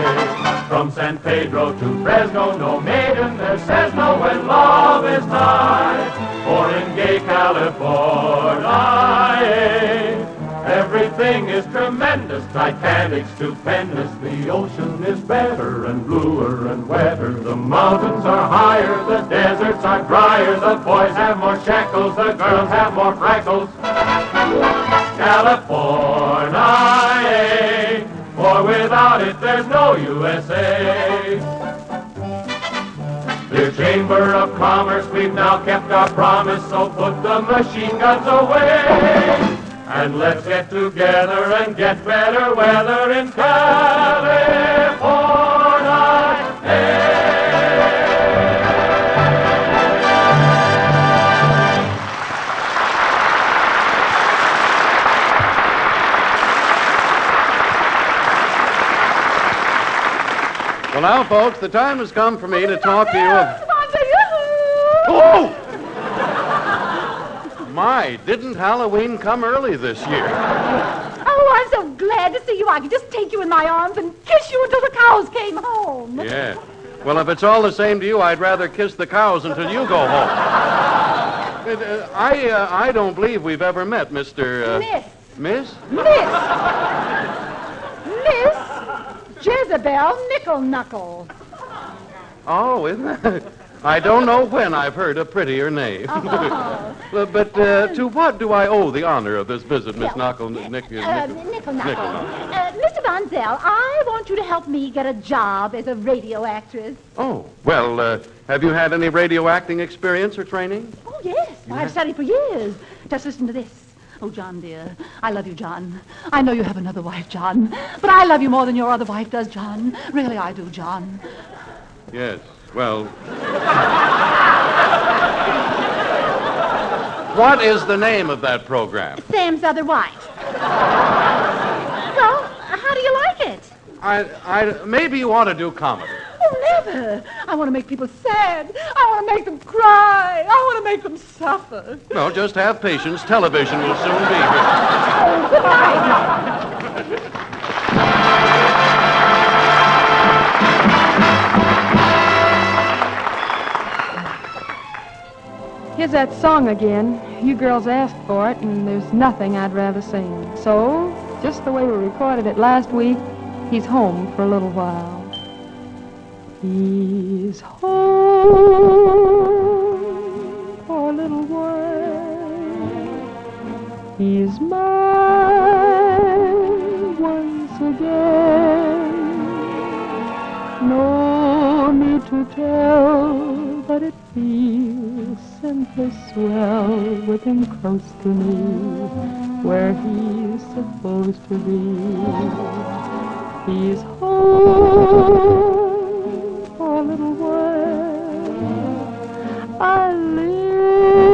From San Pedro to Fresno, no maiden there says no when love is nigh. For in gay California, everything is tremendous, Titanic, stupendous. The ocean is better and bluer and wetter. The mountains are higher, the deserts are drier. The boys have more shackles, the girls have more freckles. California, for without it there's no USA. Dear Chamber of Commerce, we've now kept our promise, so put the machine guns away. And let's get together and get better weather in California. Well, now, folks, the time has come for me to talk to you of... Oh! My, didn't Halloween come early this year? Oh, I'm so glad to see you. I could just take you in my arms and kiss you until the cows came home. Yeah. Well, if it's all the same to you, I'd rather kiss the cows until you go home. I don't believe we've ever met, Mr. Miss. Miss? Miss Jezebel Nickel Knuckle. Oh, isn't that... I don't know when I've heard a prettier name. Oh. But to what do I owe the honor of this visit, Miss Knuckle? Nickel Knuckle. Mr. Von Zell, I want you to help me get a job as a radio actress. Oh, well, have you had any radio acting experience or training? Oh, yes. I've studied for years. Just listen to this. Oh, John, dear, I love you, John. I know you have another wife, John, but I love you more than your other wife does, John. Really, I do, John. Yes, well... What is the name of that program? Sam's Other Wife. Well, how do you like it? Maybe you ought to do comedy. Oh, never. I want to make people sad. I want to make them cry. I want to make them suffer. No, just have patience. Television will soon be here. Oh, good night. Here's that song again. You girls asked for it, and there's nothing I'd rather sing. So, just the way we recorded it last week, he's home for a little while. He's home for a little while. He's mine once again. No need to tell, but it feels simply swell with him close to me, where he's supposed to be. He's home for a little while. I live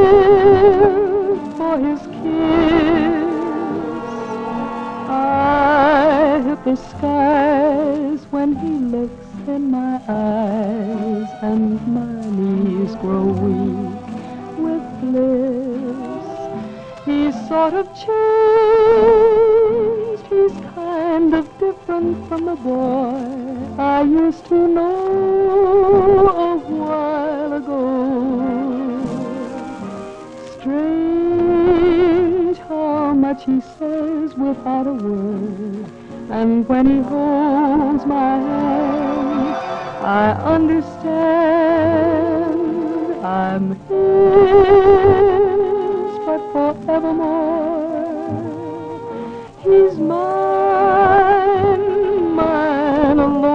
for his kiss. I hit the skies when he looks in my eyes, and my knees grow weak with bliss. He's sort of changed. He's kind of different from the boy I used to know a while ago. Strange how much he says without a word, and when he holds my hand, I understand I'm his, but forevermore. He's mine, mine alone.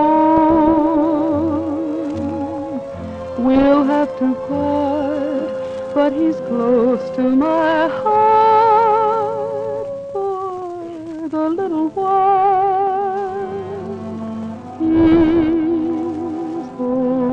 We'll have to part, but he's close to my heart for the little while. He's home.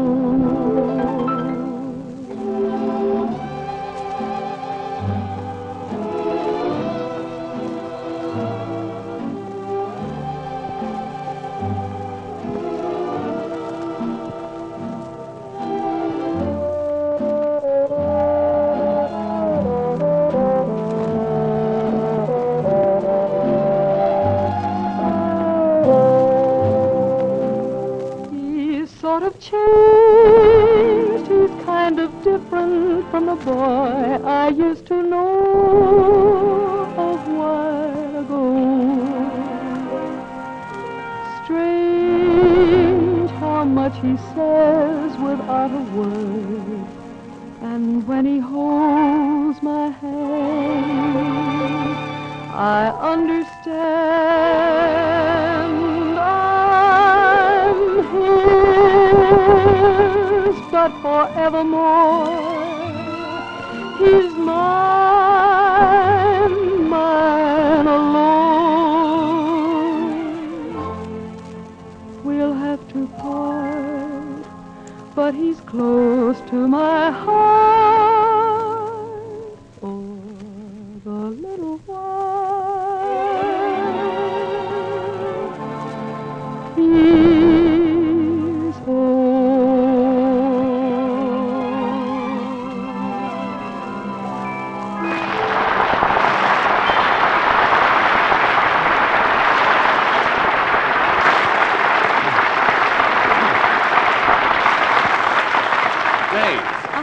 changed. He's kind of different from the boy I used to know a while ago. Strange how much he says without a word. And when he holds my hand, I understand I'm his, but forevermore he's mine, mine alone. We'll have to part, but he's close to my heart for the little while. He's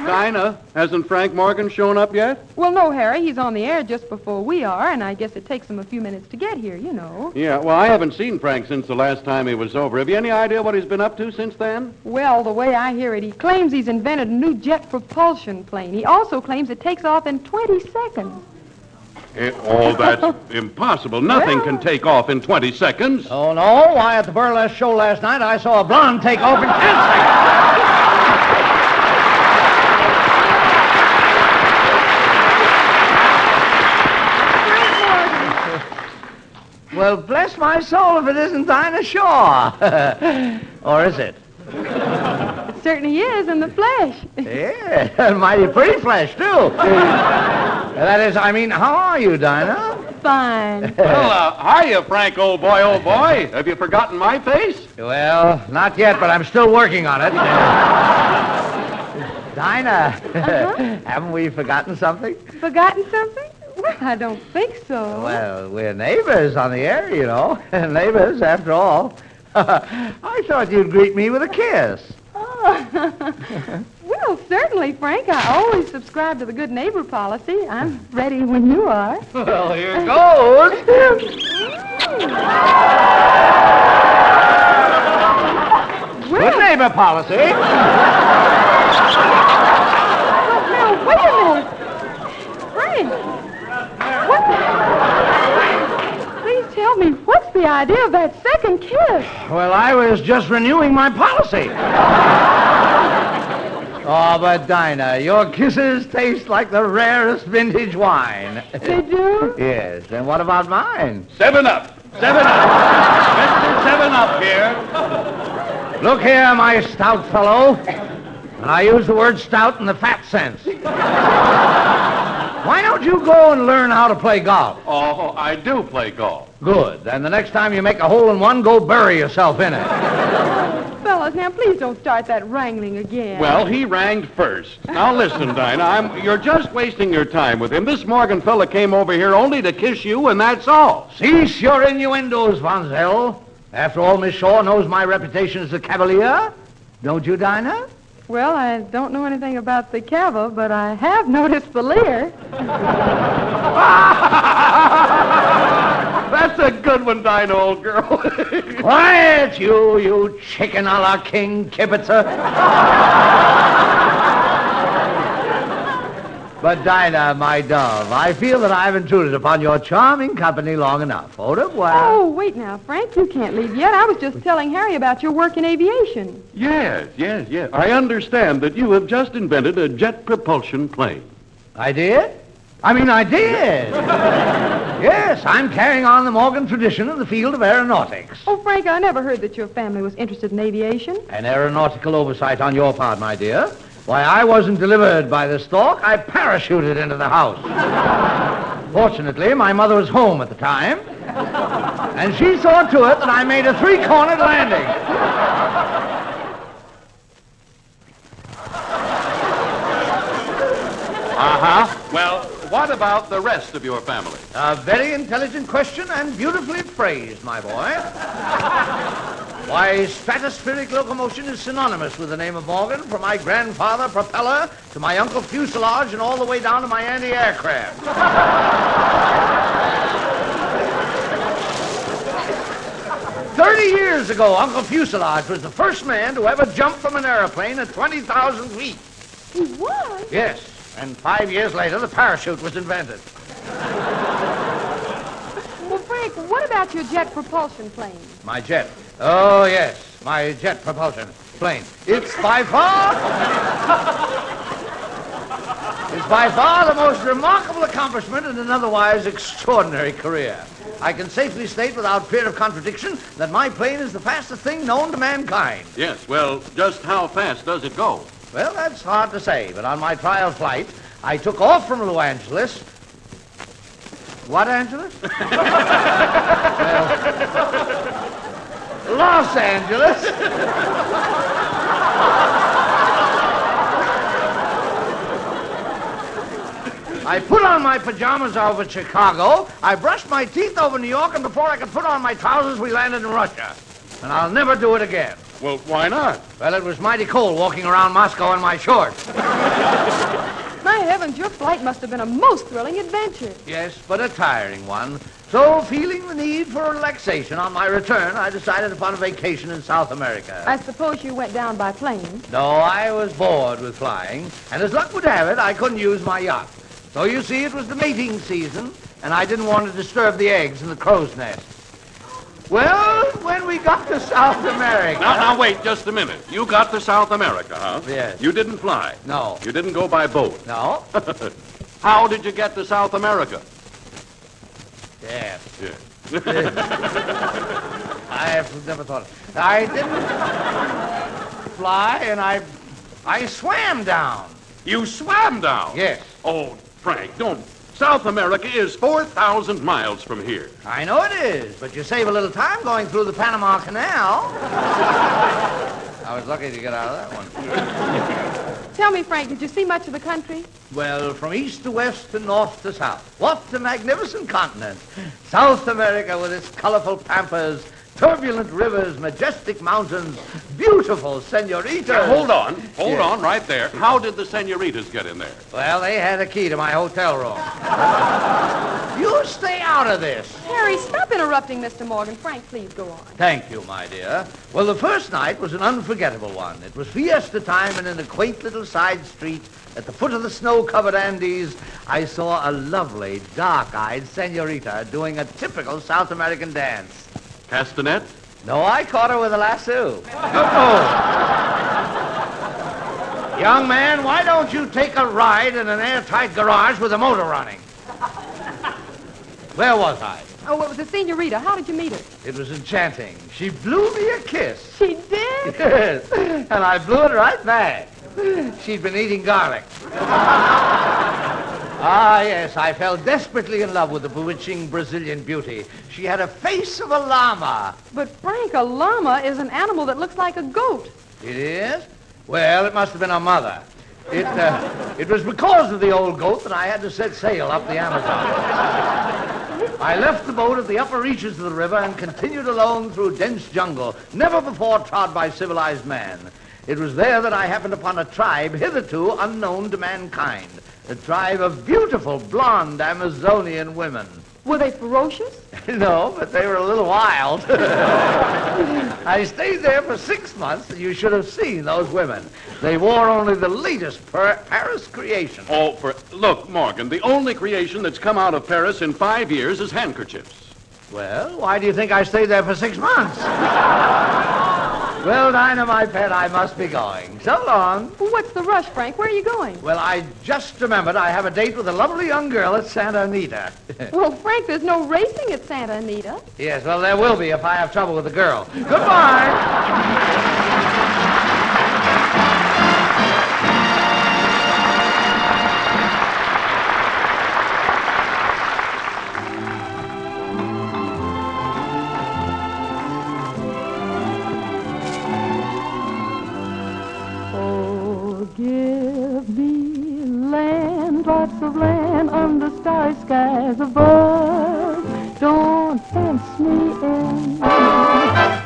Dinah, hasn't Frank Morgan shown up yet? Well, no, Harry. He's on the air just before we are, and I guess it takes him a few minutes to get here, you know. Yeah, well, I haven't seen Frank since the last time he was over. Have you any idea what he's been up to since then? Well, the way I hear it, he claims he's invented a new jet propulsion plane. He also claims it takes off in 20 seconds. That's impossible. Nothing can take off in 20 seconds. Oh, no. Why, at the burlesque show last night, I saw a blonde take off in 10 seconds. Well, bless my soul if it isn't Dinah Shaw. Or is it? It certainly is, in the flesh. Yeah, mighty pretty flesh, too. That is, I mean, how are you, Dinah? Fine. Well, hiya, Frank, old boy. Have you forgotten my face? Well, not yet, but I'm still working on it. Dinah, haven't we forgotten something? Forgotten something? Well, I don't think so. Well, we're neighbors on the air, you know. Neighbors, after all. I thought you'd greet me with a kiss. Oh. Well, certainly, Frank. I always subscribe to the good neighbor policy. I'm ready when you are. Well, here goes. Good neighbor policy. Now, wait a minute. Frank. Please tell me, what's the idea of that second kiss? Well, I was just renewing my policy. Oh, but Dinah, your kisses taste like the rarest vintage wine. They do? Yes, and what about mine? 7-Up. 7-Up. Mr. 7-Up here. Look here, my stout fellow. And I use the word stout in the fat sense. Why don't you go and learn how to play golf? Oh, I do play golf. Good. And the next time you make a hole in one, go bury yourself in it. Fellas, now please don't start that wrangling again. Well, he ranged first. Now listen, Dinah, you're just wasting your time with him. This Morgan fella came over here only to kiss you, and that's all. Cease your innuendos, Von Zell. After all, Miss Shaw knows my reputation as a cavalier. Don't you, Dinah? Well, I don't know anything about the cava, but I have noticed the leer. That's a good one, Dinah, old girl. Quiet, you chicken a la king kibitzer. But, Dinah, my dove, I feel that I've intruded upon your charming company long enough. Au revoir. Oh, wait now, Frank. You can't leave yet. I was just telling Harry about your work in aviation. Yes. I understand that you have just invented a jet propulsion plane. I did? I did. Yes, I'm carrying on the Morgan tradition in the field of aeronautics. Oh, Frank, I never heard that your family was interested in aviation. An aeronautical oversight on your part, my dear. Why, I wasn't delivered by the stork. I parachuted into the house. Fortunately, my mother was home at the time, and she saw to it that I made a three-cornered landing. Well, what about the rest of your family? A very intelligent question and beautifully phrased, my boy. Why, stratospheric locomotion is synonymous with the name of Morgan, from my grandfather, propeller, to my uncle, fuselage, and all the way down to my anti-aircraft. 30 years ago, Uncle Fuselage was the first man to ever jump from an airplane at 20,000 feet. He was? Yes, and 5 years later, the parachute was invented. Well, Frank, what about your jet propulsion plane? My jet. Oh, yes, my jet propulsion plane. It's by far the most remarkable accomplishment in an otherwise extraordinary career. I can safely state without fear of contradiction that my plane is the fastest thing known to mankind. Yes, well, just how fast does it go? Well, that's hard to say, but on my trial flight, I took off from Los Angeles. What Angeles? Well, Los Angeles. I put on my pajamas over Chicago, I brushed my teeth over New York, and before I could put on my trousers, we landed in Russia. And I'll never do it again. Well, why not? Well, it was mighty cold walking around Moscow in my shorts. My heavens, your flight must have been a most thrilling adventure. Yes, but a tiring one. So, feeling the need for relaxation on my return, I decided upon a vacation in South America. I suppose you went down by plane. No, I was bored with flying, and as luck would have it, I couldn't use my yacht. So you see, it was the mating season, and I didn't want to disturb the eggs in the crow's nest. Well, when we got to South America... Now, wait just a minute. You got to South America, huh? Yes. You didn't fly? No. You didn't go by boat? No. How did you get to South America? Yes. Yeah. I've never thought of it. I didn't fly, and I swam down. You swam down? Yes. Oh, Frank, don't. South America is 4,000 miles from here. I know it is, but you save a little time going through the Panama Canal. I was lucky to get out of that one. Tell me, Frank, did you see much of the country? Well, from east to west and north to south. What a magnificent continent. South America with its colorful pampas, turbulent rivers, majestic mountains, beautiful senoritas. Now, hold on right there. How did the senoritas get in there? Well, they had a key to my hotel room. You stay out of this. Harry, stop interrupting Mr. Morgan. Frank, please go on. Thank you, my dear. Well, the first night was an unforgettable one. It was fiesta time, and in a quaint little side street at the foot of the snow-covered Andes, I saw a lovely, dark-eyed senorita doing a typical South American dance. Castanet? No, I caught her with a lasso. Uh-oh. Young man, why don't you take a ride in an airtight garage with the motor running? Where was I? Oh, it was the senorita. How did you meet her? It was enchanting. She blew me a kiss. She did? Yes, and I blew it right back. She'd been eating garlic. Ah, yes, I fell desperately in love with the bewitching Brazilian beauty. She had a face of a llama. But, Frank, a llama is an animal that looks like a goat. It is? Well, it must have been her mother. It was because of the old goat that I had to set sail up the Amazon. I left the boat at the upper reaches of the river and continued alone through dense jungle, never before trod by civilized man. It was there that I happened upon a tribe hitherto unknown to mankind. A tribe of beautiful, blonde Amazonian women. Were they ferocious? No, but they were a little wild. I stayed there for 6 months, and you should have seen those women. They wore only the latest Paris creation. Oh, look, Morgan, the only creation that's come out of Paris in 5 years is handkerchiefs. Well, why do you think I stayed there for 6 months? Well, Dinah, my pet, I must be going. So long. Well, what's the rush, Frank? Where are you going? Well, I just remembered I have a date with a lovely young girl at Santa Anita. Well, Frank, there's no racing at Santa Anita. Yes, well, there will be if I have trouble with the girl. Goodbye. Give me land, lots of land under starry skies above. Don't fence me in.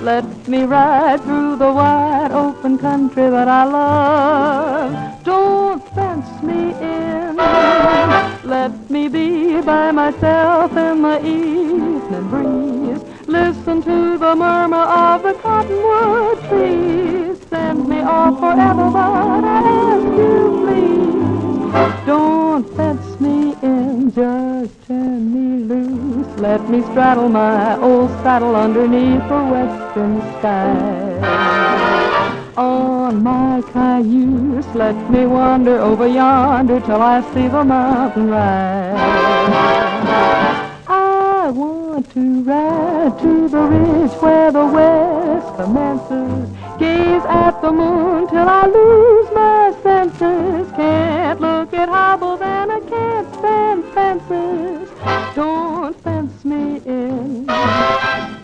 Let me ride through the wide open country that I love. Don't fence me in. Let me be by myself in the evening breeze. Listen to the murmur of the cottonwood trees. Send me off forever, but I ask you please. Don't fence me in, just turn me loose. Let me straddle my old saddle underneath the western sky. On my cayuse, let me wander over yonder till I see the mountain rise. I want to ride to the ridge where the west commences. Gaze at the moon till I lose my senses. Can't look at hobbles and I can't stand fences. Don't fence me in.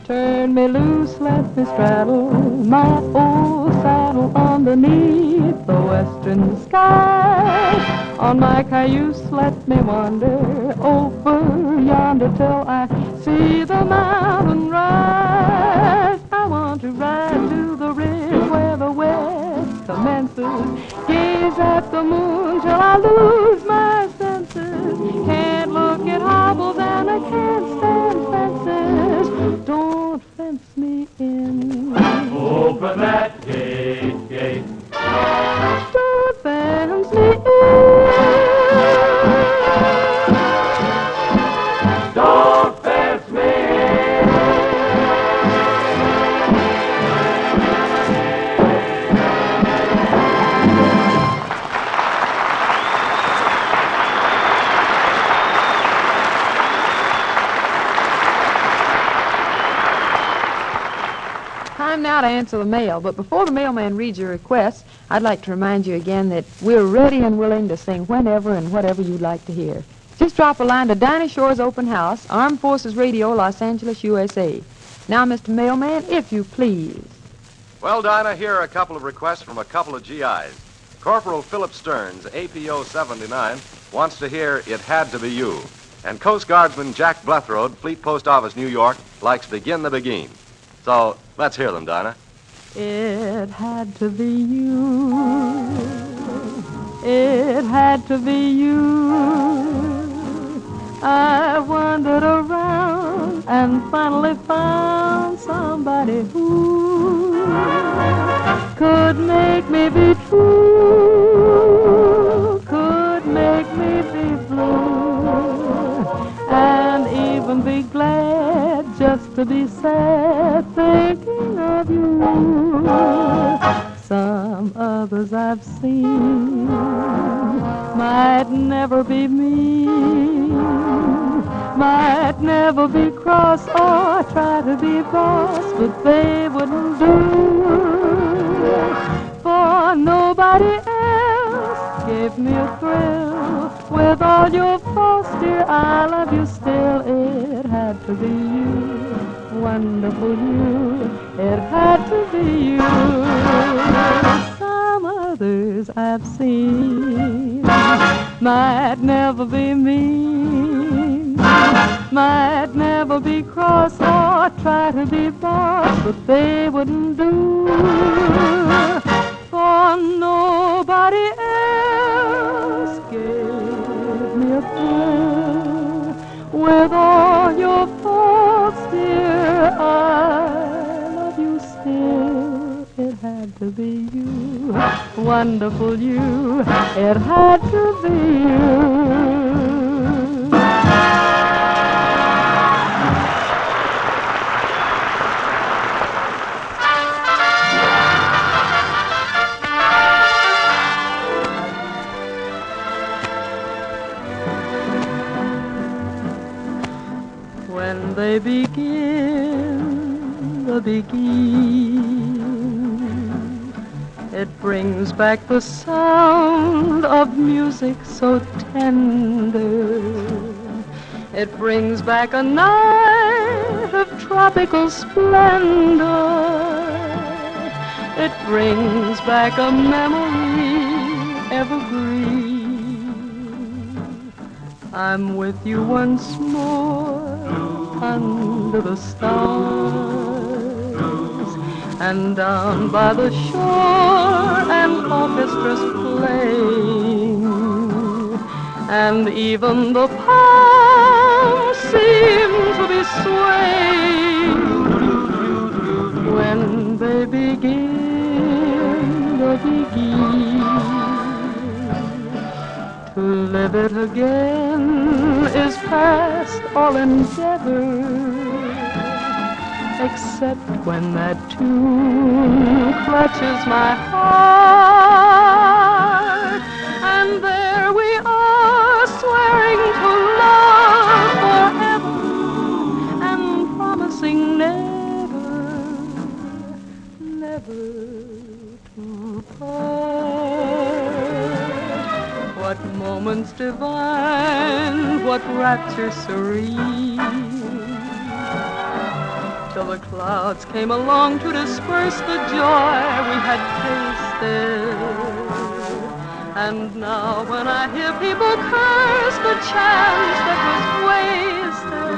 Turn me loose, let me straddle my old saddle underneath the western sky. On my cayuse, let me wander over yonder till I see the mountain rise. I want to ride to the ridge where the west commences. Gaze at the moon till I lose my senses. Can't look at hobbles and I can't stand fences. Don't fence me in. Open that gate, gate. Don't fence me in. Don't fence me in. Time now to answer the mail, but before the mailman reads your requests, I'd like to remind you again that we're ready and willing to sing whenever and whatever you'd like to hear. Just drop a line to Dinah Shore's Open House, Armed Forces Radio, Los Angeles, USA. Now, Mr. Mailman, if you please. Well, Dinah, here are a couple of requests from a couple of GIs. Corporal Philip Stearns, APO 79, wants to hear It Had to Be You. And Coast Guardsman Jack Blethroad, Fleet Post Office, New York, likes Begin the Beguine. So, let's hear them, Dinah. It had to be you. It had to be you. I wandered around and finally found somebody who could make me be true, could make me be blue, and even be glad just to be sad thinking of you. Some others I've seen might never be me, might never be cross or try to be boss, but they wouldn't do. For nobody else gave me a thrill. With all your faults, dear, I love you still. It had to be you, wonderful you. It had to be you. Some others I've seen might never be mean, might never be cross or try to be boss, but they wouldn't do. For nobody else gave me a thrill. With all your faults, dear, I love you still. It had to be you, wonderful you. It had to be you. When they begin the beguine, it brings back the sound of music so tender. It brings back a night of tropical splendor. It brings back a memory evergreen. I'm with you once more under the stars, and down by the shore an orchestra's playing, and even the palms seem to be swaying when they begin the beguine. To live it again is past all endeavor, except when that tune clutches my heart, and there we are swearing to love forever and promising never, never to part. What moments divine, what rapture serene, till the clouds came along to disperse the joy we had tasted. And now when I hear people curse the chance that was wasted,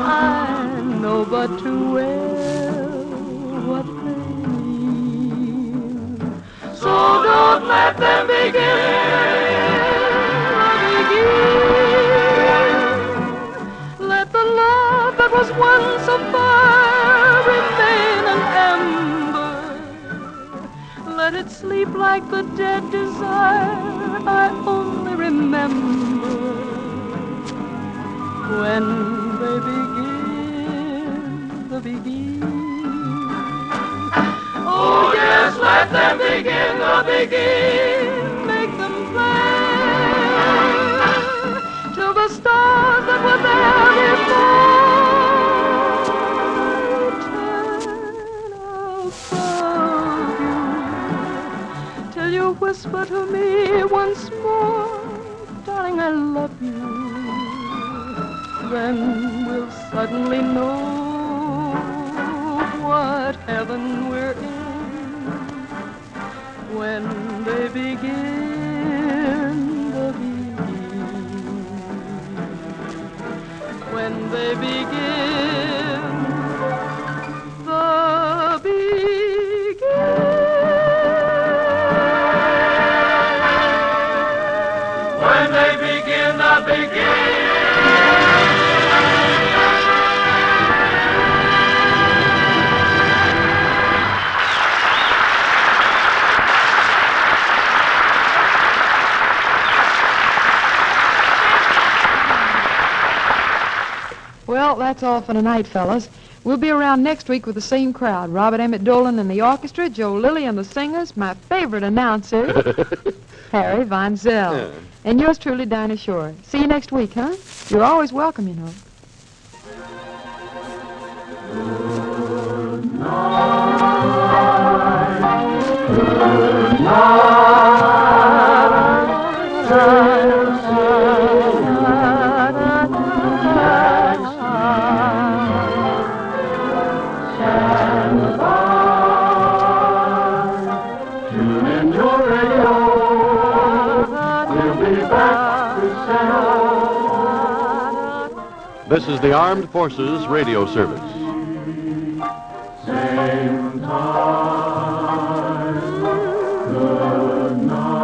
I know but too well what they mean. So don't let them begin. Let the love that was once a fire remain an ember. Let it sleep like the dead desire I only remember when they begin the beginning. Oh yes, let them begin the begin. Make them play till the stars that were there before turn above you, till you whisper to me once more, darling, I love you. Then we'll suddenly know what heaven we're in when they begin the begin. When they begin the begin. When they begin the begin. Well, that's all for tonight, fellas. We'll be around next week with the same crowd. Robert Emmett Dolan and the orchestra, Joe Lilly and the singers, my favorite announcer, Harry Von Zell. Yeah. And yours truly, Dinah Shore. See you next week, huh? You're always welcome, you know. Good This is the Armed Forces Radio Service. Same time, good night.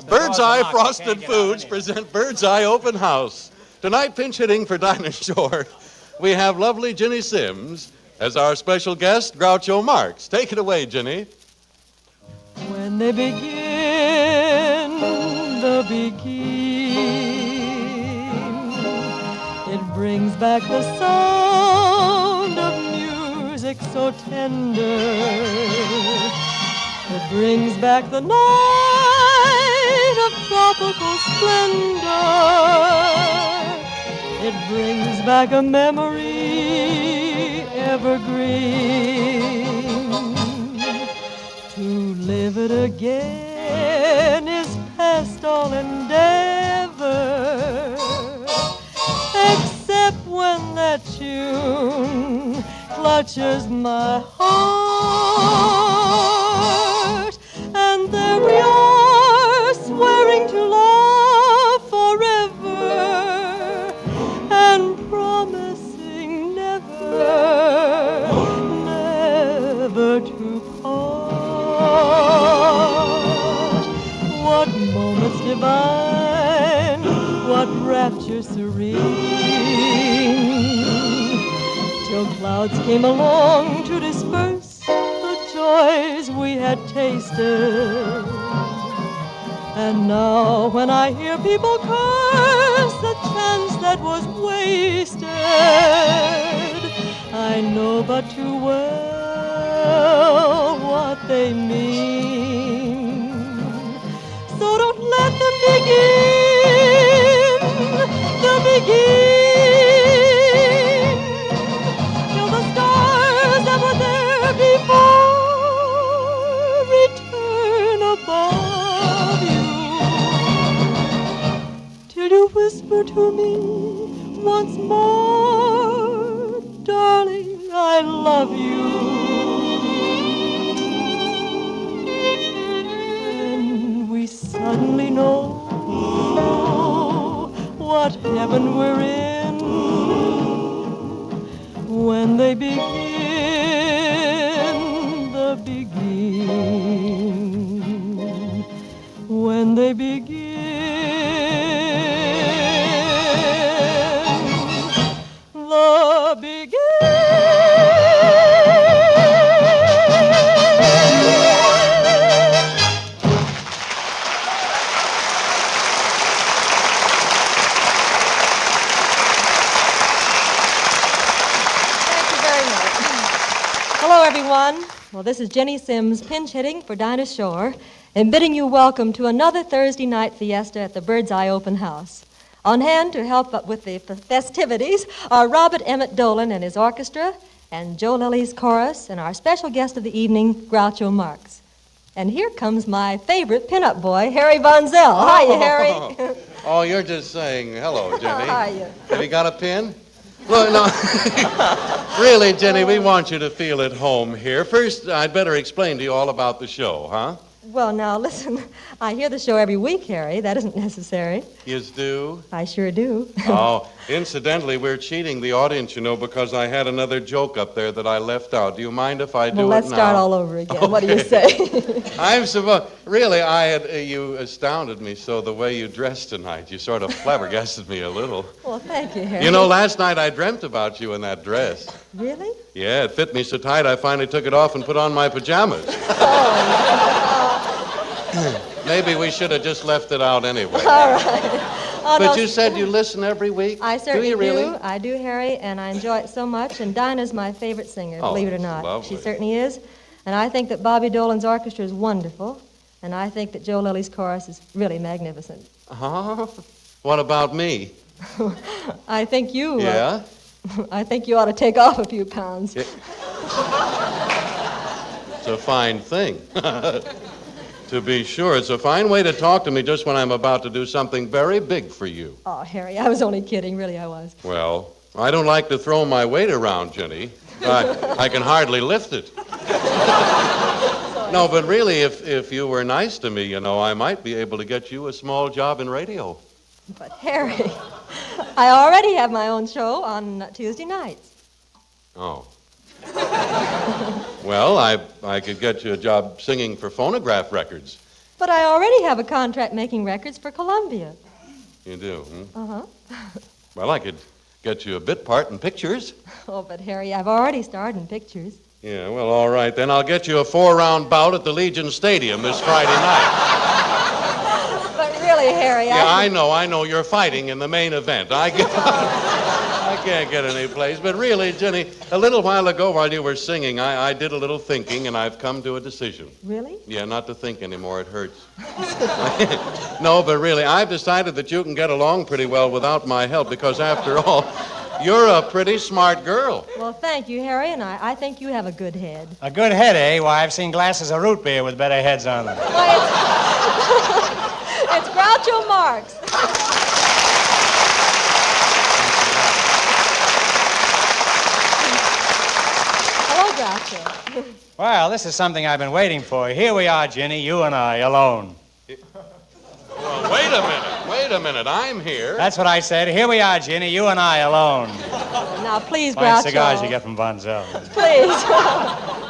Birdseye Frosted Foods present Birdseye Open House. Tonight, pinch hitting for Dinah Shore, we have lovely Ginny Sims as our special guest, Groucho Marx. Take it away, Ginny. When they begin the begin, it brings back the sound of music so tender. It brings back the night of tropical splendor. It brings back a memory evergreen. To live it again is past all endeavor, except when that tune clutches my heart. And there we are, swearing to love forever and promising never, never to part. What moments divine, what rapture serene, till clouds came along to disperse the joys we had tasted. And now when I hear people curse the chance that was wasted, I know but too well what they mean. So don't let them begin, they'll begin till the stars that were there before return above you. Till you whisper to me once more, darling, I love you. And we suddenly know what heaven we're in when they begin the begin. When they begin the begin. Hello, everyone. Well, this is Jenny Sims pinch hitting for Dinah Shore and bidding you welcome to another Thursday night fiesta at the Bird's Eye Open House. On hand to help with the festivities are Robert Emmett Dolan and his orchestra, and Joe Lilly's chorus, and our special guest of the evening, Groucho Marx. And here comes my favorite pinup boy, Harry Von Zell. Hiya, Harry. Oh, you're just saying hello, Jenny. Hiya. Have you got a pin? Look, no. Really, Jenny, we want you to feel at home here. First, I'd better explain to you all about the show, huh? Well, now, listen, I hear the show every week, Harry. That isn't necessary. Yous do? I sure do. Oh, incidentally, we're cheating the audience, you know, because I had another joke up there that I left out. Do you mind if I do Well, let's it now? start all over again. What do you say? I'm supposed... Really, you astounded me so the way you dressed tonight. You sort of flabbergasted me a little. Well, thank you, Harry. You know, last night I dreamt about you in that dress. Really? Yeah, it fit me so tight I finally took it off and put on my pajamas. Maybe we should have just left it out anyway. All right. Oh, But no, you said you listen every week? I certainly do. You really? I do, Harry, and I enjoy it so much. And Dinah's my favorite singer, Oh, believe it or that's not. lovely. She certainly is. And I think that Bobby Dolan's orchestra is wonderful. And I think that Joe Lilly's chorus is really magnificent. Huh? What about me? I think you... Yeah? I think you ought to take off a few pounds. It's a fine thing. To be sure, it's a fine way to talk to me just when I'm about to do something very big for you. Oh, Harry, I was only kidding. Really, I was. Well, I don't like to throw my weight around, Ginny. I can hardly lift it. No, but really, if you were nice to me, you know, I might be able to get you a small job in radio. But, Harry, I already have my own show on Tuesday nights. Oh. Well, I could get you a job singing for phonograph records. But I already have a contract making records for Columbia. You do, hmm? Uh-huh. Well, I could get you a bit part in pictures. Oh, but, Harry, I've already starred in pictures. Yeah, well, all right. Then I'll get you a 4-round bout at the Legion Stadium this Friday night. But really, Harry, Yeah, I know. You're fighting in the main event. I can't get any place. But really, Ginny, a little while ago while you were singing, I did a little thinking, and I've come to a decision. Really? Yeah, not to think anymore. It hurts. No, but really, I've decided that you can get along pretty well without my help because, after all, you're a pretty smart girl. Well, thank you, Harry, and I think you have a good head. A good head, eh? Why, I've seen glasses of root beer with better heads on them. It's Groucho Marx. Hello, Groucho. Well, this is something I've been waiting for. Here we are, Ginny, you and I, alone. Well, wait a minute. I'm here. That's what I said. Here we are, Ginny, you and I, alone. Now, please, Fine Groucho. cigars you get from Von Zell. Please,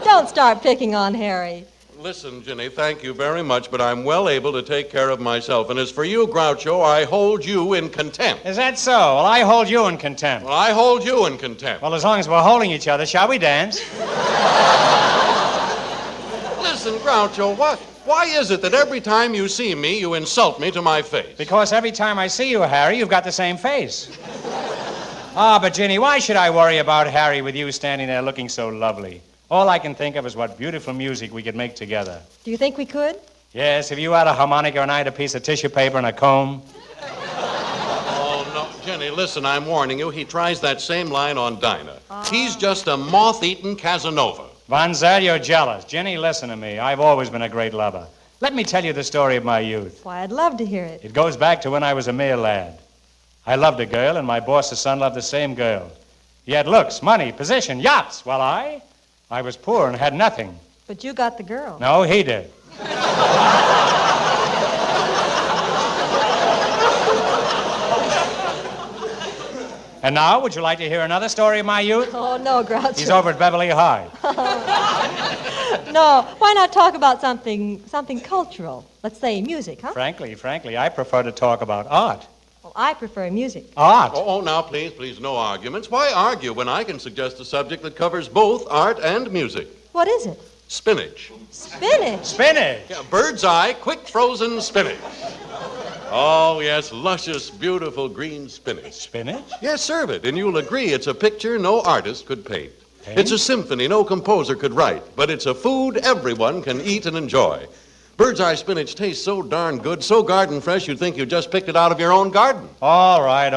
don't start picking on Harry. Listen, Ginny, thank you very much, but I'm well able to take care of myself. And as for you, Groucho, I hold you in contempt. Is that so? Well, I hold you in contempt. Well, I hold you in contempt. Well, as long as we're holding each other, shall we dance? Listen, Groucho, why is it that every time you see me, you insult me to my face? Because every time I see you, Harry, you've got the same face. Ah, but Ginny, why should I worry about Harry with you standing there looking so lovely? All I can think of is what beautiful music we could make together. Do you think we could? Yes, if you had a harmonica and I had a piece of tissue paper and a comb. Oh, no. Ginny, listen, I'm warning you. He tries that same line on Dinah. He's just a moth-eaten Casanova. Von Zell, you're jealous. Ginny, listen to me. I've always been a great lover. Let me tell you the story of my youth. Why, I'd love to hear it. It goes back to when I was a mere lad. I loved a girl, and my boss's son loved the same girl. He had looks, money, position, yachts, while I was poor and had nothing. But you got the girl. No, he did. And now, would you like to hear another story of my youth? Oh, no, Groucho. He's over at Beverly High. No, why not talk about something cultural? Let's say music, huh? Frankly, I prefer to talk about art. Well, I prefer music. Art? Oh, now, please, no arguments. Why argue when I can suggest a subject that covers both art and music? What is it? Spinach. Spinach? Spinach? Yeah, bird's eye, quick frozen spinach. Oh, yes, luscious, beautiful green spinach. Spinach? Yes, serve it, and you'll agree it's a picture no artist could paint. It's a symphony no composer could write, but it's a food everyone can eat and enjoy. Bird's eye spinach tastes so darn good, so garden fresh, you'd think you just picked it out of your own garden. All right,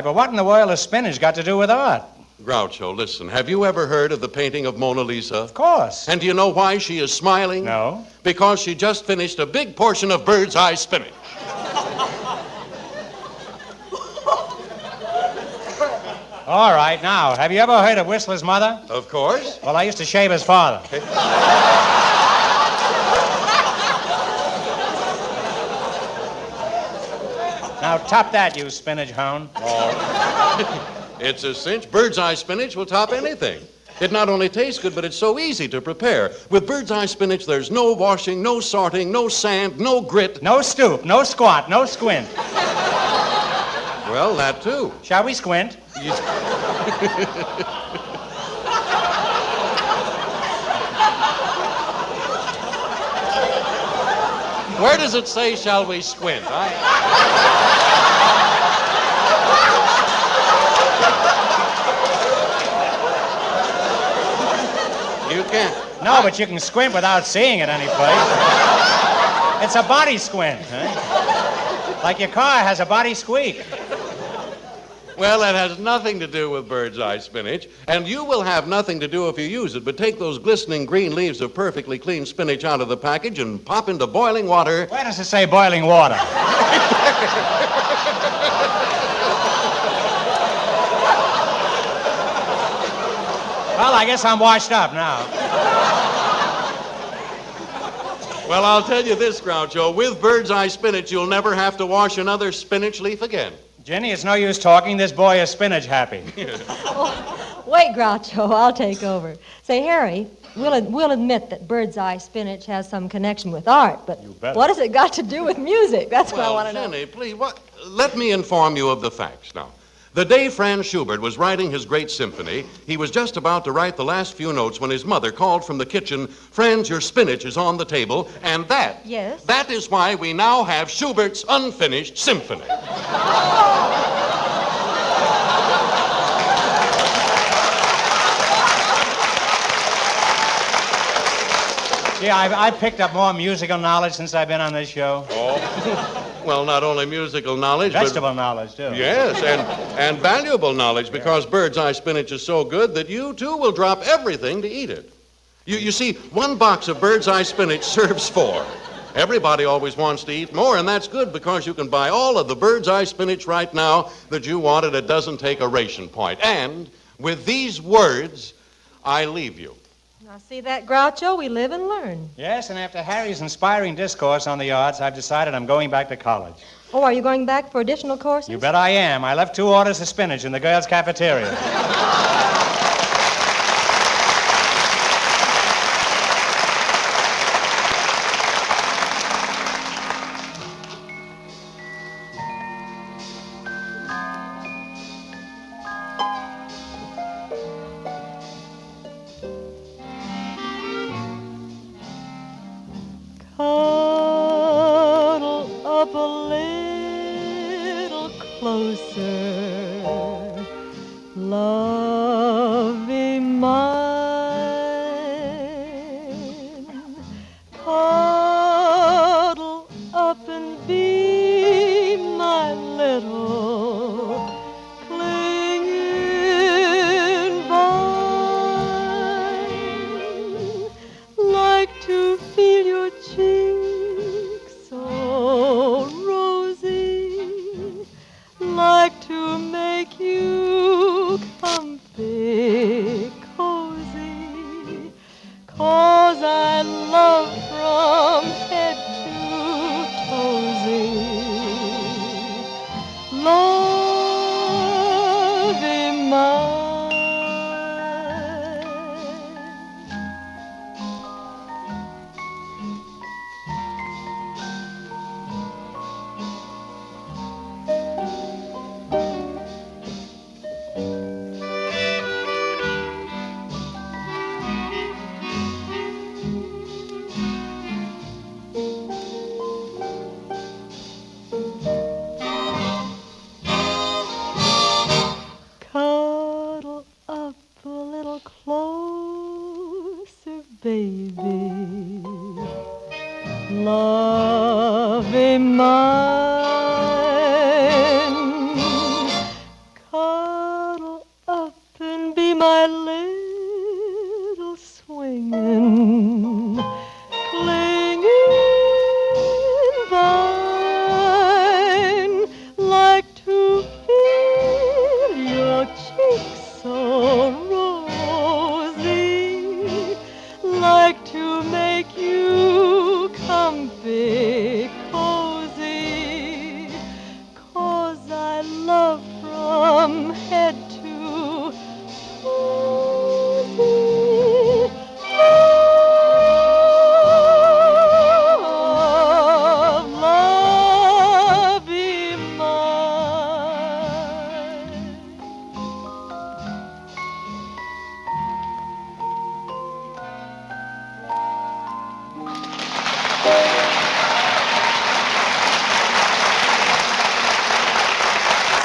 but what in the world has spinach got to do with art? Groucho, listen, have you ever heard of the painting of Mona Lisa? Of course. And do you know why she is smiling? No. Because she just finished a big portion of bird's eye spinach. All right, now, have you ever heard of Whistler's mother? Of course. Well, I used to shave his father. Now, top that, you spinach hound. Oh. It's a cinch. Bird's eye spinach will top anything. It not only tastes good, but it's so easy to prepare. With bird's eye spinach, there's no washing, no sorting, no sand, no grit. No stoop, no squat, no squint. Well, that too. Shall we squint? Where does it say, shall we squint? You can't. No, but you can squint without seeing it any place. It's a body squint, huh? Like your car has a body squeak. Well, that has nothing to do with bird's eye spinach, and you will have nothing to do if you use it, but take those glistening green leaves of perfectly clean spinach out of the package and pop into boiling water. Where does it say boiling water? Well, I guess I'm washed up now. Well, I'll tell you this, Groucho. With bird's eye spinach, you'll never have to wash another spinach leaf again. Jenny, it's no use talking. This boy is spinach happy. Oh, wait, Groucho, I'll take over. Say, Harry, we'll admit that bird's eye spinach has some connection with art, but what has it got to do with music? That's what I want to know. Jenny, please, let me inform you of the facts now. The day Franz Schubert was writing his great symphony, he was just about to write the last few notes when his mother called from the kitchen, "Franz, your spinach is on the table," and that is why we now have Schubert's unfinished symphony. Gee, I've picked up more musical knowledge since I've been on this show. Oh. Well, not only musical knowledge, Vegetable knowledge, too. Yes, and valuable knowledge, because bird's eye spinach is so good that you, too, will drop everything to eat it. You see, one box of bird's eye spinach serves 4. Everybody always wants to eat more, and that's good because you can buy all of the bird's eye spinach right now that you want, and it doesn't take a ration point. And with these words, I leave you. Now, see that, Groucho? We live and learn. Yes, and after Harry's inspiring discourse on the arts, I've decided I'm going back to college. Oh, are you going back for additional courses? You bet I am. I left 2 orders of spinach in the girls' cafeteria. Cuddle up a little closer, lovey mine. Cuddle up and be my little clinging vine. Like to feel your cheeks so rosy, like to make you comfy, cozy, 'cause I love from head to toesy, lovey mine. Cuddle up a little closer, baby, lovey mine. Cuddle up and be my little swinging, clinging vine. Like to feel your cheeks so rosy, like to make you comfy, cozy, 'cause I love from head to toesy, lovey mine.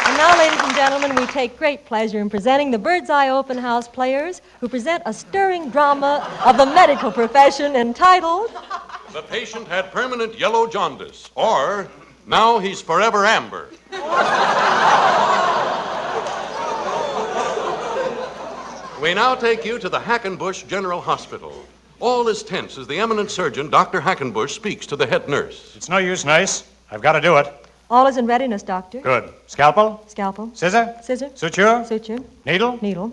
And now, ladies and gentlemen, we take great pleasure in presenting the Bird's Eye Open House Players, who present a stirring drama of the medical profession entitled The patient had permanent yellow jaundice, or now he's forever amber. We now take you to the Hackenbush General Hospital. All is tense as the eminent surgeon, Dr. Hackenbush, speaks to the head nurse. It's no use, nurse. I've got to do it. All is in readiness, Doctor. Good. Scalpel? Scalpel. Scissor? Scissor. Suture? Suture. Needle? Needle.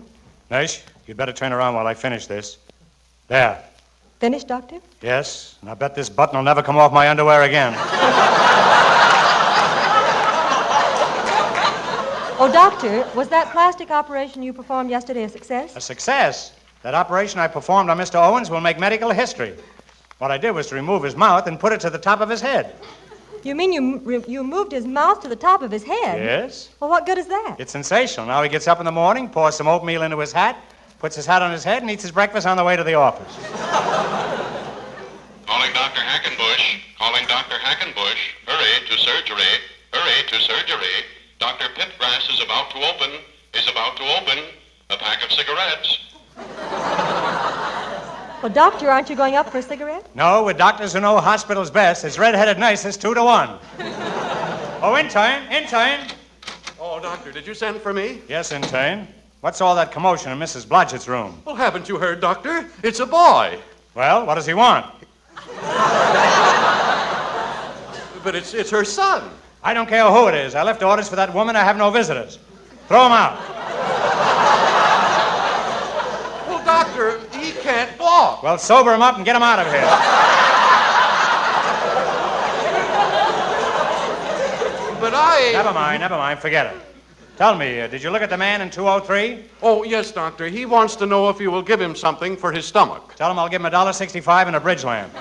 Nurse, you'd better turn around while I finish this. There. Finished, Doctor? Yes, and I bet this button will never come off my underwear again. Oh, Doctor, was that plastic operation you performed yesterday a success? A success? That operation I performed on Mr. Owens will make medical history. What I did was to remove his mouth and put it to the top of his head. You mean you moved his mouth to the top of his head? Yes. Well, what good is that? It's sensational. Now he gets up in the morning, pours some oatmeal into his hat, puts his hat on his head, and eats his breakfast on the way to the office. Calling Dr. Hackenbush. Calling Dr. Hackenbush. Hurry to surgery. Hurry to surgery. Dr. Pitgrass is about to open. Is about to open a pack of cigarettes. Well, Doctor, aren't you going up for a cigarette? No, with doctors who know hospitals best, it's red-headed nurses 2-1. Oh, intern. Oh, Doctor, did you send for me? Yes, intern. What's all that commotion in Mrs. Blodgett's room? Well, haven't you heard, Doctor? It's a boy. Well, what does he want? But it's her son. I don't care who it is. I left orders for that woman. I have no visitors. Throw him out. Well, Doctor, he can't walk. Well, sober him up and get him out of here. But I... Never mind. Forget it. Tell me, did you look at the man in 203? Oh, yes, Doctor. He wants to know if you will give him something for his stomach. Tell him I'll give him $1.65 and a bridge lamp.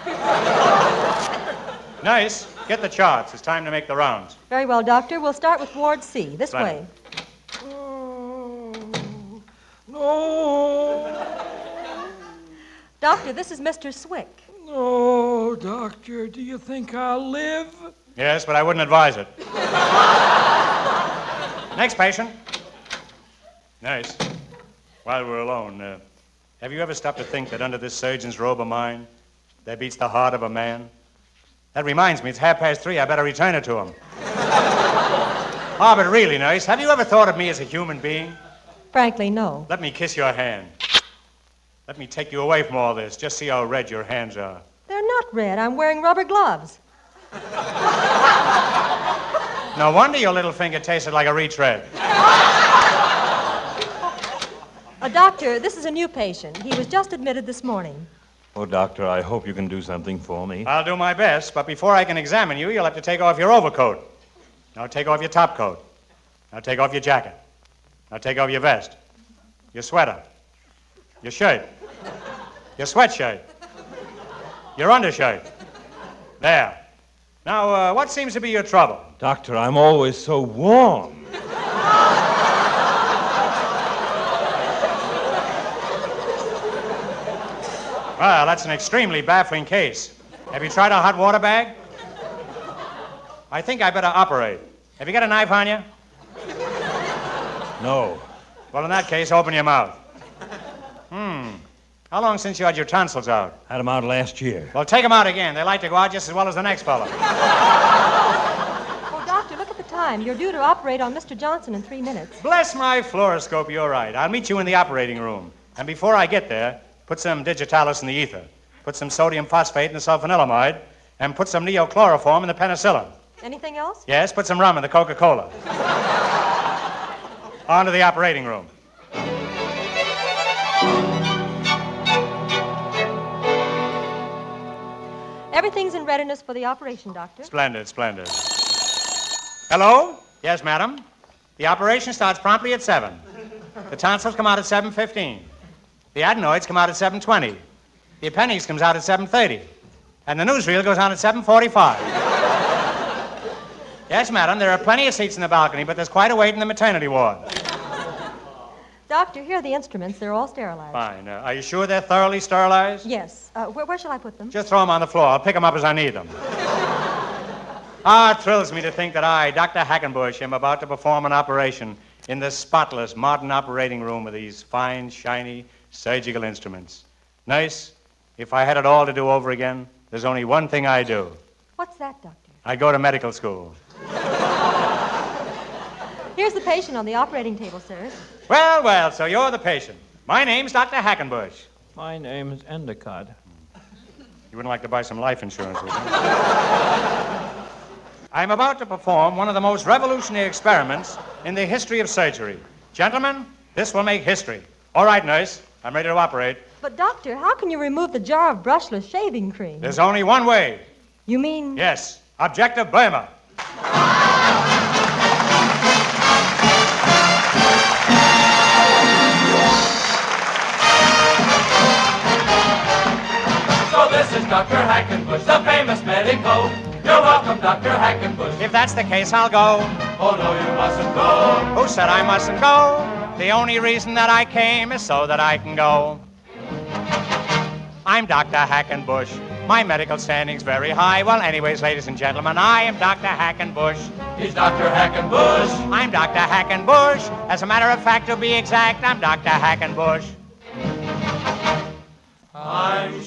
Nice. Get the charts. It's time to make the rounds. Very well, Doctor. We'll start with Ward C. This way. No. Doctor, this is Mr. Swick. No, Doctor. Do you think I'll live? Yes, but I wouldn't advise it. Next patient. Nice. While we're alone, have you ever stopped to think that under this surgeon's robe of mine, there beats the heart of a man? That reminds me, it's 3:30. I better return it to him. Ah, but really, nurse, have you ever thought of me as a human being? Frankly, no. Let me kiss your hand. Let me take you away from all this. Just see how red your hands are. They're not red. I'm wearing rubber gloves. No wonder your little finger tasted like a retread. Doctor, this is a new patient. He was just admitted this morning. Oh, Doctor, I hope you can do something for me. I'll do my best, but before I can examine you, you'll have to take off your overcoat. Now take off your top coat. Now take off your jacket. Now take off your vest, your sweater, your shirt, your sweatshirt, your undershirt. There. Now, what seems to be your trouble? Doctor, I'm always so warm. Well, that's an extremely baffling case. Have you tried a hot water bag? I think I better operate. Have you got a knife on you? No. Well, in that case, open your mouth. How long since you had your tonsils out? Had them out last year. Well, take them out again. They like to go out just as well as the next fellow. Oh, Doctor, look at the time. You're due to operate on Mr. Johnson in 3 minutes. Bless my fluoroscope, you're right. I'll meet you in the operating room. And before I get there, put some digitalis in the ether. Put some sodium phosphate in the sulfanilamide. And put some neochloroform in the penicillin. Anything else? Yes, put some rum in the Coca-Cola. On to the operating room. Everything's in readiness for the operation, Doctor. Splendid. Hello? Yes, madam. The operation starts promptly at 7. The tonsils come out at 7:15. The adenoids come out at 7:20. The appendix comes out at 7:30. And the newsreel goes on at 7:45. Yes, madam, there are plenty of seats in the balcony, but there's quite a wait in the maternity ward. Doctor, here are the instruments. They're all sterilized. Fine. Are you sure they're thoroughly sterilized? Yes. Where shall I put them? Just throw them on the floor. I'll pick them up as I need them. It thrills me to think that I, Dr. Hackenbush, am about to perform an operation in this spotless, modern operating room with these fine, shiny, surgical instruments. Nurse, if I had it all to do over again, there's only one thing I'd do. What's that, Doctor? I'd go to medical school. Here's the patient on the operating table, sir. Well, so you're the patient. My name's Dr. Hackenbush. My name's Endicott. You wouldn't like to buy some life insurance, would you? I'm about to perform one of the most revolutionary experiments in the history of surgery. Gentlemen, this will make history. All right, nurse, I'm ready to operate. But, Doctor, how can you remove the jar of brushless shaving cream? There's only one way. You mean? Yes, objective Burma. So this is Dr. Hackenbush, the famous medico. You're welcome, Dr. Hackenbush. If that's the case, I'll go. Oh, no, you mustn't go. Who said I mustn't go? The only reason that I came is so that I can go. I'm Dr. Hackenbush. My medical standing's very high. Well, anyways, ladies and gentlemen, I am Dr. Hackenbush. He's Dr. Hackenbush. I'm Dr. Hackenbush. As a matter of fact, to be exact, I'm Dr. Hackenbush. I'm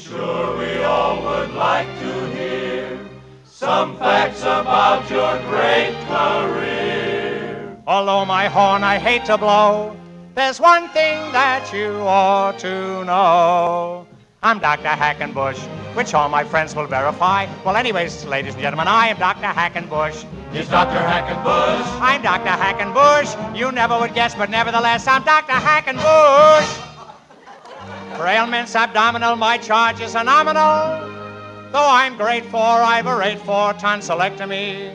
horn I hate to blow. There's one thing that you ought to know. I'm Dr. Hackenbush, which all my friends will verify. Well, anyways, ladies and gentlemen, I am Dr. Hackenbush. He's Dr. Hackenbush. I'm Dr. Hackenbush. You never would guess, but nevertheless, I'm Dr. Hackenbush. For ailments abdominal, my charge is nominal. Though I'm great for, I've a rate for tonsillectomy.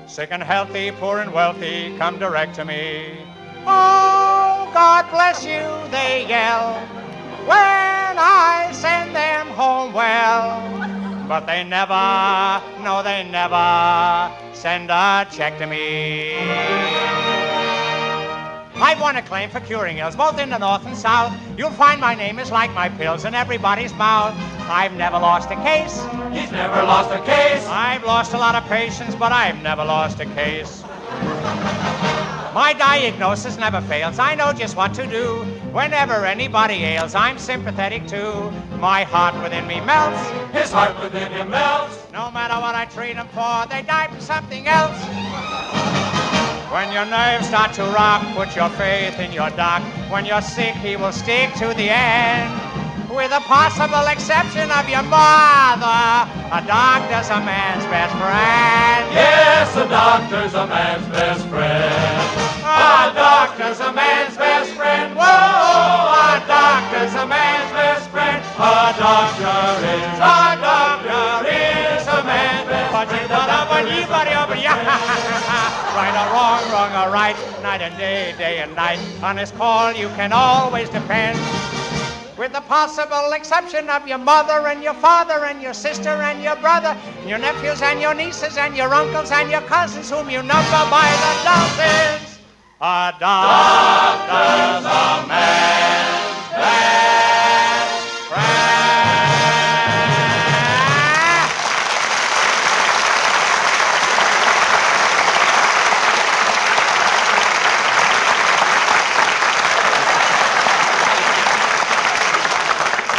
Sick and healthy, poor and wealthy, come direct to me. Oh, God bless you, they yell when I send them home well. But they never, no, they never send a check to me. I've won acclaim for curing ills, both in the north and south. You'll find my name is like my pills in everybody's mouth. I've never lost a case. He's never lost a case. I've lost a lot of patients, but I've never lost a case. My diagnosis never fails. I know just what to do. Whenever anybody ails, I'm sympathetic too. My heart within me melts. His heart within him melts. No matter what I treat them for, they die from something else. When your nerves start to rock, put your faith in your doc. When you're sick, he will stick to the end. With the possible exception of your mother, a doctor's a man's best friend. Yes, a doctor's a man's best friend. A doctor's a man's best friend. Whoa, a doctor's a man's best friend. A doctor is a man's best friend. Right or wrong, wrong or right, night and day and night. On his call you can always depend. With the possible exception of your mother and your father and your sister and your brother, and your nephews and your nieces and your uncles and your cousins whom you number by the dozens. A doctor's a man's best friend.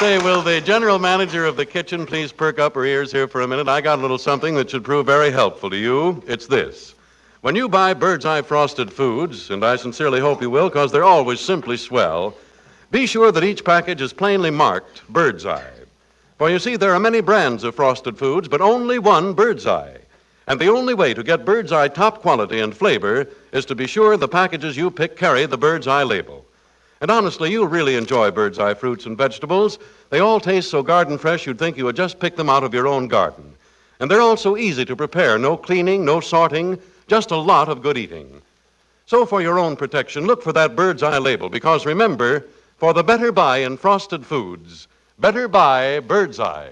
Say, will the general manager of the kitchen please perk up her ears here for a minute? I got a little something that should prove very helpful to you. It's this. When you buy Bird's Eye Frosted Foods, and I sincerely hope you will, because they're always simply swell, be sure that each package is plainly marked Bird's Eye. For you see, there are many brands of frosted foods, but only one Bird's Eye. And the only way to get Bird's Eye top quality and flavor is to be sure the packages you pick carry the Bird's Eye label. And honestly, you'll really enjoy Bird's Eye fruits and vegetables. They all taste so garden fresh you'd think you had just picked them out of your own garden. And they're all so easy to prepare. No cleaning, no sorting, just a lot of good eating. So for your own protection, look for that Bird's Eye label, because remember, for the better buy in frosted foods, better buy Bird's Eye.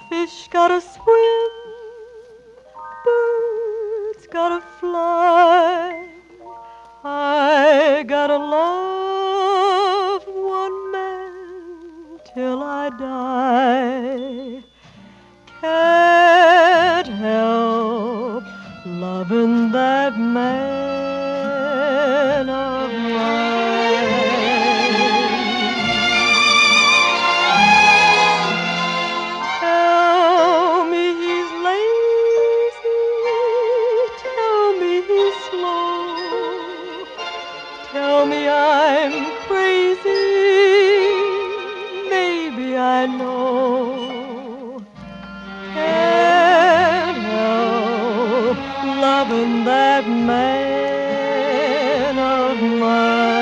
Fish gotta swim, birds gotta fly. I gotta love one man till I die. Can't help loving that man of mine. Tell me he's lazy, tell me he's slow, tell me I'm crazy, maybe I know. Can't help loving that man of mine.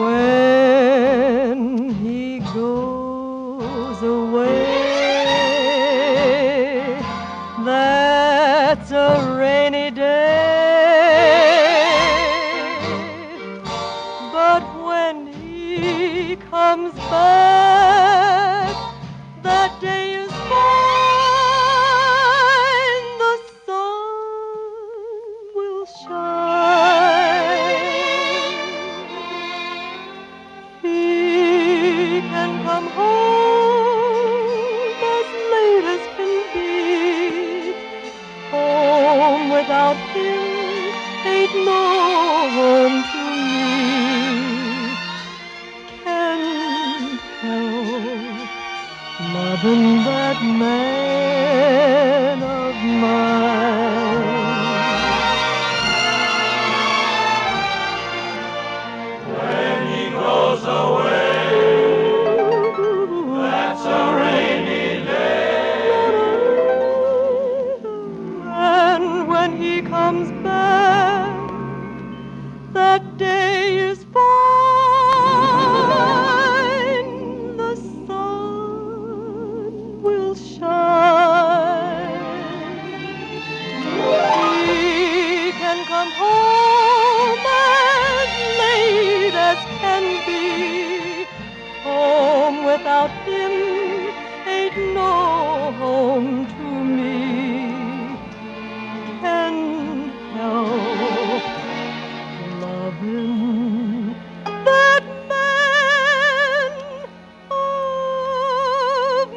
When he goes away, that's a rainy day. But when he comes back, that day is fine. The sun will shine. He can come home as late as can be. Oh, loving that man of mine. When he goes away, that's a rainy day. And when he comes back, that day is fine. The sun will shine. He can come home as late as can be. Home without him ain't no home to me. Can help loving that man of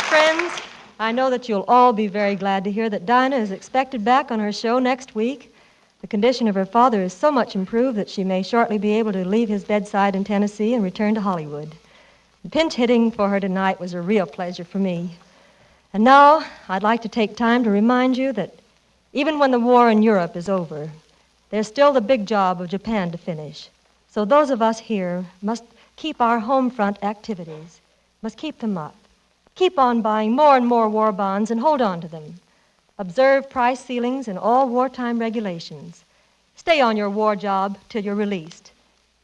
Friends, I know that you'll all be very glad to hear that Dinah is expected back on her show next week. The condition of her father is so much improved that she may shortly be able to leave his bedside in Tennessee and return to Hollywood. The pinch hitting for her tonight was a real pleasure for me. And now I'd like to take time to remind you that even when the war in Europe is over, there's still the big job of Japan to finish. So those of us here must keep our home front activities, must keep them up. Keep on buying more and more war bonds and hold on to them. Observe price ceilings and all wartime regulations. Stay on your war job till you're released.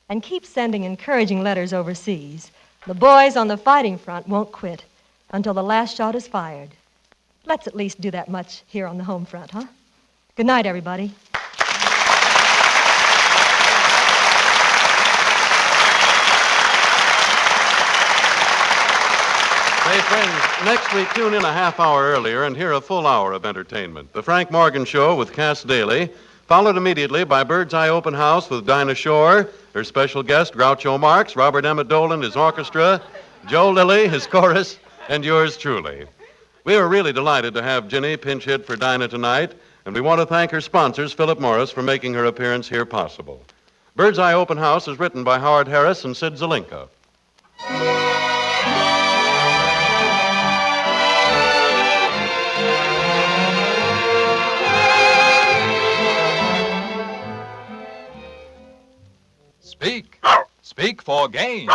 And keep sending encouraging letters overseas. The boys on the fighting front won't quit until the last shot is fired. Let's at least do that much here on the home front, huh? Good night, everybody. Hey, friends, next week tune in a half hour earlier and hear a full hour of entertainment. The Frank Morgan Show with Cass Daly, followed immediately by Bird's Eye Open House with Dinah Shore, her special guest, Groucho Marx, Robert Emmett Dolan, his orchestra, Joe Lilly, his chorus, and yours truly. We are really delighted to have Ginny pinch hit for Dinah tonight, and we want to thank her sponsors, Philip Morris, for making her appearance here possible. Bird's Eye Open House is written by Howard Harris and Sid Zelinka. Speak. Speak for Gaines.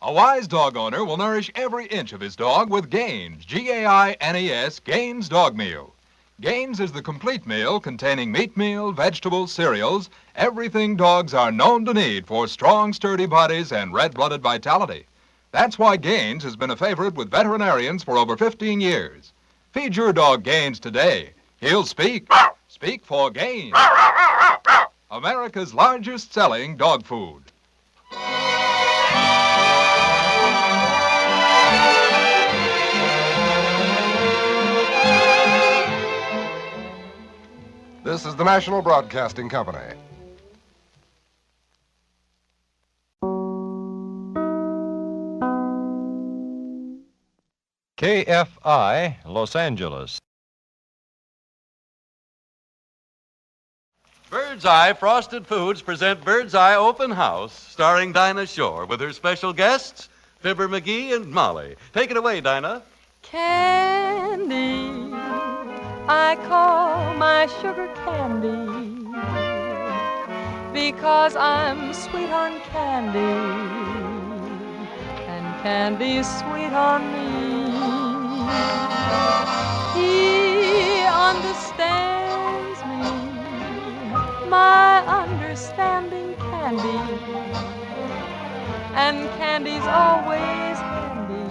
A wise dog owner will nourish every inch of his dog with Gaines, G-A-I-N-E-S, Gaines Dog Meal. Gaines is the complete meal containing meat meal, vegetables, cereals, everything dogs are known to need for strong, sturdy bodies and red-blooded vitality. That's why Gaines has been a favorite with veterinarians for over 15 years. Feed your dog Gaines today. He'll speak. Speak for Gaines. America's largest selling dog food. This is the National Broadcasting Company. KFI, Los Angeles. Bird's Eye Frosted Foods present Bird's Eye Open House, starring Dinah Shore, with her special guests, Fibber, McGee, and Molly. Take it away, Dinah. Candy, I call my sugar candy, because I'm sweet on candy, and candy's sweet on me. He understands me, my understanding candy, and candy's always handy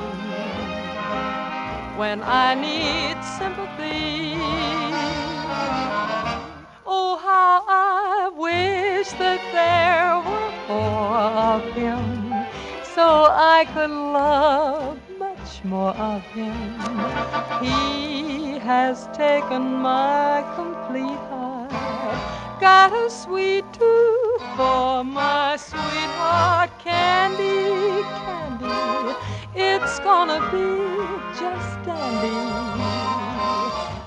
when I need sympathy. Oh, how I wish that there were more of him, so I could love much more of him. He has taken my complete heart, got a sweet tooth for my sweetheart. Candy, candy, it's gonna be just dandy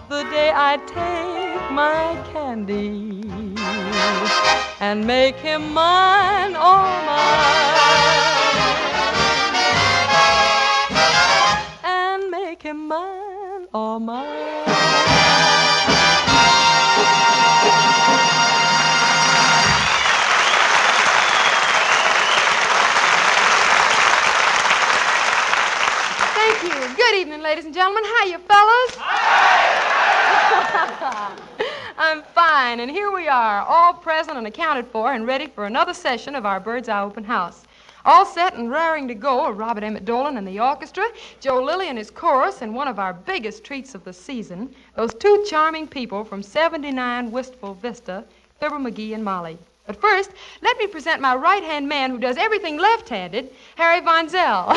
the day I take my candy and make him mine, all mine, and make him mine, all mine. Thank you. Good evening, ladies and gentlemen. How you fellas? I'm fine, and here we are, all present and accounted for and ready for another session of our Bird's Eye Open House. All set and raring to go are Robert Emmett Dolan and the orchestra, Joe Lilly and his chorus, and one of our biggest treats of the season, those two charming people from 79 Wistful Vista, Fibber, McGee, and Molly. But first, let me present my right-hand man who does everything left-handed, Harry Von Zell.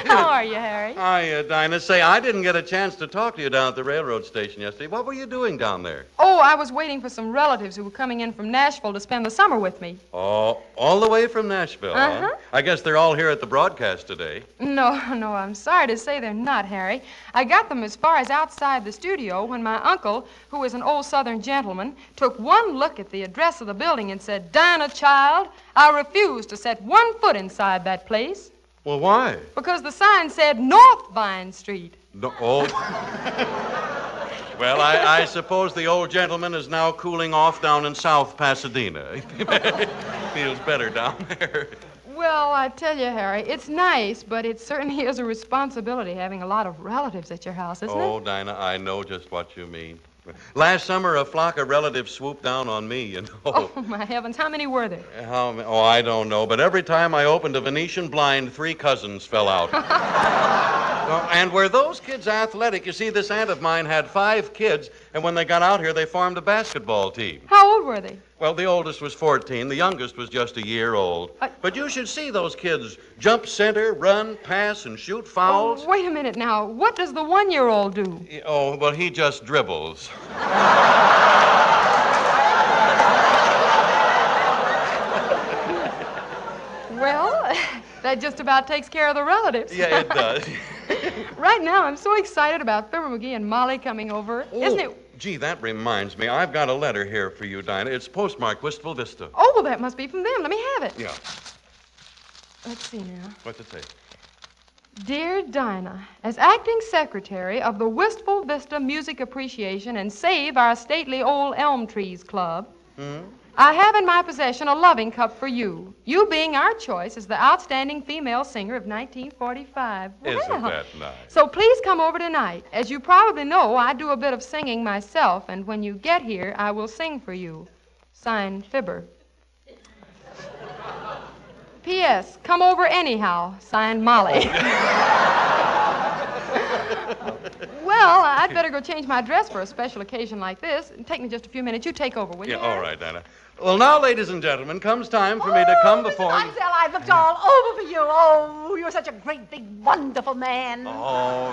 How are you, Harry? Hi, Dinah. Say, I didn't get a chance to talk to you down at the railroad station yesterday. What were you doing down there? Oh, I was waiting for some relatives who were coming in from Nashville to spend the summer with me. Oh, all the way from Nashville, huh? I guess they're all here at the broadcast today. No, I'm sorry to say they're not, Harry. I got them as far as outside the studio when my uncle, who is an old Southern gentleman, took one look at the address of the building and said, "Dinah, child, I refuse to set one foot inside that place." Well, why? Because the sign said North Vine Street. No, oh. Well, I suppose the old gentleman is now cooling off down in South Pasadena. Feels better down there. Well, I tell you, Harry, it's nice, but it certainly is a responsibility having a lot of relatives at your house, isn't it? Oh, Dinah, I know just what you mean. Last summer, a flock of relatives swooped down on me, you know. Oh, my heavens, how many were there? Oh, I don't know, but every time I opened a Venetian blind, 3 cousins fell out. And were those kids athletic? You see, this aunt of mine had 5 kids, and when they got out here, they formed a basketball team. How old were they? Well, the oldest was 14. The youngest was just a year old. But you should see those kids jump center, run, pass, and shoot fouls. Oh, wait a minute now. What does the 1-year-old do? Oh, well, he just dribbles. Well, that just about takes care of the relatives. Yeah, it does. Right now, I'm so excited about Fibber, McGee, and Molly coming over. Isn't it? Gee, that reminds me. I've got a letter here for you, Dinah. It's postmarked Wistful Vista. Oh, well, that must be from them. Let me have it. Yeah. Let's see now. What's it say? Dear Dinah, as acting secretary of the Wistful Vista Music Appreciation and Save Our Stately Old Elm Trees Club, I have in my possession a loving cup for you, you being our choice as the outstanding female singer of 1945. Isn't that nice? So please come over tonight. As you probably know, I do a bit of singing myself, and when you get here, I will sing for you. Signed, Fibber. P.S. Come over anyhow. Signed, Molly. Well, I'd better go change my dress for a special occasion like this. It'll take me just a few minutes. You take over, will you? Yeah, all right, Dinah. Well, now, ladies and gentlemen, comes time for me to come before you. Mademoiselle, I've looked all over for you. Oh, you're such a great, big, wonderful man. Oh,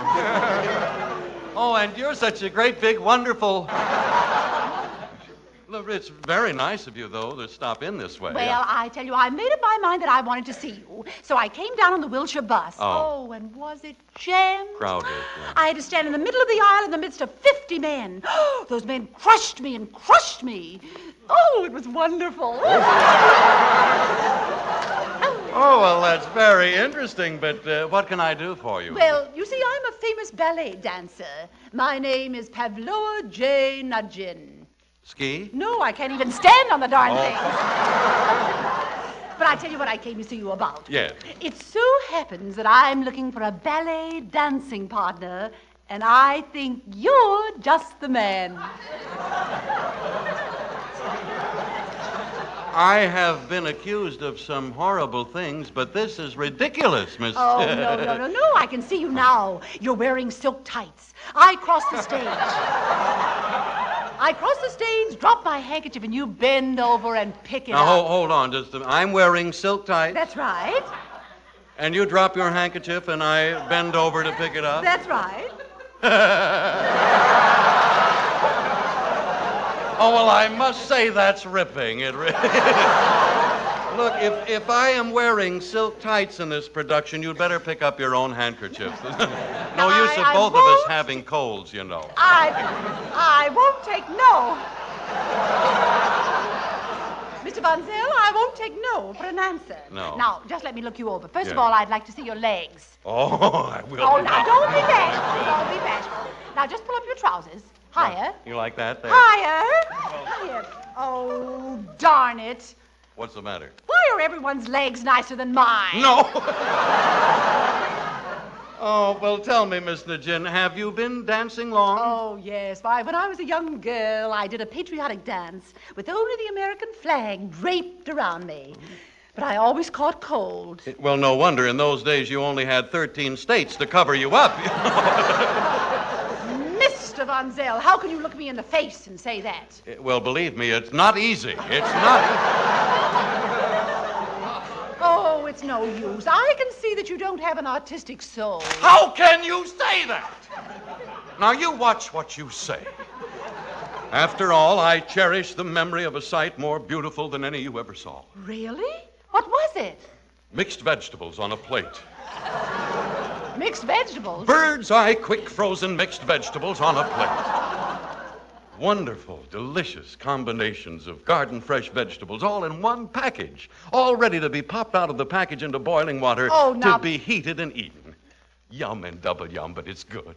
and you're such a great, big, wonderful... Look, it's very nice of you, though, to stop in this way. Well, I tell you, I made up my mind that I wanted to see you. So I came down on the Wilshire bus. Oh. And was it jammed? Crowded. Yeah. I had to stand in the middle of the aisle in the midst of 50 men. Those men crushed me and crushed me. Oh, it was wonderful. Oh, well, that's very interesting, but what can I do for you? Well, you see, I'm a famous ballet dancer. My name is Pavloa J. Nudgin. Ski? No, I can't even stand on the darn thing. But I tell you what I came to see you about. Yes. It so happens that I'm looking for a ballet dancing partner, and I think you're just the man. I have been accused of some horrible things, but this is ridiculous, Miss... Oh, no, I can see you now. You're wearing silk tights. I cross the stage, drop my handkerchief, and you bend over and pick it Now, up. hold on just a minute. I'm wearing silk tights. That's right. And you drop your handkerchief, and I bend over to pick it up? That's right. Oh, well, I must say that's ripping. It really... Look, if I am wearing silk tights in this production, you'd better pick up your own handkerchiefs. No use of both of us having colds, you know. I won't take no. Mr. Von Zell, I won't take no for an answer. No. Now, just let me look you over. First of Yeah. all, I'd like to see your legs. Oh, I will. Oh, now, don't be bashful. Don't be bashful. Now, just pull up your trousers. Higher. You like that there? Higher. Higher. Oh, darn it. What's the matter? Why are everyone's legs nicer than mine? No. Oh, well, tell me, Miss Najin, have you been dancing long? Oh, yes. Why, when I was a young girl, I did a patriotic dance with only the American flag draped around me. But I always caught cold. Well, no wonder. In those days, you only had 13 states to cover you up. Mr. Von Zell, how can you look me in the face and say that? Well, believe me, it's not easy. It's not Oh, it's no use. I can see that you don't have an artistic soul. How can you say that? Now, you watch what you say. After all, I cherish the memory of a sight more beautiful than any you ever saw. Really? What was it? Mixed vegetables on a plate. Mixed vegetables? Bird's eye quick frozen mixed vegetables on a plate. Wonderful, delicious combinations of garden fresh vegetables all in one package, all ready to be popped out of the package into boiling water to be heated and eaten. Yum and double yum, but it's good.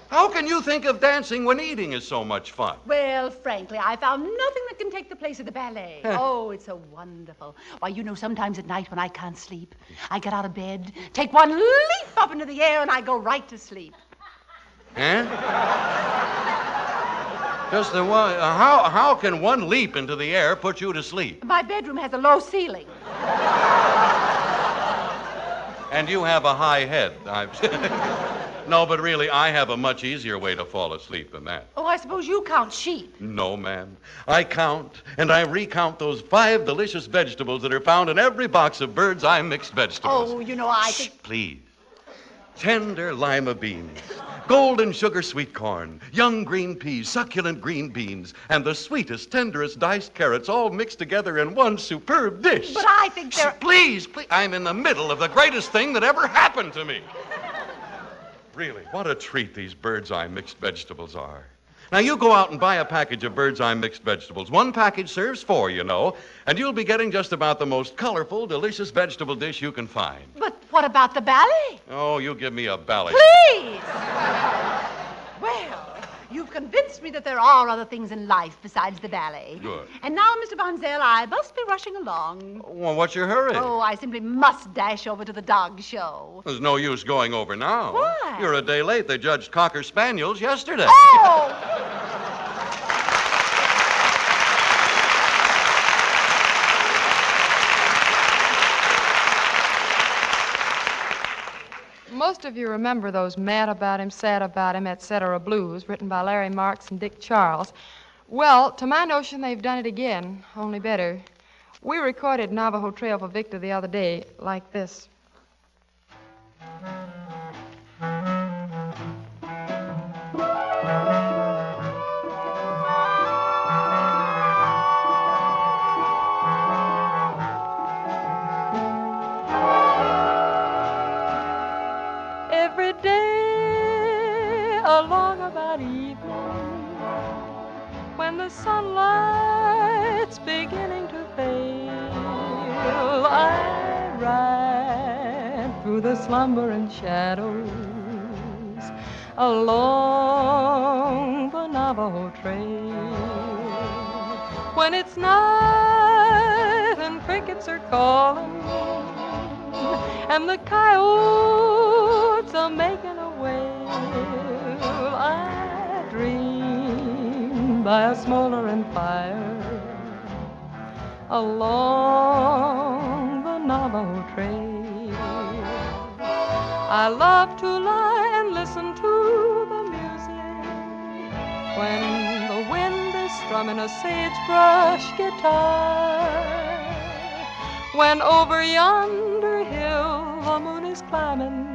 How can you think of dancing when eating is so much fun? Well, frankly, I found nothing that can take the place of the ballet. Oh, it's so wonderful. Why, you know, sometimes at night when I can't sleep, I get out of bed, take one leap up into the air, and I go right to sleep. Eh? Just the one. How can one leap into the air put you to sleep? My bedroom has a low ceiling. And you have a high head. No, but really, I have a much easier way to fall asleep than that. Oh, I suppose you count sheep. No, ma'am. I count and I recount those 5 delicious vegetables that are found in every box of Bird's Eye mixed vegetables. Oh, you know, I think... Please. Tender lima beans, golden sugar sweet corn, young green peas, succulent green beans, and the sweetest, tenderest diced carrots all mixed together in one superb dish. But I think they're... Please, I'm in the middle of the greatest thing that ever happened to me. Really, what a treat these Bird's Eye mixed vegetables are. Now, you go out and buy a package of Bird's Eye mixed vegetables. One package serves 4, you know, and you'll be getting just about the most colorful, delicious vegetable dish you can find. But what about the ballet? Oh, you give me a ballet. Please! Well, you've convinced me that there are other things in life besides the ballet. Good. And now, Mr. Von Zell, I must be rushing along. Well, what's your hurry? Oh, I simply must dash over to the dog show. There's no use going over now. Why? You're a day late. They judged Cocker Spaniels yesterday. Oh! Most of you remember those mad about him, sad about him, etc. blues written by Larry Marx and Dick Charles. Well, to my notion, they've done it again, only better. We recorded Navajo Trail for Victor the other day like this. Every day along about evening, when the sunlight's beginning to fade, I ride through the slumbering shadows along the Navajo Trail. When it's night and crickets are calling and the coyotes are making a wail, I dream by a smoldering fire along the Navajo Trail. I love to lie and listen to the music when the wind is strumming a sagebrush guitar, when over yonder hill the moon is climbing.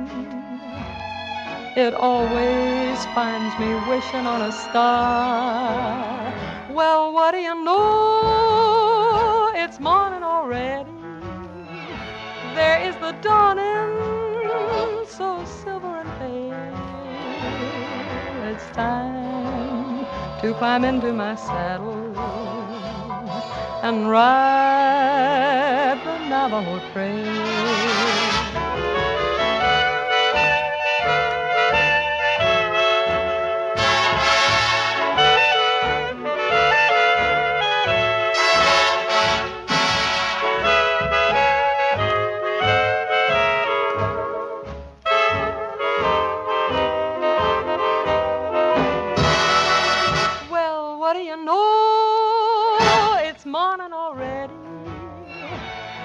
It always finds me wishing on a star. Well, what do you know? It's morning already, There is the dawning, so silver and pale. It's time to climb into my saddle and ride the Navajo Trail.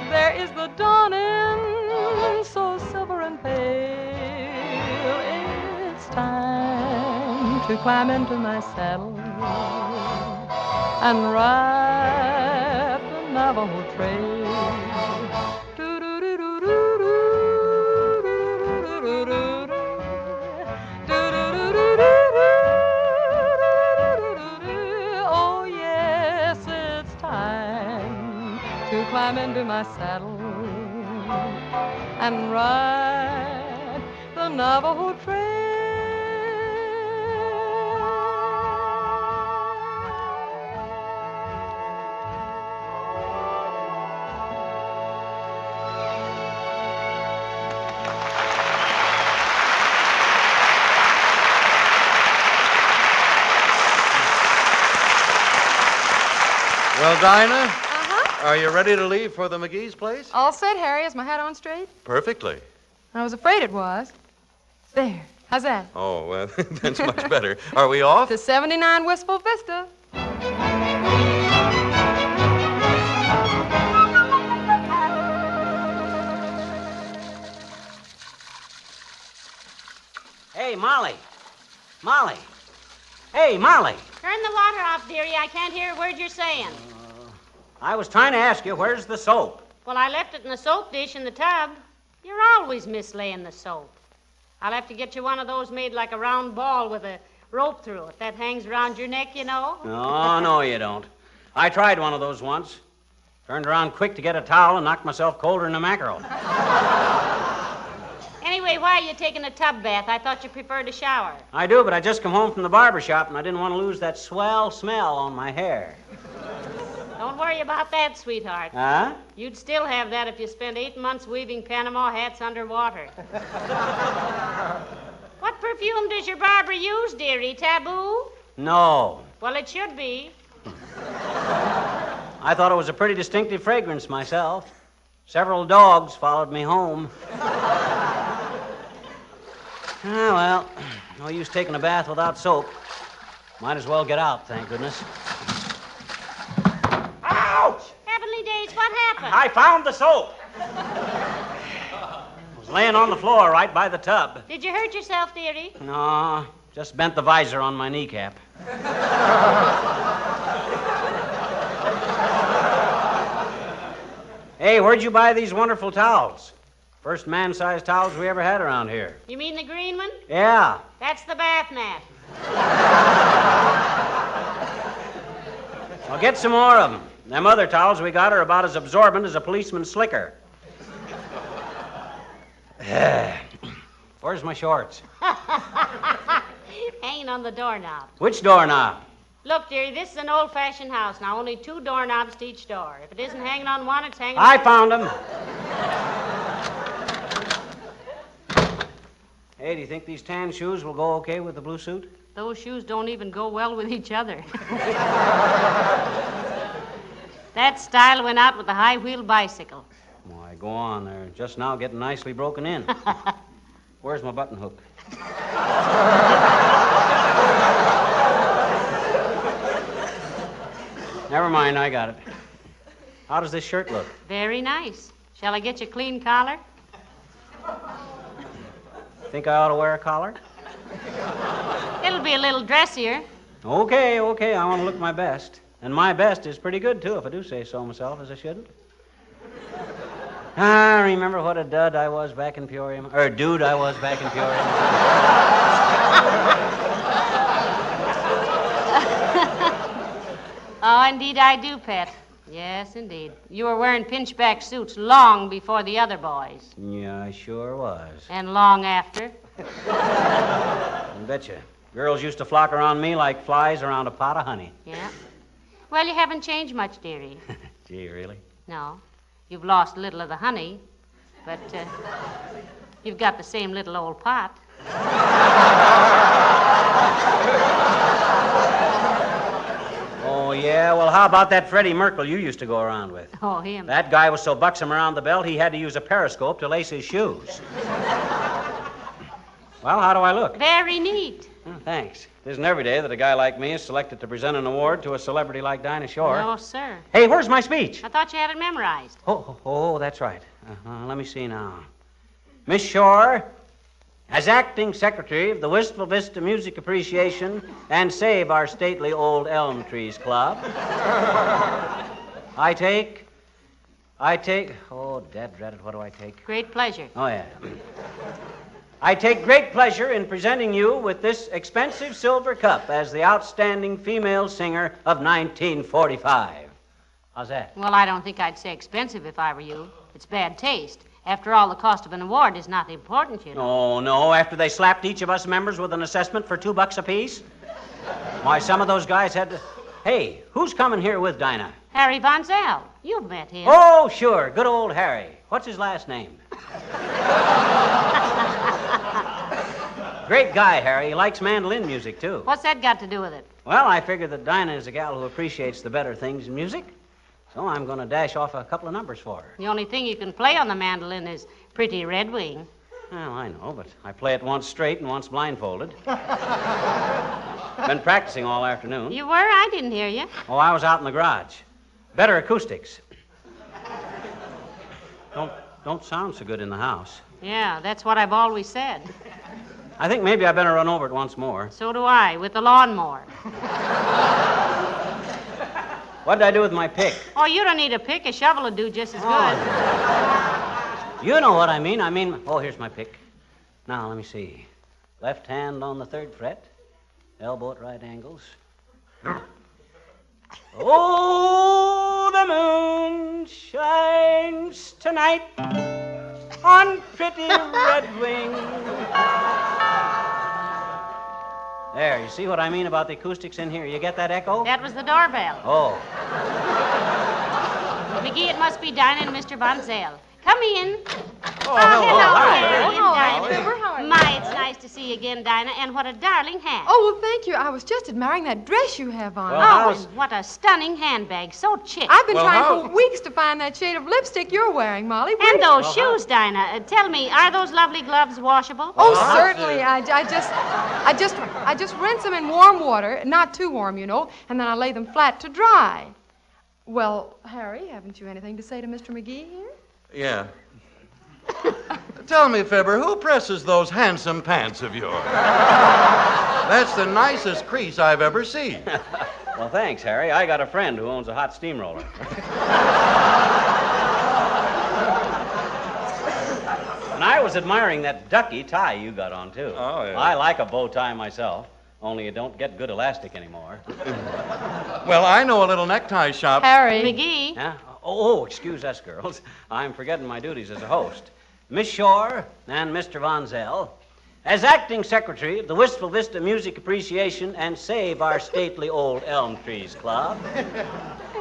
There is the dawning, so silver and pale. It's time to climb into my saddle and ride the Navajo Trail. Oh, yes, it's time to climb into my saddle and ride the Navajo Trail. Well, Dinah? Are you ready to leave for the McGee's place? All set, Harry. Is my hat on straight? Perfectly. I was afraid it was. There. How's that? Oh, well, that's much better. Are we off? To 79 Wistful Vista. Hey, Molly. Molly. Hey, Molly. Turn the water off, dearie. I can't hear a word you're saying. I was trying to ask you, where's the soap? Well, I left it in the soap dish in the tub. You're always mislaying the soap. I'll have to get you one of those made like a round ball with a rope through it. That hangs around your neck, you know. Oh, no, you don't. I tried one of those once. Turned around quick to get a towel and knocked myself colder than a mackerel. Anyway, why are you taking a tub bath? I thought you preferred a shower. I do, but I just come home from the barber shop and I didn't want to lose that swell smell on my hair. Don't worry about that, sweetheart. Huh? You'd still have that if you spent 8 months weaving Panama hats underwater. What perfume does your barber use, dearie? Taboo? No. Well, it should be. I thought it was a pretty distinctive fragrance myself. Several dogs followed me home. Well, no use taking a bath without soap. Might as well get out, thank goodness. Ouch! Heavenly days, what happened? I found the soap. It was laying on the floor right by the tub. Did you hurt yourself, dearie? No, just bent the visor on my kneecap. Hey, where'd you buy these wonderful towels? First man-sized towels we ever had around here. You mean the green one? Yeah. That's the bath mat. I'll get some more of them. Them other towels we got are about as absorbent as a policeman's slicker. Where's my shorts? Hanging on the doorknob. Which doorknob? Look, dearie, this is an old-fashioned house. Now, only 2 doorknobs to each door. If it isn't hanging on one, it's hanging on... I found them. Hey, do you think these tan shoes will go okay with the blue suit? Those shoes don't even go well with each other. That style went out with the high-wheel bicycle. Why, go on. They're just now getting nicely broken in. Where's my button hook? Never mind, I got it. How does this shirt look? Very nice. Shall I get you a clean collar? Think I ought to wear a collar? It'll be a little dressier. Okay, I want to look my best. And my best is pretty good, too, if I do say so myself, as I shouldn't. I remember what a dud I was back in Peoria. Or dude I was back in Peoria. Oh, indeed I do, Pet. Yes, indeed. You were wearing pinchback suits long before the other boys. Yeah, I sure was. And long after. I betcha. Girls used to flock around me like flies around a pot of honey. Yeah. Well, you haven't changed much, dearie. Gee, really? No. You've lost a little of the honey, but you've got the same little old pot. Oh, yeah? Well, how about that Freddie Merkel you used to go around with? Oh, him. That guy was so buxom around the belt, he had to use a periscope to lace his shoes. Well, how do I look? Very neat. Oh, thanks. It isn't every day that a guy like me is selected to present an award to a celebrity like Dinah Shore. No, sir. Hey, where's my speech? I thought you had it memorized. Oh, that's right. Let me see now. Miss Shore, as acting secretary of the Wistful Vista Music Appreciation and Save Our Stately Old Elm Trees Club, I take, oh, dad-dreaded, what do I take? Great pleasure. Oh, yeah. I take great pleasure in presenting you with this expensive silver cup as the outstanding female singer of 1945. How's that? Well, I don't think I'd say expensive if I were you. It's bad taste. After all, the cost of an award is not important, you know. Oh, no, after they slapped each of us members with an assessment for $2 apiece? Why, some of those guys had to... Hey, who's coming here with Dinah? Harry Von Zell. You've met him. Oh, sure, good old Harry. What's his last name? Great guy, Harry. He likes mandolin music, too. What's that got to do with it? Well, I figure that Dinah is a gal who appreciates the better things in music, so I'm going to dash off a couple of numbers for her. The only thing you can play on the mandolin is Pretty Red Wing. Well, I know, but I play it once straight and once blindfolded. Been practicing all afternoon. You were? I didn't hear you. Oh, I was out in the garage. Better acoustics. Don't sound so good in the house. Yeah, that's what I've always said. I think maybe I better run over it once more. So do I, with the lawnmower. What did I do with my pick? Oh, you don't need a pick. A shovel would do just as good. You know what I mean. Oh, here's my pick. Now, let me see. Left hand on the 3rd fret. Elbow at right angles. Oh, the moon shines tonight on Pretty Red Wing. There, you see what I mean about the acoustics in here? You get that echo? That was the doorbell. Oh. McGee, it must be Dinah and Mr. Von Zell. Come in. Oh, hello. Hi. Hello, Dinah. Fibber. How are you? My, it's nice to see you again, Dinah, and what a darling hat. Oh, well, thank you. I was just admiring that dress you have on. Oh, and what a stunning handbag. So chic. I've been trying for weeks to find that shade of lipstick you're wearing, Molly. And those shoes, Dinah. Tell me, are those lovely gloves washable? Oh, certainly. I just rinse them in warm water, not too warm, you know, and then I lay them flat to dry. Well, Harry, haven't you anything to say to Mr. McGee here? Yeah. Tell me, Fibber, who presses those handsome pants of yours? That's the nicest crease I've ever seen. Well, thanks, Harry. I got a friend who owns a hot steamroller. And I was admiring that ducky tie you got on, too. Oh, yeah. I like a bow tie myself, only you don't get good elastic anymore. Well, I know a little necktie shop. Harry. McGee. Huh? Oh, excuse us, girls. I'm forgetting my duties as a host. Miss Shore and Mr. Von Zell, as acting secretary of the Wistful Vista Music Appreciation and Save Our Stately Old Elm Trees Club,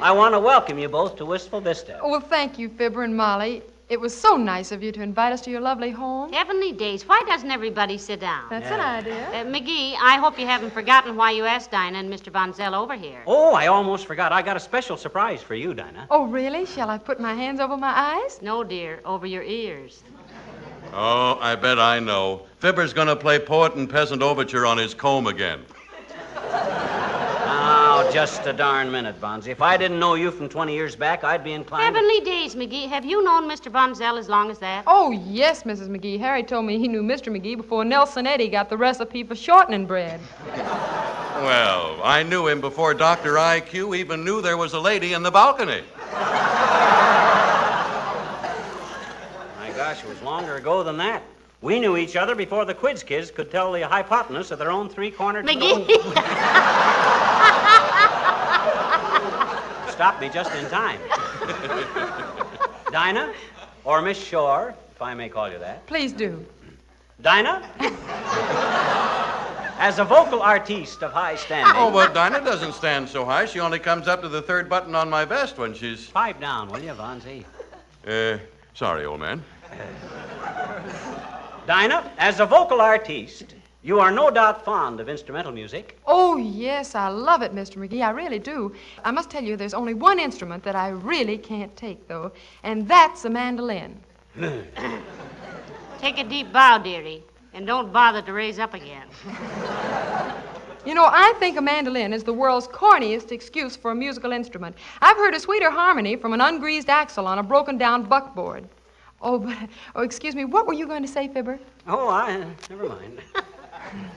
I want to welcome you both to Wistful Vista. Oh, well, thank you, Fibber and Molly. It was so nice of you to invite us to your lovely home. Heavenly days. Why doesn't everybody sit down? That's an idea. McGee, I hope you haven't forgotten why you asked Dinah and Mr. Von Zell over here. Oh, I almost forgot. I got a special surprise for you, Dinah. Oh, really? Shall I put my hands over my eyes? No, dear, over your ears. Oh, I bet I know. Fibber's gonna play Poet and Peasant Overture on his comb again. Now, just a darn minute, Bonzi. If I didn't know you from 20 years back, I'd be inclined Heavenly days, McGee. Have you known Mr. Von Zell as long as that? Oh, yes, Mrs. McGee. Harry told me he knew Mr. McGee before Nelson Eddy got the recipe for shortening bread. Well, I knew him before Dr. IQ even knew there was a lady in the balcony. My gosh, it was longer ago than that. We knew each other before the quiz kids could tell the hypotenuse of their own three-cornered... McGee! stopped me just in time. Dinah, or Miss Shore, if I may call you that. Please do. Dinah? As a vocal artiste of high standing... Oh, but Dinah doesn't stand so high. She only comes up to the third button on my vest when she's... Pipe down, will you, Vonzie? Sorry, old man. Dinah, as a vocal artiste, you are no doubt fond of instrumental music. Oh, yes, I love it, Mr. McGee. I really do. I must tell you, there's only one instrument that I really can't take, though, and that's a mandolin. Take a deep bow, dearie, and don't bother to raise up again. You know, I think a mandolin is the world's corniest excuse for a musical instrument. I've heard a sweeter harmony from an ungreased axle on a broken-down buckboard. Oh, excuse me, what were you going to say, Fibber? Oh, never mind.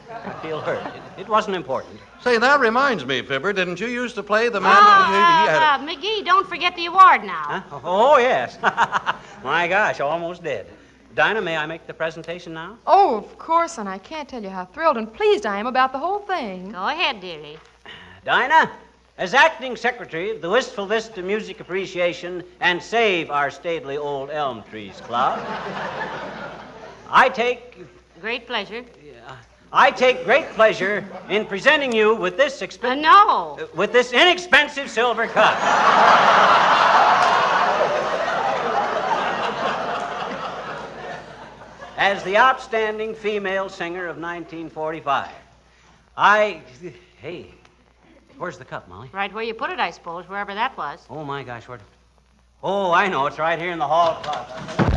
I feel hurt. It wasn't important. Say, that reminds me, Fibber, didn't you used to play the mandolin? McGee, don't forget the award now. Huh? Oh, yes. My gosh, almost dead. Dinah, may I make the presentation now? Oh, of course, and I can't tell you how thrilled and pleased I am about the whole thing. Go ahead, dearie. Dinah, as acting secretary of the Wistful Vista Music Appreciation and Save Our Stately Old Elm Trees Club, I take great pleasure in presenting you with this with this inexpensive silver cup. As the outstanding female singer of 1945, hey, where's the cup, Molly? Right where you put it, I suppose, wherever that was. Oh, my gosh, where? Oh, I know, it's right here in the hall closet.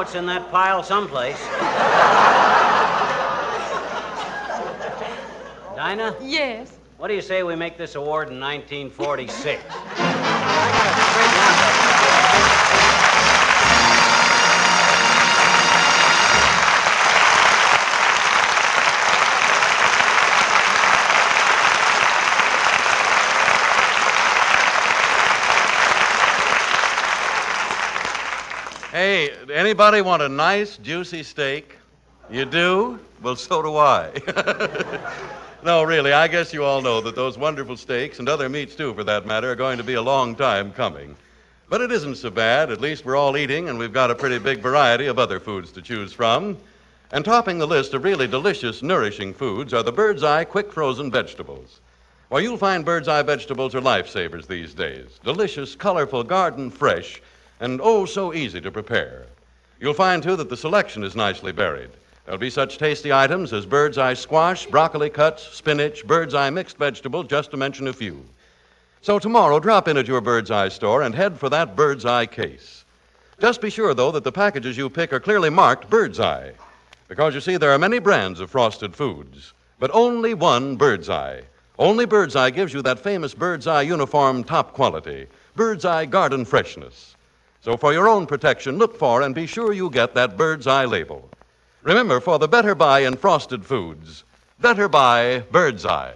It's in that pile someplace. Dinah? Yes? What do you say we make this award in 1946? Hey, anybody want a nice, juicy steak? You do? Well, so do I. No, really, I guess you all know that those wonderful steaks, and other meats too, for that matter, are going to be a long time coming. But it isn't so bad. At least we're all eating, and we've got a pretty big variety of other foods to choose from. And topping the list of really delicious, nourishing foods are the Bird's Eye quick frozen vegetables. Well, you'll find Bird's Eye vegetables are lifesavers these days. Delicious, colorful, garden fresh, and oh, so easy to prepare. You'll find, too, that the selection is nicely varied. There'll be such tasty items as Bird's Eye squash, broccoli cuts, spinach, Bird's Eye mixed vegetables, just to mention a few. So tomorrow, drop in at your Bird's Eye store and head for that Bird's Eye case. Just be sure, though, that the packages you pick are clearly marked Bird's Eye. Because, you see, there are many brands of frosted foods, but only one Bird's Eye. Only Bird's Eye gives you that famous Bird's Eye uniform top quality, Bird's Eye garden freshness. So for your own protection, look for and be sure you get that Bird's Eye label. Remember, for the better buy in frosted foods, better buy Bird's Eye.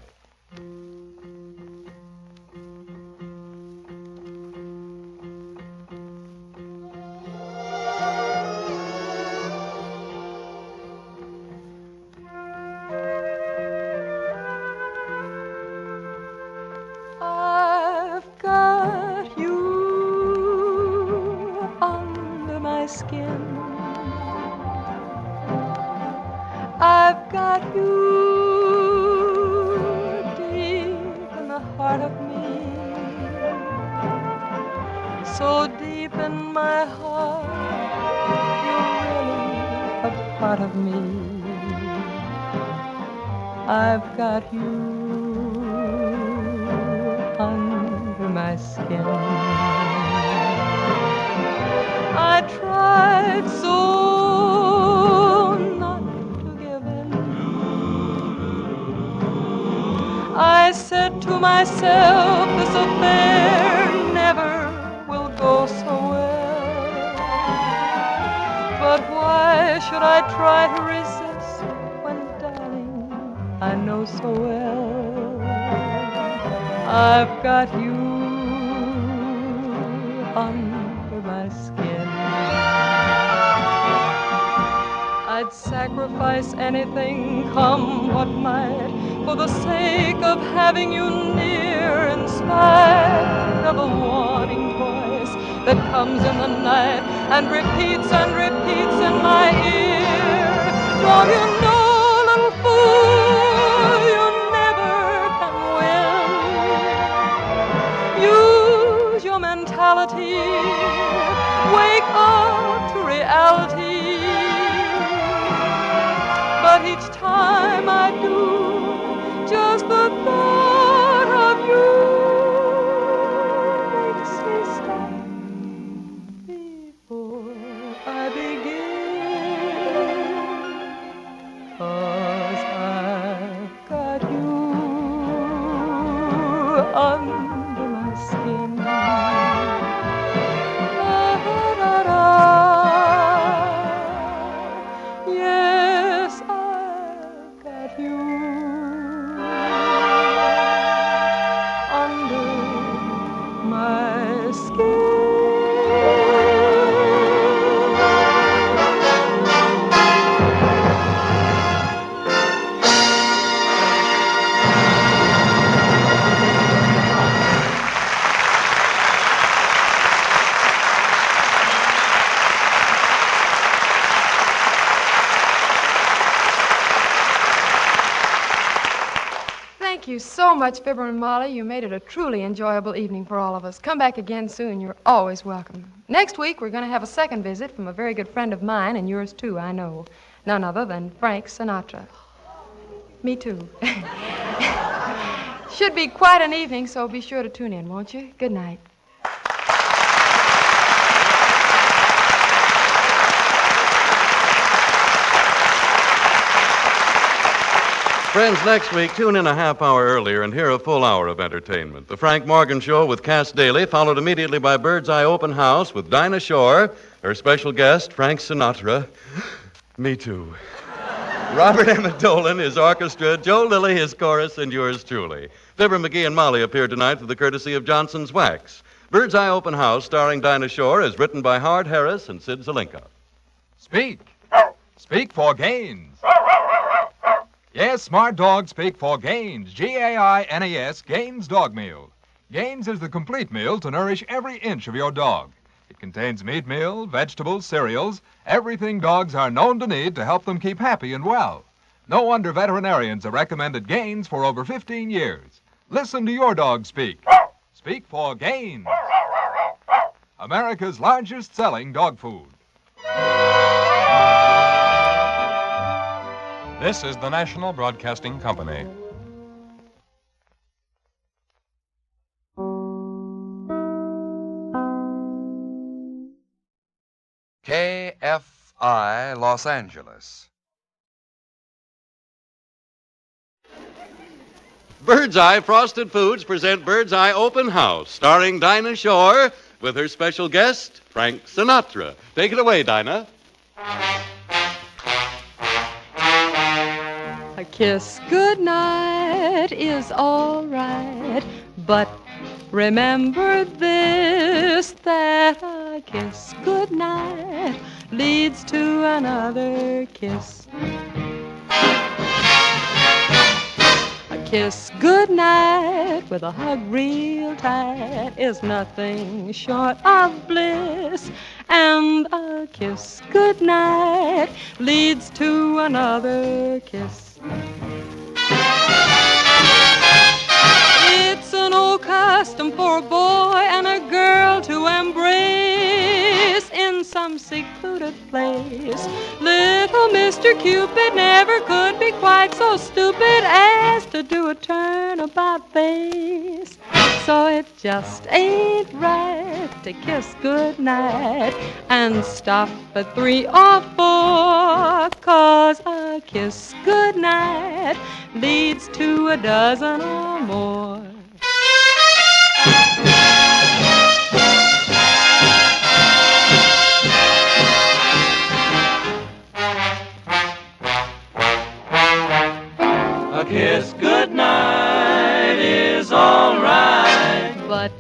I've got you under my skin. I've got you deep in the heart of me, so deep in my heart, you're really a part of me. I've got you under my skin. I tried so I said to myself, this affair never will go so well. But Why should I try to resist when, darling, I know so well I've got you under my skin? I'd sacrifice anything, come what might, for the sake of having you near, in spite of a warning voice that comes in the night and repeats in my ear. Don't you know, little fool, you never can win. Use your mentality, wake up to reality. But each time I do, just the thought of you makes me stop before I begin. 'Cause I've got you under my skin. Yes, I've got you under my skin. Thank you so much, Fibber and Molly. You made it a truly enjoyable evening for all of us. Come back again soon. You're always welcome. Next week, we're going to have a second visit from a very good friend of mine, and yours too, I know. None other than Frank Sinatra. Me too. Should be quite an evening, so be sure to tune in, won't you? Good night. Friends, next week, tune in a half hour earlier and hear a full hour of entertainment. The Frank Morgan Show with Cass Daly, followed immediately by Bird's Eye Open House with Dinah Shore, her special guest, Frank Sinatra. Me too. Robert Emmett Dolan, his orchestra, Joe Lilly, his chorus, and yours truly. Fibber, McGee, and Molly appear tonight with the courtesy of Johnson's Wax. Bird's Eye Open House, starring Dinah Shore, is written by Howard Harris and Sid Zelinka. Speak. Speak for gains. Yes, smart dogs speak for Gaines. Gaines, Gaines Dog Meal. Gaines is the complete meal to nourish every inch of your dog. It contains meat meal, vegetables, cereals, everything dogs are known to need to help them keep happy and well. No wonder veterinarians have recommended Gaines for over 15 years. Listen to your dog speak. Speak for Gaines. America's largest selling dog food. This is the National Broadcasting Company. KFI Los Angeles. Bird's Eye Frosted Foods present Bird's Eye Open House, starring Dinah Shore with her special guest, Frank Sinatra. Take it away, Dinah. A kiss goodnight is all right, but remember this, that a kiss goodnight leads to another kiss. A kiss goodnight with a hug real tight is nothing short of bliss. And a kiss goodnight leads to another kiss. It's an old custom for a boy and a girl to embrace in some secluded place. Little Mr. Cupid never could be quite so stupid as to do a turnabout face. So it just ain't right to kiss goodnight and stop at 3 or 4, 'cause a kiss goodnight leads to a dozen or more. A kiss goodnight is all right. But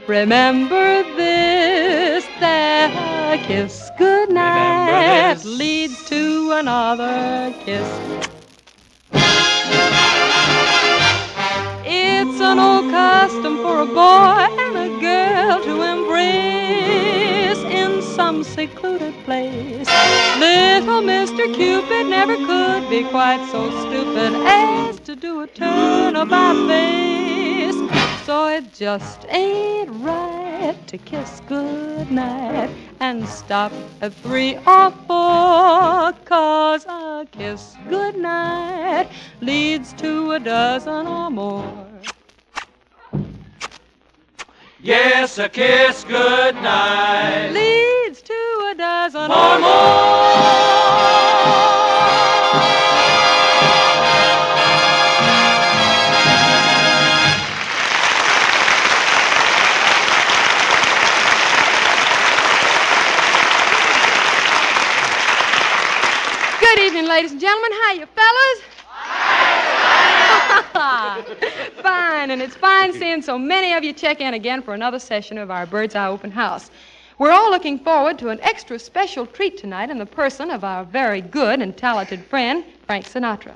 remember this, that a kiss goodnight leads to another kiss. It's an old custom for a boy and a girl to embrace in some secluded place. Little Mr. Cupid never could be quite so stupid as to do a turnabout face. So it just ain't right to kiss goodnight and stop at 3 or 4, 'cause a kiss goodnight leads to a dozen or more. Yes, a kiss goodnight leads to a dozen or more. Good evening, ladies and gentlemen. How you fellas? Fine, and it's fine seeing so many of you check in again for another session of our Bird's Eye Open House. We're all looking forward to an extra special treat tonight in the person of our very good and talented friend, Frank Sinatra.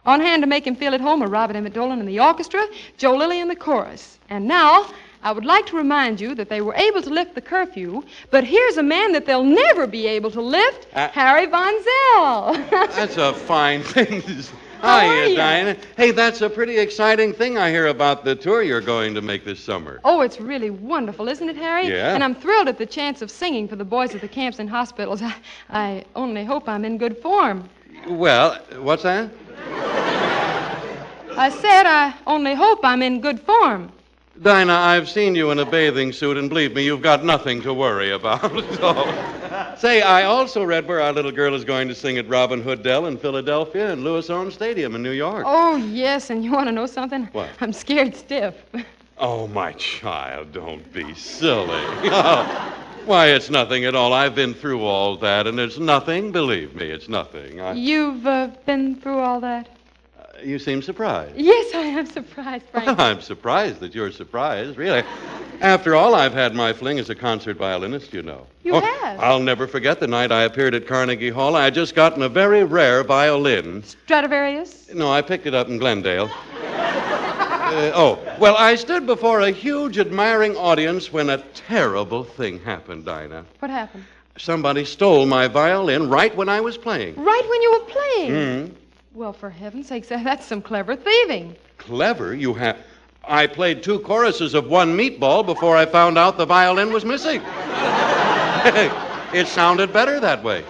On hand to make him feel at home are Robert Emmett Dolan in the orchestra, Joe Lilly in the chorus. And now, I would like to remind you that they were able to lift the curfew, but here's a man that they'll never be able to lift, Harry Von Zell. That's a fine thing. How are Hiya, you? Dinah. Hey, that's a pretty exciting thing I hear about the tour you're going to make this summer. Oh, it's really wonderful, isn't it, Harry? Yeah. And I'm thrilled at the chance of singing for the boys at the camps and hospitals. I only hope I'm in good form. Well, what's that? I said I only hope I'm in good form. Dinah, I've seen you in a bathing suit, and believe me, you've got nothing to worry about. Say, I also read where our little girl is going to sing at Robin Hood Dell in Philadelphia and Lewis Owen Stadium in New York. Oh, yes, and you want to know something? What? I'm scared stiff. Oh, my child, don't be silly. Oh, why, it's nothing at all. I've been through all that, and it's nothing. Believe me, it's nothing. You've been through all that? You seem surprised. Yes, I am surprised, Frank. I'm surprised that you're surprised, really. After all, I've had my fling as a concert violinist, you know. You have? I'll never forget the night I appeared at Carnegie Hall. I had just gotten a very rare violin. Stradivarius? No, I picked it up in Glendale. Well, I stood before a huge, admiring audience when a terrible thing happened, Dinah. What happened? Somebody stole my violin right when I was playing. Right when you were playing? Hmm. Well, for heaven's sakes, that's some clever thieving. Clever? You have... I played 2 choruses of one meatball before I found out the violin was missing. It sounded better that way.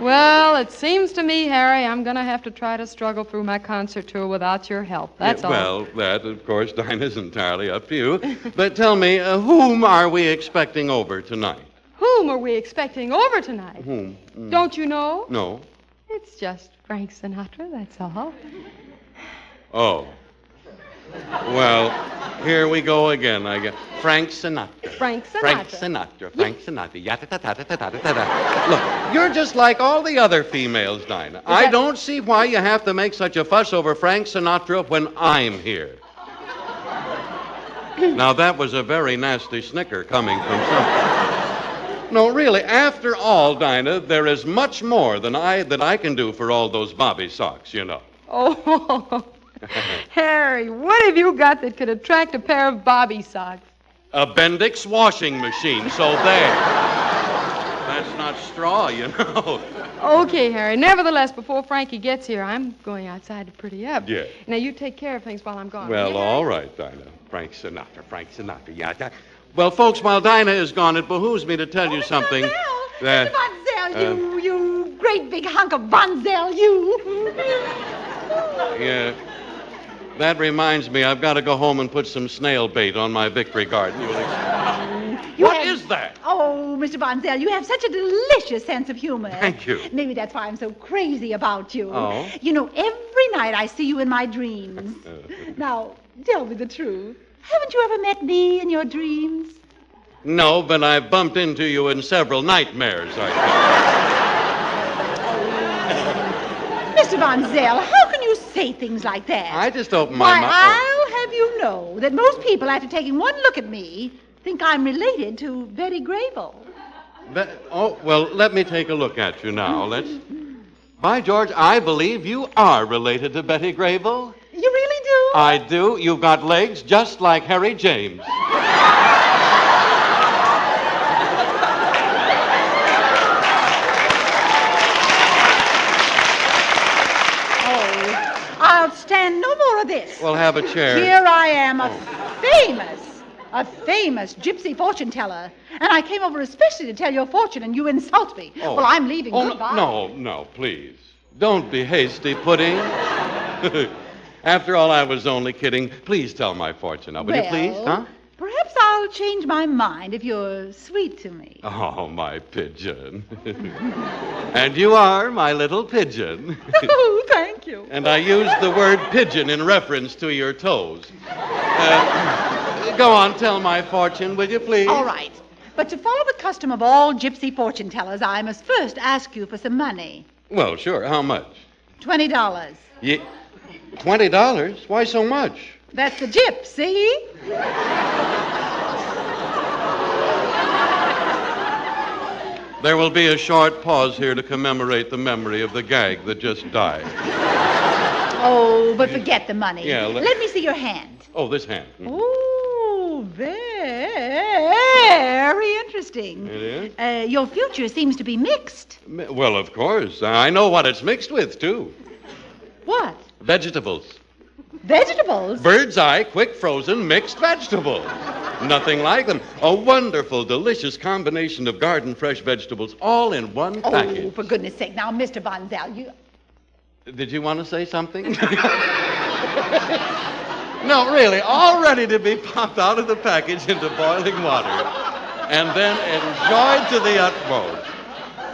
Well, it seems to me, Harry, I'm going to have to try to struggle through my concert tour without your help. That's all. Well, that, of course, Dinah, is entirely up to you. But tell me, whom are we expecting over tonight? Whom are we expecting over tonight? Whom? Don't you know? No. It's just Frank Sinatra, that's all. Oh. Well, here we go again, I guess. Frank Sinatra. Frank Sinatra. Frank Sinatra. Frank Sinatra. Yata-ta-ta-ta-ta-ta-ta. Look, you're just like all the other females, Dinah. I don't see why you have to make such a fuss over Frank Sinatra when I'm here. Now, that was a very nasty snicker coming from someone. No, really, after all, Dinah, there is much more that I can do for all those bobby socks, you know. Oh, Harry, what have you got that could attract a pair of bobby socks? A Bendix washing machine, so there. That's not straw, you know. Okay, Harry. Nevertheless, before Frankie gets here, I'm going outside to pretty up. Yeah. Now, you take care of things while I'm gone. Well, will you, all right, Dinah. Frank Sinatra. Yeah. Well, folks, while Dinah is gone, it behooves me to tell you something. Mr. Von Zell, you great big hunk of Von Zell, you. Yeah. That reminds me, I've got to go home and put some snail bait on my victory garden. What is that? Oh, Mr. Von Zell, you have such a delicious sense of humor. Thank you. Maybe that's why I'm so crazy about you. Oh? You know, every night I see you in my dreams. Now, tell me the truth. Haven't you ever met me in your dreams? No, but I've bumped into you in several nightmares, I Mr. Von Zell, how say things like that. I just opened Why, my mouth. I'll have you know that most people, after taking one look at me, think I'm related to Betty Grable. Well, let me take a look at you now. By George, I believe you are related to Betty Grable. You really do? I do. You've got legs just like Harry James. I'll stand no more of this. Well, have a chair. Here I am, a famous gypsy fortune teller. And I came over especially to tell your fortune, and you insult me. Oh. Well, I'm leaving. Oh, Goodbye. no, please. Don't be hasty, Pudding. After all, I was only kidding. Please tell my fortune now, will you please? Huh? Perhaps I'll change my mind if you're sweet to me. Oh, my pigeon. And you are my little pigeon. Oh, thank you. And I used the word pigeon in reference to your toes. Go on, tell my fortune, will you please? All right. But to follow the custom of all gypsy fortune tellers, I must first ask you for some money. Well, sure. How much? $20. $20? Why so much? That's the gyp, see? There will be a short pause here to commemorate the memory of the gag that just died. Oh, but forget the money. Yeah, let me see your hand. Oh, this hand. Oh, very interesting. It is? Your future seems to be mixed. Well, of course. I know what it's mixed with, too. What? Vegetables. Vegetables? Bird's eye, quick frozen, mixed vegetables. Nothing like them. A wonderful, delicious combination of garden fresh vegetables, all in one package. Oh, for goodness sake. Now, Mr. Bonzel, you... Did you want to say something? No, really, all ready to be popped out of the package into boiling water and then enjoyed to the utmost.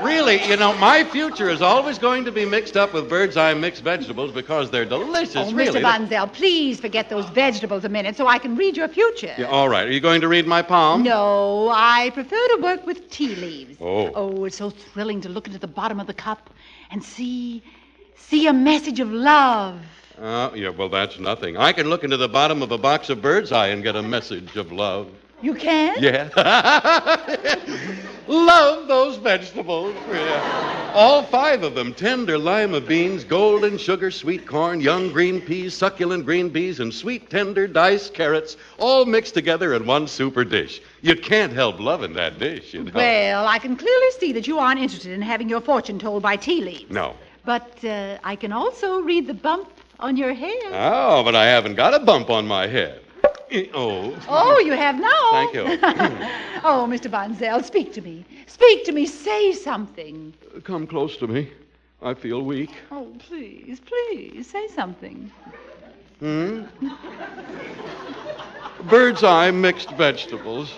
Really, you know, my future is always going to be mixed up with bird's eye mixed vegetables because they're delicious, Oh, really. Mr. Bonzel, please forget those vegetables a minute so I can read your future. Yeah, all right. Are you going to read my palm? No, I prefer to work with tea leaves. Oh. Oh, it's so thrilling to look into the bottom of the cup and see a message of love. Yeah, well, that's nothing. I can look into the bottom of a box of bird's eye and get a message of love. You can? Yeah. Love those vegetables. Yeah. All 5 of them. Tender lima beans, golden sugar sweet corn, young green peas, succulent green peas, and sweet tender diced carrots, all mixed together in one super dish. You can't help loving that dish, you know. Well, I can clearly see that you aren't interested in having your fortune told by tea leaves. No. But I can also read the bump on your head. Oh, but I haven't got a bump on my head. Oh. Oh, you have now. Thank you. Oh, Mr. Bonzel, speak to me. Speak to me. Say something. Come close to me. I feel weak. Oh, please, say something. Bird's eye mixed vegetables.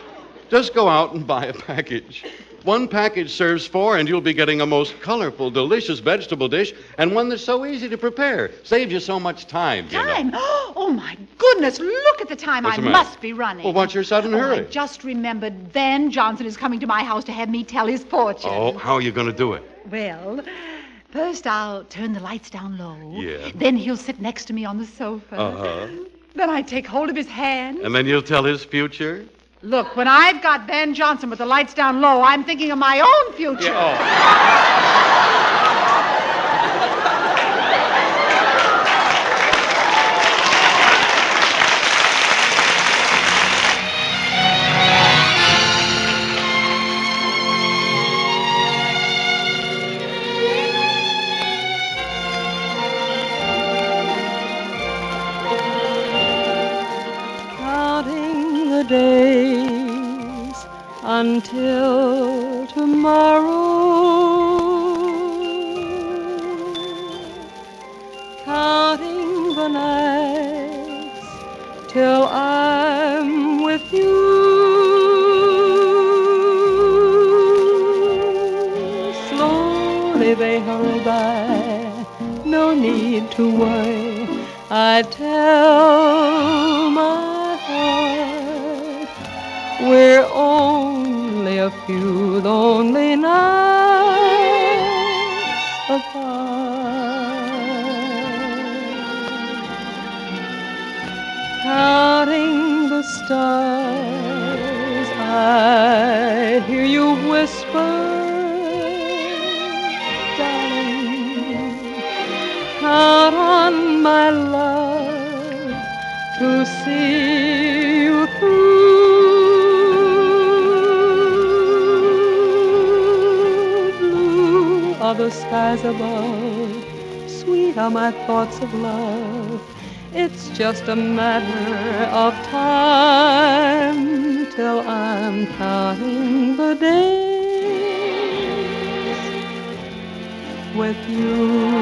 Just go out and buy a package. One package serves 4, and you'll be getting a most colorful, delicious vegetable dish, and one that's so easy to prepare. Saves you so much time, you know. Time? Oh, my goodness, look at the time. What's I the matter? must be running. Well, what's your sudden hurry? I just remembered Van Johnson is coming to my house to have me tell his fortune. Oh, how are you going to do it? Well, first I'll turn the lights down low. Yeah. Then he'll sit next to me on the sofa. Uh-huh. Then I take hold of his hand. And then you'll tell his future? Look, when I've got Van Johnson with the lights down low, I'm thinking of my own future. Counting the days until tomorrow, counting the nights till I'm with you. Slowly they hurry by, no need to worry. I tell my heart we're only a few lonely nights apart. counting the stars. I hear you whisper, darling, count on my love to see you through. Blue are the skies above, sweet are my thoughts of love. It's just a matter of time till I'm counting the days with you.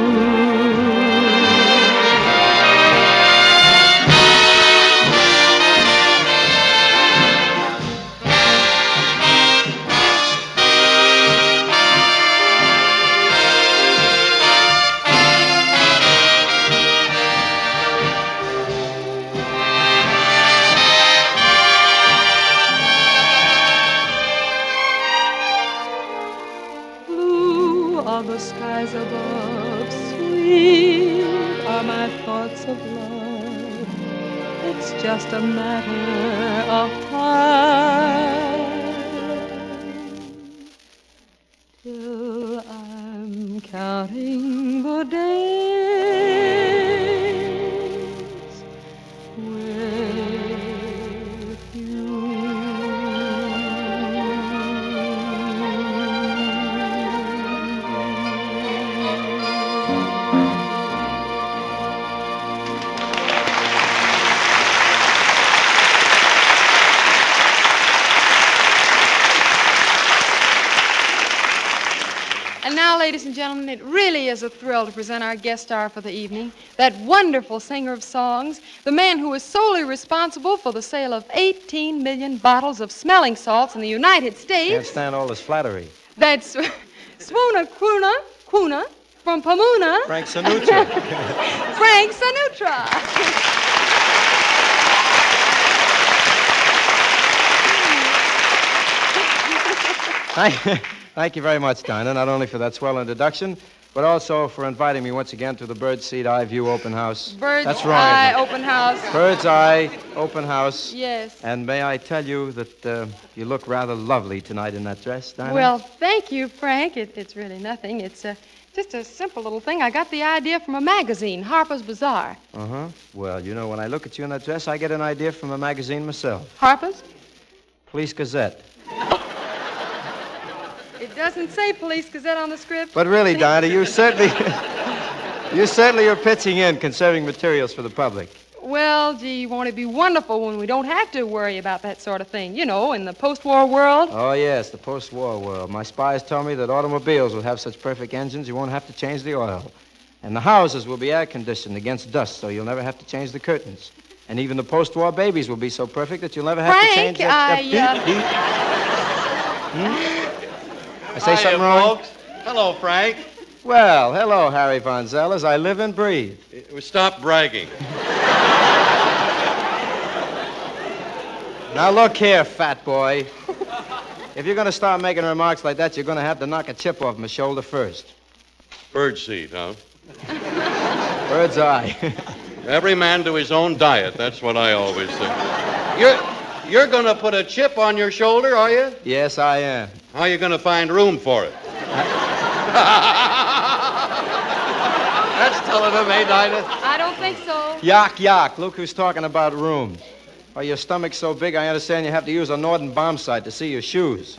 The skies above, sweet are my thoughts of love. It's just a matter of time till I'm counting the days with you. And now, ladies and gentlemen, it really is a thrill to present our guest star for the evening, that wonderful singer of songs, the man who is solely responsible for the sale of 18 million bottles of smelling salts in the United States. Can't stand all this flattery. That's Swoona Kuna from Pomona. Frank Sinatra. Frank Sinatra. Thank you very much, Dinah, not only for that swell introduction, but also for inviting me once again to the Bird's Eye View Open House. Bird's That's right. Eye Open House. Bird's Eye Open House. Yes. And may I tell you that you look rather lovely tonight in that dress, Dinah? Well, thank you, Frank. It's really nothing. It's just a simple little thing. I got the idea from a magazine, Harper's Bazaar. Uh-huh. Well, you know, when I look at you in that dress, I get an idea from a magazine myself. Harper's? Police Gazette. It doesn't say Police Gazette on the script. But really, Dinah, you certainly are pitching in, conserving materials for the public. Well, gee, won't it be wonderful when we don't have to worry about that sort of thing, you know, in the post-war world? Oh, yes, the post-war world. My spies tell me that automobiles will have such perfect engines you won't have to change the oil. And the houses will be air-conditioned against dust, so you'll never have to change the curtains. And even the post-war babies will be so perfect that you'll never have to change I say something wrong? Folks. Hello, Frank. Well, hello, Harry Von Zellers. I live and breathe. Stop bragging. Now, look here, fat boy. If you're going to start making remarks like that, you're going to have to knock a chip off my shoulder first. Birdseed, huh? Bird's eye. Every man to his own diet. That's what I always say. You're going to put a chip on your shoulder, are you? Yes, I am. How are you going to find room for it? That's telling him, eh, Dinah? I don't think so. Yak, yak. Look who's talking about room. Oh, your stomach's so big, I understand you have to use a Norden bomb sight to see your shoes.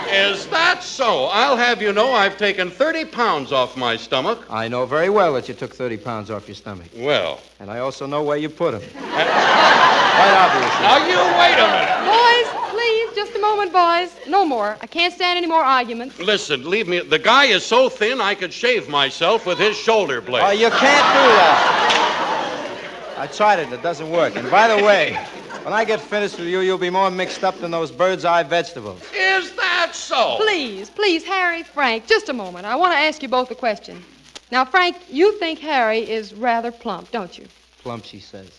Is that so? I'll have you know I've taken 30 pounds off my stomach. I know very well that you took 30 pounds off your stomach. Well. And I also know where you put them. Quite obviously. Now, you wait a minute. Boys, please, just a moment, boys. No more. I can't stand any more arguments. Listen, leave me. The guy is so thin I could shave myself with his shoulder blade. Oh, you can't do that. I tried it, and it doesn't work. And by the way, when I get finished with you, you'll be more mixed up than those bird's eye vegetables. Is that so? Please, Harry, Frank, just a moment. I want to ask you both a question. Now, Frank, you think Harry is rather plump, don't you? Plump, she says.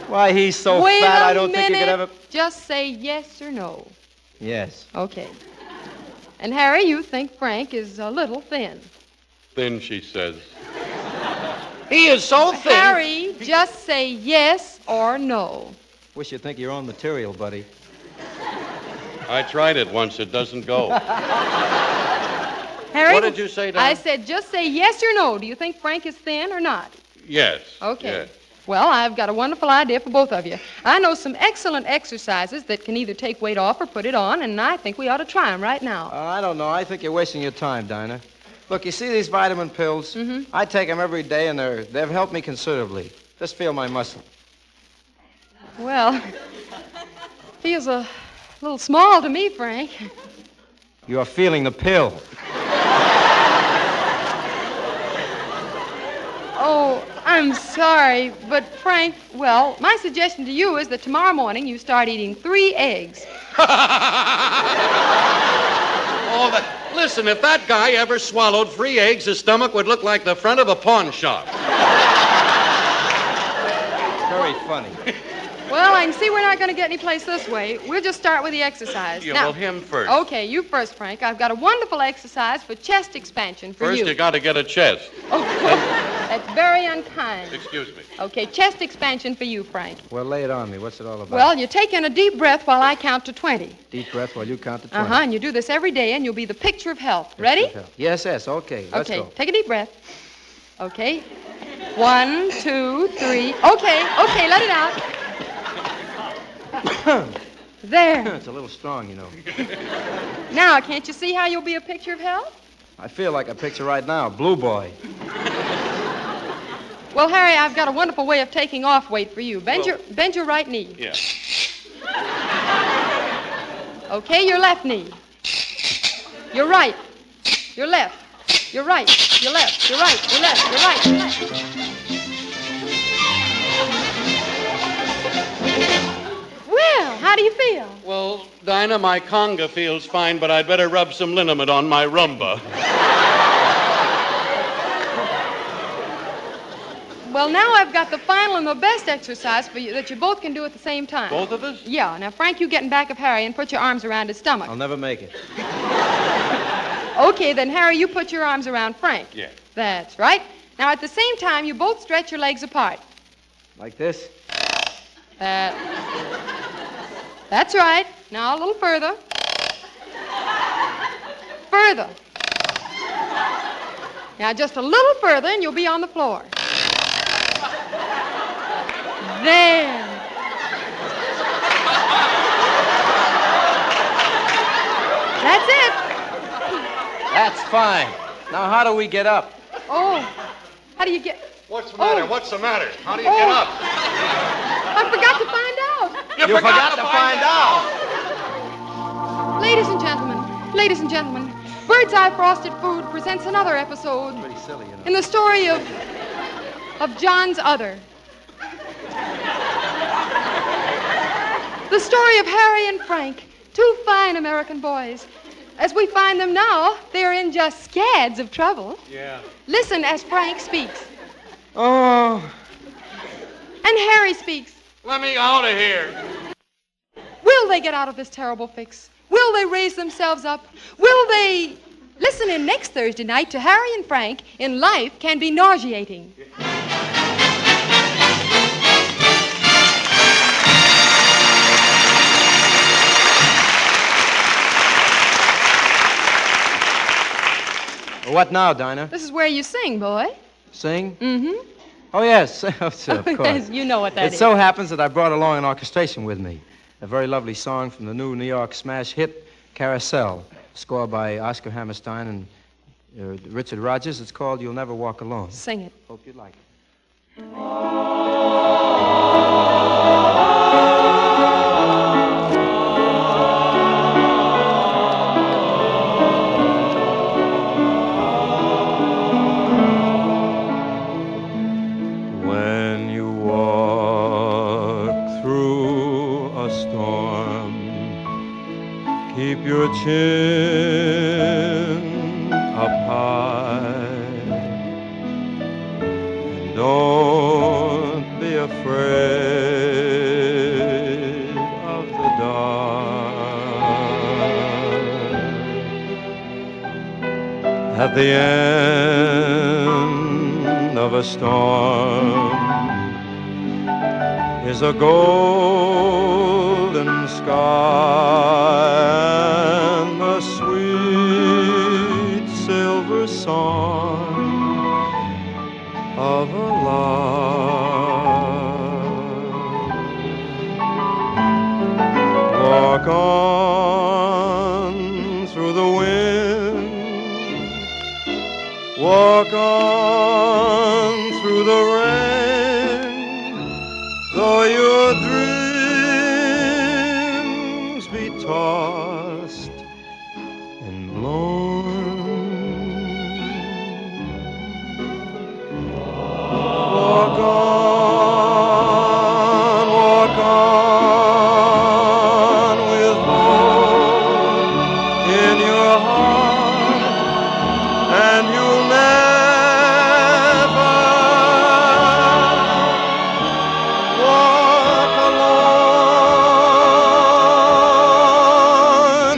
Why, he's so Wait fat, a I don't think you could minute. ever... Just say yes or no. Yes. Okay. And Harry, you think Frank is a little thin. Thin, she says. He is so thin. Harry, just say yes or no. Wish you'd think of your own material, buddy. I tried it once. It doesn't go. Harry, What did you say, Don? I said just say yes or no. Do you think Frank is thin or not? Yes. Okay. Yes. Well, I've got a wonderful idea for both of you. I know some excellent exercises that can either take weight off or put it on, and I think we ought to try them right now. I don't know. I think you're wasting your time, Dinah. Look, you see these vitamin pills? Mm-hmm. I take them every day, and they've helped me considerably. Just feel my muscle. Well, feels a little small to me, Frank. You're feeling the pill. Oh, I'm sorry, but Frank, well, my suggestion to you is that tomorrow morning you start eating 3 eggs. Oh, listen, if that guy ever swallowed 3 eggs, his stomach would look like the front of a pawn shop. Very funny. Well, I can see we're not going to get any place this way. We'll just start with the exercise. Yeah, now, well, him first. Okay, you first, Frank. I've got a wonderful exercise for chest expansion for First, you. you got to get a chest. That's very unkind. Excuse me. Okay, chest expansion for you, Frank. Well, lay it on me. What's it all about? Well, you take in a deep breath while I count to 20. Deep breath while you count to 20. Uh-huh, and you do this every day, and you'll be the picture of health. Ready? Yes, okay. Let's Okay, go. take a deep breath. Okay. 1, 2, 3. Okay, let it out. There. It's a little strong, you know. Now, can't you see how you'll be a picture of health? I feel like a picture right now. Blue boy. Well, Harry, I've got a wonderful way of taking off weight for you. Bend your right knee. Yeah. Okay, your left knee. Your right. Your left. Your right. Your left. Your right. Your left. Your right. Your left. Well, how do you feel? Well, Dinah, my conga feels fine, but I'd better rub some liniment on my rumba. Well, now I've got the final and the best exercise for you that you both can do at the same time. Both of us? Yeah. Now, Frank, you get in back of Harry and put your arms around his stomach. I'll never make it. Okay, then, Harry, you put your arms around Frank. Yeah. That's right. Now, at the same time, you both stretch your legs apart. Like this? That's right. Now, a little further. Further. Now, just a little further, and you'll be on the floor. There. That's it. That's fine. Now, how do we get up? Oh, how do you get... What's the matter? What's the matter? How do you get up? I forgot to find out. You forgot to find out. Ladies and gentlemen, Bird's Eye Frosted Food presents another episode Pretty silly, you know. in the story of John's Other. The story of Harry and Frank, 2 fine American boys. As we find them now, they are in just scads of trouble. Yeah. Listen as Frank speaks. Oh. And Harry speaks. Let me out of here. Will they get out of this terrible fix? Will they raise themselves up? Will they... Listen in next Thursday night to Harry and Frank in Life Can Be Nauseating. What now, Dinah? This is where you sing, boy. Sing? Mm-hmm. Oh, yes. Of course. Yes, you know what that is. It so happens that I brought along an orchestration with me. A very lovely song from the new New York smash hit, Carousel, scored by Oscar Hammerstein and Richard Rodgers. It's called You'll Never Walk Alone. Sing it. Hope you like it. When you walk through a storm, keep your chin up high, and don't be afraid of the dark. At the end of a storm is a golden sky and the sweet silver song of a lark. Walk on through the wind, walk on through the rain, though your dreams be tossed and blown. Walk on with hope in your heart, and you'll never walk alone.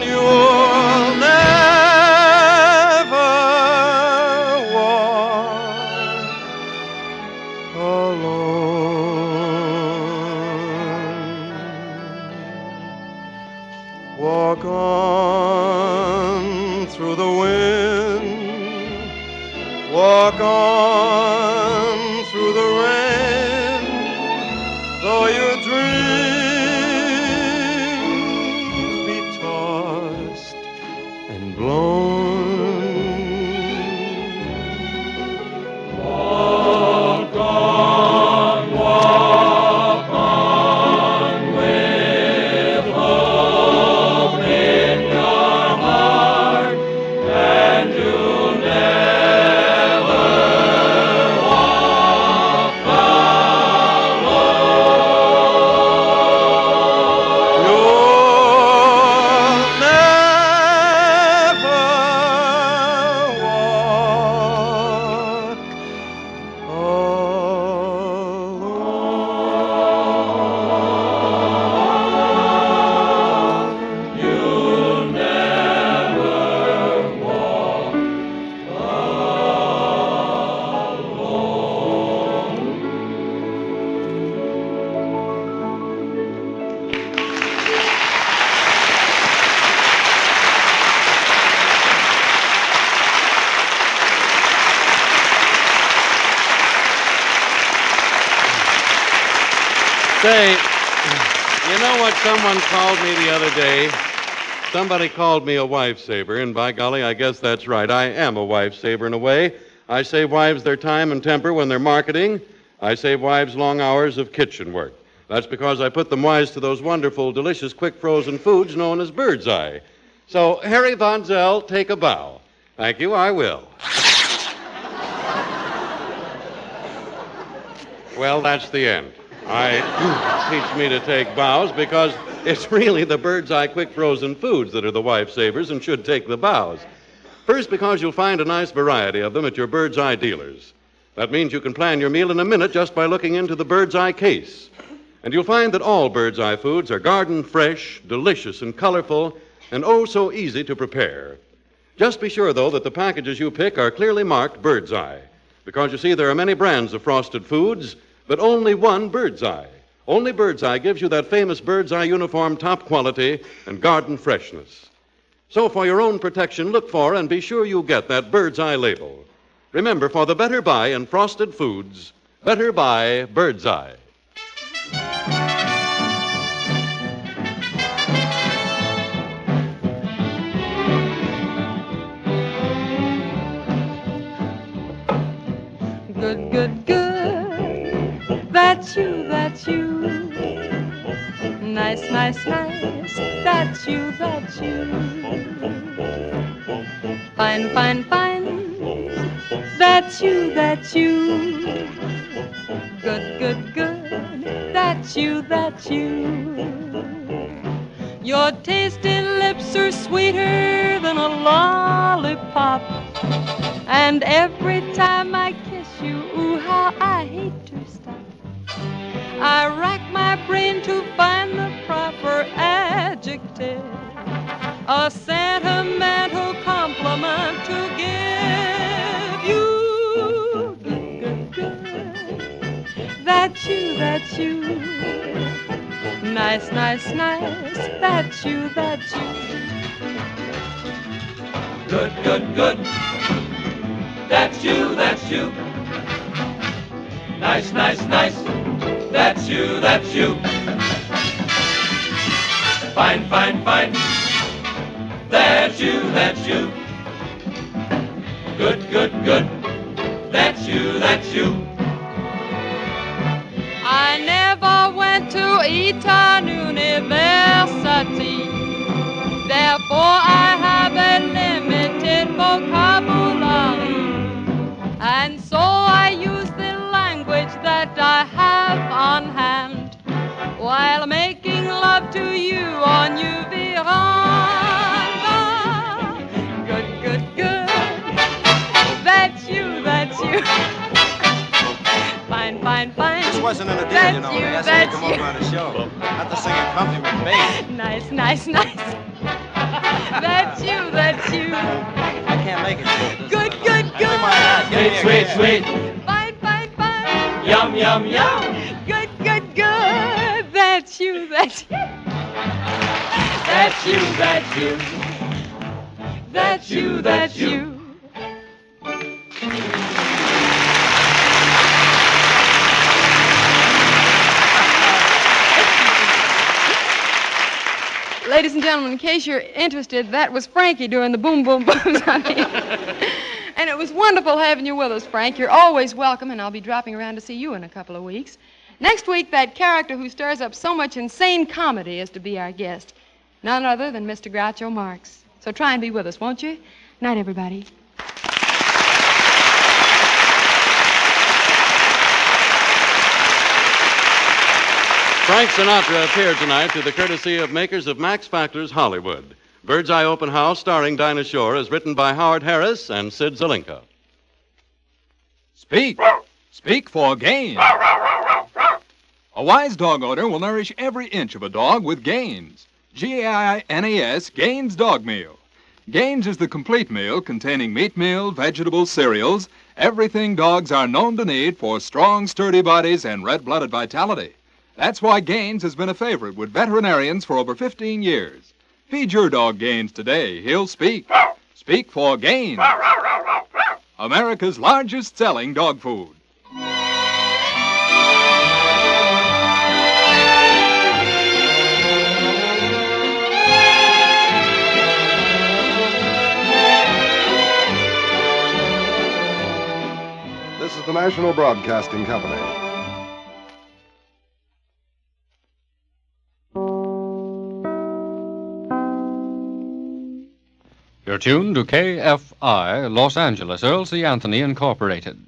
You'll never walk alone. Walk on through the wind, walk on through the rain, though your dreams be tossed and blown. Walk on with hope in your heart, and you'll never walk alone. You'll never walk alone. You'll never walk Say, you know what someone called me the other day? Somebody called me a wife saver, and by golly, I guess that's right. I am a wife saver in a way. I save wives their time and temper when they're marketing. I save wives long hours of kitchen work. That's because I put them wise to those wonderful, delicious, quick frozen foods known as bird's eye. So, Harry Von Zell, take a bow. Thank you, I will. Well, that's the end. Teach me to take bows because it's really the bird's eye quick frozen foods that are the wife savers and should take the bows. First, because you'll find a nice variety of them at your bird's eye dealers. That means you can plan your meal in a minute just by looking into the bird's eye case. And you'll find that all bird's eye foods are garden fresh, delicious, and colorful, and oh so easy to prepare. Just be sure, though, that the packages you pick are clearly marked bird's eye. Because you see, there are many brands of frosted foods, but only one bird's eye. Only bird's eye gives you that famous bird's eye uniform top quality and garden freshness. So for your own protection, look for and be sure you get that bird's eye label. Remember, for the better buy in frosted foods, better buy bird's eye. Good, good, good. That's you, that's you. Nice, nice, nice. That's you, that's you. Fine, fine, fine. That's you, that's you. Good, good, good. That's you, that's you. Your tasty lips are sweeter than a lollipop. And every time I kiss you, ooh, how I hate to stop. I rack my brain to find the proper adjective, a sentimental compliment to give you. Good, good, good. That's you, that's you. Nice, nice, nice. That's you, that's you. Good, good, good. That's you, that's you. Nice, nice, nice. That's you, that's you. Fine, fine, fine. That's you, that's you. Good, good, good. That's you, that's you. I never went to Eton University. Therefore I have a limited vocabulary. And so I use the language that I have on hand while making love to you on your veranda. Good, good, good. That's you, that's you. Fine, fine, fine. This wasn't an idea, you know. They asked me to come over on a show. Not to sing in company with me. Nice, nice, nice. That's you, that's you. I can't make it. Good, good, good. Sweet, sweet, sweet. Fine, fine, fine. Yum, yum, yum. Good, good, good. That's you, that's you. That's you, that's you. That's you, that's you. Ladies and gentlemen, in case you're interested, that was Frankie doing the boom, boom, booms on me. And it was wonderful having you with us, Frank. You're always welcome, and I'll be dropping around to see you in a couple of weeks. Next week, that character who stirs up so much insane comedy is to be our guest. None other than Mr. Groucho Marx. So try and be with us, won't you? Night, everybody. Frank Sinatra appeared tonight through the courtesy of makers of Max Factor's Hollywood. Bird's Eye Open House, starring Dinah Shore, is written by Howard Harris and Sid Zelinka. Speak. Speak for Gaines. A wise dog owner will nourish every inch of a dog with Gaines. Gaines, Gaines Dog Meal. Gaines is the complete meal containing meat meal, vegetables, cereals, everything dogs are known to need for strong, sturdy bodies and red-blooded vitality. That's why Gaines has been a favorite with veterinarians for over 15 years. Feed your dog Gaines today. He'll speak. Speak for Gaines. America's largest selling dog food. This is the National Broadcasting Company. You're tuned to KFI, Los Angeles, Earl C. Anthony Incorporated.